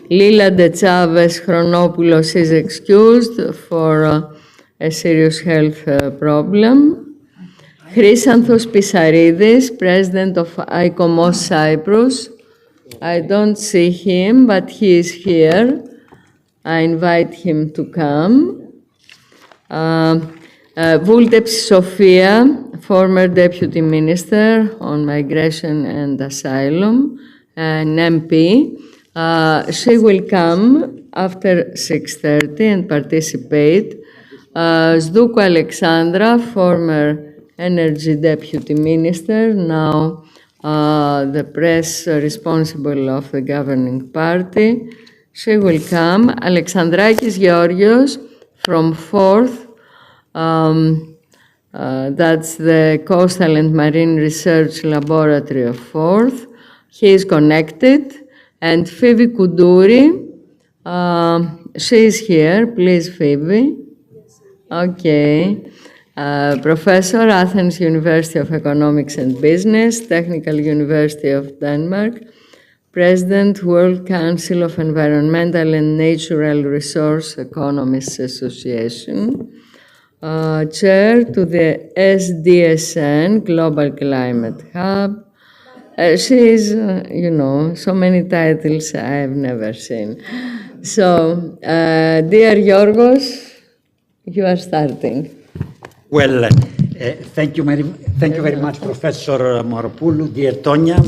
Lila de Chavez Chronopoulos is excused for a serious health problem. Chrysanthos Pissaridis, President of ICOMOS Cyprus. I don't see him, but he is here. I invite him to come. Vulteps Sofia, former Deputy Minister on Migration and Asylum, an MP. She will come after 6:30 and participate. Zdouko Alexandra, former Energy Deputy Minister, now the press responsible of the governing party. She will come. Alexandrakis Georgios from 4th. That's the Coastal and Marine Research Laboratory of 4th. He is connected. And Phoebe Koudouri, she is here. Please, Phoebe. Okay. Professor, Athens University of Economics and Business, Technical University of Denmark, President, World Council of Environmental and Natural Resource Economists Association, Chair to the SDSN, Global Climate Hub. She is, so many titles I have never seen. So, dear Yorgos, you are starting. Well, thank you very much, Professor Moropoulou, dear Tonia.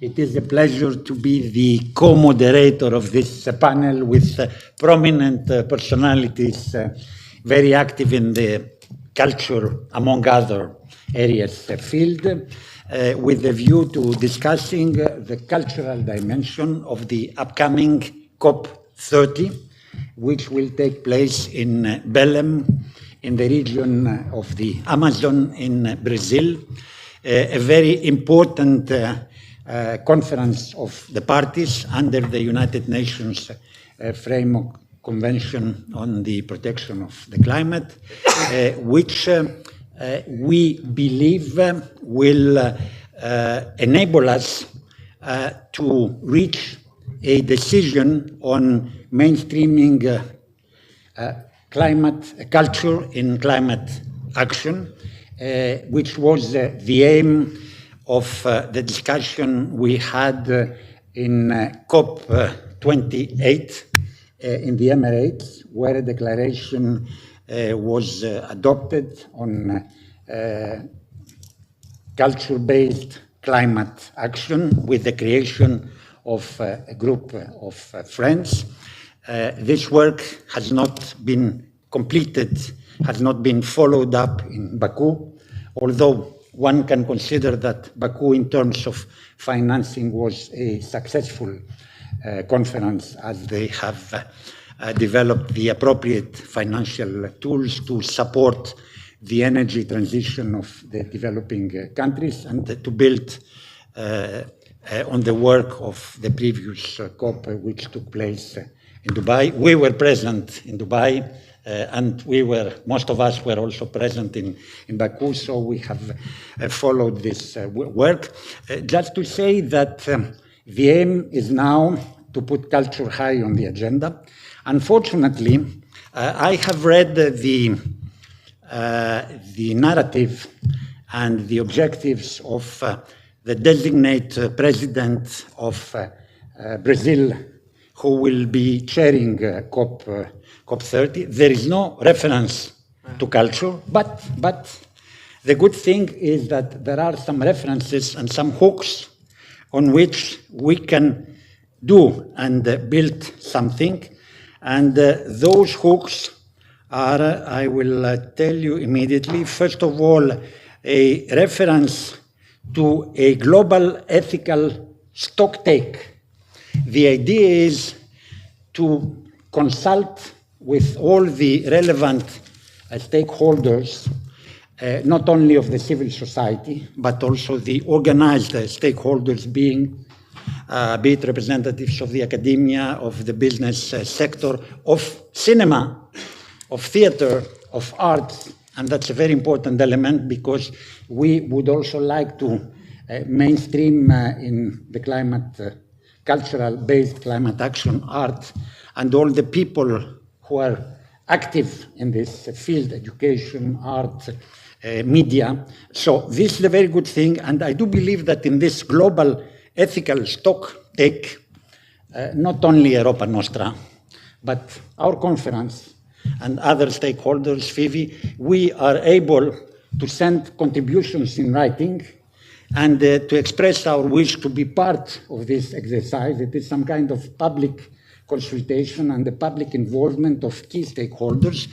It is a pleasure to be the co-moderator of this panel with prominent personalities very active in the culture, among other areas, field, with a view to discussing the cultural dimension of the upcoming COP30, which will take place in Belém, in the region of the Amazon in Brazil, a very important conference of the parties under the United Nations Framework Convention on the Protection of the Climate, which we believe will enable us to reach a decision on mainstreaming climate culture in climate action, which was the aim of the discussion we had in COP28 in the Emirates, where a declaration was adopted on culture-based climate action with the creation of a group of friends. This work has not been completed, has not been followed up in Baku, although one can consider that Baku, in terms of financing, was a successful conference, as they have developed the appropriate financial tools to support the energy transition of the developing countries and to build on the work of the previous COP, which took place in Dubai. We were present in Dubai, and most of us were also present in Baku, so we have followed this work. Just to say that the aim is now to put culture high on the agenda. Unfortunately, I have read the narrative and the objectives of the designate president of Brazil, who will be chairing COP30. There is no reference to culture, but the good thing is that there are some references and some hooks on which we can do and build something. And those hooks are, I will tell you immediately, first of all, a reference to a global ethical stocktake. The idea is to consult with all the relevant stakeholders, not only of the civil society, but also the organized stakeholders, be it representatives of the academia, of the business sector, of cinema, of theater, of arts, And that's a very important element because we would also like to mainstream in the climate, cultural-based climate action art, and all the people who are active in this field, education, art, media. So this is a very good thing, and I do believe that in this global ethical stock take, not only Europa Nostra, but our conference and other stakeholders, FIVI, we are able to send contributions in writing and to express our wish to be part of this exercise. It is some kind of public consultation and the public involvement of key stakeholders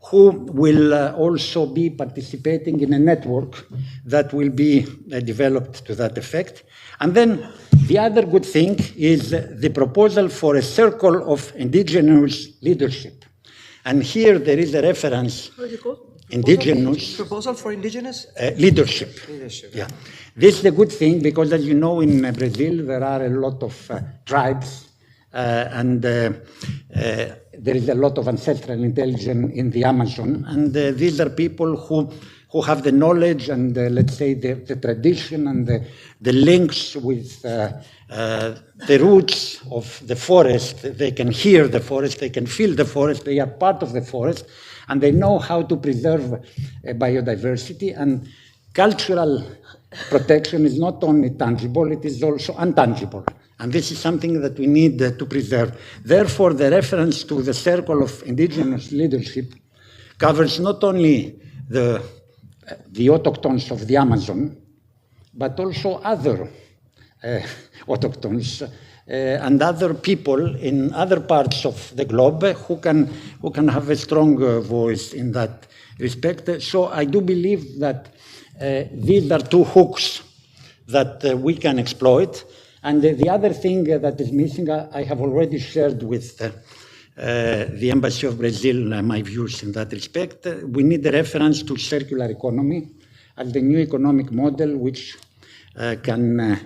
who will also be participating in a network that will be developed to that effect. And then the other good thing is the proposal for a circle of indigenous leadership. And here there is a reference, How is it called? indigenous Proposal for indigenous leadership. leadership. Yeah. This is a good thing because, as you know, in Brazil there are a lot of tribes and there is a lot of ancestral intelligence in the Amazon, and these are people who have the knowledge and let's say the tradition and the links with the roots of the forest. They can hear the forest, they can feel the forest, they are part of the forest, and they know how to preserve biodiversity. And cultural protection is not only tangible, it is also intangible. And this is something that we need to preserve. Therefore, the reference to the circle of indigenous leadership covers not only the autochthones of the Amazon, but also other autochthones and other people in other parts of the globe who can have a strong voice in that respect. So I do believe that these are two hooks that we can exploit. And the other thing that is missing, I have already shared with the Embassy of Brazil my views in that respect. We need a reference to circular economy as the new economic model which can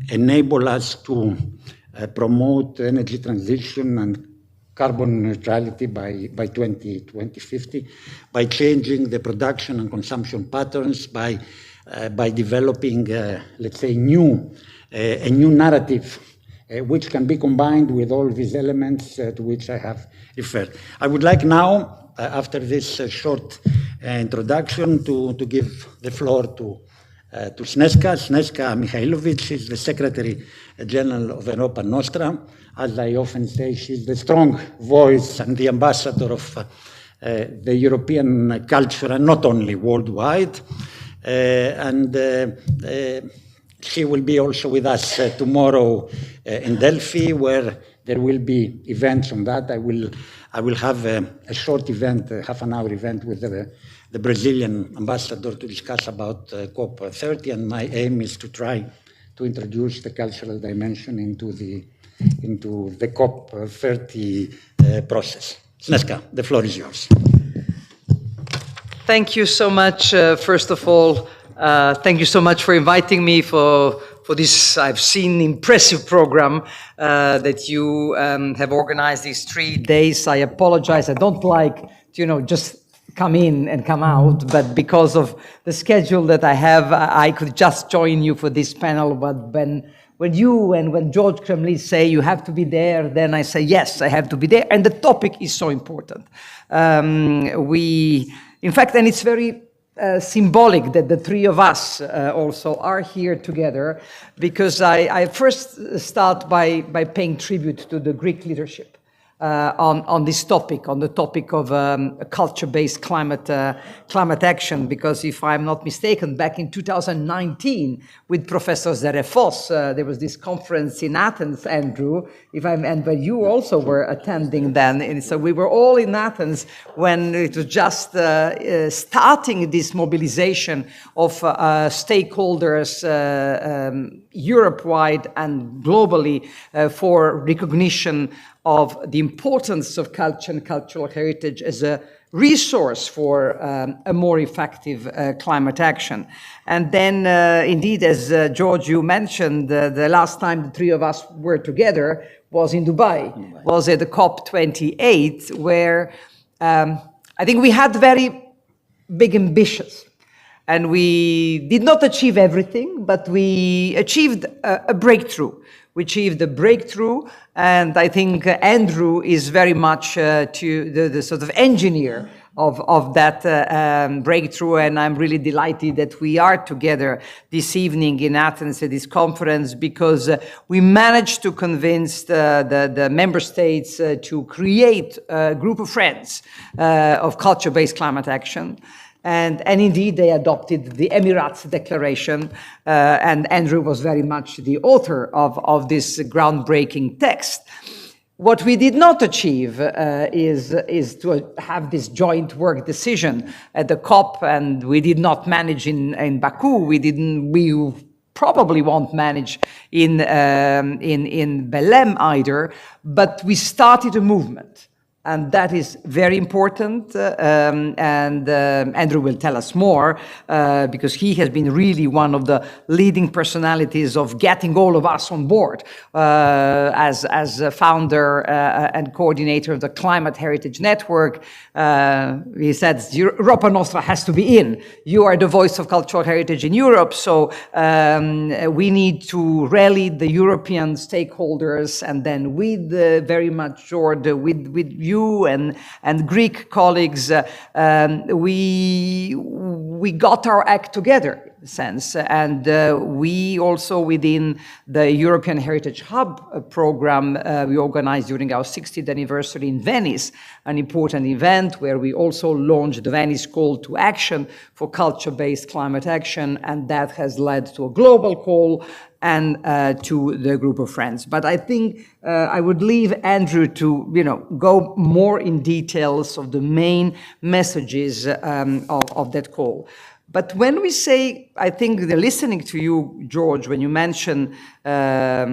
enable us to promote energy transition and carbon neutrality by 2050, by changing the production and consumption patterns, by developing, let's say, a new narrative which can be combined with all these elements to which I have referred. I would like now, after this short introduction, to give the floor to Snežka. Snežka Mihajlović is the Secretary General of Europa Nostra. As I often say, she's the strong voice and the ambassador of the European culture, and not only worldwide. She will be also with us tomorrow in Delphi, where there will be events on that. I will have a short event, a half-an-hour event with the Brazilian ambassador to discuss about COP30, and my aim is to try to introduce the cultural dimension into the COP30 process. Snežka, the floor is yours. Thank you so much. First of all, thank you so much for inviting me for this, I've seen, impressive program that you have organized these 3 days. I apologize. I don't like to, just come in and come out, but because of the schedule that I have, I could just join you for this panel. But when you and when George Kremlin say you have to be there, then I say, yes, I have to be there. And the topic is so important. In fact, and it's very symbolic that the 3 of us also are here together, because I first start by paying tribute to the Greek leadership on this topic, on the topic of culture-based climate action, because if I'm not mistaken, back in 2019 with Professor Zerefos, there was this conference in Athens, Andrew, but you also were attending then, and so we were all in Athens when it was just starting this mobilization of stakeholders Europe-wide and globally for recognition of the importance of culture and cultural heritage as a resource for a more effective climate action. And then, indeed, as George, you mentioned, the last time the 3 of us were together was in Dubai, was at the COP28, where I think we had very big ambitions. And we did not achieve everything, but we achieved a breakthrough. We achieved a breakthrough, and I think Andrew is very much the sort of engineer of that breakthrough, and I'm really delighted that we are together this evening in Athens at this conference, because we managed to convince the member states to create a group of friends of culture-based climate action. And indeed, they adopted the Emirates Declaration, and Andrew was very much the author of this groundbreaking text. What we did not achieve is to have this joint work decision at the COP, and we did not manage in Baku. We probably won't manage in Belém either, but we started a movement. And that is very important, and Andrew will tell us more, because he has been really one of the leading personalities of getting all of us on board as a founder and coordinator of the Climate Heritage Network. He said, Europa Nostra has to be in. You are the voice of cultural heritage in Europe, so we need to rally the European stakeholders, and then with very much, George, with you and Greek colleagues, we got our act together, in a sense, and we also, within the European Heritage Hub program, we organized during our 60th anniversary in Venice, an important event where we also launched the Venice Call to Action for culture-based climate action, and that has led to a global call and to the group of friends. But I think I would leave Andrew to, go more in details of the main messages of that call. But when we say, I think they're listening to you, George, when you mention, I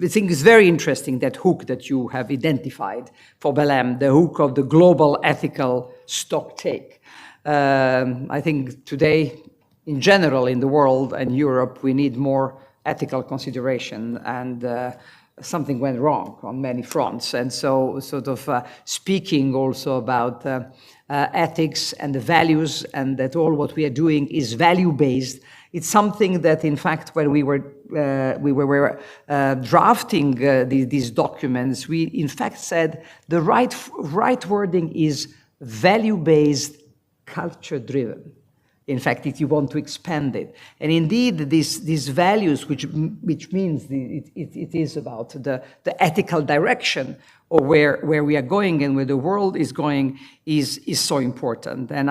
think it's very interesting, that hook that you have identified for Belém, the hook of the global ethical stocktake. I think today, in general, in the world and Europe, we need more ethical consideration, and something went wrong on many fronts. And so sort of speaking also about ethics and the values, and that all what we are doing is value-based. It's something that, in fact, when we were drafting these documents, we in fact said the right wording is value-based, culture-driven. In fact, if you want to expand it. And indeed, these values, which means it is about the ethical direction, or where we are going and where the world is going, is so important. And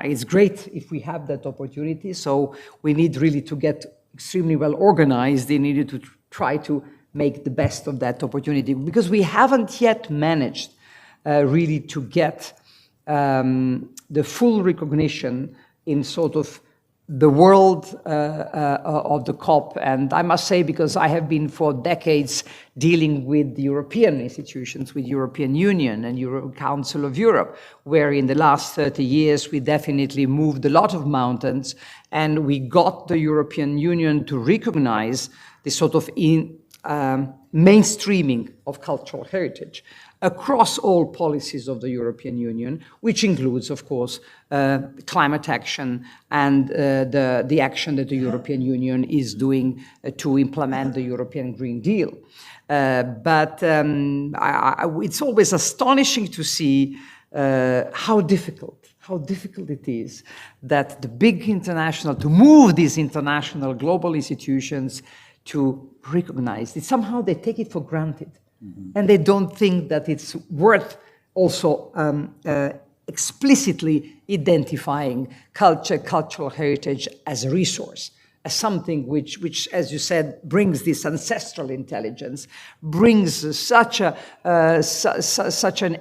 it's great if we have that opportunity. So we need really to get extremely well organized in order to try to make the best of that opportunity, because we haven't yet managed really to get the full recognition in sort of the world of the COP. And I must say, because I have been for decades dealing with the European institutions, with European Union and Council of Europe, where in the last 30 years, we definitely moved a lot of mountains, and we got the European Union to recognize this sort of mainstreaming of cultural heritage across all policies of the European Union, which includes, of course, climate action and the action that the European Union is doing to implement the European Green Deal. But it's always astonishing to see how difficult it is that the big international, to move these international global institutions to recognize it. Somehow they take it for granted. And they don't think that it's worth also explicitly identifying cultural heritage as a resource, as something which, as you said, brings this ancestral intelligence, brings such an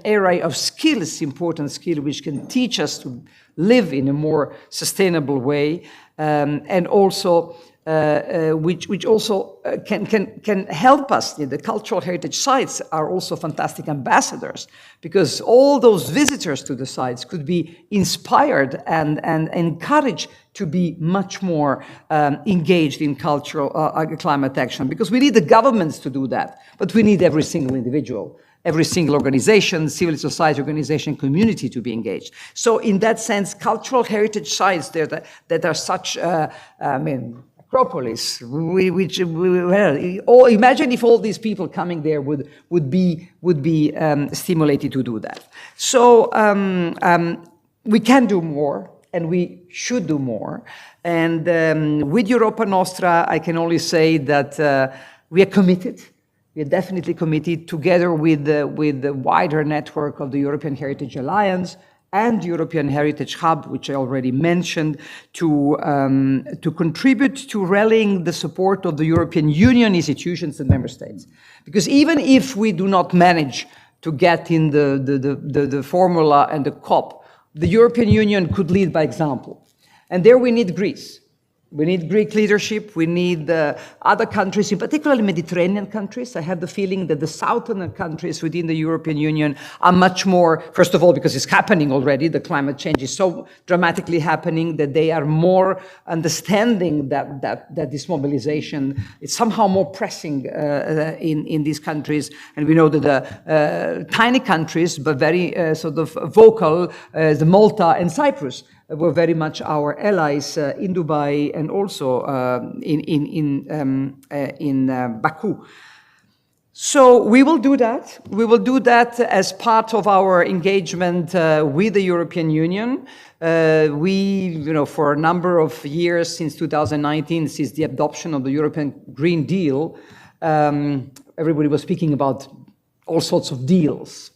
array of skills, important skill, which can teach us to live in a more sustainable way, and also which also can help us. The cultural heritage sites are also fantastic ambassadors, because all those visitors to the sites could be inspired and encouraged to be much more engaged in cultural climate action, because we need the governments to do that, but we need every single individual. every single organization, civil society organization, community to be engaged. So in that sense, cultural heritage sites that are such, Acropolis, imagine if all these people coming there would be stimulated to do that. So we can do more, and we should do more. And with Europa Nostra, I can only say that we are committed. We are definitely committed, together with the wider network of the European Heritage Alliance and European Heritage Hub, which I already mentioned, to contribute to rallying the support of the European Union institutions and member states. Because even if we do not manage to get in the formula and the COP, the European Union could lead by example. And there we need Greece. We need Greek leadership. We need other countries, in particular Mediterranean countries. I have the feeling that the southern countries within the European Union are much more, first of all, because it's happening already, the climate change is so dramatically happening that they are more understanding that this mobilization is somehow more pressing in these countries. And we know that the tiny countries, but very sort of vocal, the Malta and Cyprus, were very much our allies in Dubai and also in Baku. So we will do that. We will do that as part of our engagement with the European Union. For a number of years, since 2019, since the adoption of the European Green Deal, everybody was speaking about all sorts of deals.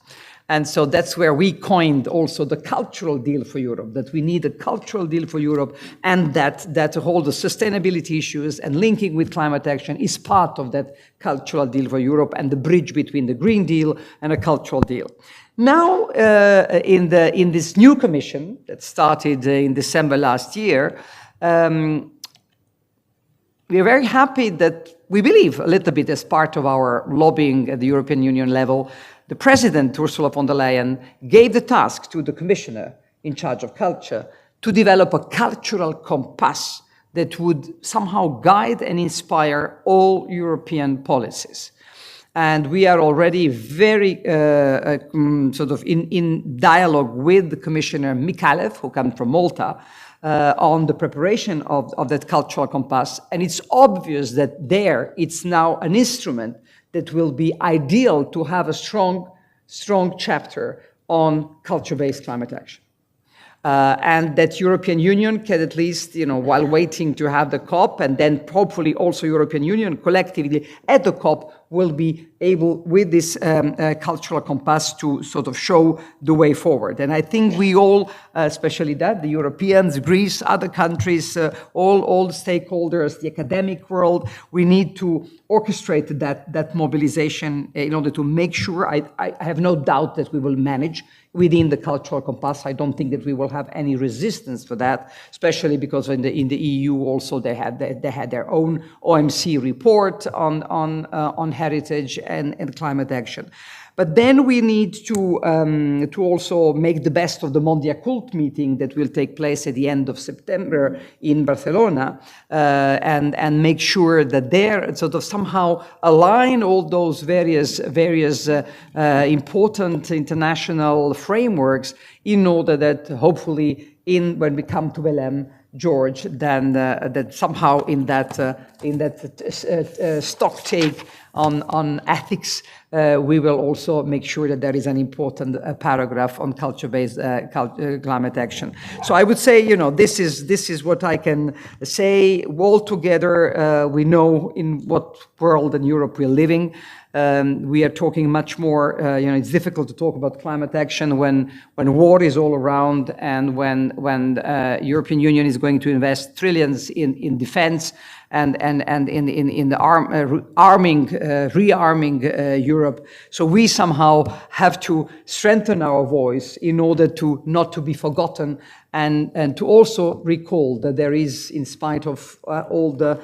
And so that's where we coined also the cultural deal for Europe, that we need a cultural deal for Europe, and that whole the sustainability issues and linking with climate action is part of that cultural deal for Europe and the bridge between the Green Deal and a cultural deal. Now, in this new commission that started in December last year, we are very happy that we believe a little bit as part of our lobbying at the European Union level. The President, Ursula von der Leyen, gave the task to the Commissioner in charge of culture to develop a cultural compass that would somehow guide and inspire all European policies. And we are already very sort of in dialogue with Commissioner Mikalev, who comes from Malta, on the preparation of that cultural compass. And it's obvious that it's now an instrument that will be ideal to have a strong chapter on culture-based climate action. And that European Union can at least, while waiting to have the COP, and then hopefully also European Union collectively at the COP, will be able, with this cultural compass, to sort of show the way forward. And I think we all, especially the Europeans, Greece, other countries, all the stakeholders, the academic world, we need to orchestrate that mobilization in order to make sure, I have no doubt that we will manage within the cultural compass. I don't think that we will have any resistance for that, especially because in the EU also they had their own OMC report on heritage and climate action. But then we need to also make the best of the Mondia Cult meeting that will take place at the end of September in Barcelona, and make sure that there sort of somehow align all those various important international frameworks in order that hopefully when we come to Belém, George, then that somehow in that stock take on ethics, we will also make sure that there is an important paragraph on culture-based climate action. So I would say, this is what I can say. All together, we know in what world and Europe we're living. We are talking much more, it's difficult to talk about climate action when war is all around, and when European Union is going to invest trillions in defense and in the rearming Europe. So we somehow have to strengthen our voice in order to not to be forgotten, and to also recall that there is, in spite of all the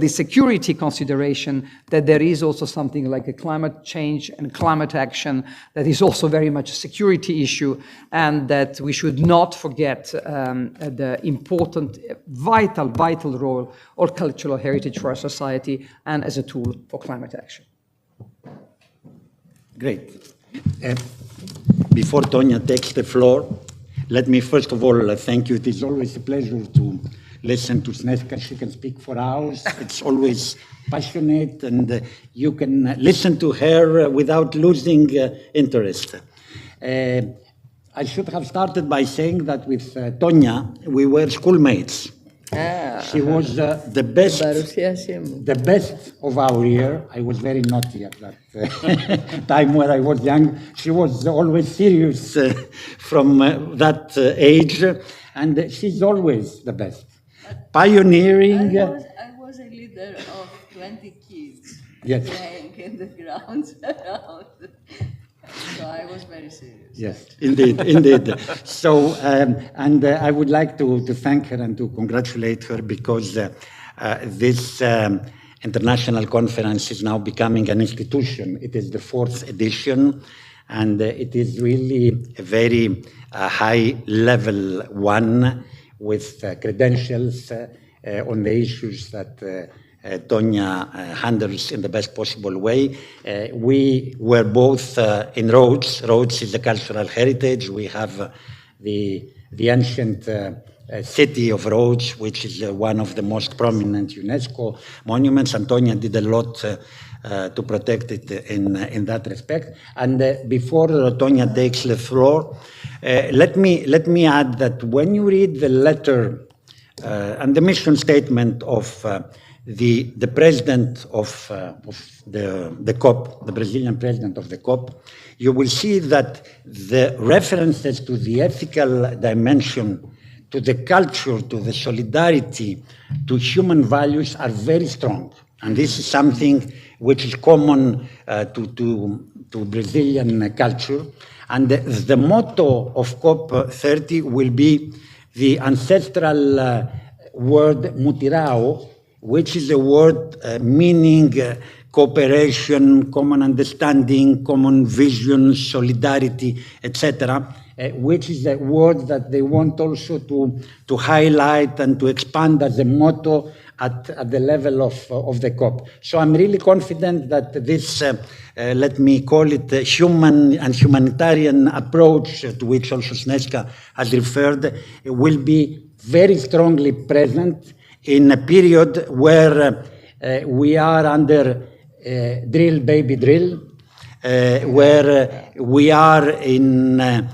security consideration, that there is also something like a climate change and climate action that is also very much a security issue, and that we should not forget the important, vital role of cultural heritage for our society and as a tool for climate action. Great. Before Tonya takes the floor, let me first of all thank you. It is always a pleasure to listen to Snežka. She can speak for hours. It's always passionate, and you can listen to her without losing interest. I should have started by saying that with Tonya, we were schoolmates. She was the best of our year. I was very naughty at that time when I was young. She was always serious from that age, and she's always the best. Pioneering. I was a leader of 20 kids playing in the grounds around. So I was very serious. Yes, indeed, indeed. So, and I would like to thank her and to congratulate her because this international conference is now becoming an institution. It is the 4th edition, and it is really a very high-level one with credentials on the issues that Tonya handles in the best possible way. We were both in Rhodes. Rhodes is the cultural heritage. We have the ancient city of Rhodes, which is one of the most prominent UNESCO monuments. And Tonya did a lot to protect it in that respect. And before Tonya takes the floor, let me add that when you read the letter and the mission statement of the president of the COP, the Brazilian president of the COP, you will see that the references to the ethical dimension, to the culture, to the solidarity, to human values are very strong. And this is something which is common to Brazilian culture. And the motto of COP30 will be the ancestral word mutirao, which is a word meaning cooperation, common understanding, common vision, solidarity, etc., which is a word that they want also to highlight and to expand as a motto at the level of the COP. So I'm really confident that this, let me call it a human and humanitarian approach, to which also Snežka has referred, will be very strongly present in a period where we are under drill, baby drill, where we are in a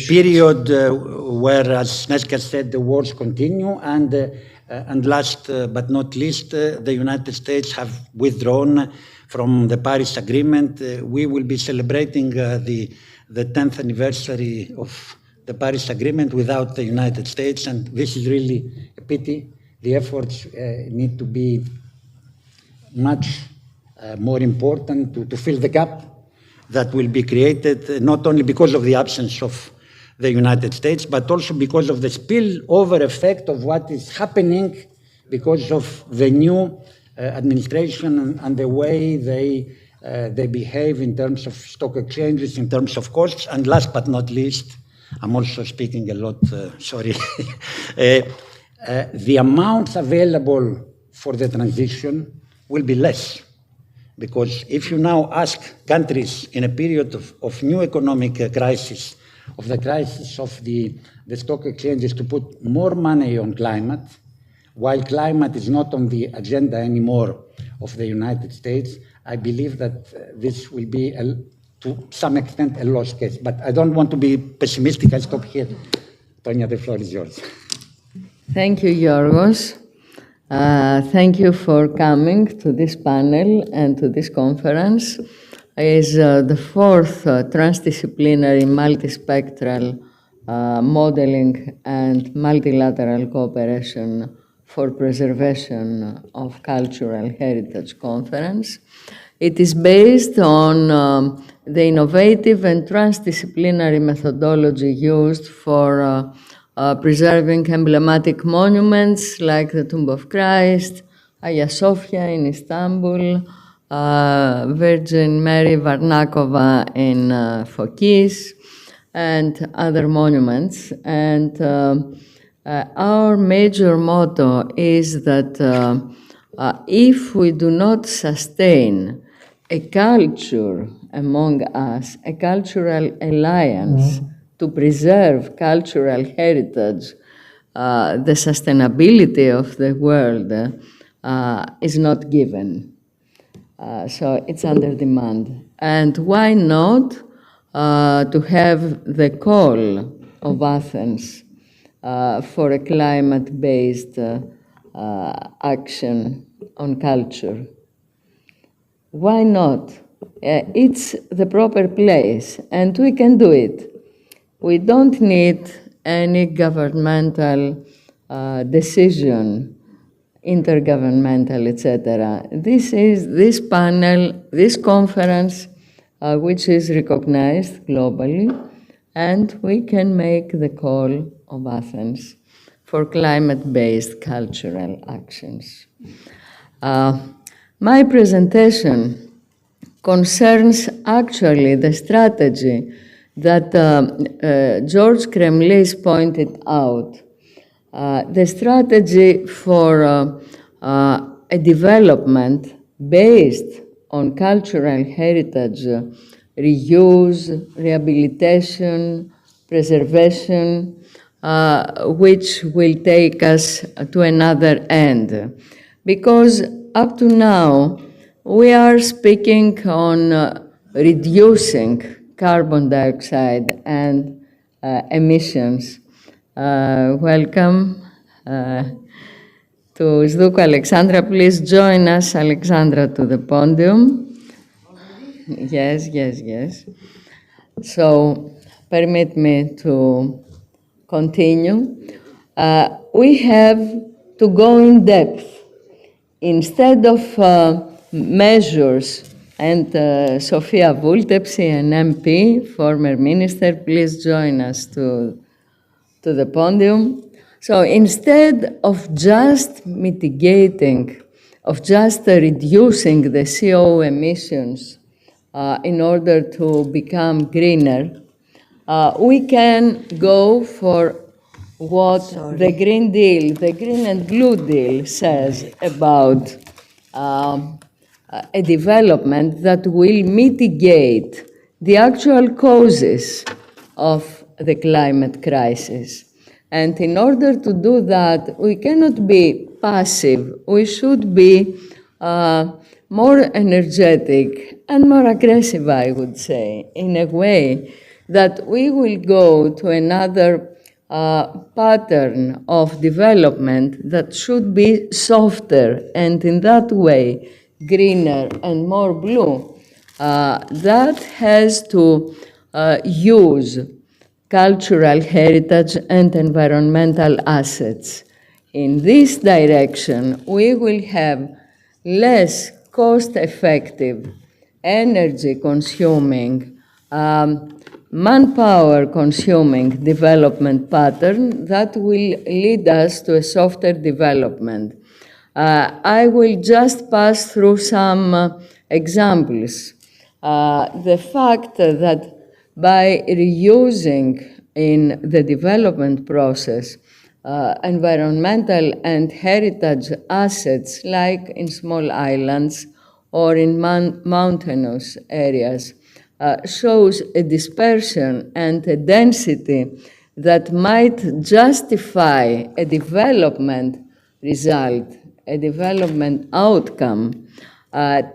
period where, as Snežka said, the wars continue, and last but not least, the United States have withdrawn from the Paris Agreement. We will be celebrating the 10th anniversary of the Paris Agreement without the United States, and this is really a pity. The efforts need to be much more important to fill the gap that will be created, not only because of the absence of the United States, but also because of the spillover effect of what is happening because of the new administration and the way they behave in terms of stock exchanges, in terms of costs, and last but not least, I'm also speaking a lot, sorry. The amounts available for the transition will be less. Because if you now ask countries in a period of new economic crisis, of the crisis of the stock exchanges to put more money on climate, while climate is not on the agenda anymore of the United States, I believe that this will be to some extent a lost case. But I don't want to be pessimistic. I stop here. Tonya, the floor is yours. Thank you, Yorgos. Thank you for coming to this panel and to this conference. Is the 4th transdisciplinary multispectral modeling and multilateral cooperation for preservation of cultural heritage conference. It is based on the innovative and transdisciplinary methodology used for preserving emblematic monuments like the Tomb of Christ, Hagia Sophia in Istanbul, Virgin Mary Varnakova in Fokis, and other monuments. And our major motto is that if we do not sustain a culture among us a cultural alliance to preserve cultural heritage, the sustainability of the world is not given. So it's under demand. And why not to have the call of Athens for a climate-based action on culture? Why not? It's the proper place, and we can do it. We don't need any governmental decision, intergovernmental, etc. This panel, this conference, which is recognized globally, and we can make the call of Athens for climate-based cultural actions. My presentation concerns actually the strategy that George Kremlis pointed out, the strategy for a development based on cultural heritage, reuse, rehabilitation, preservation, which will take us to another end. Because up to now, we are speaking on reducing carbon dioxide and emissions. Welcome to Zdouko Alexandra. Please join us, Alexandra, to the podium. Yes, yes, yes. So, permit me to continue. We have to go in depth. Instead of measures, and Sofia Vultepsi, an MP, former minister, please join us to the podium. So instead of just mitigating, of just reducing the CO emissions in order to become greener, we can go for what the Green Deal, the Green and Blue Deal says about a development that will mitigate the actual causes of the climate crisis. And in order to do that, we cannot be passive. We should be more energetic and more aggressive, I would say, in a way that we will go to another pattern of development that should be softer and in that way greener and more blue. That has to use cultural heritage and environmental assets. In this direction, we will have less cost-effective, energy-consuming, manpower-consuming development pattern that will lead us to a softer development. I will just pass through some examples. The fact that by reusing in the development process environmental and heritage assets like in small islands or in mountainous areas shows a dispersion and a density that might justify a development result, a development outcome,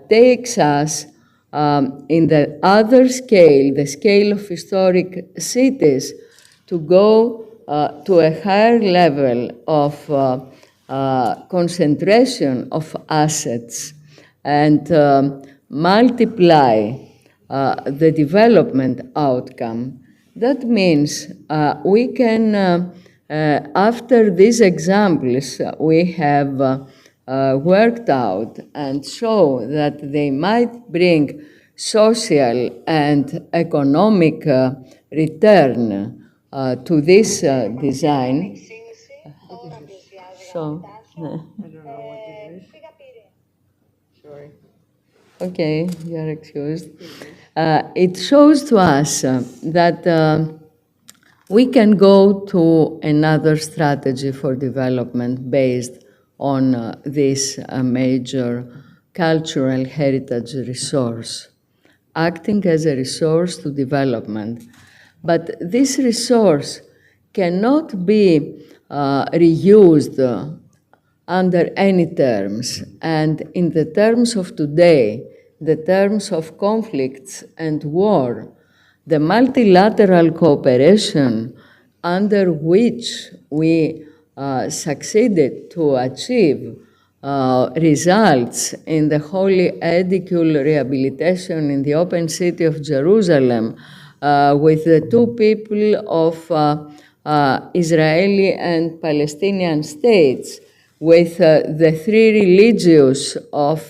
takes us in the other scale, the scale of historic cities, to go to a higher level of concentration of assets and multiply the development outcome. That means we can, after these examples, we have worked out and show that they might bring social and economic return to this design. So, I don't know what it is. Sorry. Okay, you are excused. It shows to us that we can go to another strategy for development based on this major cultural heritage resource. acting as a resource to development. But this resource cannot be reused under any terms. And in the terms of today, the terms of conflicts and war, the multilateral cooperation under which we succeeded to achieve results in the Holy Edicule rehabilitation in the open city of Jerusalem with the two people of Israeli and Palestinian states, with the three religions of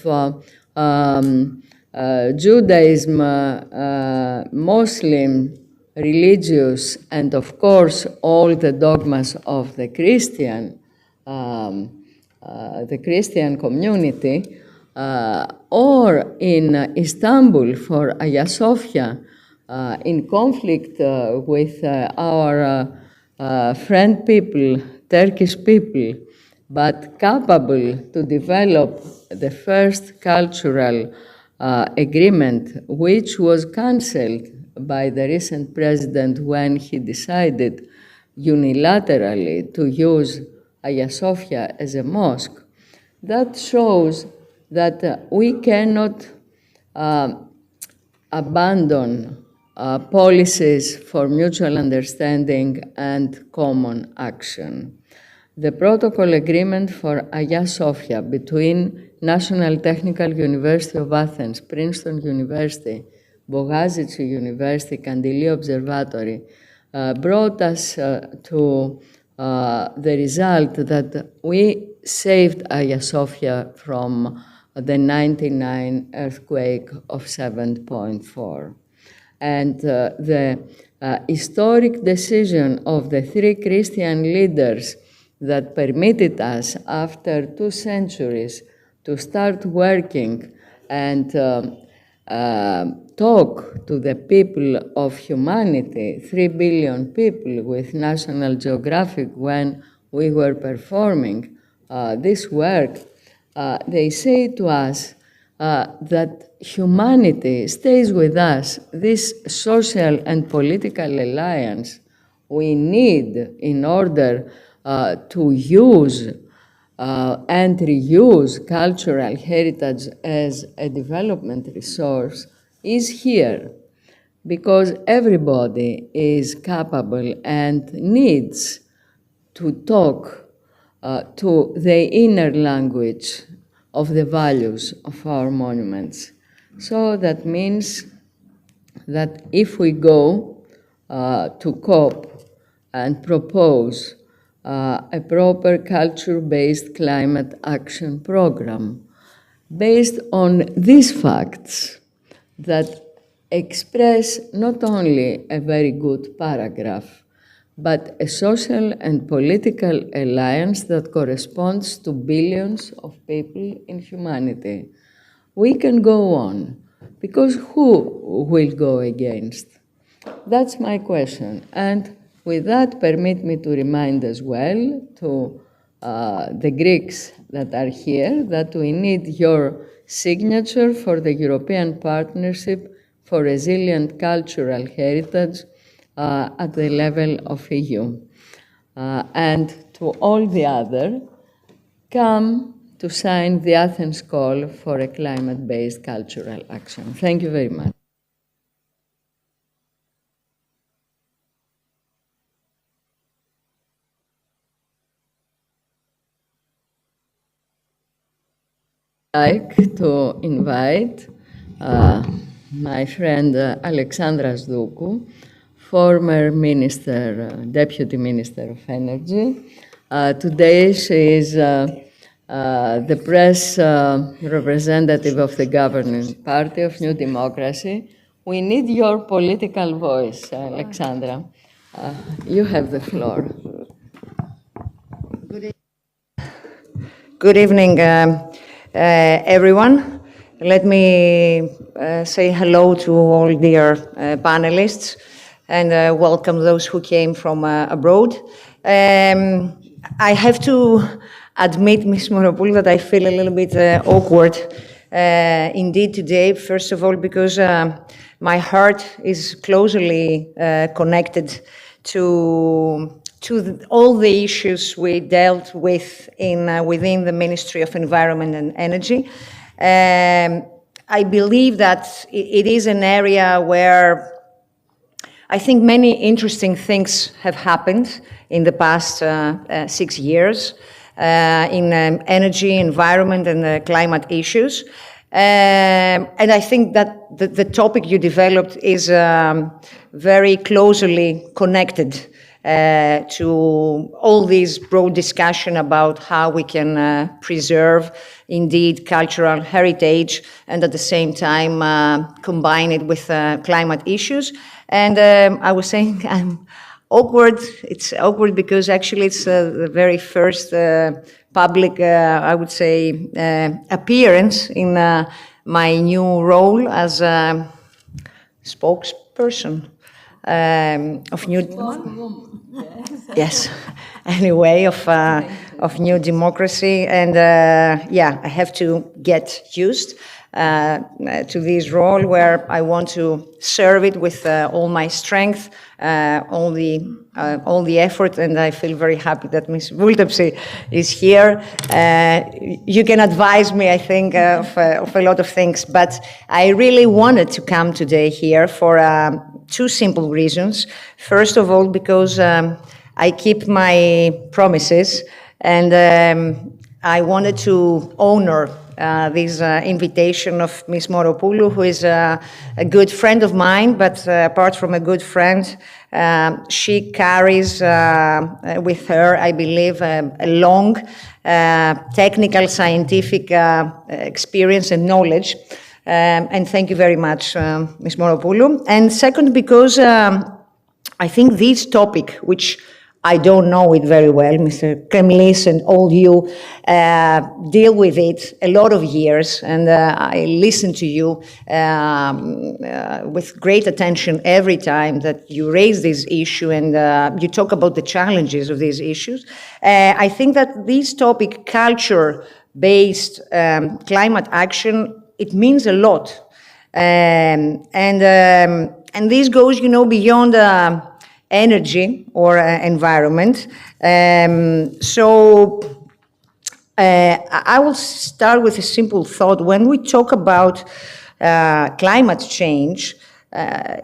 Judaism, Muslim religious, and of course all the dogmas of the Christian community, or in Istanbul for Hagia Sophia, in conflict with our friend people, Turkish people, but capable to develop the first cultural agreement, which was cancelled by the recent president when he decided unilaterally to use Hagia Sophia as a mosque. That shows that we cannot abandon policies for mutual understanding and common action. The protocol agreement for Hagia Sophia between National Technical University of Athens, Princeton University, Bogazici University, Kandili Observatory brought us to the result that we saved Hagia Sophia from the 1999 earthquake of 7.4. And the historic decision of the three Christian leaders that permitted us, after 2 centuries, to start working and talk to the people of humanity, 3 billion people with National Geographic when we were performing this work, they say to us that humanity stays with us. This social and political alliance we need in order to use and reuse cultural heritage as a development resource is here, because everybody is capable and needs to talk to the inner language of the values of our monuments. So that means that if we go to COP and propose a proper culture-based climate action program based on these facts that express not only a very good paragraph, but a social and political alliance that corresponds to billions of people in humanity, we can go on, because who will go against? That's my question. And with that, permit me to remind as well to the Greeks that are here that we need your signature for the European Partnership for Resilient Cultural Heritage at the level of EU. And to all the other, come to sign the Athens call for a climate-based cultural action. Thank you very much. I'd like to invite my friend Alexandra Zdoukou, former Minister, Deputy Minister of Energy. Today she is the press representative of the governing party of New Democracy. We need your political voice, Alexandra. You have the floor. Good evening, everyone. Let me say hello to all dear panelists and welcome those who came from abroad. I have to admit, Ms. Moropoulou, that I feel a little bit awkward indeed today, first of all, because my heart is closely connected to all the issues we dealt with within the Ministry of Environment and Energy. I believe that it is an area where I think many interesting things have happened in the past 6 years in energy, environment, and climate issues. And I think that the topic you developed is very closely connected to all these broad discussion about how we can preserve indeed cultural heritage and at the same time combine it with climate issues. And I was saying I'm awkward. It's awkward because actually it's the very first public, I would say, appearance in my new role as a spokesperson of new. Yes. Anyway, of New Democracy, and yeah, I have to get used to this role where I want to serve it with all my strength, all the effort, and I feel very happy that Ms. Vultepsi is here. You can advise me, I think, of a lot of things, but I really wanted to come today here for two simple reasons. First of all, because I keep my promises, and I wanted to honor this invitation of Ms. Moropoulou, who is a good friend of mine, but apart from a good friend, she carries with her, I believe, a long technical, scientific experience and knowledge. And thank you very much, Ms. Moropoulou. And second, because I think this topic, which I don't know it very well, Mr. Kremlis and all you deal with it a lot of years, and I listen to you with great attention every time that you raise this issue and you talk about the challenges of these issues. I think that this topic, culture-based climate action, it means a lot. And this goes, you know, beyond energy or environment. So I will start with a simple thought. When we talk about climate change,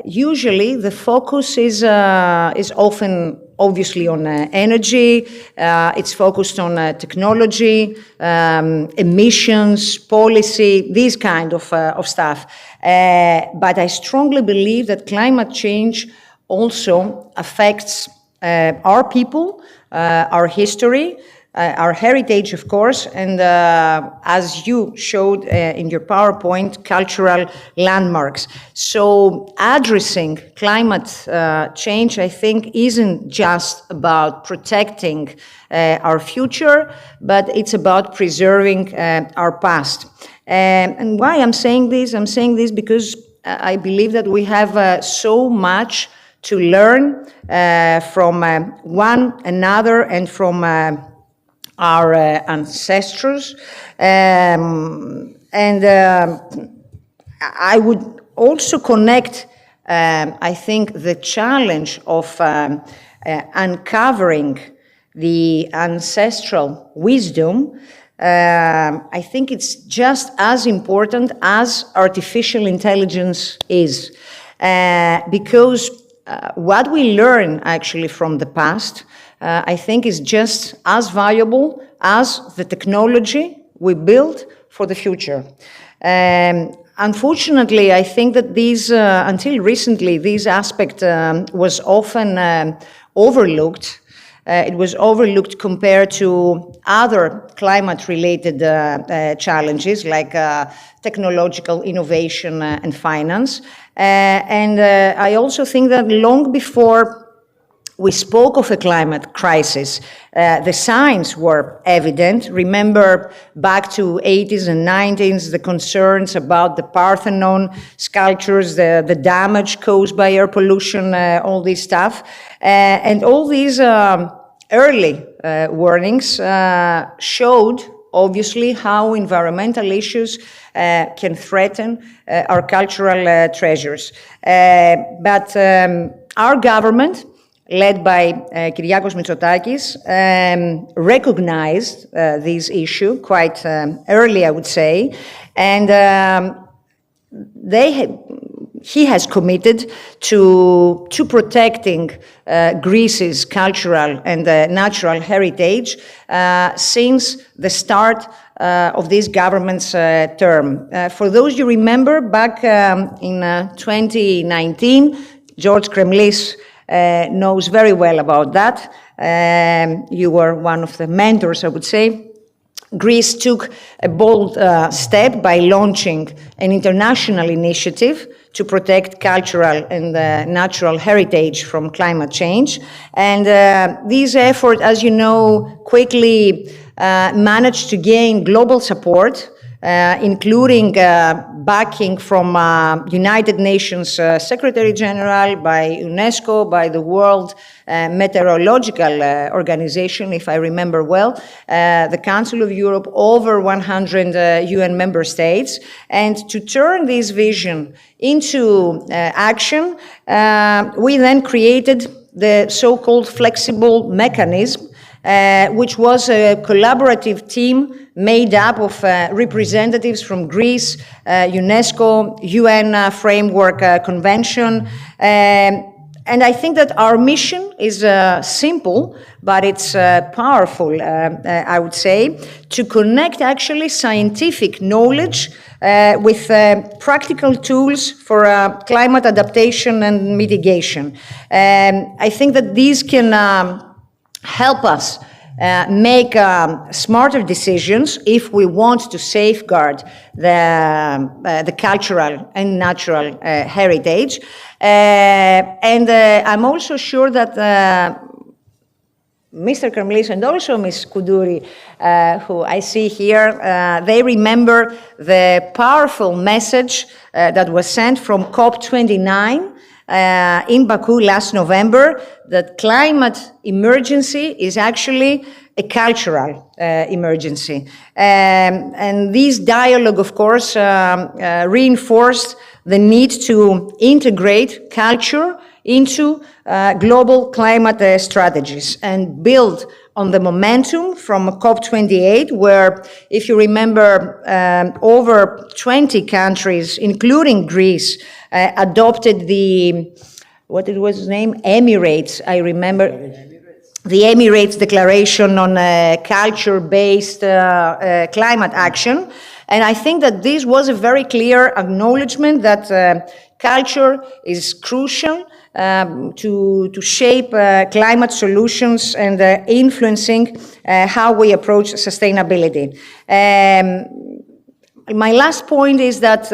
usually the focus is often obviously on energy, it's focused on technology, emissions, policy, these kind of stuff. But I strongly believe that climate change also affects our people, our history, our heritage, of course, and as you showed in your PowerPoint, cultural landmarks. So addressing climate change, I think, isn't just about protecting our future, but it's about preserving our past. And why I'm saying this? I'm saying this because I believe that we have so much to learn from one another and from our ancestors. And I would also connect, I think, the challenge of uncovering the ancestral wisdom. I think it's just as important as artificial intelligence is, because what we learn actually from the past, I think, is just as valuable as the technology we build for the future. Unfortunately, I think that these, until recently, this aspect was often overlooked. It was overlooked compared to other climate-related challenges like technological innovation and finance. And I also think that long before we spoke of a climate crisis, the signs were evident. Remember back to 80s and 90s, the concerns about the Parthenon sculptures, the damage caused by air pollution, all this stuff. And all these early warnings showed obviously, how environmental issues can threaten our cultural treasures. But our government, led by Kyriakos Mitsotakis, recognized this issue quite early, I would say, and he has committed to protecting Greece's cultural and natural heritage since the start of this government's term. For those you remember, back in 2019, George Kremlis knows very well about that. You were one of the mentors, I would say. Greece took a bold step by launching an international initiative to protect cultural and natural heritage from climate change. And this effort, as you know, quickly managed to gain global support, including backing from United Nations Secretary General, by UNESCO, by the World Meteorological Organization, if I remember well, the Council of Europe, over 100 UN member states. And to turn this vision into action, we then created the so-called flexible mechanism, which was a collaborative team made up of representatives from Greece, UNESCO, UN Framework Convention. And I think that our mission is simple, but it's powerful, I would say, to connect actually scientific knowledge with practical tools for climate adaptation and mitigation. I think that these can help us make smarter decisions if we want to safeguard the cultural and natural heritage. And I'm also sure that Mr. Kremlis and also Ms. Koudouri, who I see here, they remember the powerful message that was sent from COP29 in Baku last November, that climate emergency is actually a cultural emergency. And this dialogue, of course, reinforced the need to integrate culture into global climate strategies and build on the momentum from COP28, where, if you remember, over 20 countries, including Greece, adopted the, what it was named, Emirates, I remember, the Emirates Declaration on Culture-Based Climate Action. And I think that this was a very clear acknowledgement that culture is crucial to shape climate solutions and influencing how we approach sustainability. My last point is that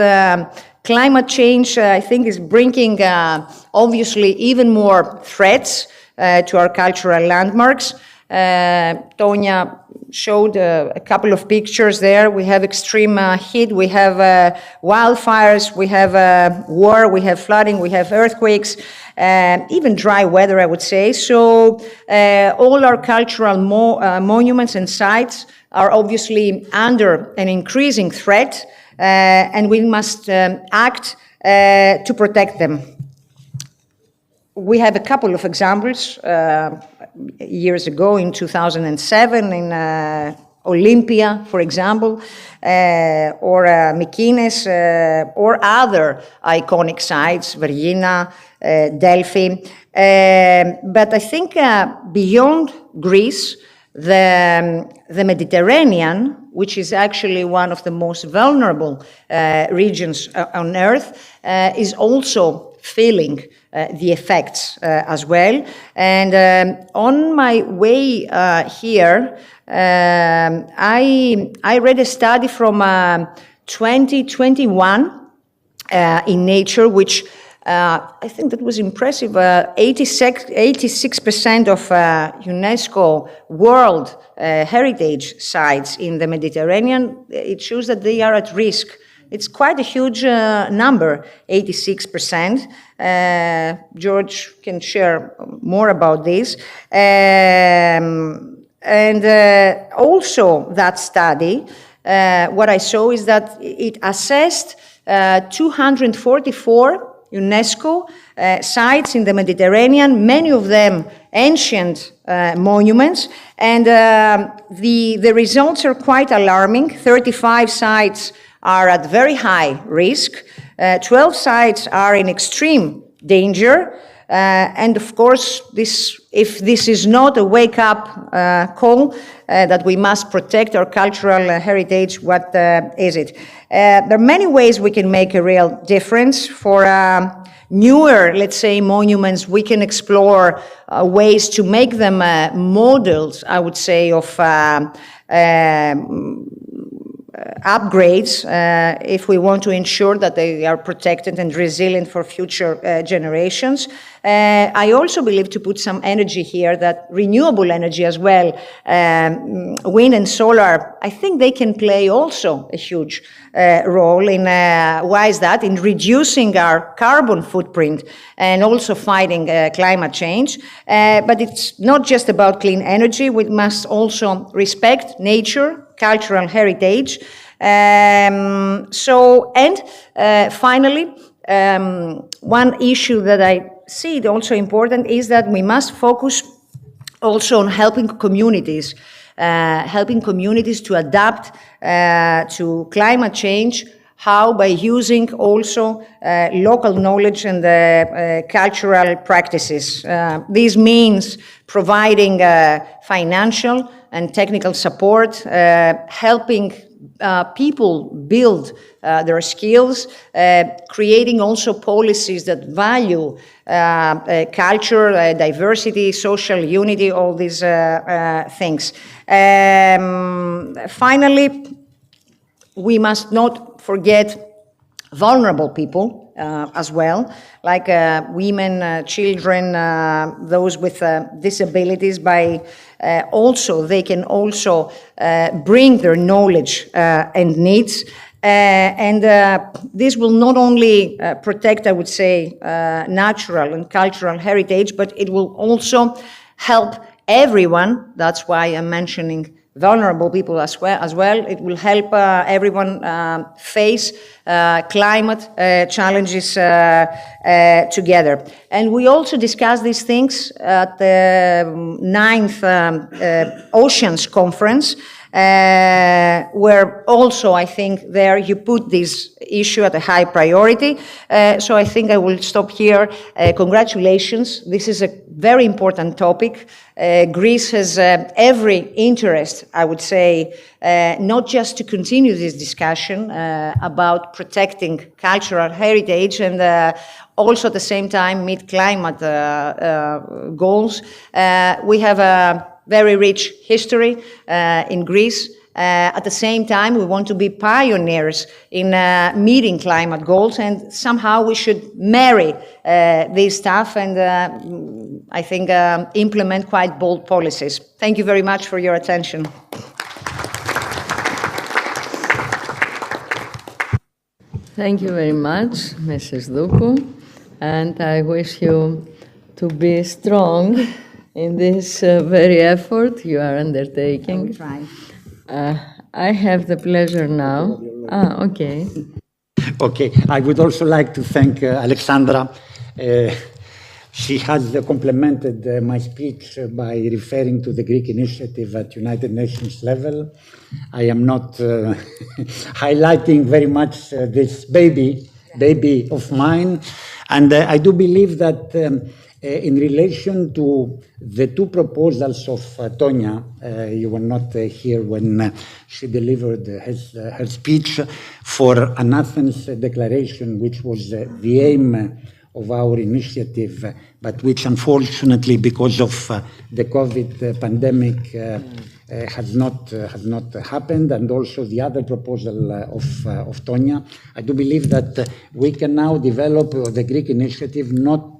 climate change, I think, is bringing obviously even more threats to our cultural landmarks. Tonya showed a couple of pictures there. We have extreme heat, we have wildfires, we have war, we have flooding, we have earthquakes, even dry weather, I would say. So all our cultural monuments and sites are obviously under an increasing threat, and we must act to protect them. We have a couple of examples. Years ago, in 2007, in Olympia, for example, or Mykines, or other iconic sites, Vergina, Delphi. But I think beyond Greece, the Mediterranean, which is actually one of the most vulnerable regions on Earth, is also feeling the effects as well. And on my way here, I read a study from 2021 in Nature, which I think that was impressive. 86% of UNESCO World Heritage sites in the Mediterranean, it shows that they are at risk. It's quite a huge number, 86%. George can share more about this. And also that study, what I saw is that it assessed 244 UNESCO sites in the Mediterranean, many of them ancient monuments, and the results are quite alarming. 35 sites are at very high risk, 12 sites are in extreme danger, and of course, if this is not a wake-up call that we must protect our cultural heritage, what is it? There are many ways we can make a real difference. For newer, let's say, monuments, we can explore ways to make them models, I would say, of upgrades if we want to ensure that they are protected and resilient for future generations. I also believe, to put some energy here, that renewable energy as well, wind and solar, I think they can play also a huge role in, why is that? In reducing our carbon footprint and also fighting climate change. But it's not just about clean energy. We must also respect nature, cultural heritage. Finally, one issue that I see it also important is that we must focus also on helping communities to adapt to climate change. How? By using also local knowledge and cultural practices. This means providing financial and technical support, helping people build their skills, creating also policies that value culture, diversity, social unity, all these things. Finally, we must not forget vulnerable people as well, like women, children, those with disabilities. By also, they can also bring their knowledge and needs. This will not only protect, I would say, natural and cultural heritage, but it will also help everyone. That's why I'm mentioning vulnerable people as well. It will help everyone face climate challenges together. And we also discussed these things at the 9th Oceans Conference, where also I think there you put this issue at a high priority. So I think I will stop here. Congratulations. This is a very important topic. Greece has every interest, I would say, not just to continue this discussion about protecting cultural heritage and also at the same time meet climate goals. We have a very rich history in Greece. At the same time, we want to be pioneers in meeting climate goals, and somehow we should marry this stuff and I think implement quite bold policies. Thank you very much for your attention. Thank you very much, Mrs. Doukou, and I wish you to be strong in this very effort you are undertaking. I will try. I have the pleasure now. Okay. Okay, I would also like to thank Alexandra. She has complemented my speech by referring to the Greek initiative at United Nations level. I am not highlighting very much this baby of mine, and I do believe that in relation to the two proposals of Tonia, you were not here when she delivered her speech for an Athens declaration, which was the aim of our initiative, but which unfortunately, because of the COVID pandemic, has not happened, and also the other proposal of Tonia. I do believe that we can now develop the Greek initiative not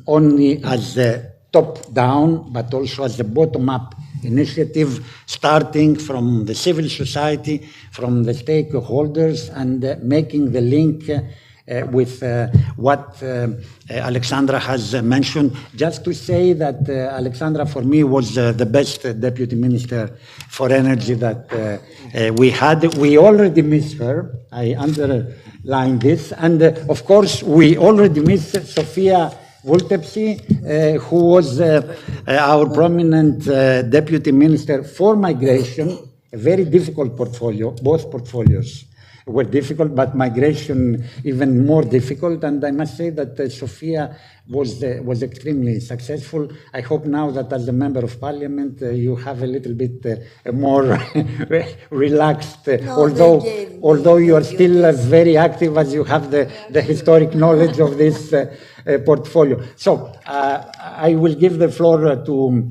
only as a top-down, but also as a bottom-up initiative, starting from the civil society, from the stakeholders, and making the link with what Alexandra has mentioned. Just to say that Alexandra, for me, was the best deputy minister for energy that we had. We already miss her. I underline this. And of course, we already miss Sofia Vultepsi, who was our prominent deputy minister for migration, a very difficult portfolio. Both portfolios were difficult, but migration even more difficult. And I must say that Sofia was extremely successful. I hope now that as a member of parliament, you have a little bit more relaxed, although you are still very active as you have the historic knowledge of this portfolio. So I will give the floor to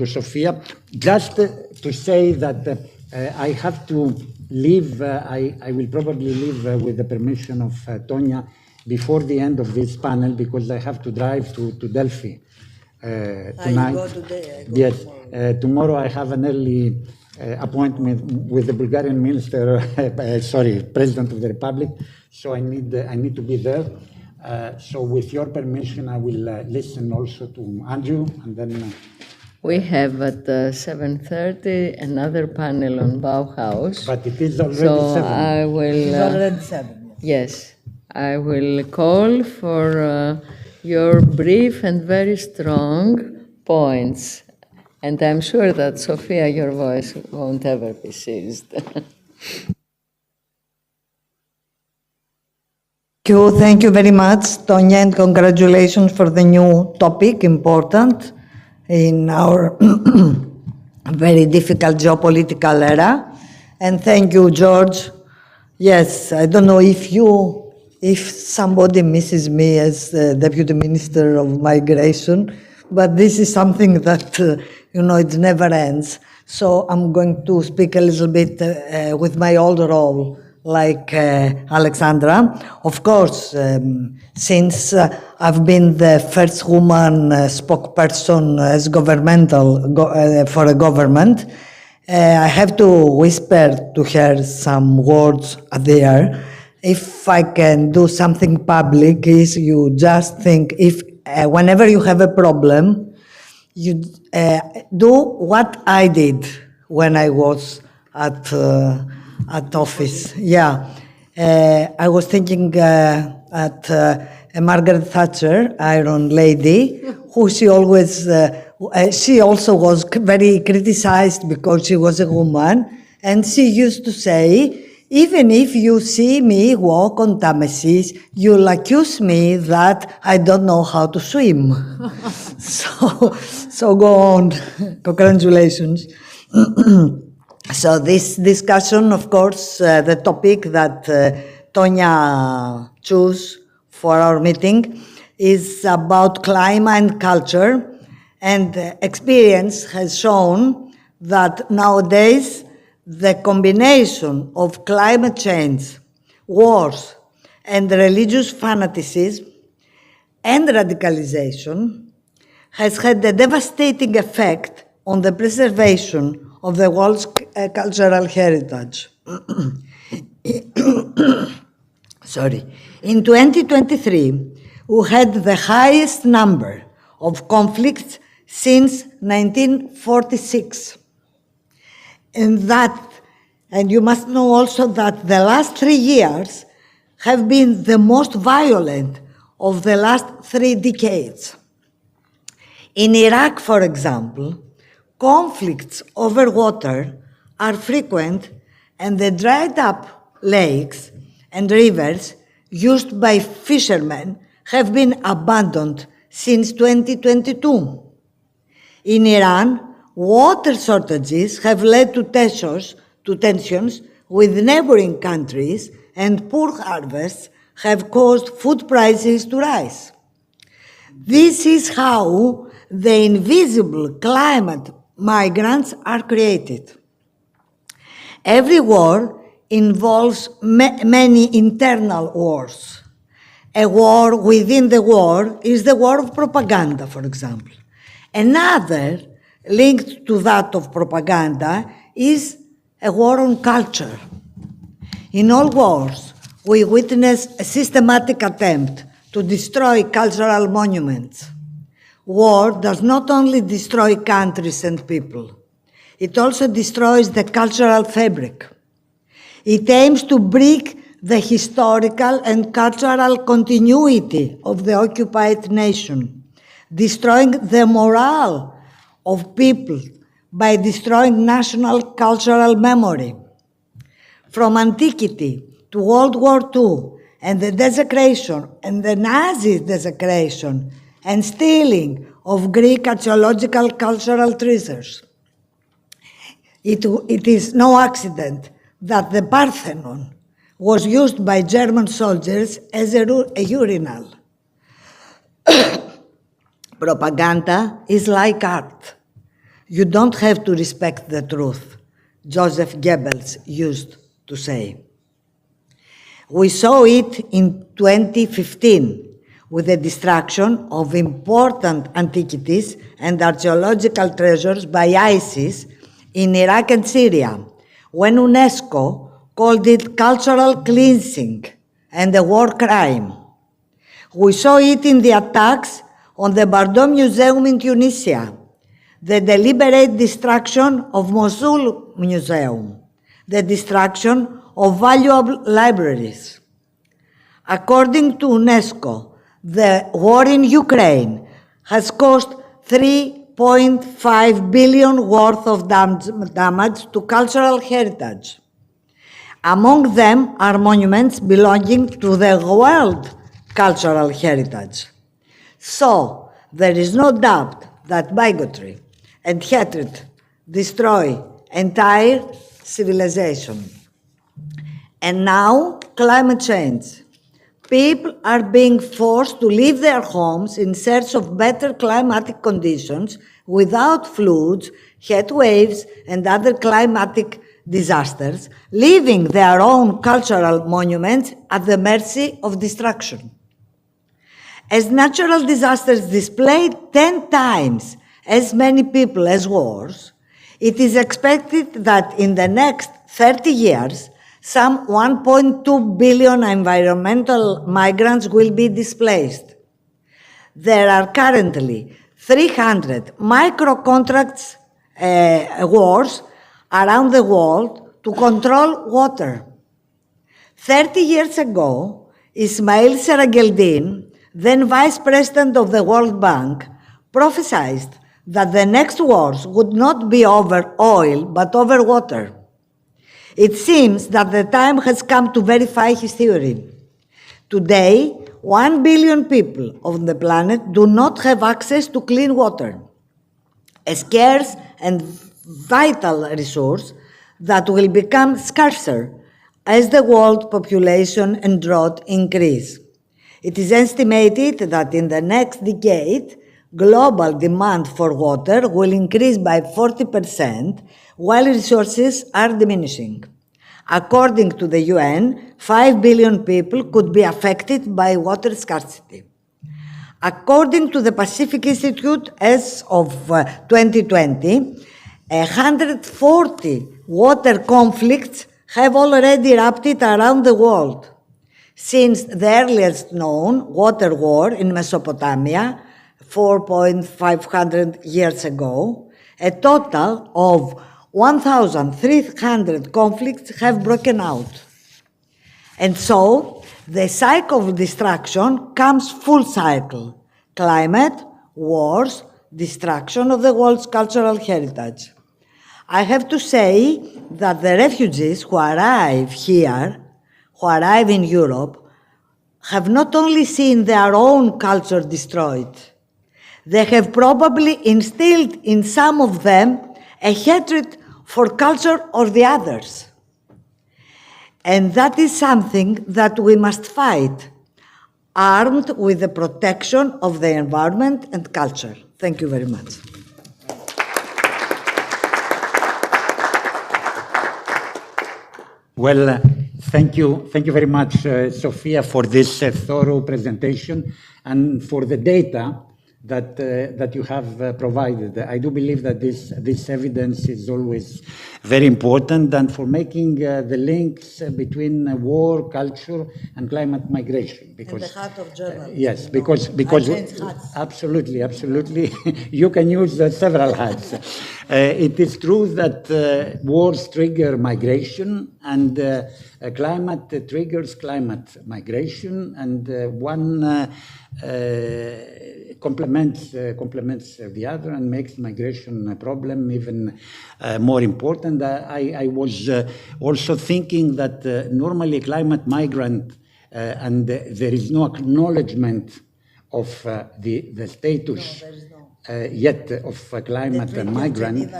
Sofia, just to say that I have to leave. I will probably leave with the permission of Tonya before the end of this panel, because I have to drive to Delphi tonight. You go today, Yes, tomorrow I have an early appointment with the Bulgarian minister, President of the Republic. So I need to be there. So with your permission, I will listen also to Andrew, and then. We have at 7:30 another panel on Bauhaus. But it is already so 7. I will. It's already 7. Yes, I will call for your brief and very strong points. And I'm sure that, Sophia, your voice won't ever be seized. Thank you very much, Tonya, and congratulations for the new topic, important in our very difficult geopolitical era. And thank you, George. Yes, I don't know if somebody misses me as Deputy Minister of Migration, but this is something that, it never ends. So I'm going to speak a little bit with my old role, like Alexandra. Of course, since I've been the first woman spokesperson as for a government, I have to whisper to her some words there. If I can do something public, is you just think, if whenever you have a problem, you do what I did when I was at office. Yeah, I was thinking at Margaret Thatcher, Iron Lady, who she also was very criticized because she was a woman, and she used to say, even if you see me walk on Tamesis, you'll accuse me that I don't know how to swim. so go on. Congratulations. So this discussion, of course, the topic that Tonya chose for our meeting is about climate and culture, and experience has shown that nowadays the combination of climate change, wars, and religious fanaticism and radicalization has had a devastating effect on the preservation of the world's cultural heritage. In 2023, we had the highest number of conflicts since 1946. And you must know also that the last 3 years have been the most violent of the last 3 decades. In Iraq, for example, conflicts over water are frequent, and the dried up lakes and rivers used by fishermen have been abandoned since 2022. In Iran, water shortages have led to tensions with neighboring countries, and poor harvests have caused food prices to rise. This is how the invisible climate migrants are created. Every war involves many internal wars. A war within the war is the war of propaganda, for example. Another linked to that of propaganda is a war on culture. In all wars, we witness a systematic attempt to destroy cultural monuments. War does not only destroy countries and people, it also destroys the cultural fabric. It aims to break the historical and cultural continuity of the occupied nation, destroying the morale of people by destroying national cultural memory. From antiquity to World War II and the desecration and the Nazi desecration and stealing of Greek archaeological cultural treasures. It is no accident that the Parthenon was used by German soldiers as a urinal. Propaganda is like art. You don't have to respect the truth, Joseph Goebbels used to say. We saw it in 2015 with the destruction of important antiquities and archaeological treasures by ISIS in Iraq and Syria, when UNESCO called it cultural cleansing and a war crime. We saw it in the attacks on the Bardo Museum in Tunisia, the deliberate destruction of Mosul Museum, the destruction of valuable libraries. According to UNESCO, the war in Ukraine has caused 3.5 billion worth of damage to cultural heritage. Among them are monuments belonging to the world cultural heritage. So, there is no doubt that bigotry and hatred destroy entire civilization. And now, climate change. People are being forced to leave their homes in search of better climatic conditions without floods, heat waves, and other climatic disasters, leaving their own cultural monuments at the mercy of destruction. As natural disasters display 10 times as many people as wars, it is expected that in the next 30 years, some 1.2 billion environmental migrants will be displaced. There are currently 300 micro-contracts wars around the world to control water. 30 years ago, Ismail Serageldin, then Vice President of the World Bank, prophesied that the next wars would not be over oil, but over water. It seems that the time has come to verify his theory. Today, 1 billion people on the planet do not have access to clean water, a scarce and vital resource that will become scarcer as the world population and drought increase. It is estimated that in the next decade, global demand for water will increase by 40%, while resources are diminishing. According to the UN, 5 billion people could be affected by water scarcity. According to the Pacific Institute, as of 2020, 140 water conflicts have already erupted around the world. Since the earliest known water war in Mesopotamia, 4,500 years ago, a total of 1,300 conflicts have broken out. And so, the cycle of destruction comes full cycle. Climate, wars, destruction of the world's cultural heritage. I have to say that the refugees who arrive here, who arrive in Europe, have not only seen their own culture destroyed, they have probably instilled in some of them a hatred for culture or the others. And that is something that we must fight, armed with the protection of the environment and culture. Thank you very much. Well, thank you very much, Sofia, for this thorough presentation and for the data that you have provided. I do believe that this evidence is always very important, and for making the links between war, culture, and climate migration. Because in the heart of journalism. yes, because absolutely, you can use several hats. It is true that wars trigger migration, and climate triggers climate migration, and one complements the other and makes migration problem even more important. I was also thinking that normally climate migrant and there is no acknowledgement of the status yet of climate migrant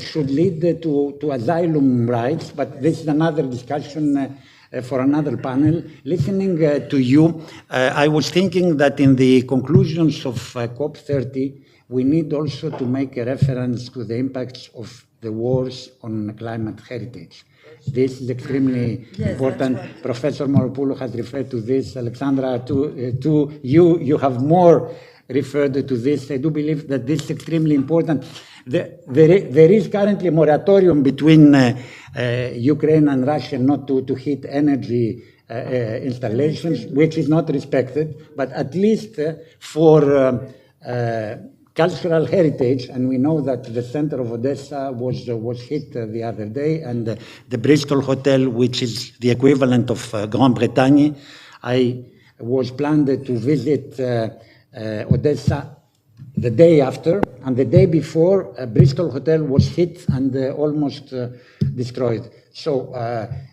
should lead to asylum rights, but this is another discussion for another panel. Listening to you, I was thinking that in the conclusions of COP30, we need also to make a reference to the impacts of the wars on climate heritage. This is extremely important. Professor Moropoulou has referred to this. Alexandra, to you have more referred to this. I do believe that this is extremely important. There is currently a moratorium between Ukraine and Russia not to hit energy installations, which is not respected, but at least for cultural heritage, and we know that the center of Odessa was hit the other day, and the Bristol Hotel, which is the equivalent of Grand Bretagne. I was planned to visit Odessa the day after, and the day before, Bristol Hotel was hit and almost destroyed. So,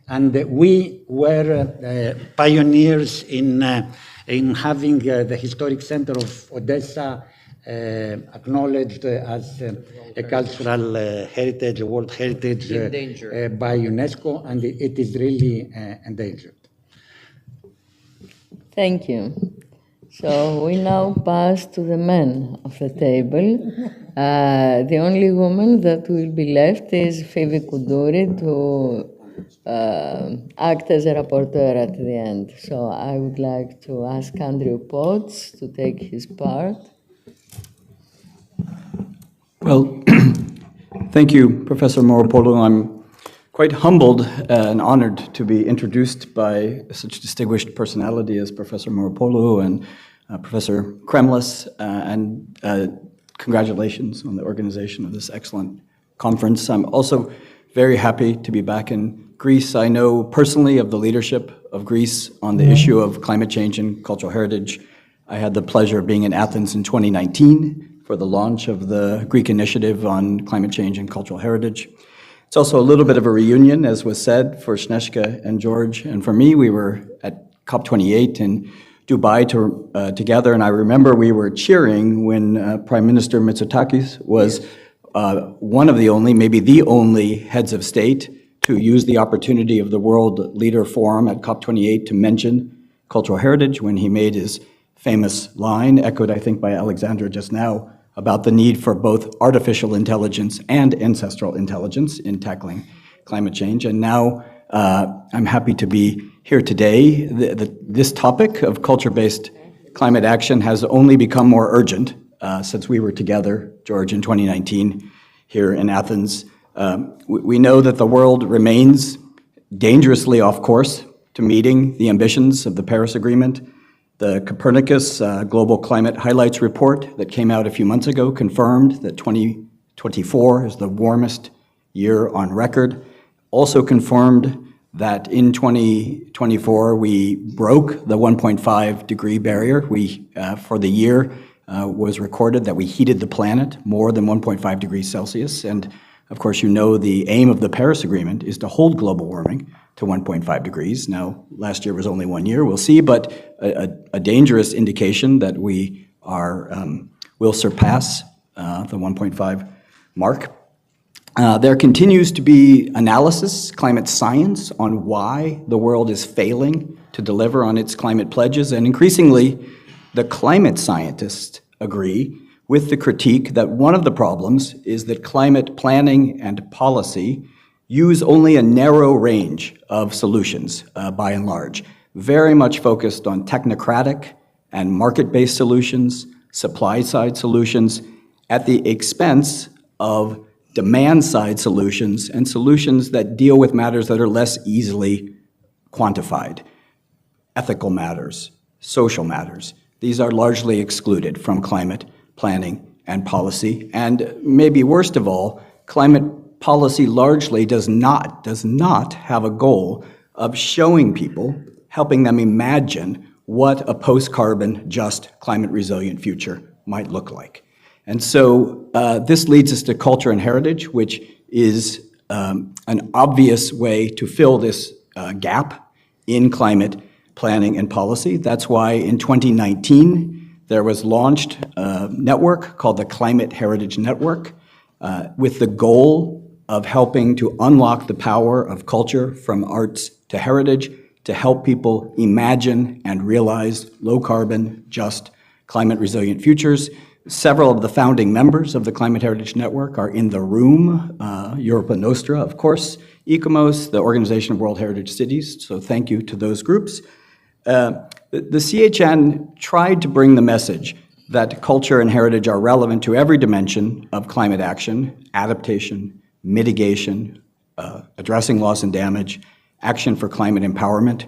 and we were pioneers in having the historic center of Odessa acknowledged as a cultural heritage, a world heritage by UNESCO, and it is really endangered. Thank you. So we now pass to the men of the table. The only woman that will be left is Phoebe Koudouri to act as a rapporteur at the end. So I would like to ask Andrew Potts to take his part. Well, thank you, Professor Moropoulou. I'm quite humbled and honored to be introduced by such distinguished personality as Professor Moropoulou and Professor Kremlis, and congratulations on the organization of this excellent conference. I'm also very happy to be back in Greece. I know personally of the leadership of Greece on the issue of climate change and cultural heritage. I had the pleasure of being in Athens in 2019 for the launch of the Greek initiative on climate change and cultural heritage. It's also a little bit of a reunion, as was said, for Snezhka and George. And for me, we were at COP28 in Dubai together, and I remember we were cheering when Prime Minister Mitsotakis was one of the only, maybe the only heads of state to use the opportunity of the World Leader Forum at COP28 to mention cultural heritage when he made his famous line, echoed, I think, by Alexandra just now, about the need for both artificial intelligence and ancestral intelligence in tackling climate change. And now I'm happy to be here today. This topic of culture-based climate action has only become more urgent since we were together, George, in 2019 here in Athens. We know that the world remains dangerously off course to meeting the ambitions of the Paris Agreement. The Copernicus Global Climate Highlights report that came out a few months ago confirmed that 2024 is the warmest year on record. Also confirmed that in 2024 we broke the 1.5 degree barrier. For the year was recorded that we heated the planet more than 1.5 degrees Celsius. And of course, you know the aim of the Paris Agreement is to hold global warming to 1.5 degrees. Now, last year was only 1 year, we'll see, but a dangerous indication that we will surpass the 1.5 mark. There continues to be analysis, climate science, on why the world is failing to deliver on its climate pledges, and increasingly, the climate scientists agree with the critique that one of the problems is that climate planning and policy use only a narrow range of solutions, by and large, very much focused on technocratic and market-based solutions, supply-side solutions at the expense of demand-side solutions and solutions that deal with matters that are less easily quantified. Ethical matters, social matters. These are largely excluded from climate planning and policy. And maybe worst of all, climate policy largely does not have a goal of showing people, helping them imagine what a post-carbon, just, climate-resilient future might look like. And so this leads us to culture and heritage, which is an obvious way to fill this gap in climate planning and policy. That's why in 2019, there was launched a network called the Climate Heritage Network with the goal of helping to unlock the power of culture from arts to heritage to help people imagine and realize low-carbon, just, climate-resilient futures. Several of the founding members of the Climate Heritage Network are in the room, Europa Nostra, of course, ICOMOS, the Organization of World Heritage Cities, so thank you to those groups. The CHN tried to bring the message that culture and heritage are relevant to every dimension of climate action, adaptation, mitigation, addressing loss and damage, action for climate empowerment.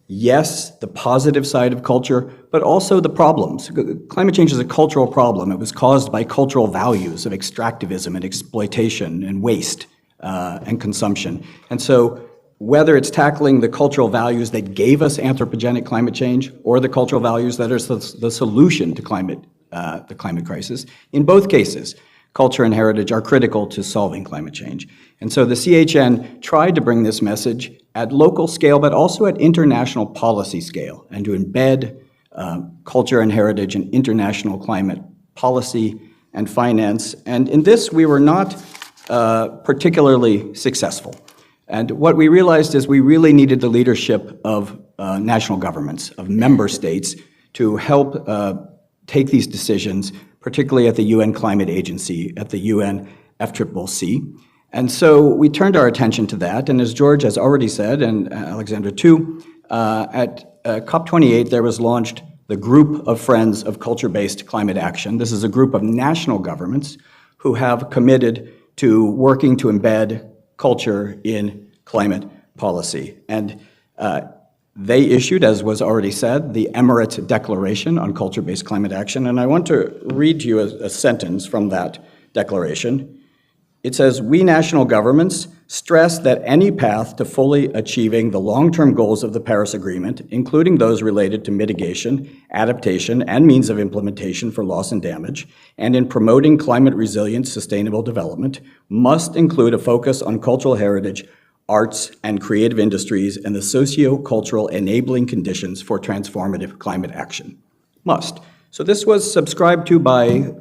Yes, the positive side of culture, but also the problems. Climate change is a cultural problem. It was caused by cultural values of extractivism and exploitation and waste and consumption. And so whether it's tackling the cultural values that gave us anthropogenic climate change or the cultural values that are the solution to the climate crisis, in both cases, culture and heritage are critical to solving climate change. And so the CHN tried to bring this message at local scale, but also at international policy scale, and to embed culture and heritage in international climate policy and finance. And in this, we were not particularly successful. And what we realized is we really needed the leadership of national governments, of member states, to help take these decisions, particularly at the UN Climate Agency, at the UN FCCC. And so we turned our attention to that, and as George has already said, and Alexandra too, at COP28 there was launched the Group of Friends of Culture-Based Climate Action. This is a group of national governments who have committed to working to embed culture in climate policy. And they issued, as was already said, the Emirate Declaration on Culture-Based Climate Action, and I want to read to you a sentence from that declaration. It says, "We national governments stress that any path to fully achieving the long-term goals of the Paris Agreement, including those related to mitigation, adaptation, and means of implementation for loss and damage, and in promoting climate-resilient sustainable development, must include a focus on cultural heritage, arts, and creative industries, and the socio-cultural enabling conditions for transformative climate action." Must. So this was subscribed to by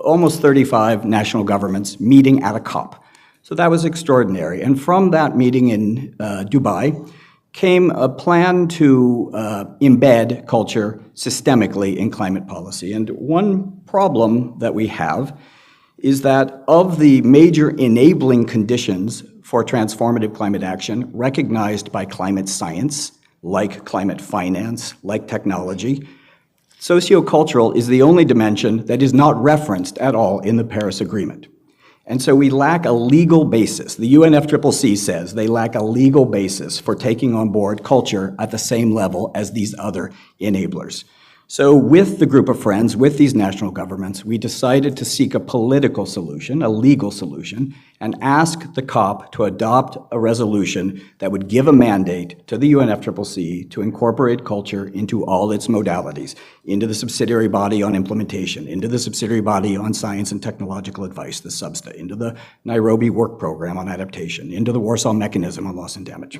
almost 35 national governments meeting at a COP. So that was extraordinary. And from that meeting in Dubai came a plan to embed culture systemically in climate policy. And one problem that we have is that of the major enabling conditions for transformative climate action recognized by climate science, like climate finance, like technology, sociocultural is the only dimension that is not referenced at all in the Paris Agreement. And so we lack a legal basis. The UNFCCC says they lack a legal basis for taking on board culture at the same level as these other enablers. So with the group of friends, with these national governments, we decided to seek a political solution, a legal solution, and ask the COP to adopt a resolution that would give a mandate to the UNFCCC to incorporate culture into all its modalities, into the subsidiary body on implementation, into the subsidiary body on science and technological advice, the SUBSTA, into the Nairobi Work Program on adaptation, into the Warsaw Mechanism on loss and damage.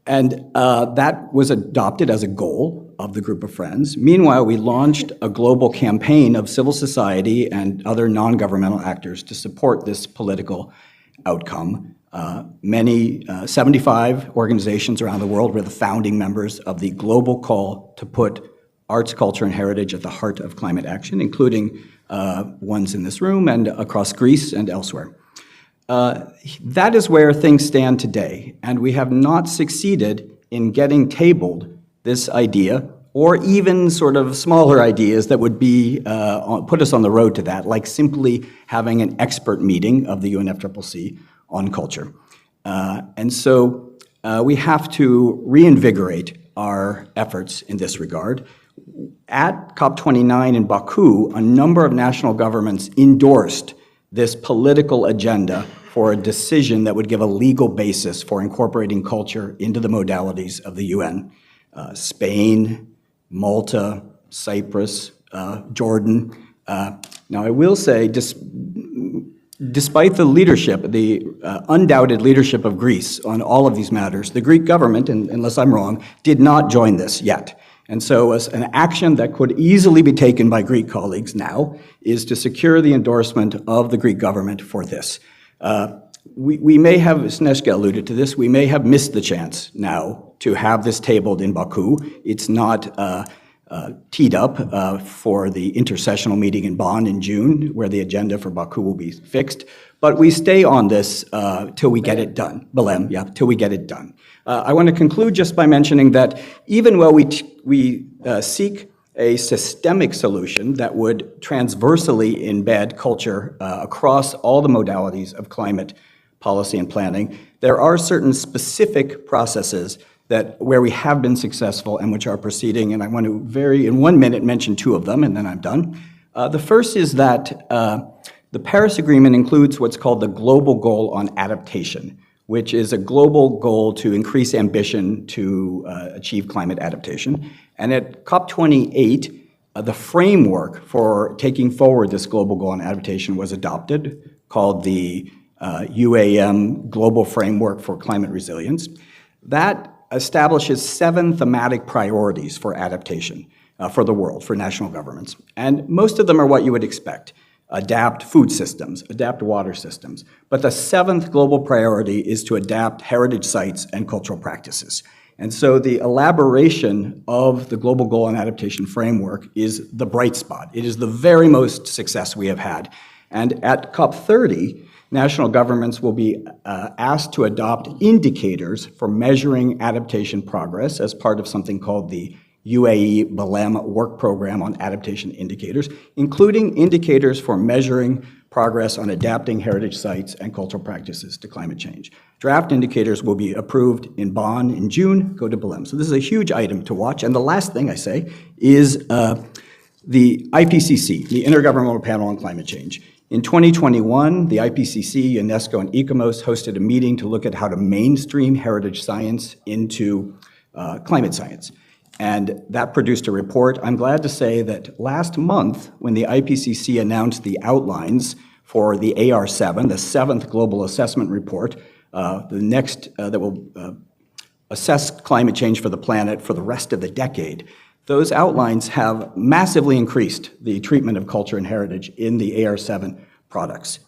And that was adopted as a goal of the group of friends. Meanwhile, we launched a global campaign of civil society and other non-governmental actors to support this political outcome. 75 organizations around the world were the founding members of the global call to put arts, culture, and heritage at the heart of climate action, including ones in this room and across Greece and elsewhere. That is where things stand today, and we have not succeeded in getting tabled this idea or even sort of smaller ideas that would be put us on the road to that, like simply having an expert meeting of the UNFCCC on culture. And so we have to reinvigorate our efforts in this regard. At COP29 in Baku, a number of national governments endorsed this political agenda for a decision that would give a legal basis for incorporating culture into the modalities of the UN. Spain, Malta, Cyprus, Jordan. Now I will say, despite the leadership, the undoubted leadership of Greece on all of these matters, the Greek government, unless I'm wrong, did not join this yet. And so as an action that could easily be taken by Greek colleagues now is to secure the endorsement of the Greek government for this. We may have, Snezhka alluded to this, we may have missed the chance now to have this tabled in Baku. It's not teed up for the intercessional meeting in Bonn in June, where the agenda for Baku will be fixed. But we stay on this till we get it done. Belém, yeah, till we get it done. I want to conclude just by mentioning that even while we seek a systemic solution that would transversally embed culture across all the modalities of climate policy and planning, there are certain specific processes where we have been successful and which are proceeding, and I want to in 1 minute mention two of them, and then I'm done. The first is that the Paris Agreement includes what's called the Global Goal on Adaptation, which is a global goal to increase ambition to achieve climate adaptation. And at COP28, the framework for taking forward this global goal on adaptation was adopted, called the UAM Global Framework for Climate Resilience. That establishes 7 thematic priorities for adaptation for the world, for national governments. And most of them are what you would expect. Adapt food systems, adapt water systems. But the 7th global priority is to adapt heritage sites and cultural practices. And so the elaboration of the Global Goal on Adaptation framework is the bright spot. It is the very most success we have had. And at COP30, national governments will be asked to adopt indicators for measuring adaptation progress as part of something called the UAE Belém Work Program on Adaptation Indicators, including indicators for measuring progress on adapting heritage sites and cultural practices to climate change. Draft indicators will be approved in Bonn in June, go to Belém. So this is a huge item to watch. And the last thing I say is the IPCC, the Intergovernmental Panel on Climate Change. In 2021, the IPCC, UNESCO, and ICOMOS hosted a meeting to look at how to mainstream heritage science into climate science. And that produced a report. I'm glad to say that last month, when the IPCC announced the outlines for the AR7, the 7th Global Assessment Report, the next that will assess climate change for the planet for the rest of the decade, those outlines have massively increased the treatment of culture and heritage in the AR7 products.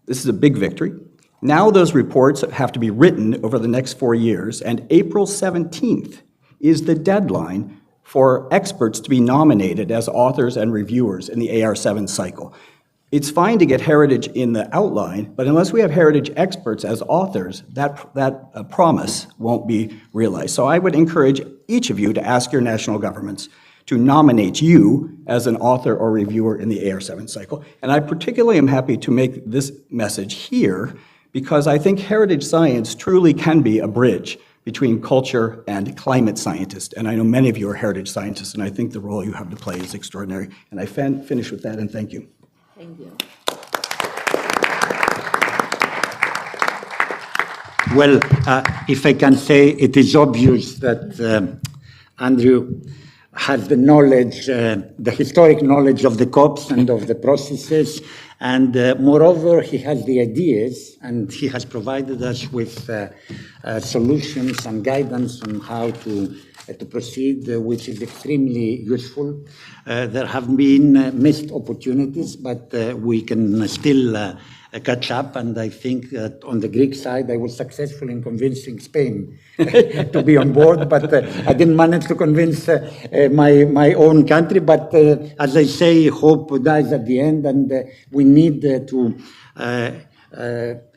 This is a big victory. Now those reports have to be written over the next 4 years, and April 17th is the deadline for experts to be nominated as authors and reviewers in the AR7 cycle. It's fine to get heritage in the outline, but unless we have heritage experts as authors, that promise won't be realized. So I would encourage each of you to ask your national governments to nominate you as an author or reviewer in the AR7 cycle. And I particularly am happy to make this message here because I think heritage science truly can be a bridge between culture and climate scientists. And I know many of you are heritage scientists, and I think the role you have to play is extraordinary. And I finish with that, and thank you. Thank you. Well, if I can say, it is obvious that Andrew has the knowledge, the historic knowledge of the COPs and of the processes, and moreover, he has the ideas, and he has provided us with solutions and guidance on how to proceed, which is extremely useful. There have been missed opportunities, but we can still catch up, and I think that on the Greek side, I was successful in convincing Spain to be on board, but I didn't manage to convince my own country. But as I say, hope dies at the end, and we need to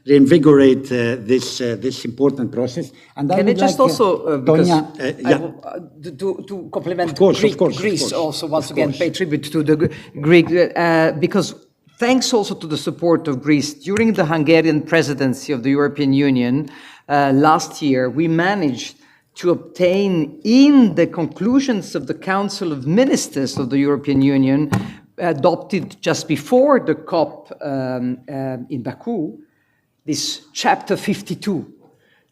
reinvigorate this important process. And Can I just also, because Tonya, to complement of course, Greece also once again pay tribute to the Greek, because thanks also to the support of Greece during the Hungarian presidency of the European Union last year, we managed to obtain in the conclusions of the Council of Ministers of the European Union adopted just before the COP in Baku, this Chapter 52.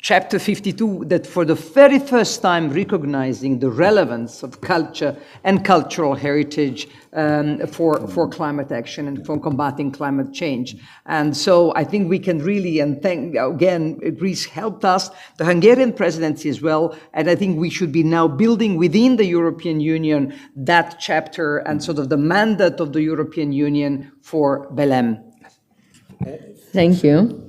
Chapter 52 that for the very first time recognizing the relevance of culture and cultural heritage for climate action and for combating climate change. And so I think we can really, and thank, again, Greece helped us, the Hungarian presidency as well, and I think we should be now building within the European Union that chapter and sort of the mandate of the European Union for Belém. Thank you.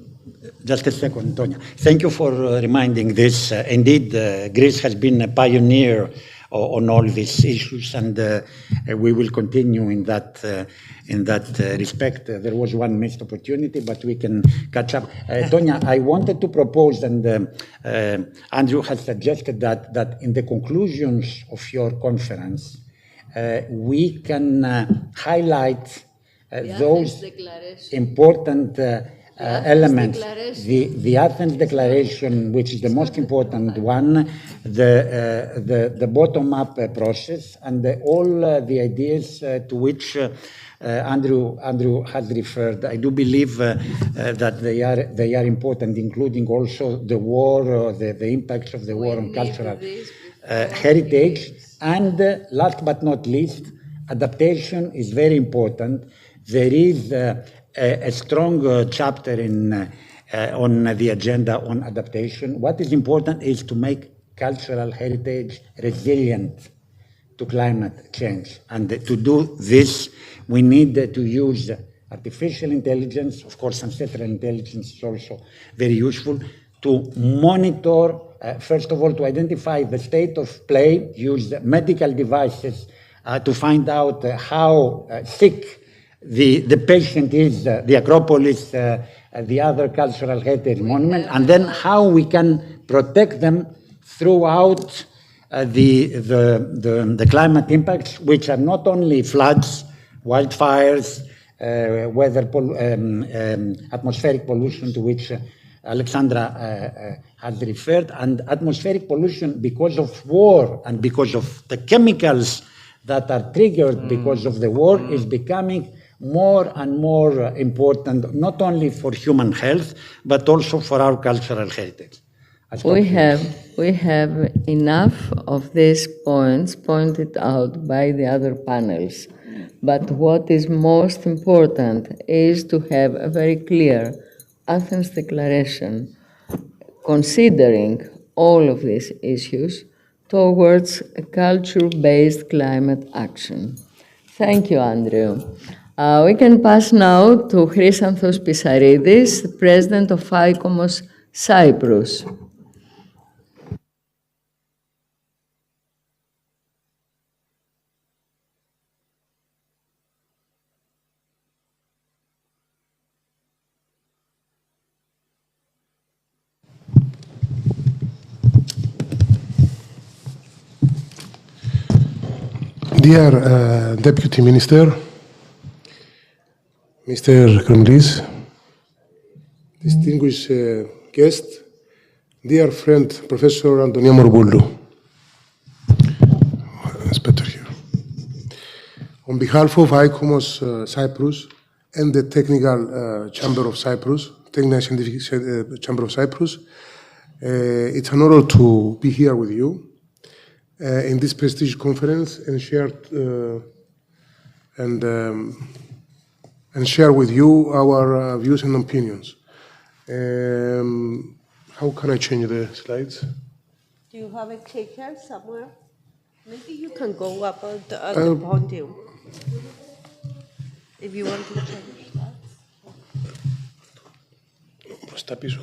Just a second, Tonya. Thank you for reminding this. Indeed, Greece has been a pioneer on all these issues, and we will continue in that respect. There was one missed opportunity, but we can catch up. Tonya, I wanted to propose, and Andrew has suggested that in the conclusions of your conference, we can highlight those important elements, the Athens Declaration, which is the most important one, the bottom-up process, and all the ideas to which Andrew has referred. I do believe that they are important, including also the war, the impacts of the war on cultural heritage. And last but not least, adaptation is very important. There is a strong chapter on the agenda on adaptation. What is important is to make cultural heritage resilient to climate change. And to do this, we need to use artificial intelligence. Of course, ancestral intelligence is also very useful to monitor, first of all, to identify the state of play, use medical devices to find out how sick the patient is, the Acropolis, the other cultural heritage monument, and then how we can protect them throughout the climate impacts, which are not only floods, wildfires, atmospheric pollution, to which Alexandra has referred, and atmospheric pollution because of war and because of the chemicals that are triggered because of the war is becoming more and more important, not only for human health, but also for our cultural heritage. We have enough of these points pointed out by the other panels. But what is most important is to have a very clear Athens Declaration considering all of these issues towards a culture-based climate action. Thank you, Andrew. We can pass now to Chrysanthos Pissaridis, the President of ICOMOS Cyprus. Dear Deputy Minister, Mr. Kremlis, distinguished guest, dear friend, Professor Antonia Morboulou. It's better here. On behalf of ICOMOS Cyprus and the Technical Chamber of Cyprus, Technical Scientific Chamber of Cyprus, it's an honor to be here with you in this prestigious conference and share with you our views and opinions. How can I change the slides? Do you have a clicker somewhere? Maybe you can go up at the podium. If you want to change that. Μπροστά πίσω.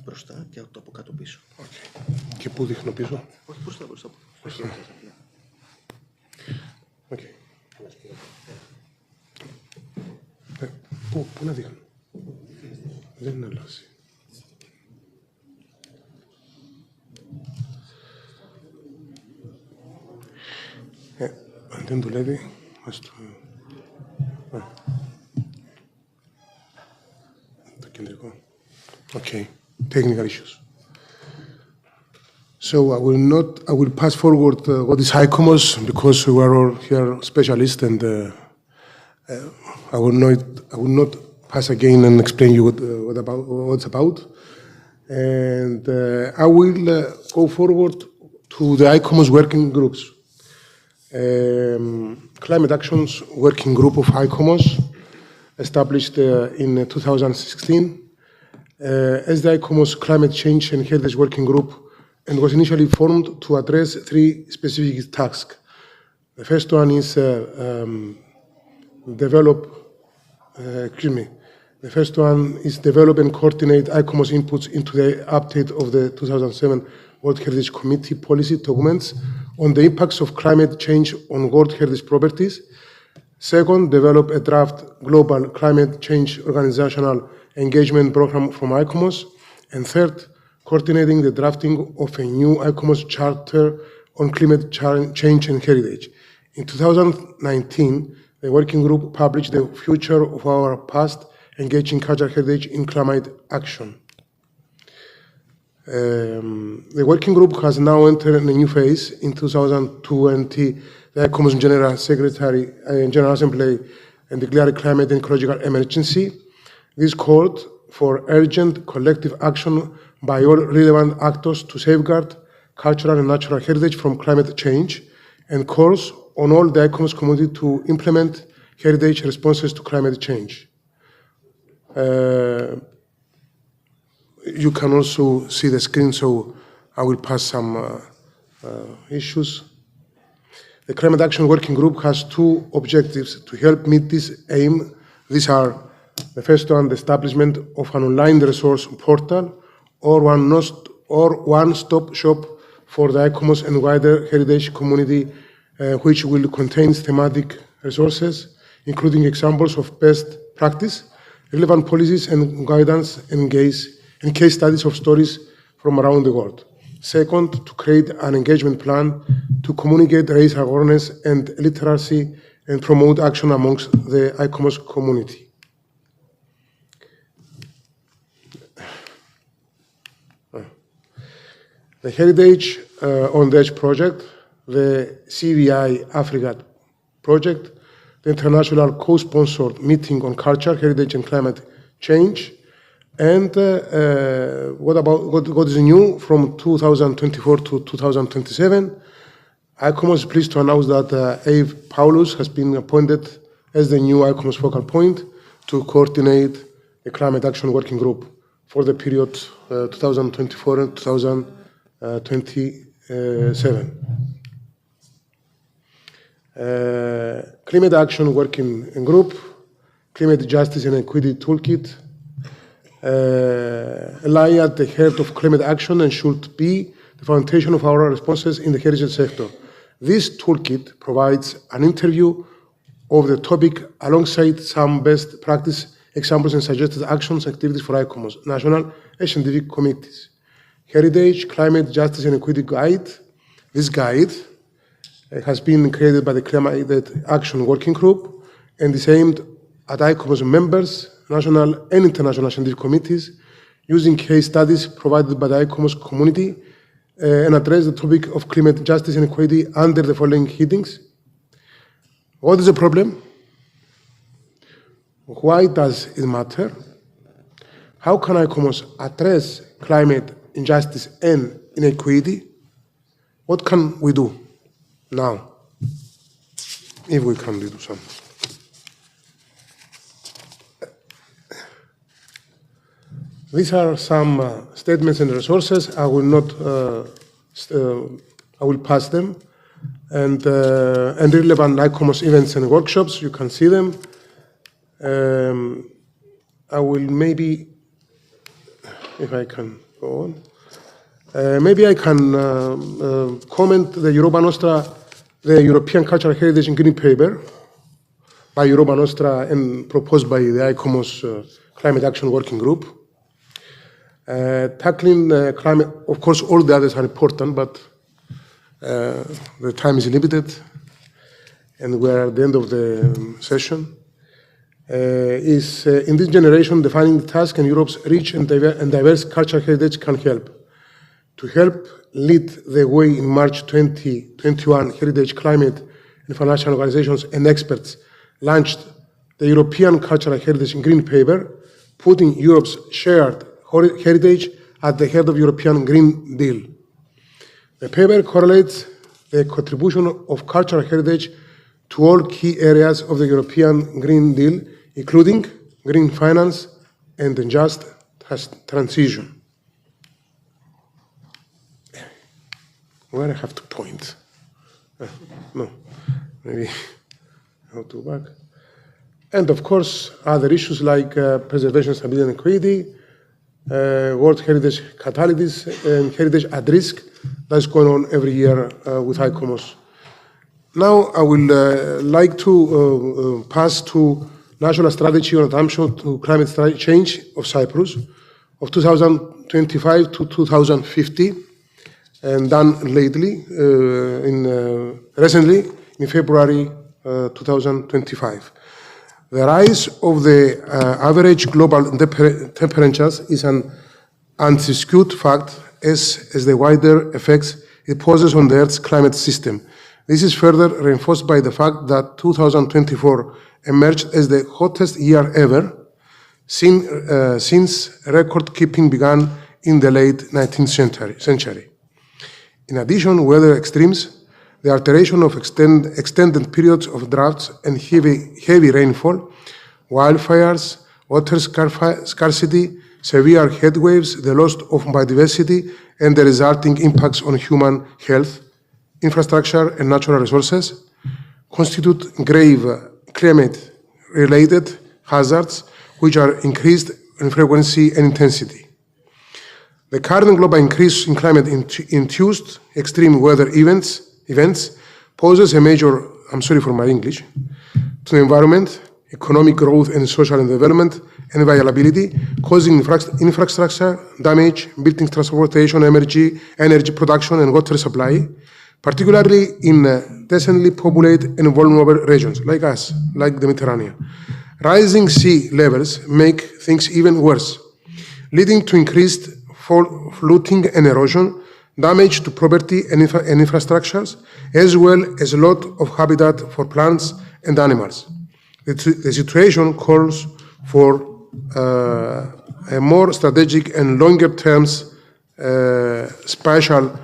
Μπροστά και το από κάτω πίσω. Okay. Και πού δείχνω πίσω? Όχι, μπροστά. Okay. Πού να δείχνω? Δεν αλλάζει. Αν δεν δουλεύει, ας το... Το κεντρικό. Okay, technical issues. So I will pass forward what is ICOMOS because we are all here specialists, and I will not pass again and explain you what it's about. And I will go forward to the ICOMOS working groups. Climate Action's working group of ICOMOS, established in 2016 as the ICOMOS Climate Change and Heritage Working Group, and was initially formed to address three specific tasks. The first one is develop and coordinate ICOMOS inputs into the update of the 2007 World Heritage Committee policy documents on the impacts of climate change on World Heritage properties. Second, develop a draft global climate change organizational engagement program from ICOMOS. And third, coordinating the drafting of a new ICOMOS charter on climate change and heritage. In 2019, the working group published The Future of Our Past, Engaging Cultural Heritage in Climate Action. The working group has now entered a new phase. In 2020, the ICOMOS General Secretary and General Assembly and declared climate and ecological emergency. This called for urgent collective action by all relevant actors to safeguard cultural and natural heritage from climate change, and calls on all the ICOMOS community to implement heritage responses to climate change. You can also see the screen, so I will pass some issues. The Climate Action Working Group has two objectives to help meet this aim. These are: the first one, the establishment of an online resource portal or one-stop shop for the ICOMOS and wider heritage community, which will contain thematic resources, including examples of best practice, relevant policies and guidance, and case studies of stories from around the world. Second, to create an engagement plan to communicate, raise awareness and literacy, and promote action amongst the ICOMOS community. The Heritage on the Edge project, the CVI Africa project, the international co-sponsored meeting on culture, heritage and climate change, and what is new from 2024 to 2027. ICOMOS is pleased to announce that Ave Paulus has been appointed as the new ICOMOS focal point to coordinate the Climate Action Working Group for the period 2024 and 2027. Climate Action Working Group, Climate Justice and Equity Toolkit, lie at the heart of climate action and should be the foundation of our responses in the heritage sector. This toolkit provides an interview of the topic alongside some best practice examples and suggested actions activities for ICOMOS, national and scientific committees. Heritage, Climate, Justice and Equity Guide. This guide has been created by the Climate Action Working Group and is aimed at ICOMOS members, national and international scientific committees, using case studies provided by the ICOMOS community, and address the topic of climate justice and equity under the following headings. What is the problem? Why does it matter? How can ICOMOS address climate injustice and inequity? What can we do now, if we can do something? These are some statements and resources. I will not. I will pass them, and relevant ICOMOS events and workshops. You can see them. I will maybe, if I can go on. Maybe I can comment the Europa Nostra, the European Cultural Heritage and Green Paper by Europa Nostra and proposed by the ICOMOS Climate Action Working Group. Tackling climate, of course, all the others are important, but the time is limited, and we're at the end of the session. Is in this generation, defining the task and Europe's rich and diverse cultural heritage can help. To help lead the way in March 2021, Heritage, Climate and Financial Organizations and experts launched the European Cultural Heritage Green Paper, putting Europe's shared heritage at the heart of European Green Deal. The paper correlates the contribution of cultural heritage to all key areas of the European Green Deal, including green finance and the just transition. Where I have to point? No, maybe I'll go back. And of course, other issues like preservation, stability, and equity, World Heritage Catalysis, and Heritage at Risk. That's going on every year with ICOMOS. Now I will like to pass to National Strategy on Adaptation to Climate Change of Cyprus of 2025 to 2050, and done lately, recently in February 2025. The rise of the average global temperatures is an undisputed fact as the wider effects it poses on the Earth's climate system. This is further reinforced by the fact that 2024 emerged as the hottest year ever since record-keeping began in the late 19th century. In addition, weather extremes, the alteration of extended periods of droughts and heavy rainfall, wildfires, water scarcity, severe heat waves, the loss of biodiversity, and the resulting impacts on human health, infrastructure, and natural resources constitute grave climate-related hazards which are increased in frequency and intensity. The current global increase in climate-induced extreme weather events poses a major, I'm sorry for my English, to the environment, economic growth and social development and viability, causing infrastructure damage, building transportation, energy production and water supply, particularly in densely populated and vulnerable regions like us, like the Mediterranean. Rising sea levels make things even worse, leading to increased flooding and erosion, damage to property and infrastructures, as well as a lot of habitat for plants and animals. The situation calls for a more strategic and longer-term spatial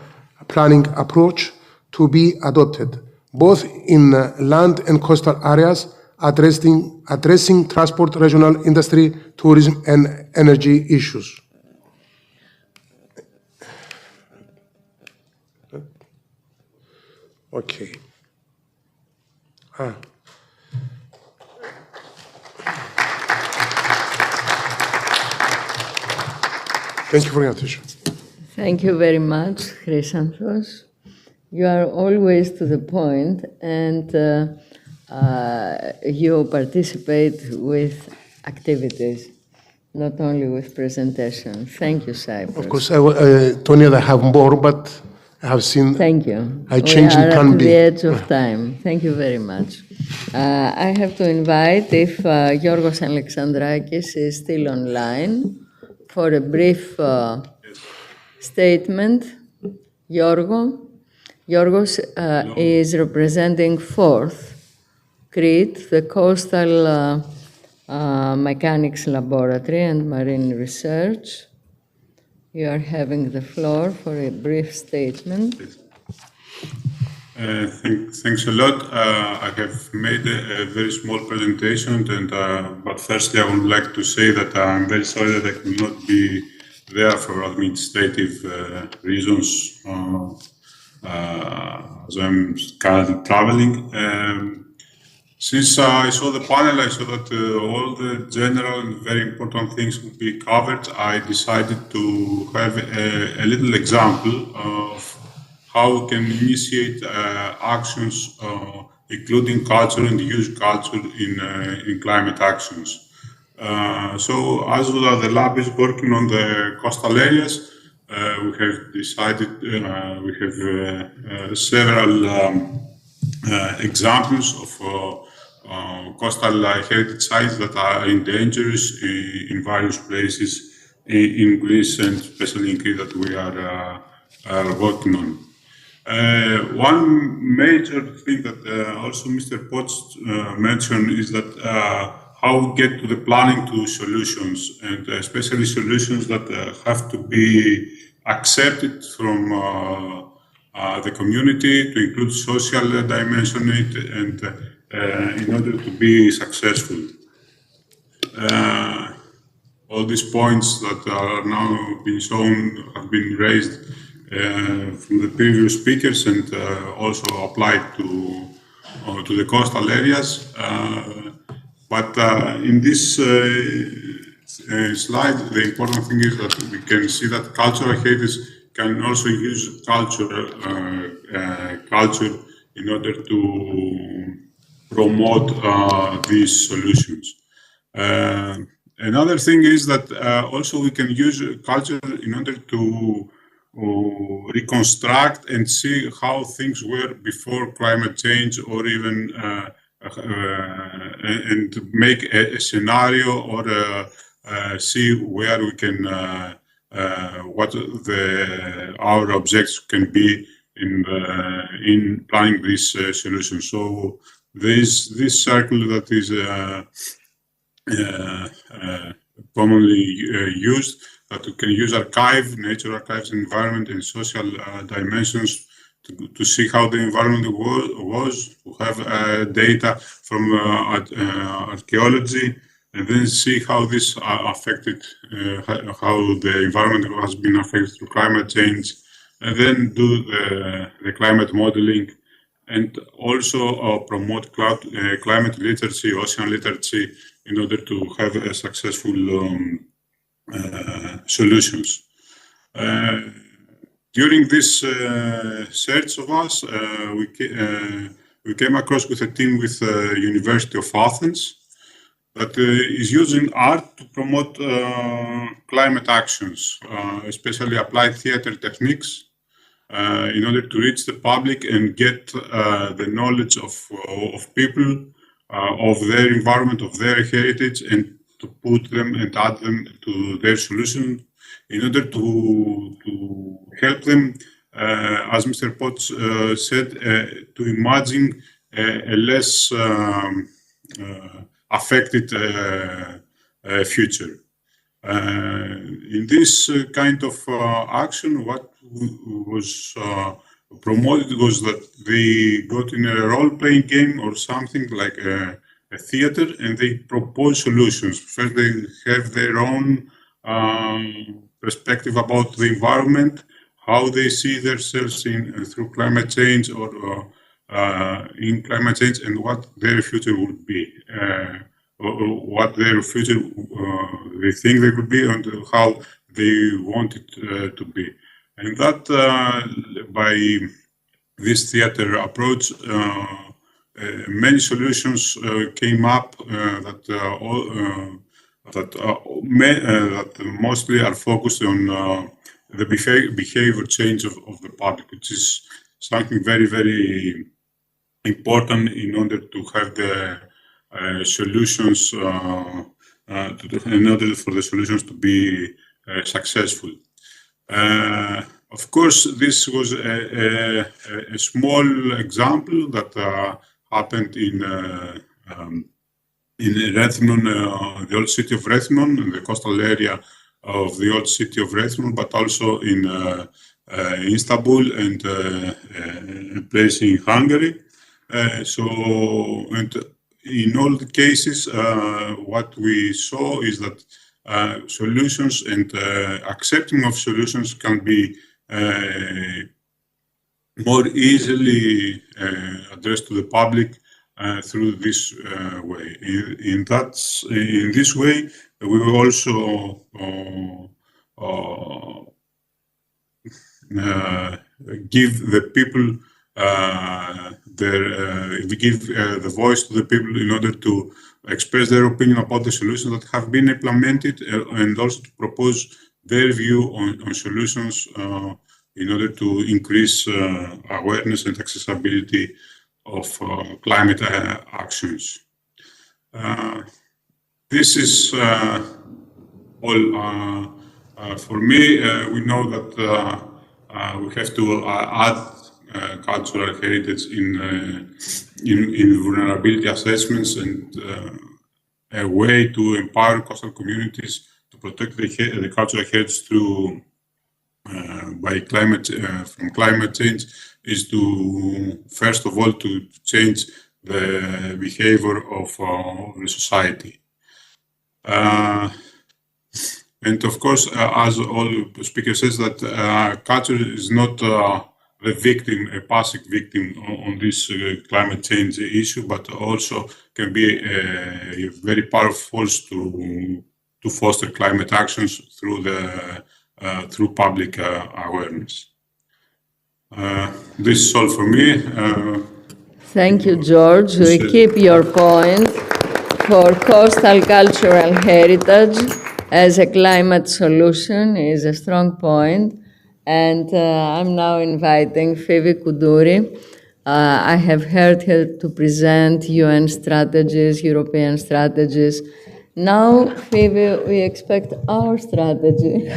planning approach to be adopted, both in land and coastal areas, addressing transport, regional industry, tourism, and energy issues. Okay. Thank you for your attention. Thank you very much, Chrysanthos. You are always to the point, and you participate with activities, not only with presentation. Thank you, Cyprus. Of course, Tonya, I have more, but I have seen. Thank you. I changed in Plan B. We are at the edge of time. Thank you very much. I have to invite if Giorgos Alexandrakis is still online for a brief statement. Giorgos is representing Fourth, Crete, the Coastal Mechanics Laboratory and Marine Research. You are having the floor for a brief statement. Thanks a lot. I have made a very small presentation, and but firstly, I would like to say that I'm very sorry that I could not be there for administrative reasons, as I'm currently traveling. Since I saw the panel, I saw that all the general and very important things would be covered. I decided to have a little example of how we can initiate actions, including culture and use culture in climate actions. So as the lab is working on the coastal areas, we have decided, we have several examples of coastal heritage sites that are endangered in various places in Greece, and especially in Crete, that we are working on. One major thing that also Mr. Potts mentioned is that how we get to the planning to solutions, and especially solutions that have to be accepted from the community, to include social dimension in it, and in order to be successful. All these points that are now being shown have been raised from the previous speakers, and also applied to the coastal areas. But in this slide, the important thing is that we can see that cultural heritage can also use culture in order to promote these solutions. Another thing is that also we can use culture in order to reconstruct and see how things were before climate change, or even and make a scenario, or see where we can what our objectives can be in planning this solution. So this circle that is commonly used, that we can use archive, nature archives, environment, and social dimensions to see how the environment was, to have data from archaeology, and then see how this affected, how the environment has been affected through climate change, and then do the climate modeling, and also promote climate literacy, ocean literacy, in order to have a successful solutions. During this search of us, we came across with a team with University of Athens that is using art to promote climate actions, especially applied theater techniques, in order to reach the public and get the knowledge of people, of their environment, of their heritage, and to put them and add them to their solution, in order to help them, as Mr. Potts said, to imagine a less affected future. In this kind of action, what was promoted was that they got in a role-playing game or something like a theater, and they propose solutions. First, they have their own perspective about the environment, how they see themselves through climate change, or in climate change, and what their future would be. What their future they think they could be, and how they want it to be. And that by this theater approach, many solutions came up that mostly are focused on the behavior change of the public, which is something very, very important in order to have the solutions, in order for the solutions to be successful. Of course, this was a small example that happened in Rethymnon, the old city of Rethymnon, in the coastal area of the old city of Rethymnon, but also in Istanbul and a place in Hungary. And in all the cases, what we saw is that solutions and accepting of solutions can be more easily addressed to the public through this way. In this way, we will also give the people we give the voice to the people in order to express their opinion about the solutions that have been implemented, and also to propose their view on solutions in order to increase awareness and accessibility of climate actions. This is all for me. We know that we have to add cultural heritage in vulnerability assessments and a way to empower coastal communities to protect the cultural heritage through from climate change is to first of all to change the behavior of the society. And of course, as all speakers says, that culture is not the victim, a passive victim on this climate change issue, but also can be a very powerful force to foster climate actions through public awareness. This is all for me. Thank you, George. We keep your point for coastal cultural heritage as a climate solution is a strong point. And I'm now inviting Phoebe Koudouri. I have heard her to present UN strategies, European strategies. Now, Phoebe, we expect our strategy.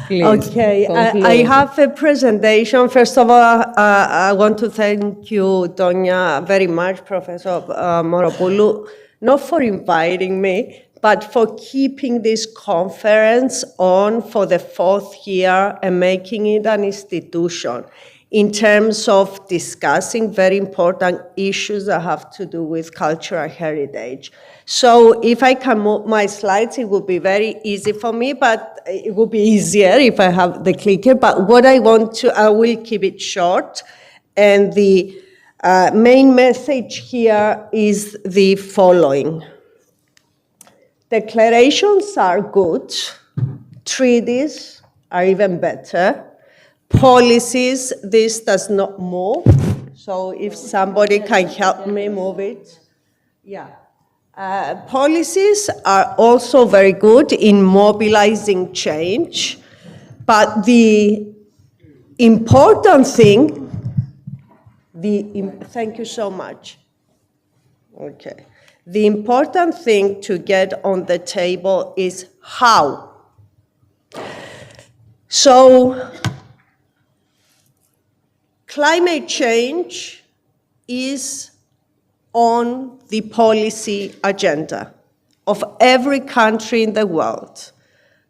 Please, okay, I have a presentation. First of all, I want to thank you, Tonya, very much, Professor Moropoulou, not for inviting me, but for keeping this conference on for the 4th year and making it an institution in terms of discussing very important issues that have to do with cultural heritage. So if I can move my slides, it will be very easy for me, but it will be easier if I have the clicker. But what I will keep it short. And the main message here is the following. Declarations are good. Treaties are even better. Policies, this does not move. So if somebody can help me move it. Yeah. Policies are also very good in mobilizing change. But the important thing, thank you so much. Okay. The important thing to get on the table is how. So, climate change is on the policy agenda of every country in the world.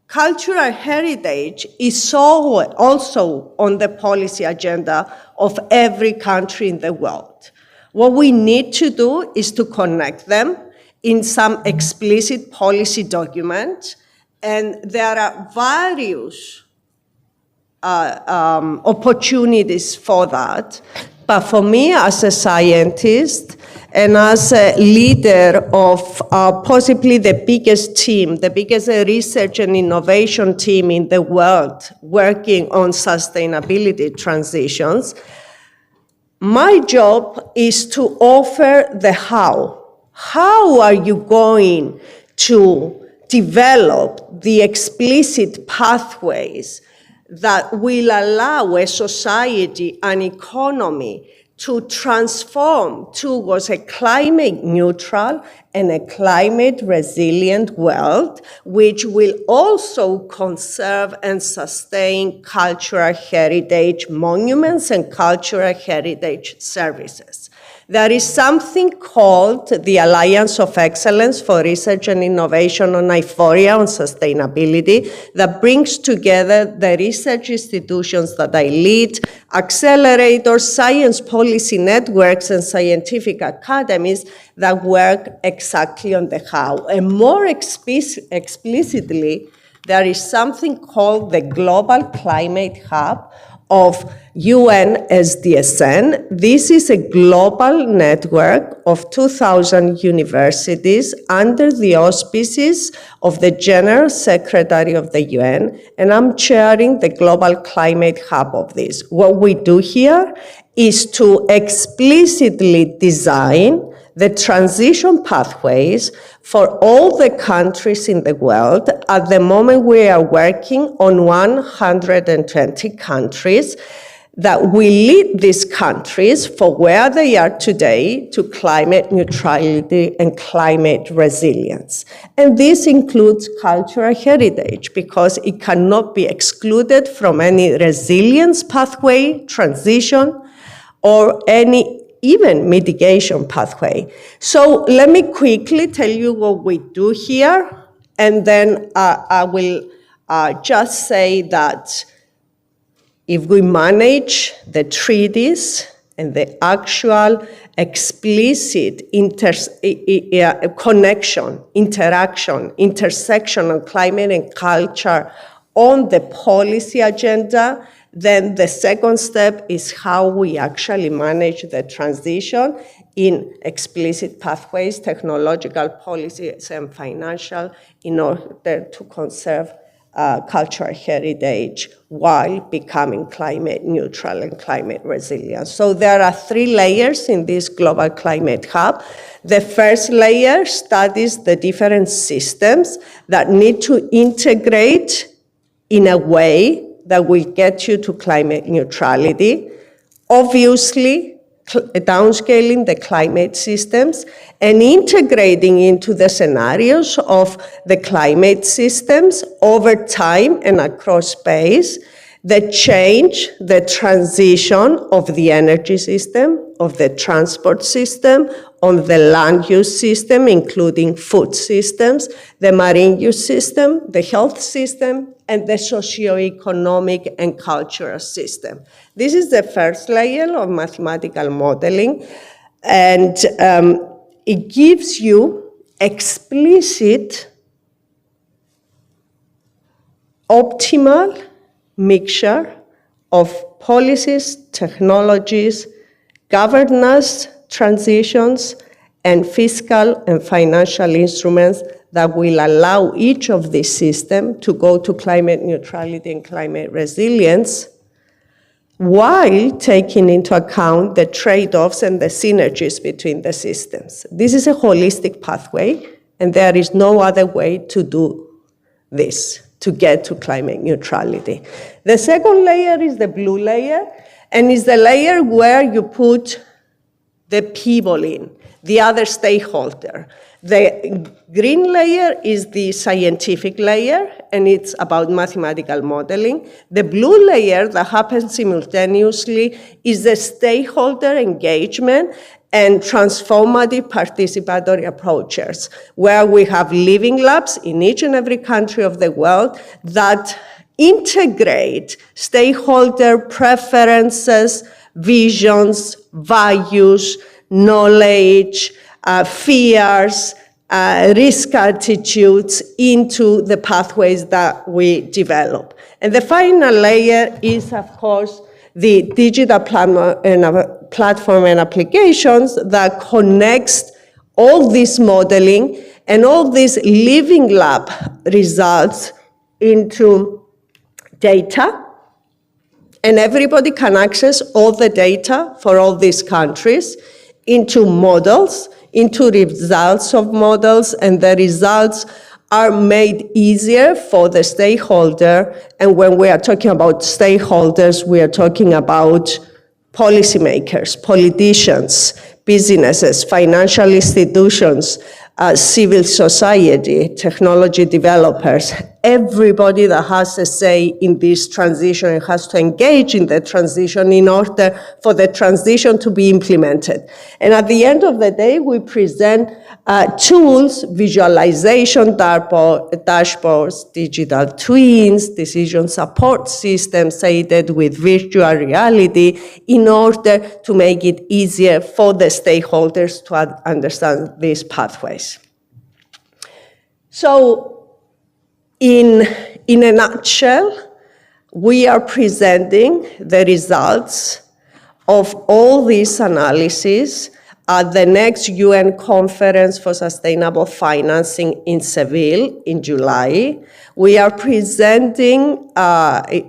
Cultural heritage is also on the policy agenda of every country in the world. What we need to do is to connect them in some explicit policy document, and there are various opportunities for that. But for me, as a scientist and as a leader of possibly the biggest team, the biggest research and innovation team in the world working on sustainability transitions, my job is to offer the how. How are you going to develop the explicit pathways that will allow a society, an economy, to transform towards a climate neutral and a climate resilient world, which will also conserve and sustain cultural heritage monuments and cultural heritage services. There is something called the Alliance of Excellence for Research and Innovation on Aiphoria, on sustainability, that brings together the research institutions that I lead, accelerators, science policy networks, and scientific academies that work exactly on the how. And more explicitly, there is something called the Global Climate Hub of UN SDSN. This is a global network of 2,000 universities under the auspices of the General Secretary of the UN, and I'm chairing the Global Climate Hub of this. What we do here is to explicitly design the transition pathways for all the countries in the world. At the moment, we are working on 120 countries that will lead these countries for where they are today to climate neutrality and climate resilience. And this includes cultural heritage because it cannot be excluded from any resilience pathway, transition, or any even mitigation pathway. So let me quickly tell you what we do here, and then I will just say that if we manage the treaties and the actual explicit connection, interaction, intersection of climate and culture on the policy agenda, then the second step is how we actually manage the transition in explicit pathways, technological policies, and financial in order to conserve cultural heritage while becoming climate neutral and climate resilient. So there are 3 layers in this Global Climate Hub. The first layer studies the different systems that need to integrate in a way that will get you to climate neutrality. Obviously, downscaling the climate systems and integrating into the scenarios of the climate systems over time and across space, the change, the transition of the energy system, of the transport system, on the land use system, including food systems, the marine use system, the health system, and the socioeconomic and cultural system. This is the first layer of mathematical modeling, and it gives you explicit, optimal mixture of policies, technologies, governance transitions, and fiscal and financial instruments that will allow each of these systems to go to climate neutrality and climate resilience while taking into account the trade-offs and the synergies between the systems. This is a holistic pathway, and there is no other way to do this, to get to climate neutrality. The second layer is the blue layer, and is the layer where you put the people in, the other stakeholder. The green layer is the scientific layer, and it's about mathematical modeling. The blue layer that happens simultaneously is the stakeholder engagement and transformative participatory approaches, where we have living labs in each and every country of the world that integrate stakeholder preferences, visions, values, knowledge, fears, risk attitudes into the pathways that we develop. And the final layer is, of course, the digital platform and applications that connects all this modeling and all these living lab results into data. And everybody can access all the data for all these countries into models, into results of models, and the results are made easier for the stakeholder. And when we are talking about stakeholders, we are talking about policymakers, politicians, businesses, financial institutions, civil society, technology developers, everybody that has a say in this transition and has to engage in the transition in order for the transition to be implemented. And at the end of the day, we present tools, visualization dashboards, digital twins, decision support systems aided with virtual reality in order to make it easier for the stakeholders to understand these pathways. So, in a nutshell, we are presenting the results of all these analyses at the next UN Conference for Sustainable Financing in Seville in July. We are presenting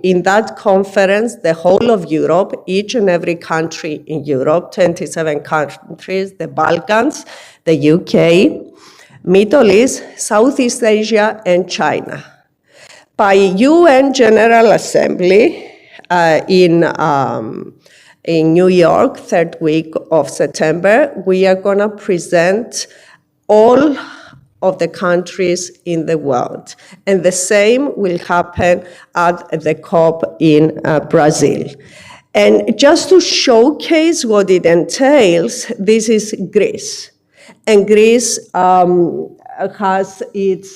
in that conference the whole of Europe, each and every country in Europe, 27 countries, the Balkans, the UK, Middle East, Southeast Asia, and China. By UN General Assembly in New York, third week of September, we are going to present all of the countries in the world. And the same will happen at the COP in Brazil. And just to showcase what it entails, this is Greece. And Greece has its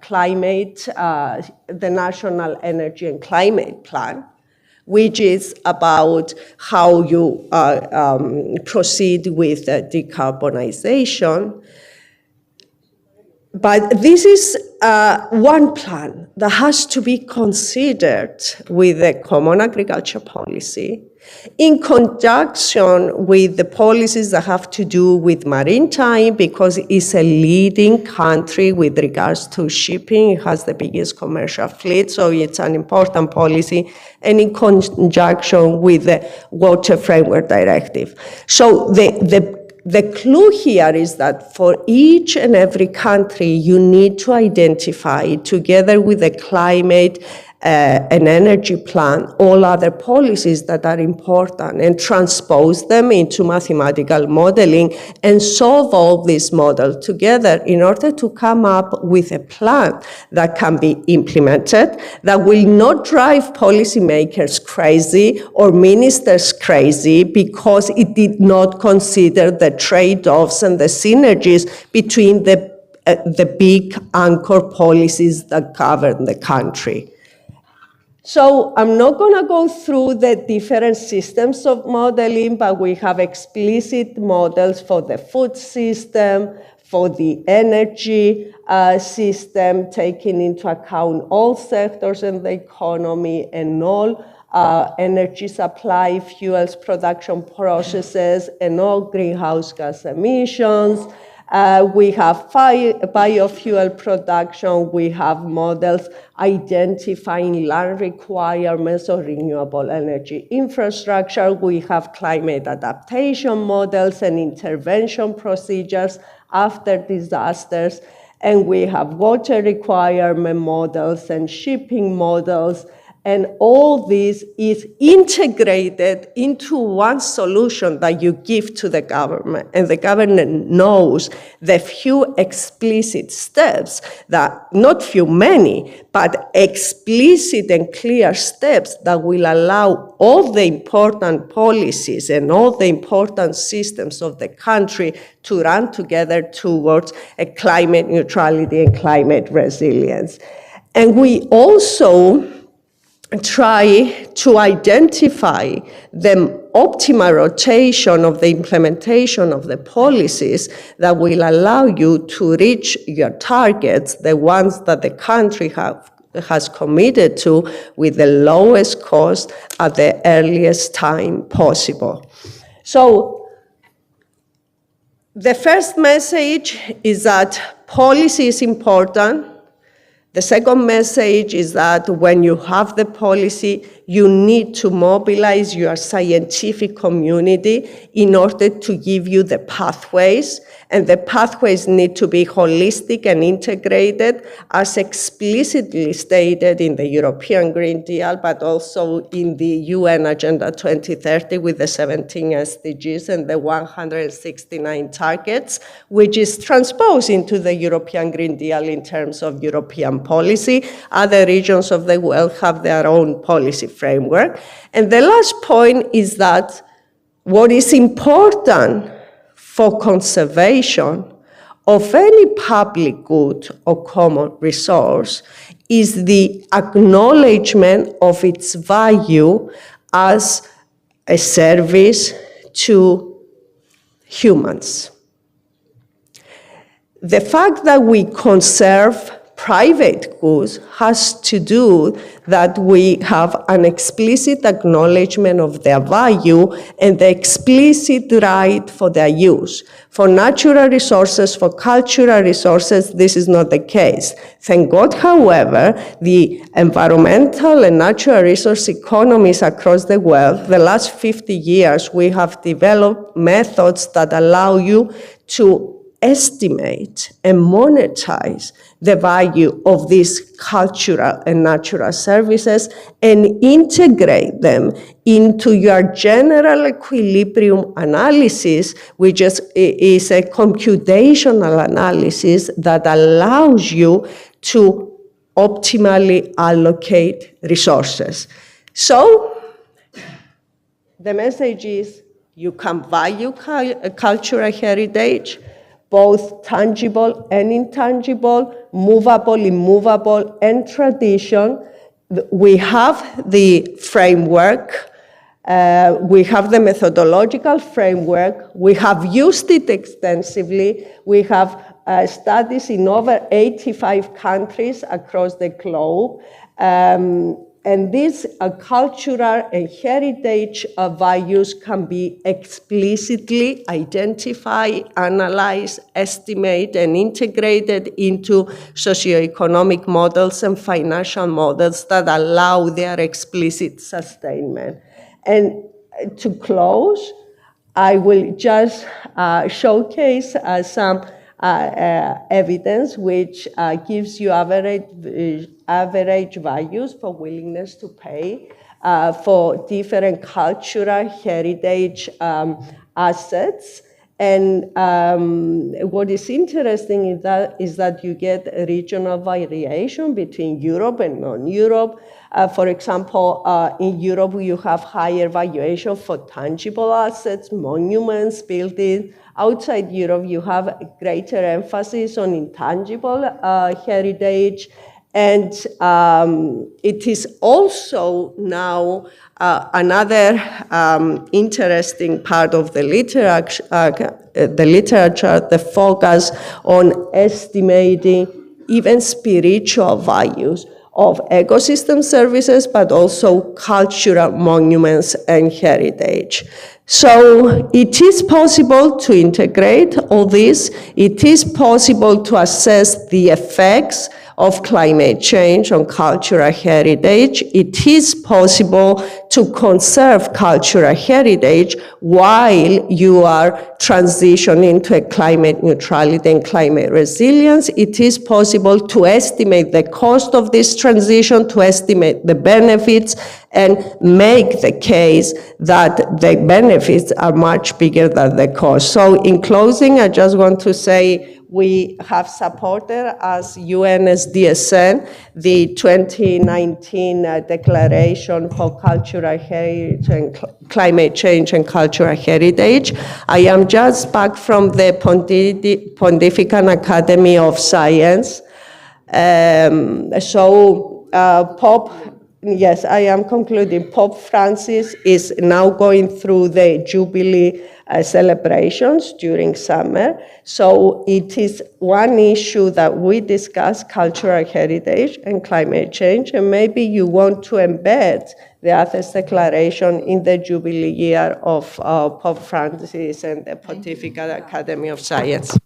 climate, the National Energy and Climate Plan, which is about how you proceed with decarbonization. But this is one plan that has to be considered with the common agriculture policy in conjunction with the policies that have to do with maritime, because it's a leading country with regards to shipping. It has the biggest commercial fleet, so it's an important policy, and in conjunction with the Water Framework Directive. So the clue here is that for each and every country, you need to identify, together with the climate and energy plan, all other policies that are important, and transpose them into mathematical modeling and solve all these models together in order to come up with a plan that can be implemented, that will not drive policymakers crazy or ministers crazy because it did not consider the trade-offs and the synergies between the big anchor policies that govern the country. So I'm not going to go through the different systems of modeling, but we have explicit models for the food system, for the energy system, taking into account all sectors in the economy and all energy supply, fuels production processes, and all greenhouse gas emissions. We have biofuel production. We have models identifying land requirements of renewable energy infrastructure. We have climate adaptation models and intervention procedures after disasters. And we have water requirement models and shipping models. And all this is integrated into one solution that you give to the government. And the government knows the few explicit steps that, not few, many, but explicit and clear steps that will allow all the important policies and all the important systems of the country to run together towards a climate neutrality and climate resilience. And we also try to identify the optimal rotation of the implementation of the policies that will allow you to reach your targets, the ones that the country has committed to, with the lowest cost at the earliest time possible. So the first message is that policy is important. The second message is that when you have the policy, you need to mobilize your scientific community in order to give you the pathways. And the pathways need to be holistic and integrated, as explicitly stated in the European Green Deal, but also in the UN Agenda 2030 with the 17 SDGs and the 169 targets, which is transposed into the European Green Deal in terms of European policy. Other regions of the world have their own policy framework. And the last point is that what is important for conservation of any public good or common resource is the acknowledgement of its value as a service to humans. The fact that we conserve private goods has to do that we have an explicit acknowledgement of their value and the explicit right for their use. For natural resources, for cultural resources, this is not the case. Thank God, however, the environmental and natural resource economies across the world, the last 50 years, we have developed methods that allow you to estimate and monetize the value of these cultural and natural services and integrate them into your general equilibrium analysis, which is a computational analysis that allows you to optimally allocate resources. So the message is you can value cultural heritage, both tangible and intangible, movable, immovable, and tradition. We have the framework, we have the methodological framework, we have used it extensively, we have studies in over 85 countries across the globe. And these cultural and heritage values can be explicitly identified, analyzed, estimated, and integrated into socioeconomic models and financial models that allow their explicit sustainment. And to close, I will just showcase some evidence which gives you average values for willingness to pay for different cultural heritage assets. And what is interesting is that you get regional variation between Europe and non-Europe. For example, in Europe, you have higher valuation for tangible assets, monuments, buildings. Outside Europe, you have greater emphasis on intangible heritage. And it is also now another interesting part of the literature, the focus on estimating even spiritual values of ecosystem services, but also cultural monuments and heritage. So it is possible to integrate all this. It is possible to assess the effects of climate change on cultural heritage. It is possible to conserve cultural heritage while you are transitioning to a climate neutrality and climate resilience. It is possible to estimate the cost of this transition, to estimate the benefits, and make the case that the benefits are much bigger than the cost. So in closing, I just want to say we have supported as UNSDSN the 2019 Declaration for Cultural Heritage and Climate Change and Cultural Heritage. I am just back from the Pontifical Academy of Science. Yes, I am concluding. Pope Francis is now going through the Jubilee celebrations during summer. So it is one issue that we discuss, cultural heritage and climate change, and maybe you want to embed the Athens Declaration in the Jubilee year of Pope Francis and the Pontifical Academy of Science.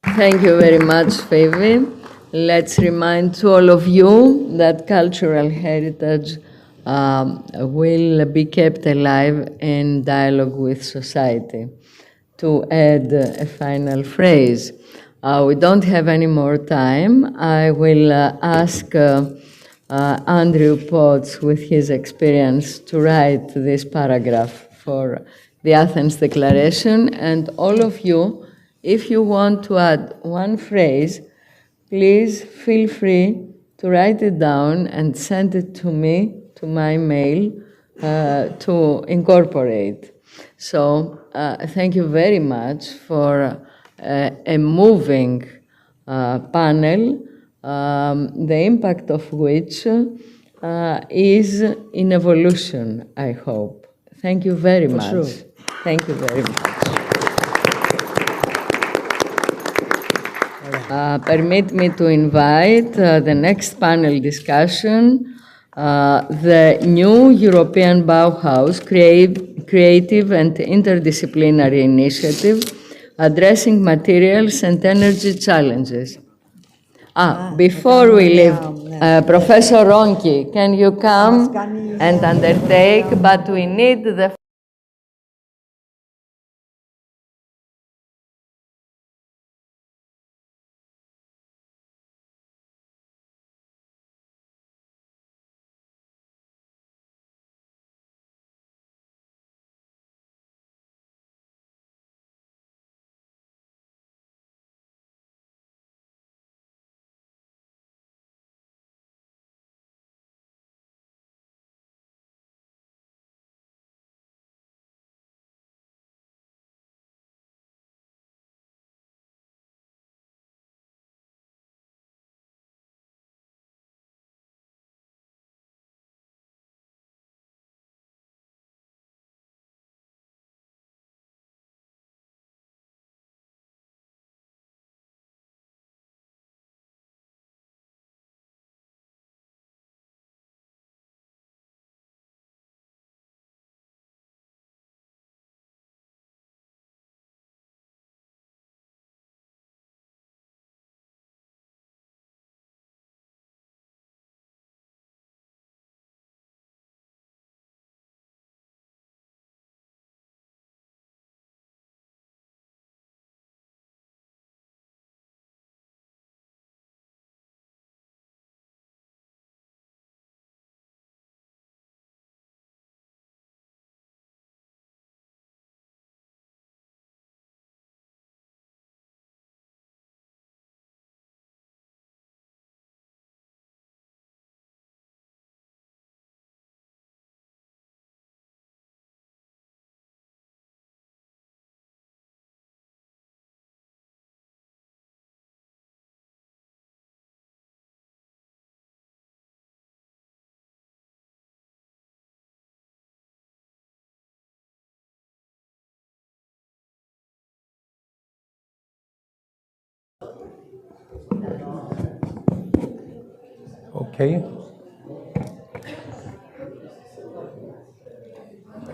Thank you very much, Phoebe. Let's remind to all of you that cultural heritage will be kept alive in dialogue with society. To add a final phrase, we don't have any more time. I will ask Andrew Potts, with his experience, to write this paragraph for the Athens Declaration, and all of you, if you want to add one phrase, please feel free to write it down and send it to me, to my mail, to incorporate. So thank you very much for a moving panel, the impact of which is in evolution, I hope. Thank you very much. Sure. Thank you very much. Permit me to invite the next panel discussion, the new European Bauhaus Creative and Interdisciplinary Initiative addressing materials and energy challenges. Before we leave, Professor Ronchi, can you come and undertake, but we need the Okay.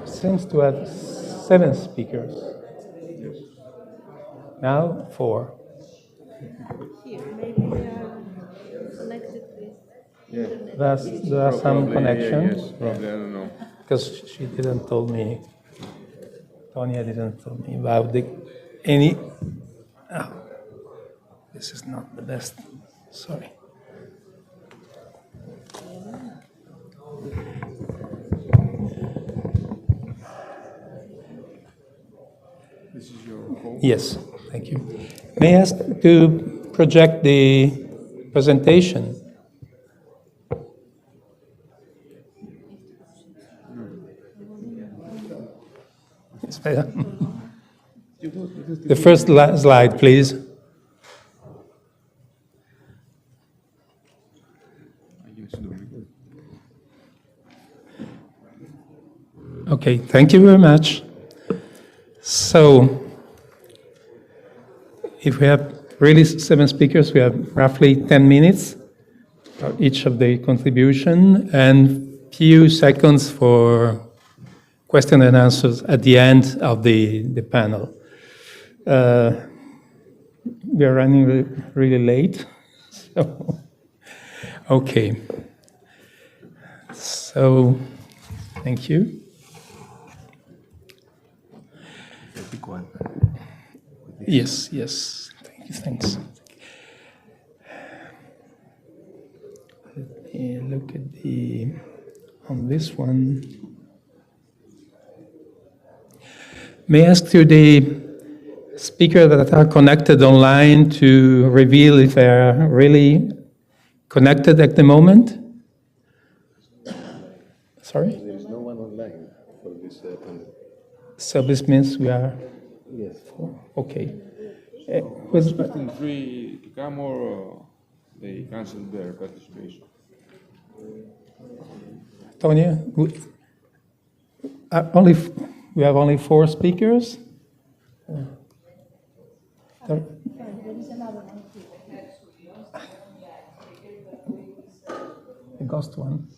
Seems to have 7 speakers. Now 4. There are some connections. Yes, probably, I don't know. Because she didn't tell me, Tonya didn't tell me about any. Oh, this is not the best. Sorry. This is your home? Yes, thank you. May I ask to project the presentation? The first slide, please. Okay, thank you very much. So, if we have really 7 speakers, we have roughly 10 minutes for each of the contribution and few seconds for question and answers at the end of the panel. We are running really late. So, okay. So, thank you. Yes, yes. Thank you, thanks. Let me look at on this one. May I ask to the speakers that are connected online to reveal if they are really connected at the moment? Sorry? There is no one online for this panel. So this means we are... Yes. Okay. Was expecting 3 to come or they cancelled their participation? Tonya, we have only 4 speakers? cost one.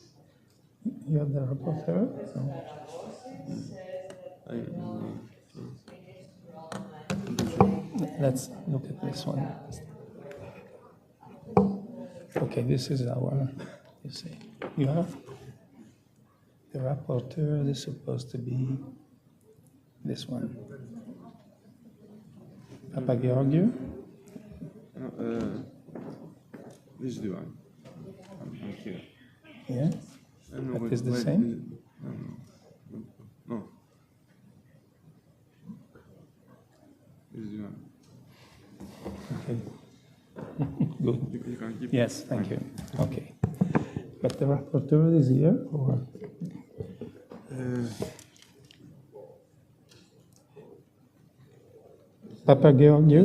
You have the rapporteur? No. Let's look at this one. Okay, this is our, you see, you have the rapporteur is supposed to be this one. Papageorgiou? This is the one. I'm here. Yeah? That is the same? No. This is the one. Okay. Good. You can keep yes, thank you. Okay. But the rapporteur is here, or? Papageorgiou?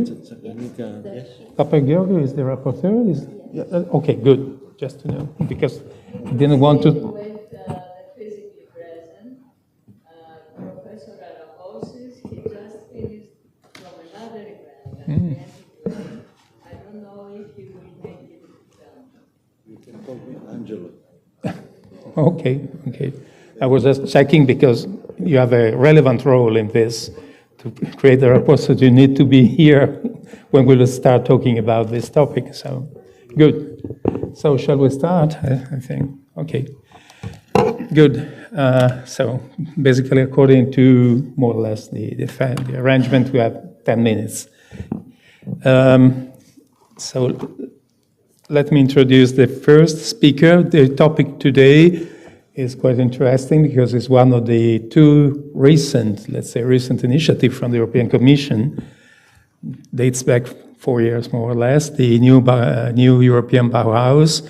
Papageorgiou is the rapporteur? Okay, good. Just to know, because I didn't want to. Physically present, Professor Araposis, he just finished from another event. I don't know if he will make it down. You can call me Angelo. Okay. I was just checking because you have a relevant role in this to create a report, so you need to be here when we will start talking about this topic. So, good. So, shall we start? I think. Okay. Good. So, basically, according to more or less the arrangement, we have 10 minutes. So, let me introduce the first speaker. The topic today is quite interesting because it's one of the two recent initiatives from the European Commission. Dates back 4 years, more or less, the new European Bauhaus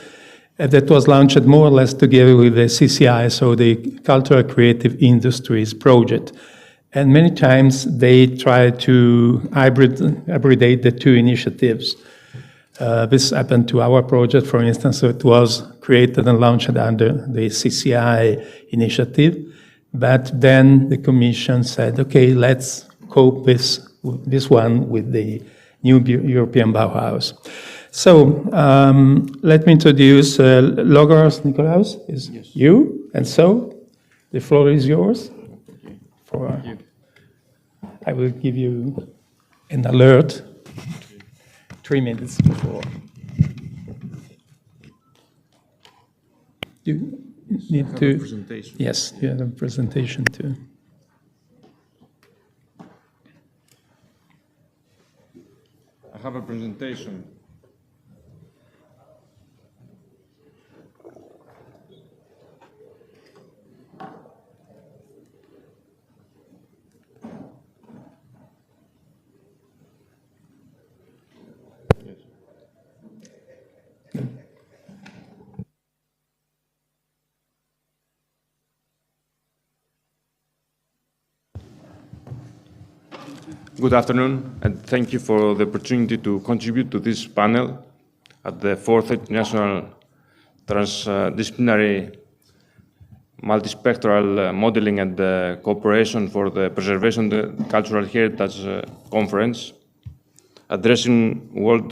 that was launched more or less together with the CCI, so the Cultural Creative Industries project. And many times they try to hybridate the two initiatives. This happened to our project, for instance. So it was created and launched under the CCI initiative. But then the Commission said, okay, let's cope this one with the new European Bauhaus. So let me introduce Logos Nikolaos, is yes. You. And so the floor is yours. Thank you. I will give you an alert 3 minutes before. You need to. Presentation. Yes, you have a presentation too. I have a presentation. Good afternoon, and thank you for the opportunity to contribute to this panel at the 4th International Transdisciplinary Multispectral Modeling and Cooperation for the Preservation of the Cultural Heritage Conference, Addressing World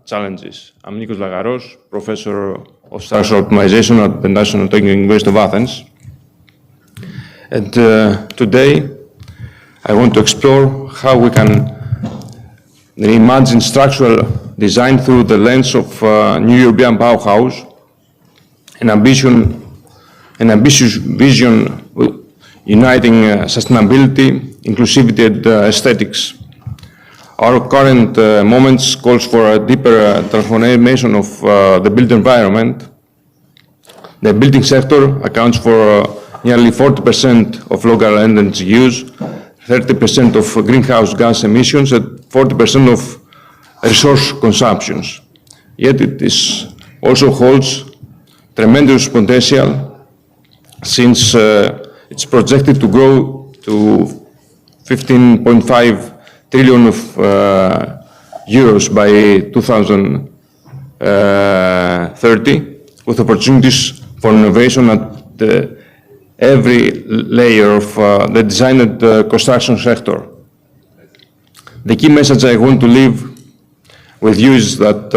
Challenges. I'm Nikos Lagaros, Professor of Structural Optimization at the National Technical University of Athens. And today, I want to explore how we can reimagine structural design through the lens of New European Bauhaus, an ambitious vision uniting sustainability, inclusivity, and aesthetics. Our current moments calls for a deeper transformation of the built environment. The building sector accounts for nearly 40% of local energy use, 30% of greenhouse gas emissions, and 40% of resource consumptions. Yet it also holds tremendous potential since it's projected to grow to 15.5 trillion of euros by 2030, with opportunities for innovation at every layer of the design and construction sector. The key message I want to leave with you is that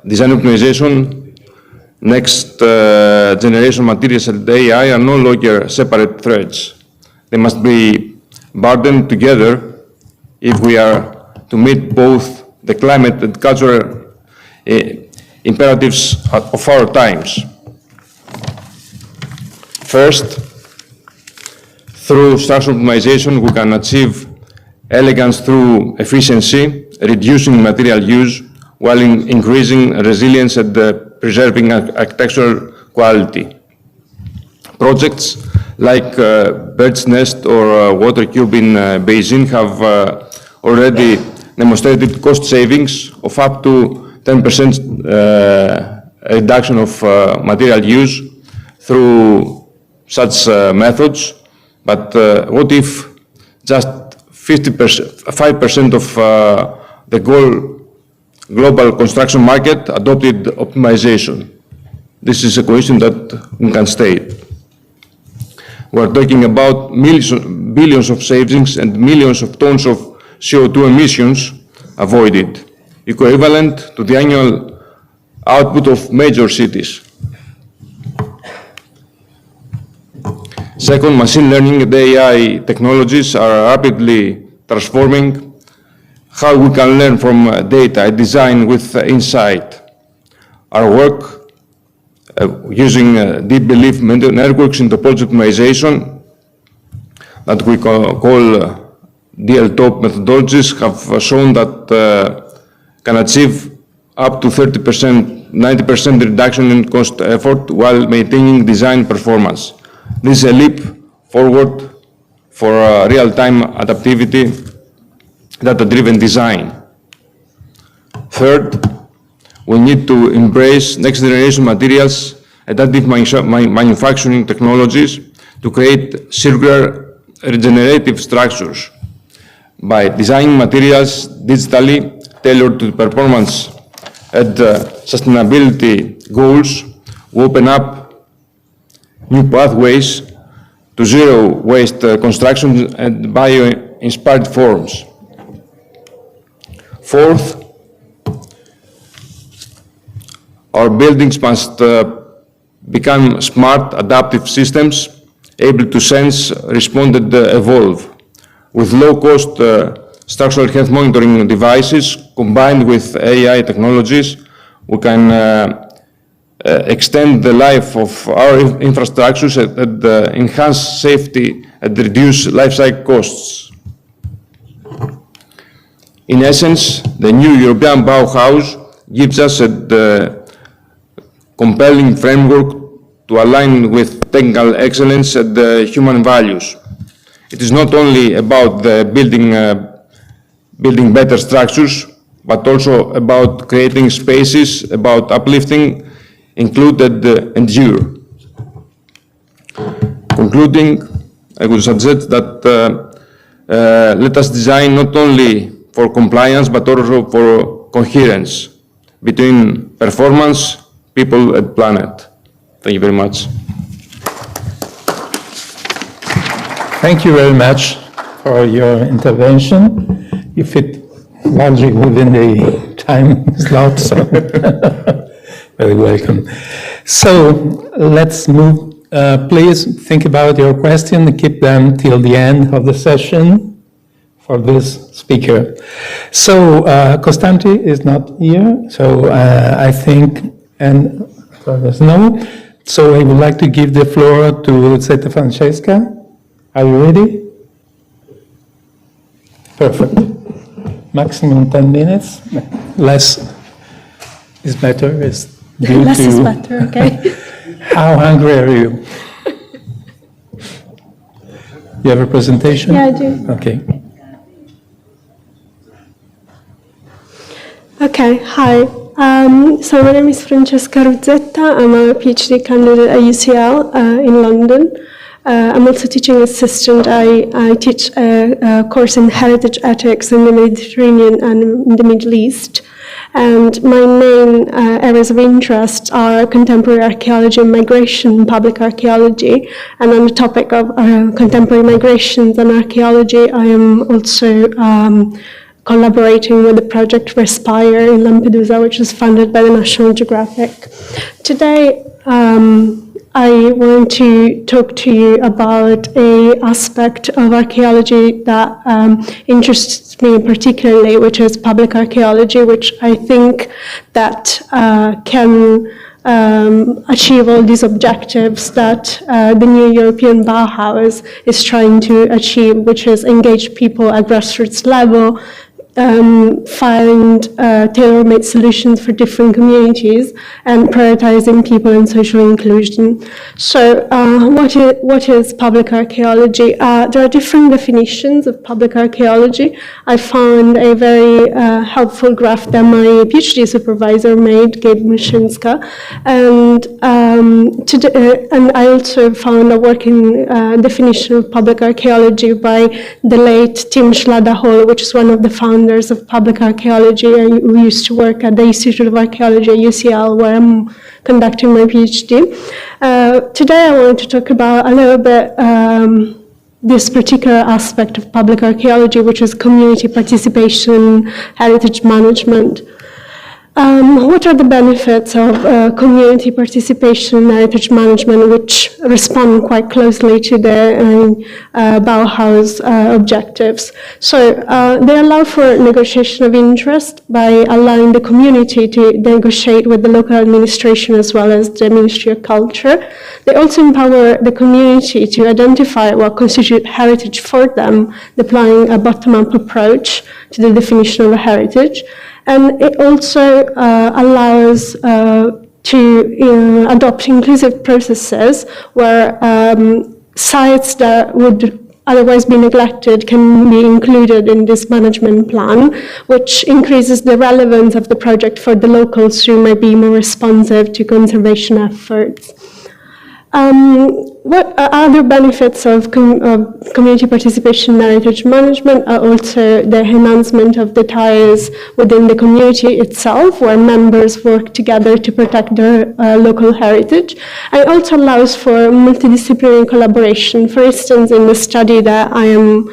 design optimization next generation materials and AI are no longer separate threads. They must be burdened together if we are to meet both the climate and cultural imperatives of our times. First, through structural optimization, we can achieve elegance through efficiency, reducing material use, while increasing resilience and preserving architectural quality. Projects like Bird's Nest or Water Cube in Beijing have already demonstrated cost savings of up to 10% reduction of material use through such methods. But what if just 5% of the global construction market adopted optimization? This is a question that we can state. We're talking about billions of savings and millions of tons of CO2 emissions avoided, equivalent to the annual output of major cities. Second, machine learning and AI technologies are rapidly transforming how we can learn from data and design with insight. Our work using deep belief networks in topology optimization that we call DL-top methodologies have shown that can achieve up to 30%, 90% reduction in cost effort while maintaining design performance. This is a leap forward for real-time adaptivity, data-driven design. Third, we need to embrace next-generation materials, adaptive manufacturing technologies to create circular regenerative structures. By designing materials digitally tailored to performance and sustainability goals, we open up new pathways to zero-waste construction and bio-inspired forms. Fourth, our buildings must become smart, adaptive systems, able to sense, respond, and evolve. With low-cost structural health monitoring devices combined with AI technologies, we can extend the life of our infrastructures and enhance safety and reduce life cycle costs. In essence, the new European Bauhaus gives us a compelling framework to align with technical excellence and human values. It is not only about building better structures, but also about creating spaces, about uplifting, included, endure. Concluding, I would suggest that let us design not only for compliance, but also for coherence between performance, people, and planet. Thank you very much. Thank you very much for your intervention. You fit largely within the time slot, so very welcome. So let's move. Please think about your question and keep them till the end of the session for this speaker. So Costanti is not here, so I think, and there's no. So I would like to give the floor to Zeta Francesca. Are you ready? Perfect. Maximum 10 minutes. Less is better. Is due Less to is better, okay. How hungry are you? You have a presentation? Yeah, I do. Okay. Okay, hi. So my name is Francesca Ruzzetta. I'm a PhD candidate at UCL in London. I'm also teaching assistant. I teach a course in heritage ethics in the Mediterranean and in the Middle East. And my main areas of interest are contemporary archaeology and migration, public archaeology. And on the topic of contemporary migrations and archaeology, I am also collaborating with the project Respire in Lampedusa, which is funded by the National Geographic. Today, I want to talk to you about an aspect of archaeology that interests me particularly, which is public archaeology, which I think that can achieve all these objectives that the new European Bauhaus is trying to achieve, which is engage people at grassroots level, find tailor-made solutions for different communities, and prioritizing people and social inclusion. So what is public archaeology? There are different definitions of public archaeology. I found a very helpful graph that my PhD supervisor made, Gabe Mushinska, and I also found a working definition of public archaeology by the late Tim Schlada-Hall, which is one of the founders of public archaeology, who used to work at the Institute of Archaeology at UCL, where I'm conducting my PhD. Today I want to talk about a little bit this particular aspect of public archaeology, which is community participation, heritage management. What are the benefits of community participation and heritage management, which respond quite closely to the Bauhaus objectives? So they allow for negotiation of interest by allowing the community to negotiate with the local administration as well as the Ministry of Culture. They also empower the community to identify what constitutes heritage for them, deploying a bottom-up approach to the definition of a heritage. And it also allows to adopt inclusive processes where sites that would otherwise be neglected can be included in this management plan, which increases the relevance of the project for the locals who may be more responsive to conservation efforts. What other benefits of community participation in heritage management are also the enhancement of the ties within the community itself, where members work together to protect their local heritage. And it also allows for multidisciplinary collaboration. For instance, in the study that I am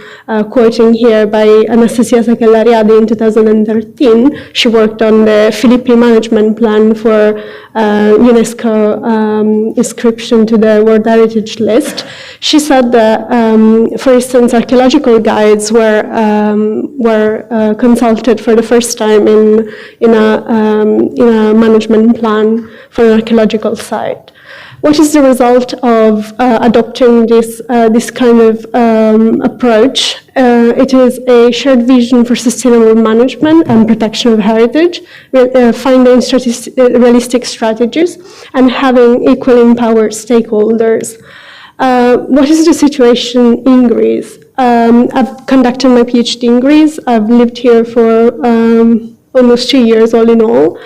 quoting here by Anastasia Sakellariadi in 2013, she worked on the Philippi management plan for UNESCO inscription to the World Heritage List. She said that, for instance, archaeological guides were consulted for the first time in a management plan for an archaeological site. What is the result of adopting this kind of approach? It is a shared vision for sustainable management and protection of heritage, finding realistic strategies, and having equally empowered stakeholders. What is the situation in Greece? I've conducted my PhD in Greece. I've lived here for almost 2 years, all in all.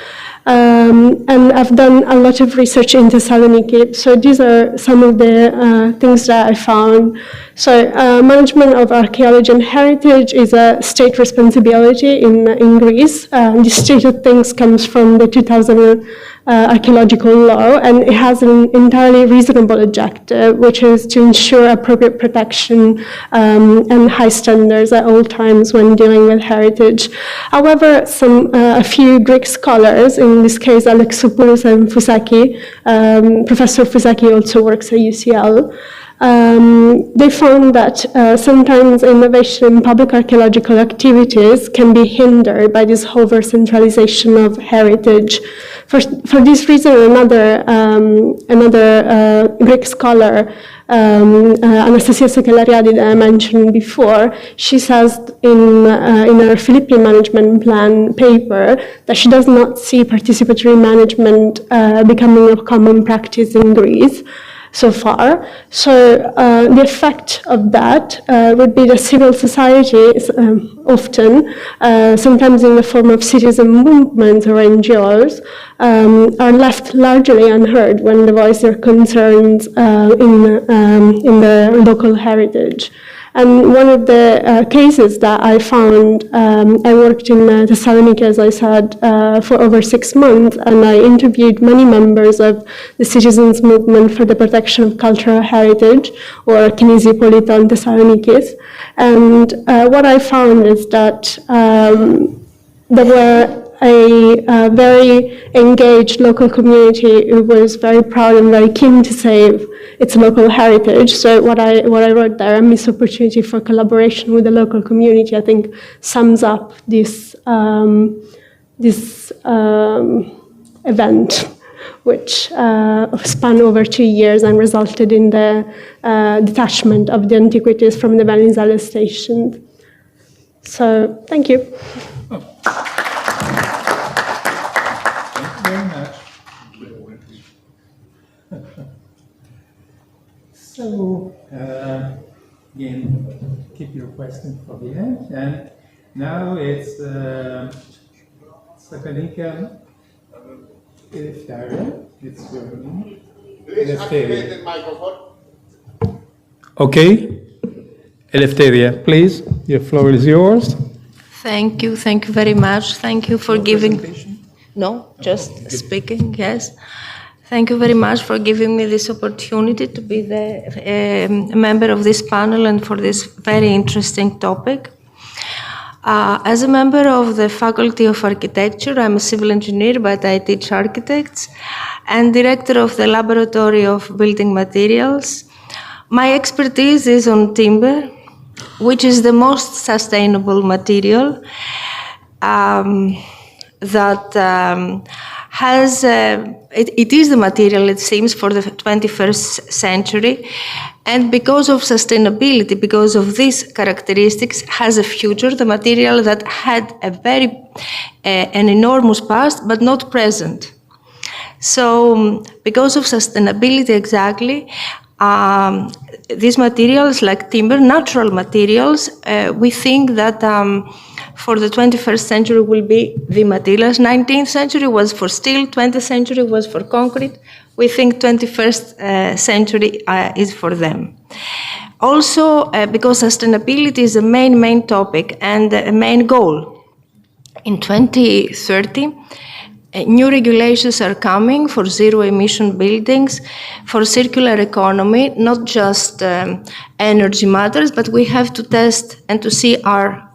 And I've done a lot of research in Thessaloniki. So these are some of the things that I found. So management of archaeology and heritage is a state responsibility in Greece. This state of things comes from the 2000 archaeological law, and it has an entirely reasonable objective, which is to ensure appropriate protection and high standards at all times when dealing with heritage. However, a few Greek scholars, in this case Alexopoulos and Fousaki, Professor Fousaki also works at UCL, they found that sometimes innovation in public archaeological activities can be hindered by this over-centralization of heritage. For this reason, another Greek scholar, Anastasia Sakellariadi, that I mentioned before, she says in her Philippi management plan paper that she does not see participatory management becoming a common practice in Greece so far. So the effect of that would be that civil society often, sometimes in the form of citizen movements or NGOs, are left largely unheard when they voice their concerns in the local heritage. And one of the cases that I found, I worked in Thessaloniki, as I said, for over 6 months, and I interviewed many members of the citizens movement for the protection of cultural heritage, or Kinesipoliton Thessalonikis. And what I found is that there were a very engaged local community who was very proud and very keen to save its local heritage. So what I wrote there, a missed opportunity for collaboration with the local community, I think sums up this event, which spanned over 2 years and resulted in the detachment of the antiquities from the Venezuela station. So, thank you. Very much. So, again, keep your question for the end. And now it's Sakanika Eleftheria. It's your name. Please activate the microphone. Okay. Eleftheria, please, the floor is yours. Thank you very much. Thank you for giving. No, just speaking, yes. Thank you very much for giving me this opportunity to be the member of this panel and for this very interesting topic. As a member of the Faculty of Architecture, I'm a civil engineer, but I teach architects, and director of the Laboratory of Building Materials. My expertise is on timber, which is the most sustainable material that has, it is the material, it seems, for the 21st century. And because of sustainability, because of these characteristics, has a future, the material that had a an enormous past, but not present. So, because of sustainability exactly, these materials like timber, natural materials, we think that for the 21st century will be the materials. 19th century was for steel, 20th century was for concrete. We think 21st century is for them. Also, because sustainability is the main topic and a main goal. In 2030, new regulations are coming for zero-emission buildings, for circular economy, not just energy matters, but we have to test and to see our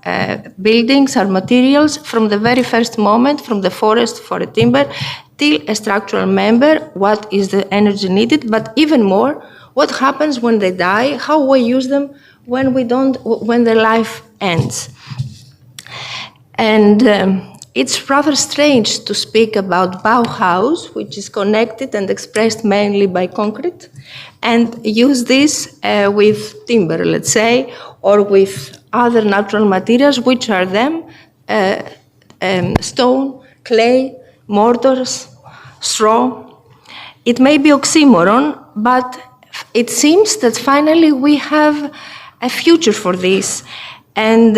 buildings, our materials, from the very first moment, from the forest for a timber, till a structural member, what is the energy needed, but even more, what happens when they die, how we use them when their life ends. And it's rather strange to speak about Bauhaus, which is connected and expressed mainly by concrete, and use this with timber, let's say, or with other natural materials, which are them, stone, clay, mortars, straw. It may be oxymoron, but it seems that finally we have a future for this. And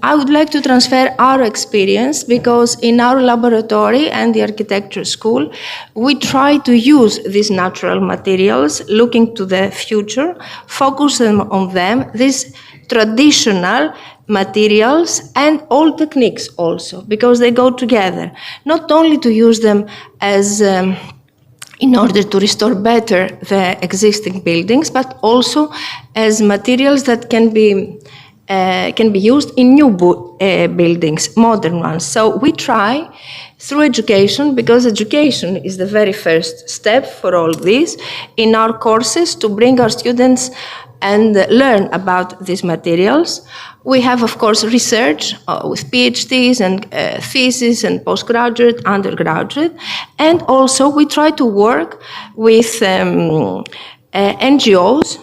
I would like to transfer our experience, because in our laboratory and the architecture school, we try to use these natural materials, looking to the future, focus on them, these traditional materials and old techniques also, because they go together. Not only to use them as in order to restore better the existing buildings, but also as materials that can be used in new buildings, modern ones. So we try through education, because education is the very first step for all this, in our courses to bring our students and learn about these materials. We have, of course, research with PhDs and thesis and postgraduate, undergraduate, and also we try to work with NGOs,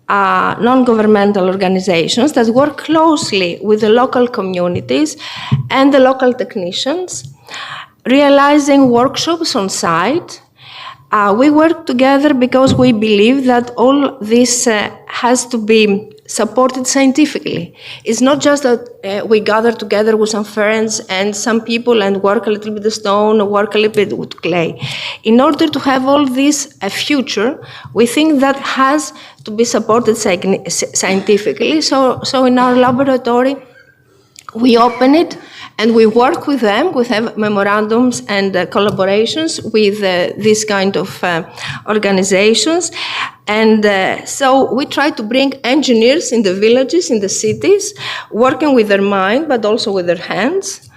non-governmental organizations that work closely with the local communities and the local technicians, realizing workshops on site. We work together because we believe that all this has to be supported scientifically. It's not just that we gather together with some friends and some people and work a little bit with stone or work a little bit with clay. In order to have all this a future, we think that has to be supported scientifically. So in our laboratory, we open it and we work with them. We have memorandums and collaborations with these kind of organizations. And so we try to bring engineers in the villages, in the cities, working with their mind, but also with their hands.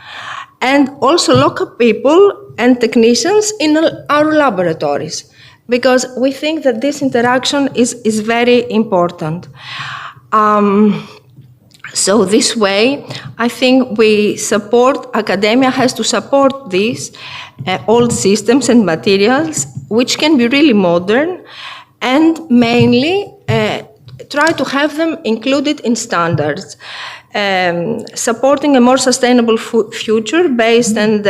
And also local people and technicians in our laboratories, because we think that this interaction is very important. So this way, I think we support, academia has to support these old systems and materials, which can be really modern, and mainly try to have them included in standards, supporting a more sustainable future based on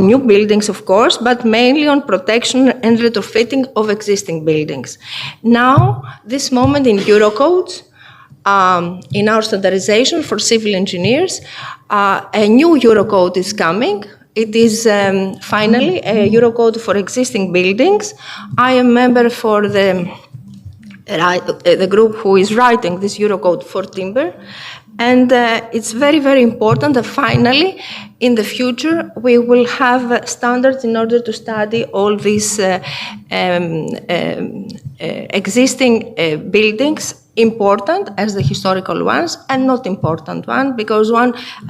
new buildings, of course, but mainly on protection and retrofitting of existing buildings. Now, this moment in Eurocodes, in our standardization for civil engineers, a new Eurocode is coming. It is finally a Eurocode for existing buildings. I am member for the group who is writing this Eurocode for timber. And it's very, very important that finally, in the future, we will have standards in order to study all these existing buildings, important as the historical ones and not important one, because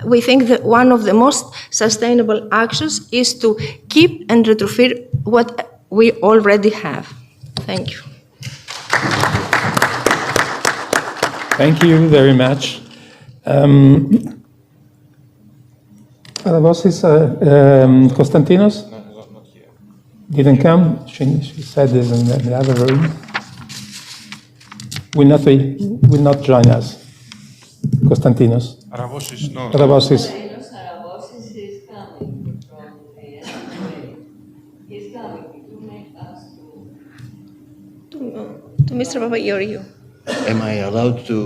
we think that one of the most sustainable actions is to keep and retrofit what we already have. Thank you. Thank you very much. Adavosis Konstantinos? No, not here. Didn't come? She said this in the other room. Will not join us. Konstantinos. Adavosis, no. Adavosis. Adavosis is coming from the NRA. He's coming to make us to Mr. Papageorgiou. Am I allowed to?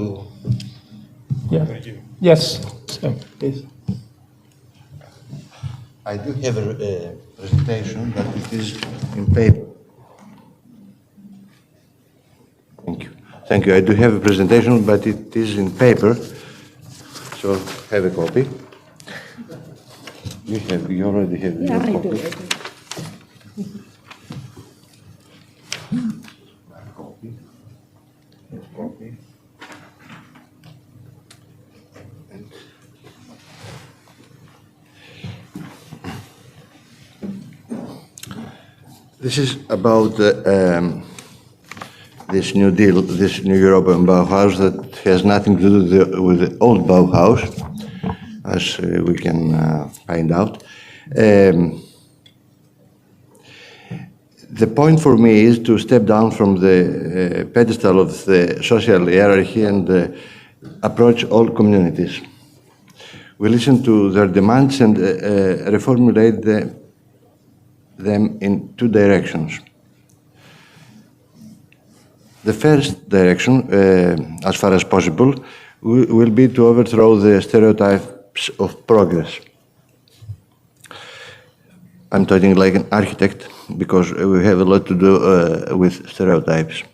Yeah. Yes. So, please. I do have a presentation, but it is in paper. Thank you. Thank you. I do have a presentation, but it is in paper. So have a copy. You already have your copy. I do. Copy. This is about this new deal, this new European Bauhaus that has nothing to do with the old Bauhaus, as we can find out. The point for me is to step down from the pedestal of the social hierarchy and approach all communities. We listen to their demands and reformulate them in two directions. The first direction, as far as possible, will be to overthrow the stereotypes of progress. I'm talking like an architect, because we have a lot to do with stereotypes.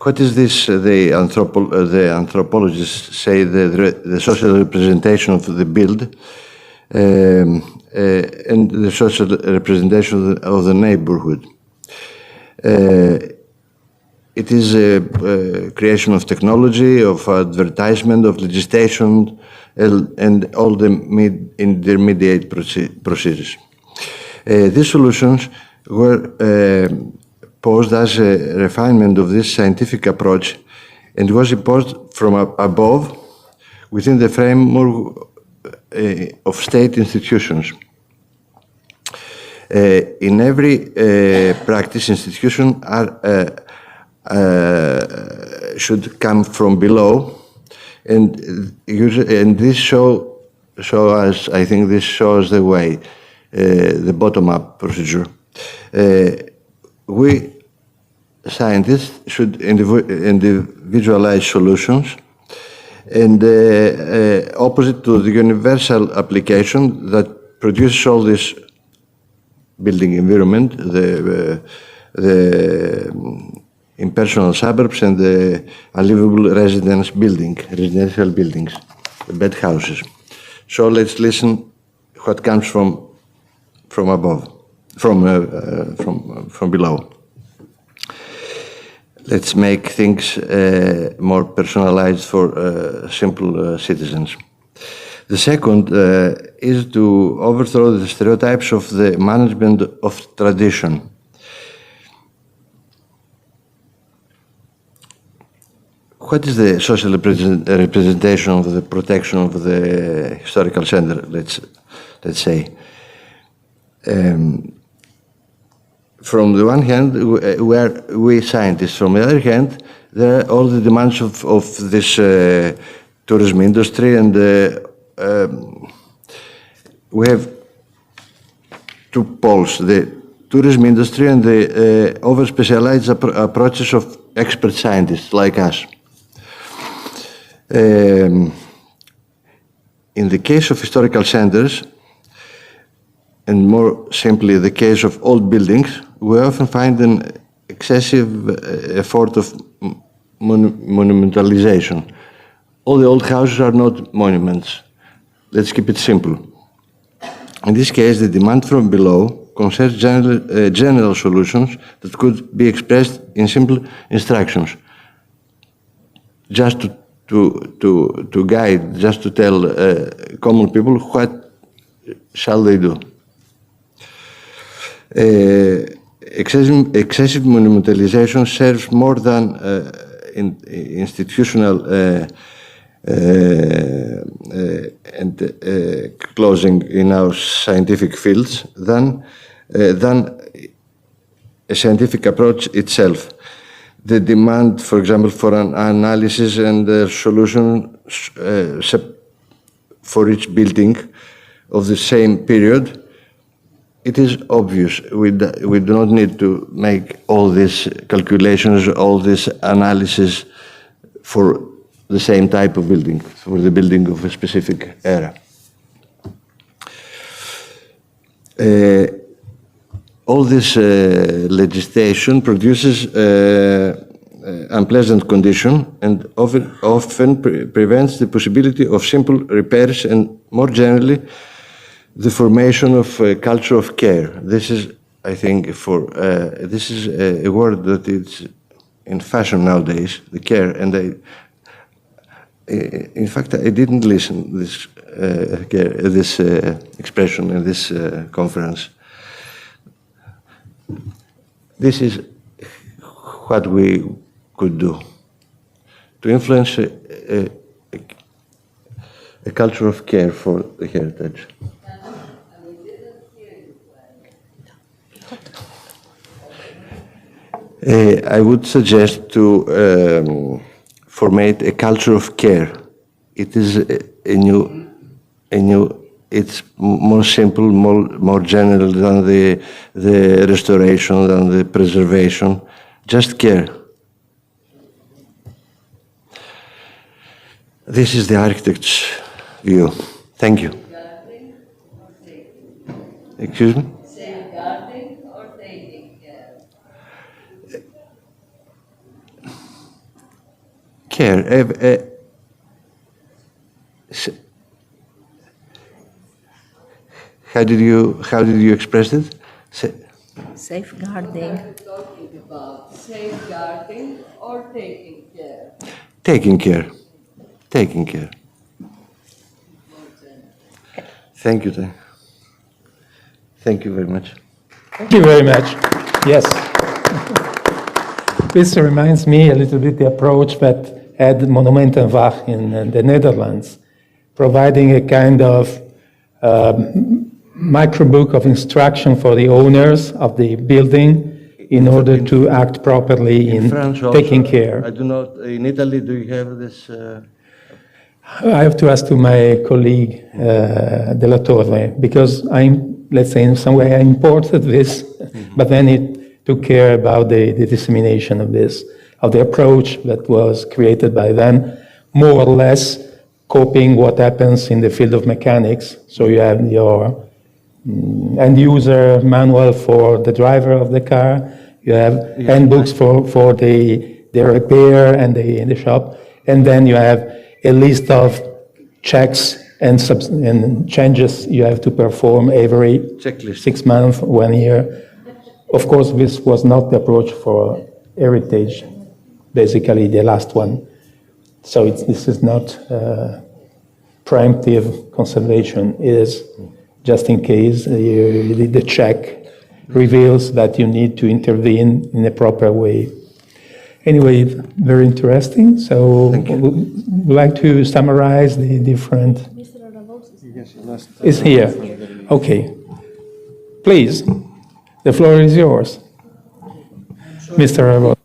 What is this, the anthropologists say, the social representation of the build and the social representation of the neighborhood? It is a creation of technology, of advertisement, of legislation, and all the intermediate procedures. These solutions were posed as a refinement of this scientific approach and was imposed from above within the framework of state institutions. In every practice, institutions should come from below, and this show us, I think this shows the way, the bottom-up procedure. We scientists should individualize solutions, and opposite to the universal application that produces all this building environment, the impersonal suburbs and the unlivable residential buildings, the bed houses. So let's listen what comes from above, from below. Let's make things more personalized for simple citizens. The second is to overthrow the stereotypes of the management of tradition. What is the social representation of the protection of the historical center, let's say? From the one hand, where we scientists, from the other hand, there are all the demands of this tourism industry, and we have two poles, the tourism industry and the over-specialized approaches of expert scientists like us. In the case of historical centers, and more simply the case of old buildings, we often find an excessive effort of monumentalization. All the old houses are not monuments. Let's keep it simple. In this case, the demand from below concerns general solutions that could be expressed in simple instructions, just to guide, just to tell common people what shall they do. Excessive monumentalization serves more than institutional and closing in our scientific fields than a scientific approach itself. The demand, for example, for an analysis and a solution for each building of the same period, it is obvious. We do not need to make all these calculations, all this analysis for the same type of building, for the building of a specific era. All this legislation produces unpleasant condition and often prevents the possibility of simple repairs and, more generally, the formation of a culture of care. This is, I think, this is a word that is in fashion nowadays, the care. And in fact, I didn't listen this this expression in this conference. This is what we could do to influence a culture of care for the heritage. I would suggest to formate a culture of care. It is a new. It's more simple, more general than the restoration, than the preservation. Just care. This is the architect's view. Thank you. Excuse me? Safeguarding or taking care? Care. How did you express it? Safeguarding. What are you talking about? Safeguarding or taking care? Taking care. Taking care. Thank you, Tay. Thank you very much. Thank you very much. Yes. This reminds me a little bit the approach that had Monumentenwacht in the Netherlands, providing a kind of microbook of instruction for the owners of the building in order to act properly in France also, taking care. I do not. In Italy, do you have this? I have to ask to my colleague Della Torre, because let's say in some way I imported this, but then took care about the dissemination of this, of the approach that was created by them, more or less copying what happens in the field of mechanics. So you have your end user manual for the driver of the car, you have handbooks for the repair and the shop, and then you have a list of checks and changes you have to perform every Checklist. 6 months, 1 year. Of course, this was not the approach for heritage, basically the last one. So this is not preemptive conservation. It is just in case the check reveals that you need to intervene in a proper way. Anyway, very interesting. So we'd like to summarize the different... Is here. Okay. Please, the floor is yours. Mr. Ravo.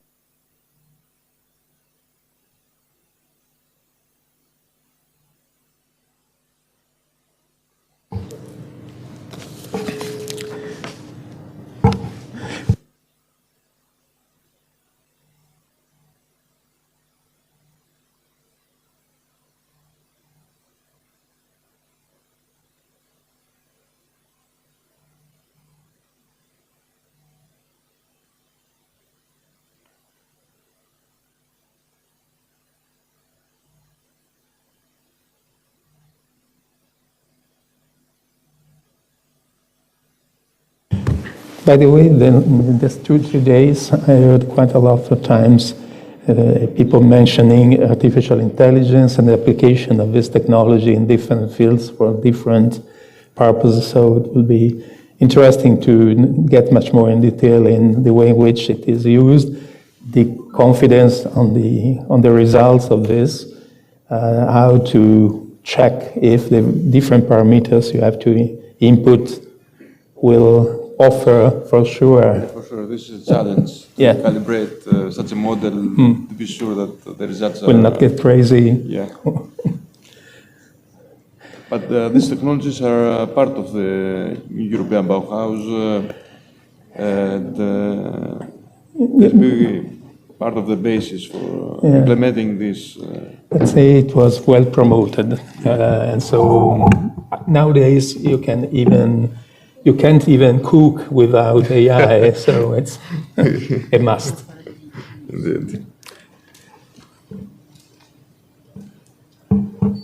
By the way, in these 2-3 days, I heard quite a lot of times people mentioning artificial intelligence and the application of this technology in different fields for different purposes. So it will be interesting to get much more in detail in the way in which it is used, the confidence on the results of this, how to check if the different parameters you have to input will offer for sure. Yeah, for sure, this is a challenge to calibrate such a model to be sure that the results will not get crazy. Yeah. But these technologies are part of the European Bauhaus and will be part of the basis for implementing this. Let's say it was well promoted, and so nowadays you can't even cook without AI, so it's a must. Indeed.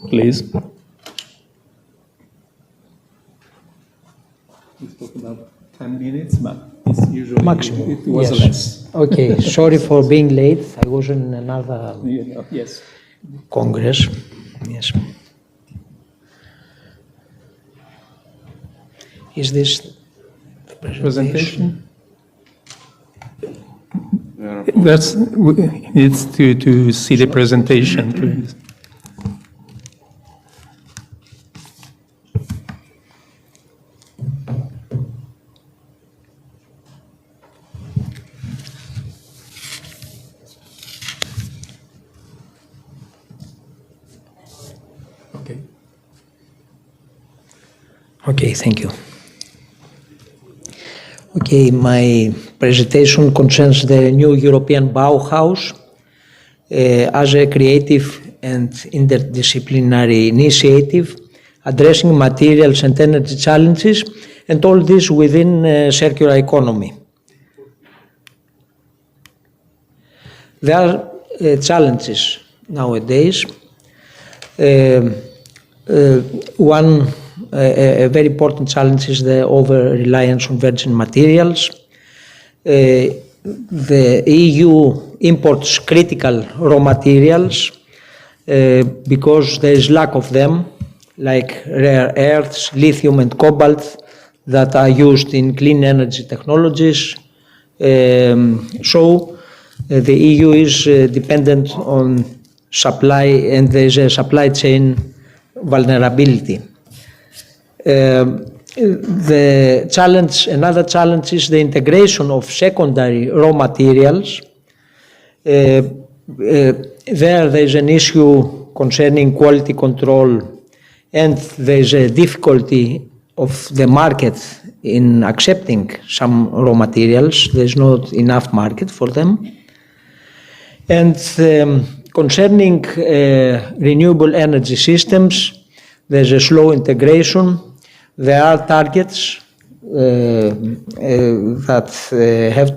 Please. We spoke about 10 minutes, but it's usually maximum. It was yes. less. Okay, sorry for being late. I was in another yes. Congress. Yes. Is this the presentation? It's to see the presentation, please. Okay. Okay, thank you. Okay, my presentation concerns the new European Bauhaus as a creative and interdisciplinary initiative addressing materials and energy challenges, and all this within circular economy. There are challenges nowadays. One a very important challenge is the over-reliance on virgin materials. The EU imports critical raw materials because there is lack of them, like rare earths, lithium and cobalt, that are used in clean energy technologies. So the EU is dependent on supply, and there is a supply chain vulnerability. The challenge, another challenge is the integration of secondary raw materials. There is an issue concerning quality control, and there is a difficulty of the market in accepting some raw materials. There's not enough market for them. And concerning renewable energy systems, there's a slow integration. There are targets that have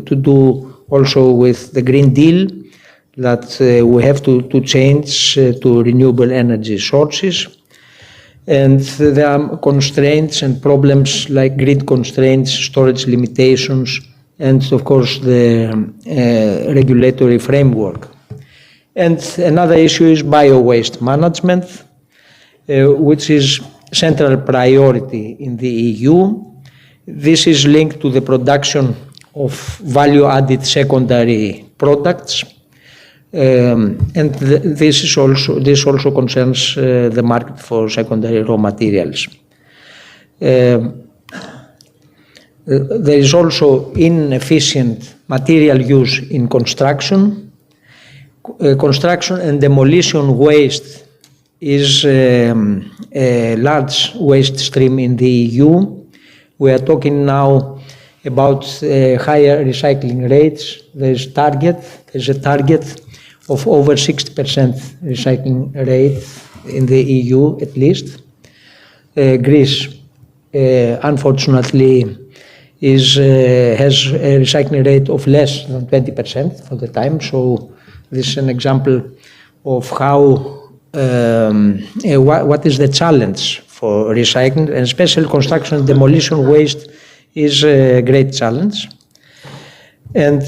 to do also with the Green Deal, that we have to change to renewable energy sources. And there are constraints and problems like grid constraints, storage limitations, and of course the regulatory framework. And another issue is bio-waste management, which is central priority in the EU. This is linked to the production of value-added secondary products, and this also concerns the market for secondary raw materials. There is also inefficient material use in construction. Construction and demolition waste is a large waste stream in the EU. We are talking now about higher recycling rates. There's a target of over 60% recycling rate in the EU at least. Greece, unfortunately, has a recycling rate of less than 20% for the time. So this is an example of how what is the challenge for recycling, and especially construction and demolition waste is a great challenge. And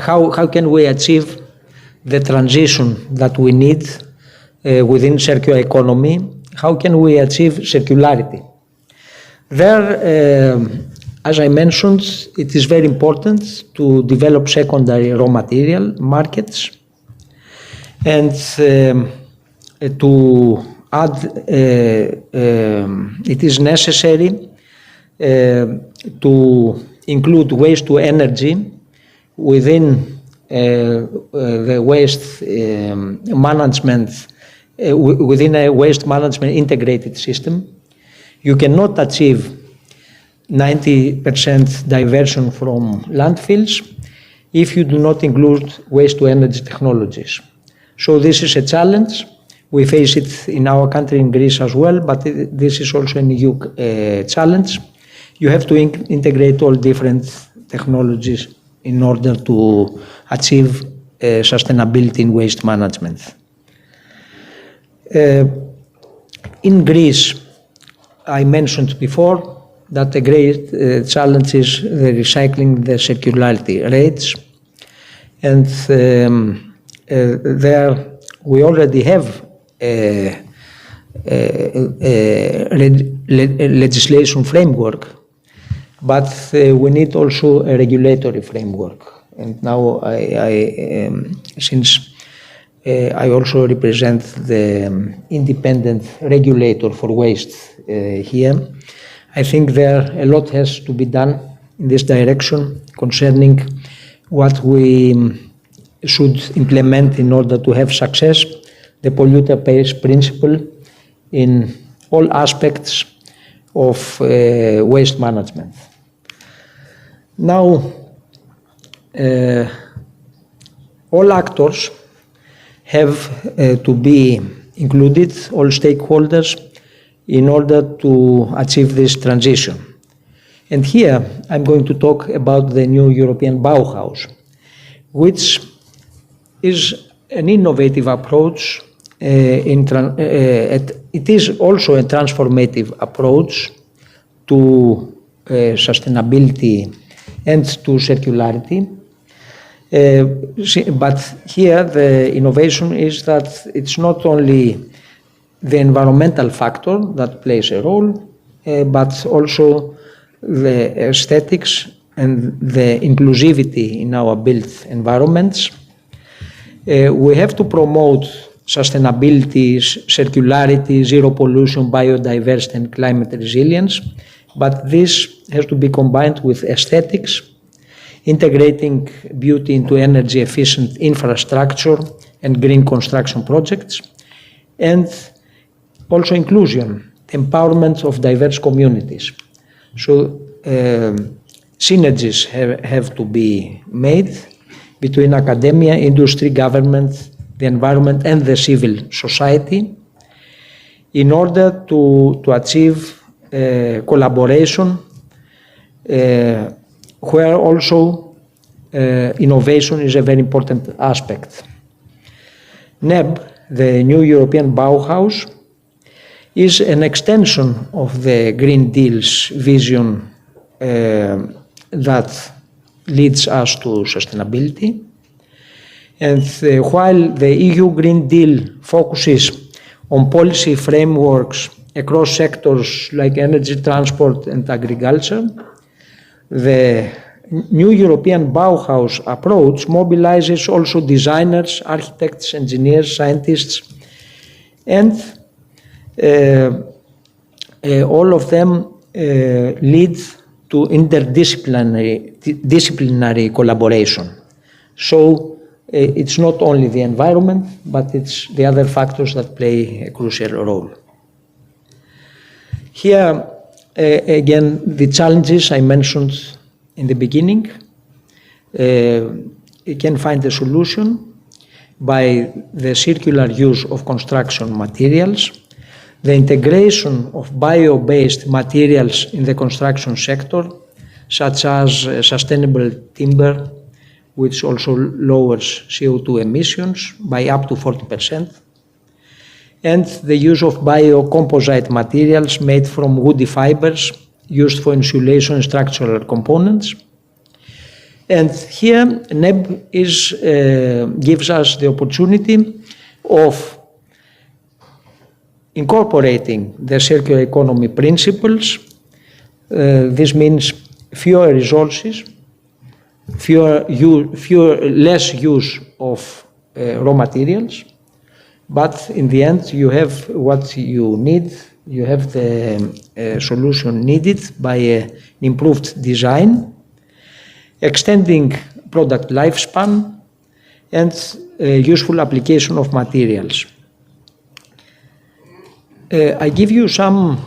how can we achieve the transition that we need within circular economy? How can we achieve circularity? There, as I mentioned, it is very important to develop secondary raw material markets, and to add, it is necessary to include waste to energy within the waste management, within a waste management integrated system. You cannot achieve 90% diversion from landfills if you do not include waste to energy technologies. So this is a challenge. We face it in our country, in Greece as well, but this is also an EU challenge. You have to integrate all different technologies in order to achieve sustainability in waste management. In Greece, I mentioned before that a great challenge is the recycling, the circularity rates, and there we already have a legislation framework, but we need also a regulatory framework. And now since I also represent the independent regulator for waste here, I think a lot has to be done in this direction concerning what we should implement in order to have success, the polluter pays principle in all aspects of waste management. Now, all actors have to be included, all stakeholders, in order to achieve this transition. And here I'm going to talk about the new European Bauhaus, which is an innovative approach. It is also a transformative approach to sustainability and to circularity. But here the innovation is that it's not only the environmental factor that plays a role, but also the aesthetics and the inclusivity in our built environments. We have to promote sustainability, circularity, zero pollution, biodiversity, and climate resilience, but this has to be combined with aesthetics, integrating beauty into energy efficient infrastructure, and green construction projects, and also inclusion, empowerment of diverse communities. So synergies have to be made between academia, industry, government, the environment, and the civil society in order to achieve collaboration where also innovation is a very important aspect. NEB, the New European Bauhaus, is an extension of the Green Deal's vision that leads us to sustainability. And while the EU Green Deal focuses on policy frameworks across sectors like energy, transport, and agriculture, the New European Bauhaus approach mobilizes also designers, architects, engineers, scientists, and all of them lead to interdisciplinary collaboration. So it's not only the environment, but it's the other factors that play a crucial role. Here, again, the challenges I mentioned in the beginning, you can find a solution by the circular use of construction materials, the integration of bio-based materials in the construction sector, such as sustainable timber, which also lowers CO2 emissions by up to 40%, and the use of biocomposite materials made from woody fibers used for insulation and structural components. And here, NEB gives us the opportunity of incorporating the circular economy principles. This means fewer resources, less use of raw materials, but in the end you have what you need. You have the solution needed by an improved design, extending product lifespan, and useful application of materials. I give you some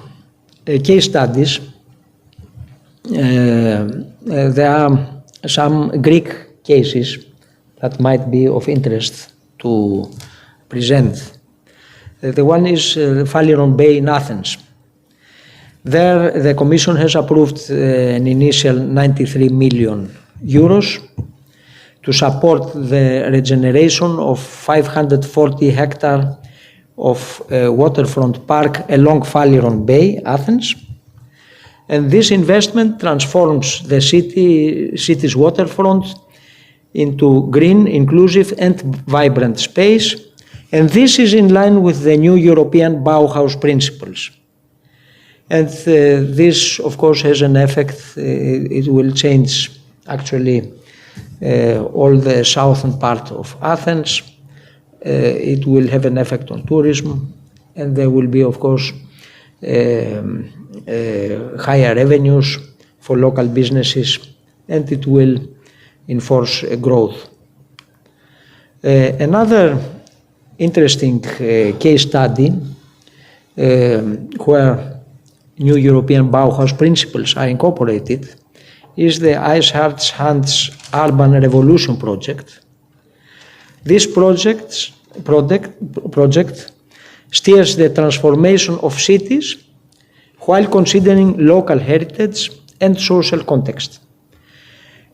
case studies. There are some Greek cases that might be of interest to present. The one is Phaleron Bay in Athens. There, the Commission has approved an initial 93 million euros to support the regeneration of 540 hectares of waterfront park along Phaleron Bay, Athens. And this investment transforms the city's waterfront into green, inclusive, and vibrant space. And this is in line with the new European Bauhaus principles. And this, of course, has an effect. It will change, actually, all the southern part of Athens. It will have an effect on tourism. And there will be, of course, higher revenues for local businesses. And it will enforce growth. Another interesting case study where new European Bauhaus principles are incorporated is the Ice Hearts Hands Urban Revolution project. This project steers the transformation of cities while considering local heritage and social context.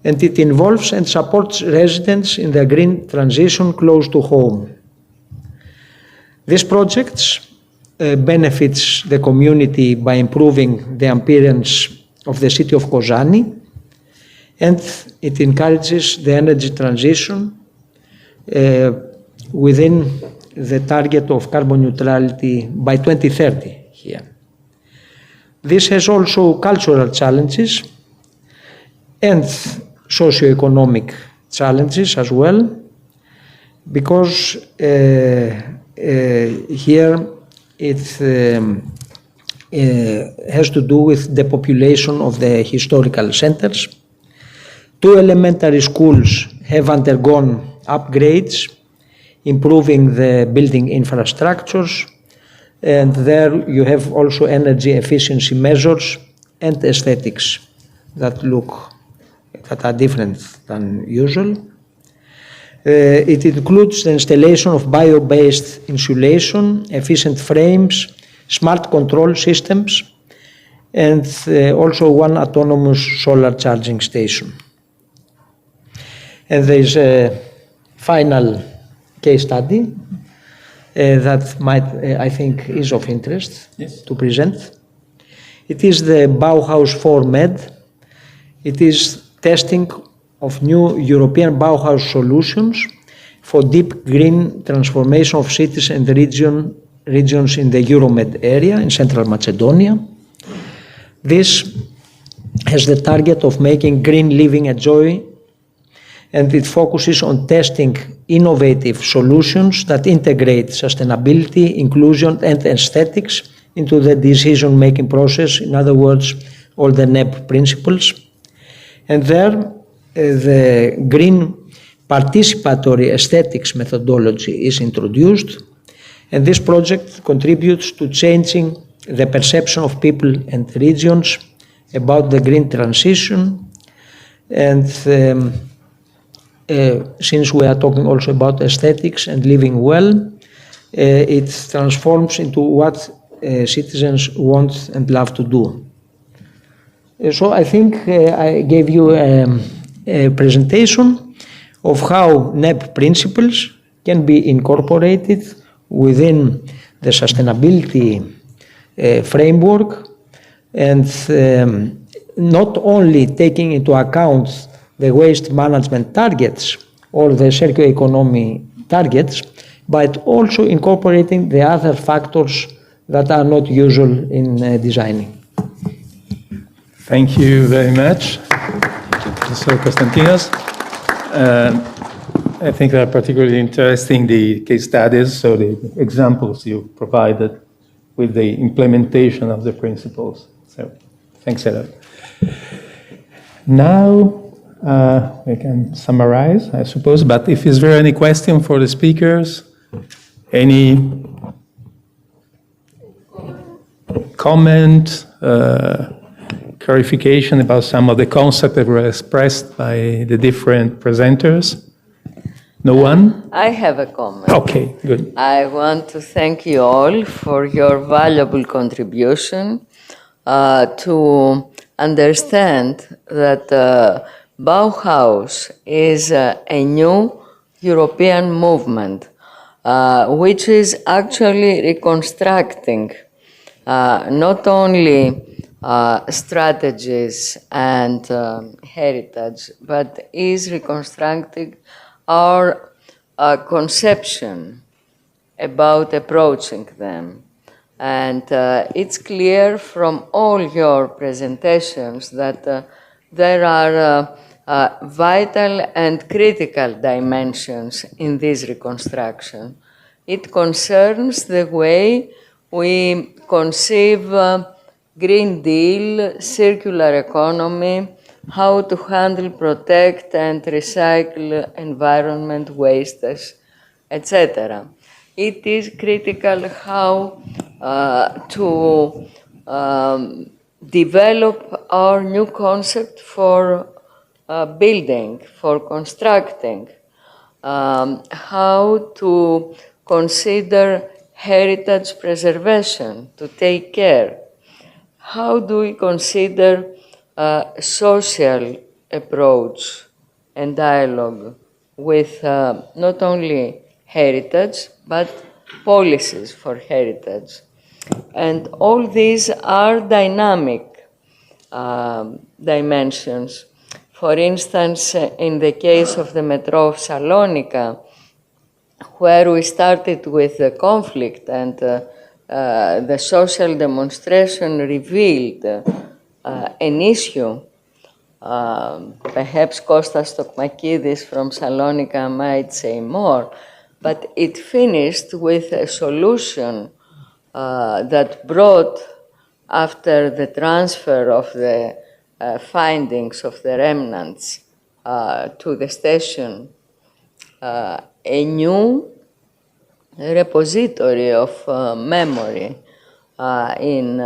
And it involves and supports residents in the green transition close to home. This project benefits the community by improving the appearance of the city of Kozani, and it encourages the energy transition within the target of carbon neutrality by 2030 here. This has also cultural challenges and socioeconomic challenges as well, because here it has to do with the population of the historical centers. 2 elementary schools have undergone upgrades improving the building infrastructures, and there you have also energy efficiency measures and aesthetics that are different than usual. It includes the installation of bio-based insulation, efficient frames, smart control systems, and also one autonomous solar charging station. And there is a final case study that might, I think, is of interest to present. It is the Bauhaus 4 Med. It is testing of new European Bauhaus solutions for deep green transformation of cities and regions in the Euromed area in Central Macedonia. This has the target of making green living a joy, and it focuses on testing innovative solutions that integrate sustainability, inclusion, and aesthetics into the decision-making process. In other words, all the NEP principles. And there, the green participatory aesthetics methodology is introduced, and this project contributes to changing the perception of people and regions about the green transition. And since we are talking also about aesthetics and living well, it transforms into what citizens want and love to do. So I think I gave you a presentation of how NEP principles can be incorporated within the sustainability framework, and not only taking into account the waste management targets or the circular economy targets, but also incorporating the other factors that are not usual in designing. Thank you very much, Professor Konstantinos. I think they are particularly interesting, the case studies, so the examples you provided with the implementation of the principles. So thanks a lot. Now we can summarize, I suppose, but if is there any question for the speakers, any comment, clarification about some of the concepts that were expressed by the different presenters? No one? I have a comment. Okay, good. I want to thank you all for your valuable contribution to understand that Bauhaus is a new European movement which is actually reconstructing not only strategies and heritage, but is reconstructing our conception about approaching them. And it's clear from all your presentations that there are vital and critical dimensions in this reconstruction. It concerns the way we conceive Green Deal, circular economy, how to handle, protect, and recycle environment wastes, etc. It is critical how to develop our new concept for building, for constructing, how to consider heritage preservation, to take care. How do we consider social approach and dialogue with not only heritage, but policies for heritage? And all these are dynamic dimensions. For instance, in the case of the Metro of Salonika, where we started with the conflict and the social demonstration revealed an issue. Perhaps Kostas Tokmakidis from Salonika might say more, but it finished with a solution that brought, after the transfer of the findings of the remnants to the station, a new repository of memory in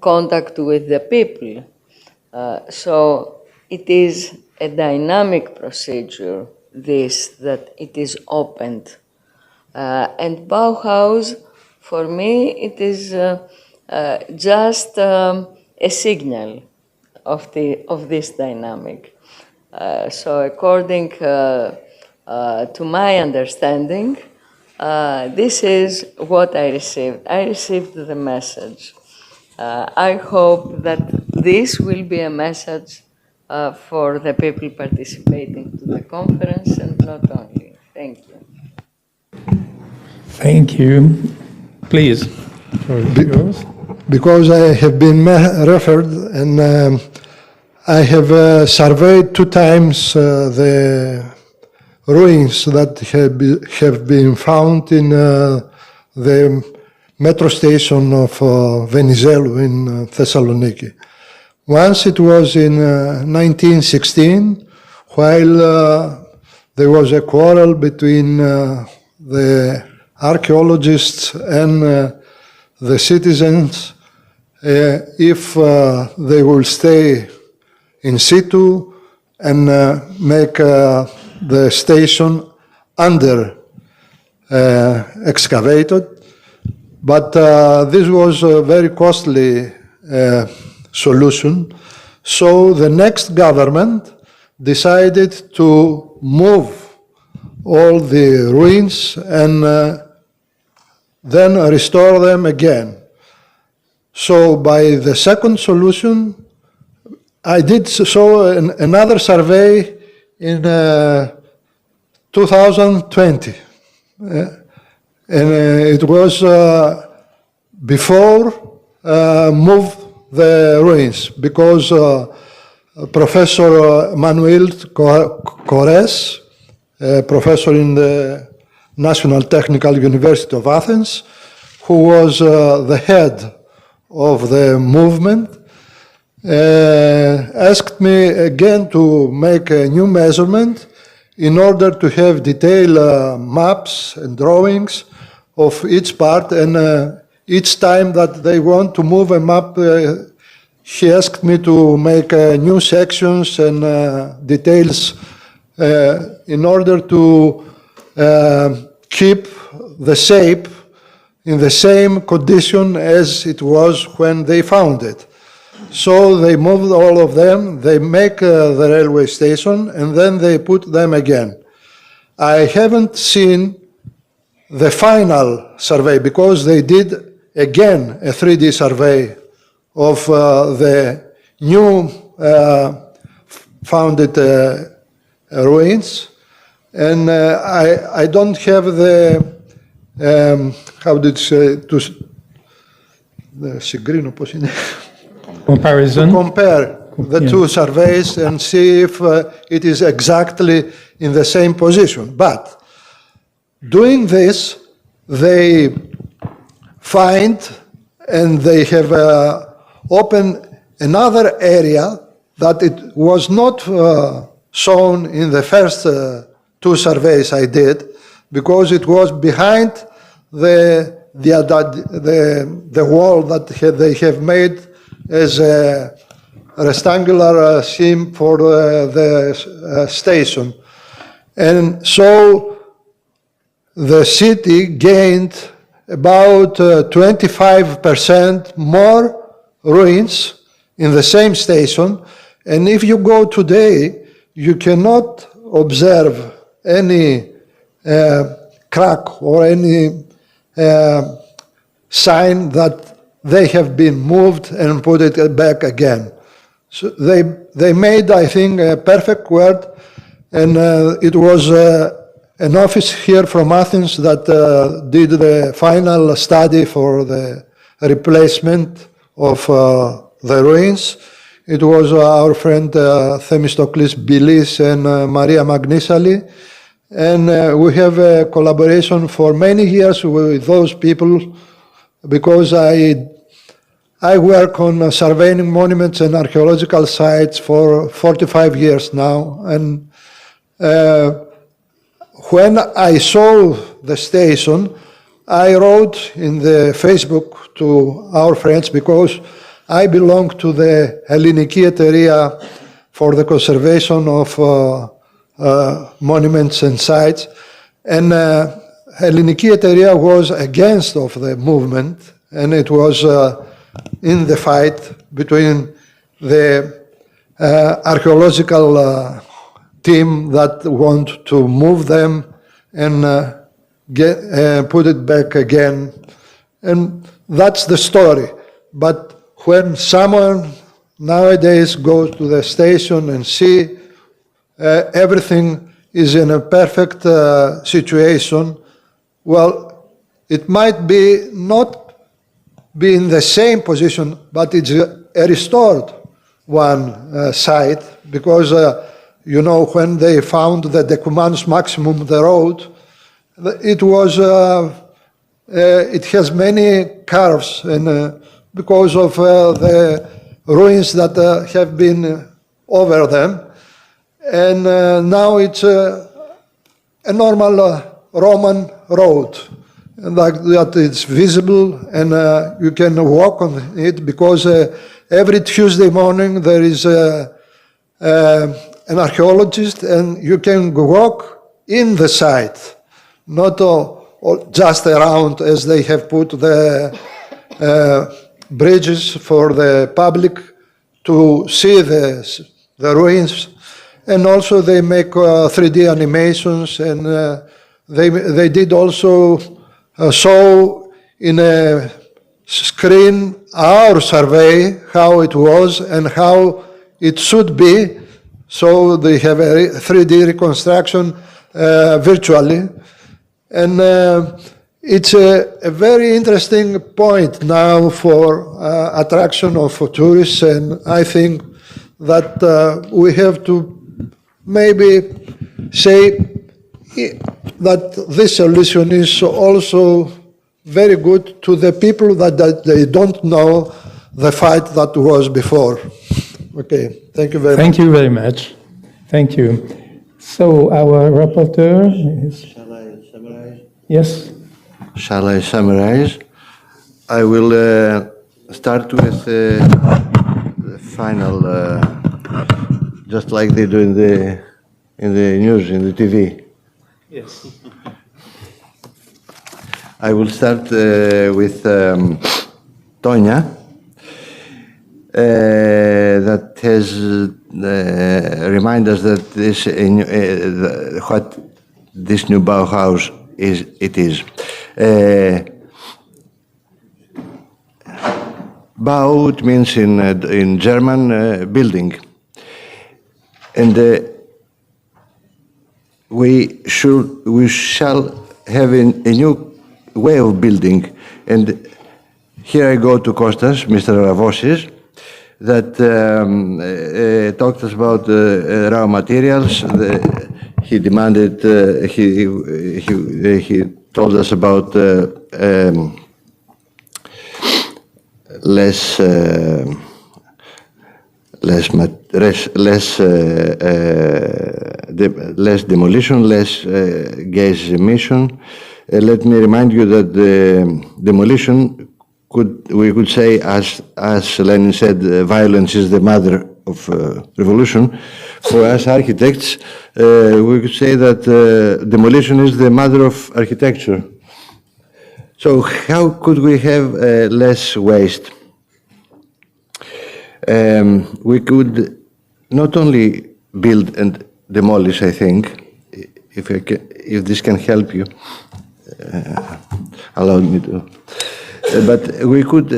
contact with the people. So it is a dynamic procedure, this, that it is opened. And Bauhaus, for me, it is just a signal of this dynamic. So according to my understanding, this is what I received. I received the message. I hope that this will be a message for the people participating to the conference and not only. Thank you. Thank you. Please. Because I have been referred and I have surveyed 2 times the ruins that have been found in the metro station of Venizelos in Thessaloniki. Once it was in 1916, while there was a quarrel between the archaeologists and the citizens if they will stay in situ and make the station under excavated. But this was a very costly solution. So the next government decided to move all the ruins and then restore them again. So by the second solution, I did another survey in 2020. And it was before move the ruins, because Professor Manuel Cores, professor in the National Technical University of Athens, who was the head of the movement, asked me again to make a new measurement in order to have detailed maps and drawings of each part, and each time that they want to move a map, he asked me to make new sections and details in order to keep the shape in the same condition as it was when they found it. So they moved all of them, they make the railway station, and then they put them again. I haven't seen the final survey, because they did again a 3D survey of the new founded ruins, and I don't have the how did you say, comparison. To compare the two surveys and see if it is exactly in the same position. But doing this, they find and they have opened another area that it was not shown in the first 2 surveys I did, because it was behind the wall that they have made as a rectangular seam for the station. And so the city gained about 25% more ruins in the same station. And if you go today, you cannot observe any crack or any sign that they have been moved and put it back again. So they made, I think, a perfect work, and it was an office here from Athens that did the final study for the replacement of the ruins. It was our friend Themistoklis Bilis and Maria Magnisali. And we have a collaboration for many years with those people, because I work on surveying monuments and archaeological sites for 45 years now. And when I saw the station, I wrote in the Facebook to our friends because I belong to the Helliniki area for the conservation of monuments and sites, and Helliniki area was against of the movement, and it was in the fight between the archaeological team that want to move them and put it back again, and that's the story. But when someone nowadays goes to the station and see everything is in a perfect situation, well, it might be not be in the same position, but it's a restored one site, because you know, when they found the Decumanus Maximum, the road, it was it has many curves, and because of the ruins that have been over them, and now it's a normal Roman road, and like that it's visible, and you can walk on it, because every Tuesday morning there is an archaeologist, and you can walk in the site, not just around, as they have put the bridges for the public to see the ruins. And also they make 3D animations, and they did also show in a screen our survey, how it was and how it should be. So they have a 3D reconstruction virtually. And it's a very interesting point now for attraction of tourists, and I think that we have to maybe say that this solution is also very good to the people that they don't know the fight that was before. Okay, thank you very much. Thank you very much. Thank you. So our rapporteur is... Shall I summarize? Yes. Shall I summarize? I will start with the final, just like they do in the news, in the TV. Yes. I will start with Tonya, that has reminded us that this what this new Bauhaus is. It is. Bau, it means in German building, and we shall have a new way of building. And here I go to Kostas, Mr. Ravosis, that talked us about raw materials. He demanded, he told us about less demolition, less gas emission. Let me remind you that the demolition we could say, as Lenin said, violence is the mother of revolution. For us architects, we could say that demolition is the mother of architecture. So how could we have less waste? We could not only build and demolish, I think, if this can help you, allow me to, but we could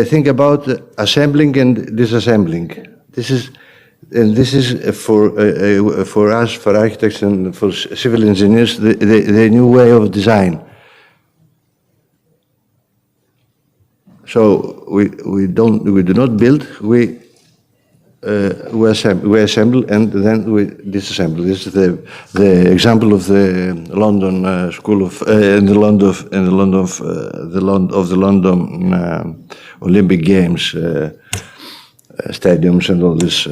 think about assembling and disassembling. This is for us, for architects and for civil engineers, the new way of design. So we do not build, we assemble and then we disassemble. This is the example of the London School of the London Olympic Games stadiums and all these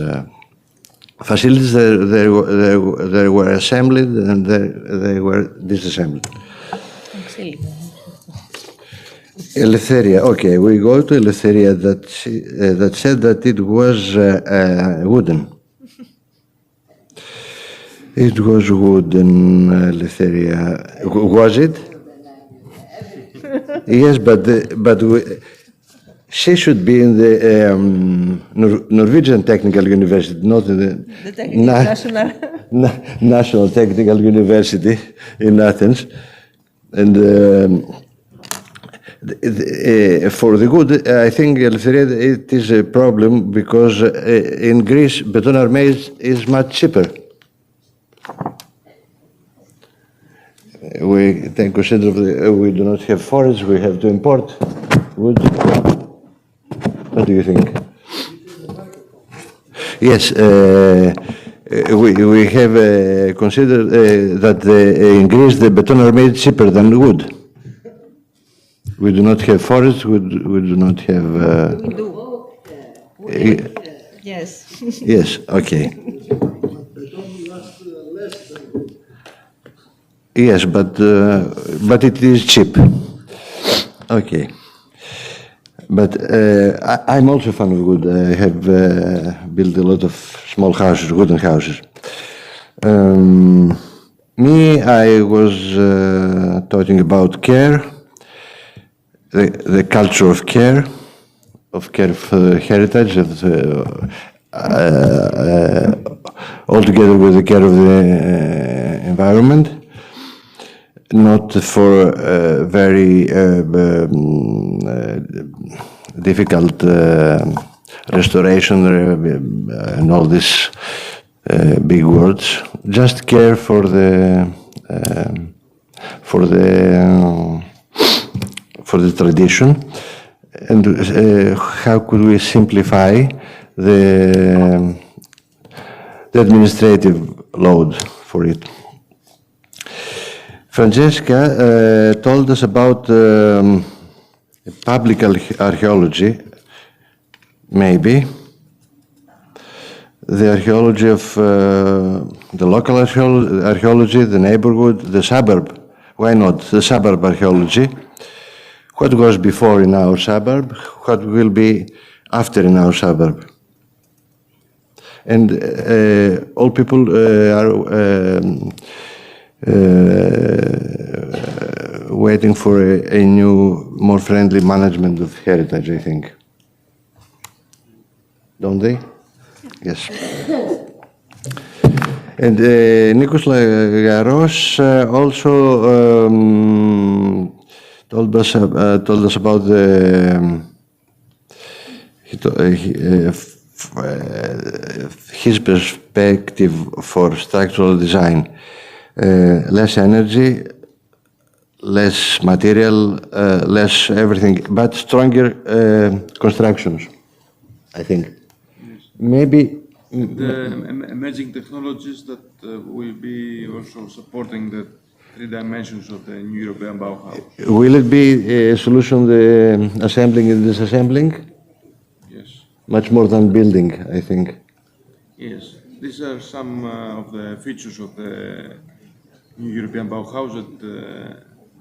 facilities. They were assembled and they were disassembled. Eleutheria. Okay, we go to Eleutheria that said that it was wooden. It was wooden, Eleutheria. Was it? Yes, but she should be in the Norwegian Technical University, not in the National Technical University in Athens. And for the good, I think Eleutheria, it is a problem because in Greece, beton armage is much cheaper. We take consider we do not have forests, we have to import wood. What do you think? Yes, we have considered that in Greece the beton armage is cheaper than wood. We do not have forests, we do not have... We do. Yes. Yes, okay. Yes, but it is cheap. Okay. But I'm also a fan of wood. I have built a lot of small houses, wooden houses. Me, I was talking about care, the culture of care of heritage, all together with the care of the environment. Not for very difficult restoration and all these big words. Just care for the tradition, and how could we simplify the administrative load for it. Francesca told us about public archaeology, maybe. The archaeology of the local archaeology, the neighborhood, the suburb. Why not? The suburb archaeology. What was before in our suburb? What will be after in our suburb? And all people are waiting for a new, more friendly management of heritage, I think. Don't they? Yes. And Nikos Lagaros also told us about his perspective for structural design. Less energy, less material, less everything, but stronger constructions, I think. Maybe the emerging technologies that will be also supporting the 3 dimensions of the new European Bauhaus. Will it be a solution, the assembling and disassembling? Yes. Much more than building, I think. Yes. These are some of the features of the new European Bauhaus, that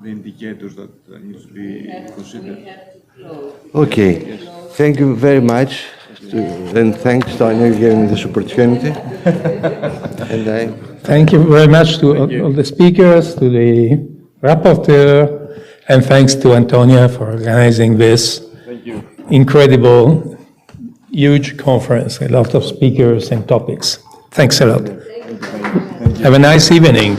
the indicators that need to be considered. Okay. Yes. Thank you very much. And thanks, Tonya, for giving me this opportunity. And Thank you very much to all the speakers, to the rapporteur, and thanks to Antonia for organizing this incredible, huge conference, a lot of speakers and topics. Thanks a lot. Have a nice evening.